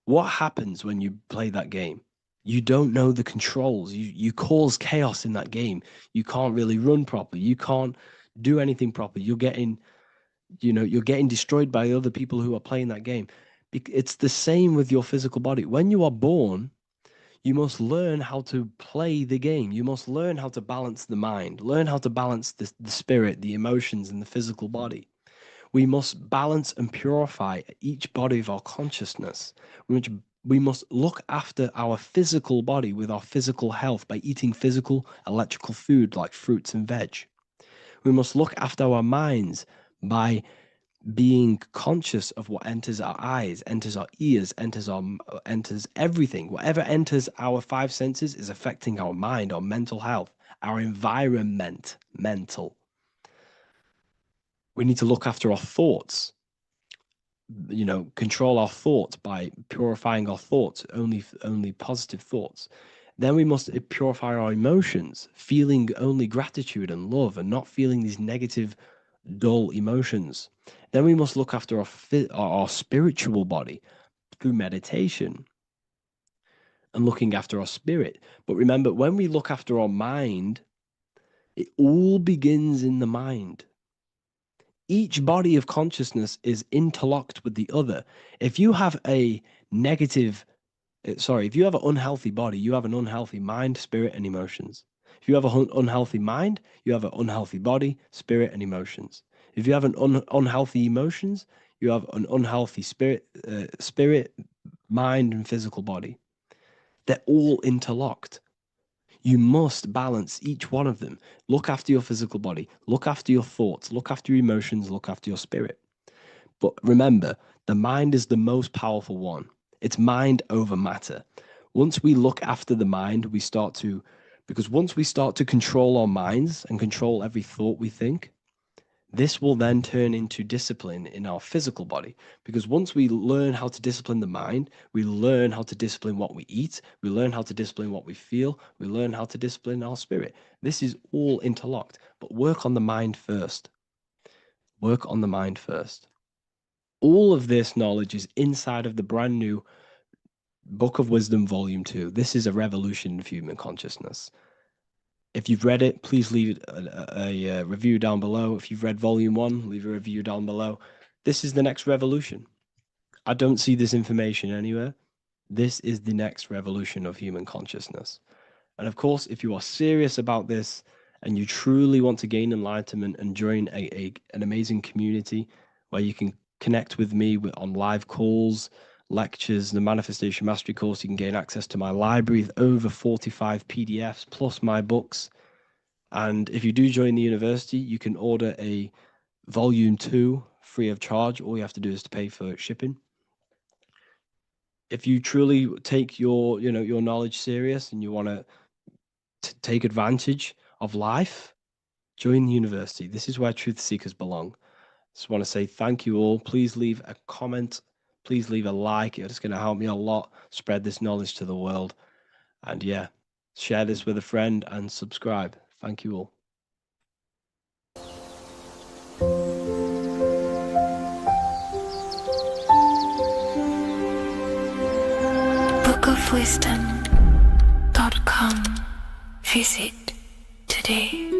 What happens when you play that game? You don't know the controls. You cause chaos in that game. You can't really run properly. You can't do anything properly. You're getting destroyed by other people who are playing that game. It's the same with your physical body. When you are born, you must learn how to play the game. You must learn how to balance the mind, learn how to balance the spirit, the emotions, and the physical body. We must balance and purify each body of our consciousness. We must look after our physical body with our physical health by eating physical, electrical food like fruits and veg. We must look after our minds by being conscious of what enters our eyes, enters our ears, enters everything. Whatever enters our five senses is affecting our mind, our mental health, our environment, mental. We need to look after our thoughts. Control our thoughts by purifying our thoughts, only positive thoughts. Then we must purify our emotions, feeling only gratitude and love and not feeling these negative, dull emotions. Then we must look after our spiritual body through meditation and looking after our spirit. But remember, when we look after our mind, it all begins in the mind. Each body of consciousness is interlocked with the other. If you have if you have an unhealthy body, you have an unhealthy mind, spirit, and emotions. If you have an unhealthy mind, you have an unhealthy body, spirit, and emotions. If you have an unhealthy emotions, you have an unhealthy spirit, mind, and physical body. They're all interlocked. You must balance each one of them. Look after your physical body, look after your thoughts, look after your emotions, look after your spirit. But remember, the mind is the most powerful one. It's mind over matter. Once we look after the mind, because once we start to control our minds and control every thought we think, this will then turn into discipline in our physical body. Because once we learn how to discipline the mind, we learn how to discipline what we eat, we learn how to discipline what we feel, we learn how to discipline our spirit. This is all interlocked, but work on the mind first. Work on the mind first. All of this knowledge is inside of the brand new Book of Wisdom, Volume 2. This is a revolution of human consciousness. If you've read it, please leave a review down below. If you've read Volume 1, leave a review down below. This is the next revolution. I don't see this information anywhere. This is the next revolution of human consciousness. And of course, if you are serious about this and you truly want to gain enlightenment and join an amazing community where you can connect with me on live calls, lectures, the Manifestation Mastery course, you can gain access to my library with over 45 PDFs plus my books. And if you do join the university, you can order a Volume 2, free of charge. All you have to do is to pay for shipping. If you truly take your knowledge serious and you want to take advantage of life, join the university. This is where truth seekers belong. Just want to say thank you all. Please leave a comment. Please leave a like. It's going to help me a lot spread this knowledge to the world. And yeah, share this with a friend and subscribe. Thank you all. bookofwisdom.com. Visit today.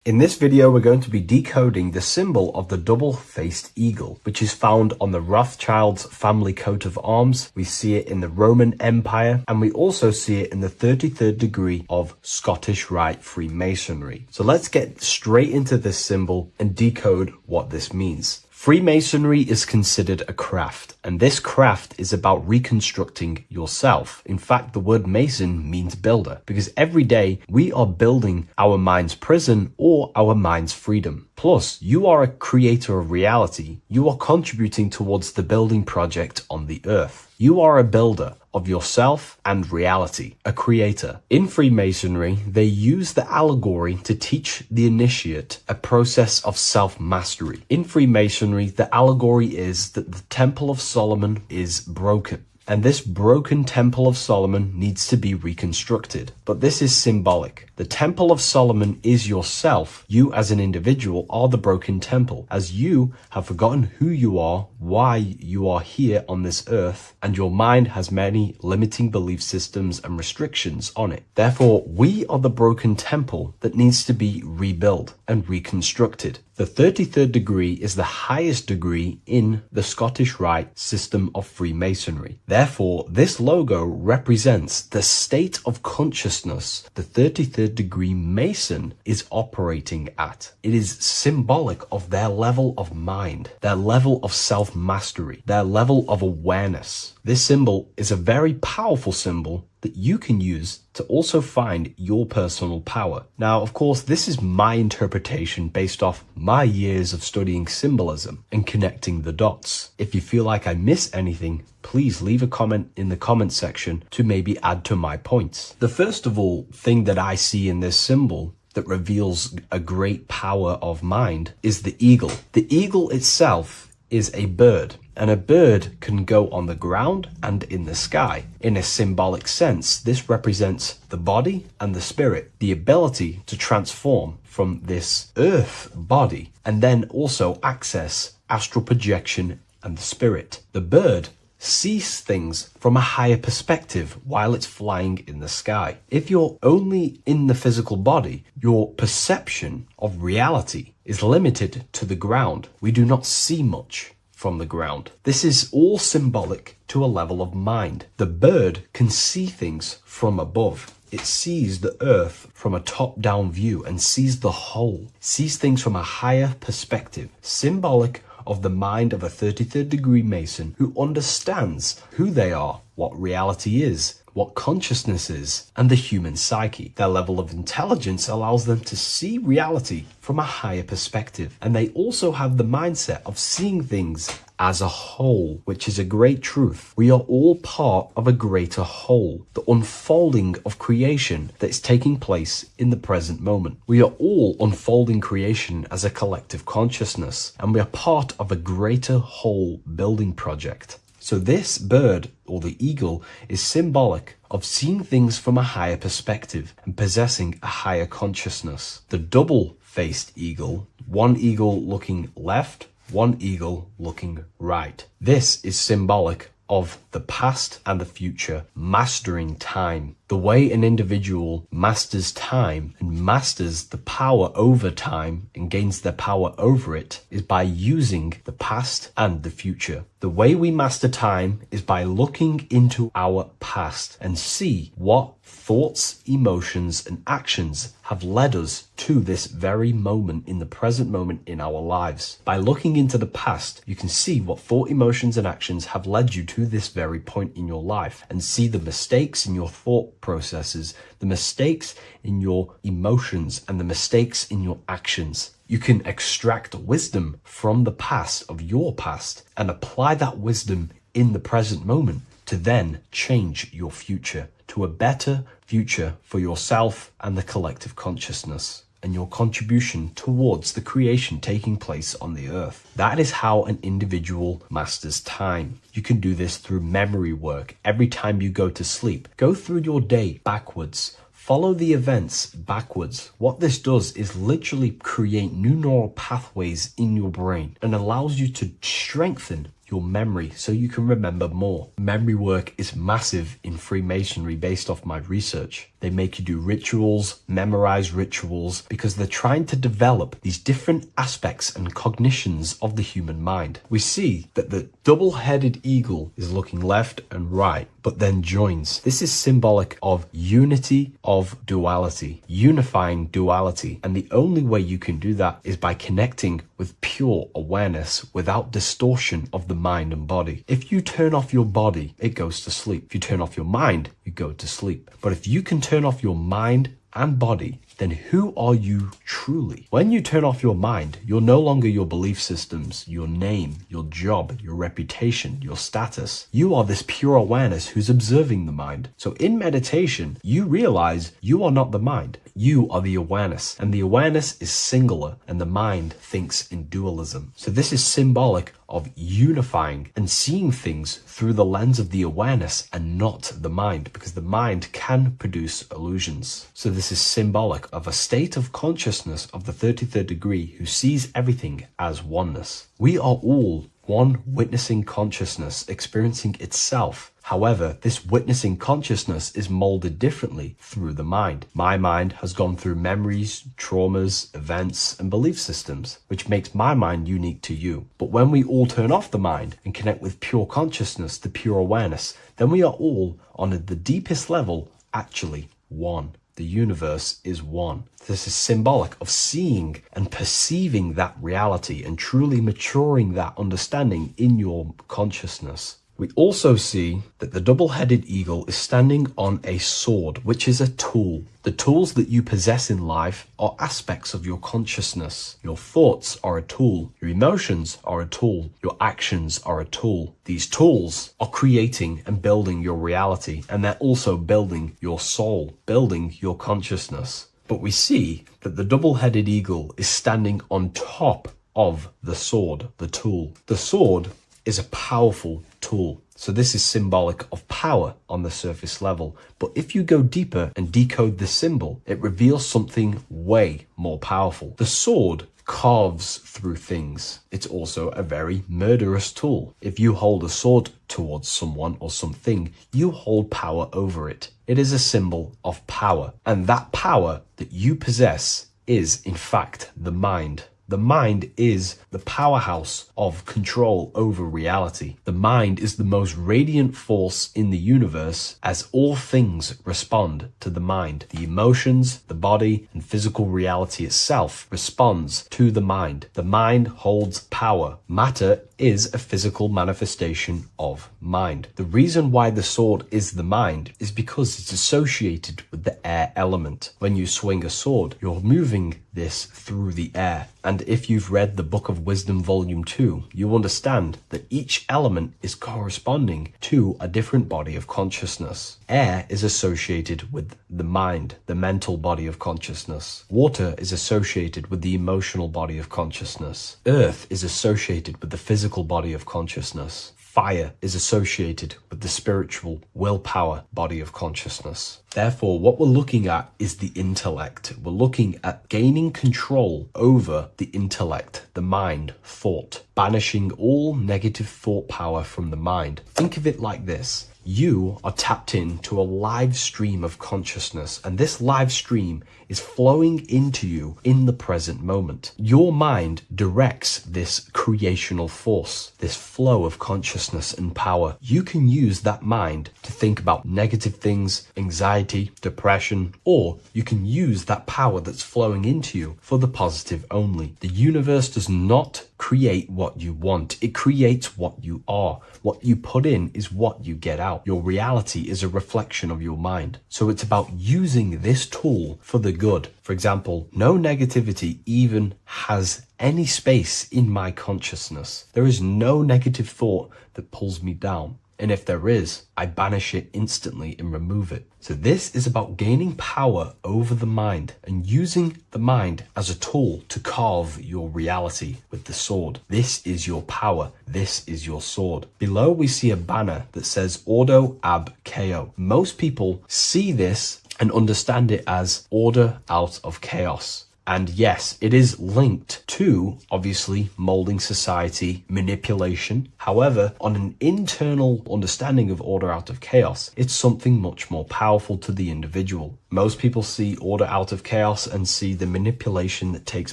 In this video, we're going to be decoding the symbol of the double-faced eagle, which is found on the Rothschild's family coat of arms. We see it in the Roman Empire, and we also see it in the 33rd degree of Scottish Rite Freemasonry. So let's get straight into this symbol and decode what this means. Freemasonry is considered a craft, and this craft is about reconstructing yourself. In fact, the word mason means builder, because every day we are building our mind's prison or our mind's freedom. Plus, you are a creator of reality. You are contributing towards the building project on the earth. You are a builder of yourself and reality, a creator. In Freemasonry, they use the allegory to teach the initiate a process of self-mastery. In Freemasonry, the allegory is that the Temple of Solomon is broken, and this broken Temple of Solomon needs to be reconstructed. But this is symbolic. The Temple of Solomon is yourself. You as an individual are the broken temple, as you have forgotten who you are, why you are here on this earth, and your mind has many limiting belief systems and restrictions on it. Therefore, we are the broken temple that needs to be rebuilt and reconstructed. The 33rd degree is the highest degree in the Scottish Rite system of Freemasonry. Therefore, this logo represents the state of consciousness the 33rd degree Mason is operating at. It is symbolic of their level of mind, their level of self-mastery, their level of awareness. This symbol is a very powerful symbol that you can use to also find your personal power. Now, of course, this is my interpretation based off my years of studying symbolism and connecting the dots. If you feel like I miss anything, please leave a comment in the comment section to maybe add to my points. The first of all thing that I see in this symbol that reveals a great power of mind is the eagle. The eagle itself is a bird, and a bird can go on the ground and in the sky. In a symbolic sense, this represents the body and the spirit, the ability to transform from this earth body and then also access astral projection and the spirit. The bird sees things from a higher perspective while it's flying in the sky. If you're only in the physical body, your perception of reality is limited to the ground. We do not see much from the ground. This is all symbolic to a level of mind. The bird can see things from above. It sees the earth from a top-down view and sees the whole, sees things from a higher perspective, symbolic of the mind of a 33rd degree Mason who understands who they are, what reality is, what consciousness is, and the human psyche. Their level of intelligence allows them to see reality from a higher perspective, and they also have the mindset of seeing things as a whole, which is a great truth. We are all part of a greater whole, the unfolding of creation that is taking place in the present moment. We are all unfolding creation as a collective consciousness, and we are part of a greater whole building project. So this bird, or the eagle, is symbolic of seeing things from a higher perspective and possessing a higher consciousness. The double-faced eagle, one eagle looking left, one eagle looking right. This is symbolic of the past and the future, mastering time. The way an individual masters time and masters the power over time and gains their power over it is by using the past and the future. The way we master time is by looking into our past and see what Thoughts, emotions, and actions have led us to this very moment in the present moment in our lives. By looking into the past, you can see what thought, emotions, and actions have led you to this very point in your life and see the mistakes in your thought processes, the mistakes in your emotions, and the mistakes in your actions. You can extract wisdom from the past of your past and apply that wisdom in the present moment to then change your future to a better future for yourself and the collective consciousness and your contribution towards the creation taking place on the earth. That is how an individual masters time. You can do this through memory work. Every time you go to sleep, go through your day backwards. Follow the events backwards. What this does is literally create new neural pathways in your brain and allows you to strengthen your memory so you can remember more. Memory work is massive in Freemasonry based off my research. They make you do rituals, memorize rituals, because they're trying to develop these different aspects and cognitions of the human mind. We see that the double-headed eagle is looking left and right, but then joins. This is symbolic of unity of duality, unifying duality. And the only way you can do that is by connecting with pure awareness without distortion of the mind and body. If you turn off your body, it goes to sleep. If you turn off your mind, you go to sleep. But if you can turn off your mind and body, then who are you truly? When you turn off your mind, you're no longer your belief systems, your name, your job, your reputation, your status. You are this pure awareness who's observing the mind. So in meditation, you realize you are not the mind. You are the awareness, and the awareness is singular, and the mind thinks in dualism. So this is symbolic of unifying and seeing things through the lens of the awareness and not the mind, because the mind can produce illusions. So this is symbolic of a state of consciousness of the 33rd degree who sees everything as oneness. We are all one witnessing consciousness experiencing itself. However, this witnessing consciousness is molded differently through the mind. My mind has gone through memories, traumas, events, and belief systems, which makes my mind unique to you. But when we all turn off the mind and connect with pure consciousness, the pure awareness, then we are all, on the deepest level, actually one. The universe is one. This is symbolic of seeing and perceiving that reality and truly maturing that understanding in your consciousness. We also see that the double-headed eagle is standing on a sword, which is a tool. The tools that you possess in life are aspects of your consciousness. Your thoughts are a tool. Your emotions are a tool. Your actions are a tool. These tools are creating and building your reality, and they're also building your soul, building your consciousness. But we see that the double-headed eagle is standing on top of the sword, the tool. The sword is a powerful tool. So this is symbolic of power on the surface level. But if you go deeper and decode the symbol, it reveals something way more powerful. The sword carves through things. It's also a very murderous tool. If you hold a sword towards someone or something, you hold power over it. It is a symbol of power. And that power that you possess is, in fact, the mind. The mind is the powerhouse of control over reality. The mind is the most radiant force in the universe, as all things respond to the mind. The emotions, the body, and physical reality itself responds to the mind. The mind holds power. Matter is a physical manifestation of mind. The reason why the sword is the mind is because it's associated with the air element. When you swing a sword, you're moving this through the air. And if you've read the Book of Wisdom Volume 2, you understand that each element is corresponding to a different body of consciousness. Air is associated with the mind, the mental body of consciousness. Water is associated with the emotional body of consciousness. Earth is associated with the physical body of consciousness. Fire is associated with the spiritual willpower body of consciousness. Therefore, what we're looking at is the intellect. We're looking at gaining control over the intellect, the mind, thought, banishing all negative thought power from the mind. Think of it like this. You are tapped into a live stream of consciousness, and this live stream is flowing into you in the present moment. Your mind directs this creational force, this flow of consciousness and power. You can use that mind to think about negative things, anxiety, depression, or you can use that power that's flowing into you for the positive only. The universe does not create what you want. It creates what you are. What you put in is what you get out. Your reality is a reflection of your mind. So it's about using this tool for the good. For example, no negativity even has any space in my consciousness. There is no negative thought that pulls me down. And if there is, I banish it instantly and remove it. So this is about gaining power over the mind and using the mind as a tool to carve your reality with the sword. This is your power. This is your sword. Below we see a banner that says Ordo ab Chaos. Most people see this and understand it as order out of chaos. And yes, it is linked to, obviously, molding society, manipulation. However, on an internal understanding of order out of chaos, it's something much more powerful to the individual. Most people see order out of chaos and see the manipulation that takes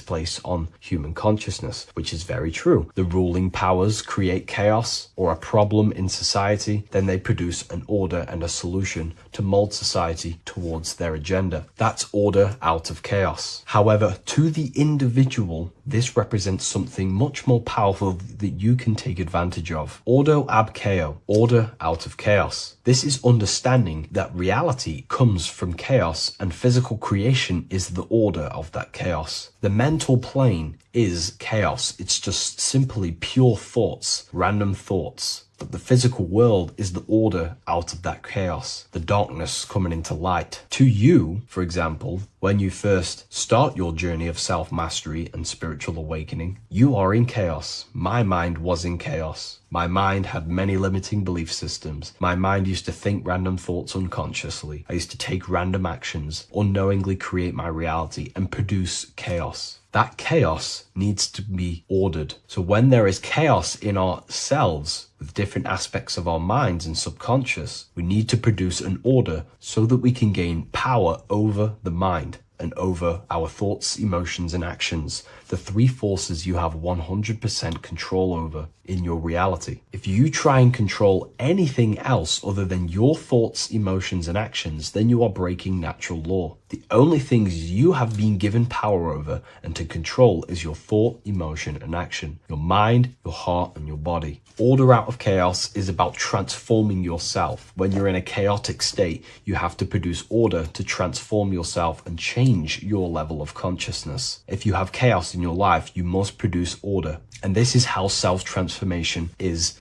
place on human consciousness, which is very true. The ruling powers create chaos or a problem in society, then they produce an order and a solution to mold society towards their agenda. That's order out of chaos. However, to the individual, this represents something much more powerful that you can take advantage of. Ordo ab chaos, order out of chaos. This is understanding that reality comes from chaos and physical creation is the order of that chaos. The mental plane is chaos. It's just simply pure thoughts, random thoughts. But the physical world is the order out of that chaos, the darkness coming into light. To you, for example, when you first start your journey of self-mastery and spiritual awakening, you are in chaos. My mind was in chaos. My mind had many limiting belief systems. My mind used to think random thoughts unconsciously. I used to take random actions, unknowingly create my reality, and produce chaos. That chaos needs to be ordered. So when there is chaos in ourselves, with different aspects of our minds and subconscious, we need to produce an order so that we can gain power over the mind and over our thoughts, emotions, and actions, the three forces you have 100% control over in your reality. If you try and control anything else other than your thoughts, emotions, and actions, then you are breaking natural law. The only things you have been given power over and to control is your thought, emotion, and action, your mind, your heart, and your body. Order out of chaos is about transforming yourself. When you're in a chaotic state, you have to produce order to transform yourself and change your level of consciousness. If you have chaos in your life, you must produce order. And this is how self-transformation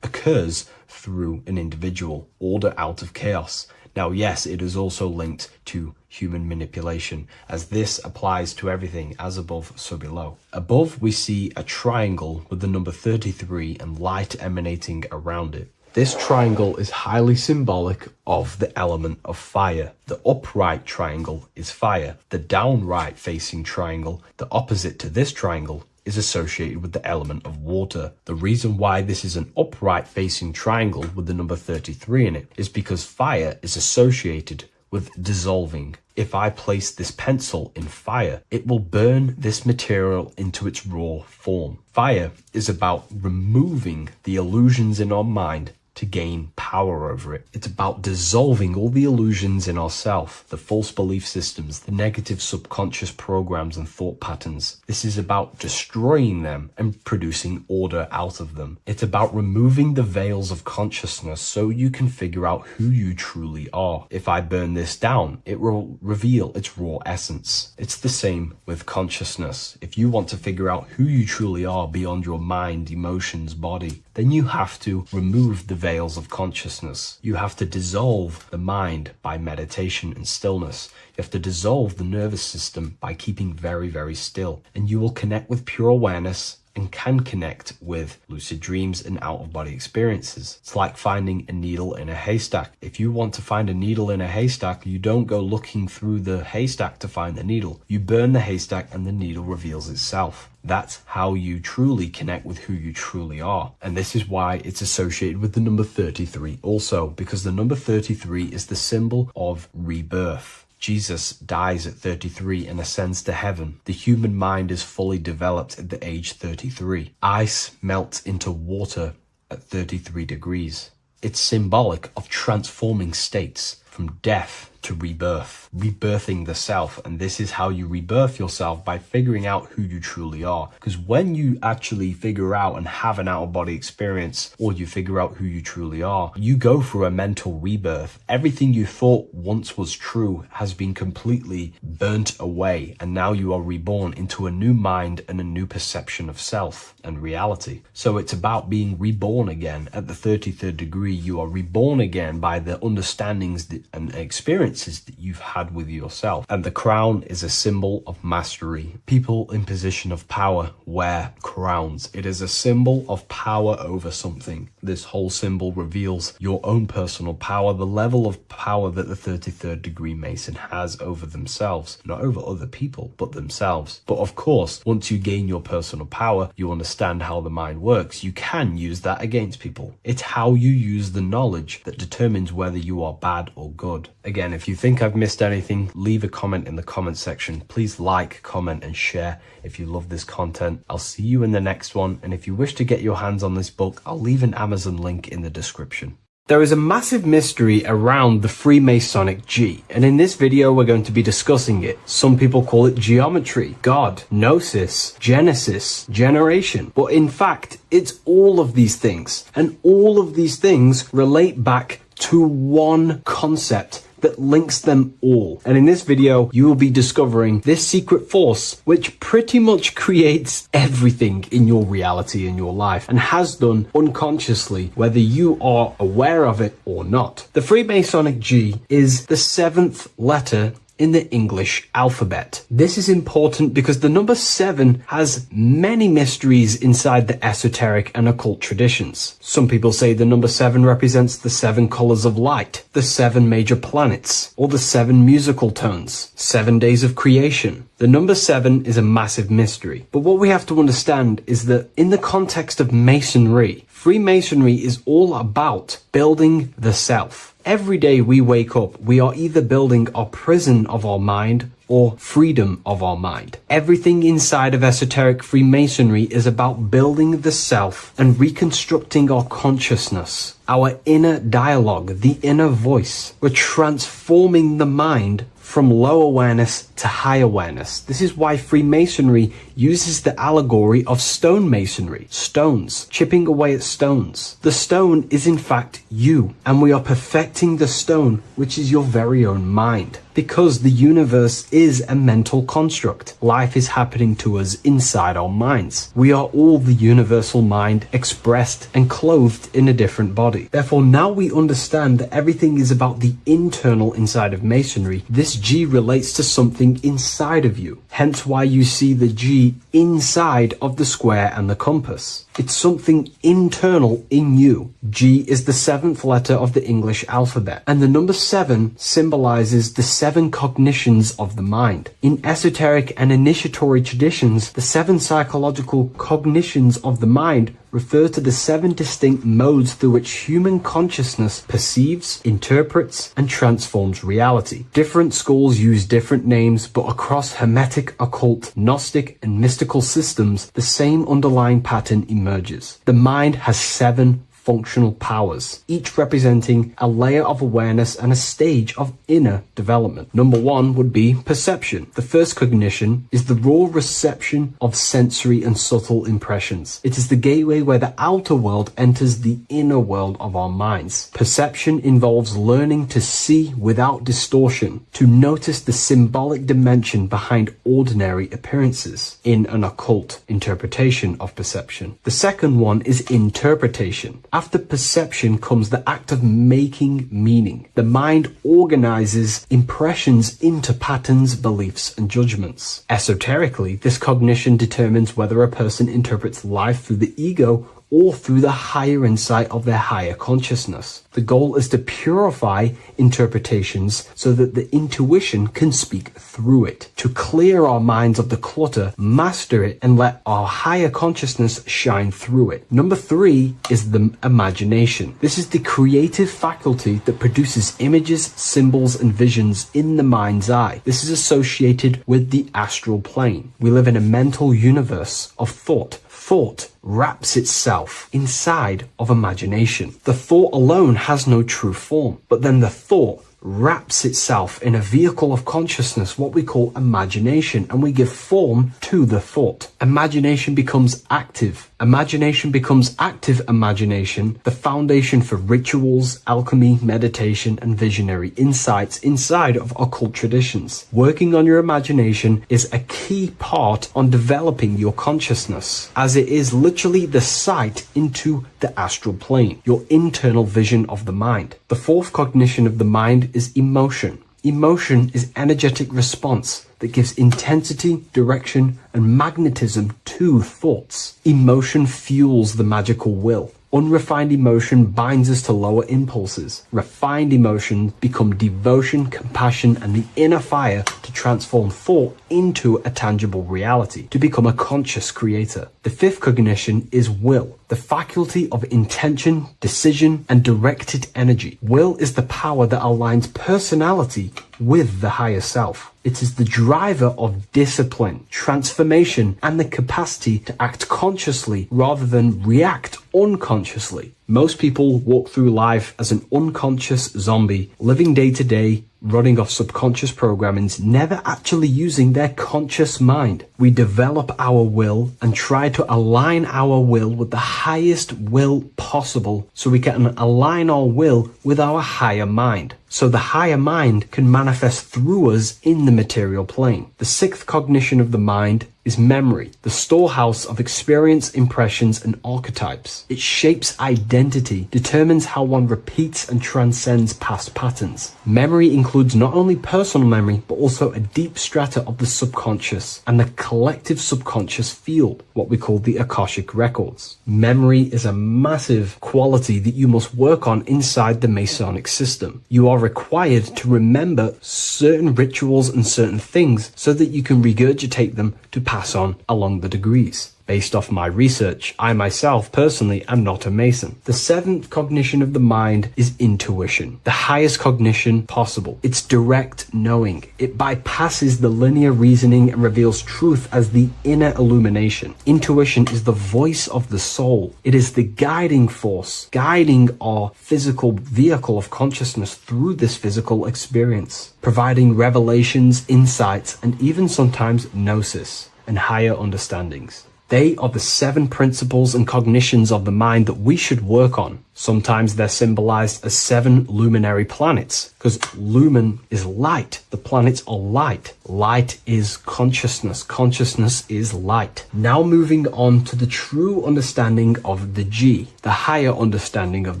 occurs through an individual. Order out of chaos. Now, yes, it is also linked to human manipulation, as this applies to everything as above, so below. Above, we see a triangle with the number 33 and light emanating around it. This triangle is highly symbolic of the element of fire. The upright triangle is fire. The downright facing triangle, the opposite to this triangle, is associated with the element of water. The reason why this is an upright facing triangle with the number 33 in it is because fire is associated with dissolving. If I place this pencil in fire, it will burn this material into its raw form. Fire is about removing the illusions in our mind to gain power over it. It's about dissolving all the illusions in ourself, the false belief systems, the negative subconscious programs and thought patterns. This is about destroying them and producing order out of them. It's about removing the veils of consciousness so you can figure out who you truly are. If I burn this down, it will reveal its raw essence. It's the same with consciousness. If you want to figure out who you truly are beyond your mind, emotions, body, then you have to remove the veils of consciousness. You have to dissolve the mind by meditation and stillness. You have to dissolve the nervous system by keeping very, very still. And you will connect with pure awareness and can connect with lucid dreams and out-of-body experiences. It's like finding a needle in a haystack. If you want to find a needle in a haystack, you don't go looking through the haystack to find the needle. You burn the haystack and the needle reveals itself. That's how you truly connect with who you truly are. And this is why it's associated with the number 33 also, because the number 33 is the symbol of rebirth. Jesus dies at 33 and ascends to heaven. The human mind is fully developed at the age 33. Ice melts into water at 33 degrees. It's symbolic of transforming states from death to rebirth, rebirthing the self. And this is how you rebirth yourself, by figuring out who you truly are. Because when you actually figure out and have an out-of-body experience, or you figure out who you truly are, you go through a mental rebirth. Everything you thought once was true has been completely burnt away, and now you are reborn into a new mind and a new perception of self and reality. So it's about being reborn again. At the 33rd degree, you are reborn again by the understandings and experiences that you've had with yourself. And the crown is a symbol of mastery. People in position of power wear crowns. It is a symbol of power over something. This whole symbol reveals your own personal power, the level of power that the 33rd degree Mason has over themselves, not over other people, but themselves. But of course, once you gain your personal power, you understand how the mind works. You can use that against people. It's how you use the knowledge that determines whether you are bad or good. Again, if you think I've missed anything, leave a comment in the comment section. Please like, comment, and share if you love this content. I'll see you in the next one. And if you wish to get your hands on this book, I'll leave an Amazon link in the description. There is a massive mystery around the Freemasonic G, and in this video we're going to be discussing it. Some people call it geometry, God, gnosis, genesis, generation, but in fact it's all of these things, and all of these things relate back to one concept that links them all. And in this video, you will be discovering this secret force, which pretty much creates everything in your reality, in your life, and has done unconsciously, whether you are aware of it or not. The Freemasonic G is the 7th letter in the English alphabet. This is important because the number 7 has many mysteries inside the esoteric and occult traditions. Some people say the number 7 represents the 7 colors of light, the 7 major planets, or the 7 musical tones, 7 days of creation. The number 7 is a massive mystery. But what we have to understand is that in the context of Masonry, Freemasonry is all about building the self. Every day we wake up, we are either building our prison of our mind or freedom of our mind. Everything inside of esoteric Freemasonry is about building the self and reconstructing our consciousness, our inner dialogue, the inner voice. We're transforming the mind from low awareness to high awareness. This is why Freemasonry uses the allegory of stonemasonry, stones, chipping away at stones. The stone is in fact you, and we are perfecting the stone, which is your very own mind. Because the universe is a mental construct. Life is happening to us inside our minds. We are all the universal mind expressed and clothed in a different body. Therefore, now we understand that everything is about the internal inside of Masonry. This G relates to something inside of you. Hence why you see the G inside of the square and the compass. It's something internal in you. G is the 7th letter of the English alphabet, and the number 7 symbolizes the 7 cognitions of the mind. In esoteric and initiatory traditions, the 7 psychological cognitions of the mind refer to the 7 distinct modes through which human consciousness perceives, interprets, and transforms reality. Different schools use different names, but across Hermetic, occult, Gnostic, and mystical systems, the same underlying pattern emerges. The mind has 7 functional powers, each representing a layer of awareness and a stage of inner development. Number 1 would be perception. The first cognition is the raw reception of sensory and subtle impressions. It is the gateway where the outer world enters the inner world of our minds. Perception involves learning to see without distortion, to notice the symbolic dimension behind ordinary appearances in an occult interpretation of perception. The second one is interpretation. After perception comes the act of making meaning. The mind organizes impressions into patterns, beliefs, and judgments. Esoterically, this cognition determines whether a person interprets life through the ego or through the higher insight of their higher consciousness. The goal is to purify interpretations so that the intuition can speak through it, to clear our minds of the clutter, master it, and let our higher consciousness shine through it. Number 3 is the imagination. This is the creative faculty that produces images, symbols, and visions in the mind's eye. This is associated with the astral plane. We live in a mental universe of thought. Thought wraps itself inside of imagination. The thought alone has no true form, but then the thought wraps itself in a vehicle of consciousness, what we call imagination, and we give form to the thought. Imagination becomes active. Imagination becomes active imagination, the foundation for rituals, alchemy, meditation, and visionary insights inside of occult traditions. Working on your imagination is a key part on developing your consciousness, as it is literally the sight into the astral plane, your internal vision of the mind. The 4th cognition of the mind is emotion. Emotion is energetic response that gives intensity, direction, and magnetism to thoughts. Emotion fuels the magical will. Unrefined emotion binds us to lower impulses. Refined emotions become devotion, compassion, and the inner fire to transform thought into a tangible reality, to become a conscious creator. The 5th cognition is will, the faculty of intention, decision, and directed energy. Will is the power that aligns personality with the higher self. It is the driver of discipline, transformation, and the capacity to act consciously rather than react unconsciously. Most people walk through life as an unconscious zombie, living day to day, running off subconscious programmings, never actually using their conscious mind. We develop our will and try to align our will with the highest will possible so we can align our will with our higher mind. So the higher mind can manifest through us in the material plane. The 6th cognition of the mind is memory, the storehouse of experience, impressions, and archetypes. It shapes identity, determines how one repeats and transcends past patterns. Memory includes not only personal memory, but also a deep strata of the subconscious and the collective subconscious field, what we call the Akashic records. Memory is a massive quality that you must work on inside the Masonic system. You are required to remember certain rituals and certain things so that you can regurgitate them to pass on along the degrees. Based off my research, I myself personally am not a Mason. The 7th cognition of the mind is intuition, the highest cognition possible. It's direct knowing. It bypasses the linear reasoning and reveals truth as the inner illumination. Intuition is the voice of the soul. It is the guiding force, guiding our physical vehicle of consciousness through this physical experience, providing revelations, insights, and even sometimes gnosis and higher understandings. They are the 7 principles and cognitions of the mind that we should work on. Sometimes they're symbolized as 7 luminary planets, because lumen is light. The planets are light. Light is consciousness. Consciousness is light. Now moving on to the true understanding of the G, the higher understanding of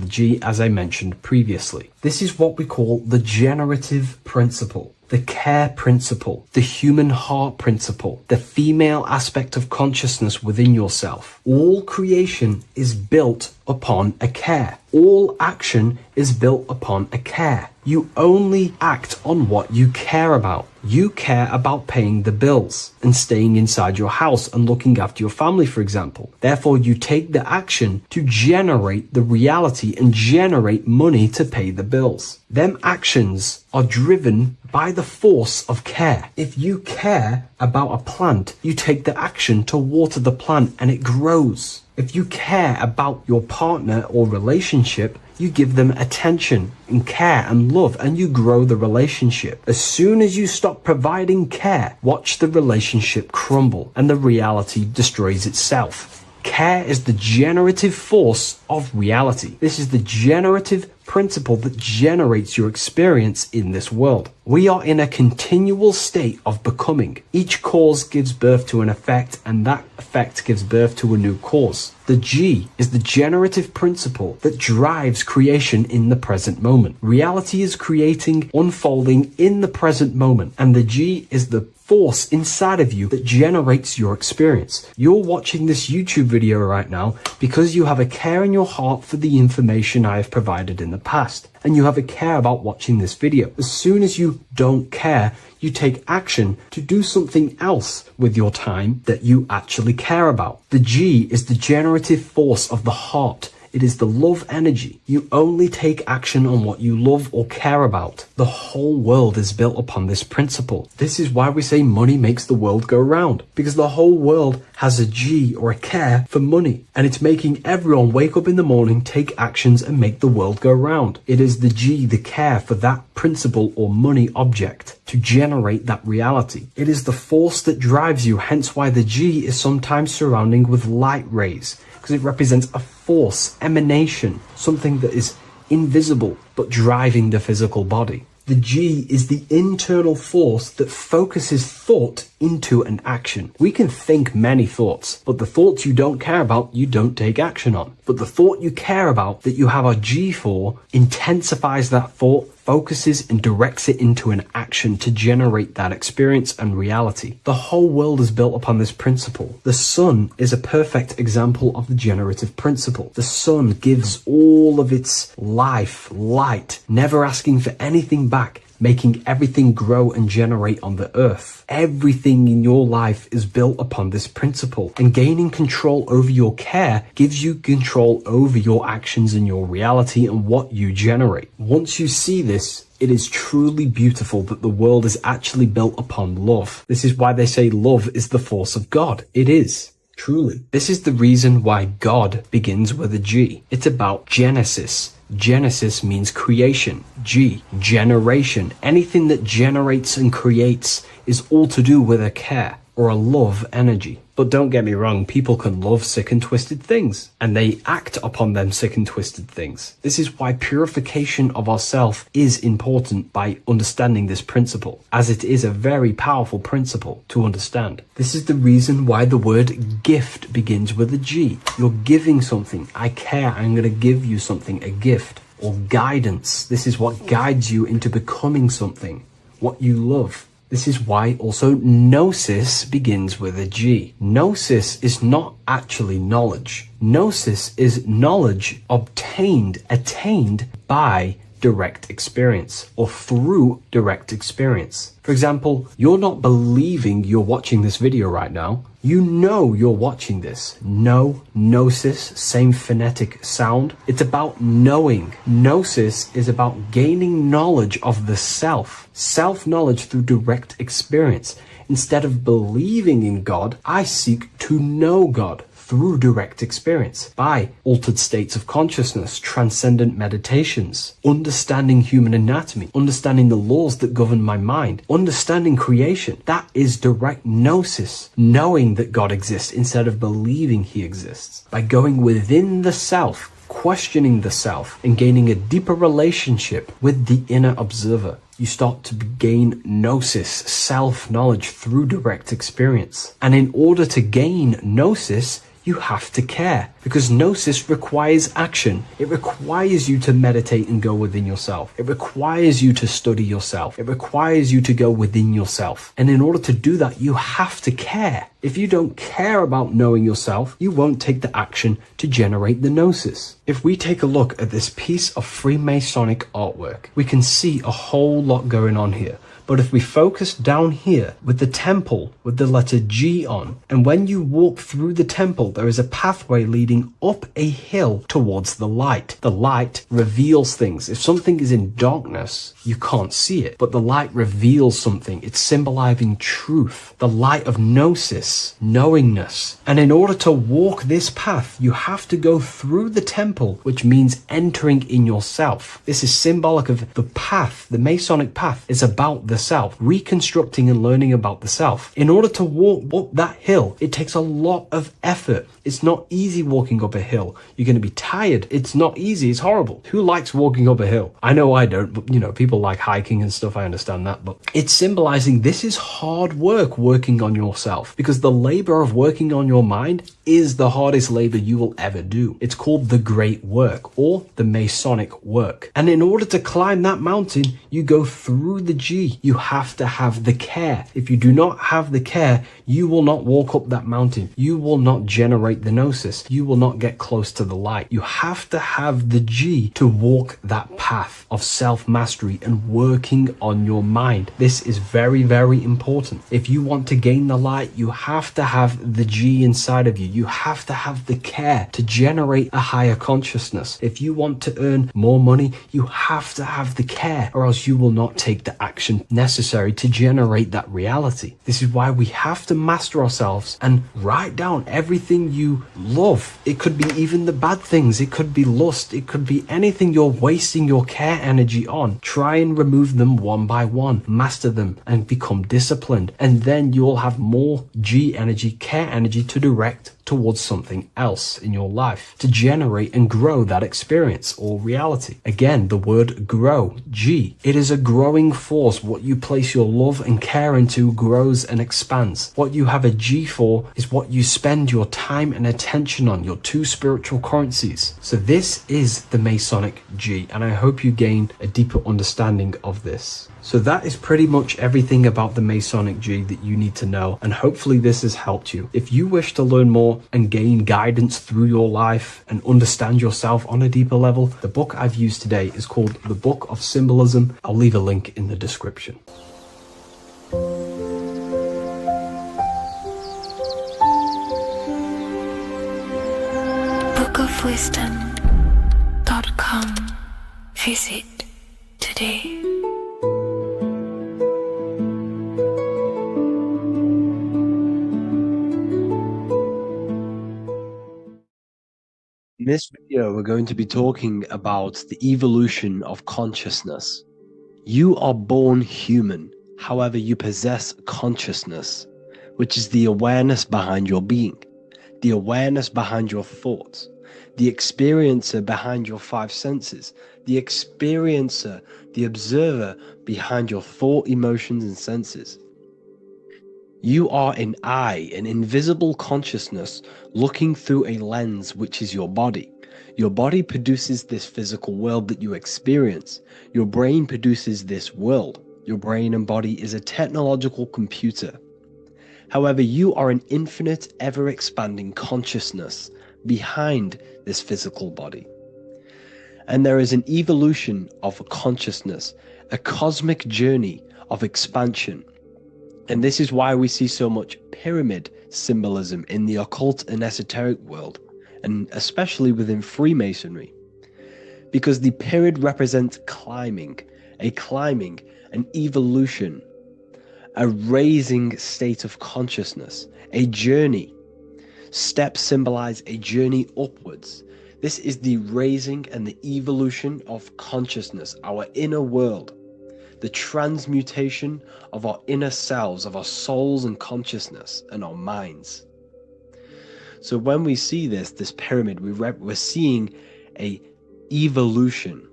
the G, as I mentioned previously. This is what we call the generative principle, the care principle, the human heart principle, the female aspect of consciousness within yourself. All creation is built upon a care. All action is built upon a care. You only act on what you care about. You care about paying the bills and staying inside your house and looking after your family, for example. Therefore, you take the action to generate the reality and generate money to pay the bills. Them actions are driven by the force of care. If you care about a plant, you take the action to water the plant and it grows. If you care about your partner or relationship, you give them attention and care and love, and you grow the relationship. As soon as you stop providing care, watch the relationship crumble and the reality destroys itself. Care is the generative force of reality. This is the generative principle that generates your experience in this world. We are in a continual state of becoming. Each cause gives birth to an effect, and that effect gives birth to a new cause. The G is the generative principle that drives creation in the present moment. Reality is creating, unfolding in the present moment, and the G is the force inside of you that generates your experience. You're watching this YouTube video right now because you have a care in your heart for the information I have provided in the past, and you have a care about watching this video. As soon as you don't care, you take action to do something else with your time that you actually care about. The G is the generative force of the heart. It is the love energy. You only take action on what you love or care about. The whole world is built upon this principle. This is why we say money makes the world go round, because the whole world has a G or a care for money, and it's making everyone wake up in the morning, take actions, and make the world go round. It is the G, the care for that principle or money object to generate that reality. It is the force that drives you, hence why the G is sometimes surrounding with light rays, because it represents a force, emanation, something that is invisible but driving the physical body. The G is the internal force that focuses thought into an action. We can think many thoughts, but the thoughts you don't care about, you don't take action on. But the thought you care about, that you have a G for, intensifies that thought, focuses and directs it into an action to generate that experience and reality. The whole world is built upon this principle. The sun is a perfect example of the generative principle. The sun gives all of its life, light, never asking for anything back, making everything grow and generate on the earth. Everything in your life is built upon this principle, and gaining control over your care gives you control over your actions and your reality and what you generate. Once you see this, it is truly beautiful that the world is actually built upon love. This is why they say love is the force of God. It is. Truly. This is the reason why God begins with a G. It's about Genesis. Genesis means creation. G, generation. Anything that generates and creates is all to do with a care or a love energy. But don't get me wrong, people can love sick and twisted things, and they act upon them sick and twisted things. This is why purification of ourself is important by understanding this principle, as it is a very powerful principle to understand. This is the reason why the word gift begins with a G. You're giving something. I care, I'm going to give you something, a gift. Or guidance. This is what guides you into becoming something, what you love. This is why also gnosis begins with a G. Gnosis is not actually knowledge. Gnosis is knowledge obtained, attained by direct experience or through direct experience. For example, you're not believing you're watching this video right now. You know you're watching this. Know, gnosis, same phonetic sound. It's about knowing. Gnosis is about gaining knowledge of the self. Self-knowledge through direct experience. Instead of believing in God, I seek to know God through direct experience, by altered states of consciousness, transcendent meditations, understanding human anatomy, understanding the laws that govern my mind, understanding creation. That is direct gnosis, knowing that God exists instead of believing he exists. By going within the self, questioning the self, and gaining a deeper relationship with the inner observer, you start to gain gnosis, self-knowledge through direct experience. And in order to gain gnosis, you have to care, because gnosis requires action. It requires you to meditate and go within yourself. It requires you to study yourself. It requires you to go within yourself. And in order to do that, you have to care. If you don't care about knowing yourself, you won't take the action to generate the gnosis. If we take a look at this piece of Freemasonic artwork, we can see a whole lot going on here. But if we focus down here with the temple with the letter G on, and when you walk through the temple, there is a pathway leading up a hill towards the light. The light reveals things. If something is in darkness, you can't see it, but the light reveals something. It's symbolizing truth, the light of gnosis, knowingness. And in order to walk this path, you have to go through the temple, which means entering in yourself. This is symbolic of the path. The Masonic path is about the the self, reconstructing and learning about the self. In order to walk up that hill, it takes a lot of effort. It's not easy walking up a hill. You're going to be tired. It's not easy. It's horrible. Who likes walking up a hill? I know I don't, but people like hiking and stuff. I understand that, but it's symbolizing this is hard work working on yourself, because the labor of working on your mind is the hardest labor you will ever do. It's called the great work, or the Masonic work. And in order to climb that mountain, you go through the G. You have to have the care. If you do not have the care, you will not walk up that mountain. You will not generate the gnosis. You will not get close to the light. You have to have the G to walk that path of self-mastery and working on your mind. This is very, very important. If you want to gain the light, you have to have the G inside of you. You have to have the care to generate a higher consciousness. If you want to earn more money, you have to have the care, or else you will not take the action necessary to generate that reality. This is why we have to master ourselves and write down everything you love. It could be even the bad things. It could be lust. It could be anything you're wasting your care energy on. Try and remove them one by one. Master them and become disciplined. And then you'll have more G energy, care energy to direct towards something else in your life to generate and grow that experience or reality. Again, the word grow, G. It is a growing force. What you place your love and care into grows and expands. What you have a G for is what you spend your time and attention on, your two spiritual currencies. So this is the Masonic G, and I hope you gain a deeper understanding of this. So that is pretty much everything about the Masonic G that you need to know, and hopefully this has helped you. If you wish to learn more and gain guidance through your life and understand yourself on a deeper level, the book I've used today is called The Book of Symbolism. I'll leave a link in the description. bookofwisdom.com. Visit today. In this video, we're going to be talking about the evolution of consciousness. You are born human, however, you possess consciousness, which is the awareness behind your being, the awareness behind your thoughts, the experiencer behind your five senses, the experiencer, the observer behind your thought, emotions, and senses. You are an eye, an invisible consciousness looking through a lens, which is your body. Your body produces this physical world that you experience. Your brain produces this world. Your brain and body is a technological computer. However, you are an infinite, ever-expanding consciousness behind this physical body. And there is an evolution of consciousness, a cosmic journey of expansion. And this is why we see so much pyramid symbolism in the occult and esoteric world, and especially within Freemasonry. Because the pyramid represents climbing, an evolution, a raising state of consciousness, a journey. Steps symbolize a journey upwards. This is the raising and the evolution of consciousness, our inner world. The transmutation of our inner selves, of our souls and consciousness and our minds. So when we see this pyramid, we're seeing a evolution,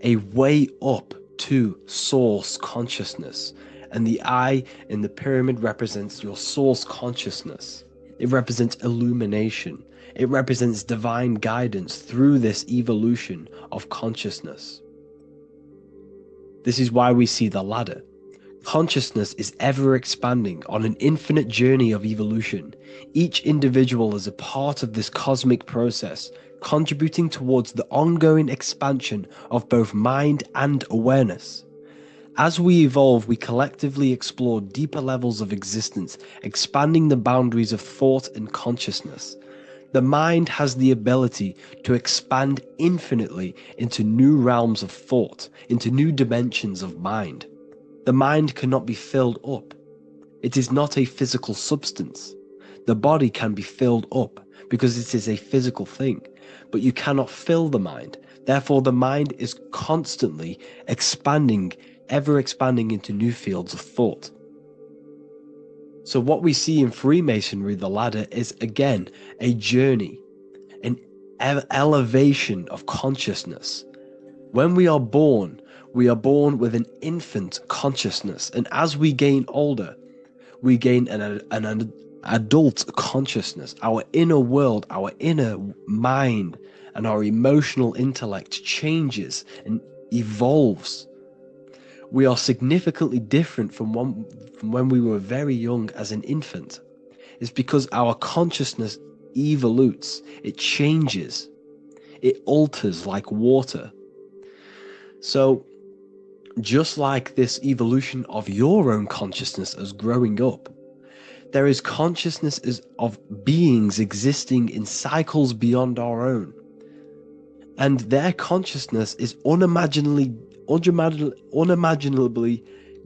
a way up to source consciousness. And the eye in the pyramid represents your source consciousness. It represents illumination. It represents divine guidance through this evolution of consciousness. This is why we see the ladder. Consciousness is ever expanding on an infinite journey of evolution. Each individual is a part of this cosmic process, contributing towards the ongoing expansion of both mind and awareness. As we evolve, we collectively explore deeper levels of existence, expanding the boundaries of thought and consciousness. The mind has the ability to expand infinitely into new realms of thought, into new dimensions of mind. The mind cannot be filled up. It is not a physical substance. The body can be filled up because it is a physical thing, but you cannot fill the mind. Therefore, the mind is constantly expanding, ever expanding into new fields of thought. So what we see in Freemasonry, the ladder, is again a journey, an elevation of consciousness. When we are born with an infant consciousness, and as we gain older, we gain an adult consciousness. Our inner world, our inner mind, and our emotional intellect changes and evolves. We are significantly different from when we were very young as an infant. It's because our consciousness evolutes, it changes, it alters like water. So, just like this evolution of your own consciousness as growing up, there is consciousness of beings existing in cycles beyond our own. And their consciousness is unimaginably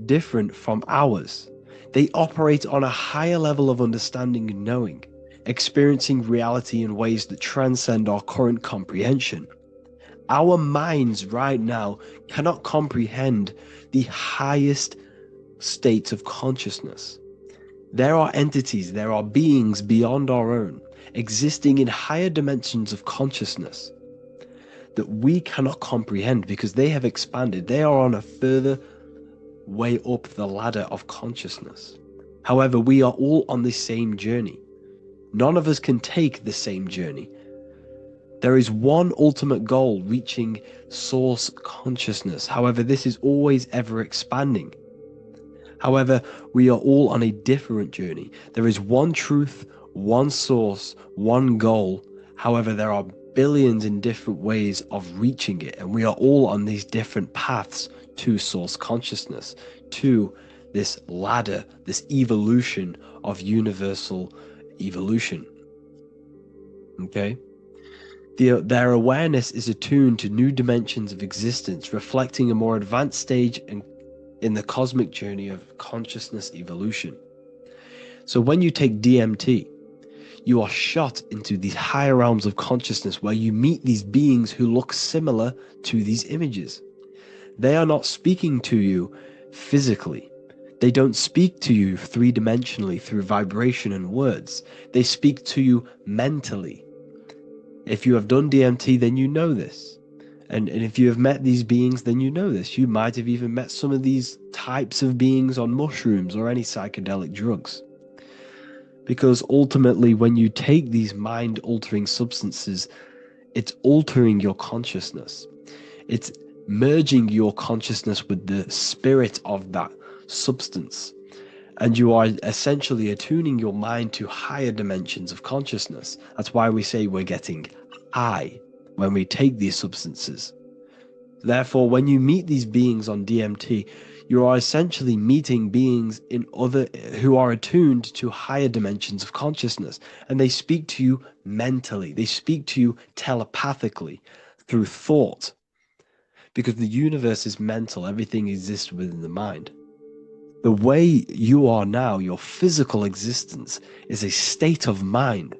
different from ours. They operate on a higher level of understanding and knowing, experiencing reality in ways that transcend our current comprehension. Our minds right now cannot comprehend the highest states of consciousness. There are entities, there are beings beyond our own, existing in higher dimensions of consciousness that we cannot comprehend because they have expanded. They are on a further way up the ladder of consciousness. However, we are all on the same journey. None of us can take the same journey. There is one ultimate goal, reaching source consciousness. However, this is always ever expanding. However, we are all on a different journey. There is one truth, one source, one goal. However, there are billions in different ways of reaching it, and we are all on these different paths to source consciousness, to this ladder, this evolution of universal evolution. Okay? Their awareness is attuned to new dimensions of existence, reflecting a more advanced stage in the cosmic journey of consciousness evolution. So when you take DMT, you are shot into these higher realms of consciousness where you meet these beings who look similar to these images. They are not speaking to you physically. They don't speak to you three-dimensionally through vibration and words. They speak to you mentally. If you have done DMT, then you know this. And if you have met these beings, then you know this. You might have even met some of these types of beings on mushrooms or any psychedelic drugs. Because ultimately, when you take these mind-altering substances, it's altering your consciousness. It's merging your consciousness with the spirit of that substance. And you are essentially attuning your mind to higher dimensions of consciousness. That's why we say we're getting high when we take these substances. Therefore, when you meet these beings on DMT, you are essentially meeting beings who are attuned to higher dimensions of consciousness, and they speak to you mentally. They speak to you telepathically through thought, because the universe is mental. Everything exists within the mind. The way you are now, your physical existence, is a state of mind.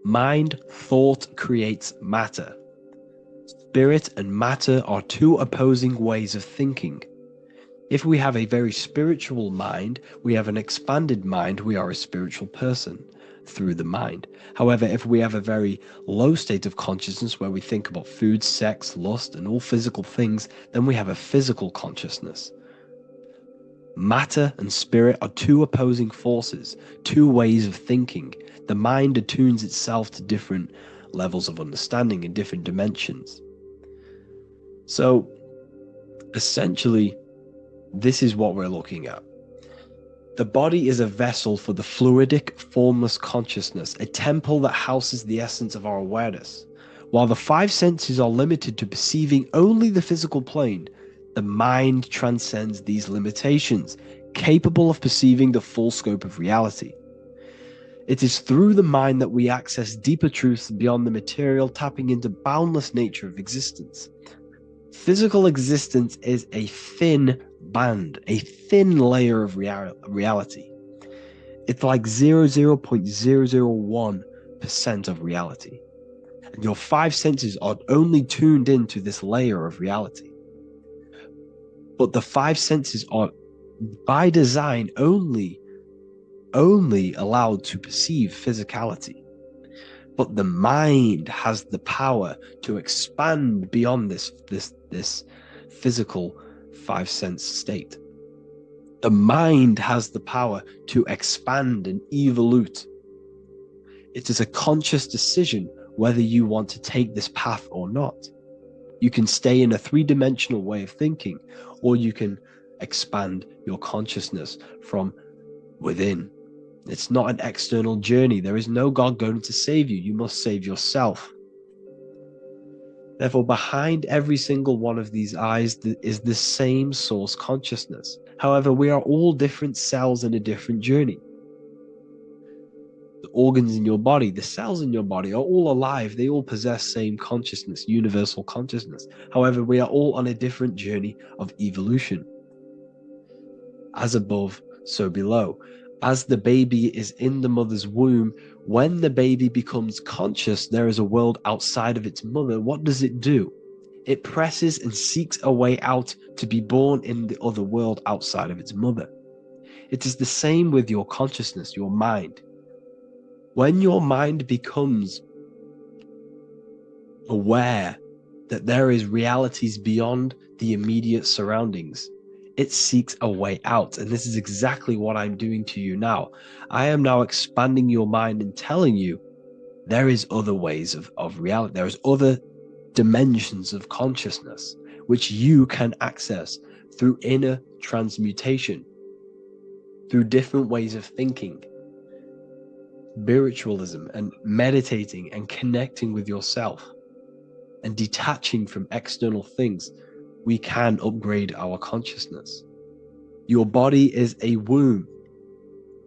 Mind, thought creates matter. Spirit and matter are two opposing ways of thinking. If we have a very spiritual mind, we have an expanded mind, we are a spiritual person through the mind. However, if we have a very low state of consciousness where we think about food, sex, lust, and all physical things, then we have a physical consciousness. Matter and spirit are two opposing forces, two ways of thinking. The mind attunes itself to different levels of understanding in different dimensions. So, essentially, this is what we're looking at. The body is a vessel for the fluidic, formless consciousness, a temple that houses the essence of our awareness. While the five senses are limited to perceiving only the physical plane, the mind transcends these limitations, capable of perceiving the full scope of reality. It is through the mind that we access deeper truths beyond the material, tapping into boundless nature of existence. Physical existence is a thin band, a thin layer of reality. It's like 0.001% of reality. And your five senses are only tuned into this layer of reality. But the five senses are by design only allowed to perceive physicality. But the mind has the power to expand beyond this physical five sense state. The mind has the power to expand and evolute. It is a conscious decision whether you want to take this path or not. You can stay in a three-dimensional way of thinking, or you can expand your consciousness from within. It's not an external journey. There is no God going to save you. You must save yourself. Therefore, behind every single one of these eyes is the same source consciousness. However, we are all different cells in a different journey. The organs in your body, the cells in your body are all alive. They all possess same consciousness, universal consciousness. However, we are all on a different journey of evolution. As above, so below. As the baby is in the mother's womb, when the baby becomes conscious, there is a world outside of its mother. What does it do? It presses and seeks a way out to be born in the other world outside of its mother. It is the same with your consciousness, your mind. When your mind becomes aware that there is realities beyond the immediate surroundings, it seeks a way out. And this is exactly what I'm doing to you now. I am now expanding your mind and telling you there is other ways of reality. There is other dimensions of consciousness which you can access through inner transmutation, through different ways of thinking, spiritualism, and meditating and connecting with yourself and detaching from external things. We can upgrade our consciousness. Your body is a womb.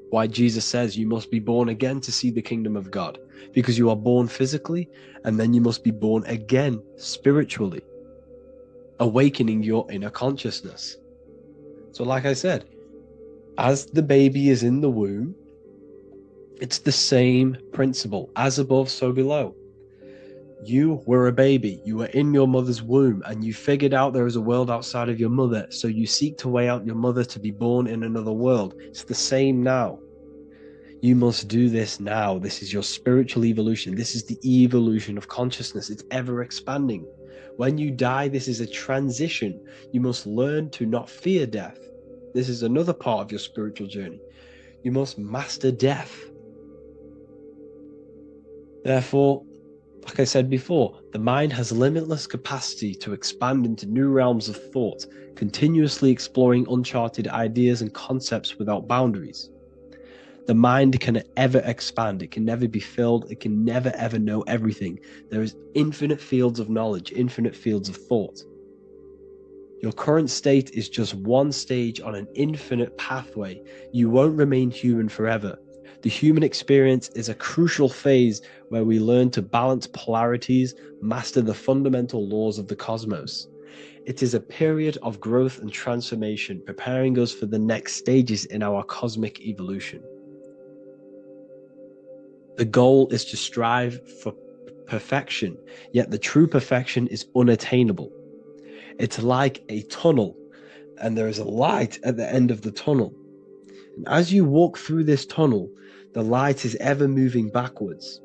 Why Jesus says you must be born again to see the kingdom of God, because you are born physically and then you must be born again spiritually, awakening your inner consciousness. So like I said, as the baby is in the womb, it's the same principle. As above, so below. You were a baby, you were in your mother's womb, and you figured out there is a world outside of your mother, so you seek to weigh out your mother to be born in another world. It's the same now. You must do this now. This is your spiritual evolution. This is the evolution of consciousness. It's ever expanding. When you die, this is a transition. You must learn to not fear death. This is another part of your spiritual journey. You must master death. Therefore, like I said before, the mind has limitless capacity to expand into new realms of thought, continuously exploring uncharted ideas and concepts without boundaries. The mind can ever expand. It can never be filled. It can never ever know everything. There is infinite fields of knowledge, infinite fields of thought. Your current state is just one stage on an infinite pathway. You won't remain human forever. The human experience is a crucial phase where we learn to balance polarities, master the fundamental laws of the cosmos. It is a period of growth and transformation, preparing us for the next stages in our cosmic evolution. The goal is to strive for perfection, yet the true perfection is unattainable. It's like a tunnel, and there is a light at the end of the tunnel. And as you walk through this tunnel, the light is ever moving backwards.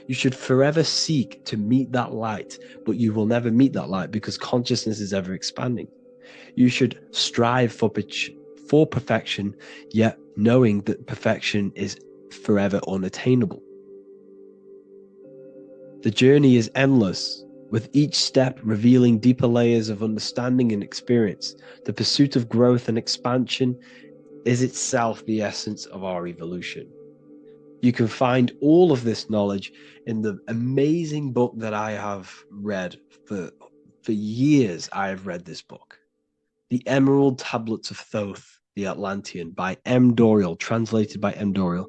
You should forever seek to meet that light, but you will never meet that light because consciousness is ever expanding. You should strive for perfection, yet knowing that perfection is forever unattainable. The journey is endless, with each step revealing deeper layers of understanding and experience. The pursuit of growth and expansion is itself the essence of our evolution. You can find all of this knowledge in the amazing book that I have read for years. I have read this book, The Emerald Tablets of Thoth, the Atlantean, by M. Dorial, translated by M. Dorial.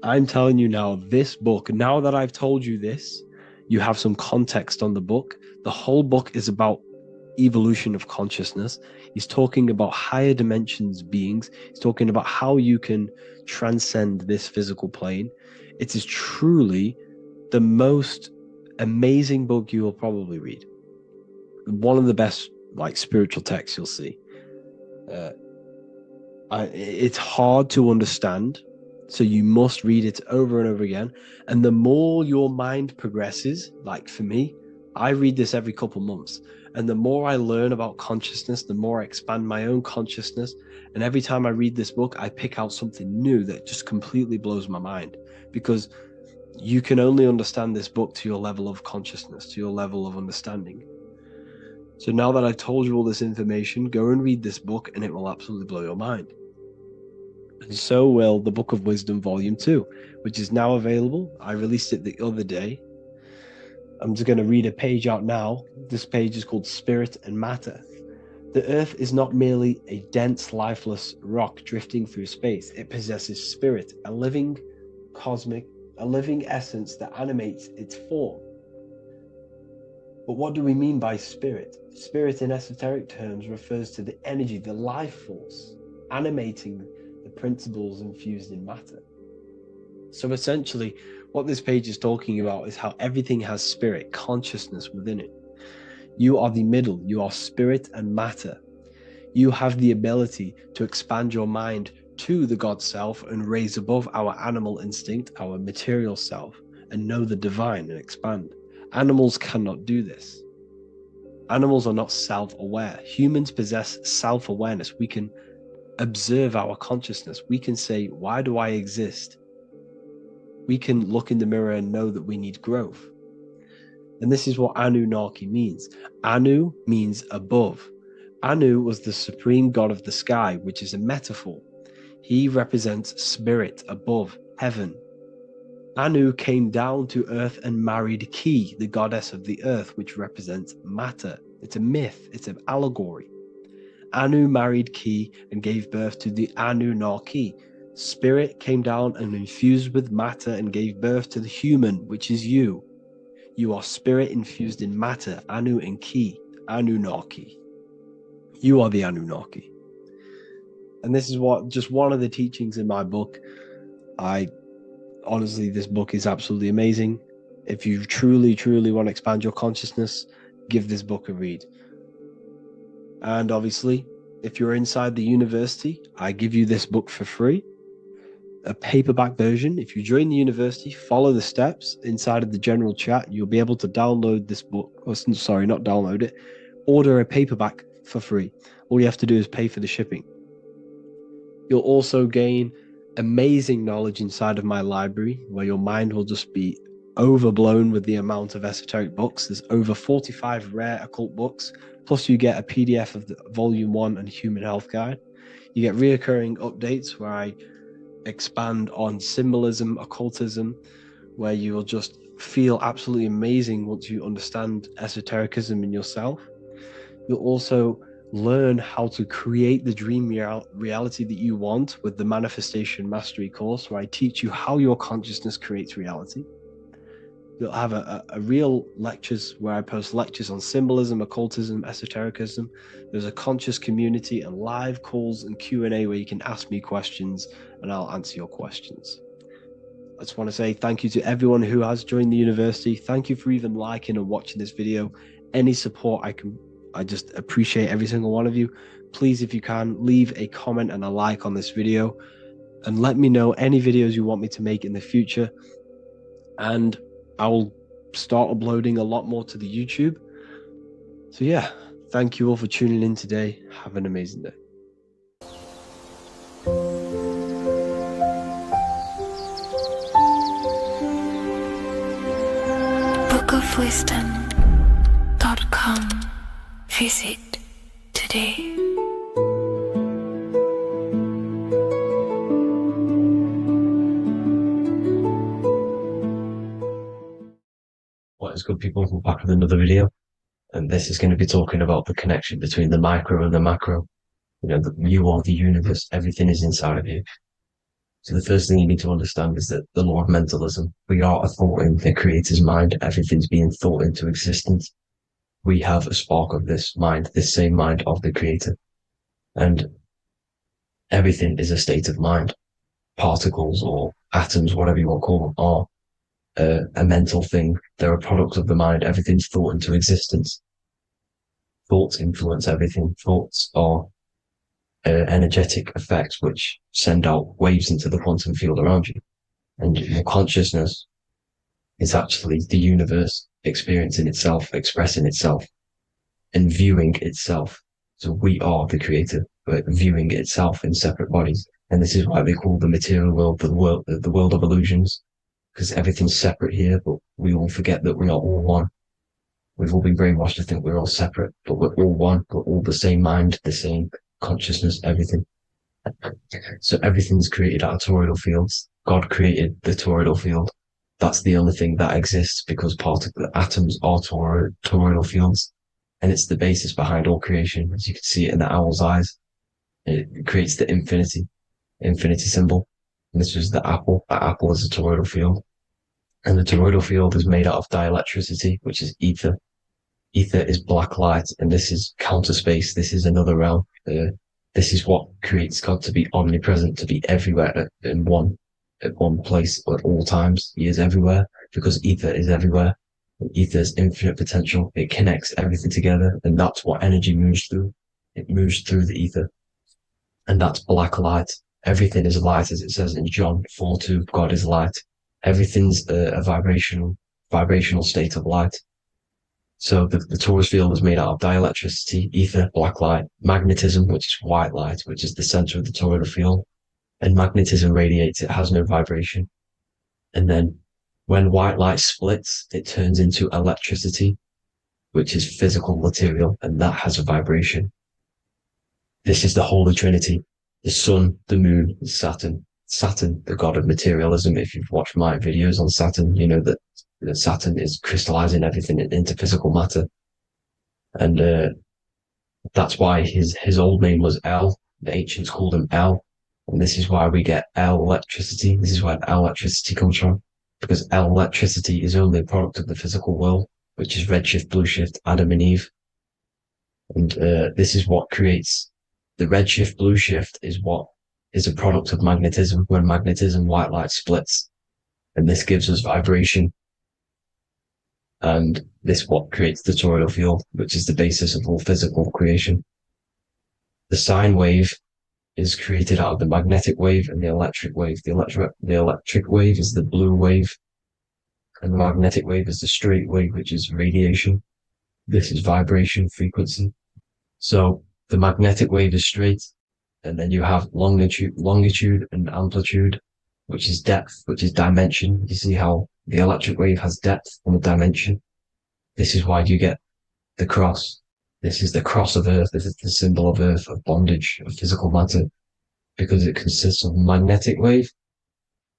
I'm telling you now, this book, now that I've told you this, you have some context on the book. The whole book is about evolution of consciousness. He's talking about higher dimensions beings. He's talking about how you can transcend this physical plane. It is truly the most amazing book you will probably read. One of the best spiritual texts you'll see. It's hard to understand, so you must read it over and over again. And the more your mind progresses, like for me, I read this every couple months, and the more I learn about consciousness, the more I expand my own consciousness. And every time I read this book, I pick out something new that just completely blows my mind, because you can only understand this book to your level of consciousness, to your level of understanding. So now that I've told you all this information, go and read this book and it will absolutely blow your mind. And so will the Book of Wisdom Volume 2, which is now available. I released it the other day. I'm just going to read a page out now. This page is called Spirit and Matter. The Earth is not merely a dense, lifeless rock drifting through space. It possesses spirit, a living essence that animates its form. But what do we mean by spirit? Spirit in esoteric terms refers to the energy, the life force, animating the principles infused in matter. So essentially, what this page is talking about is how everything has spirit, consciousness within it. You are the middle, you are spirit and matter. You have the ability to expand your mind to the God self and raise above our animal instinct, our material self, and know the divine and expand. Animals cannot do this. Animals are not self-aware. Humans possess self-awareness. We can observe our consciousness. We can say, why do I exist? We can look in the mirror and know that we need growth. And this is what Anunnaki means. Anu means above. Anu was the supreme god of the sky, which is a metaphor. He represents spirit above, heaven. Anu came down to earth and married Ki, the goddess of the earth, which represents matter. It's a myth, it's an allegory. Anu married Ki and gave birth to the Anunnaki. Spirit came down and infused with matter and gave birth to the human, which is you. You are spirit infused in matter, Anu and Ki, Anunnaki. You are the Anunnaki. And this is just one of the teachings in my book. Honestly, this book is absolutely amazing. If you truly, truly want to expand your consciousness, give this book a read. And obviously, if you're inside the university, I give you this book for free. A paperback version. If you join the university, follow the steps inside of the general chat. You'll be able to download this book. Sorry, not download it. Order a paperback for free. All you have to do is pay for the shipping. You'll also gain amazing knowledge inside of my library, where your mind will just be overblown with the amount of esoteric books. There's over 45 rare occult books, plus you get a PDF of the Volume 1 and Human Health Guide. You get reoccurring updates where I expand on symbolism, occultism, where you will just feel absolutely amazing once you understand esotericism in yourself. You'll also learn how to create the dream reality that you want with the Manifestation Mastery course, where I teach you how your consciousness creates reality. You'll have a real lectures where I post lectures on symbolism, occultism, esotericism. There's a conscious community and live calls and Q&A where you can ask me questions and I'll answer your questions. I just want to say thank you to everyone who has joined the university. Thank you for even liking and watching this video. Any support I just appreciate every single one of you. Please, if you can, leave a comment and a like on this video and let me know any videos you want me to make in the future. And I will start uploading a lot more to the YouTube. So yeah, thank you all for tuning in today. Have an amazing day. bookofwisdom.com. Visit today. What is good, people? We're back with another video, and this is going to be talking about the connection between the micro and the macro. You know, you are the universe, everything is inside of you. So the first thing you need to understand is that the law of mentalism, we are a thought in the creator's mind, everything's being thought into existence. We have a spark of this mind, this same mind of the creator. And everything is a state of mind. Particles or atoms, whatever you want to call them, are a mental thing. They're a product of the mind. Everything's thought into existence. Thoughts influence everything. Thoughts are energetic effects which send out waves into the quantum field around you. And your consciousness is actually the universe experiencing itself, expressing itself, and viewing itself. So we are the creator, but viewing itself in separate bodies. And this is why they call the material world the world of illusions, because everything's separate here, but we all forget that we are all one. We've all been brainwashed to think we're all separate, but we're all one. We're all the same mind, the same consciousness, everything. So everything's created out of toroidal fields. God created the toroidal field. That's the only thing that exists because the atoms are toroidal fields. And it's the basis behind all creation. As you can see it in the owl's eyes. It creates the infinity symbol. And this was the apple. That apple is a toroidal field. And the toroidal field is made out of dielectricity, which is ether. Ether is black light, and this is counter space. This is another realm. This is what creates God to be omnipresent, to be everywhere at one place at all times. He is everywhere because ether is everywhere. Ether is infinite potential. It connects everything together, and that's what energy moves through. It moves through the ether, and that's black light. Everything is light, as it says in John 4:2. God is light. Everything's a vibrational state of light. So the torus field is made out of dielectricity, ether, black light, magnetism, which is white light, which is the center of the toroidal field. And magnetism radiates, it has no vibration. And then when white light splits, it turns into electricity, which is physical material, and that has a vibration. This is the Holy Trinity, the sun, the moon, and Saturn. Saturn, the god of materialism. If you've watched my videos on Saturn, you know that Saturn is crystallizing everything into physical matter. And that's why his old name was El. The ancients called him El. And this is why we get El electricity. This is where El electricity comes from. Because El electricity is only a product of the physical world, which is redshift, blueshift, Adam and Eve. And this is what creates the redshift, blueshift is a product of magnetism. When magnetism, white light splits. And this gives us vibration. And this what creates the toroidal field, which is the basis of all physical creation. The sine wave is created out of the magnetic wave and the electric wave. The electric wave is the blue wave, and the magnetic wave is the straight wave, which is radiation. This is vibration frequency. So the magnetic wave is straight, and then you have longitude and amplitude, which is depth, which is dimension. You see how the electric wave has depth and a dimension. This is why you get the cross. This is the cross of Earth. This is the symbol of Earth, of bondage, of physical matter, because it consists of magnetic wave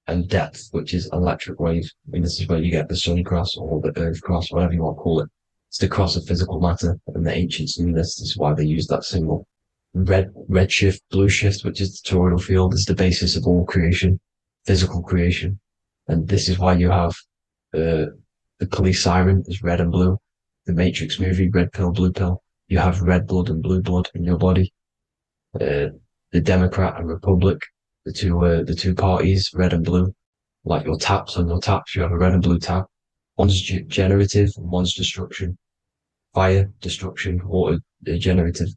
and depth, which is electric wave. And this is where you get the sun cross or the earth cross, whatever you want to call it. It's the cross of physical matter, and the ancients knew this. This is why they used that symbol. Redshift, blueshift, which is the toroidal field, is the basis of all creation, physical creation. And this is why you have the police siren is red and blue. The Matrix movie, red pill, blue pill. You have red blood and blue blood in your body. The Democrat and Republic, the two parties, red and blue. Like your taps on your taps, you have a red and blue tap. One's generative and one's destruction. Fire, destruction, water, generative.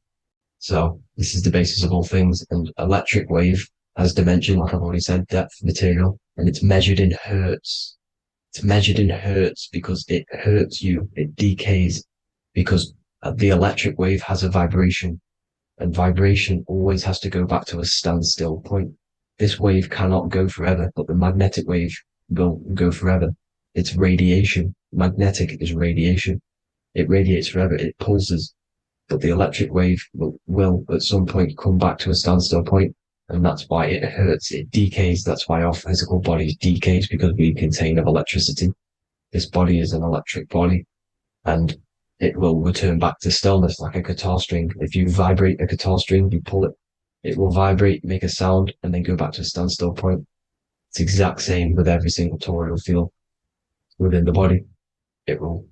So this is the basis of all things. And electric wave has dimension, like I've already said, depth, material, and it's measured in hertz. It's measured in hertz because it hurts you. It decays because the electric wave has a vibration, and vibration always has to go back to a standstill point. This wave cannot go forever, but the magnetic wave will go forever. It's radiation. Magnetic is radiation. It radiates forever. It pulses. But the electric wave will at some point come back to a standstill point, and that's why it hurts. It decays. That's why our physical body decays, because we contain of electricity. This body is an electric body, and it will return back to stillness like a guitar string. If you vibrate a guitar string, you pull it, it will vibrate, make a sound, and then go back to a standstill point. It's the exact same with every single toroidal field within the body. It will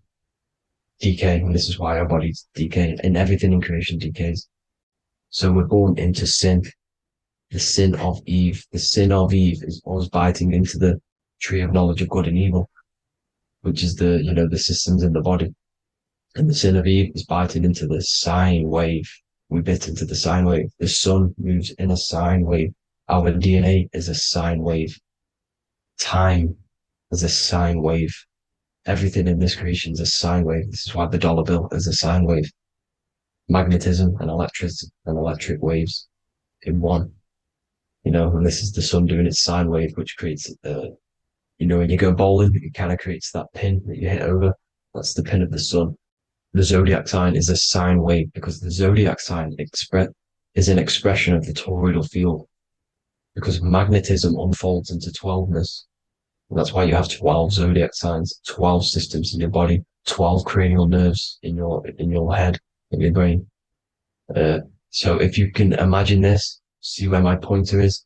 decay, and this is why our bodies decay, and everything in creation decays. So we're born into sin. The sin of Eve. The sin of Eve is us biting into the tree of knowledge of good and evil, which is the systems in the body. And the sin of Eve is biting into the sine wave. we bit into the sine wave. The sun moves in a sine wave. Our DNA is a sine wave. Time is a sine wave. Everything in this creation is a sine wave. This is why the dollar bill is a sine wave. Magnetism and electric waves in one. And this is the sun doing its sine wave, which creates, when you go bowling, it kind of creates that pin that you hit over. That's the pin of the sun. The zodiac sign is a sine wave because the zodiac sign is an expression of the toroidal field, because magnetism unfolds into 12ness. And that's why you have 12 zodiac signs, 12 systems in your body, 12 cranial nerves in your head, in your brain. So if you can imagine this, see where my pointer is.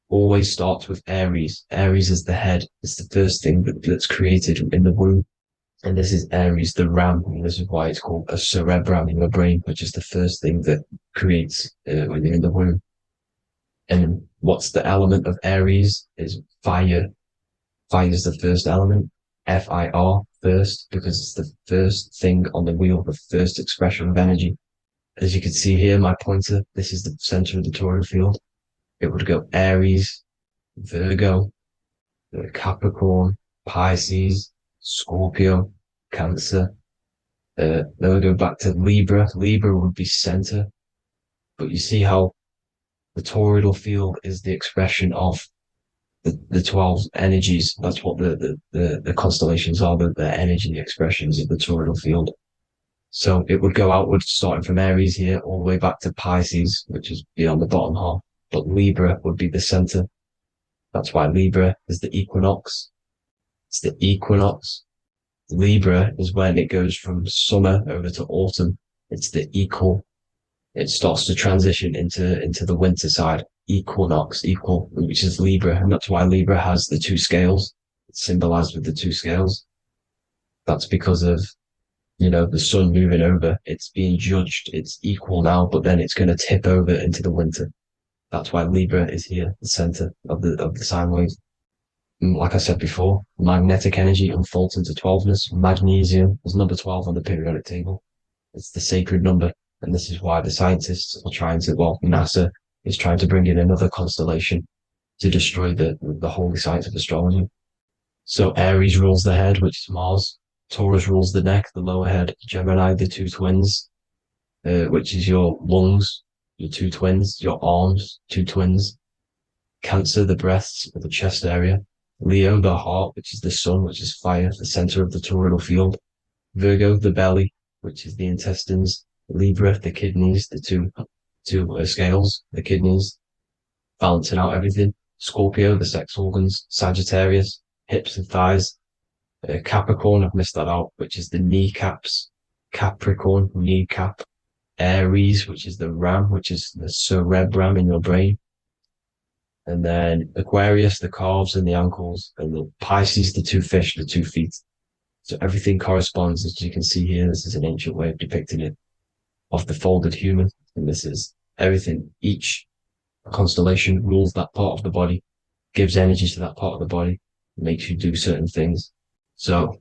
Always starts with Aries. Aries is the head. It's the first thing that's created in the womb. And this is Aries, the ram. And this is why it's called a cerebrum in your brain, which is the first thing that creates when you're in the womb. And what's the element of Aries is fire. Fire is the first element. F-I-R, first, because it's the first thing on the wheel, the first expression of energy. As you can see here, my pointer, this is the center of the toroidal field. It would go Aries, Virgo, Capricorn, Pisces, Scorpio, Cancer. Then we go back to Libra. Libra would be center. But you see how the toroidal field is the expression of the 12 energies. That's what the constellations are, the energy expressions of the toroidal field. So it would go outward, starting from Aries here, all the way back to Pisces, which is beyond the bottom half. But Libra would be the center. That's why Libra is the equinox. It's the equinox. Libra is when it goes from summer over to autumn. It's the equal. It starts to transition into the winter side. Equinox, equal, which is Libra. And that's why Libra has the two scales. It's symbolized with the two scales. That's because of, the sun moving over. It's being judged. It's equal now, but then it's going to tip over into the winter. That's why Libra is here, the center of the sine wave. And like I said before, magnetic energy unfolds into 12ness. Magnesium is number 12 on the periodic table. It's the sacred number. And this is why the scientists are NASA is trying to bring in another constellation to destroy the holy science of astrology. So Aries rules the head, which is Mars. Taurus rules the neck, the lower head. Gemini, the two twins, which is your lungs, your two twins, your arms, two twins. Cancer, the breasts, or the chest area. Leo, the heart, which is the sun, which is fire, the center of the toroidal field. Virgo, the belly, which is the intestines. Libra, the kidneys, the two scales, the kidneys, balancing out everything. Scorpio, the sex organs. Sagittarius, hips and thighs. Capricorn, I've missed that out, which is the kneecaps. Capricorn, kneecap. Aries, which is the ram, which is the cerebrum in your brain. And then Aquarius, the calves and the ankles. And the Pisces, the two fish, the 2 feet. So everything corresponds, as you can see here. This is an ancient way of depicting it, of the folded human. And this is everything. Each constellation rules that part of the body, gives energy to that part of the body, makes you do certain things. So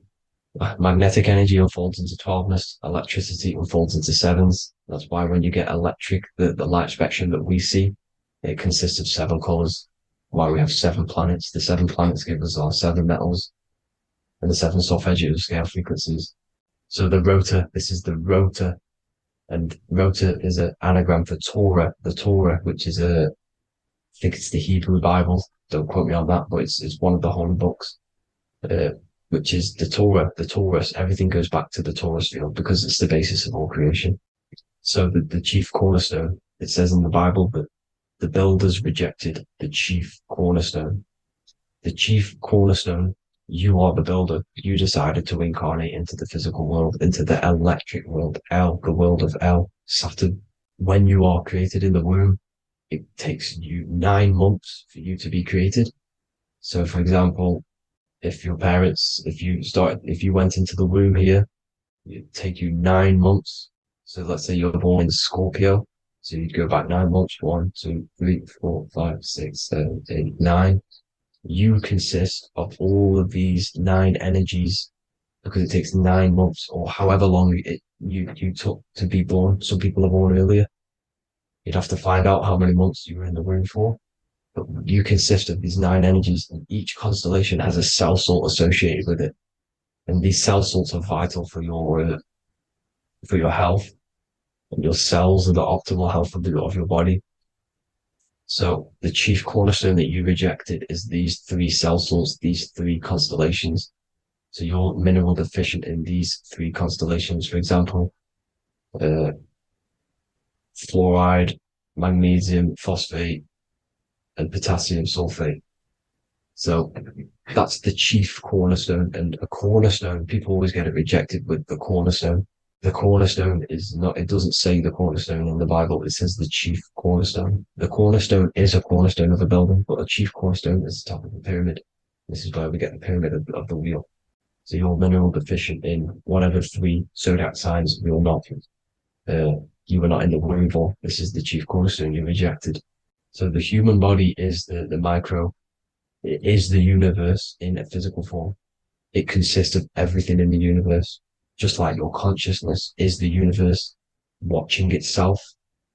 magnetic energy unfolds into 12ness, electricity unfolds into 7s. That's why when you get electric, the light spectrum that we see, it consists of 7 colors. Why we have 7 planets. The 7 planets give us our 7 metals and the 7 solfeggio scale frequencies. So the rotor, this is the rotor. And rotor is an anagram for Torah, the Torah, which is I think it's the Hebrew Bible. Don't quote me on that, but it's one of the holy books, which is the Torah, the Taurus. Everything goes back to the Taurus field because it's the basis of all creation. So the chief cornerstone, it says in the Bible that the builders rejected the chief cornerstone. The chief cornerstone, you are the builder. You decided to incarnate into the physical world, into the electric world, the world of Saturn. When you are created in the womb, it takes you 9 months for you to be created. So for example, if you went into the womb here, it'd take you 9 months. So let's say you're born in Scorpio. So you'd go back 9 months, 1, 2, 3, 4, 5, 6, 7, 8, 9. You consist of all of these 9 energies because it takes 9 months or however long you took to be born. Some people are born earlier. You'd have to find out how many months you were in the womb for. But you consist of these 9 energies, and each constellation has a cell salt associated with it. And these cell salts are vital for your health, and your cells are the optimal health of your body. So the chief cornerstone that you rejected is these 3 cell salts, these 3 constellations. So you're mineral deficient in these 3 constellations. For example, fluoride, magnesium, phosphate, and potassium sulfate. So that's the chief cornerstone. And a cornerstone, people always get it rejected with the cornerstone. The cornerstone is not, it doesn't say the cornerstone in the Bible, it says the chief cornerstone. The cornerstone is a cornerstone of a building, but a chief cornerstone is the top of the pyramid. This is where we get the pyramid of the wheel. So you're mineral deficient in whatever 3 zodiac signs you're not. You were not in the womb for. This is the chief cornerstone you rejected. So the human body is the micro. It is the universe in a physical form. It consists of everything in the universe. Just like your consciousness is the universe watching itself,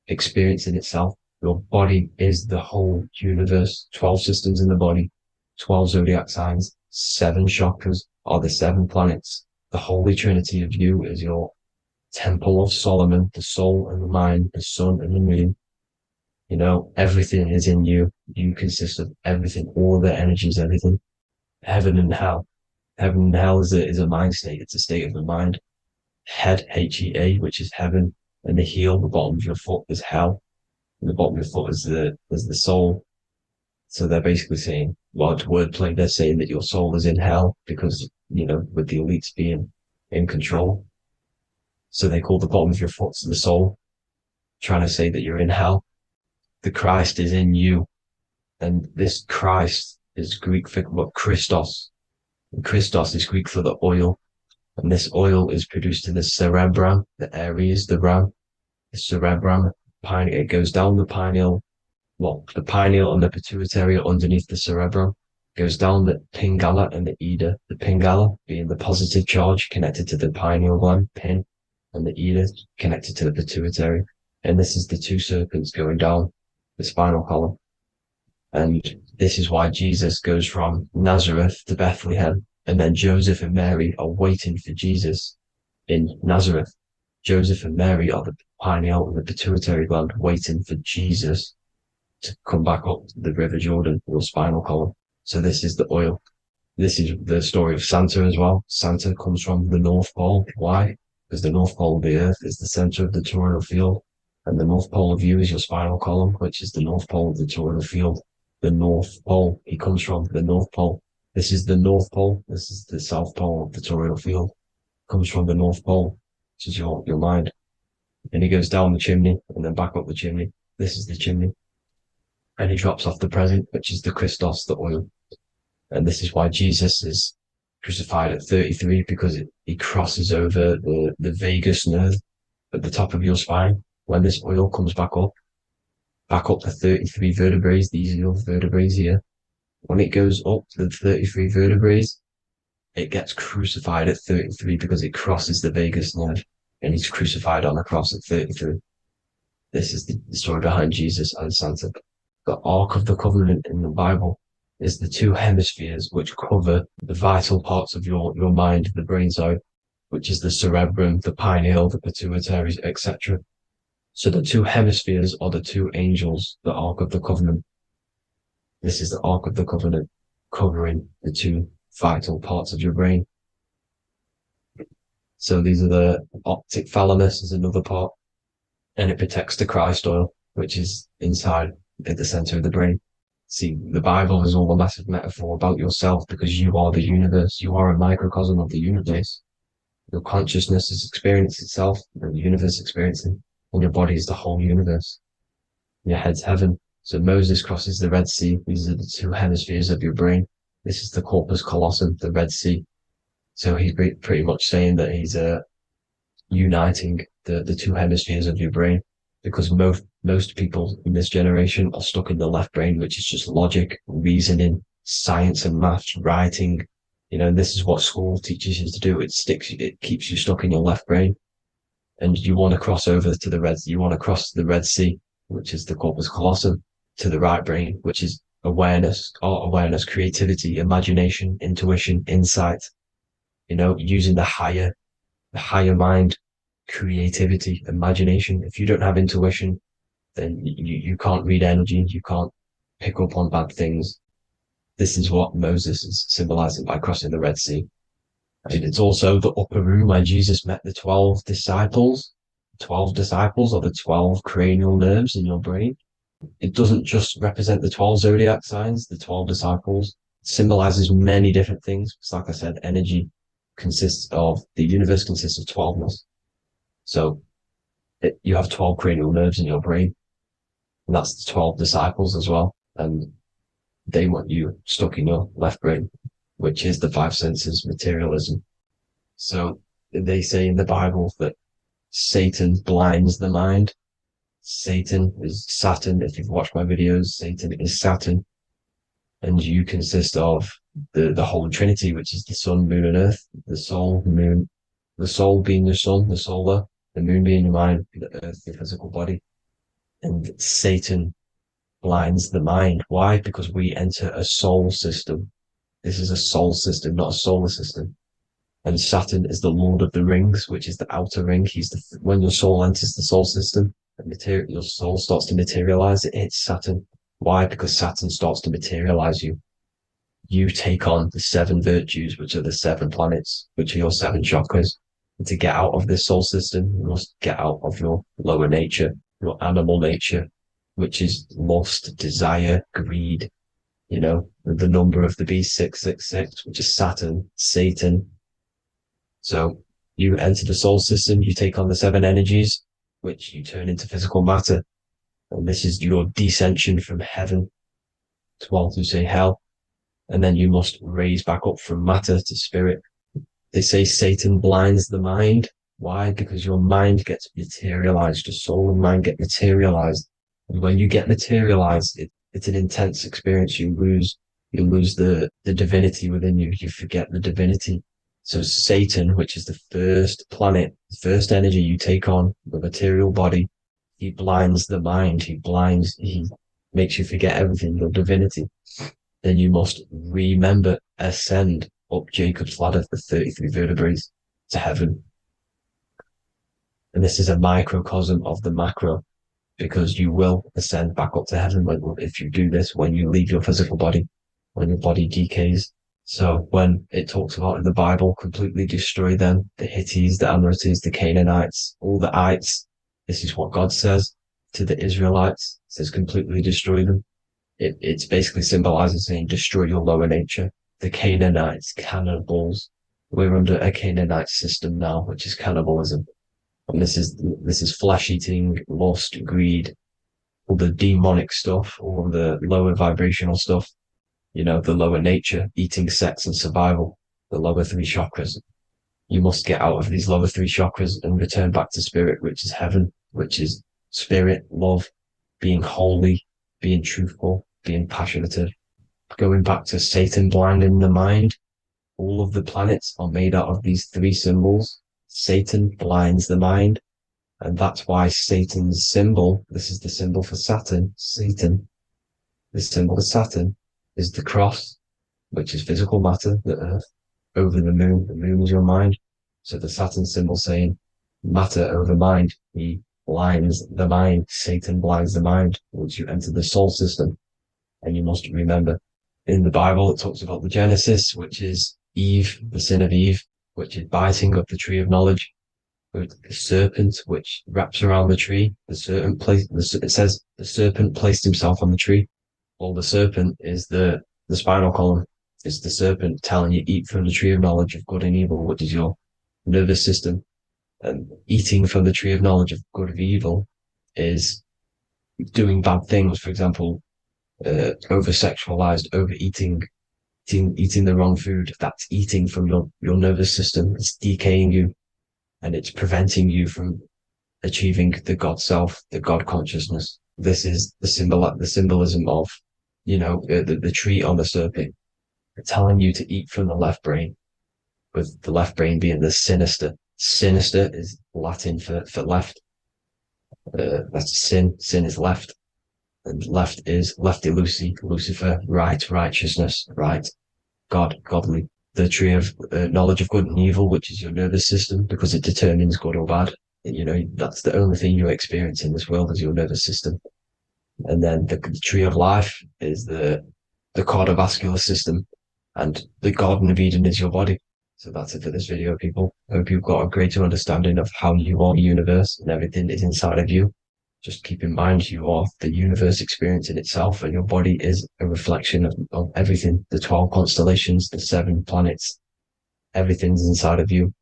experiencing itself. Your body is the whole universe. 12 systems in the body, 12 zodiac signs, 7 chakras are the 7 planets. The Holy Trinity of you is your Temple of Solomon, the soul and the mind, the sun and the moon. You know, everything is in you. You consist of everything, all the energies, everything. Heaven and hell. Heaven and hell is a mind state. It's a state of the mind. Head, H-E-A, which is heaven, and the heel, the bottom of your foot, is hell. And the bottom of your foot is the soul. So they're basically saying, well, wordplay, they're saying that your soul is in hell because, you know, with the elites being in control. So they call the bottom of your foot the soul, trying to say that you're in hell. The Christ is in you. And this Christ is Greek for what? Christos. And Christos is Greek for the oil. And this oil is produced in the cerebrum, the Aries, the ram, the cerebrum, it goes down the pineal, the pineal and the pituitary are underneath the cerebrum, goes down the pingala and the ida, the pingala being the positive charge connected to the pineal gland, pin, and the ida connected to the pituitary. And this is the 2 serpents going down the spinal column. And this is why Jesus goes from Nazareth to Bethlehem, and then Joseph and Mary are waiting for Jesus in Nazareth. Joseph and Mary are the pineal and the pituitary gland waiting for Jesus to come back up the River Jordan, your spinal column. So this is the oil. This is the story of Santa as well. Santa comes from the North Pole. Why? Because the North Pole of the Earth is the center of the toroidal field, and the North Pole of you is your spinal column, which is the North Pole of the toroidal field. The North Pole, he comes from the North Pole. This is the North Pole. This is the South Pole of the toroidal field. Comes from the North Pole, which is your mind. And he goes down the chimney and then back up the chimney. This is the chimney. And he drops off the present, which is the Christos, the oil. And this is why Jesus is crucified at 33, because he crosses over the vagus nerve at the top of your spine. When this oil comes back up the 33 vertebrae, these are your vertebrae here. When it goes up to the 33 vertebrae, it gets crucified at 33 because it crosses the vagus nerve, and he's crucified on a cross at 33. This is the story behind Jesus and Santa. The Ark of the Covenant in the Bible is the 2 hemispheres which cover the vital parts of your mind, the brain side, which is the cerebrum, the pineal, the pituitary, etc. So the 2 hemispheres are the 2 angels, the Ark of the Covenant. This is the Ark of the Covenant covering the 2 vital parts of your brain. So these are the optic thalamus is another part, and it protects the Christ oil, which is inside at the center of the brain. See, the Bible is all a massive metaphor about yourself because you are the universe. You are a microcosm of the universe. Your consciousness has experienced itself, and the universe experiencing, and your body is the whole universe. Your head's heaven. So Moses crosses the Red Sea. These are the 2 hemispheres of your brain. This is the corpus callosum, the Red Sea. So he's pretty much saying that he's uniting the 2 hemispheres of your brain, because most people in this generation are stuck in the left brain, which is just logic, reasoning, science and maths, writing. You know, this is what school teaches you to do. It keeps you stuck in your left brain. and you want to cross over to you want to cross the Red Sea, which is the corpus callosum, to the right brain, which is awareness, creativity, imagination, intuition, insight, using the higher mind, creativity, imagination. If you don't have intuition, then you can't read energy, you can't pick up on bad things. This is what Moses is symbolizing by crossing the Red Sea. And it's also the upper room where Jesus met the 12 disciples. 12 disciples are the 12 cranial nerves in your brain. It doesn't just represent the 12 zodiac signs, the 12 disciples. It symbolizes many different things. It's like I said, energy the universe consists of 12ness. So you have 12 cranial nerves in your brain. And that's the 12 disciples as well. And they want you stuck in your left brain, which is the five senses, materialism. So they say in the Bible that Satan blinds the mind. Satan is Saturn. If you've watched my videos, Satan is Saturn. And you consist of the Holy Trinity, which is the sun, moon, and earth. The soul, moon, the soul being your sun, the solar, the moon being your mind, the earth, your physical body. And Satan blinds the mind. Why? Because we enter a soul system. This is a soul system, not a solar system. And Saturn is the Lord of the Rings, which is the outer ring. When your soul enters the soul system, your soul starts to materialize. It hits Saturn. Why? Because Saturn starts to materialize you. You take on the 7 virtues, which are the 7 planets, which are your 7 chakras. And to get out of this soul system, you must get out of your lower nature, your animal nature, which is lust, desire, greed. The number of the beast, 666, which is Saturn, Satan. So you enter the soul system, you take on the 7 energies, which you turn into physical matter. And this is your descension from heaven to what you say hell. And then you must raise back up from matter to spirit. They say Satan blinds the mind. Why? Because your mind gets materialized. Your soul and mind get materialized. And when you get materialized, it's an intense experience. You lose the divinity within you. You forget the divinity. So Satan, which is the first planet, the first energy you take on, the material body, he blinds the mind. He makes you forget everything, your divinity. Then you must remember, ascend up Jacob's ladder, the 33 vertebrae, to heaven. And this is a microcosm of the macro, because you will ascend back up to heaven if you do this, when you leave your physical body, when your body decays. So when it talks about in the Bible, completely destroy them, the Hittites, the Amorites, the Canaanites, all the ites, this is what God says to the Israelites. It says completely destroy them. It's basically symbolizing saying destroy your lower nature. The Canaanites, cannibals. We're under a Canaanite system now, which is cannibalism. And this is flesh eating, lust, greed, all the demonic stuff, all the lower vibrational stuff, the lower nature, eating, sex, and survival, the lower 3 chakras. You must get out of these lower 3 chakras and return back to spirit, which is heaven, which is spirit, love, being holy, being truthful, being passionate. Going back to Satan blinding the mind, all of the planets are made out of these 3 symbols. Satan blinds the mind, and that's why Satan's symbol, this is the symbol for Saturn, Satan, the symbol of Saturn is the cross, which is physical matter, the earth, over the moon is your mind. So the Saturn symbol saying matter over mind, he blinds the mind, Satan blinds the mind once you enter the soul system. And you must remember, in the Bible it talks about the Genesis, which is Eve, the sin of Eve, which is biting of the tree of knowledge, with the serpent which wraps around the tree. It says the serpent placed himself on the tree. Well, the serpent is the spinal column. It's the serpent telling you eat from the tree of knowledge of good and evil, which is your nervous system. And eating from the tree of knowledge of good and evil is doing bad things. For example, over-sexualized, overeating, eating the wrong food. That's eating from your nervous system. It's decaying you, and it's preventing you from achieving the God self, the God consciousness. This is the symbolism of, the tree on the serpent, telling you to eat from the left brain, with the left brain being the sinister, Sinister is Latin for left. That's sin. Sin is left. And left is lefty Lucy, Lucifer, right, righteousness, right, God, godly. The tree of knowledge of good and evil, which is your nervous system, because it determines good or bad. You know, that's the only thing you experience in this world is your nervous system. And then the tree of life is the cardiovascular system, and the Garden of Eden is your body. So that's it for this video, people. I hope you've got a greater understanding of how you are the universe and everything is inside of you. Just keep in mind you are the universe experience in itself, and your body is a reflection of everything. The 12 constellations, the 7 planets, everything's inside of you.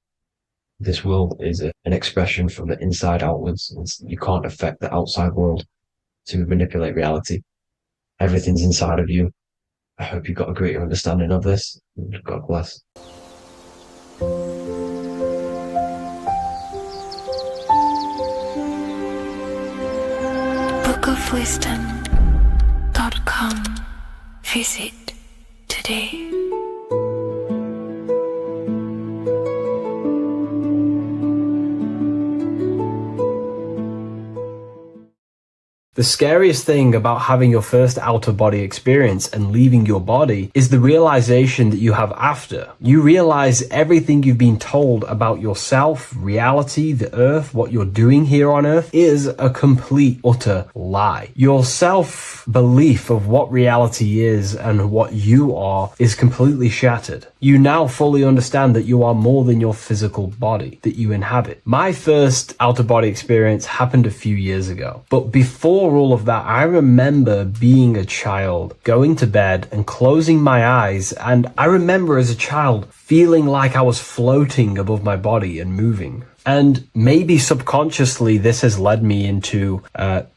This world is an expression from the inside outwards. You can't affect the outside world to manipulate reality. Everything's inside of you. I hope you got a greater understanding of this. God bless. bookofwisdom.com. Visit today. The scariest thing about having your first out-of-body experience and leaving your body is the realization that you have after. You realize everything you've been told about yourself, reality, the earth, what you're doing here on earth is a complete, utter lie. Your self-belief of what reality is and what you are is completely shattered. You now fully understand that you are more than your physical body that you inhabit. My first out-of-body experience happened a few years ago, but before all of that, I remember being a child, going to bed and closing my eyes, and I remember as a child feeling like I was floating above my body and moving. And maybe subconsciously this has led me into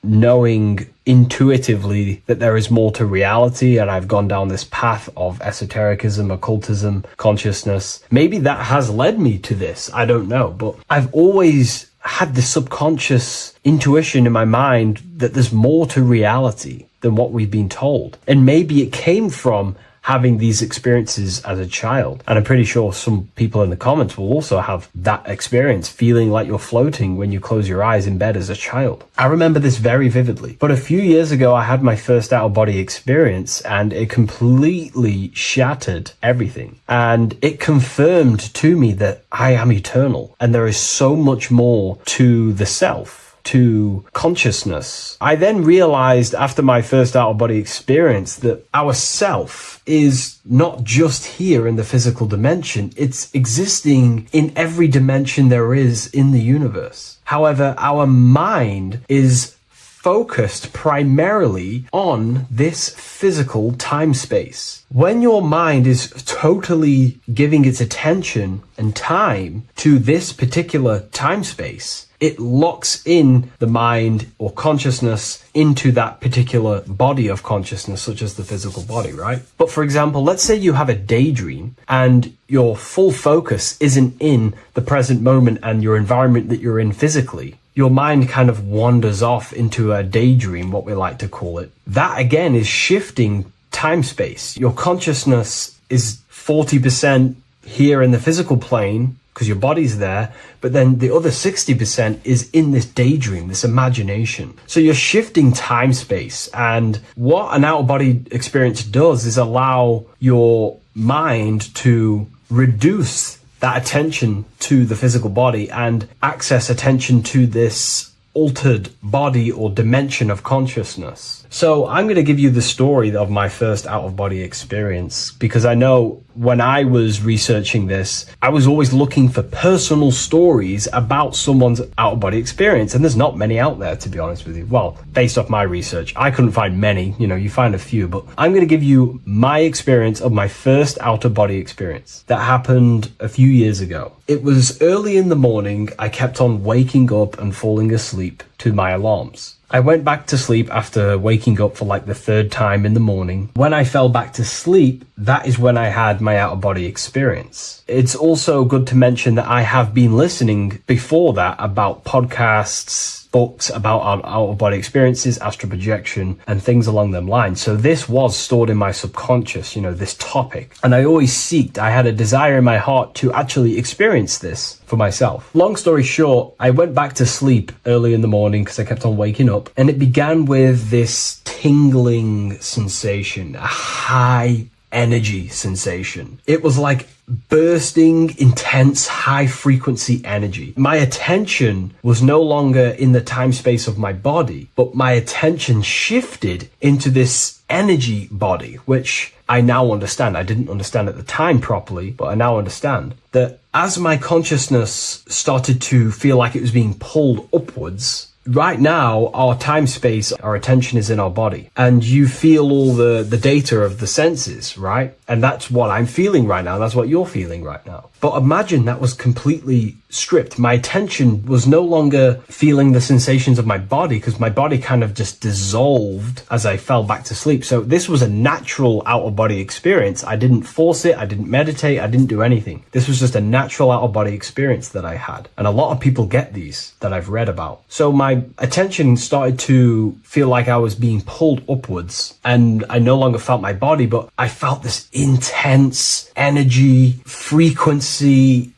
knowing intuitively that there is more to reality, and I've gone down this path of esotericism, occultism, consciousness. Maybe that has led me to this, I don't know, but I've always had this subconscious intuition in my mind that there's more to reality than what we've been told. And maybe it came from having these experiences as a child. And I'm pretty sure some people in the comments will also have that experience, feeling like you're floating when you close your eyes in bed as a child. I remember this very vividly. But a few years ago, I had my first out-of-body experience, and it completely shattered everything. And it confirmed to me that I am eternal, and there is so much more to the self, to consciousness. I then realized after my first out-of-body experience that our self is not just here in the physical dimension, it's existing in every dimension there is in the universe. However, our mind is focused primarily on this physical time space. When your mind is totally giving its attention and time to this particular time space, it locks in the mind or consciousness into that particular body of consciousness, such as the physical body, right? But for example, let's say you have a daydream and your full focus isn't in the present moment and your environment that you're in physically. Your mind kind of wanders off into a daydream, what we like to call it. That again is shifting time space. Your consciousness is 40% here in the physical plane because your body's there, but then the other 60% is in this daydream, this imagination. So you're shifting time space, and what an out-of-body experience does is allow your mind to reduce that attention to the physical body and access attention to this altered body or dimension of consciousness. So I'm going to give you the story of my first out-of-body experience, because I know when I was researching this, I was always looking for personal stories about someone's out-of-body experience, and there's not many out there, to be honest with you. Well, based off my research, I couldn't find many, you find a few, but I'm going to give you my experience of my first out-of-body experience that happened a few years ago. It was early in the morning. I kept on waking up and falling asleep to my alarms. I went back to sleep after waking up for like the third time in the morning. When I fell back to sleep, that is when I had my out-of-body experience. It's also good to mention that I have been listening before that about podcasts, books about out-of-body experiences, astral projection, and things along them lines. So this was stored in my subconscious, this topic. And I had a desire in my heart to actually experience this for myself. Long story short, I went back to sleep early in the morning because I kept on waking up, and it began with this tingling sensation, a high energy sensation. It was like bursting, intense, high frequency energy. My attention was no longer in the time space of my body, but my attention shifted into this energy body, which I now understand. I didn't understand at the time properly, but I now understand that as my consciousness started to feel like it was being pulled upwards, right now, our time space, our attention is in our body, and you feel all the data of the senses, right? And that's what I'm feeling right now. That's what you're feeling right now. But imagine that was completely stripped. My attention was no longer feeling the sensations of my body because my body kind of just dissolved as I fell back to sleep. So this was a natural out-of-body experience. I didn't force it. I didn't meditate. I didn't do anything. This was just a natural out-of-body experience that I had. And a lot of people get these that I've read about. So my attention started to feel like I was being pulled upwards, and I no longer felt my body, but I felt this intense energy, frequency,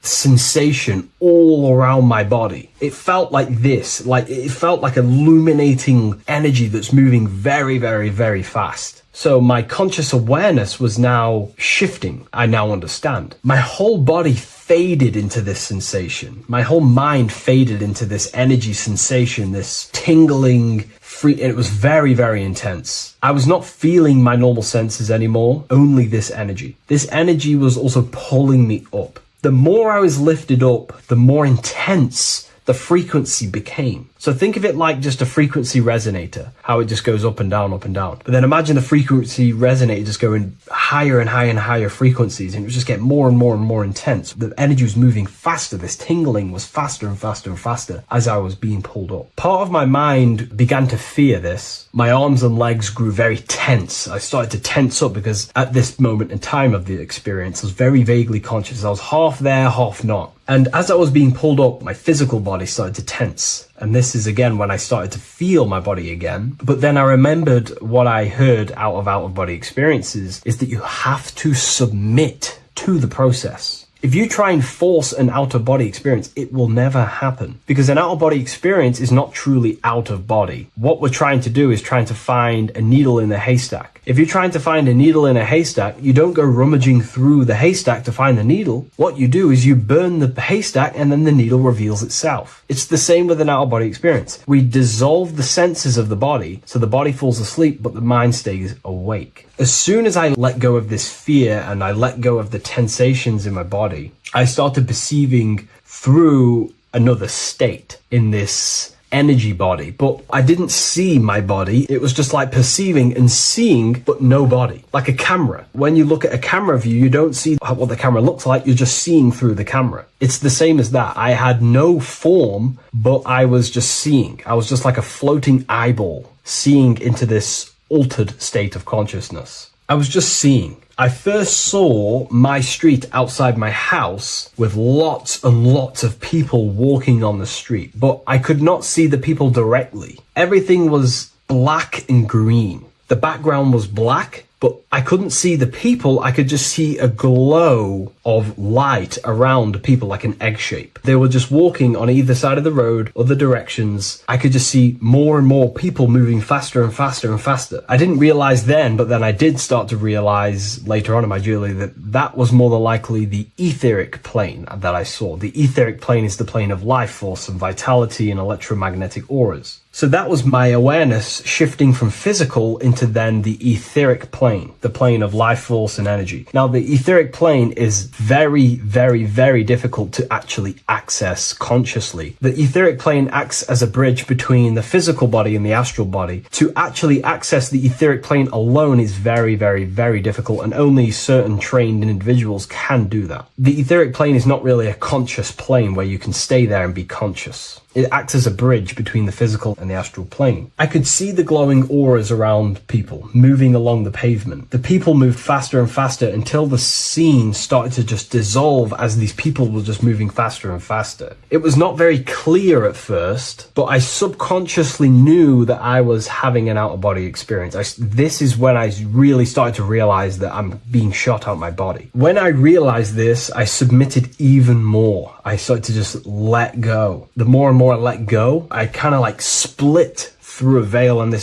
sensation all around my body. It felt like this, it felt like illuminating energy that's moving very, very, very fast. So my conscious awareness was now shifting. I now understand. My whole body faded into this sensation. My whole mind faded into this energy sensation, this tingling, free, and it was very, very intense. I was not feeling my normal senses anymore, only this energy. This energy was also pulling me up. The more I was lifted up, the more intense the frequency became. So think of it like just a frequency resonator, how it just goes up and down, up and down. But then imagine the frequency resonator just going higher and higher and higher frequencies, and it was just getting more and more and more intense. The energy was moving faster. This tingling was faster and faster and faster as I was being pulled up. Part of my mind began to fear this. My arms and legs grew very tense. I started to tense up because at this moment in time of the experience, I was very vaguely conscious. I was half there, half not. And as I was being pulled up, my physical body started to tense. And this is again when I started to feel my body again. But then I remembered what I heard out of body experiences is that you have to submit to the process. If you try and force an out-of-body experience, it will never happen, because an out-of-body experience is not truly out of body. What we're trying to do is trying to find a needle in a haystack. If you're trying to find a needle in a haystack, you don't go rummaging through the haystack to find the needle. What you do is you burn the haystack and then the needle reveals itself. It's the same with an out-of-body experience. We dissolve the senses of the body, so the body falls asleep, but the mind stays awake. As soon as I let go of this fear and I let go of the tensations in my body, I started perceiving through another state in this energy body, but I didn't see my body. It was just like perceiving and seeing, but no body, like a camera. When you look at a camera view, you don't see what the camera looks like. You're just seeing through the camera. It's the same as that. I had no form, but I was just seeing. I was just like a floating eyeball, seeing into this altered state of consciousness. I was just seeing. I first saw my street outside my house with lots and lots of people walking on the street, but I could not see the people directly. Everything was black and green. The background was black, but I couldn't see the people. I could just see a glow of light around the people, like an egg shape. They were just walking on either side of the road, other directions. I could just see more and more people moving faster and faster and faster. I didn't realize then, but then I did start to realize later on in my journey that that was more than likely the etheric plane that I saw. The etheric plane is the plane of life force and vitality and electromagnetic auras. So that was my awareness shifting from physical into then the etheric plane, the plane of life force and energy. Now, the etheric plane is very, very, very difficult to actually access consciously. The etheric plane acts as a bridge between the physical body and the astral body. To actually access the etheric plane alone is very, very, very difficult, and only certain trained individuals can do that. The etheric plane is not really a conscious plane where you can stay there and be conscious. It acts as a bridge between the physical and the astral plane. I could see the glowing auras around people moving along the pavement. The people moved faster and faster until the scene started to just dissolve as these people were just moving faster and faster. It was not very clear at first, but I subconsciously knew that I was having an out-of-body experience. This is when I really started to realize that I'm being shot out my body. When I realized this, I submitted even more. I started to just let go. The more and more I let go, I kind of like split through a veil, and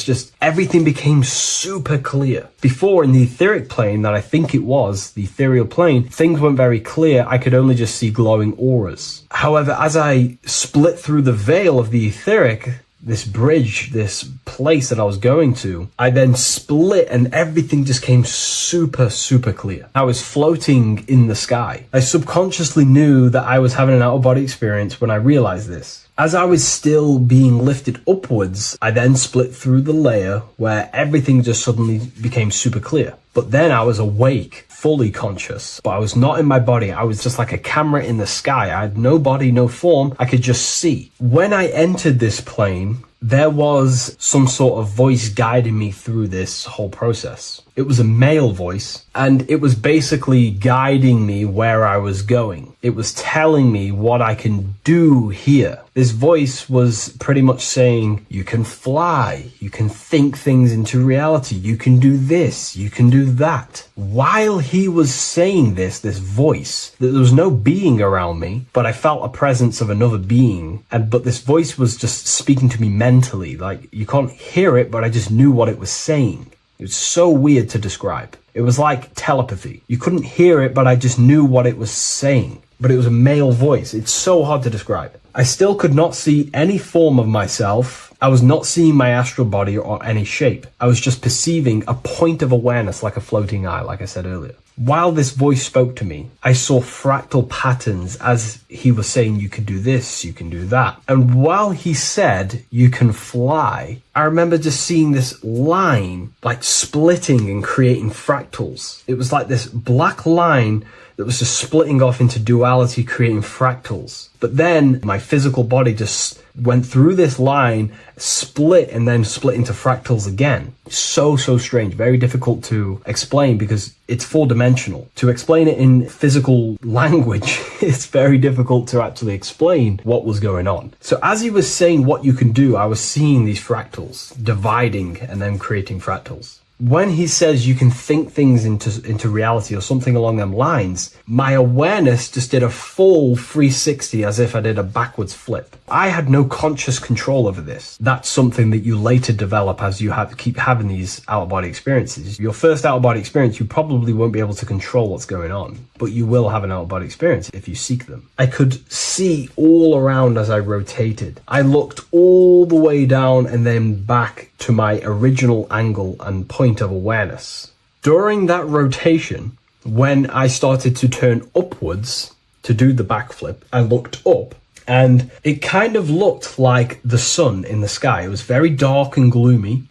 everything became super clear. Before, in the etheric plane, that I think it was, the ethereal plane, things weren't very clear. I could only just see glowing auras. However, as I split through the veil of the etheric, this bridge, this place that I was going to, I then split and everything just came super, super clear. I was floating in the sky. I subconsciously knew that I was having an out-of-body experience when I realized this. As I was still being lifted upwards, I then split through the layer where everything just suddenly became super clear. But then I was awake, fully conscious, but I was not in my body. I was just like a camera in the sky. I had no body, no form. I could just see. When I entered this plane, there was some sort of voice guiding me through this whole process. It was a male voice, and it was basically guiding me where I was going. It was telling me what I can do here. This voice was pretty much saying, you can fly, you can think things into reality, you can do this, you can do that. While he was saying this voice, there was no being around me, but I felt a presence of another being. But this voice was just speaking to me mentally. Like, you can't hear it, but I just knew what it was saying. It was so weird to describe. It was like telepathy. You couldn't hear it, but I just knew what it was saying. But it was a male voice. It's so hard to describe. I still could not see any form of myself. I was not seeing my astral body or any shape. I was just perceiving a point of awareness, like a floating eye, like I said earlier. While this voice spoke to me, I saw fractal patterns as he was saying, you can do this, you can do that. And while he said, you can fly, I remember just seeing this line, like splitting and creating fractals. It was like this black line that was just splitting off into duality, creating fractals. But then my physical body just went through this line, split, and then split into fractals again. So strange, very difficult to explain because it's four-dimensional. To explain it in physical language, it's very difficult to actually explain what was going on. So as he was saying what you can do, I was seeing these fractals dividing and then creating fractals. When he says you can think things into reality or something along them lines, my awareness just did a full 360 as if I did a backwards flip. I had no conscious control over this. That's something that you later develop as you keep having these out-of-body experiences. Your first out-of-body experience, you probably won't be able to control what's going on, but you will have an out-of-body experience if you seek them. I could see all around as I rotated. I looked all the way down and then back to my original angle and point of awareness. During that rotation, when I started to turn upwards to do the backflip, I looked up and it kind of looked like the sun in the sky. It was very dark and gloomy.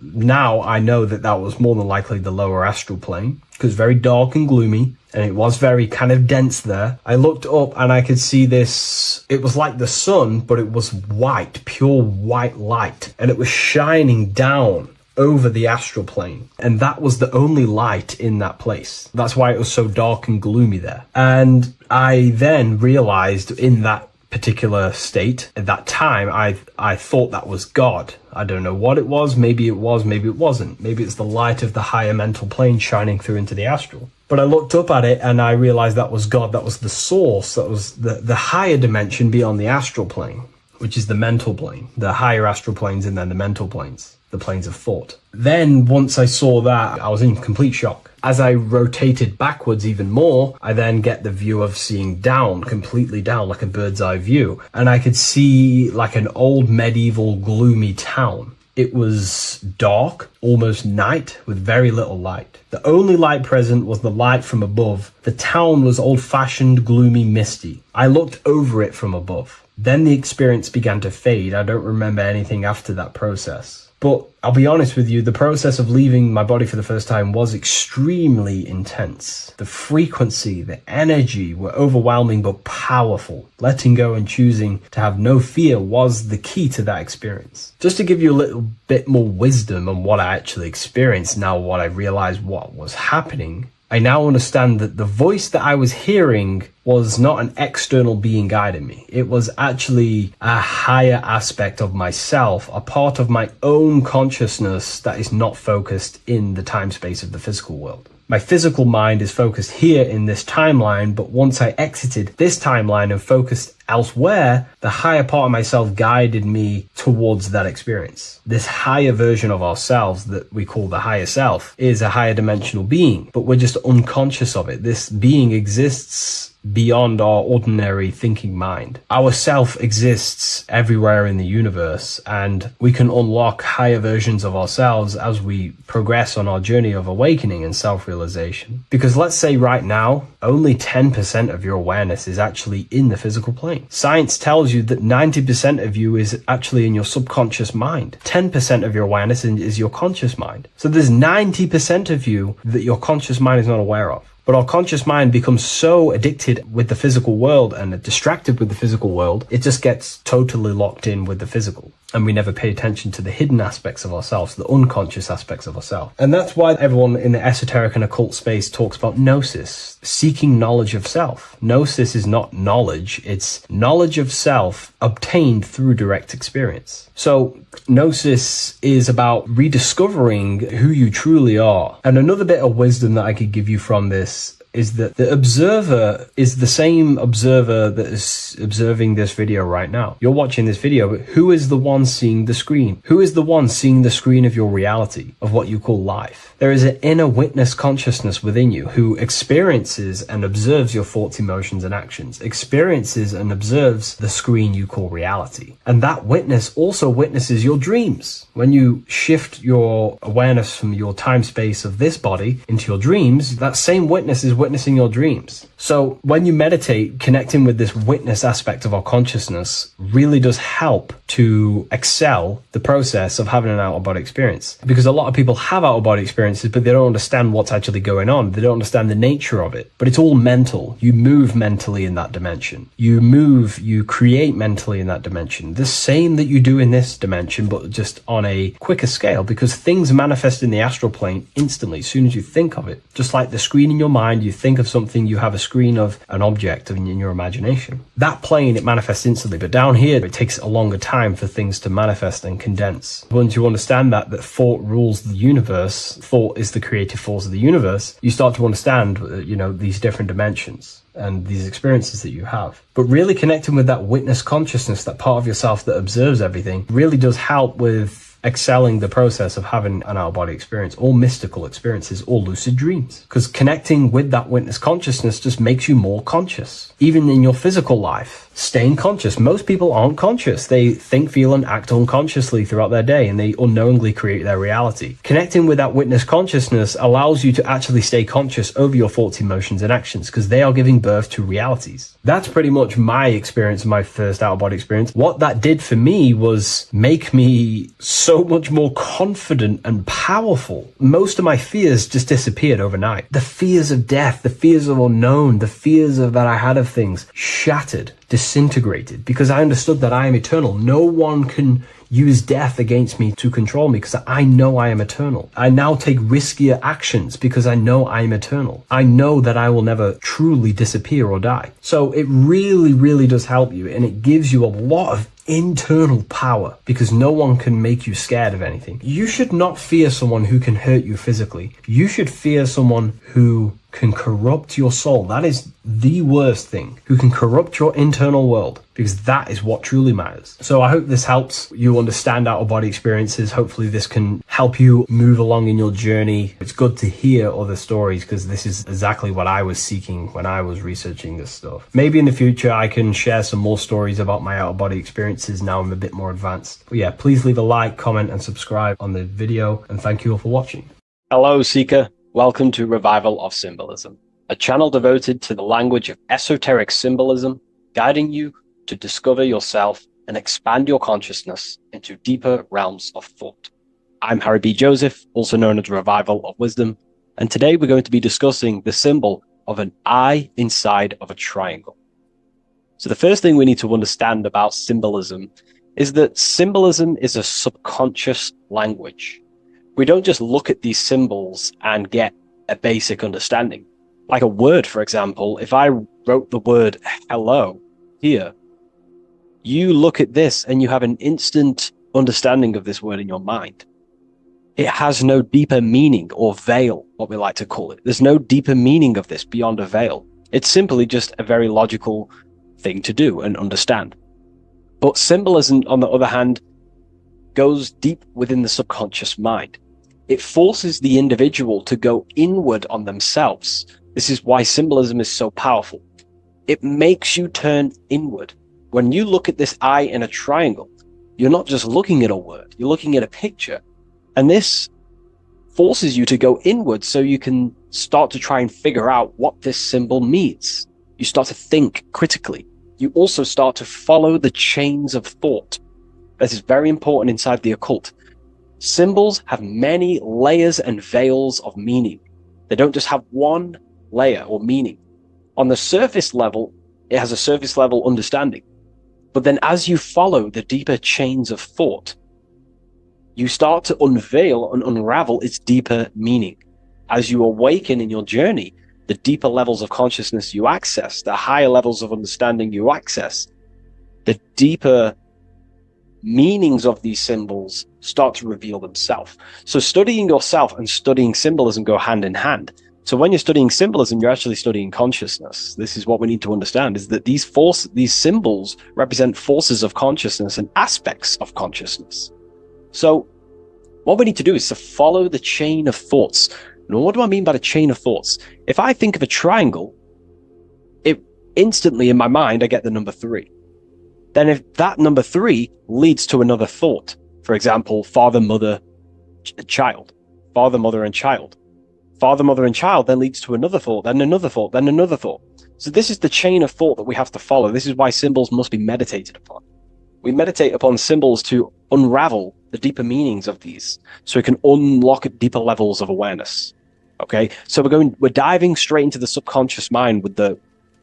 Now I know that was more than likely the lower astral plane because very dark and gloomy, and it was very kind of dense there. I looked up and I could see this. It was like the sun, but it was white, pure white light, and it was shining down over the astral plane, and that was the only light in that place. That's why it was so dark and gloomy there. And I then realized in that particular state, at that time, I thought that was God. I don't know what it was, maybe it wasn't. Maybe it's the light of the higher mental plane shining through into the astral. But I looked up at it and I realized that was God, that was the source, that was the higher dimension beyond the astral plane, which is the mental plane, the higher astral planes and then the mental planes, the planes of thought. Then once I saw that, I was in complete shock. As I rotated backwards even more, I then get the view of seeing down, completely down, like a bird's eye view. And I could see like an old medieval gloomy town. It was dark, almost night, with very little light. The only light present was the light from above. The town was old-fashioned, gloomy, misty. I looked over it from above. Then the experience began to fade. I don't remember anything after that process. But I'll be honest with you, the process of leaving my body for the first time was extremely intense. The frequency, the energy were overwhelming but powerful. Letting go and choosing to have no fear was the key to that experience. Just to give you a little bit more wisdom on what I actually experienced, now what I realized what was happening, I now understand that the voice that I was hearing was not an external being guiding me. It was actually a higher aspect of myself, a part of my own consciousness that is not focused in the time space of the physical world. My physical mind is focused here in this timeline, but once I exited this timeline and focused elsewhere, the higher part of myself guided me towards that experience. This higher version of ourselves that we call the higher self is a higher dimensional being, but we're just unconscious of it. This being exists beyond our ordinary thinking mind. Our self exists everywhere in the universe, and we can unlock higher versions of ourselves as we progress on our journey of awakening and self-realization. Because let's say right now, only 10% of your awareness is actually in the physical plane. Science tells you that 90% of you is actually in your subconscious mind. 10% of your awareness is your conscious mind. So there's 90% of you that your conscious mind is not aware of. But our conscious mind becomes so addicted with the physical world and distracted with the physical world, it just gets totally locked in with the physical. And we never pay attention to the hidden aspects of ourselves, the unconscious aspects of ourselves. And that's why everyone in the esoteric and occult space talks about gnosis, seeking knowledge of self. Gnosis is not knowledge, it's knowledge of self obtained through direct experience. So gnosis is about rediscovering who you truly are. And another bit of wisdom that I could give you from this is that the observer is the same observer that is observing this video right now. You're watching this video, but who is the one seeing the screen? Who is the one seeing the screen of your reality, of what you call life? There is an inner witness consciousness within you who experiences and observes your thoughts, emotions, and actions, experiences and observes the screen you call reality. And that witness also witnesses your dreams. When you shift your awareness from your time space of this body into your dreams, that same witness is witnessing your dreams. So when you meditate, connecting with this witness aspect of our consciousness really does help to excel the process of having an out-of-body experience. Because a lot of people have out-of-body experiences, but they don't understand what's actually going on. They don't understand the nature of it. But it's all mental. You move mentally in that dimension. You create mentally in that dimension. The same that you do in this dimension, but just on a quicker scale, because things manifest in the astral plane instantly as soon as you think of it. Just like the screen in your mind, you think of something, you have a screen of an object in your imagination. That plane, it manifests instantly, but down here, it takes a longer time for things to manifest and condense. Once you understand that thought rules the universe, thought is the creative force of the universe, you start to understand, these different dimensions and these experiences that you have. But really connecting with that witness consciousness, that part of yourself that observes everything, really does help with excelling the process of having an out-of-body experience, or mystical experiences, or lucid dreams. Because connecting with that witness consciousness just makes you more conscious. Even in your physical life, staying conscious. Most people aren't conscious. They think, feel, and act unconsciously throughout their day, and they unknowingly create their reality. Connecting with that witness consciousness allows you to actually stay conscious over your thoughts, emotions, and actions, because they are giving birth to realities. That's pretty much my experience, my first out-of-body experience. What that did for me was make me so much more confident and powerful. Most of my fears just disappeared overnight. The fears of death, the fears of unknown, the fears that I had of things shattered, disintegrated, because I understood that I am eternal. No one can use death against me to control me, because I know I am eternal. I now take riskier actions because I know I am eternal. I know that I will never truly disappear or die. So it really, really does help you, and it gives you a lot of internal power, because no one can make you scared of anything. You should not fear someone who can hurt you physically. You should fear someone who can corrupt your soul. That is the worst thing, who can corrupt your internal world, because that is what truly matters. So I hope this helps you understand out-of-body experiences. Hopefully this can help you move along in your journey. It's good to hear other stories, because this is exactly what I was seeking when I was researching this stuff. Maybe in the future I can share some more stories about my out-of-body experiences now I'm a bit more advanced. But yeah, please leave a like, comment, and subscribe on the video, and thank you all for watching. Hello, Seeker. Welcome to Revival of Symbolism, a channel devoted to the language of esoteric symbolism, guiding you to discover yourself and expand your consciousness into deeper realms of thought. I'm Harry B. Joseph, also known as Revival of Wisdom, and today we're going to be discussing the symbol of an eye inside of a triangle. So the first thing we need to understand about symbolism is that symbolism is a subconscious language. We don't just look at these symbols and get a basic understanding. Like a word, for example, if I wrote the word hello here, you look at this and you have an instant understanding of this word in your mind. It has no deeper meaning, or veil, what we like to call it. There's no deeper meaning of this beyond a veil. It's simply just a very logical thing to do and understand. But symbolism, on the other hand, goes deep within the subconscious mind. It forces the individual to go inward on themselves. This is why symbolism is so powerful. It makes you turn inward. When you look at this eye in a triangle, you're not just looking at a word, you're looking at a picture. And this forces you to go inward so you can start to try and figure out what this symbol means. You start to think critically. You also start to follow the chains of thought. This is very important inside the occult. Symbols have many layers and veils of meaning. They don't just have one layer or meaning. On the surface level, it has a surface level understanding. But then as you follow the deeper chains of thought, you start to unveil and unravel its deeper meaning. As you awaken in your journey, the deeper levels of consciousness you access, the higher levels of understanding you access, the deeper meanings of these symbols start to reveal themselves. So studying yourself and studying symbolism go hand in hand. So when you're studying symbolism, you're actually studying consciousness. This is what we need to understand, is that these symbols represent forces of consciousness and aspects of consciousness. So what we need to do is to follow the chain of thoughts. And what do I mean by the chain of thoughts? If I think of a triangle, it instantly in my mind, I get the number 3. Then if that number 3 leads to another thought, for example, father, mother, child, father, mother, and child. Father, mother, and child then leads to another thought, then another thought, then another thought. So this is the chain of thought that we have to follow. This is why symbols must be meditated upon. We meditate upon symbols to unravel the deeper meanings of these, so we can unlock deeper levels of awareness. Okay, so we're diving straight into the subconscious mind with the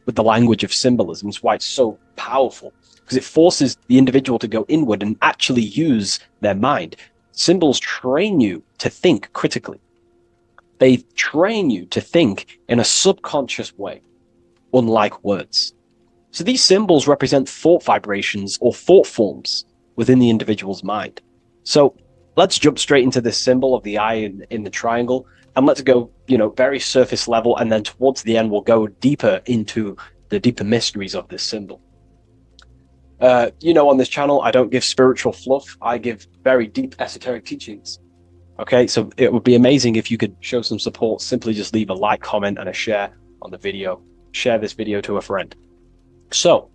language of symbolism. It's why it's so powerful, because it forces the individual to go inward and actually use their mind. Symbols train you to think critically. They train you to think in a subconscious way, unlike words. So these symbols represent thought vibrations or thought forms within the individual's mind. So let's jump straight into this symbol of the eye in the triangle, and let's go, very surface level, and then towards the end we'll go deeper into the deeper mysteries of this symbol. On this channel, I don't give spiritual fluff. I give very deep esoteric teachings. Okay, so it would be amazing if you could show some support. Simply just leave a like, comment, and a share on the video. Share this video to a friend. So,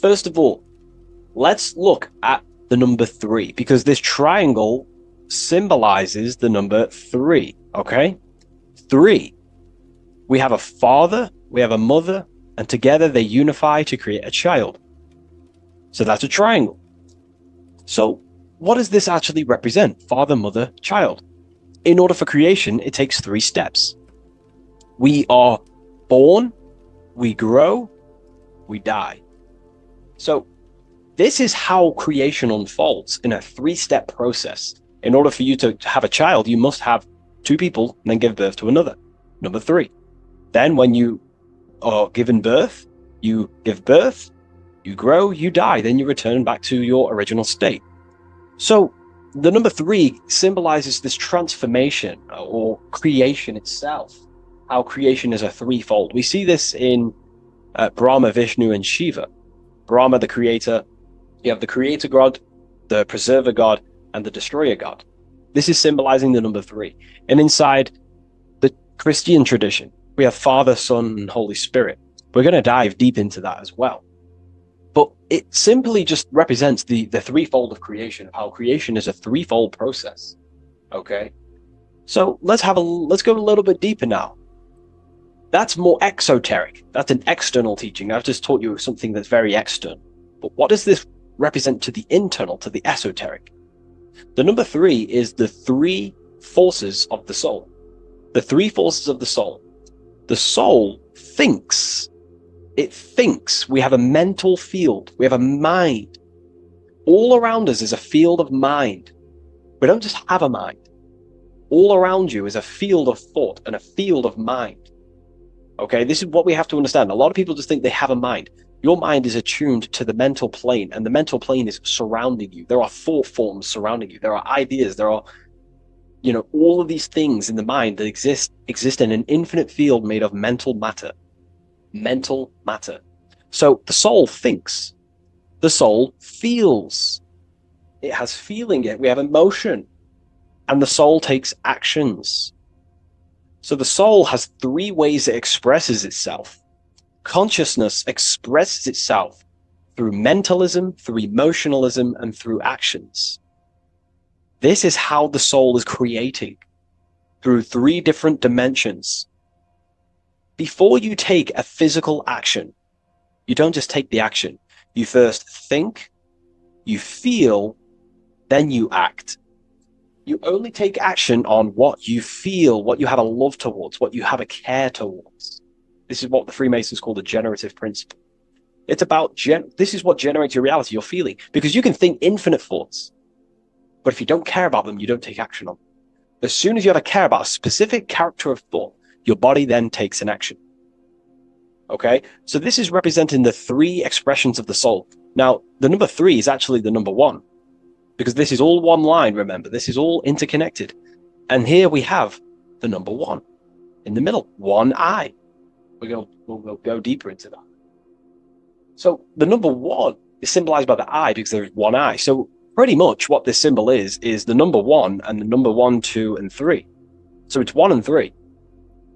first of all, let's look at the number 3, because this triangle symbolizes the number 3, okay? 3. We have a father, we have a mother, and together they unify to create a child. So that's a triangle. So what does this actually represent? Father, mother, child. In order for creation, it takes 3 steps. We are born, we grow, we die. So this is how creation unfolds in a 3-step process. In order for you to have a child, you must have 2 people and then give birth to another. Number 3. Then when you are given birth, you give birth, you grow, you die, then you return back to your original state. So the number 3 symbolizes this transformation or creation itself, how creation is a 3-fold. We see this in Brahma, Vishnu, and Shiva. Brahma, the creator, you have the creator god, the preserver god, and the destroyer god. This is symbolizing the number 3. And inside the Christian tradition, we have Father, Son, and Holy Spirit. We're going to dive deep into that as well. But it simply just represents the 3-fold of creation, how creation is a 3-fold process. Okay? So let's go a little bit deeper now. That's more exoteric. That's an external teaching. I've just taught you something that's very external. But what does this represent to the internal, to the esoteric? The number 3 is the 3 forces of the soul. The 3 forces of the soul. The soul thinks. It thinks. We have a mental field. We have a mind. All around us is a field of mind. We don't just have a mind. All around you is a field of thought and a field of mind. Okay, this is what we have to understand. A lot of people just think they have a mind. Your mind is attuned to the mental plane, and the mental plane is surrounding you. There are thought forms surrounding you. There are ideas. There are, all of these things in the mind that exist in an infinite field made of mental matter. Mental matter. So the soul thinks. The soul feels. It has feeling. We have emotion. And the soul takes actions. So the soul has 3 ways it expresses itself. Consciousness expresses itself through mentalism, through emotionalism, and through actions. This is how the soul is creating, through 3 different dimensions. Before you take a physical action, you don't just take the action. You first think, you feel, then you act. You only take action on what you feel, what you have a love towards, what you have a care towards. This is what the Freemasons call the generative principle. It's about, this is what generates your reality, your feeling. Because you can think infinite thoughts, but if you don't care about them, you don't take action on them. As soon as you have a care about a specific character of thought, your body then takes an action. Okay? So this is representing the 3 expressions of the soul. Now, the number 3 is actually the number 1. Because this is all one line, remember. This is all interconnected. And here we have the number 1 in the middle, one eye. We'll go deeper into that. So the number 1 is symbolized by the eye because there is one eye. So pretty much what this symbol is the number 1 and the number 1, 2, and 3. So it's 1 and 3.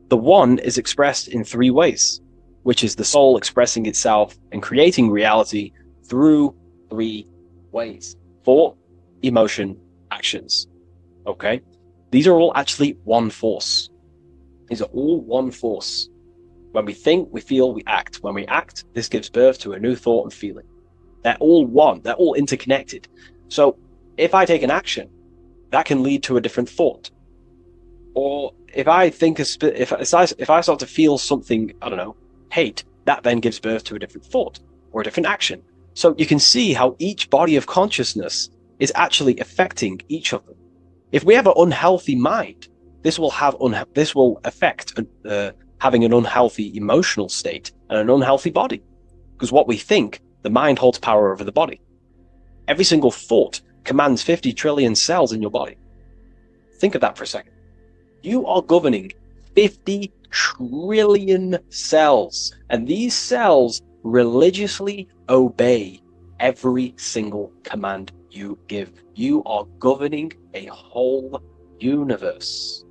The 1 is expressed in 3 ways, which is the soul expressing itself and creating reality through 3 ways. Thought, emotion, actions. Okay? These are all actually one force. These are all one force. When we think, we feel, we act. When we act, this gives birth to a new thought and feeling. They're all one. They're all interconnected. So if I take an action, that can lead to a different thought. Or if I think, if I start to feel something, I don't know, hate, that then gives birth to a different thought or a different action. So you can see how each body of consciousness is actually affecting each of them. If we have an unhealthy mind, this will affect having an unhealthy emotional state and an unhealthy body. Because what we think, the mind holds power over the body. Every single thought commands 50 trillion cells in your body. Think of that for a second. You are governing 50 trillion cells, and these cells religiously obey every single command you give. You are governing a whole universe.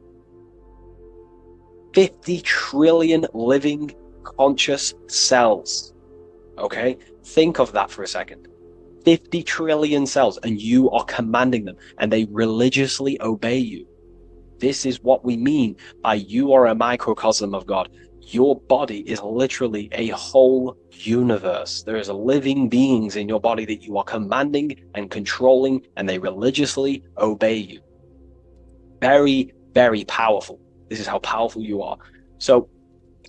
50 trillion living conscious cells. Okay? Think of that for a second. 50 trillion cells, and you are commanding them, and they religiously obey you. This is what we mean by you are a microcosm of God. Your body is literally a whole universe. There is living beings in your body that you are commanding and controlling, and they religiously obey you. Very, very powerful. This is how powerful you are. So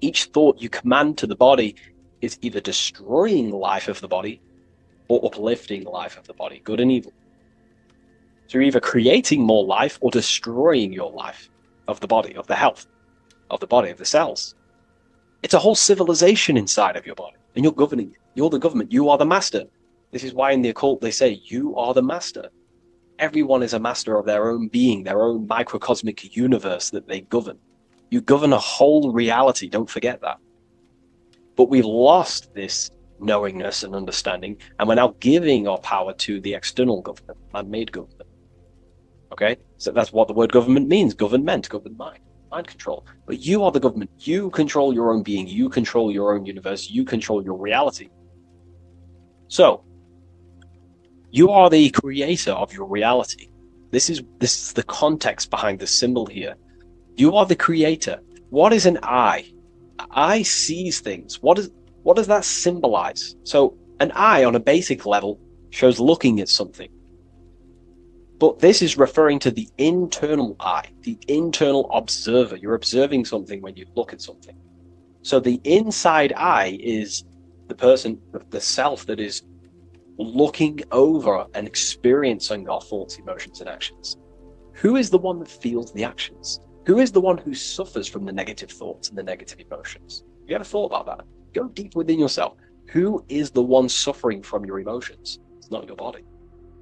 each thought you command to the body is either destroying the life of the body or uplifting the life of the body, good and evil. So you're either creating more life or destroying your life of the body, of the health, of the body, of the cells. It's a whole civilization inside of your body, and you're governing it. You're the government. You are the master. This is why in the occult they say, you are the master. Everyone is a master of their own being, their own microcosmic universe that they govern. You govern a whole reality, don't forget that. But we've lost this knowingness and understanding, and we're now giving our power to the external government, man-made government. Okay? So that's what the word government means. Government, govern mind control. But you are the government. You control your own being. You control your own universe. You control your reality. So, you are the creator of your reality. This is the context behind the symbol here. You are the creator. What is an eye? An eye sees things. What does that symbolize? So an eye on a basic level shows looking at something. But this is referring to the internal eye, the internal observer. You're observing something when you look at something. So the inside eye is the person, the self that is looking over and experiencing our thoughts, emotions, and actions. Who is the one that feels the actions? Who is the one who suffers from the negative thoughts and the negative emotions? Have you ever thought about that? Go deep within yourself. Who is the one suffering from your emotions? It's not your body.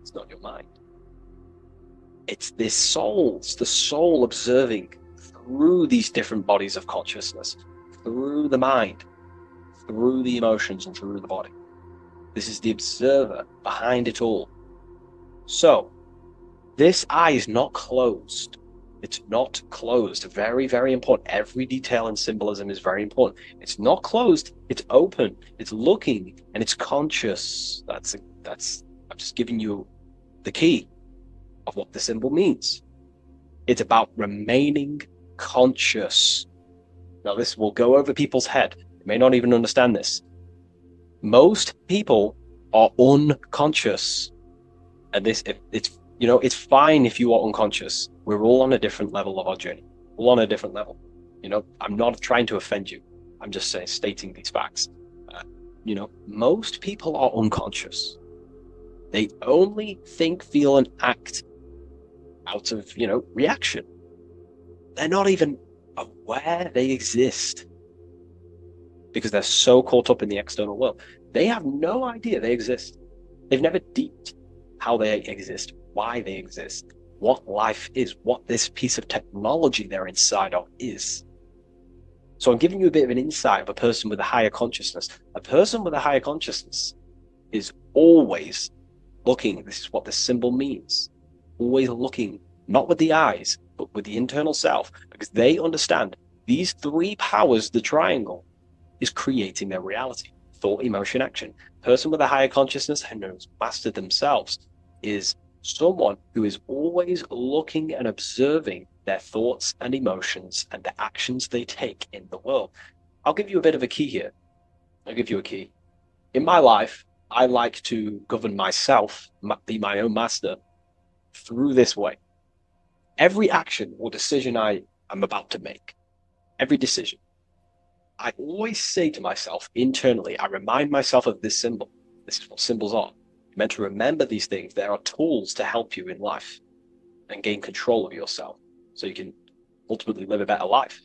It's not your mind. It's this soul. It's the soul observing through these different bodies of consciousness, through the mind, through the emotions, and through the body. This is the observer behind it all. So, this eye is not closed. It's not closed. Very, very important. Every detail and symbolism is very important. It's not closed. It's open. It's looking, and it's conscious. That's. I'm just giving you the key of what the symbol means. It's about remaining conscious. Now, this will go over people's head. They may not even understand this. Most people are unconscious, and it's fine if you are unconscious. We're all on a different level of our journey. We're all on a different level. I'm not trying to offend you. I'm just stating these facts. Most people are unconscious. They only think, feel, and act out of, reaction. They're not even aware they exist because they're so caught up in the external world. They have no idea they exist. They've never deeped how they exist, why they exist, what life is, what this piece of technology they're inside of is. So I'm giving you a bit of an insight of a person with a higher consciousness. A person with a higher consciousness is always looking. This is what the symbol means. Always looking, not with the eyes, but with the internal self, because they understand these three powers, the triangle, is creating their reality. Thought, emotion, action. Person with a higher consciousness who knows mastered themselves is someone who is always looking and observing their thoughts and emotions and the actions they take in the world. I'll give you a bit of a key here. I'll give you a key. In my life, I like to govern myself, be my own master, through this way. Every action or decision I am about to make, every decision, I always say to myself internally, I remind myself of this symbol. This is what symbols are. You're meant to remember these things. There are tools to help you in life and gain control of yourself so you can ultimately live a better life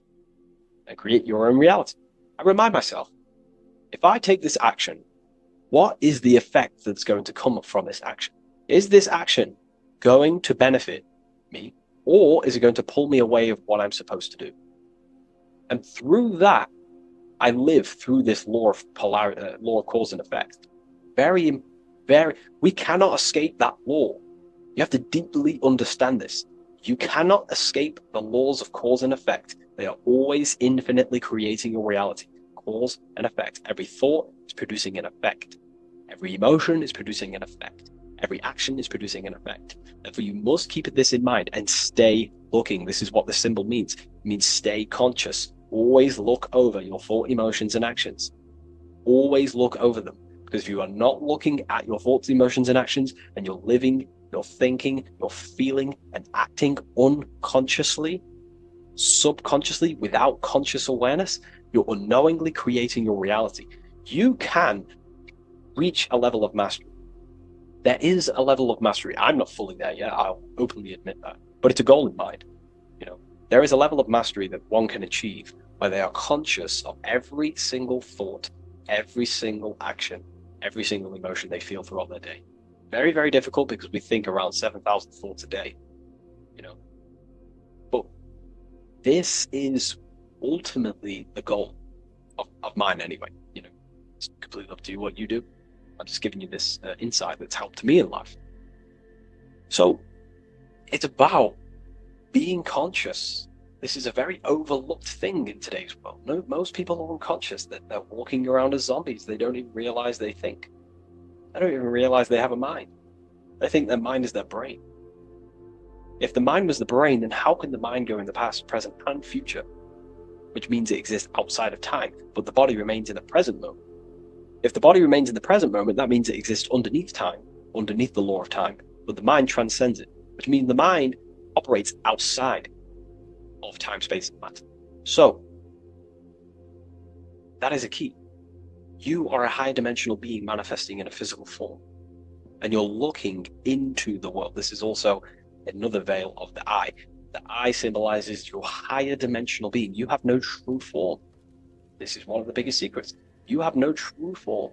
and create your own reality. I remind myself, if I take this action, what is the effect that's going to come from this action? Is this action going to benefit me, or is it going to pull me away of what I'm supposed to do? And through that, I live through this law of polarity, law of cause and effect. We cannot escape that law. You have to deeply understand this. You cannot escape the laws of cause and effect. They are always infinitely creating your reality. Cause and effect. Every thought is producing an effect. Every emotion is producing an effect. Every action is producing an effect. Therefore, you must keep this in mind and stay looking. This is what the symbol means. It means stay conscious. Always look over your thought, emotions, and actions. Always look over them. Because if you are not looking at your thoughts, emotions, and actions, and you're living, you're thinking, you're feeling, and acting unconsciously, subconsciously, without conscious awareness, you're unknowingly creating your reality. You can reach a level of mastery. There is a level of mastery. I'm not fully there yet. I'll openly admit that. But it's a goal in mind. There is a level of mastery that one can achieve where they are conscious of every single thought, every single action, every single emotion they feel throughout their day. Very, very difficult because we think around 7,000 thoughts a day, But this is ultimately the goal of mine anyway. It's completely up to you what you do. I'm just giving you this insight that's helped me in life. So it's about being conscious. This is a very overlooked thing in today's world. No, most people are unconscious. They're walking around as zombies. They don't even realize they think. They don't even realize they have a mind. They think their mind is their brain. If the mind was the brain, then how can the mind go in the past, present, and future? Which means it exists outside of time, but the body remains in the present moment. If the body remains in the present moment, that means it exists underneath time, underneath the law of time, but the mind transcends it. which means the mind operates outside of time, space, and matter. So, that is a key. You are a high dimensional being manifesting in a physical form, and you're looking into the world. This is also another veil of the eye. The eye symbolizes your higher dimensional being. You have no true form. This is one of the biggest secrets. You have no true form.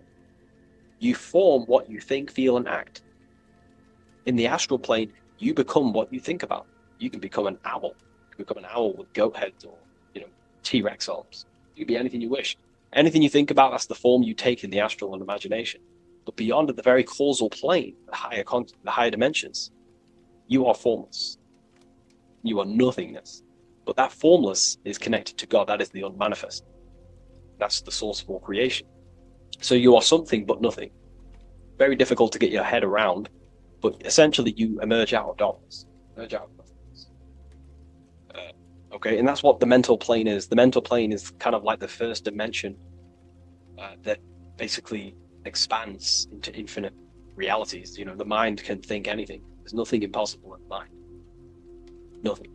You form what you think, feel, and act. In the astral plane, you become what you think about. You can become an owl. You can become an owl with goat heads or, T-Rex arms. You can be anything you wish. Anything you think about, that's the form you take in the astral and imagination. But beyond the very causal plane, the higher dimensions, you are formless. You are nothingness. But that formless is connected to God. That is the unmanifest. That's the source of all creation. So you are something but nothing. Very difficult to get your head around, but essentially you emerge out of darkness. Emerge out of nothingness. Okay, and that's what the mental plane is. The mental plane is kind of like the first dimension that basically expands into infinite realities. The mind can think anything. There's nothing impossible in the mind. Nothing.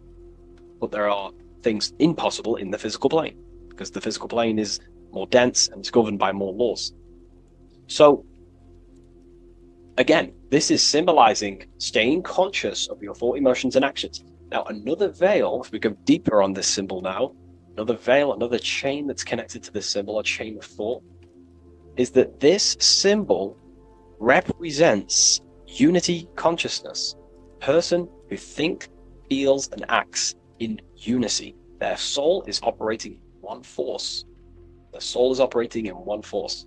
But there are things impossible in the physical plane, because the physical plane is more dense and it's governed by more laws. So, again, this is symbolizing staying conscious of your thought, emotions, and actions. Now, another veil, if we go deeper on this symbol now, another veil, another chain that's connected to this symbol, a chain of thought, is that this symbol represents unity consciousness. Person who thinks, feels, and acts in unity. Their soul is operating in one force. The soul is operating in one force,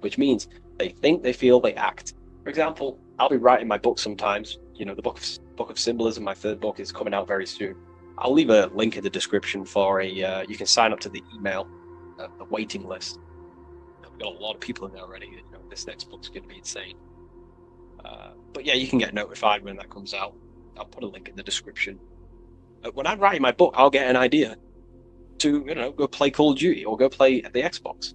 which means they think, they feel, they act. For example, I'll be writing my book sometimes. The book of symbolism, my third book, is coming out very soon. I'll leave a link in the description for you can sign up to the email, the waiting list. We've got a lot of people in there already. This next book's going to be insane. But yeah, you can get notified when that comes out. I'll put a link in the description. When I'm writing my book, I'll get an idea to, go play Call of Duty or go play the Xbox.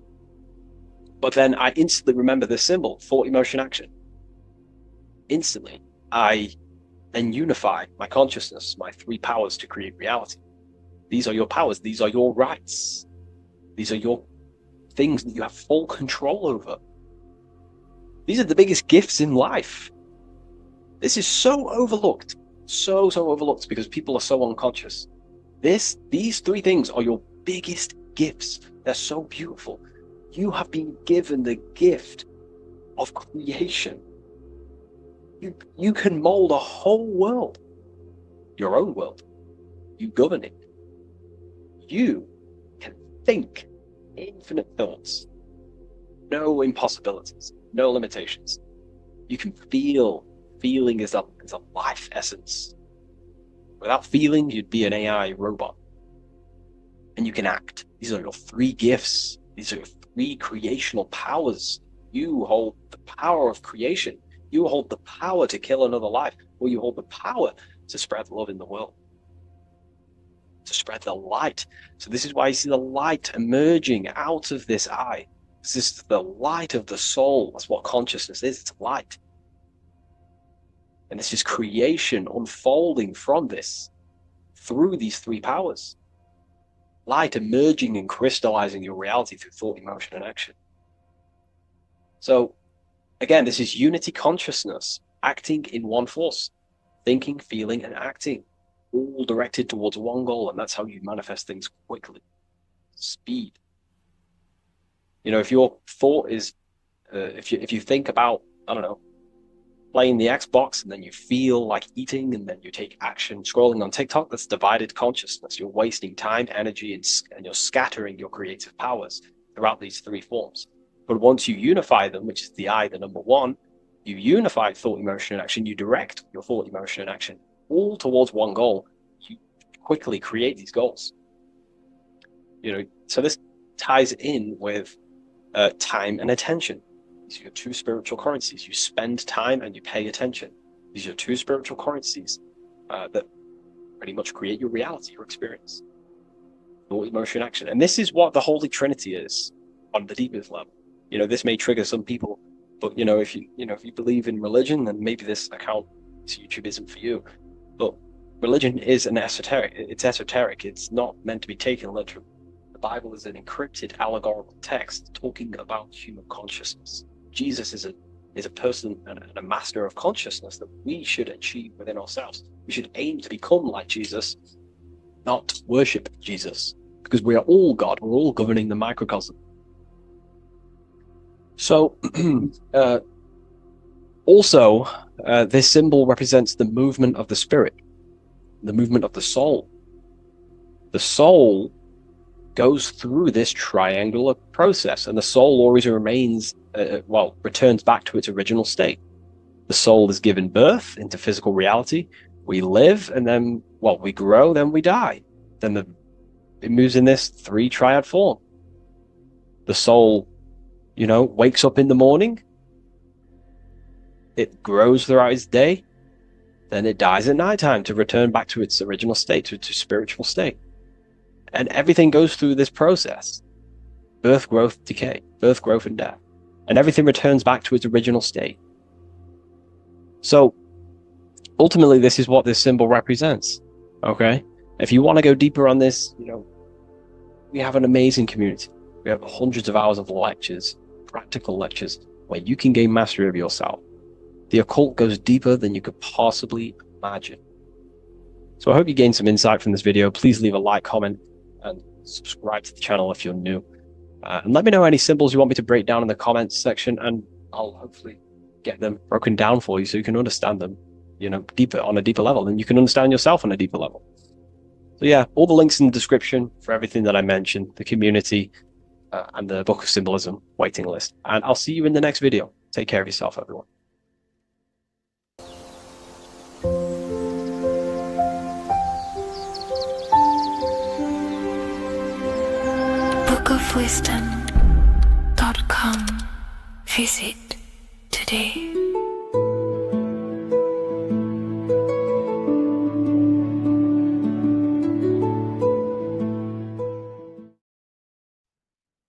But then I instantly remember this symbol, thought, emotion, action. Instantly, I then unify my consciousness, my three powers to create reality. These are your powers. These are your rights. These are your things that you have full control over. These are the biggest gifts in life. This is so overlooked. So overlooked because people are so unconscious. These three things are your biggest gifts. They're so beautiful. You have been given the gift of creation. You can mold a whole world, your own world. You govern it. You can think infinite thoughts. No impossibilities, no limitations. You can feel. Feeling is a life essence. Without feeling, you'd be an AI robot. And you can act. These are your three gifts. These are your three creational powers. You hold the power of creation. You hold the power to kill another life, or you hold the power to spread love in the world, to spread the light. So this is why you see the light emerging out of this eye. This is the light of the soul. That's what consciousness is. It's light. And this is creation unfolding from this through these three powers. Light emerging and crystallizing your reality through thought, emotion, and action. So, again, this is unity consciousness, acting in one force, thinking, feeling, and acting, all directed towards one goal, and that's how you manifest things quickly. Speed. If your thought is, if you think about, playing the Xbox, and then you feel like eating, and then you take action scrolling on TikTok, that's divided consciousness. You're wasting time, energy, and you're scattering your creative powers throughout these three forms. But once you unify them, which is the I, the number one, you unify thought, emotion, and action. You direct your thought, emotion, and action all towards one goal. You quickly create these goals. So this ties in with time and attention. These are your two spiritual currencies. You spend time and you pay attention. These are your two spiritual currencies that pretty much create your reality, your experience. Thought, emotion, action. And this is what the Holy Trinity is on the deepest level. This may trigger some people, but if you believe in religion, then maybe this account, this YouTube isn't for you. But religion is an esoteric. It's esoteric. It's not meant to be taken literally. The Bible is an encrypted allegorical text talking about human consciousness. Jesus is a person and a master of consciousness that we should achieve within ourselves. We should aim to become like Jesus, not worship Jesus, because we are all God. We're all governing the microcosm. So, also, this symbol represents the movement of the spirit, the movement of the soul. The soul goes through this triangular process, and the soul always remains, returns back to its original state. The soul is given birth into physical reality. We live, and then, we grow, then we die. Then it moves in this three triad form. The soul, wakes up in the morning. It grows throughout its day. Then it dies at nighttime to return back to its original state, to its spiritual state. And everything goes through this process. Birth, growth, decay. Birth, growth, and death. And everything returns back to its original state. So, ultimately, this is what this symbol represents. Okay? If you want to go deeper on this, we have an amazing community. We have hundreds of hours of lectures, practical lectures, where you can gain mastery of yourself. The occult goes deeper than you could possibly imagine. So I hope you gained some insight from this video. Please leave a like, comment, and subscribe to the channel if you're new. And let me know any symbols you want me to break down in the comments section, and I'll hopefully get them broken down for you so you can understand them, deeper, on a deeper level, and you can understand yourself on a deeper level. So yeah, all the links in the description for everything that I mentioned, the community, and the Book of Symbolism waiting list. And I'll see you in the next video. Take care of yourself, everyone. bookofwisdom.com. Visit today.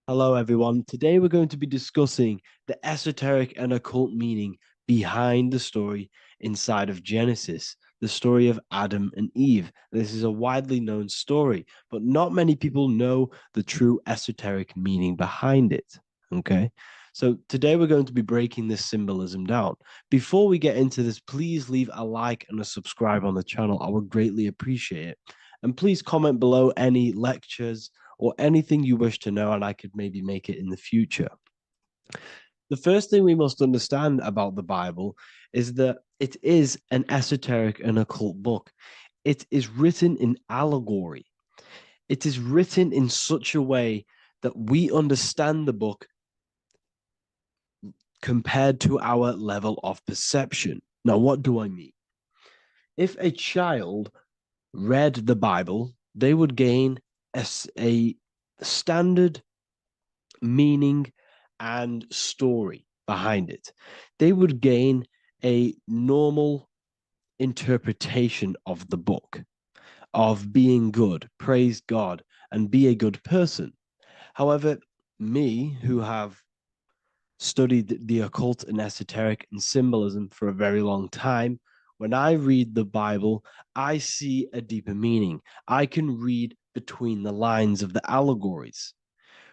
Hello everyone, today we're going to be discussing the esoteric and occult meaning behind the story inside of Genesis, the story of Adam and Eve. This is a widely known story, but not many people know the true esoteric meaning behind it, okay? So today we're going to be breaking this symbolism down. Before we get into this, please leave a like and a subscribe on the channel. I would greatly appreciate it. And please comment below any lectures or anything you wish to know, and I could maybe make it in the future. The first thing we must understand about the Bible is that it is an esoteric and occult book. It is written in allegory. It is written in such a way that we understand the book compared to our level of perception. Now, what do I mean? If a child read the Bible, they would gain a standard meaning and story behind it. They would gain a normal interpretation of the book, of being good, praise God, and be a good person. However, me, who have studied the occult and esoteric and symbolism for a very long time, when I read the Bible, I see a deeper meaning. I can read between the lines of the allegories,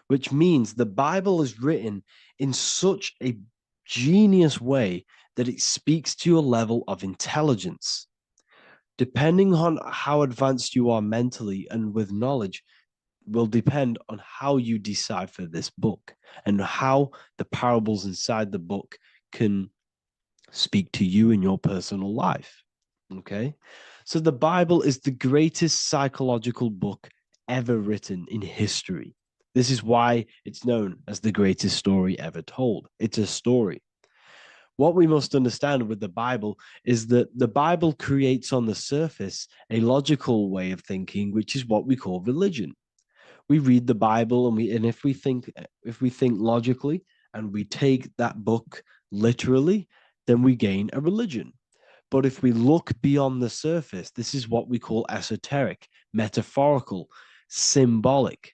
which means the Bible is written in such a genius way that it speaks to your level of intelligence. Depending on how advanced you are mentally and with knowledge will depend on how you decipher this book and how the parables inside the book can speak to you in your personal life. Okay? So the Bible is the greatest psychological book ever written in history. This is why it's known as the greatest story ever told. It's a story. What we must understand with the Bible is that the Bible creates on the surface a logical way of thinking, which is what we call religion. We read the Bible and if we think logically and we take that book literally, then we gain a religion. But if we look beyond the surface, this is what we call esoteric, metaphorical, symbolic.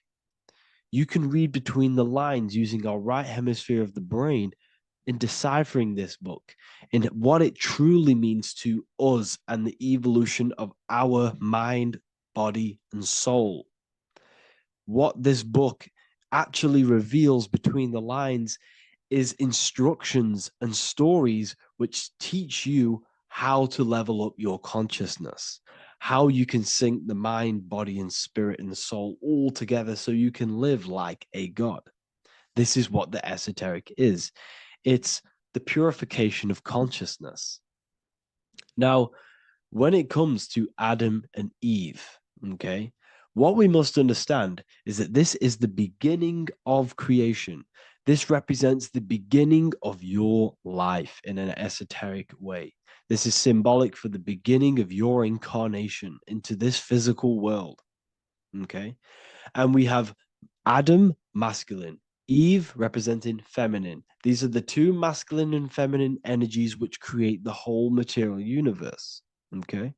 You can read between the lines using our right hemisphere of the brain in deciphering this book, in what it truly means to us and the evolution of our mind, body, and soul. What this book actually reveals between the lines is instructions and stories which teach you how to level up your consciousness, how you can sync the mind, body, and spirit and the soul all together so you can live like a god. This is what the esoteric is. It's the purification of consciousness. Now, when it comes to Adam and Eve, okay, what we must understand is that this is the beginning of creation. This represents the beginning of your life in an esoteric way. This is symbolic for the beginning of your incarnation into this physical world. Okay. And we have Adam, masculine, Eve representing feminine. These are the two masculine and feminine energies which create the whole material universe. Okay.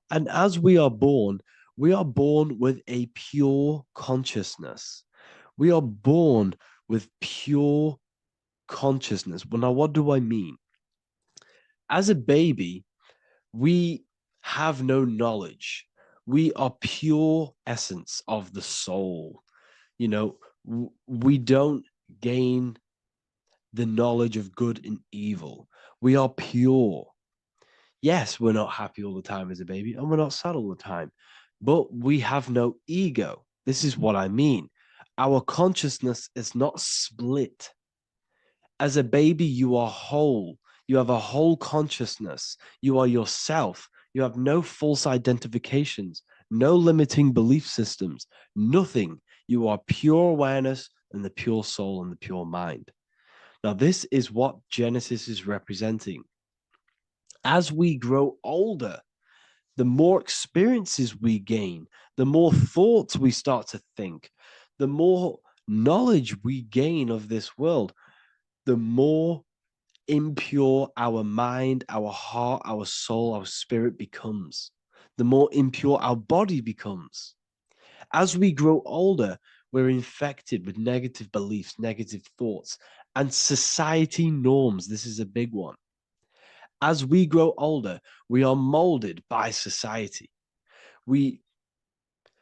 And as we are born with a pure consciousness. We are born with pure consciousness. Well, now, what do I mean? As a baby, we have no knowledge. We are pure essence of the soul. You know, we don't gain the knowledge of good and evil. We are pure. Yes, we're not happy all the time as a baby, and we're not sad all the time, but we have no ego. This is what I mean. Our consciousness is not split. As a baby, you are whole. You have a whole consciousness. You are yourself. You have no false identifications, no limiting belief systems, nothing. You are pure awareness and the pure soul and the pure mind. Now, this is what Genesis is representing. As we grow older, the more experiences we gain, the more thoughts we start to think, the more knowledge we gain of this world, the more impure our mind, our heart, our soul, our spirit becomes, the more impure our body becomes. As we grow older, we're infected with negative beliefs, negative thoughts, and society norms. This is a big one. As we grow older, we are molded by society. We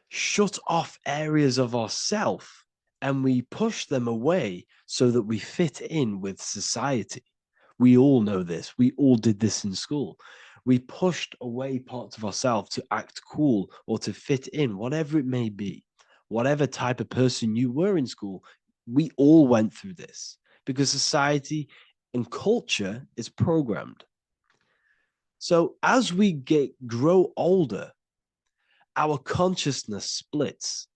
shut off areas of ourself and we push them away so that we fit in with society. We all know this. We all did this in school. We pushed away parts of ourselves to act cool or to fit in, whatever it may be. Whatever type of person you were in school, we all went through this because society and culture is programmed. So as we grow older, our consciousness splits.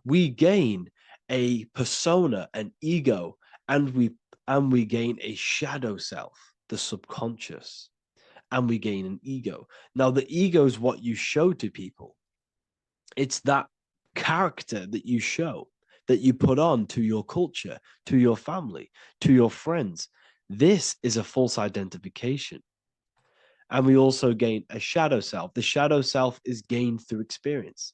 We gain a persona, an ego, and we gain a shadow self, the subconscious, and we gain an ego. Now, the ego is what you show to people. It's that character that you show, that you put on to your culture, to your family, to your friends. This is a false identification. And we also gain a shadow self. The shadow self is gained through experience.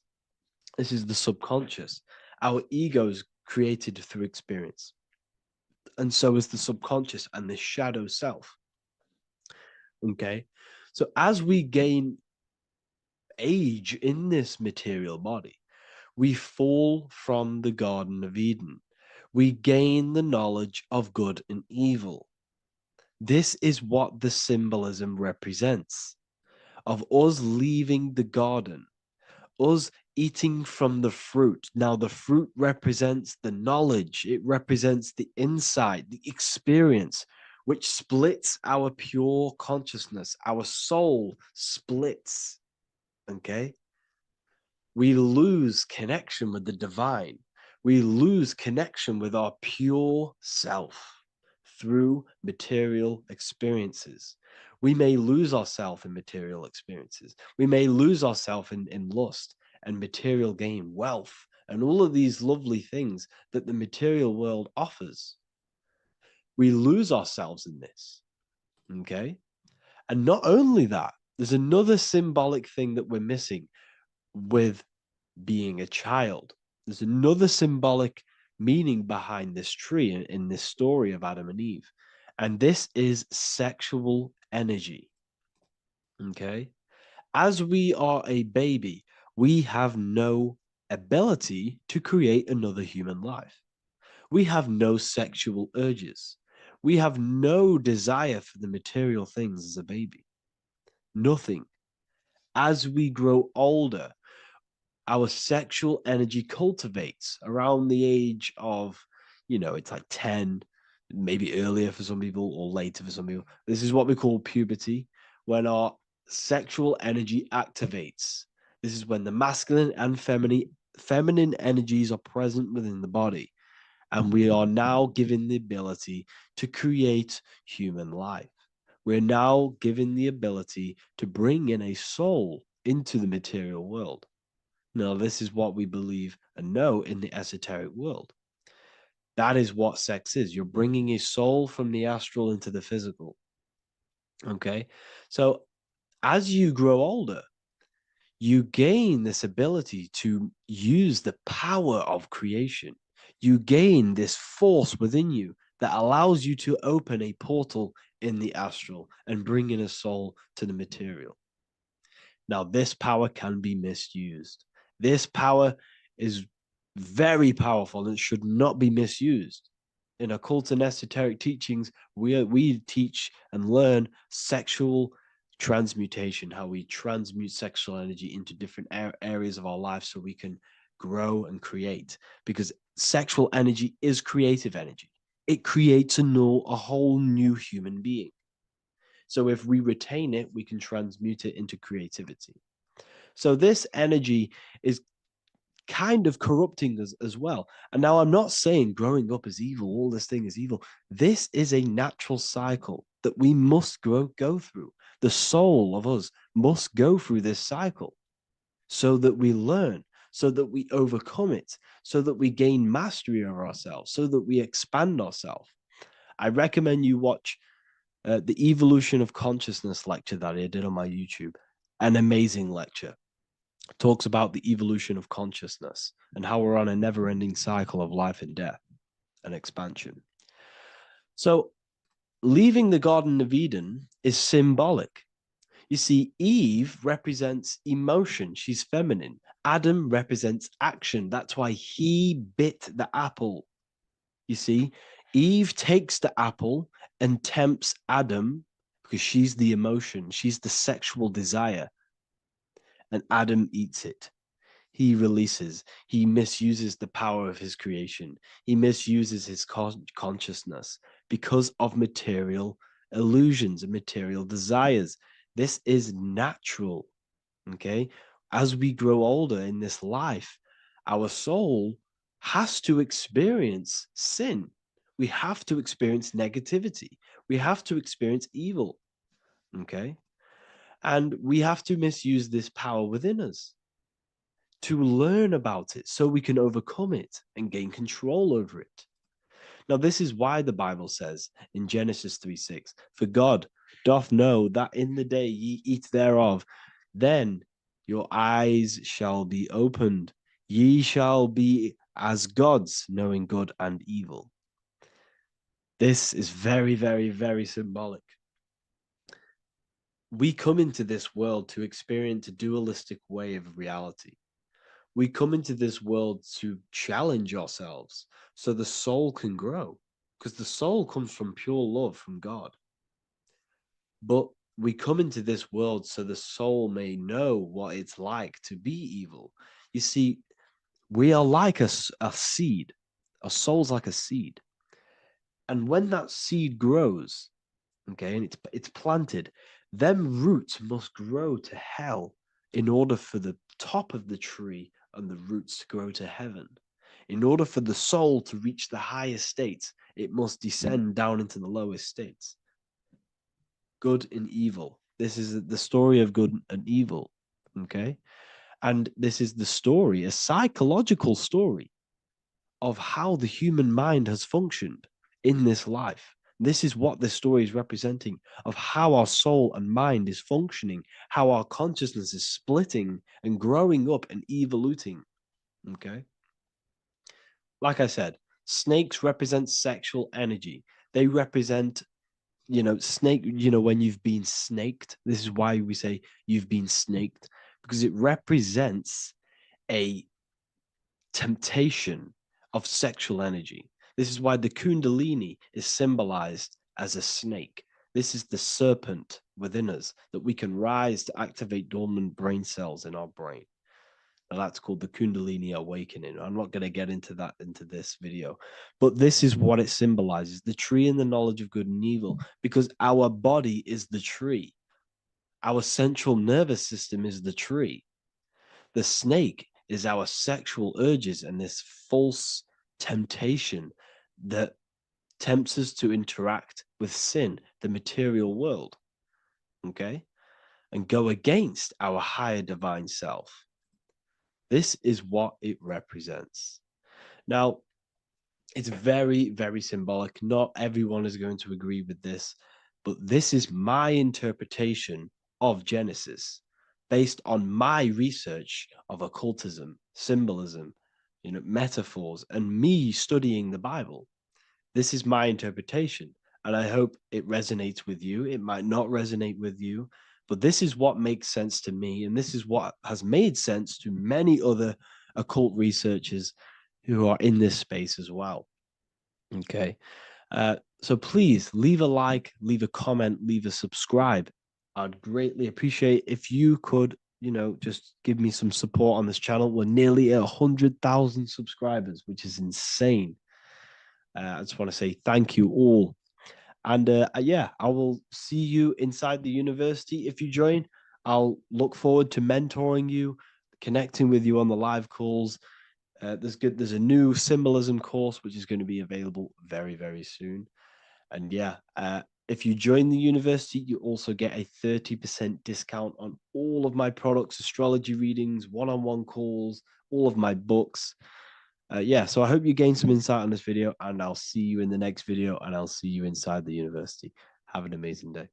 This is the subconscious. Our ego is created through experience. And so is the subconscious and the shadow self. Okay. So as we gain age in this material body, we fall from the Garden of Eden. We gain the knowledge of good and evil. This is what the symbolism represents of us leaving the garden, us eating from the fruit. Now, the fruit represents the knowledge, it represents the insight, the experience, which splits our pure consciousness. Our soul splits. Okay? We lose connection with the divine. We lose connection with our pure self through material experiences. We may lose ourselves in material experiences. We may lose ourselves in lust and material gain, wealth, and all of these lovely things that the material world offers. We lose ourselves in this. Okay? And not only that, there's another symbolic thing that we're missing with being a child. There's another symbolic meaning behind this tree in this story of Adam and Eve. And this is sexual energy. Okay. As we are a baby, we have no ability to create another human life. We have no sexual urges. We have no desire for the material things as a baby. Nothing. As we grow older, our sexual energy cultivates around the age of, it's like 10, maybe earlier for some people or later for some people. This is what we call puberty, when our sexual energy activates. This is when the masculine and feminine energies are present within the body. And we are now given the ability to create human life. We're now given the ability to bring in a soul into the material world. Now, this is what we believe and know in the esoteric world. That is what sex is. You're bringing a soul from the astral into the physical. Okay? So, as you grow older, you gain this ability to use the power of creation. You gain this force within you that allows you to open a portal in the astral and bring in a soul to the material. Now, this power can be misused. This power is very powerful and should not be misused. In occult and esoteric teachings, we teach and learn sexual transmutation, how we transmute sexual energy into different areas of our life so we can grow and create. Because sexual energy is creative energy. It creates a whole new human being. So if we retain it, we can transmute it into creativity. So this energy is kind of corrupting us as well. And now I'm not saying growing up is evil, all this thing is evil. This is a natural cycle that we must go through. The soul of us must go through this cycle so that we learn, so that we overcome it, so that we gain mastery over ourselves, so that we expand ourselves. I recommend you watch the Evolution of Consciousness lecture that I did on my YouTube. An amazing lecture. Talks about the evolution of consciousness and how we're on a never-ending cycle of life and death and expansion. So leaving the Garden of Eden is symbolic. You see, Eve represents emotion. She's feminine. Adam represents action. That's why he bit the apple. You see, Eve takes the apple and tempts Adam because she's the emotion. She's the sexual desire. And Adam eats it. He releases. He misuses the power of his creation. He misuses his consciousness because of material illusions and material desires. This is natural. Okay? As we grow older in this life, our soul has to experience sin. We have to experience negativity. We have to experience evil. Okay? And we have to misuse this power within us to learn about it so we can overcome it and gain control over it. Now, this is why the Bible says in Genesis 3:6, "For God doth know that in the day ye eat thereof, then your eyes shall be opened. Ye shall be as gods, knowing good and evil." This is very, very, very symbolic. We come into this world to experience a dualistic way of reality. We come into this world to challenge ourselves so the soul can grow, because the soul comes from pure love from God. But we come into this world so the soul may know what it's like to be evil. You see, we are like a seed. Our soul's like a seed. And when that seed grows, okay, and it's planted, them roots must grow to hell in order for the top of the tree and the roots to grow to heaven. In order for the soul to reach the highest states, it must descend down into the lowest states. Good and evil. This is the story of good and evil, okay? And this is the story, a psychological story of how the human mind has functioned in this life. This is what this story is representing of how our soul and mind is functioning, how our consciousness is splitting and growing up and evoluting. Okay. like I said, snakes represent sexual energy. They represent, snake, when you've been snaked. This is why we say you've been snaked, because it represents a temptation of sexual energy. This is why the Kundalini is symbolized as a snake. This is the serpent within us that we can rise to activate dormant brain cells in our brain. Now that's called the Kundalini awakening. I'm not going to get into that into this video, but this is what it symbolizes: the tree and the knowledge of good and evil, because our body is the tree. Our central nervous system is the tree. The snake is our sexual urges and this false temptation that tempts us to interact with sin, the material world, okay, and go against our higher divine self. This is what it represents. Now, it's very, very symbolic. Not everyone is going to agree with this, but this is my interpretation of Genesis based on my research of occultism, symbolism, metaphors, and me studying the Bible. This is my interpretation, and I hope it resonates with you. It might not resonate with you, but this is what makes sense to me, and this is what has made sense to many other occult researchers who are in this space as well. Okay, so please leave a like, leave a comment, leave a subscribe. I'd greatly appreciate if you could, just give me some support on this channel. We're nearly at 100,000 subscribers, which is insane. I just want to say thank you all. And yeah, I will see you inside the university. If you join, I'll look forward to mentoring you, connecting with you on the live calls. There's a new symbolism course, which is going to be available very, very soon. And yeah, if you join the university, you also get a 30% discount on all of my products, astrology readings, one-on-one calls, all of my books. Yeah, so I hope you gain some insight on this video, and I'll see you in the next video, and I'll see you inside the university. Have an amazing day.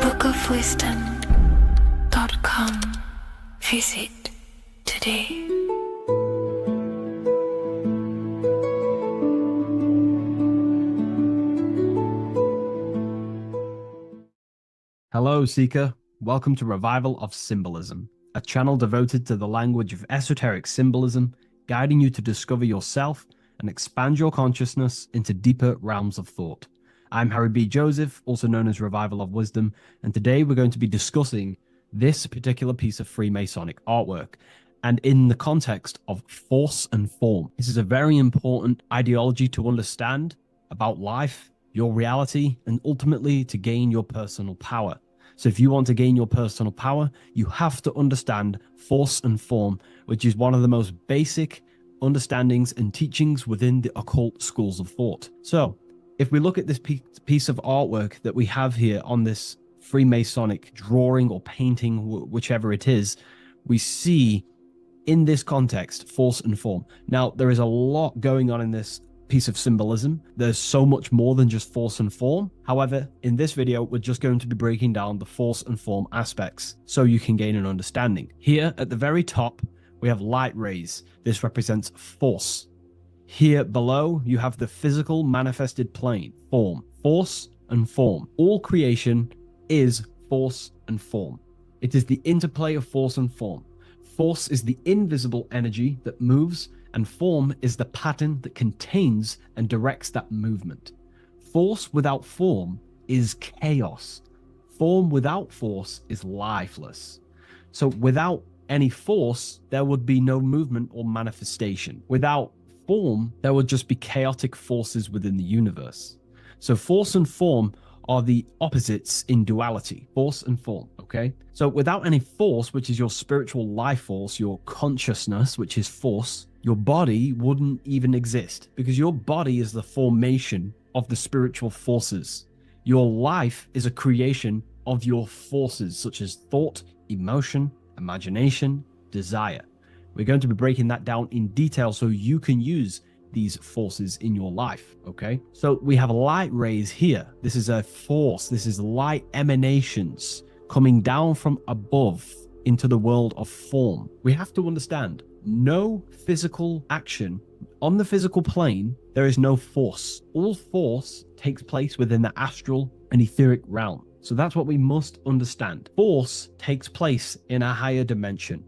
bookofwisdom.com. Visit today. Hello, Seeker. Welcome to Revival of Symbolism, a channel devoted to the language of esoteric symbolism, guiding you to discover yourself and expand your consciousness into deeper realms of thought. I'm Harry B. Joseph, also known as Revival of Wisdom, and today we're going to be discussing this particular piece of Freemasonic artwork, and in the context of force and form. This is a very important ideology to understand about life, your reality, and ultimately to gain your personal power. So if you want to gain your personal power, you have to understand force and form, which is one of the most basic understandings and teachings within the occult schools of thought. So if we look at this piece of artwork that we have here on this Freemasonic drawing or painting, whichever it is, we see in this context force and form. Now, there is a lot going on in this piece of symbolism. There's so much more than just force and form. However, in this video, we're just going to be breaking down the force and form aspects so you can gain an understanding. Here at the very top, we have light rays. This represents force. Here below, you have the physical manifested plane, form, force and form. All creation is force and form. It is the interplay of force and form. Force is the invisible energy that moves, and form is the pattern that contains and directs that movement. Force without form is chaos. Form without force is lifeless. So without any force, there would be no movement or manifestation. Without form, there would just be chaotic forces within the universe. So force and form are the opposites in duality, force and form, okay? So without any force, which is your spiritual life force, your consciousness, which is force, your body wouldn't even exist, because your body is the formation of the spiritual forces. Your life is a creation of your forces, such as thought, emotion, imagination, desire. We're going to be breaking that down in detail so you can use these forces in your life, okay? So we have light rays here. This is a force. This is light emanations coming down from above into the world of form. We have to understand no physical action on the physical plane. There is no force. All force takes place within the astral and etheric realm. So that's what we must understand. Force takes place in a higher dimension.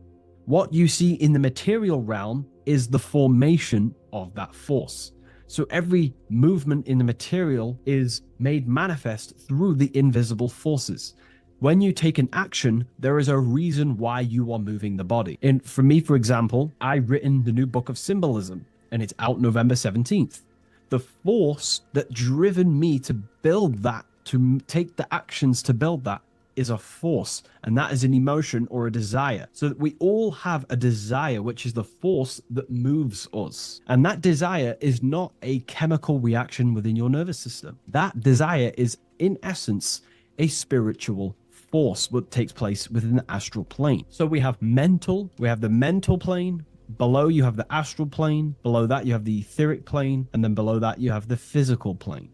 What you see in the material realm is the formation of that force. So every movement in the material is made manifest through the invisible forces. When you take an action, there is a reason why you are moving the body. And for me, for example, I've written the new book of symbolism, and it's out November 17th. The force that driven me to build that, to take the actions to build that, is a force, and that is an emotion or a desire. So that we all have a desire, which is the force that moves us. And that desire is not a chemical reaction within your nervous system. That desire is, in essence, a spiritual force what takes place within the astral plane. So we have the mental plane. Below you have the astral plane. Below that you have the etheric plane. And then below that you have the physical plane.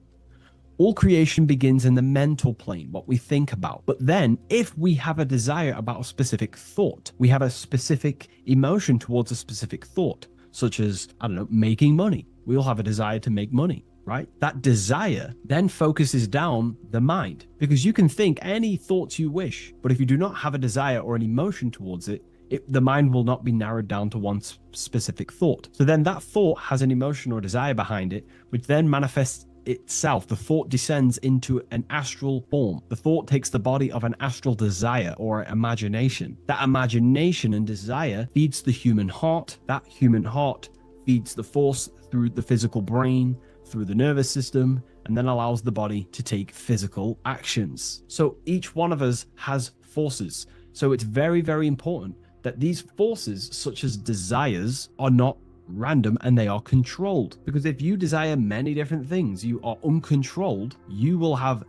All creation begins in the mental plane, what we think about. But then if we have a desire about a specific thought, we have a specific emotion towards a specific thought, such as, I don't know, making money. We all have a desire to make money, right? That desire then focuses down the mind, because you can think any thoughts you wish, but if you do not have a desire or an emotion towards it, the mind will not be narrowed down to one specific thought. So then that thought has an emotion or desire behind it, which then manifests itself. The thought descends into an astral form. The thought takes the body of an astral desire or imagination. That imagination and desire feeds the human heart. That human heart feeds the force through the physical brain, through the nervous system, and then allows the body to take physical actions. So each one of us has forces. So it's very, very important that these forces, such as desires, are not random and they are controlled. Because if you desire many different things, you are uncontrolled, you will have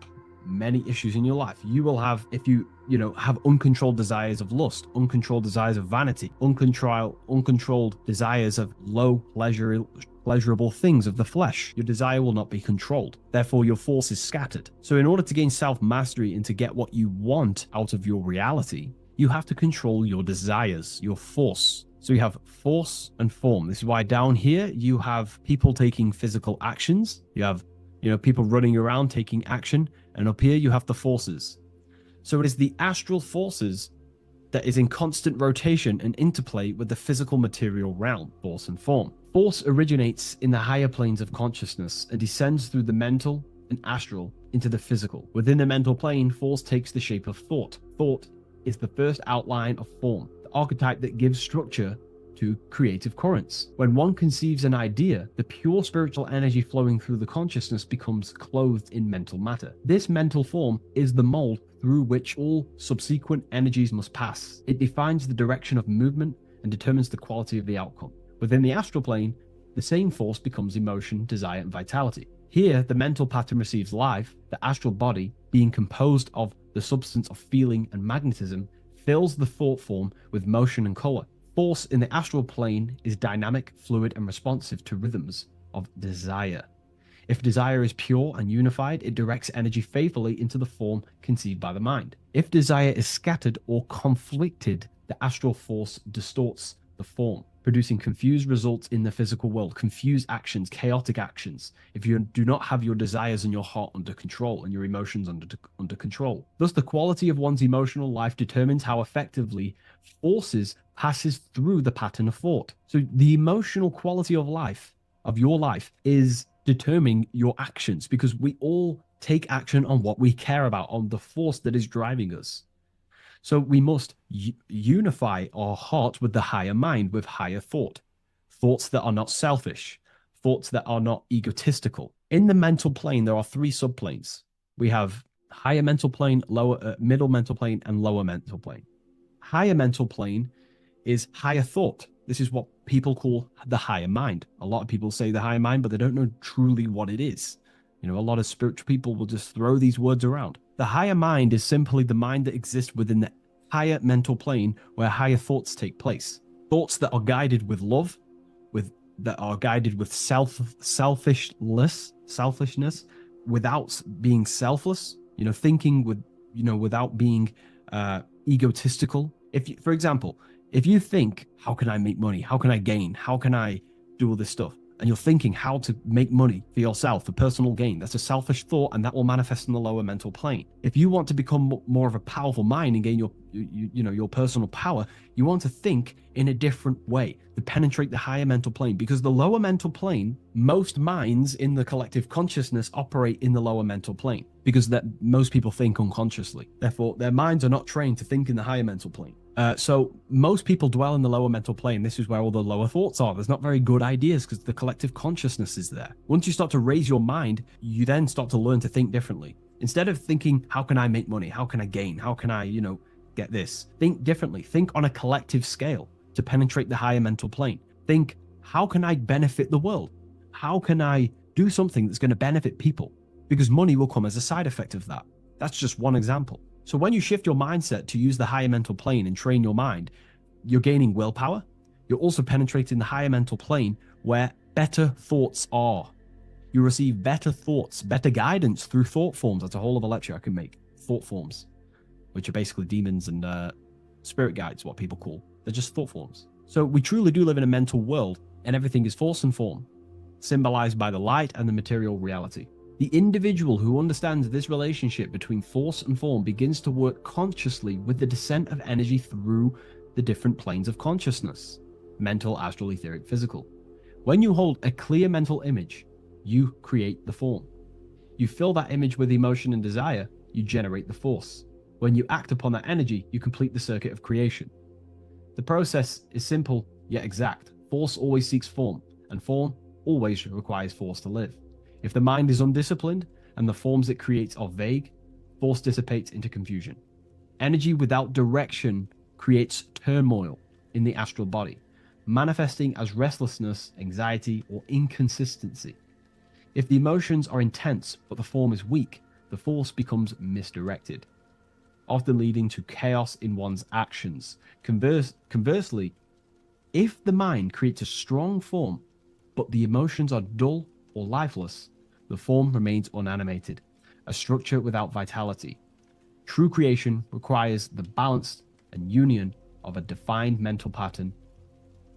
many issues in your life. You will have, if you have uncontrolled desires of lust, uncontrolled desires of vanity, uncontrolled desires of low pleasurable things of the flesh, your desire will not be controlled. Therefore, your force is scattered. So in order to gain self-mastery and to get what you want out of your reality, you have to control your desires, your force. So you have force and form. This is why down here you have people taking physical actions. You have, people running around taking action. And up here you have the forces. So it is the astral forces that is in constant rotation and interplay with the physical material realm, force and form. Force originates in the higher planes of consciousness and descends through the mental and astral into the physical. Within the mental plane, force takes the shape of thought. Thought is the first outline of form, the archetype that gives structure to creative currents. When one conceives an idea, the pure spiritual energy flowing through the consciousness becomes clothed in mental matter. This mental form is the mold through which all subsequent energies must pass. It defines the direction of movement and determines the quality of the outcome. Within the astral plane, the same force becomes emotion, desire, and vitality. Here, the mental pattern receives life. The astral body, being composed of the substance of feeling and magnetism, fills the thought form with motion and color. Force in the astral plane is dynamic, fluid, and responsive to rhythms of desire. If desire is pure and unified, it directs energy faithfully into the form conceived by the mind. If desire is scattered or conflicted, the astral force distorts the form, producing confused results in the physical world, confused actions, chaotic actions, if you do not have your desires and your heart under control and your emotions under control. Thus, the quality of one's emotional life determines how effectively forces passes through the pattern of thought. So the emotional quality of life, of your life, is determining your actions, because we all take action on what we care about, on the force that is driving us. So we must unify our heart with the higher mind, with higher thought, thoughts that are not selfish, thoughts that are not egotistical. In the mental plane, there are three subplanes. We have higher mental plane, middle mental plane, and lower mental plane. Higher mental plane is higher thought. This is what people call the higher mind. A lot of people say the higher mind, but they don't know truly what it is. A lot of spiritual people will just throw these words around. The higher mind is simply the mind that exists within the higher mental plane where higher thoughts take place. Thoughts that are guided with love, that are guided with selfishness, without being selfless, thinking with, without being egotistical. For example, if you think, how can I make money? How can I gain? How can I do all this stuff? And you're thinking how to make money for yourself, for personal gain. That's a selfish thought, and that will manifest in the lower mental plane. If you want to become more of a powerful mind and gain your personal power, you want to think in a different way to penetrate the higher mental plane, because the lower mental plane, most minds in the collective consciousness operate in the lower mental plane, because that most people think unconsciously. Therefore, their minds are not trained to think in the higher mental plane. So most people dwell in the lower mental plane. This is where all the lower thoughts are. There's not very good ideas because the collective consciousness is there. Once you start to raise your mind, you then start to learn to think differently. Instead of thinking, how can I make money? How can I gain? How can I, get this? Think differently. Think on a collective scale to penetrate the higher mental plane. Think, how can I benefit the world? How can I do something that's going to benefit people? Because money will come as a side effect of that. That's just one example. So when you shift your mindset to use the higher mental plane and train your mind, you're gaining willpower. You're also penetrating the higher mental plane where better thoughts are. You receive better thoughts, better guidance through thought forms. That's a whole other lecture I can make. Thought forms, which are basically demons and spirit guides, what people call. They're just thought forms. So we truly do live in a mental world, and everything is force and form, symbolized by the light and the material reality. The individual who understands this relationship between force and form begins to work consciously with the descent of energy through the different planes of consciousness: mental, astral, etheric, physical. When you hold a clear mental image, you create the form. You fill that image with emotion and desire, you generate the force. When you act upon that energy, you complete the circuit of creation. The process is simple yet exact. Force always seeks form, and form always requires force to live. If the mind is undisciplined and the forms it creates are vague, force dissipates into confusion. Energy without direction creates turmoil in the astral body, manifesting as restlessness, anxiety, or inconsistency. If the emotions are intense but the form is weak, the force becomes misdirected, often leading to chaos in one's actions. Conversely, if the mind creates a strong form but the emotions are dull or lifeless, the form remains unanimated, a structure without vitality. True creation requires the balance and union of a defined mental pattern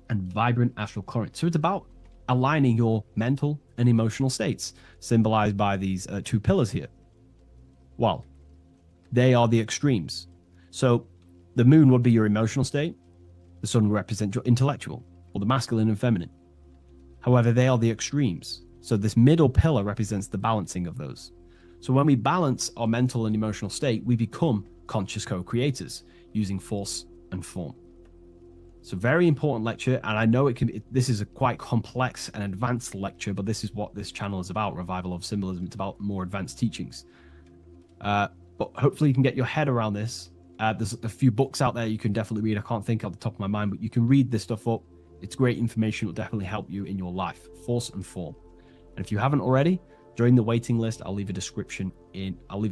and vibrant astral current. So it's about aligning your mental and emotional states, symbolized by these two pillars here. Well, they are the extremes. So the moon would be your emotional state, the sun would represent your intellectual, or the masculine and feminine. However, they are the extremes. So this middle pillar represents the balancing of those. So when we balance our mental and emotional state, we become conscious co-creators using force and form. So very important lecture, and I know this is a quite complex and advanced lecture, but this is what this channel is about, Revival of Symbolism. It's about more advanced teachings. But hopefully you can get your head around this. There's a few books out there you can definitely read. I can't think off the top of my mind, but you can read this stuff up. It's great information. It will definitely help you in your life. Force and form. And if you haven't already, join the waiting list. I'll leave a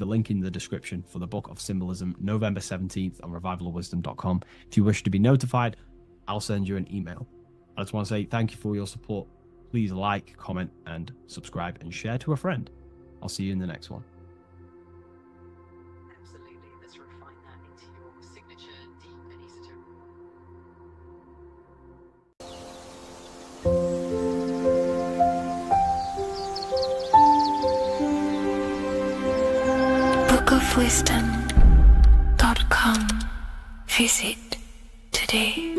link in the description for the Book of Symbolism, November 17th on revivalofwisdom.com. If you wish to be notified, I'll send you an email. I just want to say thank you for your support. Please like, comment, and subscribe, and share to a friend. I'll see you in the next one. Absolutely. Let's refine that into your signature deep and esoteric. bookofwisdom.com. Visit today.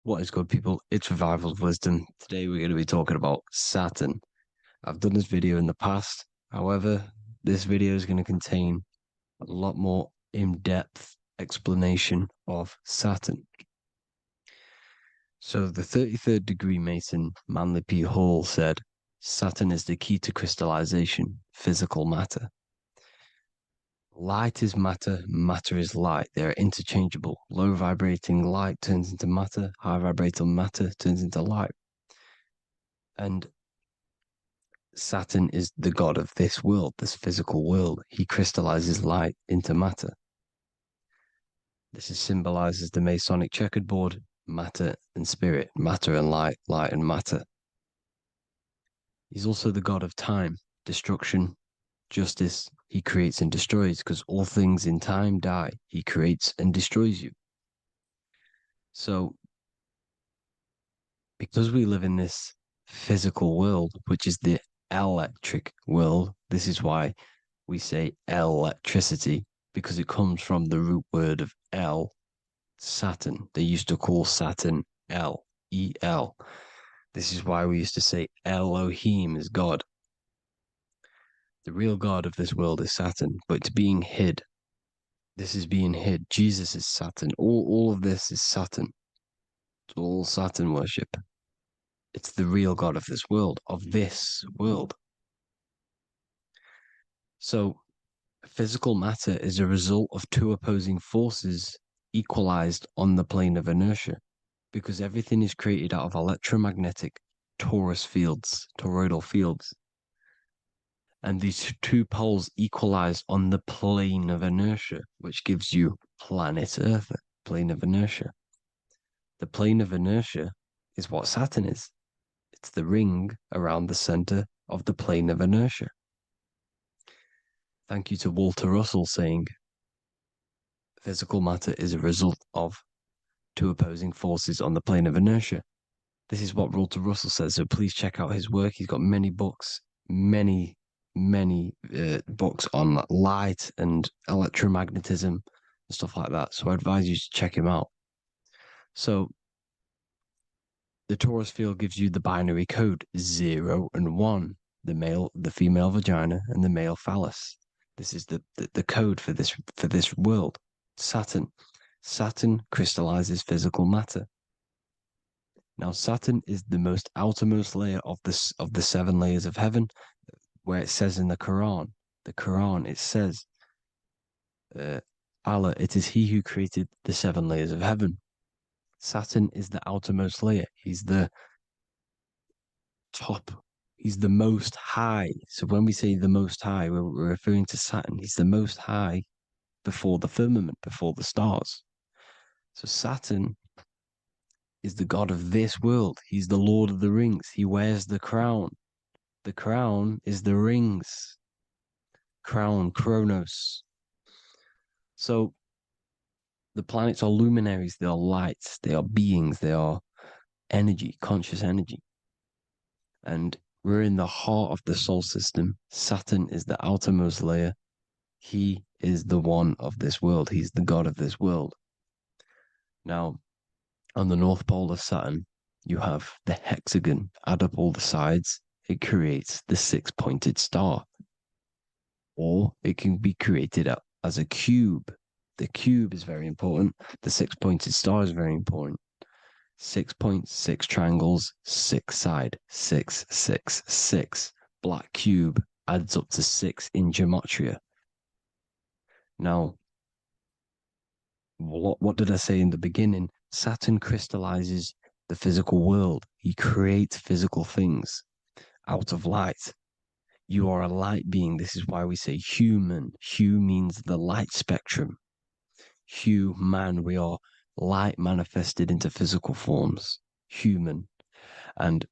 What is good, people? It's Revival of Wisdom. Today we're going to be talking about Saturn. I've done this video in the past. However, this video is going to contain a lot more in-depth explanation of Saturn. So the 33rd degree Mason, Manly P. Hall, said, Saturn is the key to crystallization, physical matter. Light is matter, matter is light. They are interchangeable. Low vibrating light turns into matter, high vibrating matter turns into light. And Saturn is the god of this world, this physical world. He crystallizes light into matter. This is symbolized as the Masonic checkered board, matter and spirit, matter and light, light and matter. He's also the god of time, destruction, justice. He creates and destroys because all things in time die. He creates and destroys you. So, because we live in this physical world, which is the electric world, this is why we say electricity, because it comes from the root word of El, Saturn. They used to call Saturn El, E-L. This is why we used to say Elohim is God. The real God of this world is Saturn, but it's being hid. This is being hid. Jesus is Saturn. All of this is Saturn. It's all Saturn worship. It's the real God of this world, So, physical matter is a result of two opposing forces equalized on the plane of inertia, because everything is created out of electromagnetic toroidal fields. And these two poles equalize on the plane of inertia, which gives you planet Earth, plane of inertia. The plane of inertia is what Saturn is. It's the ring around the center of the plane of inertia. Thank you to Walter Russell saying, physical matter is a result of two opposing forces on the plane of inertia. This is what Walter Russell says, so please check out his work. He's got many books, many books on light and electromagnetism and stuff like that. So I advise you to check him out. So the torus field gives you the binary code 0 and 1, the female vagina and the male phallus. This is the code for this world. Saturn crystallizes physical matter. Now Saturn is the most outermost layer of the 7 layers of heaven, where it says in the Quran, it says, Allah, it is He who created the 7 layers of heaven. Saturn is the outermost layer. He's the top. He's the most high. So when we say the most high, we're referring to Saturn. He's the most high before the firmament, before the stars. So Saturn is the god of this world. He's the Lord of the Rings. He wears the crown. The crown is the rings. Crown, Kronos. So the planets are luminaries. They are lights. They are beings. They are energy, conscious energy. And we're in the heart of the solar system. Saturn is the outermost layer. He is the one of this world. He's the god of this world. Now, on the North Pole of Saturn, you have the hexagon. Add up all the sides. It creates the 6-pointed star. Or it can be created as a cube. The cube is very important. The 6-pointed star is very important. 6 points, 6 triangles, 6 side, 6, 6, 6. Black cube adds up to 6 in gematria. Now, what did I say in the beginning? Saturn crystallizes the physical world. He creates physical things out of light. You are a light being. This is why we say human. Hue means the light spectrum. Hue, man, we are light manifested into physical forms. Human. And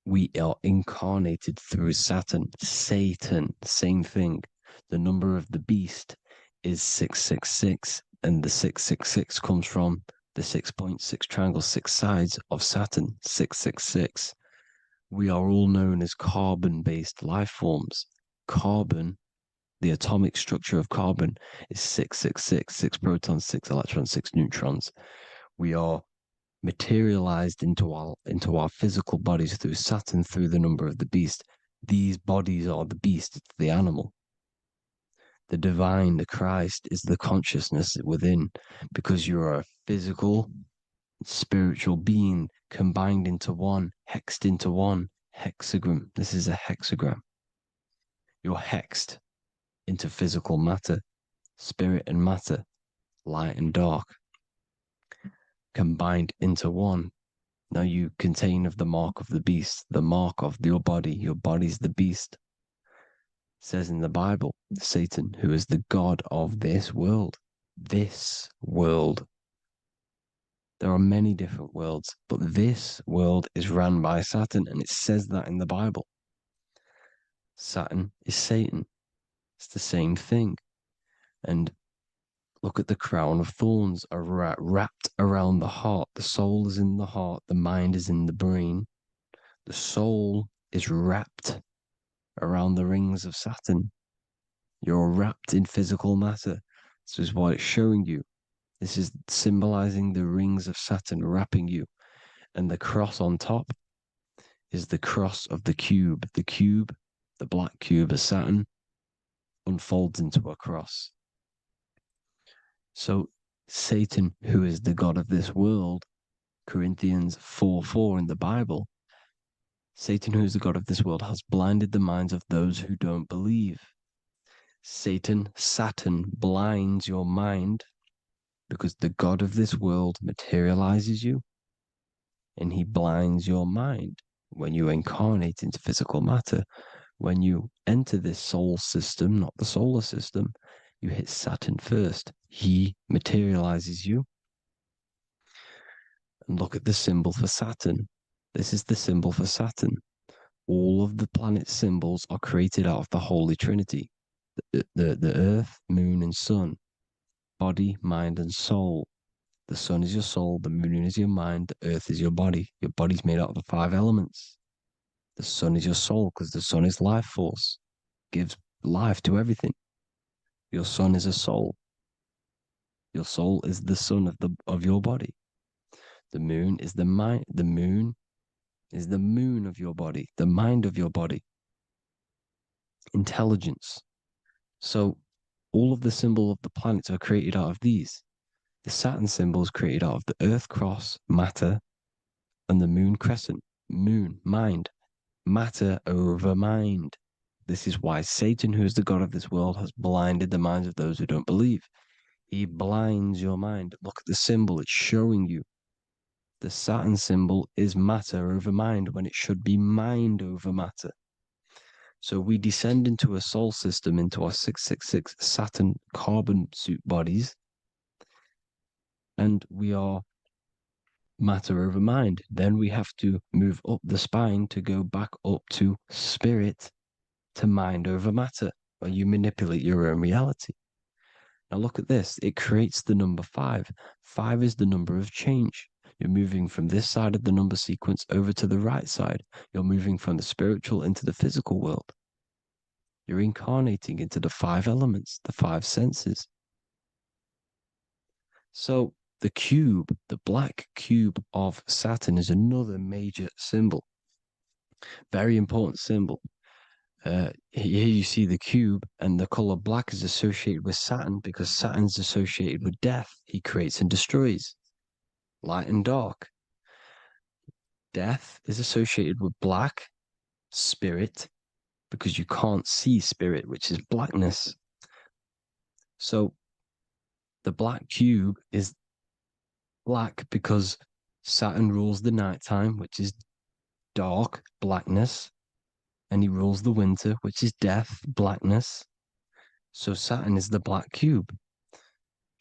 we are incarnated through Saturn. Satan, same thing. The number of the beast is 666, and the 666 comes from the 6.6 triangle, 6 sides of Saturn, 666. We are all known as carbon-based life forms. Carbon, the atomic structure of carbon, is 666, 6 protons, 6 electrons, 6 neutrons. We are materialized into our physical bodies through Saturn, through the number of the beast. These bodies are the beast, it's the animal. The divine, the Christ, is the consciousness within, because you're a physical, spiritual being combined into one, hexed into one. Hexagram. This is a hexagram. You're hexed into physical matter, spirit and matter, light and dark, combined into one. Now you contain of the mark of the beast, the mark of your body. Your body's the beast. It says in the Bible, Satan, who is the god of this world. This world. There are many different worlds, but this world is run by Saturn, and it says that in the Bible. Saturn is Satan. It's the same thing. And look at the crown of thorns are wrapped around the heart. The soul is in the heart. The mind is in the brain. The soul is wrapped around the rings of Saturn. You're wrapped in physical matter. This is what it's showing you. This is symbolizing the rings of Saturn wrapping you. And the cross on top is the cross of the cube. The cube, the black cube of Saturn, unfolds into a cross. So Satan, who is the god of this world, Corinthians 4:4 in the Bible, Satan, who is the god of this world, has blinded the minds of those who don't believe. Satan blinds your mind because the god of this world materializes you and he blinds your mind when you incarnate into physical matter. When you enter this soul system, not the solar system, you hit Saturn first. He materializes you. And look at the symbol for Saturn. This is the symbol for Saturn. All of the planet symbols are created out of the Holy Trinity. The Earth, Moon, and Sun. Body, mind, and soul. The Sun is your soul, the Moon is your mind, the Earth is your body. Your body's made out of the 5 elements. The Sun is your soul because the Sun is life force. Gives life to everything. Your Sun is a soul. Your soul is the sun of your body. The Moon is the mind. The Moon is the moon of your body, the mind of your body. Intelligence. So all of the symbol of the planets are created out of these. The Saturn symbol is created out of the Earth cross, matter, and the Moon crescent, moon, mind, matter over mind. This is why Satan, who is the god of this world, has blinded the minds of those who don't believe. He blinds your mind. Look at the symbol, it's showing you. The Saturn symbol is matter over mind when it should be mind over matter. So we descend into a soul system, into our 666 Saturn carbon suit bodies, and we are matter over mind. Then we have to move up the spine to go back up to spirit, to mind over matter, where you manipulate your own reality. Now look at this. It creates the number 5. 5 is the number of change. You're moving from this side of the number sequence over to the right side. You're moving from the spiritual into the physical world. You're incarnating into the 5 elements, the 5 senses. So the cube, the black cube of Saturn, is another major symbol. Very important symbol. Here you see the cube, and the color black is associated with Saturn because Saturn's associated with death. He creates and destroys. Light and dark. Death is associated with black, spirit, because you can't see spirit, which is blackness. So the black cube is black because Saturn rules the nighttime, which is dark, blackness, and he rules the winter, which is death, blackness. So Saturn is the black cube.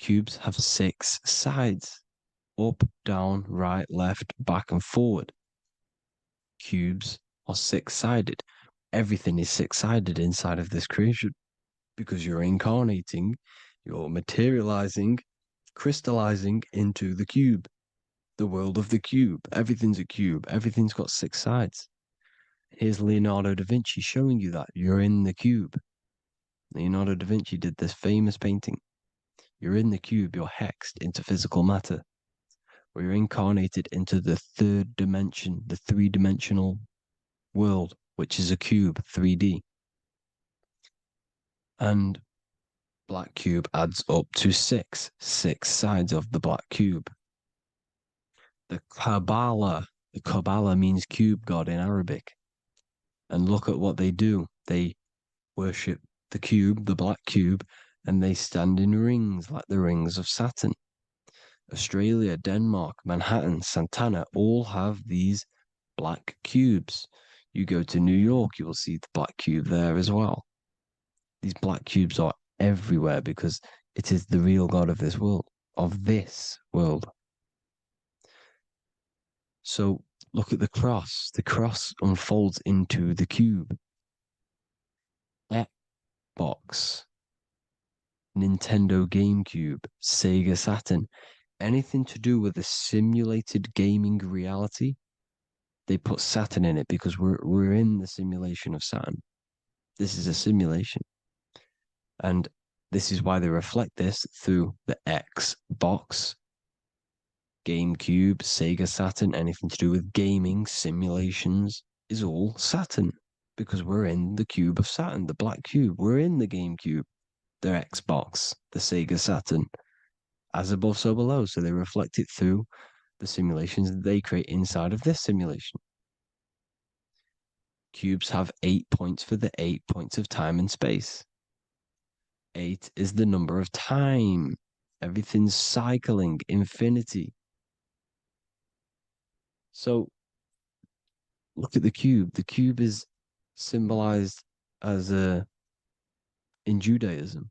Cubes have 6 sides. Up, down, right, left, back, and forward. Cubes are 6-sided. Everything is 6-sided inside of this creation because you're incarnating, you're materializing, crystallizing into the cube, the world of the cube. Everything's a cube. Everything's got 6 sides. Here's Leonardo da Vinci showing you that you're in the cube. Leonardo da Vinci did this famous painting. You're in the cube, you're hexed into physical matter. We're incarnated into the 3rd dimension, the 3-dimensional world, which is a cube, 3D. And black cube adds up to 6 sides of the black cube. The Kabbalah means cube god in Arabic. And look at what they do. They worship the cube, the black cube, and they stand in rings like the rings of Saturn. Australia, Denmark, Manhattan, Santana all have these black cubes. You go to New York, you will see the black cube there as well. These black cubes are everywhere because it is the real God of this world, So look at the cross. The cross unfolds into the cube. Xbox, Nintendo GameCube, Sega Saturn, anything to do with a simulated gaming reality, they put Saturn in it because we're in the simulation of Saturn. This is a simulation. And this is why they reflect this through the Xbox, GameCube, Sega Saturn, anything to do with gaming, simulations, is all Saturn. Because we're in the cube of Saturn, the black cube. We're in the GameCube, the Xbox, the Sega Saturn. As above, so below. So they reflect it through the simulations that they create inside of this simulation. Cubes have 8 points for the 8 points of time and space. 8 is the number of time. Everything's cycling, infinity. So look at the cube. The cube is symbolized as in Judaism.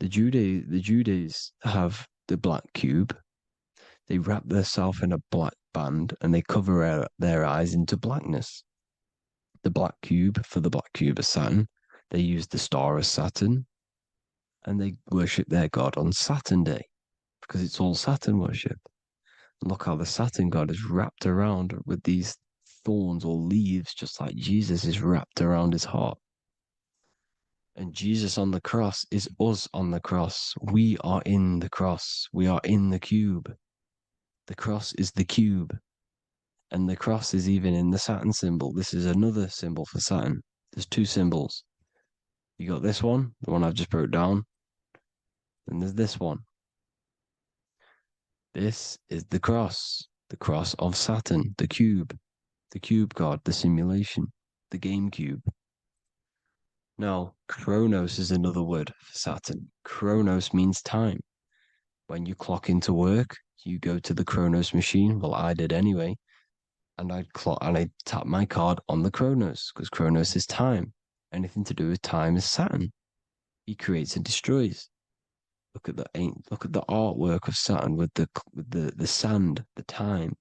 The Judays have the black cube. They wrap themselves in a black band and they cover their eyes into blackness. The black cube, for the black cube of Saturn, they use the star of Saturn and they worship their god on Saturn Day because it's all Saturn worship. And look how the Saturn god is wrapped around with these thorns or leaves, just like Jesus is wrapped around his heart. And Jesus on the cross is us on the cross. We are in the cross. We are in the cube. The cross is the cube. And the cross is even in the Saturn symbol. This is another symbol for Saturn. There's two symbols. You got this one, the one I've just broke down. And there's this one. This is the cross of Saturn, the cube god, the simulation, the game cube. Now, Chronos is another word for Saturn. Chronos means time. When you clock into work, you go to the Chronos machine. Well, I did anyway. And I'd tap my card on the Chronos because Chronos is time. Anything to do with time is Saturn. He creates and destroys. Look at the artwork of Saturn with the sand, the time.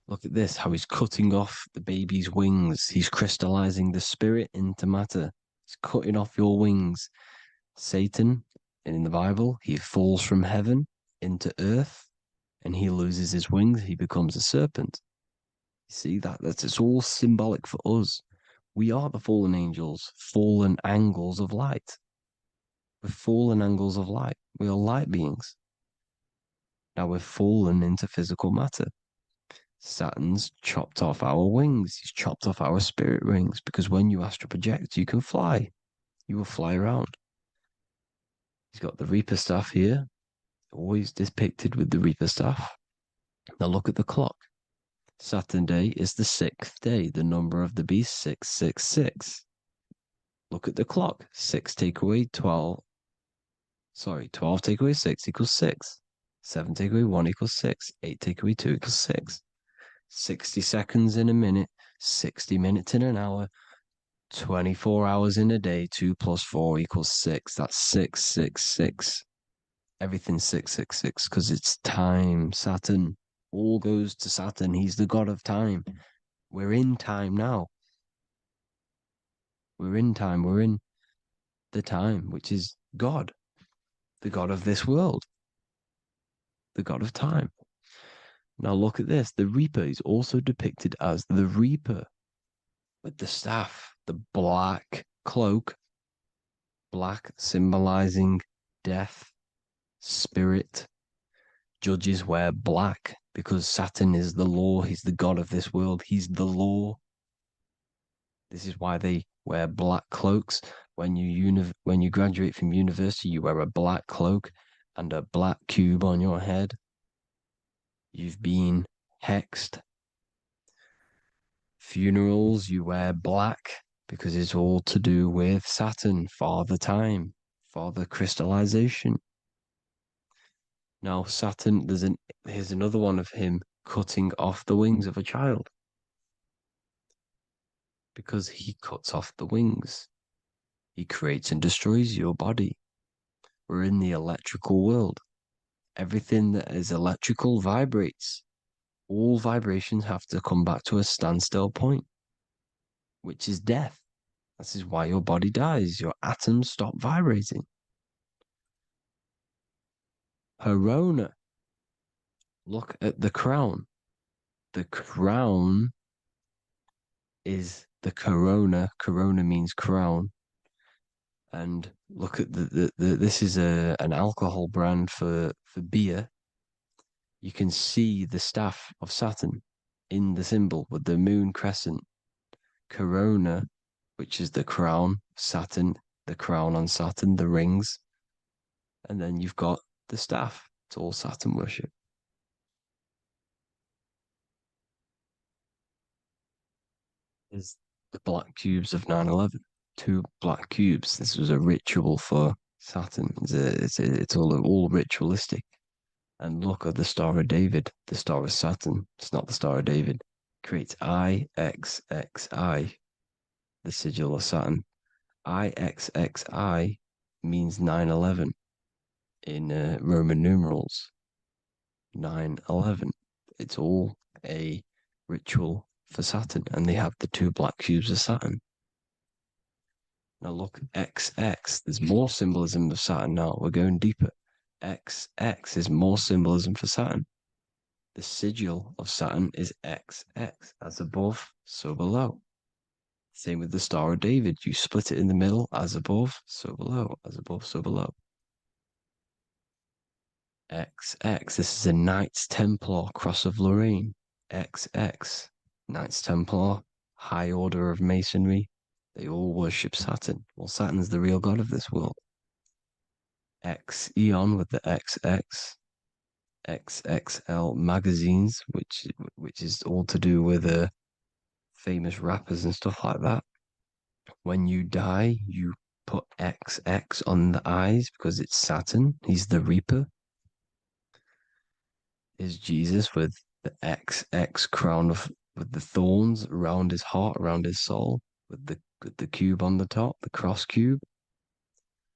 Look at this, how he's cutting off the baby's wings. He's crystallizing the spirit into matter. He's cutting off your wings. Satan, in the Bible, he falls from heaven into earth and he loses his wings. He becomes a serpent. You see, it's all symbolic for us. We are the fallen angels, fallen angles of light. We're fallen angles of light. We are light beings. Now we're fallen into physical matter. Saturn's chopped off our wings. He's chopped off our spirit wings because when you astral project, you can fly. You will fly around. He's got the Reaper staff here, always depicted with the Reaper staff. Now look at the clock. Saturn Day is the 6th day, the number of the beast, 666. Look at the clock. 6 take away 12. 12 take away 6 equals 6. 7 take away 1 equals 6. 8 take away 2 equals 6. 60 seconds in a minute, 60 minutes in an hour, 24 hours in a day, 2 plus 4 equals 6. That's 666. Everything's 666 because it's time. Saturn. All goes to Saturn. He's the god of time. We're in time now. We're in time. We're in the time, which is God, the god of this world, the god of time. Now look at this. The Reaper is also depicted as the Reaper with the staff, the black cloak, black symbolizing death, spirit. Judges wear black because Saturn is the law. He's the god of this world. He's the law. This is why they wear black cloaks. When you graduate from university, you wear a black cloak and a black cube on your head. You've been hexed. Funerals, you wear black because it's all to do with Saturn, Father Time, Father Crystallization. Now, Saturn, here's another one of him cutting off the wings of a child. Because he cuts off the wings. He creates and destroys your body. We're in the electrical world. Everything that is electrical vibrates. All vibrations have to come back to a standstill point, which is death. This is why your body dies. Your atoms stop vibrating. Corona. Look at the crown. The crown is the corona. Corona means crown. And look at this is an alcohol brand for beer. You can see the staff of Saturn in the symbol with the moon crescent. Corona, which is the crown, Saturn, the crown on Saturn, the rings. And then you've got the staff. It's all Saturn worship. Is the black cubes of 9/11. 2 black cubes. This was a ritual for Saturn. It's all ritualistic. And look at the Star of David, the Star of Saturn. It's not the Star of David. Creates IXXI, the sigil of Saturn. IXXI means 9/11 in Roman numerals. 9/11. It's all a ritual for Saturn, and they have the 2 black cubes of Saturn. Now look, XX. There's more symbolism of Saturn now. We're going deeper. XX is more symbolism for Saturn. The sigil of Saturn is XX, as above, so below. Same with the Star of David. You split it in the middle, as above, so below, as above, so below. XX, this is a Knights Templar Cross of Lorraine. XX, Knights Templar, High Order of Masonry. They all worship Saturn. Well, Saturn's the real god of this world. X Eon with the XX, XXL magazines, which is all to do with famous rappers and stuff like that. When you die, you put XX on the eyes because it's Saturn. He's the Reaper. Is Jesus with the XX crown with the thorns around his heart, around his soul, with the cube on the top, the cross cube.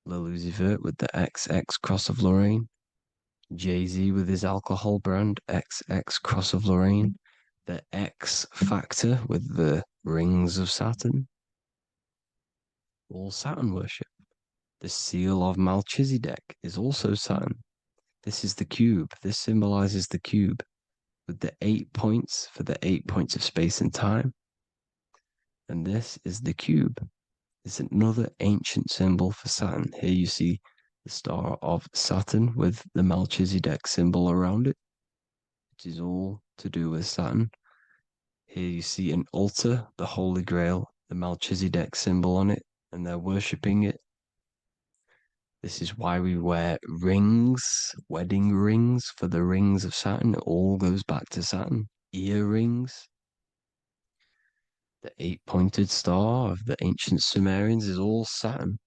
Lil Uzi Vert with the XX Cross of Lorraine. Jay-Z with his alcohol brand, XX Cross of Lorraine. The X Factor with the rings of Saturn. All Saturn worship. The seal of Melchizedek is also Saturn. This is the cube. This symbolizes the cube with the 8 points for the 8 points of space and time. And this is the cube. It's another ancient symbol for Saturn. Here you see the star of Saturn with the Melchizedek symbol around it, which is all to do with Saturn. Here you see an altar, the Holy Grail, the Melchizedek symbol on it, and they're worshipping it. This is why we wear rings, wedding rings for the rings of Saturn. It all goes back to Saturn. Earrings. The 8-pointed star of the ancient Sumerians is all Saturn.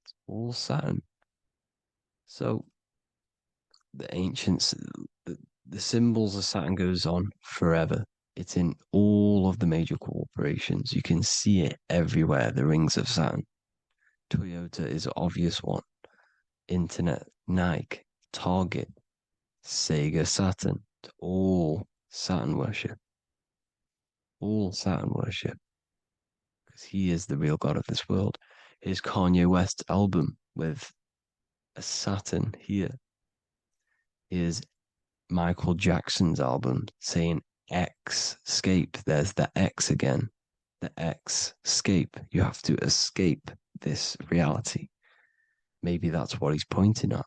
It's all Saturn. So the ancients, the symbols of Saturn goes on forever. It's in all of the major corporations. You can see it everywhere, the rings of Saturn. Toyota is an obvious one. Internet, Nike, Target, Sega, Saturn. It's all Saturn worship. All Saturn worship. Because he is the real god of this world. Here's Kanye West's album with a Saturn here. Here's Michael Jackson's album saying X escape. There's the X again. The X escape. You have to escape this reality. Maybe that's what he's pointing at.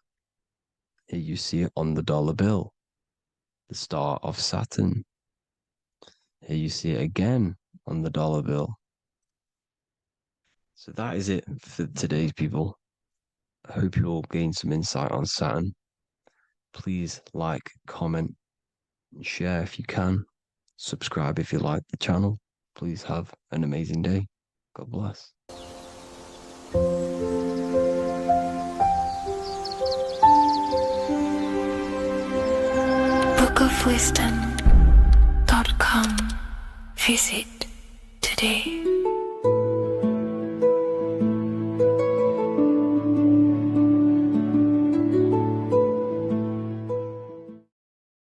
Here you see it on the dollar bill. The star of Saturn. Here you see it again on the dollar bill. So that is it for today's people. I hope you all gain some insight on Saturn. Please like, comment, and share if you can. Subscribe if you like the channel. Please have an amazing day. God bless. bookofwisdom.com. Visit today.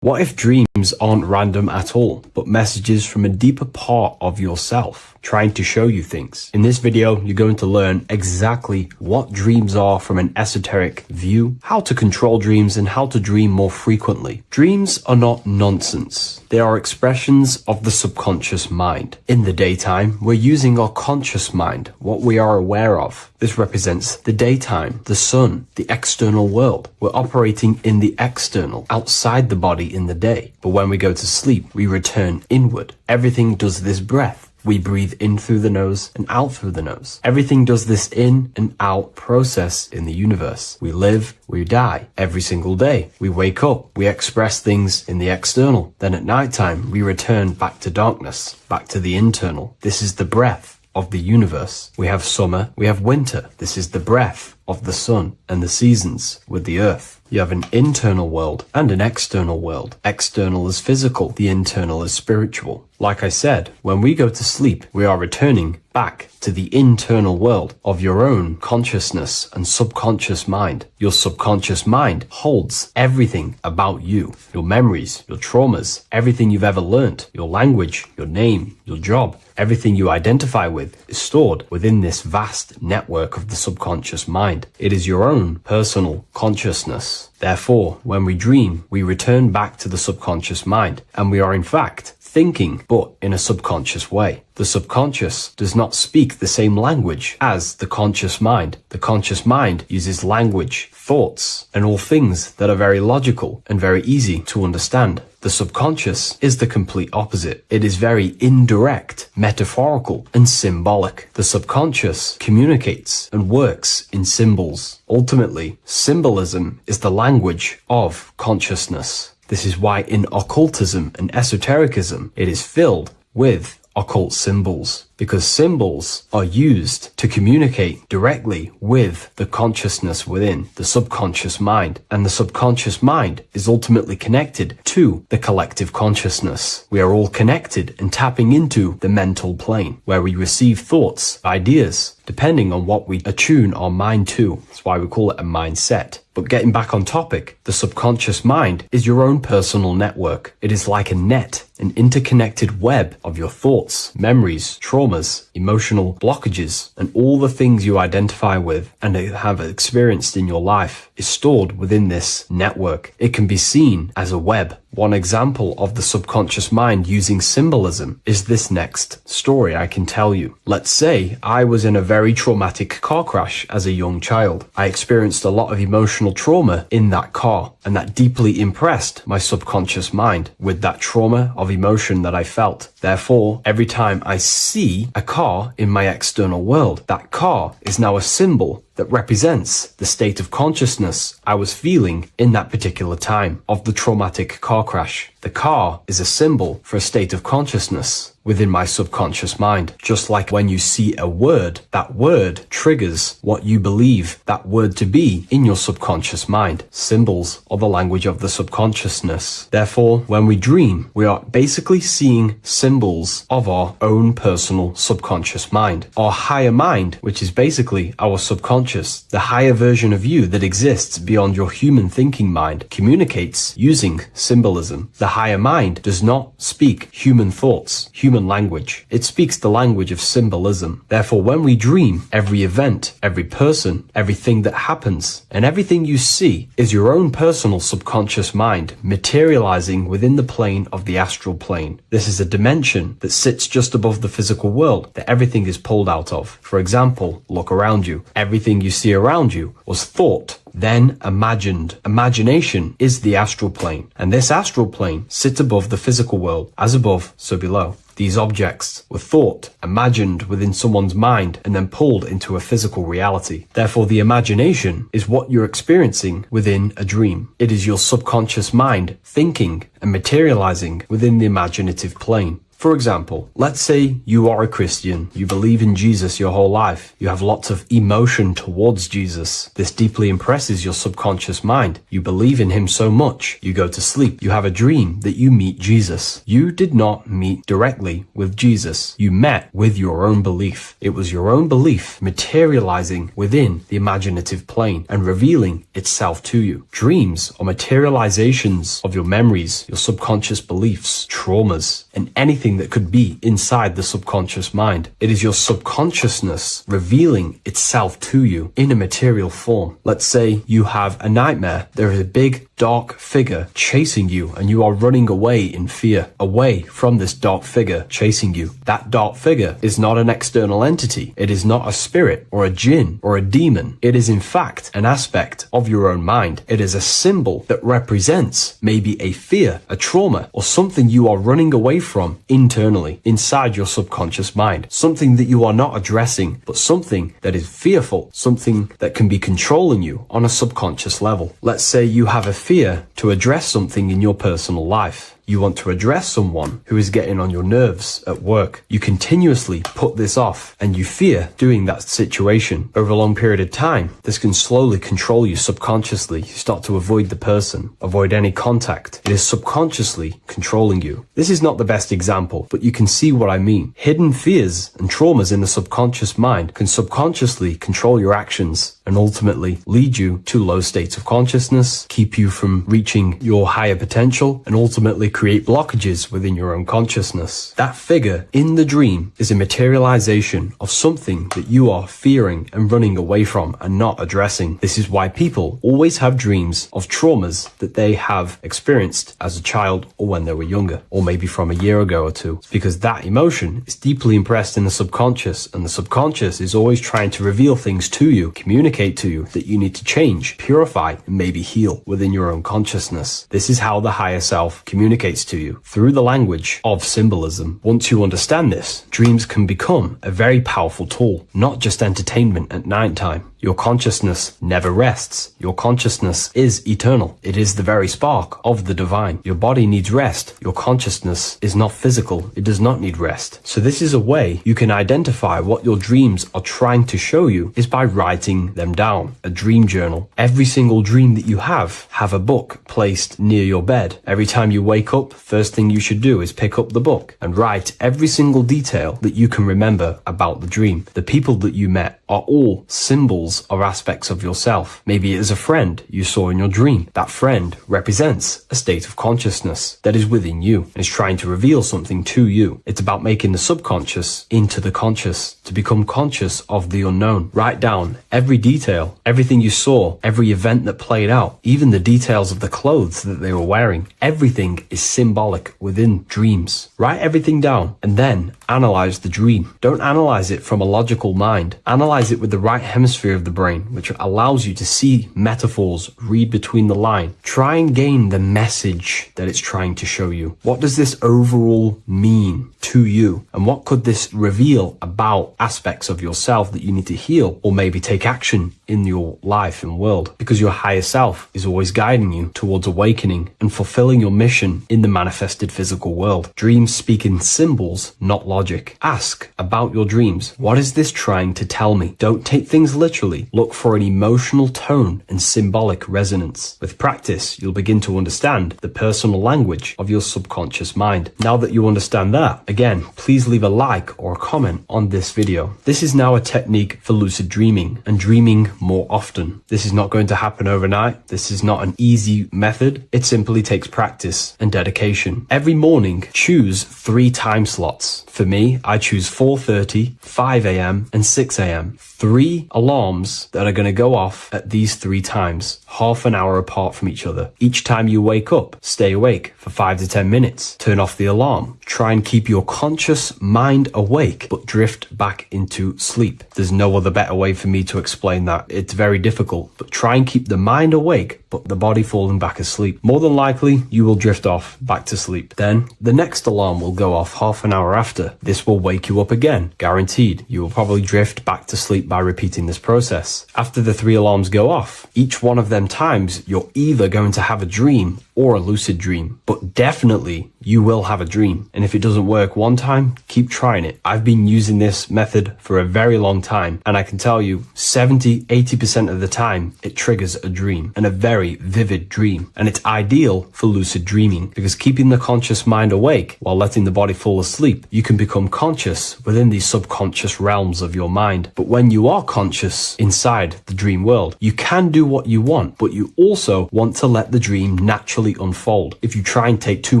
What if dreams Dreams aren't random at all, but messages from a deeper part of yourself trying to show you things. In this video, you're going to learn exactly what dreams are from an esoteric view, how to control dreams, and how to dream more frequently. Dreams are not nonsense. They are expressions of the subconscious mind. In the daytime, we're using our conscious mind, what we are aware of. This represents the daytime, the sun, the external world. We're operating in the external, outside the body in the day. But when we go to sleep, we return inward. Everything does this breath. We breathe in through the nose and out through the nose. Everything does this in and out process in the universe. We live, we die every single day. We wake up, we express things in the external. Then at nighttime, we return back to darkness, back to the internal. This is the breath of the universe. We have summer, we have winter. This is the breath of the sun and the seasons with the earth. You have an internal world and an external world. External is physical, the internal is spiritual. Like I said, when we go to sleep, we are returning back to the internal world of your own consciousness and subconscious mind. Your subconscious mind holds everything about you, your memories, your traumas, everything you've ever learnt, your language, your name, your job, everything you identify with is stored within this vast network of the subconscious mind. It is your own personal consciousness. Therefore, when we dream, we return back to the subconscious mind, and we are in fact thinking, but in a subconscious way. The subconscious does not speak the same language as the conscious mind. The conscious mind uses language, thoughts, and all things that are very logical and very easy to understand. The subconscious is the complete opposite. It is very indirect, metaphorical, and symbolic. The subconscious communicates and works in symbols. Ultimately, symbolism is the language of consciousness. This is why in occultism and esotericism, it is filled with occult symbols, because symbols are used to communicate directly with the consciousness within, the subconscious mind. And the subconscious mind is ultimately connected to the collective consciousness. We are all connected and tapping into the mental plane, where we receive thoughts, ideas, depending on what we attune our mind to. That's why we call it a mindset. But getting back on topic, the subconscious mind is your own personal network. It is like a net, an interconnected web of your thoughts, memories, traumas, emotional blockages, and all the things you identify with and have experienced in your life is stored within this network. It can be seen as a web. One example of the subconscious mind using symbolism is this next story I can tell you. Let's say I was in a very traumatic car crash as a young child. I experienced a lot of emotional trauma in that car, and that deeply impressed my subconscious mind with that trauma of emotion that I felt. Therefore, every time I see a car in my external world, that car is now a symbol that represents the state of consciousness I was feeling in that particular time of the traumatic car crash. The car is a symbol for a state of consciousness within my subconscious mind. Just like when you see a word, that word triggers what you believe that word to be in your subconscious mind. Symbols are the language of the subconsciousness. Therefore, when we dream, we are basically seeing symbols of our own personal subconscious mind. Our higher mind, which is basically our subconscious, the higher version of you that exists beyond your human thinking mind, communicates using symbolism. The higher mind does not speak human thoughts, human language. It speaks the language of symbolism. Therefore, when we dream, every event, every person, everything that happens, and everything you see is your own personal subconscious mind materializing within the plane of the astral plane. This is a dimension that sits just above the physical world that everything is pulled out of. For example, look around you. Everything you see around you was thought, then imagined. Imagination is the astral plane, and this astral plane sits above the physical world. As above, so below. These objects were thought, imagined within someone's mind, and then pulled into a physical reality. Therefore, the imagination is what you're experiencing within a dream. It is your subconscious mind thinking and materializing within the imaginative plane. For example, let's say you are a Christian, you believe in Jesus your whole life, you have lots of emotion towards Jesus. This deeply impresses your subconscious mind. You believe in him so much, you go to sleep, you have a dream that you meet Jesus. You did not meet directly with Jesus. You met with your own belief. It was your own belief materializing within the imaginative plane and revealing itself to you. Dreams are materializations of your memories, your subconscious beliefs, traumas, and anything that could be inside the subconscious mind. It is your subconsciousness revealing itself to you in a material form. Let's say you have a nightmare. There is a big dark figure chasing you and you are running away in fear, away from this dark figure chasing you. That dark figure is not an external entity. It is not a spirit or a jinn or a demon. It is in fact an aspect of your own mind. It is a symbol that represents maybe a fear, a trauma, or something you are running away from internally inside your subconscious mind. Something that you are not addressing, but something that is fearful, something that can be controlling you on a subconscious level. Let's say you have a fear to address something in your personal life. You want to address someone who is getting on your nerves at work. You continuously put this off and you fear doing that situation. Over a long period of time, this can slowly control you subconsciously. You start to avoid the person, avoid any contact. It is subconsciously controlling you. This is not the best example, but you can see what I mean. Hidden fears and traumas in the subconscious mind can subconsciously control your actions and ultimately lead you to low states of consciousness, keep you from reaching your higher potential, and ultimately create blockages within your own consciousness. That figure in the dream is a materialization of something that you are fearing and running away from and not addressing. This is why people always have dreams of traumas that they have experienced as a child or when they were younger, or maybe from a year ago or two. It's because that emotion is deeply impressed in the subconscious, and the subconscious is always trying to reveal things to you, communicate to you that you need to change, purify, and maybe heal within your own consciousness. This is how the higher self communicates to you through the language of symbolism. Once you understand this, dreams can become a very powerful tool, not just entertainment at night time. Your consciousness never rests. Your consciousness is eternal. It is the very spark of the divine. Your body needs rest. Your consciousness is not physical. It does not need rest. So this is a way you can identify what your dreams are trying to show you is by writing them down. A dream journal. Every single dream that you have a book placed near your bed. Every time you wake up, first thing you should do is pick up the book and write every single detail that you can remember about the dream. The people that you met are all symbols or aspects of yourself. Maybe it is a friend you saw in your dream. That friend represents a state of consciousness that is within you and is trying to reveal something to you. It's about making the subconscious into the conscious, to become conscious of the unknown. Write down every detail, everything you saw, every event that played out, even the details of the clothes that they were wearing. Everything is symbolic within dreams. Write everything down and then analyze the dream. Don't analyze it from a logical mind. Analyze it with the right hemisphere of the brain, which allows you to see metaphors, read between the line. Try and gain the message that it's trying to show you. What does this overall mean to you? And what could this reveal about aspects of yourself that you need to heal or maybe take action in your life and world? Because your higher self is always guiding you towards awakening and fulfilling your mission in the manifested physical world. Dreams speak in symbols, not logic. Ask about your dreams. What is this trying to tell me? Don't take things literally. Look for an emotional tone and symbolic resonance. With practice, you'll begin to understand the personal language of your subconscious mind. Now that you understand that, again, please leave a like or a comment on this video. This is now a technique for lucid dreaming and dreaming more often. This is not going to happen overnight. This is not an easy method. It simply takes practice and dedication. Every morning, choose 3 time slots. For me, I choose 4:30, 5 a.m. and 6 a.m. 3 alarms that are going to go off at these 3 times, half an hour apart from each other. Each time you wake up, stay awake for 5 to 10 minutes. Turn off the alarm. Try and keep your conscious mind awake, but drift back into sleep. There's no other better way for me to explain that. It's very difficult, but try and keep the mind awake, but the body falling back asleep. More than likely, you will drift off back to sleep. Then the next alarm will go off half an hour after. This will wake you up again, guaranteed. You will probably drift back to sleep by repeating this process. After the 3 alarms go off, each one of them times, you're either going to have a dream or a lucid dream, but definitely you will have a dream. And if it doesn't work one time, keep trying it. I've been using this method for a very long time, and I can tell you 70-80% of the time it triggers a dream, and a very vivid dream. And it's ideal for lucid dreaming because keeping the conscious mind awake while letting the body fall asleep, you can become conscious within these subconscious realms of your mind. But when you are conscious inside the dream world, you can do what you want, but you also want to let the dream naturally unfold. If you try and take too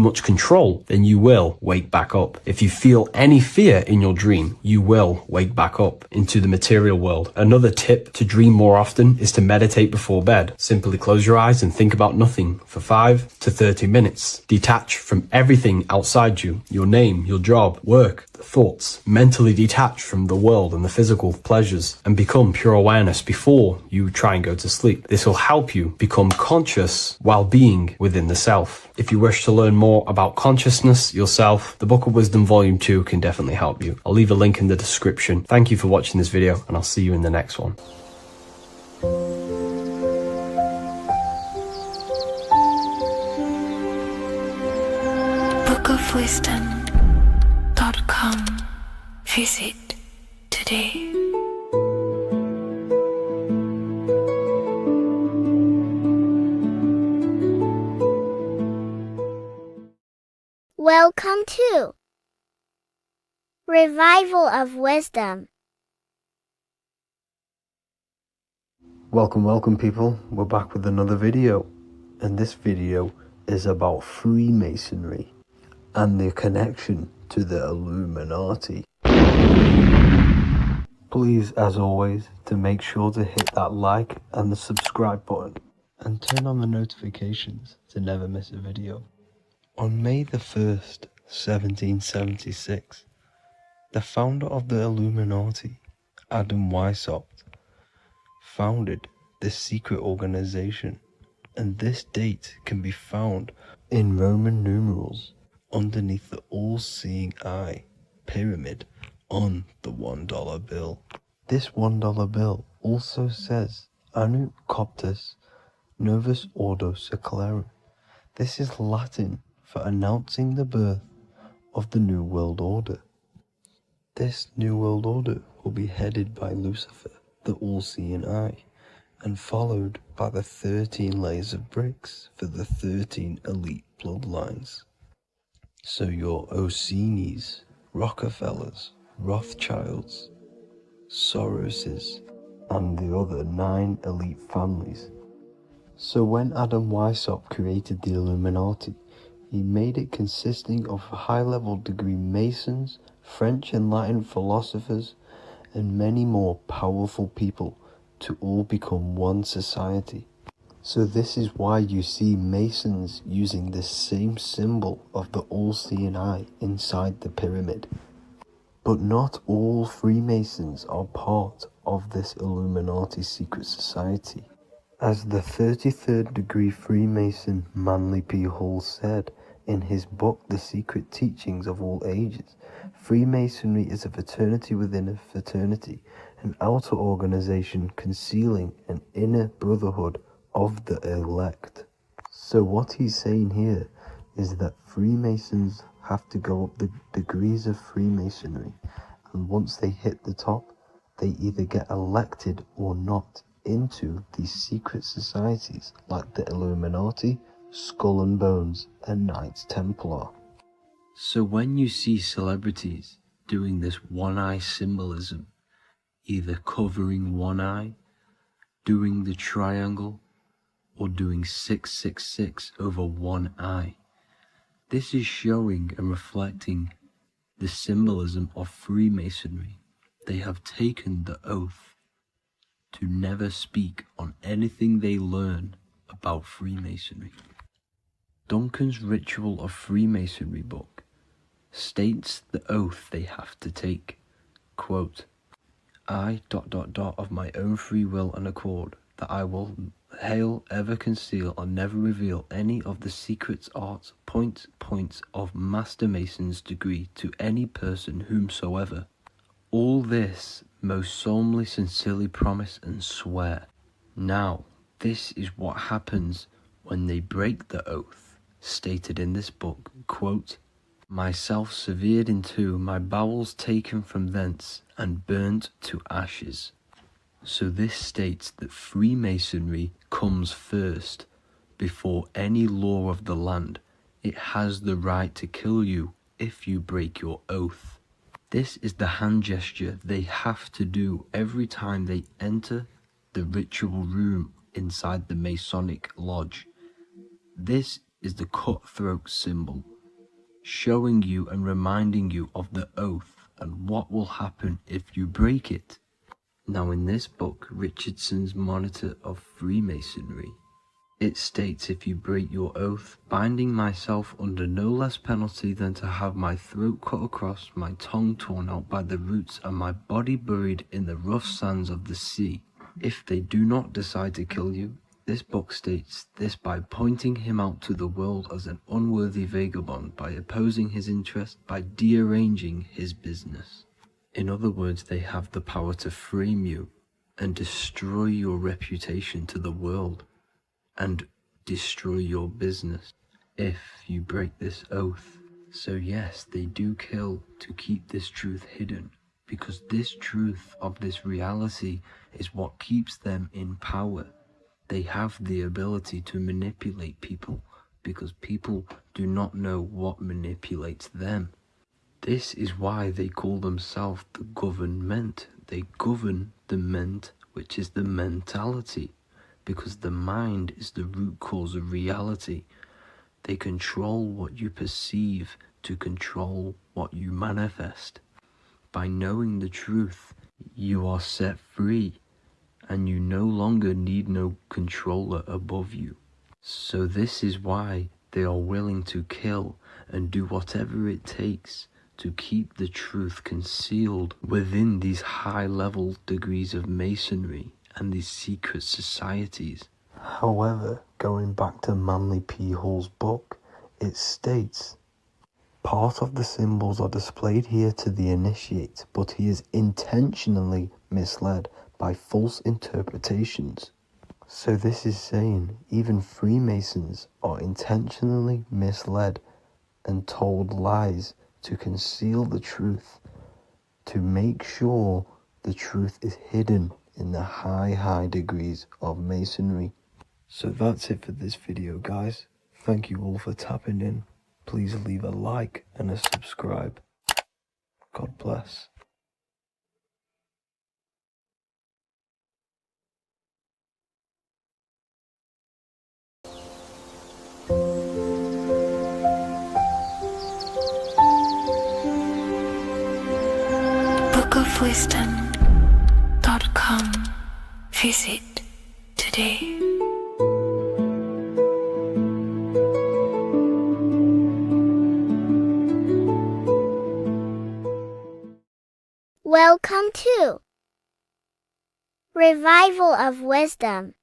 much control, then you will wake back up. If you feel any fear in your dream, you will wake back up into the material world. Another tip to dream more often is to meditate before bed. Simply close your eyes and think about nothing for 5 to 30 minutes. Detach from everything outside you, your name, your job, work, thoughts. Mentally detach from the world and the physical pleasures and become pure awareness before you try and go to sleep. This will help you become conscious while being within the self. If you wish to learn more about consciousness yourself, the Book of Wisdom Volume 2 can definitely help you. I'll leave a link in the description. Thank you for watching this video, and I'll see you in the next one. bookofwisdom.com. Visit today. Welcome to Revival of Wisdom. Welcome people, we're back with another video, and this video is about Freemasonry and the connection to the Illuminati. Please, as always, to make sure to hit that like and the subscribe button and turn on the notifications to never miss a video. On May the 1st, 1776, the founder of the Illuminati, Adam Weishaupt, founded this secret organization, and this date can be found in Roman numerals underneath the all-seeing eye pyramid on the $1 bill. This $1 bill also says Anu Coptus Novus Ordo Secularum. This is Latin for announcing the birth of the New World Order. This New World Order will be headed by Lucifer, the all-seeing eye, and followed by the 13 layers of bricks for the 13 elite bloodlines. So your Orsini's, Rockefellers, Rothschilds, Soroses, and the other 9 elite families. So when Adam Weishaupt created the Illuminati, he made it consisting of high-level degree Masons, French and Latin philosophers, and many more powerful people to all become one society. So this is why you see Masons using this same symbol of the all-seeing eye inside the pyramid. But not all Freemasons are part of this Illuminati secret society. As the 33rd degree Freemason Manly P. Hall said in his book The Secret Teachings of All Ages, Freemasonry is a fraternity within a fraternity, an outer organization concealing an inner brotherhood of the elect. So what he's saying here is that Freemasons have to go up the degrees of Freemasonry, and once they hit the top, they either get elected or not into these secret societies like the Illuminati, Skull and Bones, and Knights Templar. So when you see celebrities doing this one-eye symbolism, either covering one eye, doing the triangle, or doing 666 over one eye, this is showing and reflecting the symbolism of Freemasonry. They have taken the oath to never speak on anything they learn about Freemasonry. Duncan's Ritual of Freemasonry book states the oath they have to take. Quote, I ... of my own free will and accord, that I will ever conceal and never reveal any of the secrets, arts, points of Master Mason's degree to any person whomsoever. All this most solemnly, sincerely promise and swear. Now, this is what happens when they break the oath. stated in this book, quote, "Myself severed in two, my bowels taken from thence, and burnt to ashes." So this states that Freemasonry comes first. Before any law of the land, it has the right to kill you if you break your oath. This is the hand gesture they have to do every time they enter the ritual room inside the Masonic lodge. This is the cutthroat symbol, showing you and reminding you of the oath and what will happen if you break it. Now in this book, Richardson's Monitor of Freemasonry, it states, "If you break your oath, binding myself under no less penalty than to have my throat cut across, my tongue torn out by the roots, and my body buried in the rough sands of the sea. If they do not decide to kill you," this book states this by pointing him out to the world as an unworthy vagabond, by opposing his interest, by dearranging his business. In other words, they have the power to frame you and destroy your reputation to the world, and destroy your business if you break this oath. So yes, they do kill to keep this truth hidden, because this truth of this reality is what keeps them in power. They have the ability to manipulate people, because people do not know what manipulates them. This is why they call themselves the government. They govern the ment, which is the mentality, because the mind is the root cause of reality. They control what you perceive to control what you manifest. By knowing the truth, you are set free, and you no longer need no controller above you. So this is why they are willing to kill and do whatever it takes to keep the truth concealed within these high-level degrees of masonry and these secret societies. However, going back to Manly P. Hall's book, it states, "Part of the symbols are displayed here to the initiate, but he is intentionally misled by false interpretations." So this is saying even Freemasons are intentionally misled and told lies to conceal the truth, to make sure the truth is hidden in the high degrees of masonry. So that's it for this video, guys. Thank you all for tapping in. Please leave a like and a subscribe. God bless. bookofwisdom.com. Visit today. Welcome to Revival of Wisdom.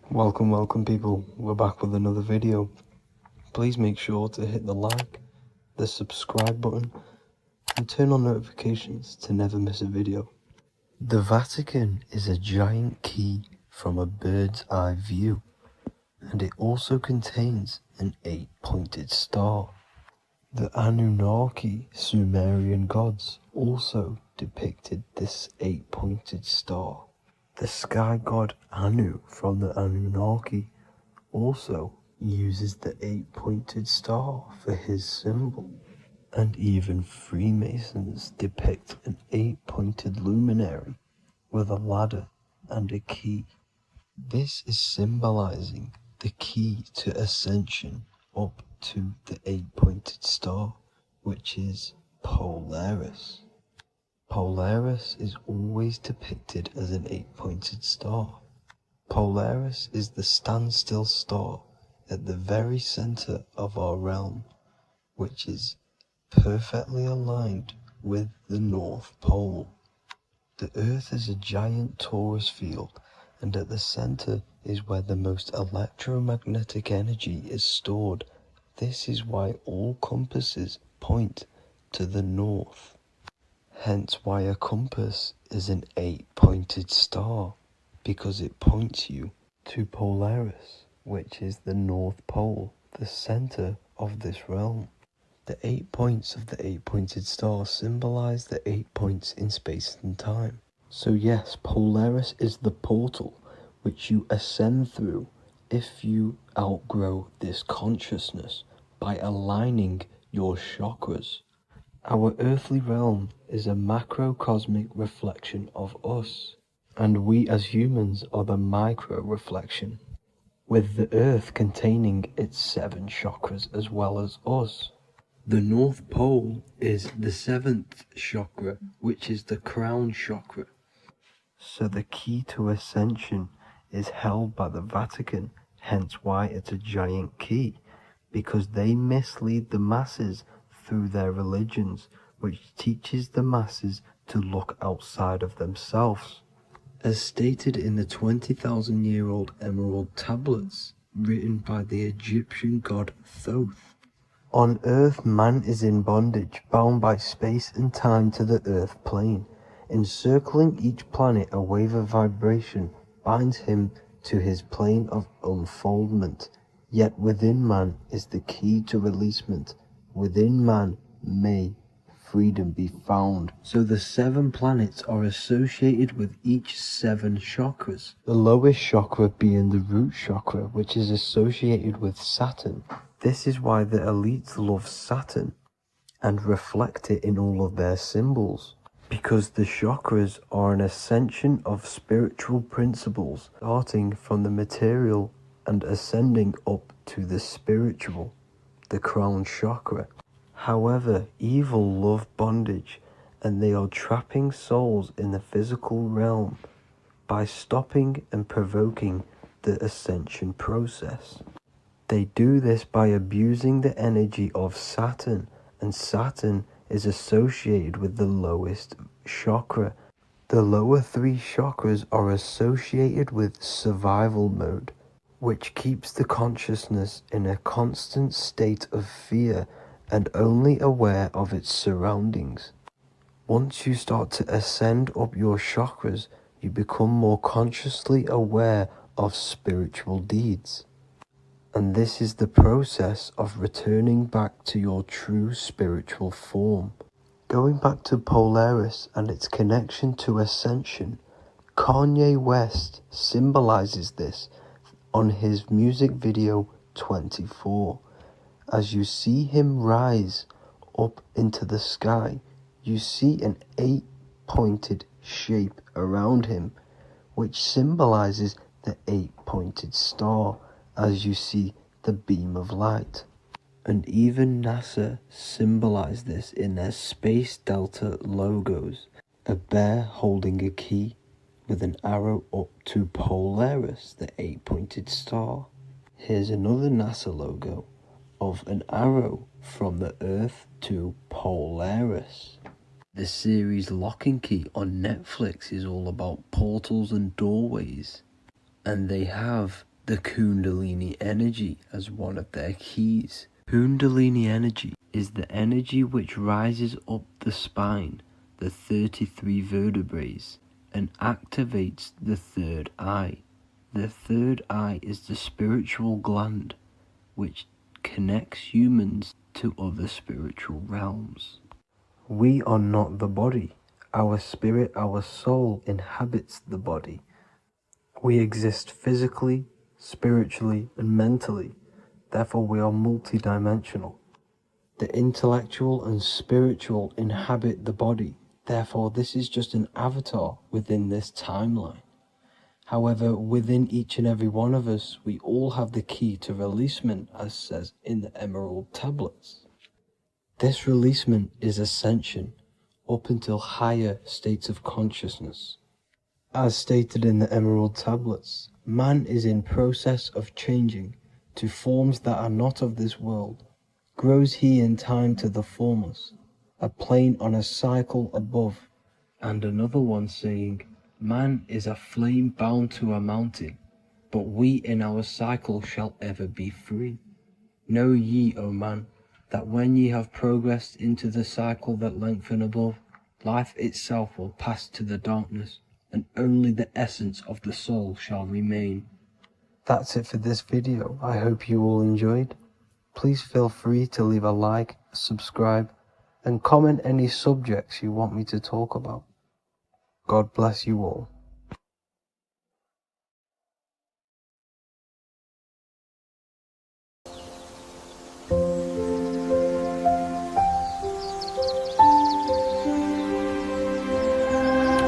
Welcome people. We're back with another video. Please make sure to hit the like, the subscribe button, and turn on notifications to never miss a video. The Vatican is a giant key from a bird's eye view, and it also contains an 8-pointed star. The Anunnaki Sumerian gods also depicted this 8-pointed star. The sky god Anu from the Anunnaki also uses the 8-pointed star for his symbol. And even Freemasons depict an 8-pointed luminary with a ladder and a key. This is symbolizing the key to ascension up to the 8-pointed star, which is Polaris. Polaris is always depicted as an 8-pointed star. Polaris is the standstill star at the very center of our realm, which is perfectly aligned with the North Pole. The Earth is a giant torus field, and at the center is where the most electromagnetic energy is stored. This is why all compasses point to the north. Hence why a compass is an 8-pointed star, because it points you to Polaris. which is the North Pole, the center of this realm. The 8 points of the 8-pointed star symbolize the 8 points in space and time. So yes, Polaris is the portal which you ascend through if you outgrow this consciousness by aligning your chakras. Our earthly realm is a macrocosmic reflection of us, and we as humans are the micro reflection, with the earth containing its 7 chakras as well as us. The North Pole is the 7th chakra, which is the crown chakra. So the key to ascension is held by the Vatican, hence why it's a giant key, because they mislead the masses through their religions, which teaches the masses to look outside of themselves. As stated in the 20,000-year-old emerald tablets, written by the Egyptian god Thoth. On Earth, man is in bondage, bound by space and time to the Earth plane. Encircling each planet, a wave of vibration binds him to his plane of unfoldment. Yet within man is the key to releasement. Within man may freedom be found. So the 7 planets are associated with each 7 chakras. The lowest chakra being the root chakra, which is associated with Saturn. This is why the elites love Saturn and reflect it in all of their symbols. Because the chakras are an ascension of spiritual principles, starting from the material and ascending up to the spiritual, the crown chakra. However, evil love bondage, and they are trapping souls in the physical realm by stopping and provoking the ascension process. They do this by abusing the energy of Saturn, and Saturn is associated with the lowest chakra. The lower 3 chakras are associated with survival mode, which keeps the consciousness in a constant state of fear and only aware of its surroundings. Once you start to ascend up your chakras, you become more consciously aware of spiritual deeds. And this is the process of returning back to your true spiritual form. Going back to Polaris and its connection to ascension, Kanye West symbolizes this on his music video 24. As you see him rise up into the sky, you see an 8-pointed shape around him, which symbolizes the 8-pointed star, as you see the beam of light. And even NASA symbolize this in their Space Delta logos, a bear holding a key with an arrow up to Polaris, the 8-pointed star. Here's another NASA logo of an arrow from the Earth to Polaris. The series Lock and Key on Netflix is all about portals and doorways, and they have the Kundalini energy as one of their keys. Kundalini energy is the energy which rises up the spine, the 33 vertebrae, and activates the third eye. The third eye is the spiritual gland which connects humans to other spiritual realms. We are not the body. Our spirit, our soul inhabits the body. We exist physically, spiritually, and mentally. Therefore, we are multidimensional. The intellectual and spiritual inhabit the body. Therefore, this is just an avatar within this timeline. However, within each and every one of us, we all have the key to releasement, as says in the Emerald tablets. This releasement is ascension, up until higher states of consciousness. As stated in the Emerald tablets, man is in process of changing to forms that are not of this world. Grows he in time to the formless, a plane on a cycle above, and another one saying, man is a flame bound to a mountain, but we in our cycle shall ever be free. Know ye, O man, that when ye have progressed into the cycle that lengthen above, life itself will pass to the darkness, and only the essence of the soul shall remain. That's it for this video. I hope you all enjoyed. Please feel free to leave a like, subscribe, and comment any subjects you want me to talk about. God bless you all.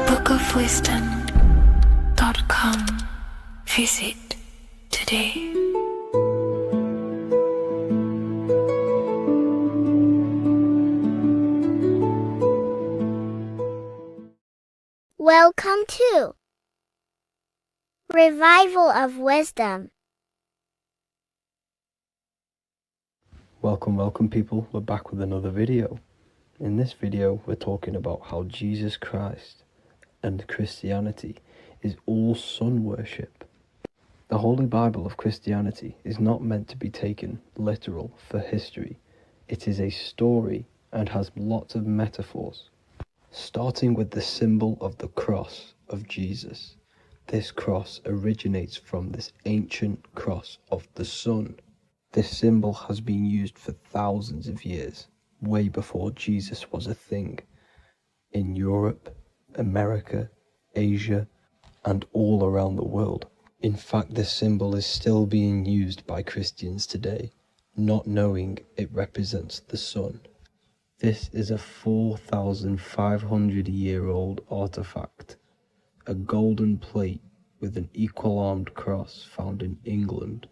bookofwisdom.com. Visit today. Welcome to Revival of Wisdom. Welcome people, we're back with another video. In this video we're talking about how Jesus Christ and Christianity is all sun worship. The Holy Bible of Christianity is not meant to be taken literal for history. It is a story and has lots of metaphors. Starting with the symbol of the cross of Jesus. This cross originates from this ancient cross of the sun. This symbol has been used for thousands of years, way before Jesus was a thing, in Europe, America, Asia, and all around the world. In fact, this symbol is still being used by Christians today, not knowing it represents the sun. This is a 4,500-year-old artifact, a golden plate with an equal-armed cross found in England.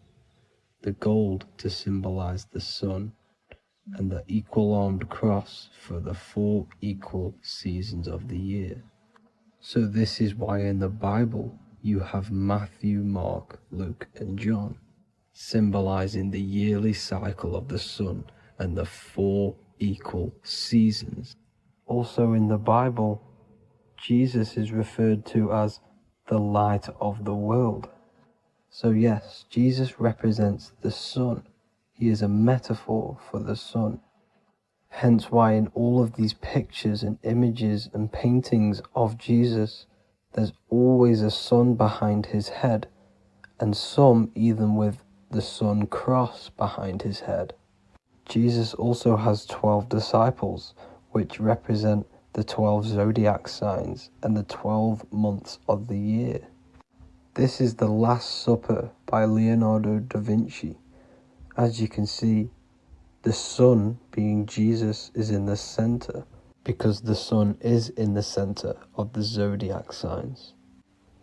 The gold to symbolize the sun, and the equal-armed cross for the 4 equal seasons of the year. So this is why in the Bible you have Matthew, Mark, Luke, and John, symbolizing the yearly cycle of the sun and the 4 equal seasons. Also in the Bible, Jesus is referred to as the light of the world. So yes, Jesus represents the sun. He is a metaphor for the sun. Hence why in all of these pictures and images and paintings of Jesus, there's always a sun behind his head, and some even with the sun cross behind his head. Jesus also has 12 disciples, which represent the 12 zodiac signs and the 12 months of the year. This is the Last Supper by Leonardo da Vinci. As you can see, the sun, being Jesus, is in the center, because the sun is in the center of the zodiac signs.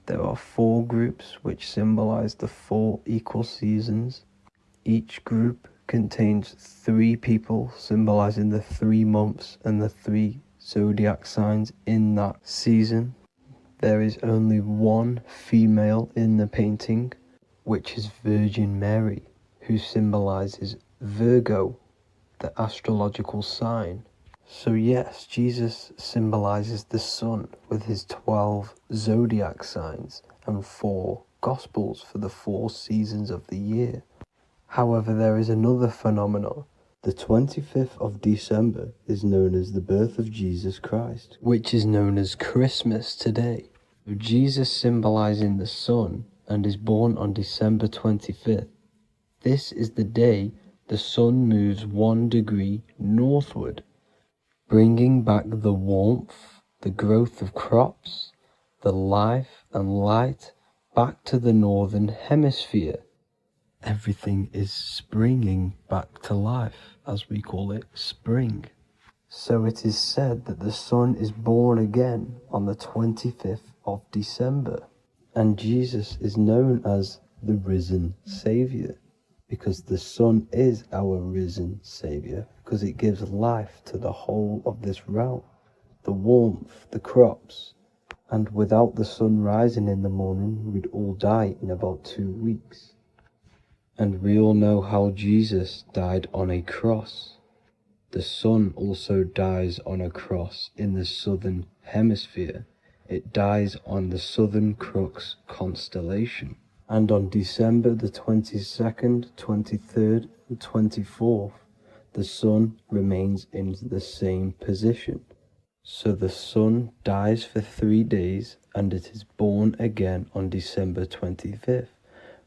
There are 4 groups which symbolize the 4 equal seasons. Each group contains 3 people symbolizing the 3 months and the 3 zodiac signs in that season. There is only 1 female in the painting, which is Virgin Mary, who symbolizes Virgo, the astrological sign. So yes, Jesus symbolizes the sun with his 12 zodiac signs and 4 gospels for the 4 seasons of the year. However, there is another phenomenon. The 25th of December is known as the birth of Jesus Christ, which is known as Christmas today. Jesus symbolizing the sun and is born on December 25th. This is the day the sun moves 1 degree northward, bringing back the warmth, the growth of crops, the life and light back to the northern hemisphere. Everything is springing back to life, as we call it, spring. So it is said that the sun is born again on the 25th of December, and Jesus is known as the risen Saviour, because the sun is our risen Saviour, because it gives life to the whole of this realm, the warmth, the crops, and without the sun rising in the morning, we'd all die in about 2 weeks. And we all know how Jesus died on a cross. The sun also dies on a cross in the southern hemisphere. It dies on the Southern Crux constellation. And on December the 22nd, 23rd, and 24th, the sun remains in the same position. So the sun dies for 3 days and it is born again on December 25th.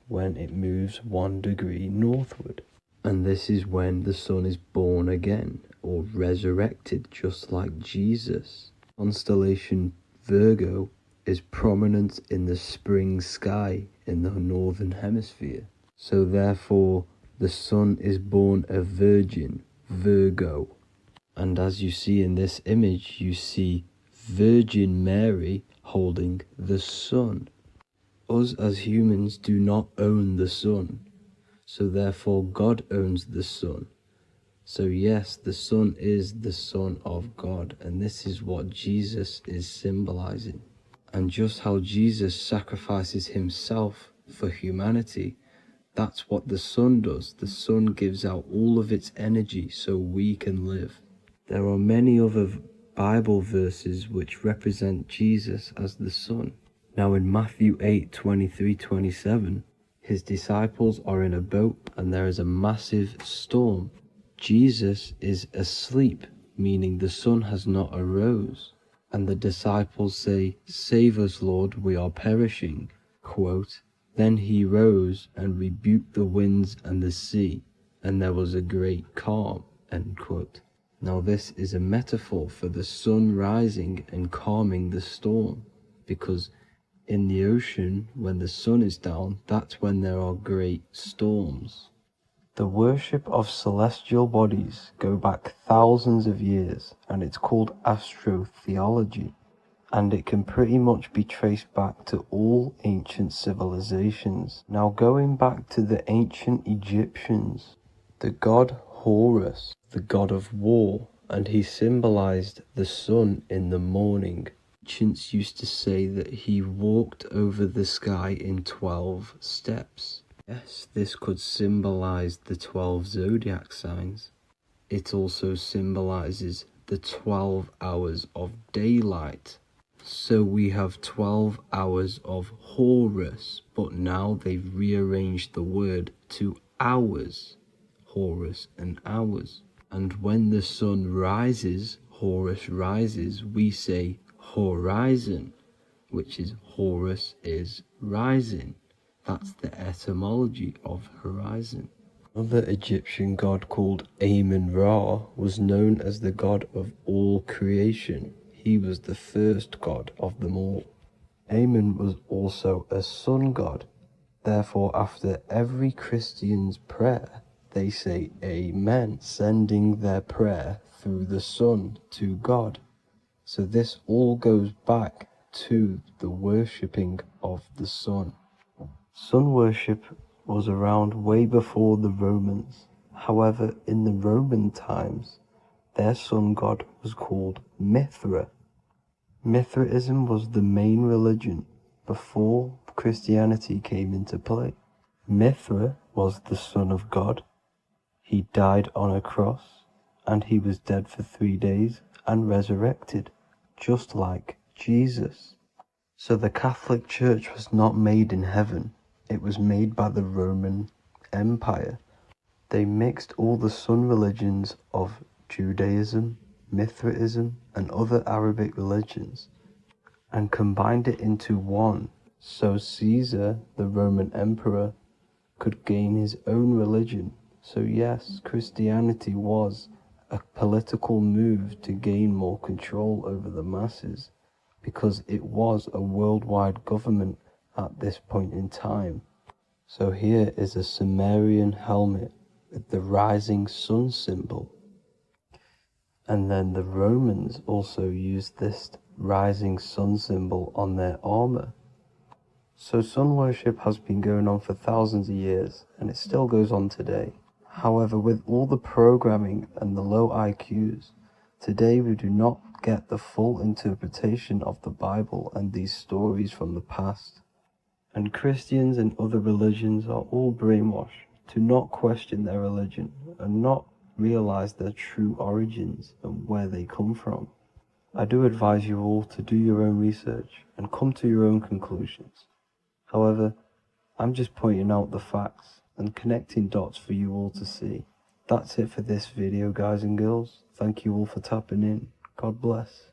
when it moves 1 degree northward. And this is when the sun is born again, or resurrected, just like Jesus. Constellation Virgo is prominent in the spring sky in the northern hemisphere. So therefore, the sun is born a virgin, Virgo. And as you see in this image, you see Virgin Mary holding the sun. Us as humans do not own the sun. So therefore God owns the sun. So yes, the sun is the Son of God, and this is what Jesus is symbolizing. And just how Jesus sacrifices himself for humanity, that's what the sun does. The sun gives out all of its energy so we can live. There are many other Bible verses which represent Jesus as the sun. Now in Matthew 8:23-27, his disciples are in a boat and there is a massive storm. Jesus is asleep, meaning the sun has not arose. And the disciples say, "Save us, Lord, we are perishing." Quote, "Then he rose and rebuked the winds and the sea, and there was a great calm." End quote. Now this is a metaphor for the sun rising and calming the storm, because in the ocean, when the sun is down, that's when there are great storms. The worship of celestial bodies go back thousands of years, and it's called astrotheology, and it can pretty much be traced back to all ancient civilizations. Now going back to the ancient Egyptians, the god Horus, the god of war, and he symbolized the sun in the morning. Ancients used to say that he walked over the sky in 12 steps. Yes, this could symbolize the 12 zodiac signs. It also symbolizes the 12 hours of daylight. So we have 12 hours of Horus, but now they've rearranged the word to hours. Horus and hours. And when the sun rises, Horus rises, we say horizon, which is Horus is rising. That's the etymology of horizon. Another Egyptian god called Amun-Ra was known as the god of all creation. He was the first god of them all. Amun was also a sun god. Therefore, after every Christian's prayer, they say Amen, sending their prayer through the sun to God. So this all goes back to the worshipping of the sun. Sun worship was around way before the Romans. However, in the Roman times, their sun god was called Mithra. Mithraism was the main religion before Christianity came into play. Mithra was the son of God. He died on a cross, and he was dead for 3 days and resurrected, just like Jesus. So the Catholic Church was not made in heaven, it was made by the Roman Empire. They mixed all the sun religions of Judaism, Mithraism, and other Arabic religions, and combined it into one, so Caesar, the Roman emperor, could gain his own religion. So yes, Christianity was a political move to gain more control over the masses, because it was a worldwide government at this point in time. So here is a Sumerian helmet with the rising sun symbol. And then the Romans also used this rising sun symbol on their armor. So sun worship has been going on for thousands of years, and it still goes on today. However, with all the programming and the low IQs, today we do not get the full interpretation of the Bible and these stories from the past. And Christians and other religions are all brainwashed to not question their religion and not realize their true origins and where they come from. I do advise you all to do your own research and come to your own conclusions. However, I'm just pointing out the facts and connecting dots for you all to see. That's it for this video, guys and girls. Thank you all for tapping in. God bless.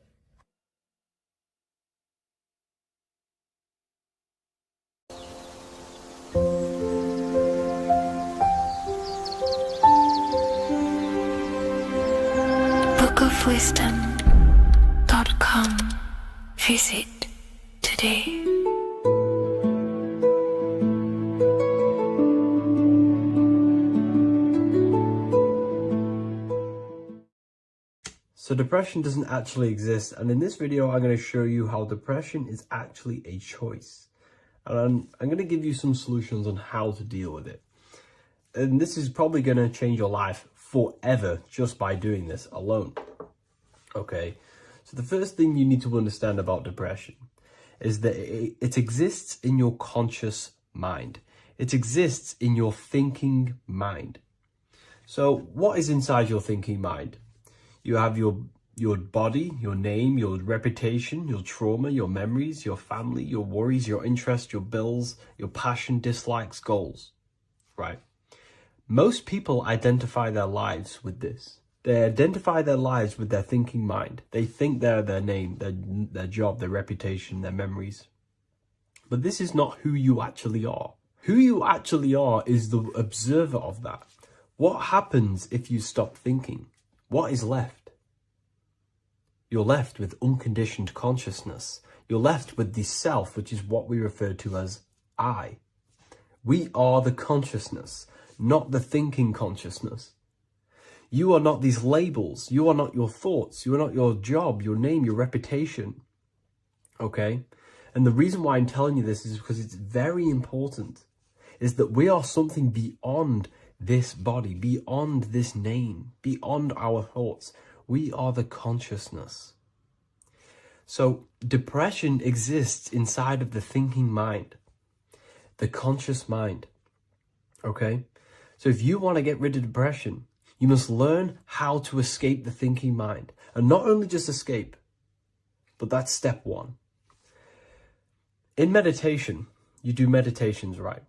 soulofwisdom.com. Visit today. So depression doesn't actually exist, and in this video I'm going to show you how depression is actually a choice. And I'm going to give you some solutions on how to deal with it. And this is probably going to change your life forever just by doing this alone. Okay, so the first thing you need to understand about depression is that it exists in your conscious mind. It exists in your thinking mind. So what is inside your thinking mind? You have your body, your name, your reputation, your trauma, your memories, your family, your worries, your interests, your bills, your passion, dislikes, goals, right? Most people identify their lives with this. They identify their lives with their thinking mind. They think they're their name, their job, their reputation, their memories. But this is not who you actually are. Who you actually are is the observer of that. What happens if you stop thinking? What is left? You're left with unconditioned consciousness. You're left with the self, which is what we refer to as I. We are the consciousness, not the thinking consciousness. You are not these labels. You are not your thoughts. You are not your job, your name, your reputation. Okay? And the reason why I'm telling you this is because it's very important, is that we are something beyond this body, beyond this name, beyond our thoughts. We are the consciousness. So depression exists inside of the thinking mind, the conscious mind. Okay? So if you want to get rid of depression, you must learn how to escape the thinking mind. And not only just escape, but that's step one. In meditation, you do meditations, right?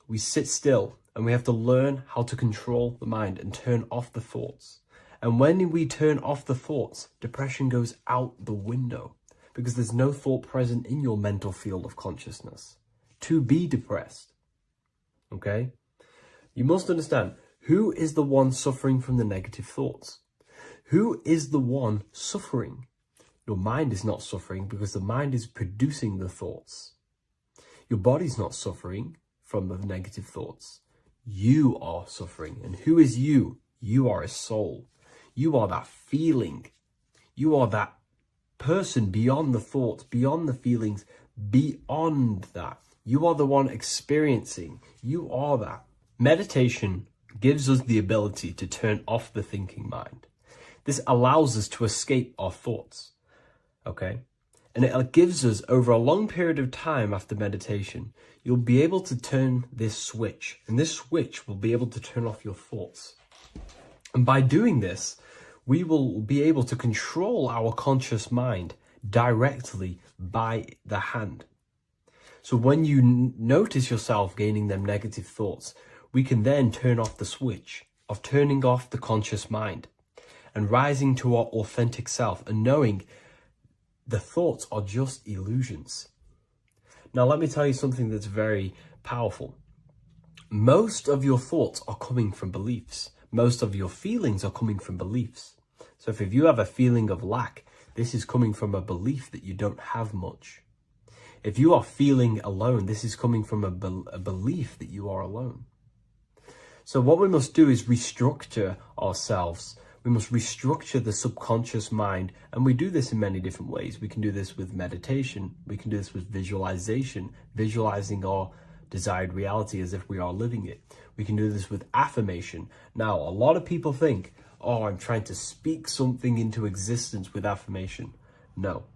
We sit still and we have to learn how to control the mind and turn off the thoughts. And when we turn off the thoughts, depression goes out the window because there's no thought present in your mental field of consciousness to be depressed. Okay? You must understand, who is the one suffering from the negative thoughts? Who is the one suffering? Your mind is not suffering because the mind is producing the thoughts. Your body's not suffering from the negative thoughts. You are suffering. And who is you? You are a soul. You are that feeling. You are that person beyond the thoughts, beyond the feelings, beyond that. You are the one experiencing. You are that. Meditation gives us the ability to turn off the thinking mind. This allows us to escape our thoughts. Okay? And it gives us, over a long period of time after meditation, you'll be able to turn this switch. And this switch will be able to turn off your thoughts. And by doing this, we will be able to control our conscious mind directly by the hand. So when you notice yourself gaining them negative thoughts, we can then turn off the switch of turning off the conscious mind and rising to our authentic self and knowing the thoughts are just illusions. Now, let me tell you something that's very powerful. Most of your thoughts are coming from beliefs. Most of your feelings are coming from beliefs. So if you have a feeling of lack, this is coming from a belief that you don't have much. If you are feeling alone, this is coming from a belief that you are alone. So what we must do is restructure ourselves. We must restructure the subconscious mind. And we do this in many different ways. We can do this with meditation. We can do this with visualization, visualizing our desired reality as if we are living it. We can do this with affirmation. Now, a lot of people think, oh, I'm trying to speak something into existence with affirmation. No,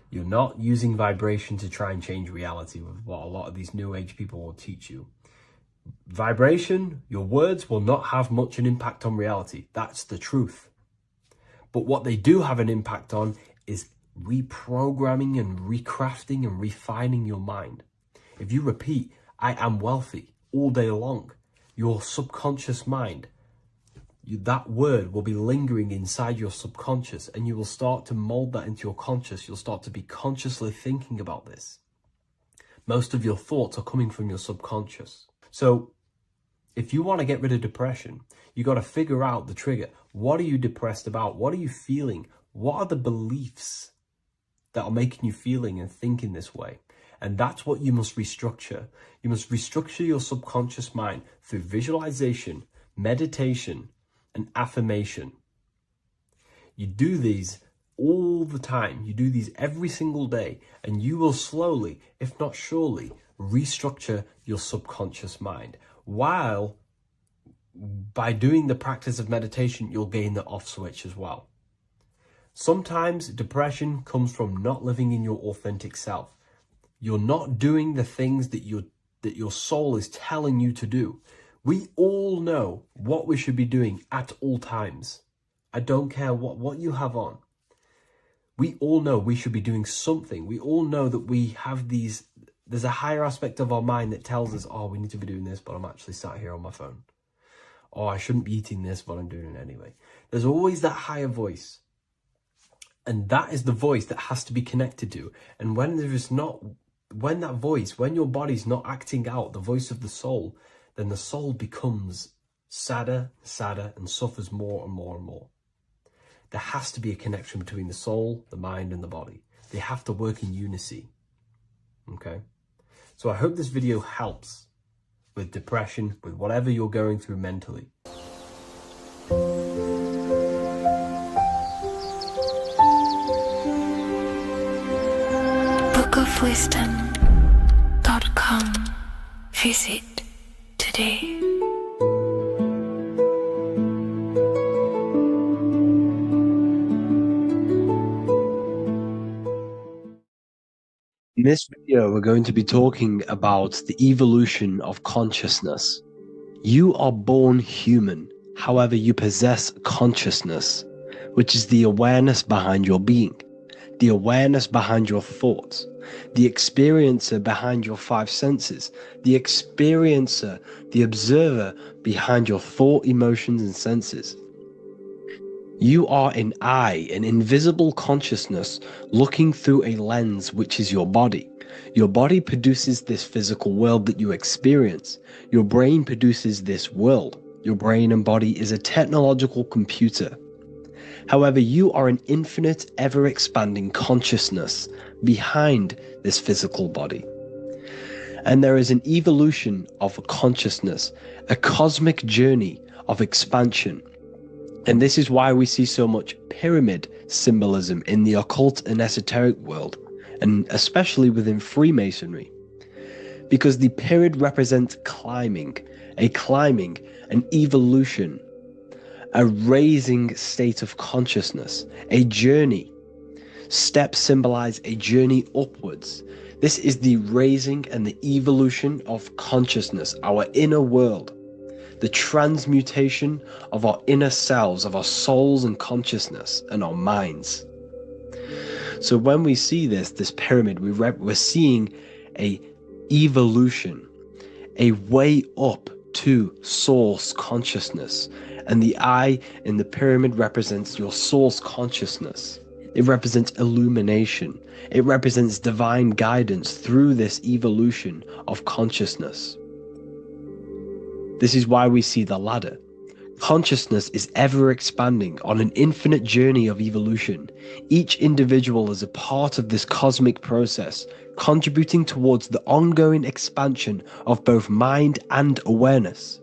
you're not using vibration to try and change reality with what a lot of these new age people will teach you. Vibration, your words will not have much an impact on reality. That's the truth. But what they do have an impact on is reprogramming and recrafting and refining your mind. If you repeat, I am wealthy all day long, your subconscious mind, that word will be lingering inside your subconscious, and you will start to mold that into your conscious. You'll start to be consciously thinking about this. Most of your thoughts are coming from your subconscious. So if you want to get rid of depression, you got to figure out the trigger. What are you depressed about? What are you feeling? What are the beliefs that are making you feeling and thinking this way? And that's what you must restructure. You must restructure your subconscious mind through visualization, meditation, and affirmation. You do these all the time. You do these every single day, and you will slowly, if not surely, restructure your subconscious mind. While by doing the practice of meditation, you'll gain the off switch as well. Sometimes depression comes from not living in your authentic self. You're not doing the things that your soul is telling you to do. We all know what we should be doing at all times. I don't care what you have on. We all know we should be doing something. We all know that we have there's a higher aspect of our mind that tells us, oh, we need to be doing this, but I'm actually sat here on my phone. Oh, I shouldn't be eating this, but I'm doing it anyway. There's always that higher voice. And that is the voice that has to be connected to. And when your body's not acting out the voice of the soul, then the soul becomes sadder, and suffers more and more and more. There has to be a connection between the soul, the mind, and the body. They have to work in unison. Okay? So I hope this video helps with depression, with whatever you're going through mentally. bookofwisdom.com. Visit today. In this video, we're going to be talking about the evolution of consciousness. You are born human, however, you possess consciousness, which is the awareness behind your being, the awareness behind your thoughts, the experiencer behind your five senses, the experiencer, the observer behind your thought, emotions, and senses. You are an eye, an invisible consciousness looking through a lens, which is your body. Your body produces this physical world that you experience. Your brain produces this world. Your brain and body is a technological computer. However, you are an infinite, ever-expanding consciousness behind this physical body. And there is an evolution of consciousness, a cosmic journey of expansion. And this is why we see so much pyramid symbolism in the occult and esoteric world, and especially within Freemasonry. Because the pyramid represents climbing, an evolution, a raising state of consciousness, a journey. Steps symbolize a journey upwards. This is the raising and the evolution of consciousness, our inner world. The transmutation of our inner selves, of our souls and consciousness and our minds. So when we see this pyramid, we're seeing a evolution, a way up to source consciousness. And the eye in the pyramid represents your source consciousness. It represents illumination. It represents divine guidance through this evolution of consciousness. This is why we see the ladder. Consciousness is ever expanding on an infinite journey of evolution. Each individual is a part of this cosmic process, contributing towards the ongoing expansion of both mind and awareness.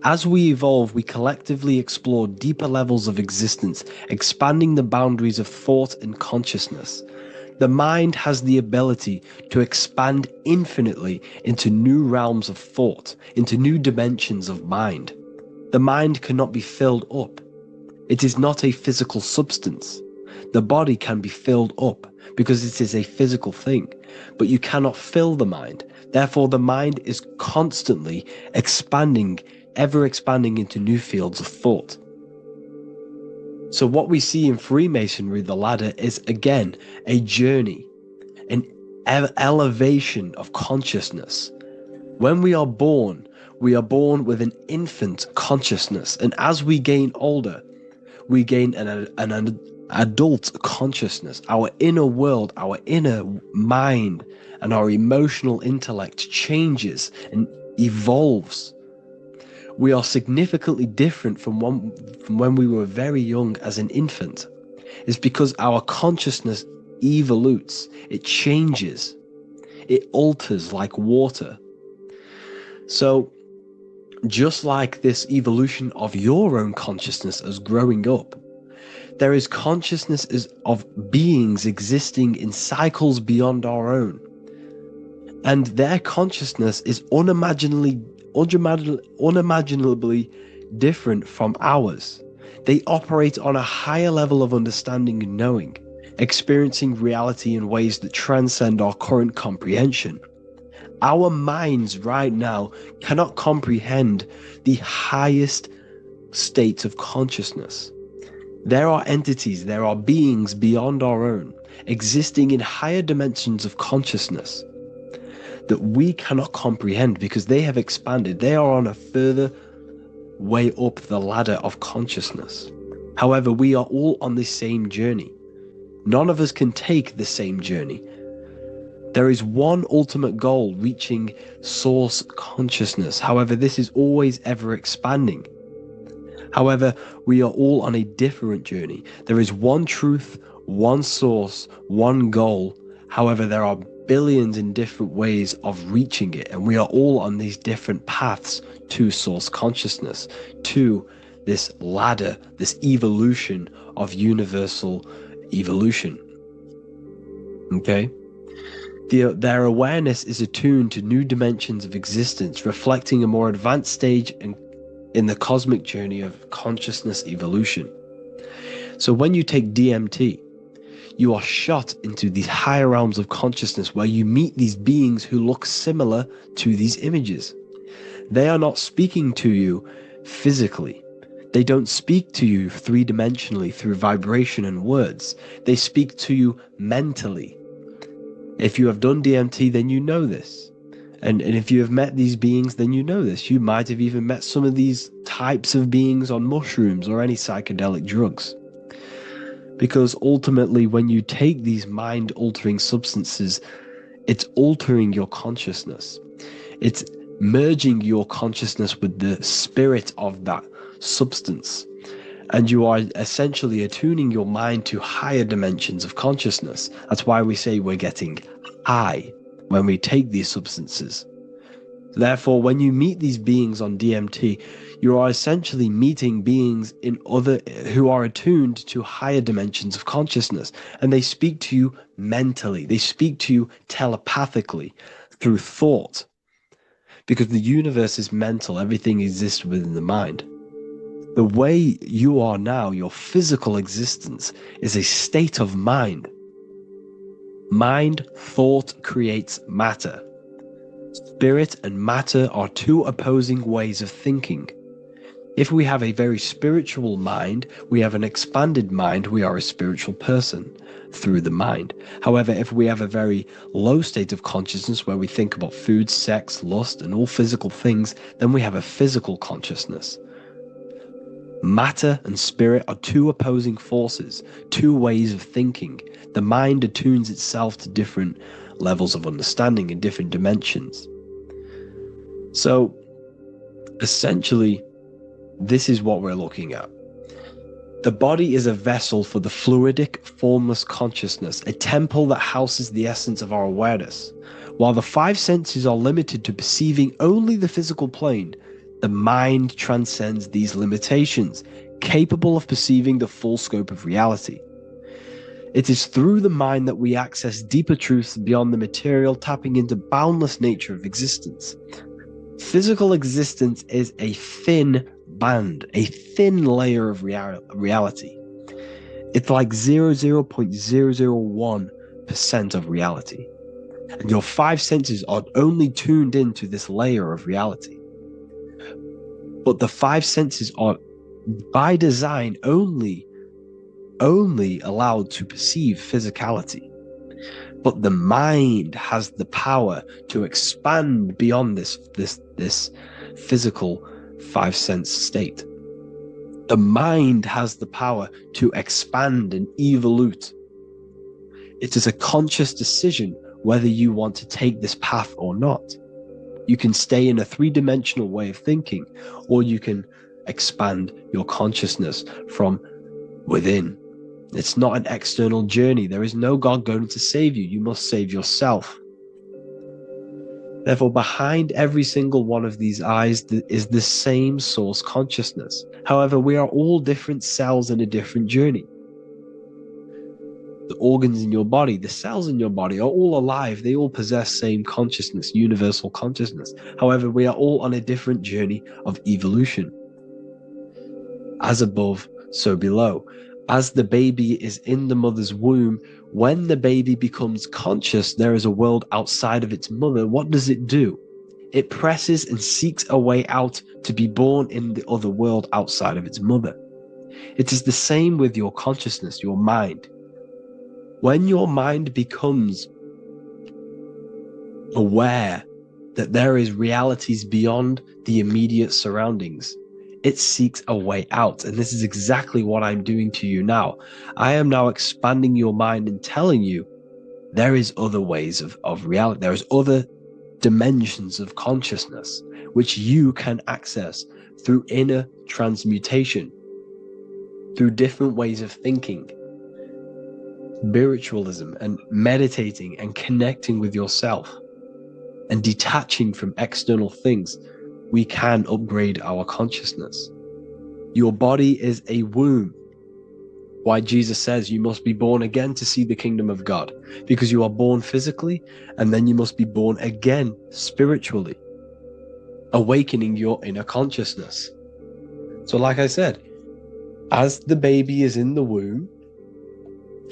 As we evolve, we collectively explore deeper levels of existence, expanding the boundaries of thought and consciousness. The mind has the ability to expand infinitely into new realms of thought, into new dimensions of mind. The mind cannot be filled up. It is not a physical substance. The body can be filled up because it is a physical thing, but you cannot fill the mind. Therefore, the mind is constantly expanding, ever expanding into new fields of thought. So what we see in Freemasonry, the ladder, is again a journey, an elevation of consciousness. When we are born with an infant consciousness, and as we gain older, we gain an adult consciousness. Our inner world, our inner mind, and our emotional intellect changes and evolves. We are significantly different from when we were very young as an infant. is because our consciousness evolutes, it changes, it alters like water. So, just like this evolution of your own consciousness as growing up, there is consciousness of beings existing in cycles beyond our own. And their consciousness is unimaginably different from ours. They operate on a higher level of understanding and knowing, experiencing reality in ways that transcend our current comprehension. Our minds right now cannot comprehend the highest states of consciousness. There are entities, there are beings beyond our own, existing in higher dimensions of consciousness that we cannot comprehend because they have expanded. They are on a further way up the ladder of consciousness. However, we are all on the same journey. None of us can take the same journey. There is one ultimate goal, reaching source consciousness. However, this is always ever expanding. However, we are all on a different journey. There is one truth, one source, one goal. However, there are billions in different ways of reaching it, and we are all on these different paths to source consciousness, to this ladder, this evolution of universal evolution. Okay? Their awareness is attuned to new dimensions of existence, reflecting a more advanced stage in the cosmic journey of consciousness evolution. So when you take DMT, you are shot into these higher realms of consciousness where you meet these beings who look similar to these images. They are not speaking to you physically. They don't speak to you three-dimensionally through vibration and words. They speak to you mentally. If you have done DMT, then you know this. And if you have met these beings, then you know this. You might have even met some of these types of beings on mushrooms or any psychedelic drugs. Because ultimately, when you take these mind-altering substances, it's altering your consciousness. It's merging your consciousness with the spirit of that substance. And you are essentially attuning your mind to higher dimensions of consciousness. That's why we say we're getting high when we take these substances. Therefore, when you meet these beings on DMT, you are essentially meeting beings who are attuned to higher dimensions of consciousness, and they speak to you mentally. They speak to you telepathically through thought, because the universe is mental. Everything exists within the mind. The way you are now, your physical existence, is a state of mind. Mind, thought creates matter. Spirit and matter are two opposing ways of thinking. If we have a very spiritual mind, we have an expanded mind, we are a spiritual person through the mind. However, if we have a very low state of consciousness where we think about food, sex, lust, and all physical things, then we have a physical consciousness. Matter and spirit are two opposing forces, two ways of thinking. The mind attunes itself to different levels of understanding in different dimensions. So, essentially, this is what we're looking at. The body is a vessel for the fluidic, formless consciousness, a temple that houses the essence of our awareness. While the five senses are limited to perceiving only the physical plane, the mind transcends these limitations, capable of perceiving the full scope of reality. It is through the mind that we access deeper truths beyond the material, tapping into boundless nature of existence. Physical existence is a thin band, a thin layer of reality. It's like 0.001% of reality. And your five senses are only tuned into this layer of reality. But the five senses are, by design, only allowed to perceive physicality. But the mind has the power to expand beyond this physical five-sense state. The mind has the power to expand and evolute. It is a conscious decision whether you want to take this path or not. You can stay in a three-dimensional way of thinking, or you can expand your consciousness from within. It's not an external journey. There is no God going to save you. You must save yourself. Therefore, behind every single one of these eyes is the same source consciousness. However, we are all different cells in a different journey. The organs in your body, the cells in your body are all alive. They all possess same consciousness, universal consciousness. However, we are all on a different journey of evolution. As above, so below. As the baby is in the mother's womb, when the baby becomes conscious, there is a world outside of its mother. What does it do? It presses and seeks a way out to be born in the other world outside of its mother. It is the same with your consciousness, your mind. When your mind becomes aware that there is realities beyond the immediate surroundings, it seeks a way out. And this is exactly what I'm doing to you now. I am now expanding your mind and telling you there is other ways of reality. There is other dimensions of consciousness which you can access through inner transmutation, through different ways of thinking, spiritualism and meditating and connecting with yourself and detaching from external things. We can upgrade our consciousness. Your body is a womb. Why Jesus says you must be born again to see the kingdom of God, because you are born physically and then you must be born again spiritually, awakening your inner consciousness. So like I said, as the baby is in the womb,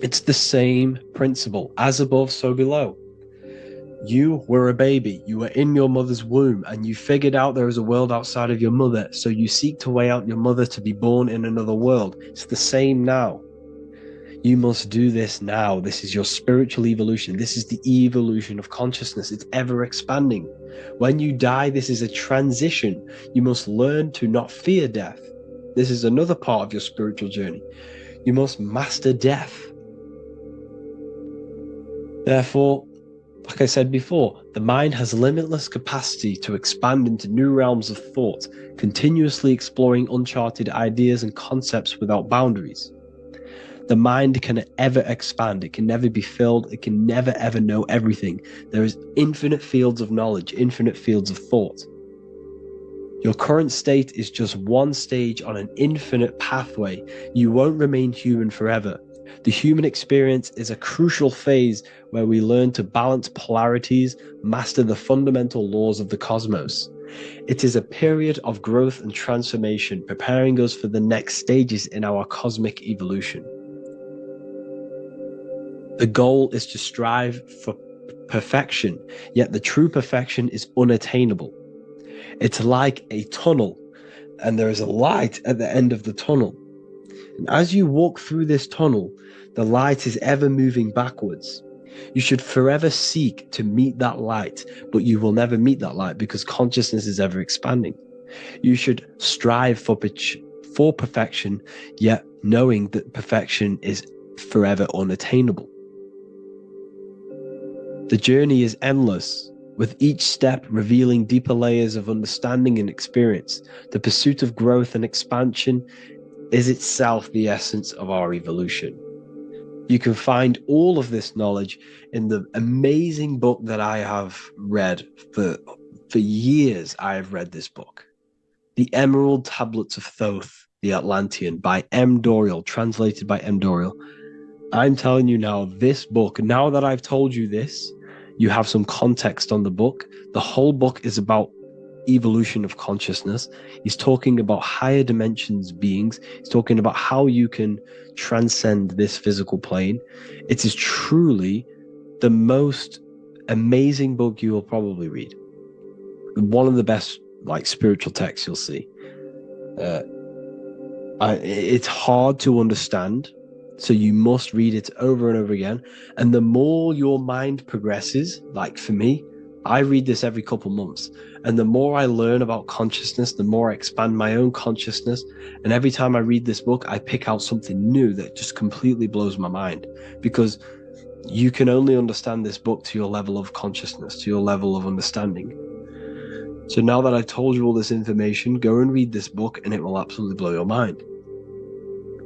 it's the same principle. As above, so below. You were a baby, you were in your mother's womb, and you figured out there is a world outside of your mother, so you seek to way out your mother to be born in another world. It's the same now. You must do this now. This is your spiritual evolution. This is the evolution of consciousness. It's ever expanding. When you die, this is a transition. You must learn to not fear death. This is another part of your spiritual journey. You must master death. Therefore, like I said before, the mind has limitless capacity to expand into new realms of thought, continuously exploring uncharted ideas and concepts without boundaries. The mind can ever expand. It can never be filled. It can never ever know everything. There is infinite fields of knowledge, infinite fields of thought. Your current state is just one stage on an infinite pathway. You won't remain human forever. The human experience is a crucial phase where we learn to balance polarities, master the fundamental laws of the cosmos. It is a period of growth and transformation, preparing us for the next stages in our cosmic evolution. The goal is to strive for perfection, yet the true perfection is unattainable. It's like a tunnel, and there is a light at the end of the tunnel. And as you walk through this tunnel, the light is ever moving backwards. You should forever seek to meet that light, but you will never meet that light because consciousness is ever expanding. You should strive for perfection, yet knowing that perfection is forever unattainable. The journey is endless, with each step revealing deeper layers of understanding and experience. The pursuit of growth and expansion is itself the essence of our evolution. You can find all of this knowledge in the amazing book that I have read for years. I have read this book, The Emerald Tablets of Thoth, the Atlantean, by M. Dorial, translated by M. Dorial. I'm telling you now, this book, now that I've told you this, you have some context on the book. The whole book is about evolution of consciousness. He's talking about higher dimensions beings. He's talking about how you can transcend this physical plane. It is truly the most amazing book you will probably read. One of the best spiritual texts you'll see. It's hard to understand, so you must read it over and over again. And the more your mind progresses, like for me, I read this every couple months. And the more I learn about consciousness, the more I expand my own consciousness. And every time I read this book, I pick out something new that just completely blows my mind. Because you can only understand this book to your level of consciousness, to your level of understanding. So now that I've told you all this information, go and read this book and it will absolutely blow your mind.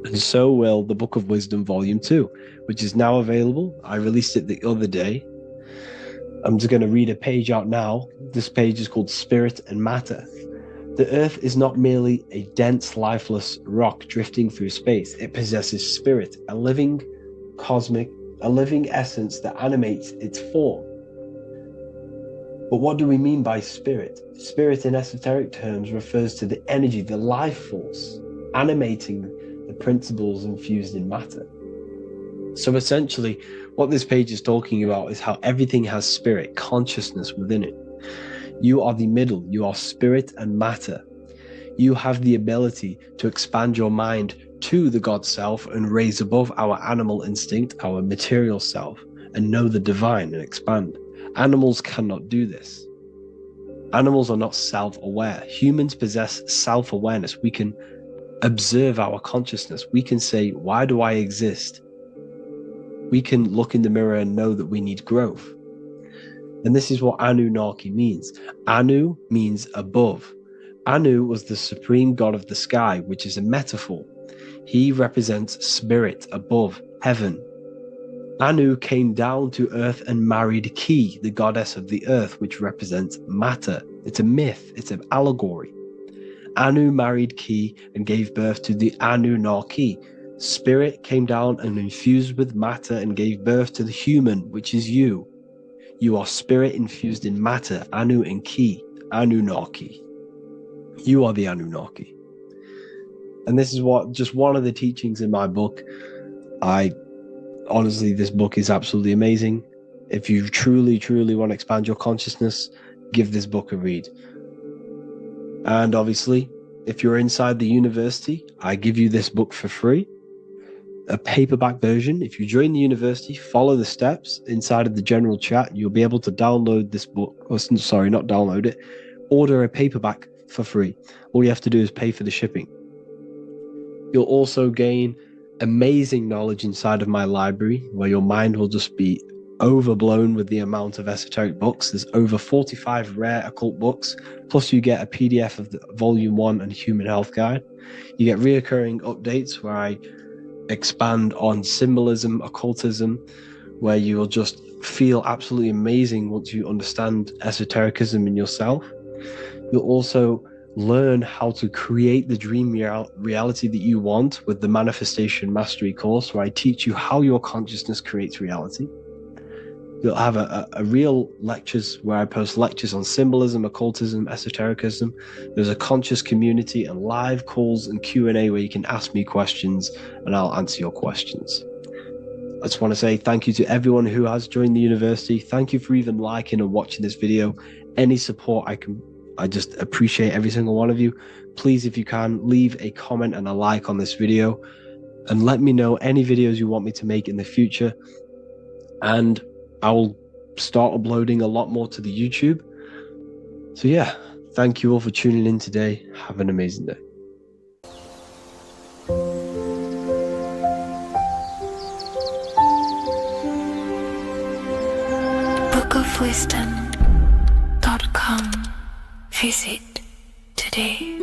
And so will the Book of Wisdom Volume 2, which is now available. I released it the other day. I'm just going to read a page out now. This page is called Spirit and Matter. The Earth is not merely a dense, lifeless rock drifting through space. It possesses spirit, a living essence that animates its form. But what do we mean by spirit? Spirit in esoteric terms refers to the energy, the life force, animating the principles infused in matter. So essentially, what this page is talking about is how everything has spirit, consciousness within it. You are the middle, you are spirit and matter. You have the ability to expand your mind to the God self and raise above our animal instinct, our material self, and know the divine and expand. Animals cannot do this. Animals are not self-aware. Humans possess self-awareness. We can observe our consciousness. We can say, why do I exist? We can look in the mirror and know that we need growth. And this is what Anunnaki means. Anu means above. Anu was the supreme god of the sky, which is a metaphor. He represents spirit above, heaven. Anu came down to earth and married Ki, the goddess of the earth, which represents matter. It's a myth, it's an allegory. Anu married Ki and gave birth to the Anunnaki. Spirit came down and infused with matter and gave birth to the human, which is you. You are spirit infused in matter, Anu and Ki, Anunnaki. You are the Anunnaki. And this is just one of the teachings in my book. Honestly, this book is absolutely amazing. If you truly, truly want to expand your consciousness, give this book a read. And obviously, if you're inside the university, I give you this book for free. A paperback version. If you join the university, follow the steps inside of the general chat, you'll be able to download this book. Sorry, not download it. Order a paperback for free. All you have to do is pay for the shipping. You'll also gain amazing knowledge inside of my library, where your mind will just be overblown with the amount of esoteric books. There's over 45 rare occult books, plus you get a PDF of the Volume 1 and Human Health Guide. You get reoccurring updates where I expand on symbolism, occultism, where you will just feel absolutely amazing once you understand esotericism in yourself. You'll also learn how to create the dream reality that you want with the Manifestation Mastery course, where I teach you how your consciousness creates reality. You'll have a real lectures where I post lectures on symbolism, occultism, esotericism. There's a conscious community and live calls and Q&A where you can ask me questions and I'll answer your questions. I just want to say thank you to everyone who has joined the university. Thank you for even liking and watching this video. Any support I just appreciate every single one of you. Please, if you can, leave a comment and a like on this video and let me know any videos you want me to make in the future. And I will start uploading a lot more to the YouTube. So yeah, thank you all for tuning in today. Have an amazing day. bookofwisdom.com. Visit today.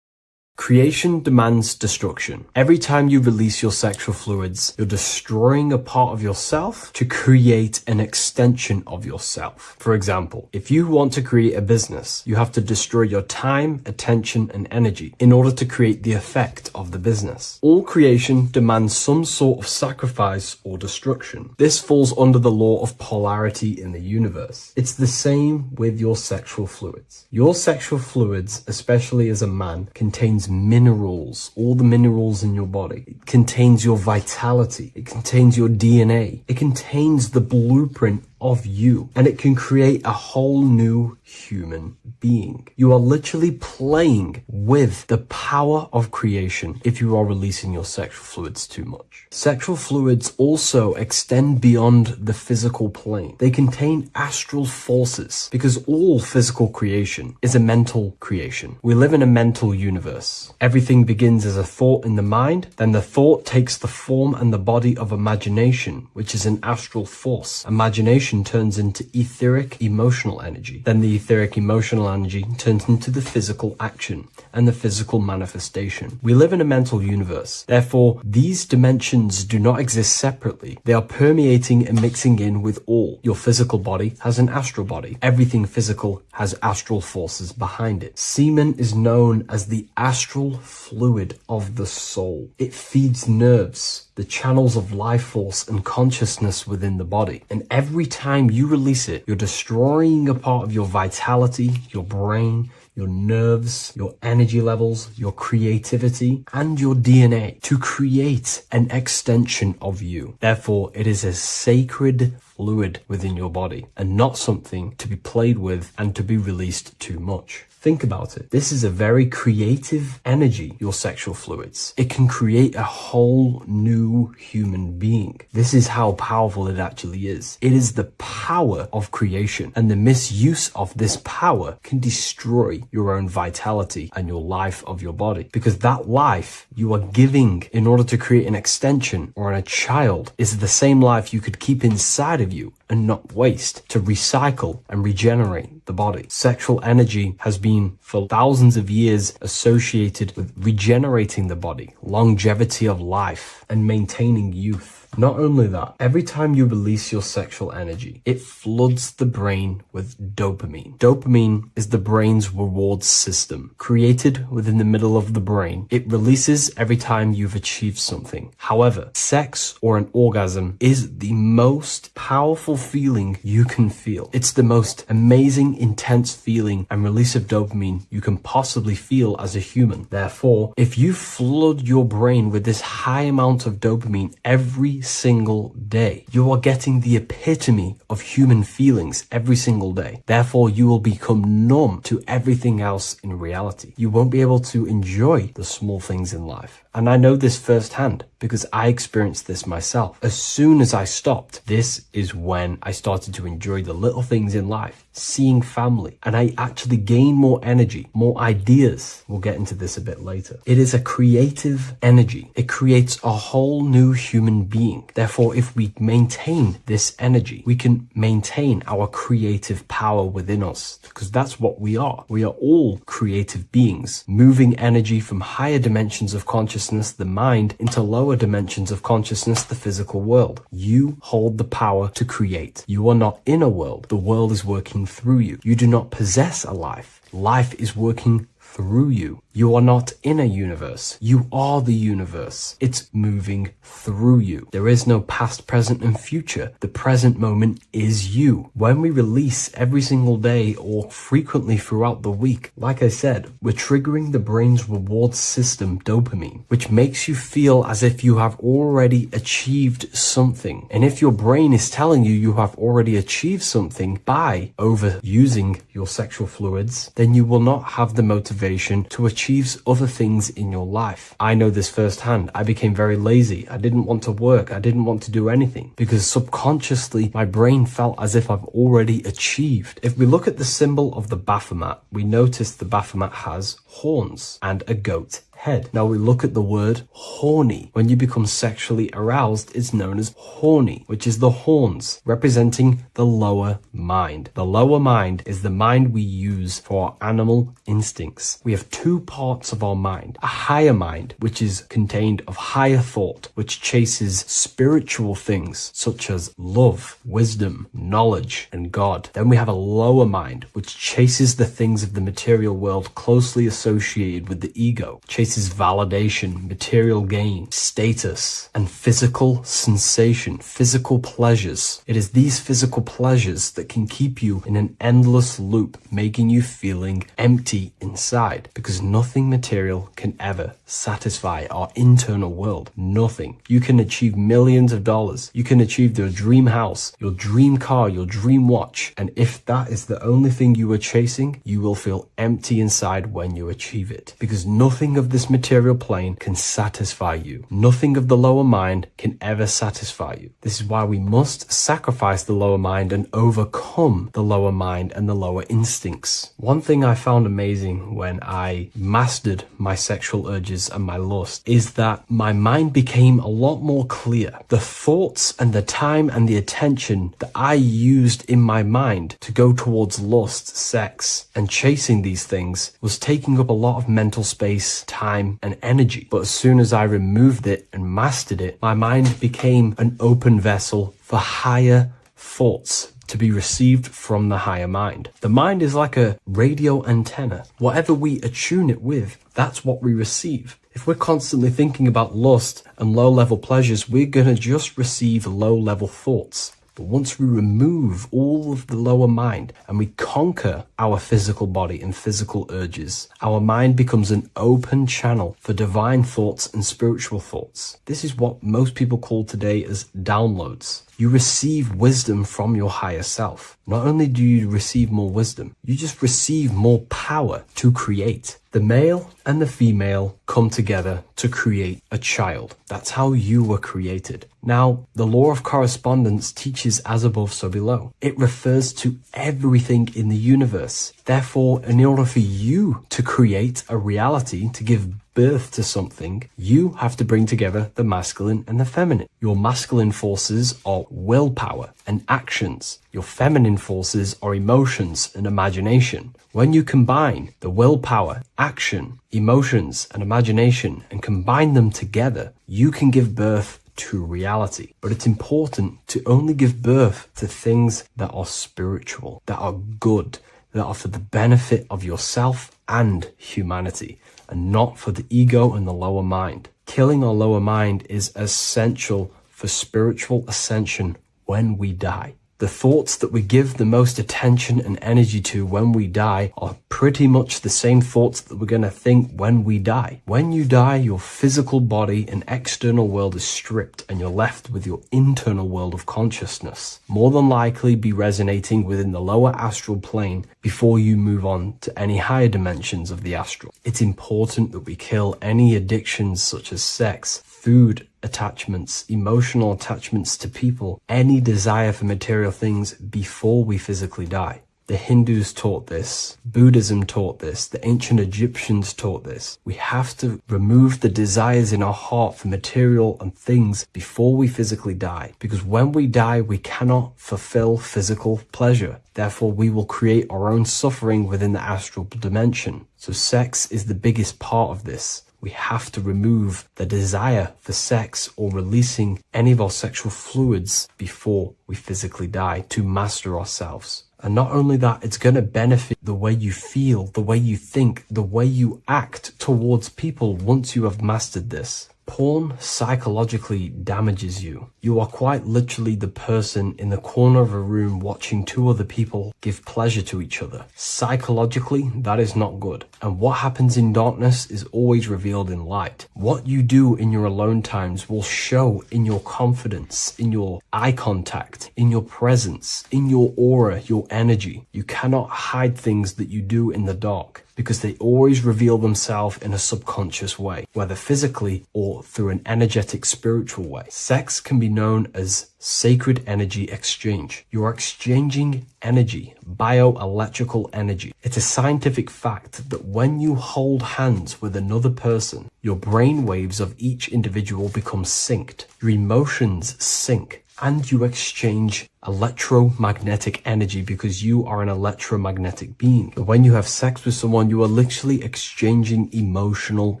Creation demands destruction. Every time you release your sexual fluids, you're destroying a part of yourself to create an extension of yourself. For example, if you want to create a business, you have to destroy your time, attention, and energy in order to create the effect of the business. All creation demands some sort of sacrifice or destruction. This falls under the law of polarity in the universe. It's the same with your sexual fluids. Your sexual fluids, especially as a man, contains minerals, all the minerals in your body. It contains your vitality. It contains your DNA. It contains the blueprint of you, and it can create a whole new human being. You are literally playing with the power of creation if you are releasing your sexual fluids too much. Sexual fluids also extend beyond the physical plane. They contain astral forces because all physical creation is a mental creation. We live in a mental universe. Everything begins as a thought in the mind, then the thought takes the form and the body of imagination, which is an astral force. Imagination manifestation turns into etheric emotional energy. Then the etheric emotional energy turns into the physical action and the physical manifestation. We live in a mental universe. Therefore, these dimensions do not exist separately. They are permeating and mixing in with all. Your physical body has an astral body. Everything physical has astral forces behind it. Semen is known as the astral fluid of the soul. It feeds nerves, the channels of life force and consciousness within the body. And every time you release it, you're destroying a part of your vitality, your brain, your nerves, your energy levels, your creativity, and your DNA to create an extension of you. Therefore, it is a sacred fluid within your body and not something to be played with and to be released too much. Think about it. This is a very creative energy, your sexual fluids. It can create a whole new human being. This is how powerful it actually is. It is the power of creation, and the misuse of this power can destroy your own vitality and your life of your body. Because that life you are giving in order to create an extension or a child is the same life you could keep inside of you and not waste to recycle and regenerate the body. Sexual energy has been for thousands of years associated with regenerating the body, longevity of life, and maintaining youth. Not only that, every time you release your sexual energy, it floods the brain with dopamine. Dopamine is the brain's reward system, created within the middle of the brain. It releases every time you've achieved something. However, sex or an orgasm is the most powerful feeling you can feel. It's the most amazing, intense feeling and release of dopamine you can possibly feel as a human. Therefore, if you flood your brain with this high amount of dopamine every single day, you are getting the epitome of human feelings every single day. Therefore, you will become numb to everything else in reality. You won't be able to enjoy the small things in life. And I know this firsthand because I experienced this myself. As soon as I stopped, this is when I started to enjoy the little things in life, seeing family, and I actually gained more energy, more ideas. We'll get into this a bit later. It is a creative energy. It creates a whole new human being. Therefore, if we maintain this energy, we can maintain our creative power within us, because that's what we are. We are all creative beings, moving energy from higher dimensions of consciousness, the mind, into lower dimensions of consciousness, the physical world. You hold the power to create. You are not in a world. The world is working through you. You do not possess a life. Life is working through you. You are not in a universe. You are the universe. It's moving through you. There is no past, present, and future. The present moment is you. When we release every single day or frequently throughout the week, like I said, we're triggering the brain's reward system, dopamine, which makes you feel as if you have already achieved something. And if your brain is telling you you have already achieved something by overusing your sexual fluids, then you will not have the motivation to achieve other things in your life. I know this firsthand. I became very lazy. I didn't want to work. I didn't want to do anything because subconsciously my brain felt as if I've already achieved. If we look at the symbol of the Baphomet, we notice the Baphomet has horns and a goat head. Now we look at the word horny. When you become sexually aroused, it's known as horny, which is the horns, representing the lower mind. The lower mind is the mind we use for our animal instincts. We have two parts of our mind. A higher mind, which is contained of higher thought, which chases spiritual things such as love, wisdom, knowledge, and God. Then we have a lower mind, which chases the things of the material world closely associated with the ego, chases validation, material gain, status, and physical sensation, physical pleasures. It is these physical pleasures that can keep you in an endless loop, making you feeling empty inside, because nothing material can ever satisfy our internal world. Nothing. You can achieve millions of dollars. You can achieve your dream house, your dream car, your dream watch. And if that is the only thing you are chasing, you will feel empty inside when you achieve it, because nothing of this this material plane can satisfy you. Nothing of the lower mind can ever satisfy you. This is why we must sacrifice the lower mind and overcome the lower mind and the lower instincts. One thing I found amazing when I mastered my sexual urges and my lust is that my mind became a lot more clear. The thoughts and the time and the attention that I used in my mind to go towards lust, sex, and chasing these things was taking up a lot of mental space, time, and energy. But as soon as I removed it and mastered it, my mind became an open vessel for higher thoughts to be received from the higher mind. The mind is like a radio antenna. Whatever we attune it with, that's what we receive. If we're constantly thinking about lust and low-level pleasures, we're going to just receive low-level thoughts. But once we remove all of the lower mind and we conquer our physical body and physical urges, our mind becomes an open channel for divine thoughts and spiritual thoughts. This is what most people call today as downloads. You receive wisdom from your higher self. Not only do you receive more wisdom, you just receive more power to create. The male and the female come together to create a child. That's how you were created. Now, the law of correspondence teaches as above, so below. It refers to everything in the universe. Therefore, in order for you to create a reality, to give birth to something, you have to bring together the masculine and the feminine. Your masculine forces are willpower and actions. Your feminine forces are emotions and imagination. When you combine the willpower, action, emotions, and imagination and combine them together, you can give birth to reality. But it's important to only give birth to things that are spiritual, that are good, that are for the benefit of yourself and humanity, and not for the ego and the lower mind. Killing our lower mind is essential for spiritual ascension when we die. The thoughts that we give the most attention and energy to when we die are pretty much the same thoughts that we're going to think when we die. When you die, your physical body and external world is stripped and you're left with your internal world of consciousness, more than likely be resonating within the lower astral plane before you move on to any higher dimensions of the astral. It's important that we kill any addictions such as sex, food, attachments, emotional attachments to people, any desire for material things before we physically die. The Hindus taught this, Buddhism taught this, the ancient Egyptians taught this. We have to remove the desires in our heart for material and things before we physically die, because when we die, we cannot fulfill physical pleasure. Therefore, we will create our own suffering within the astral dimension. So sex is the biggest part of this. We have to remove the desire for sex or releasing any of our sexual fluids before we physically die to master ourselves. And not only that, it's going to benefit the way you feel, the way you think, the way you act towards people once you have mastered this. Porn psychologically damages you. You are quite literally the person in the corner of a room watching two other people give pleasure to each other. Psychologically, that is not good. And what happens in darkness is always revealed in light. What you do in your alone times will show in your confidence, in your eye contact, in your presence, in your aura, your energy. You cannot hide things that you do in the dark, because they always reveal themselves in a subconscious way, whether physically or through an energetic spiritual way. Sex can be known as sacred energy exchange. You are exchanging energy, bioelectrical energy. It's a scientific fact that when you hold hands with another person, your brain waves of each individual become synced. Your emotions sync. And you exchange electromagnetic energy because you are an electromagnetic being. But when you have sex with someone, you are literally exchanging emotional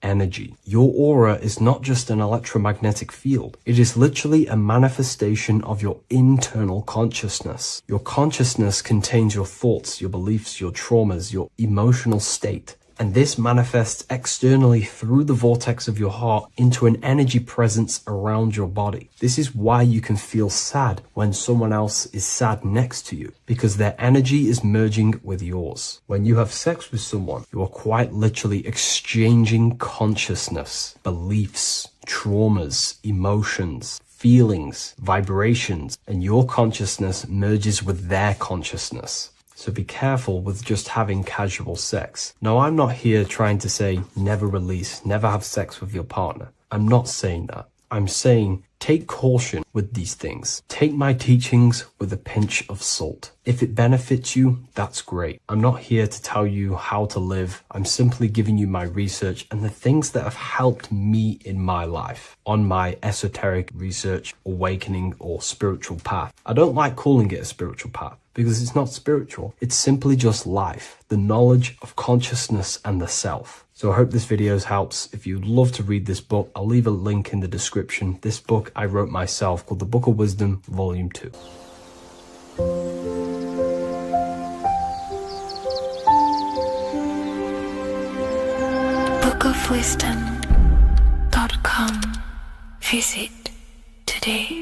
energy. Your aura is not just an electromagnetic field. It is literally a manifestation of your internal consciousness. Your consciousness contains your thoughts, your beliefs, your traumas, your emotional state. And this manifests externally through the vortex of your heart into an energy presence around your body. This is why you can feel sad when someone else is sad next to you, because their energy is merging with yours. When you have sex with someone, you are quite literally exchanging consciousness, beliefs, traumas, emotions, feelings, vibrations, and your consciousness merges with their consciousness. So be careful with just having casual sex. Now, I'm not here trying to say never release, never have sex with your partner. I'm not saying that. I'm saying take caution with these things. Take my teachings with a pinch of salt. If it benefits you, that's great. I'm not here to tell you how to live. I'm simply giving you my research and the things that have helped me in my life on my esoteric research, awakening, or spiritual path. I don't like calling it a spiritual path because it's not spiritual. It's simply just life, the knowledge of consciousness and the self. So I hope this video helps. If you'd love to read this book, I'll leave a link in the description. This book I wrote myself called The Book of Wisdom, Volume 2. bookofwisdom.com. Visit today.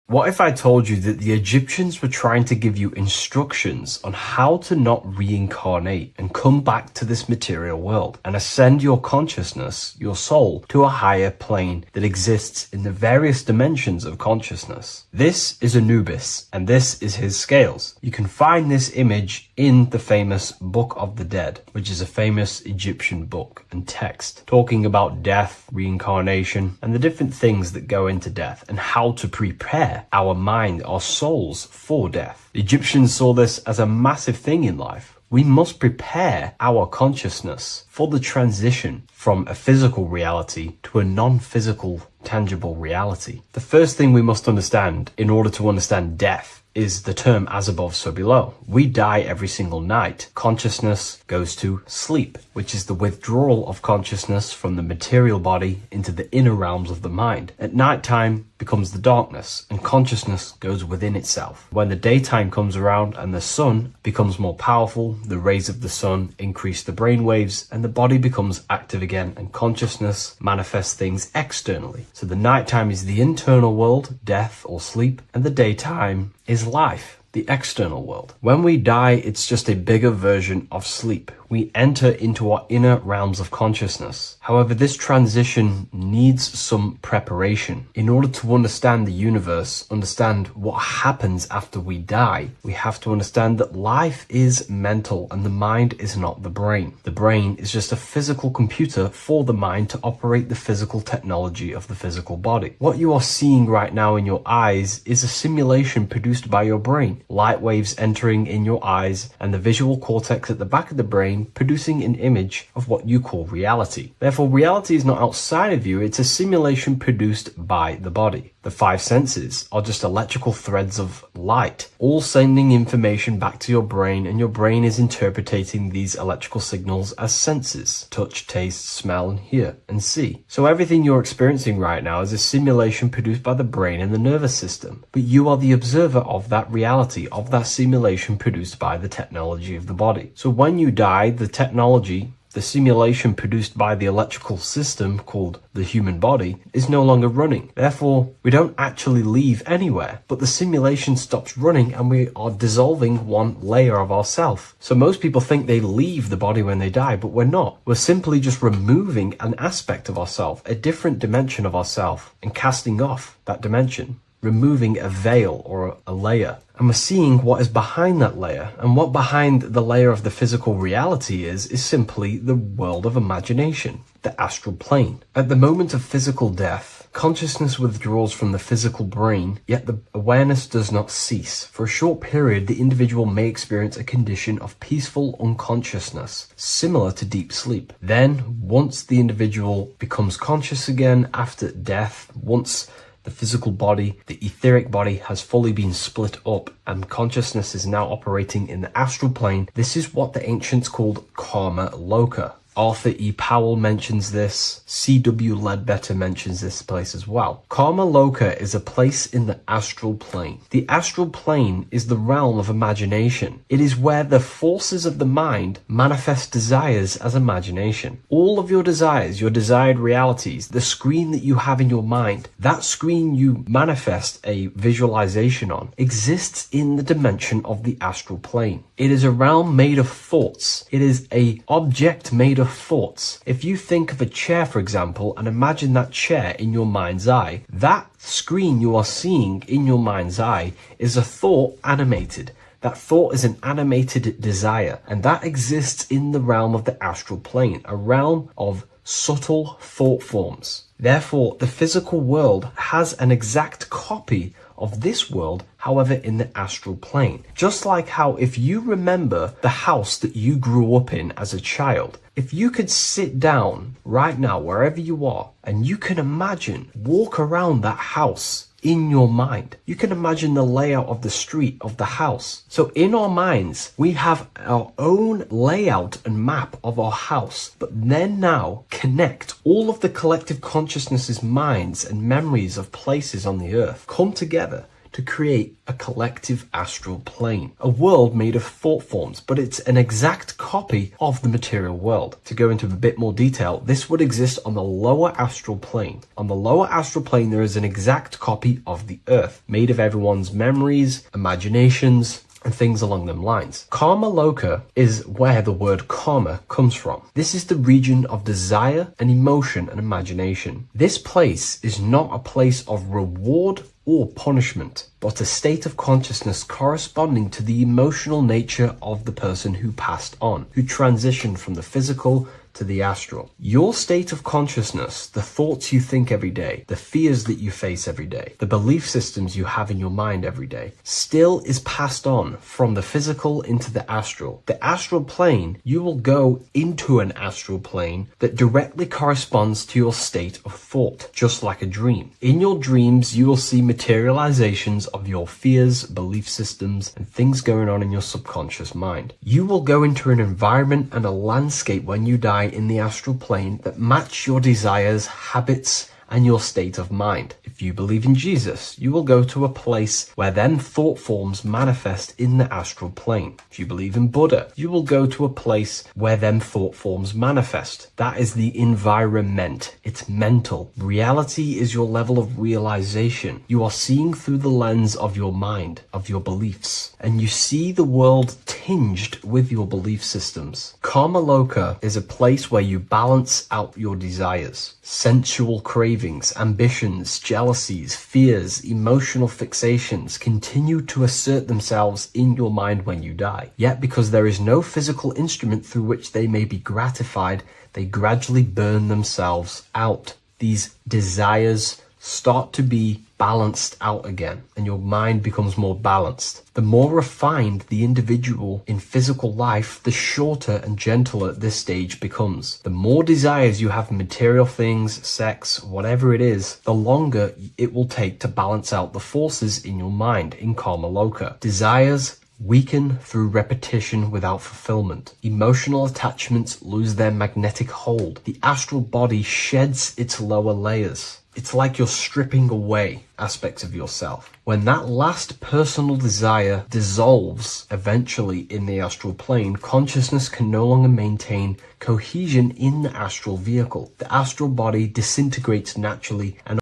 What if I told you that the Egyptians were trying to give you instructions on how to not reincarnate and come back to this material world and ascend your consciousness, your soul, to a higher plane that exists in the various dimensions of consciousness? This is Anubis, and this is his scales. You can find this image in the famous Book of the Dead, which is a famous Egyptian book and text talking about death, reincarnation, and the different things that go into death and how to prepare our mind, our souls for death. The Egyptians saw this as a massive thing in life. We must prepare our consciousness for the transition from a physical reality to a non-physical, tangible reality. The first thing we must understand in order to understand death is the term as above, so below. We die every single night. Consciousness goes to sleep, which is the withdrawal of consciousness from the material body into the inner realms of the mind. At nighttime becomes the darkness, and consciousness goes within itself. When the daytime comes around and the sun becomes more powerful, the rays of the sun increase the brain waves, and the body becomes active again, and consciousness manifests things externally. So the nighttime is the internal world, death or sleep, and the daytime is life, the external world. When we die, it's just a bigger version of sleep. We enter into our inner realms of consciousness. However, this transition needs some preparation. In order to understand the universe, understand what happens after we die, we have to understand that life is mental and the mind is not the brain. The brain is just a physical computer for the mind to operate the physical technology of the physical body. What you are seeing right now in your eyes is a simulation produced by your brain. Light waves entering in your eyes and the visual cortex at the back of the brain producing an image of what you call reality. Therefore, reality is not outside of you, it's a simulation produced by the body. The five senses are just electrical threads of light, all sending information back to your brain, and your brain is interpreting these electrical signals as senses: touch, taste, smell, and hear, and see. So everything you're experiencing right now is a simulation produced by the brain and the nervous system. But you are the observer of that reality, of that simulation produced by the technology of the body. So when you die, the technology, the simulation produced by the electrical system called the human body, is no longer running. Therefore, we don't actually leave anywhere, but the simulation stops running and we are dissolving one layer of ourself. So most people think they leave the body when they die, but we're not. We're simply just removing an aspect of ourself, a different dimension of ourself, and casting off that dimension, removing a veil or a layer. And we're seeing what is behind that layer. And what behind the layer of the physical reality is simply the world of imagination, the astral plane. At the moment of physical death, consciousness withdraws from the physical brain, yet the awareness does not cease. For a short period, the individual may experience a condition of peaceful unconsciousness, similar to deep sleep. Then, once the individual becomes conscious again after death, once the physical body, the etheric body, has fully been split up and consciousness is now operating in the astral plane. This is what the ancients called karma loka. Arthur E. Powell mentions this. C.W. Ledbetter mentions this place as well. Karma Loka is a place in the astral plane. The astral plane is the realm of imagination. It is where the forces of the mind manifest desires as imagination. All of your desires, your desired realities, the screen that you have in your mind, that screen you manifest a visualization on, exists in the dimension of the astral plane. It is a realm made of thoughts. It is an object made of your thoughts. If you think of a chair, for example, and imagine that chair in your mind's eye, that screen you are seeing in your mind's eye is a thought animated. That thought is an animated desire, and that exists in the realm of the astral plane, a realm of subtle thought forms. Therefore, the physical world has an exact copy of this world, however, in the astral plane. Just like how if you remember the house that you grew up in as a child, if you could sit down right now, wherever you are, and you can imagine, walk around that house in your mind. You can imagine the layout of the street of the house. So in our minds, we have our own layout and map of our house, but then now connect all of the collective consciousness's minds and memories of places on the earth, come together to create a collective astral plane, a world made of thought forms, but it's an exact copy of the material world. To go into a bit more detail, this would exist on the lower astral plane. On the lower astral plane, there is an exact copy of the earth, made of everyone's memories, imaginations, and things along them lines. Karma Loka is where the word karma comes from. This is the region of desire and emotion and imagination. This place is not a place of reward or punishment, but a state of consciousness corresponding to the emotional nature of the person who passed on, who transitioned from the physical to the astral. Your state of consciousness, the thoughts you think every day, the fears that you face every day, the belief systems you have in your mind every day, still is passed on from the physical into the astral. The astral plane, you will go into an astral plane that directly corresponds to your state of thought, just like a dream. In your dreams, you will see materializations of your fears, belief systems, and things going on in your subconscious mind. You will go into an environment and a landscape when you die in the astral plane that match your desires, habits, and your state of mind. If you believe in Jesus, you will go to a place where then thought forms manifest in the astral plane. If you believe in Buddha, you will go to a place where then thought forms manifest. That is the environment. It's mental. Reality is your level of realization. You are seeing through the lens of your mind, of your beliefs, and you see the world tinged with your belief systems. Karma Loka is a place where you balance out your desires, sensual cravings, ambitions, jealousies, fears, emotional fixations continue to assert themselves in your mind when you die. Yet because there is no physical instrument through which they may be gratified, they gradually burn themselves out. These desires start to be balanced out again, and your mind becomes more balanced. The more refined the individual in physical life, the shorter and gentler this stage becomes. The more desires you have in material things, sex, whatever it is, the longer it will take to balance out the forces in your mind in Karma Loka. Desires weaken through repetition without fulfillment. Emotional attachments lose their magnetic hold. The astral body sheds its lower layers. It's like you're stripping away aspects of yourself. When that last personal desire dissolves eventually in the astral plane, consciousness can no longer maintain cohesion in the astral vehicle. The astral body disintegrates naturally and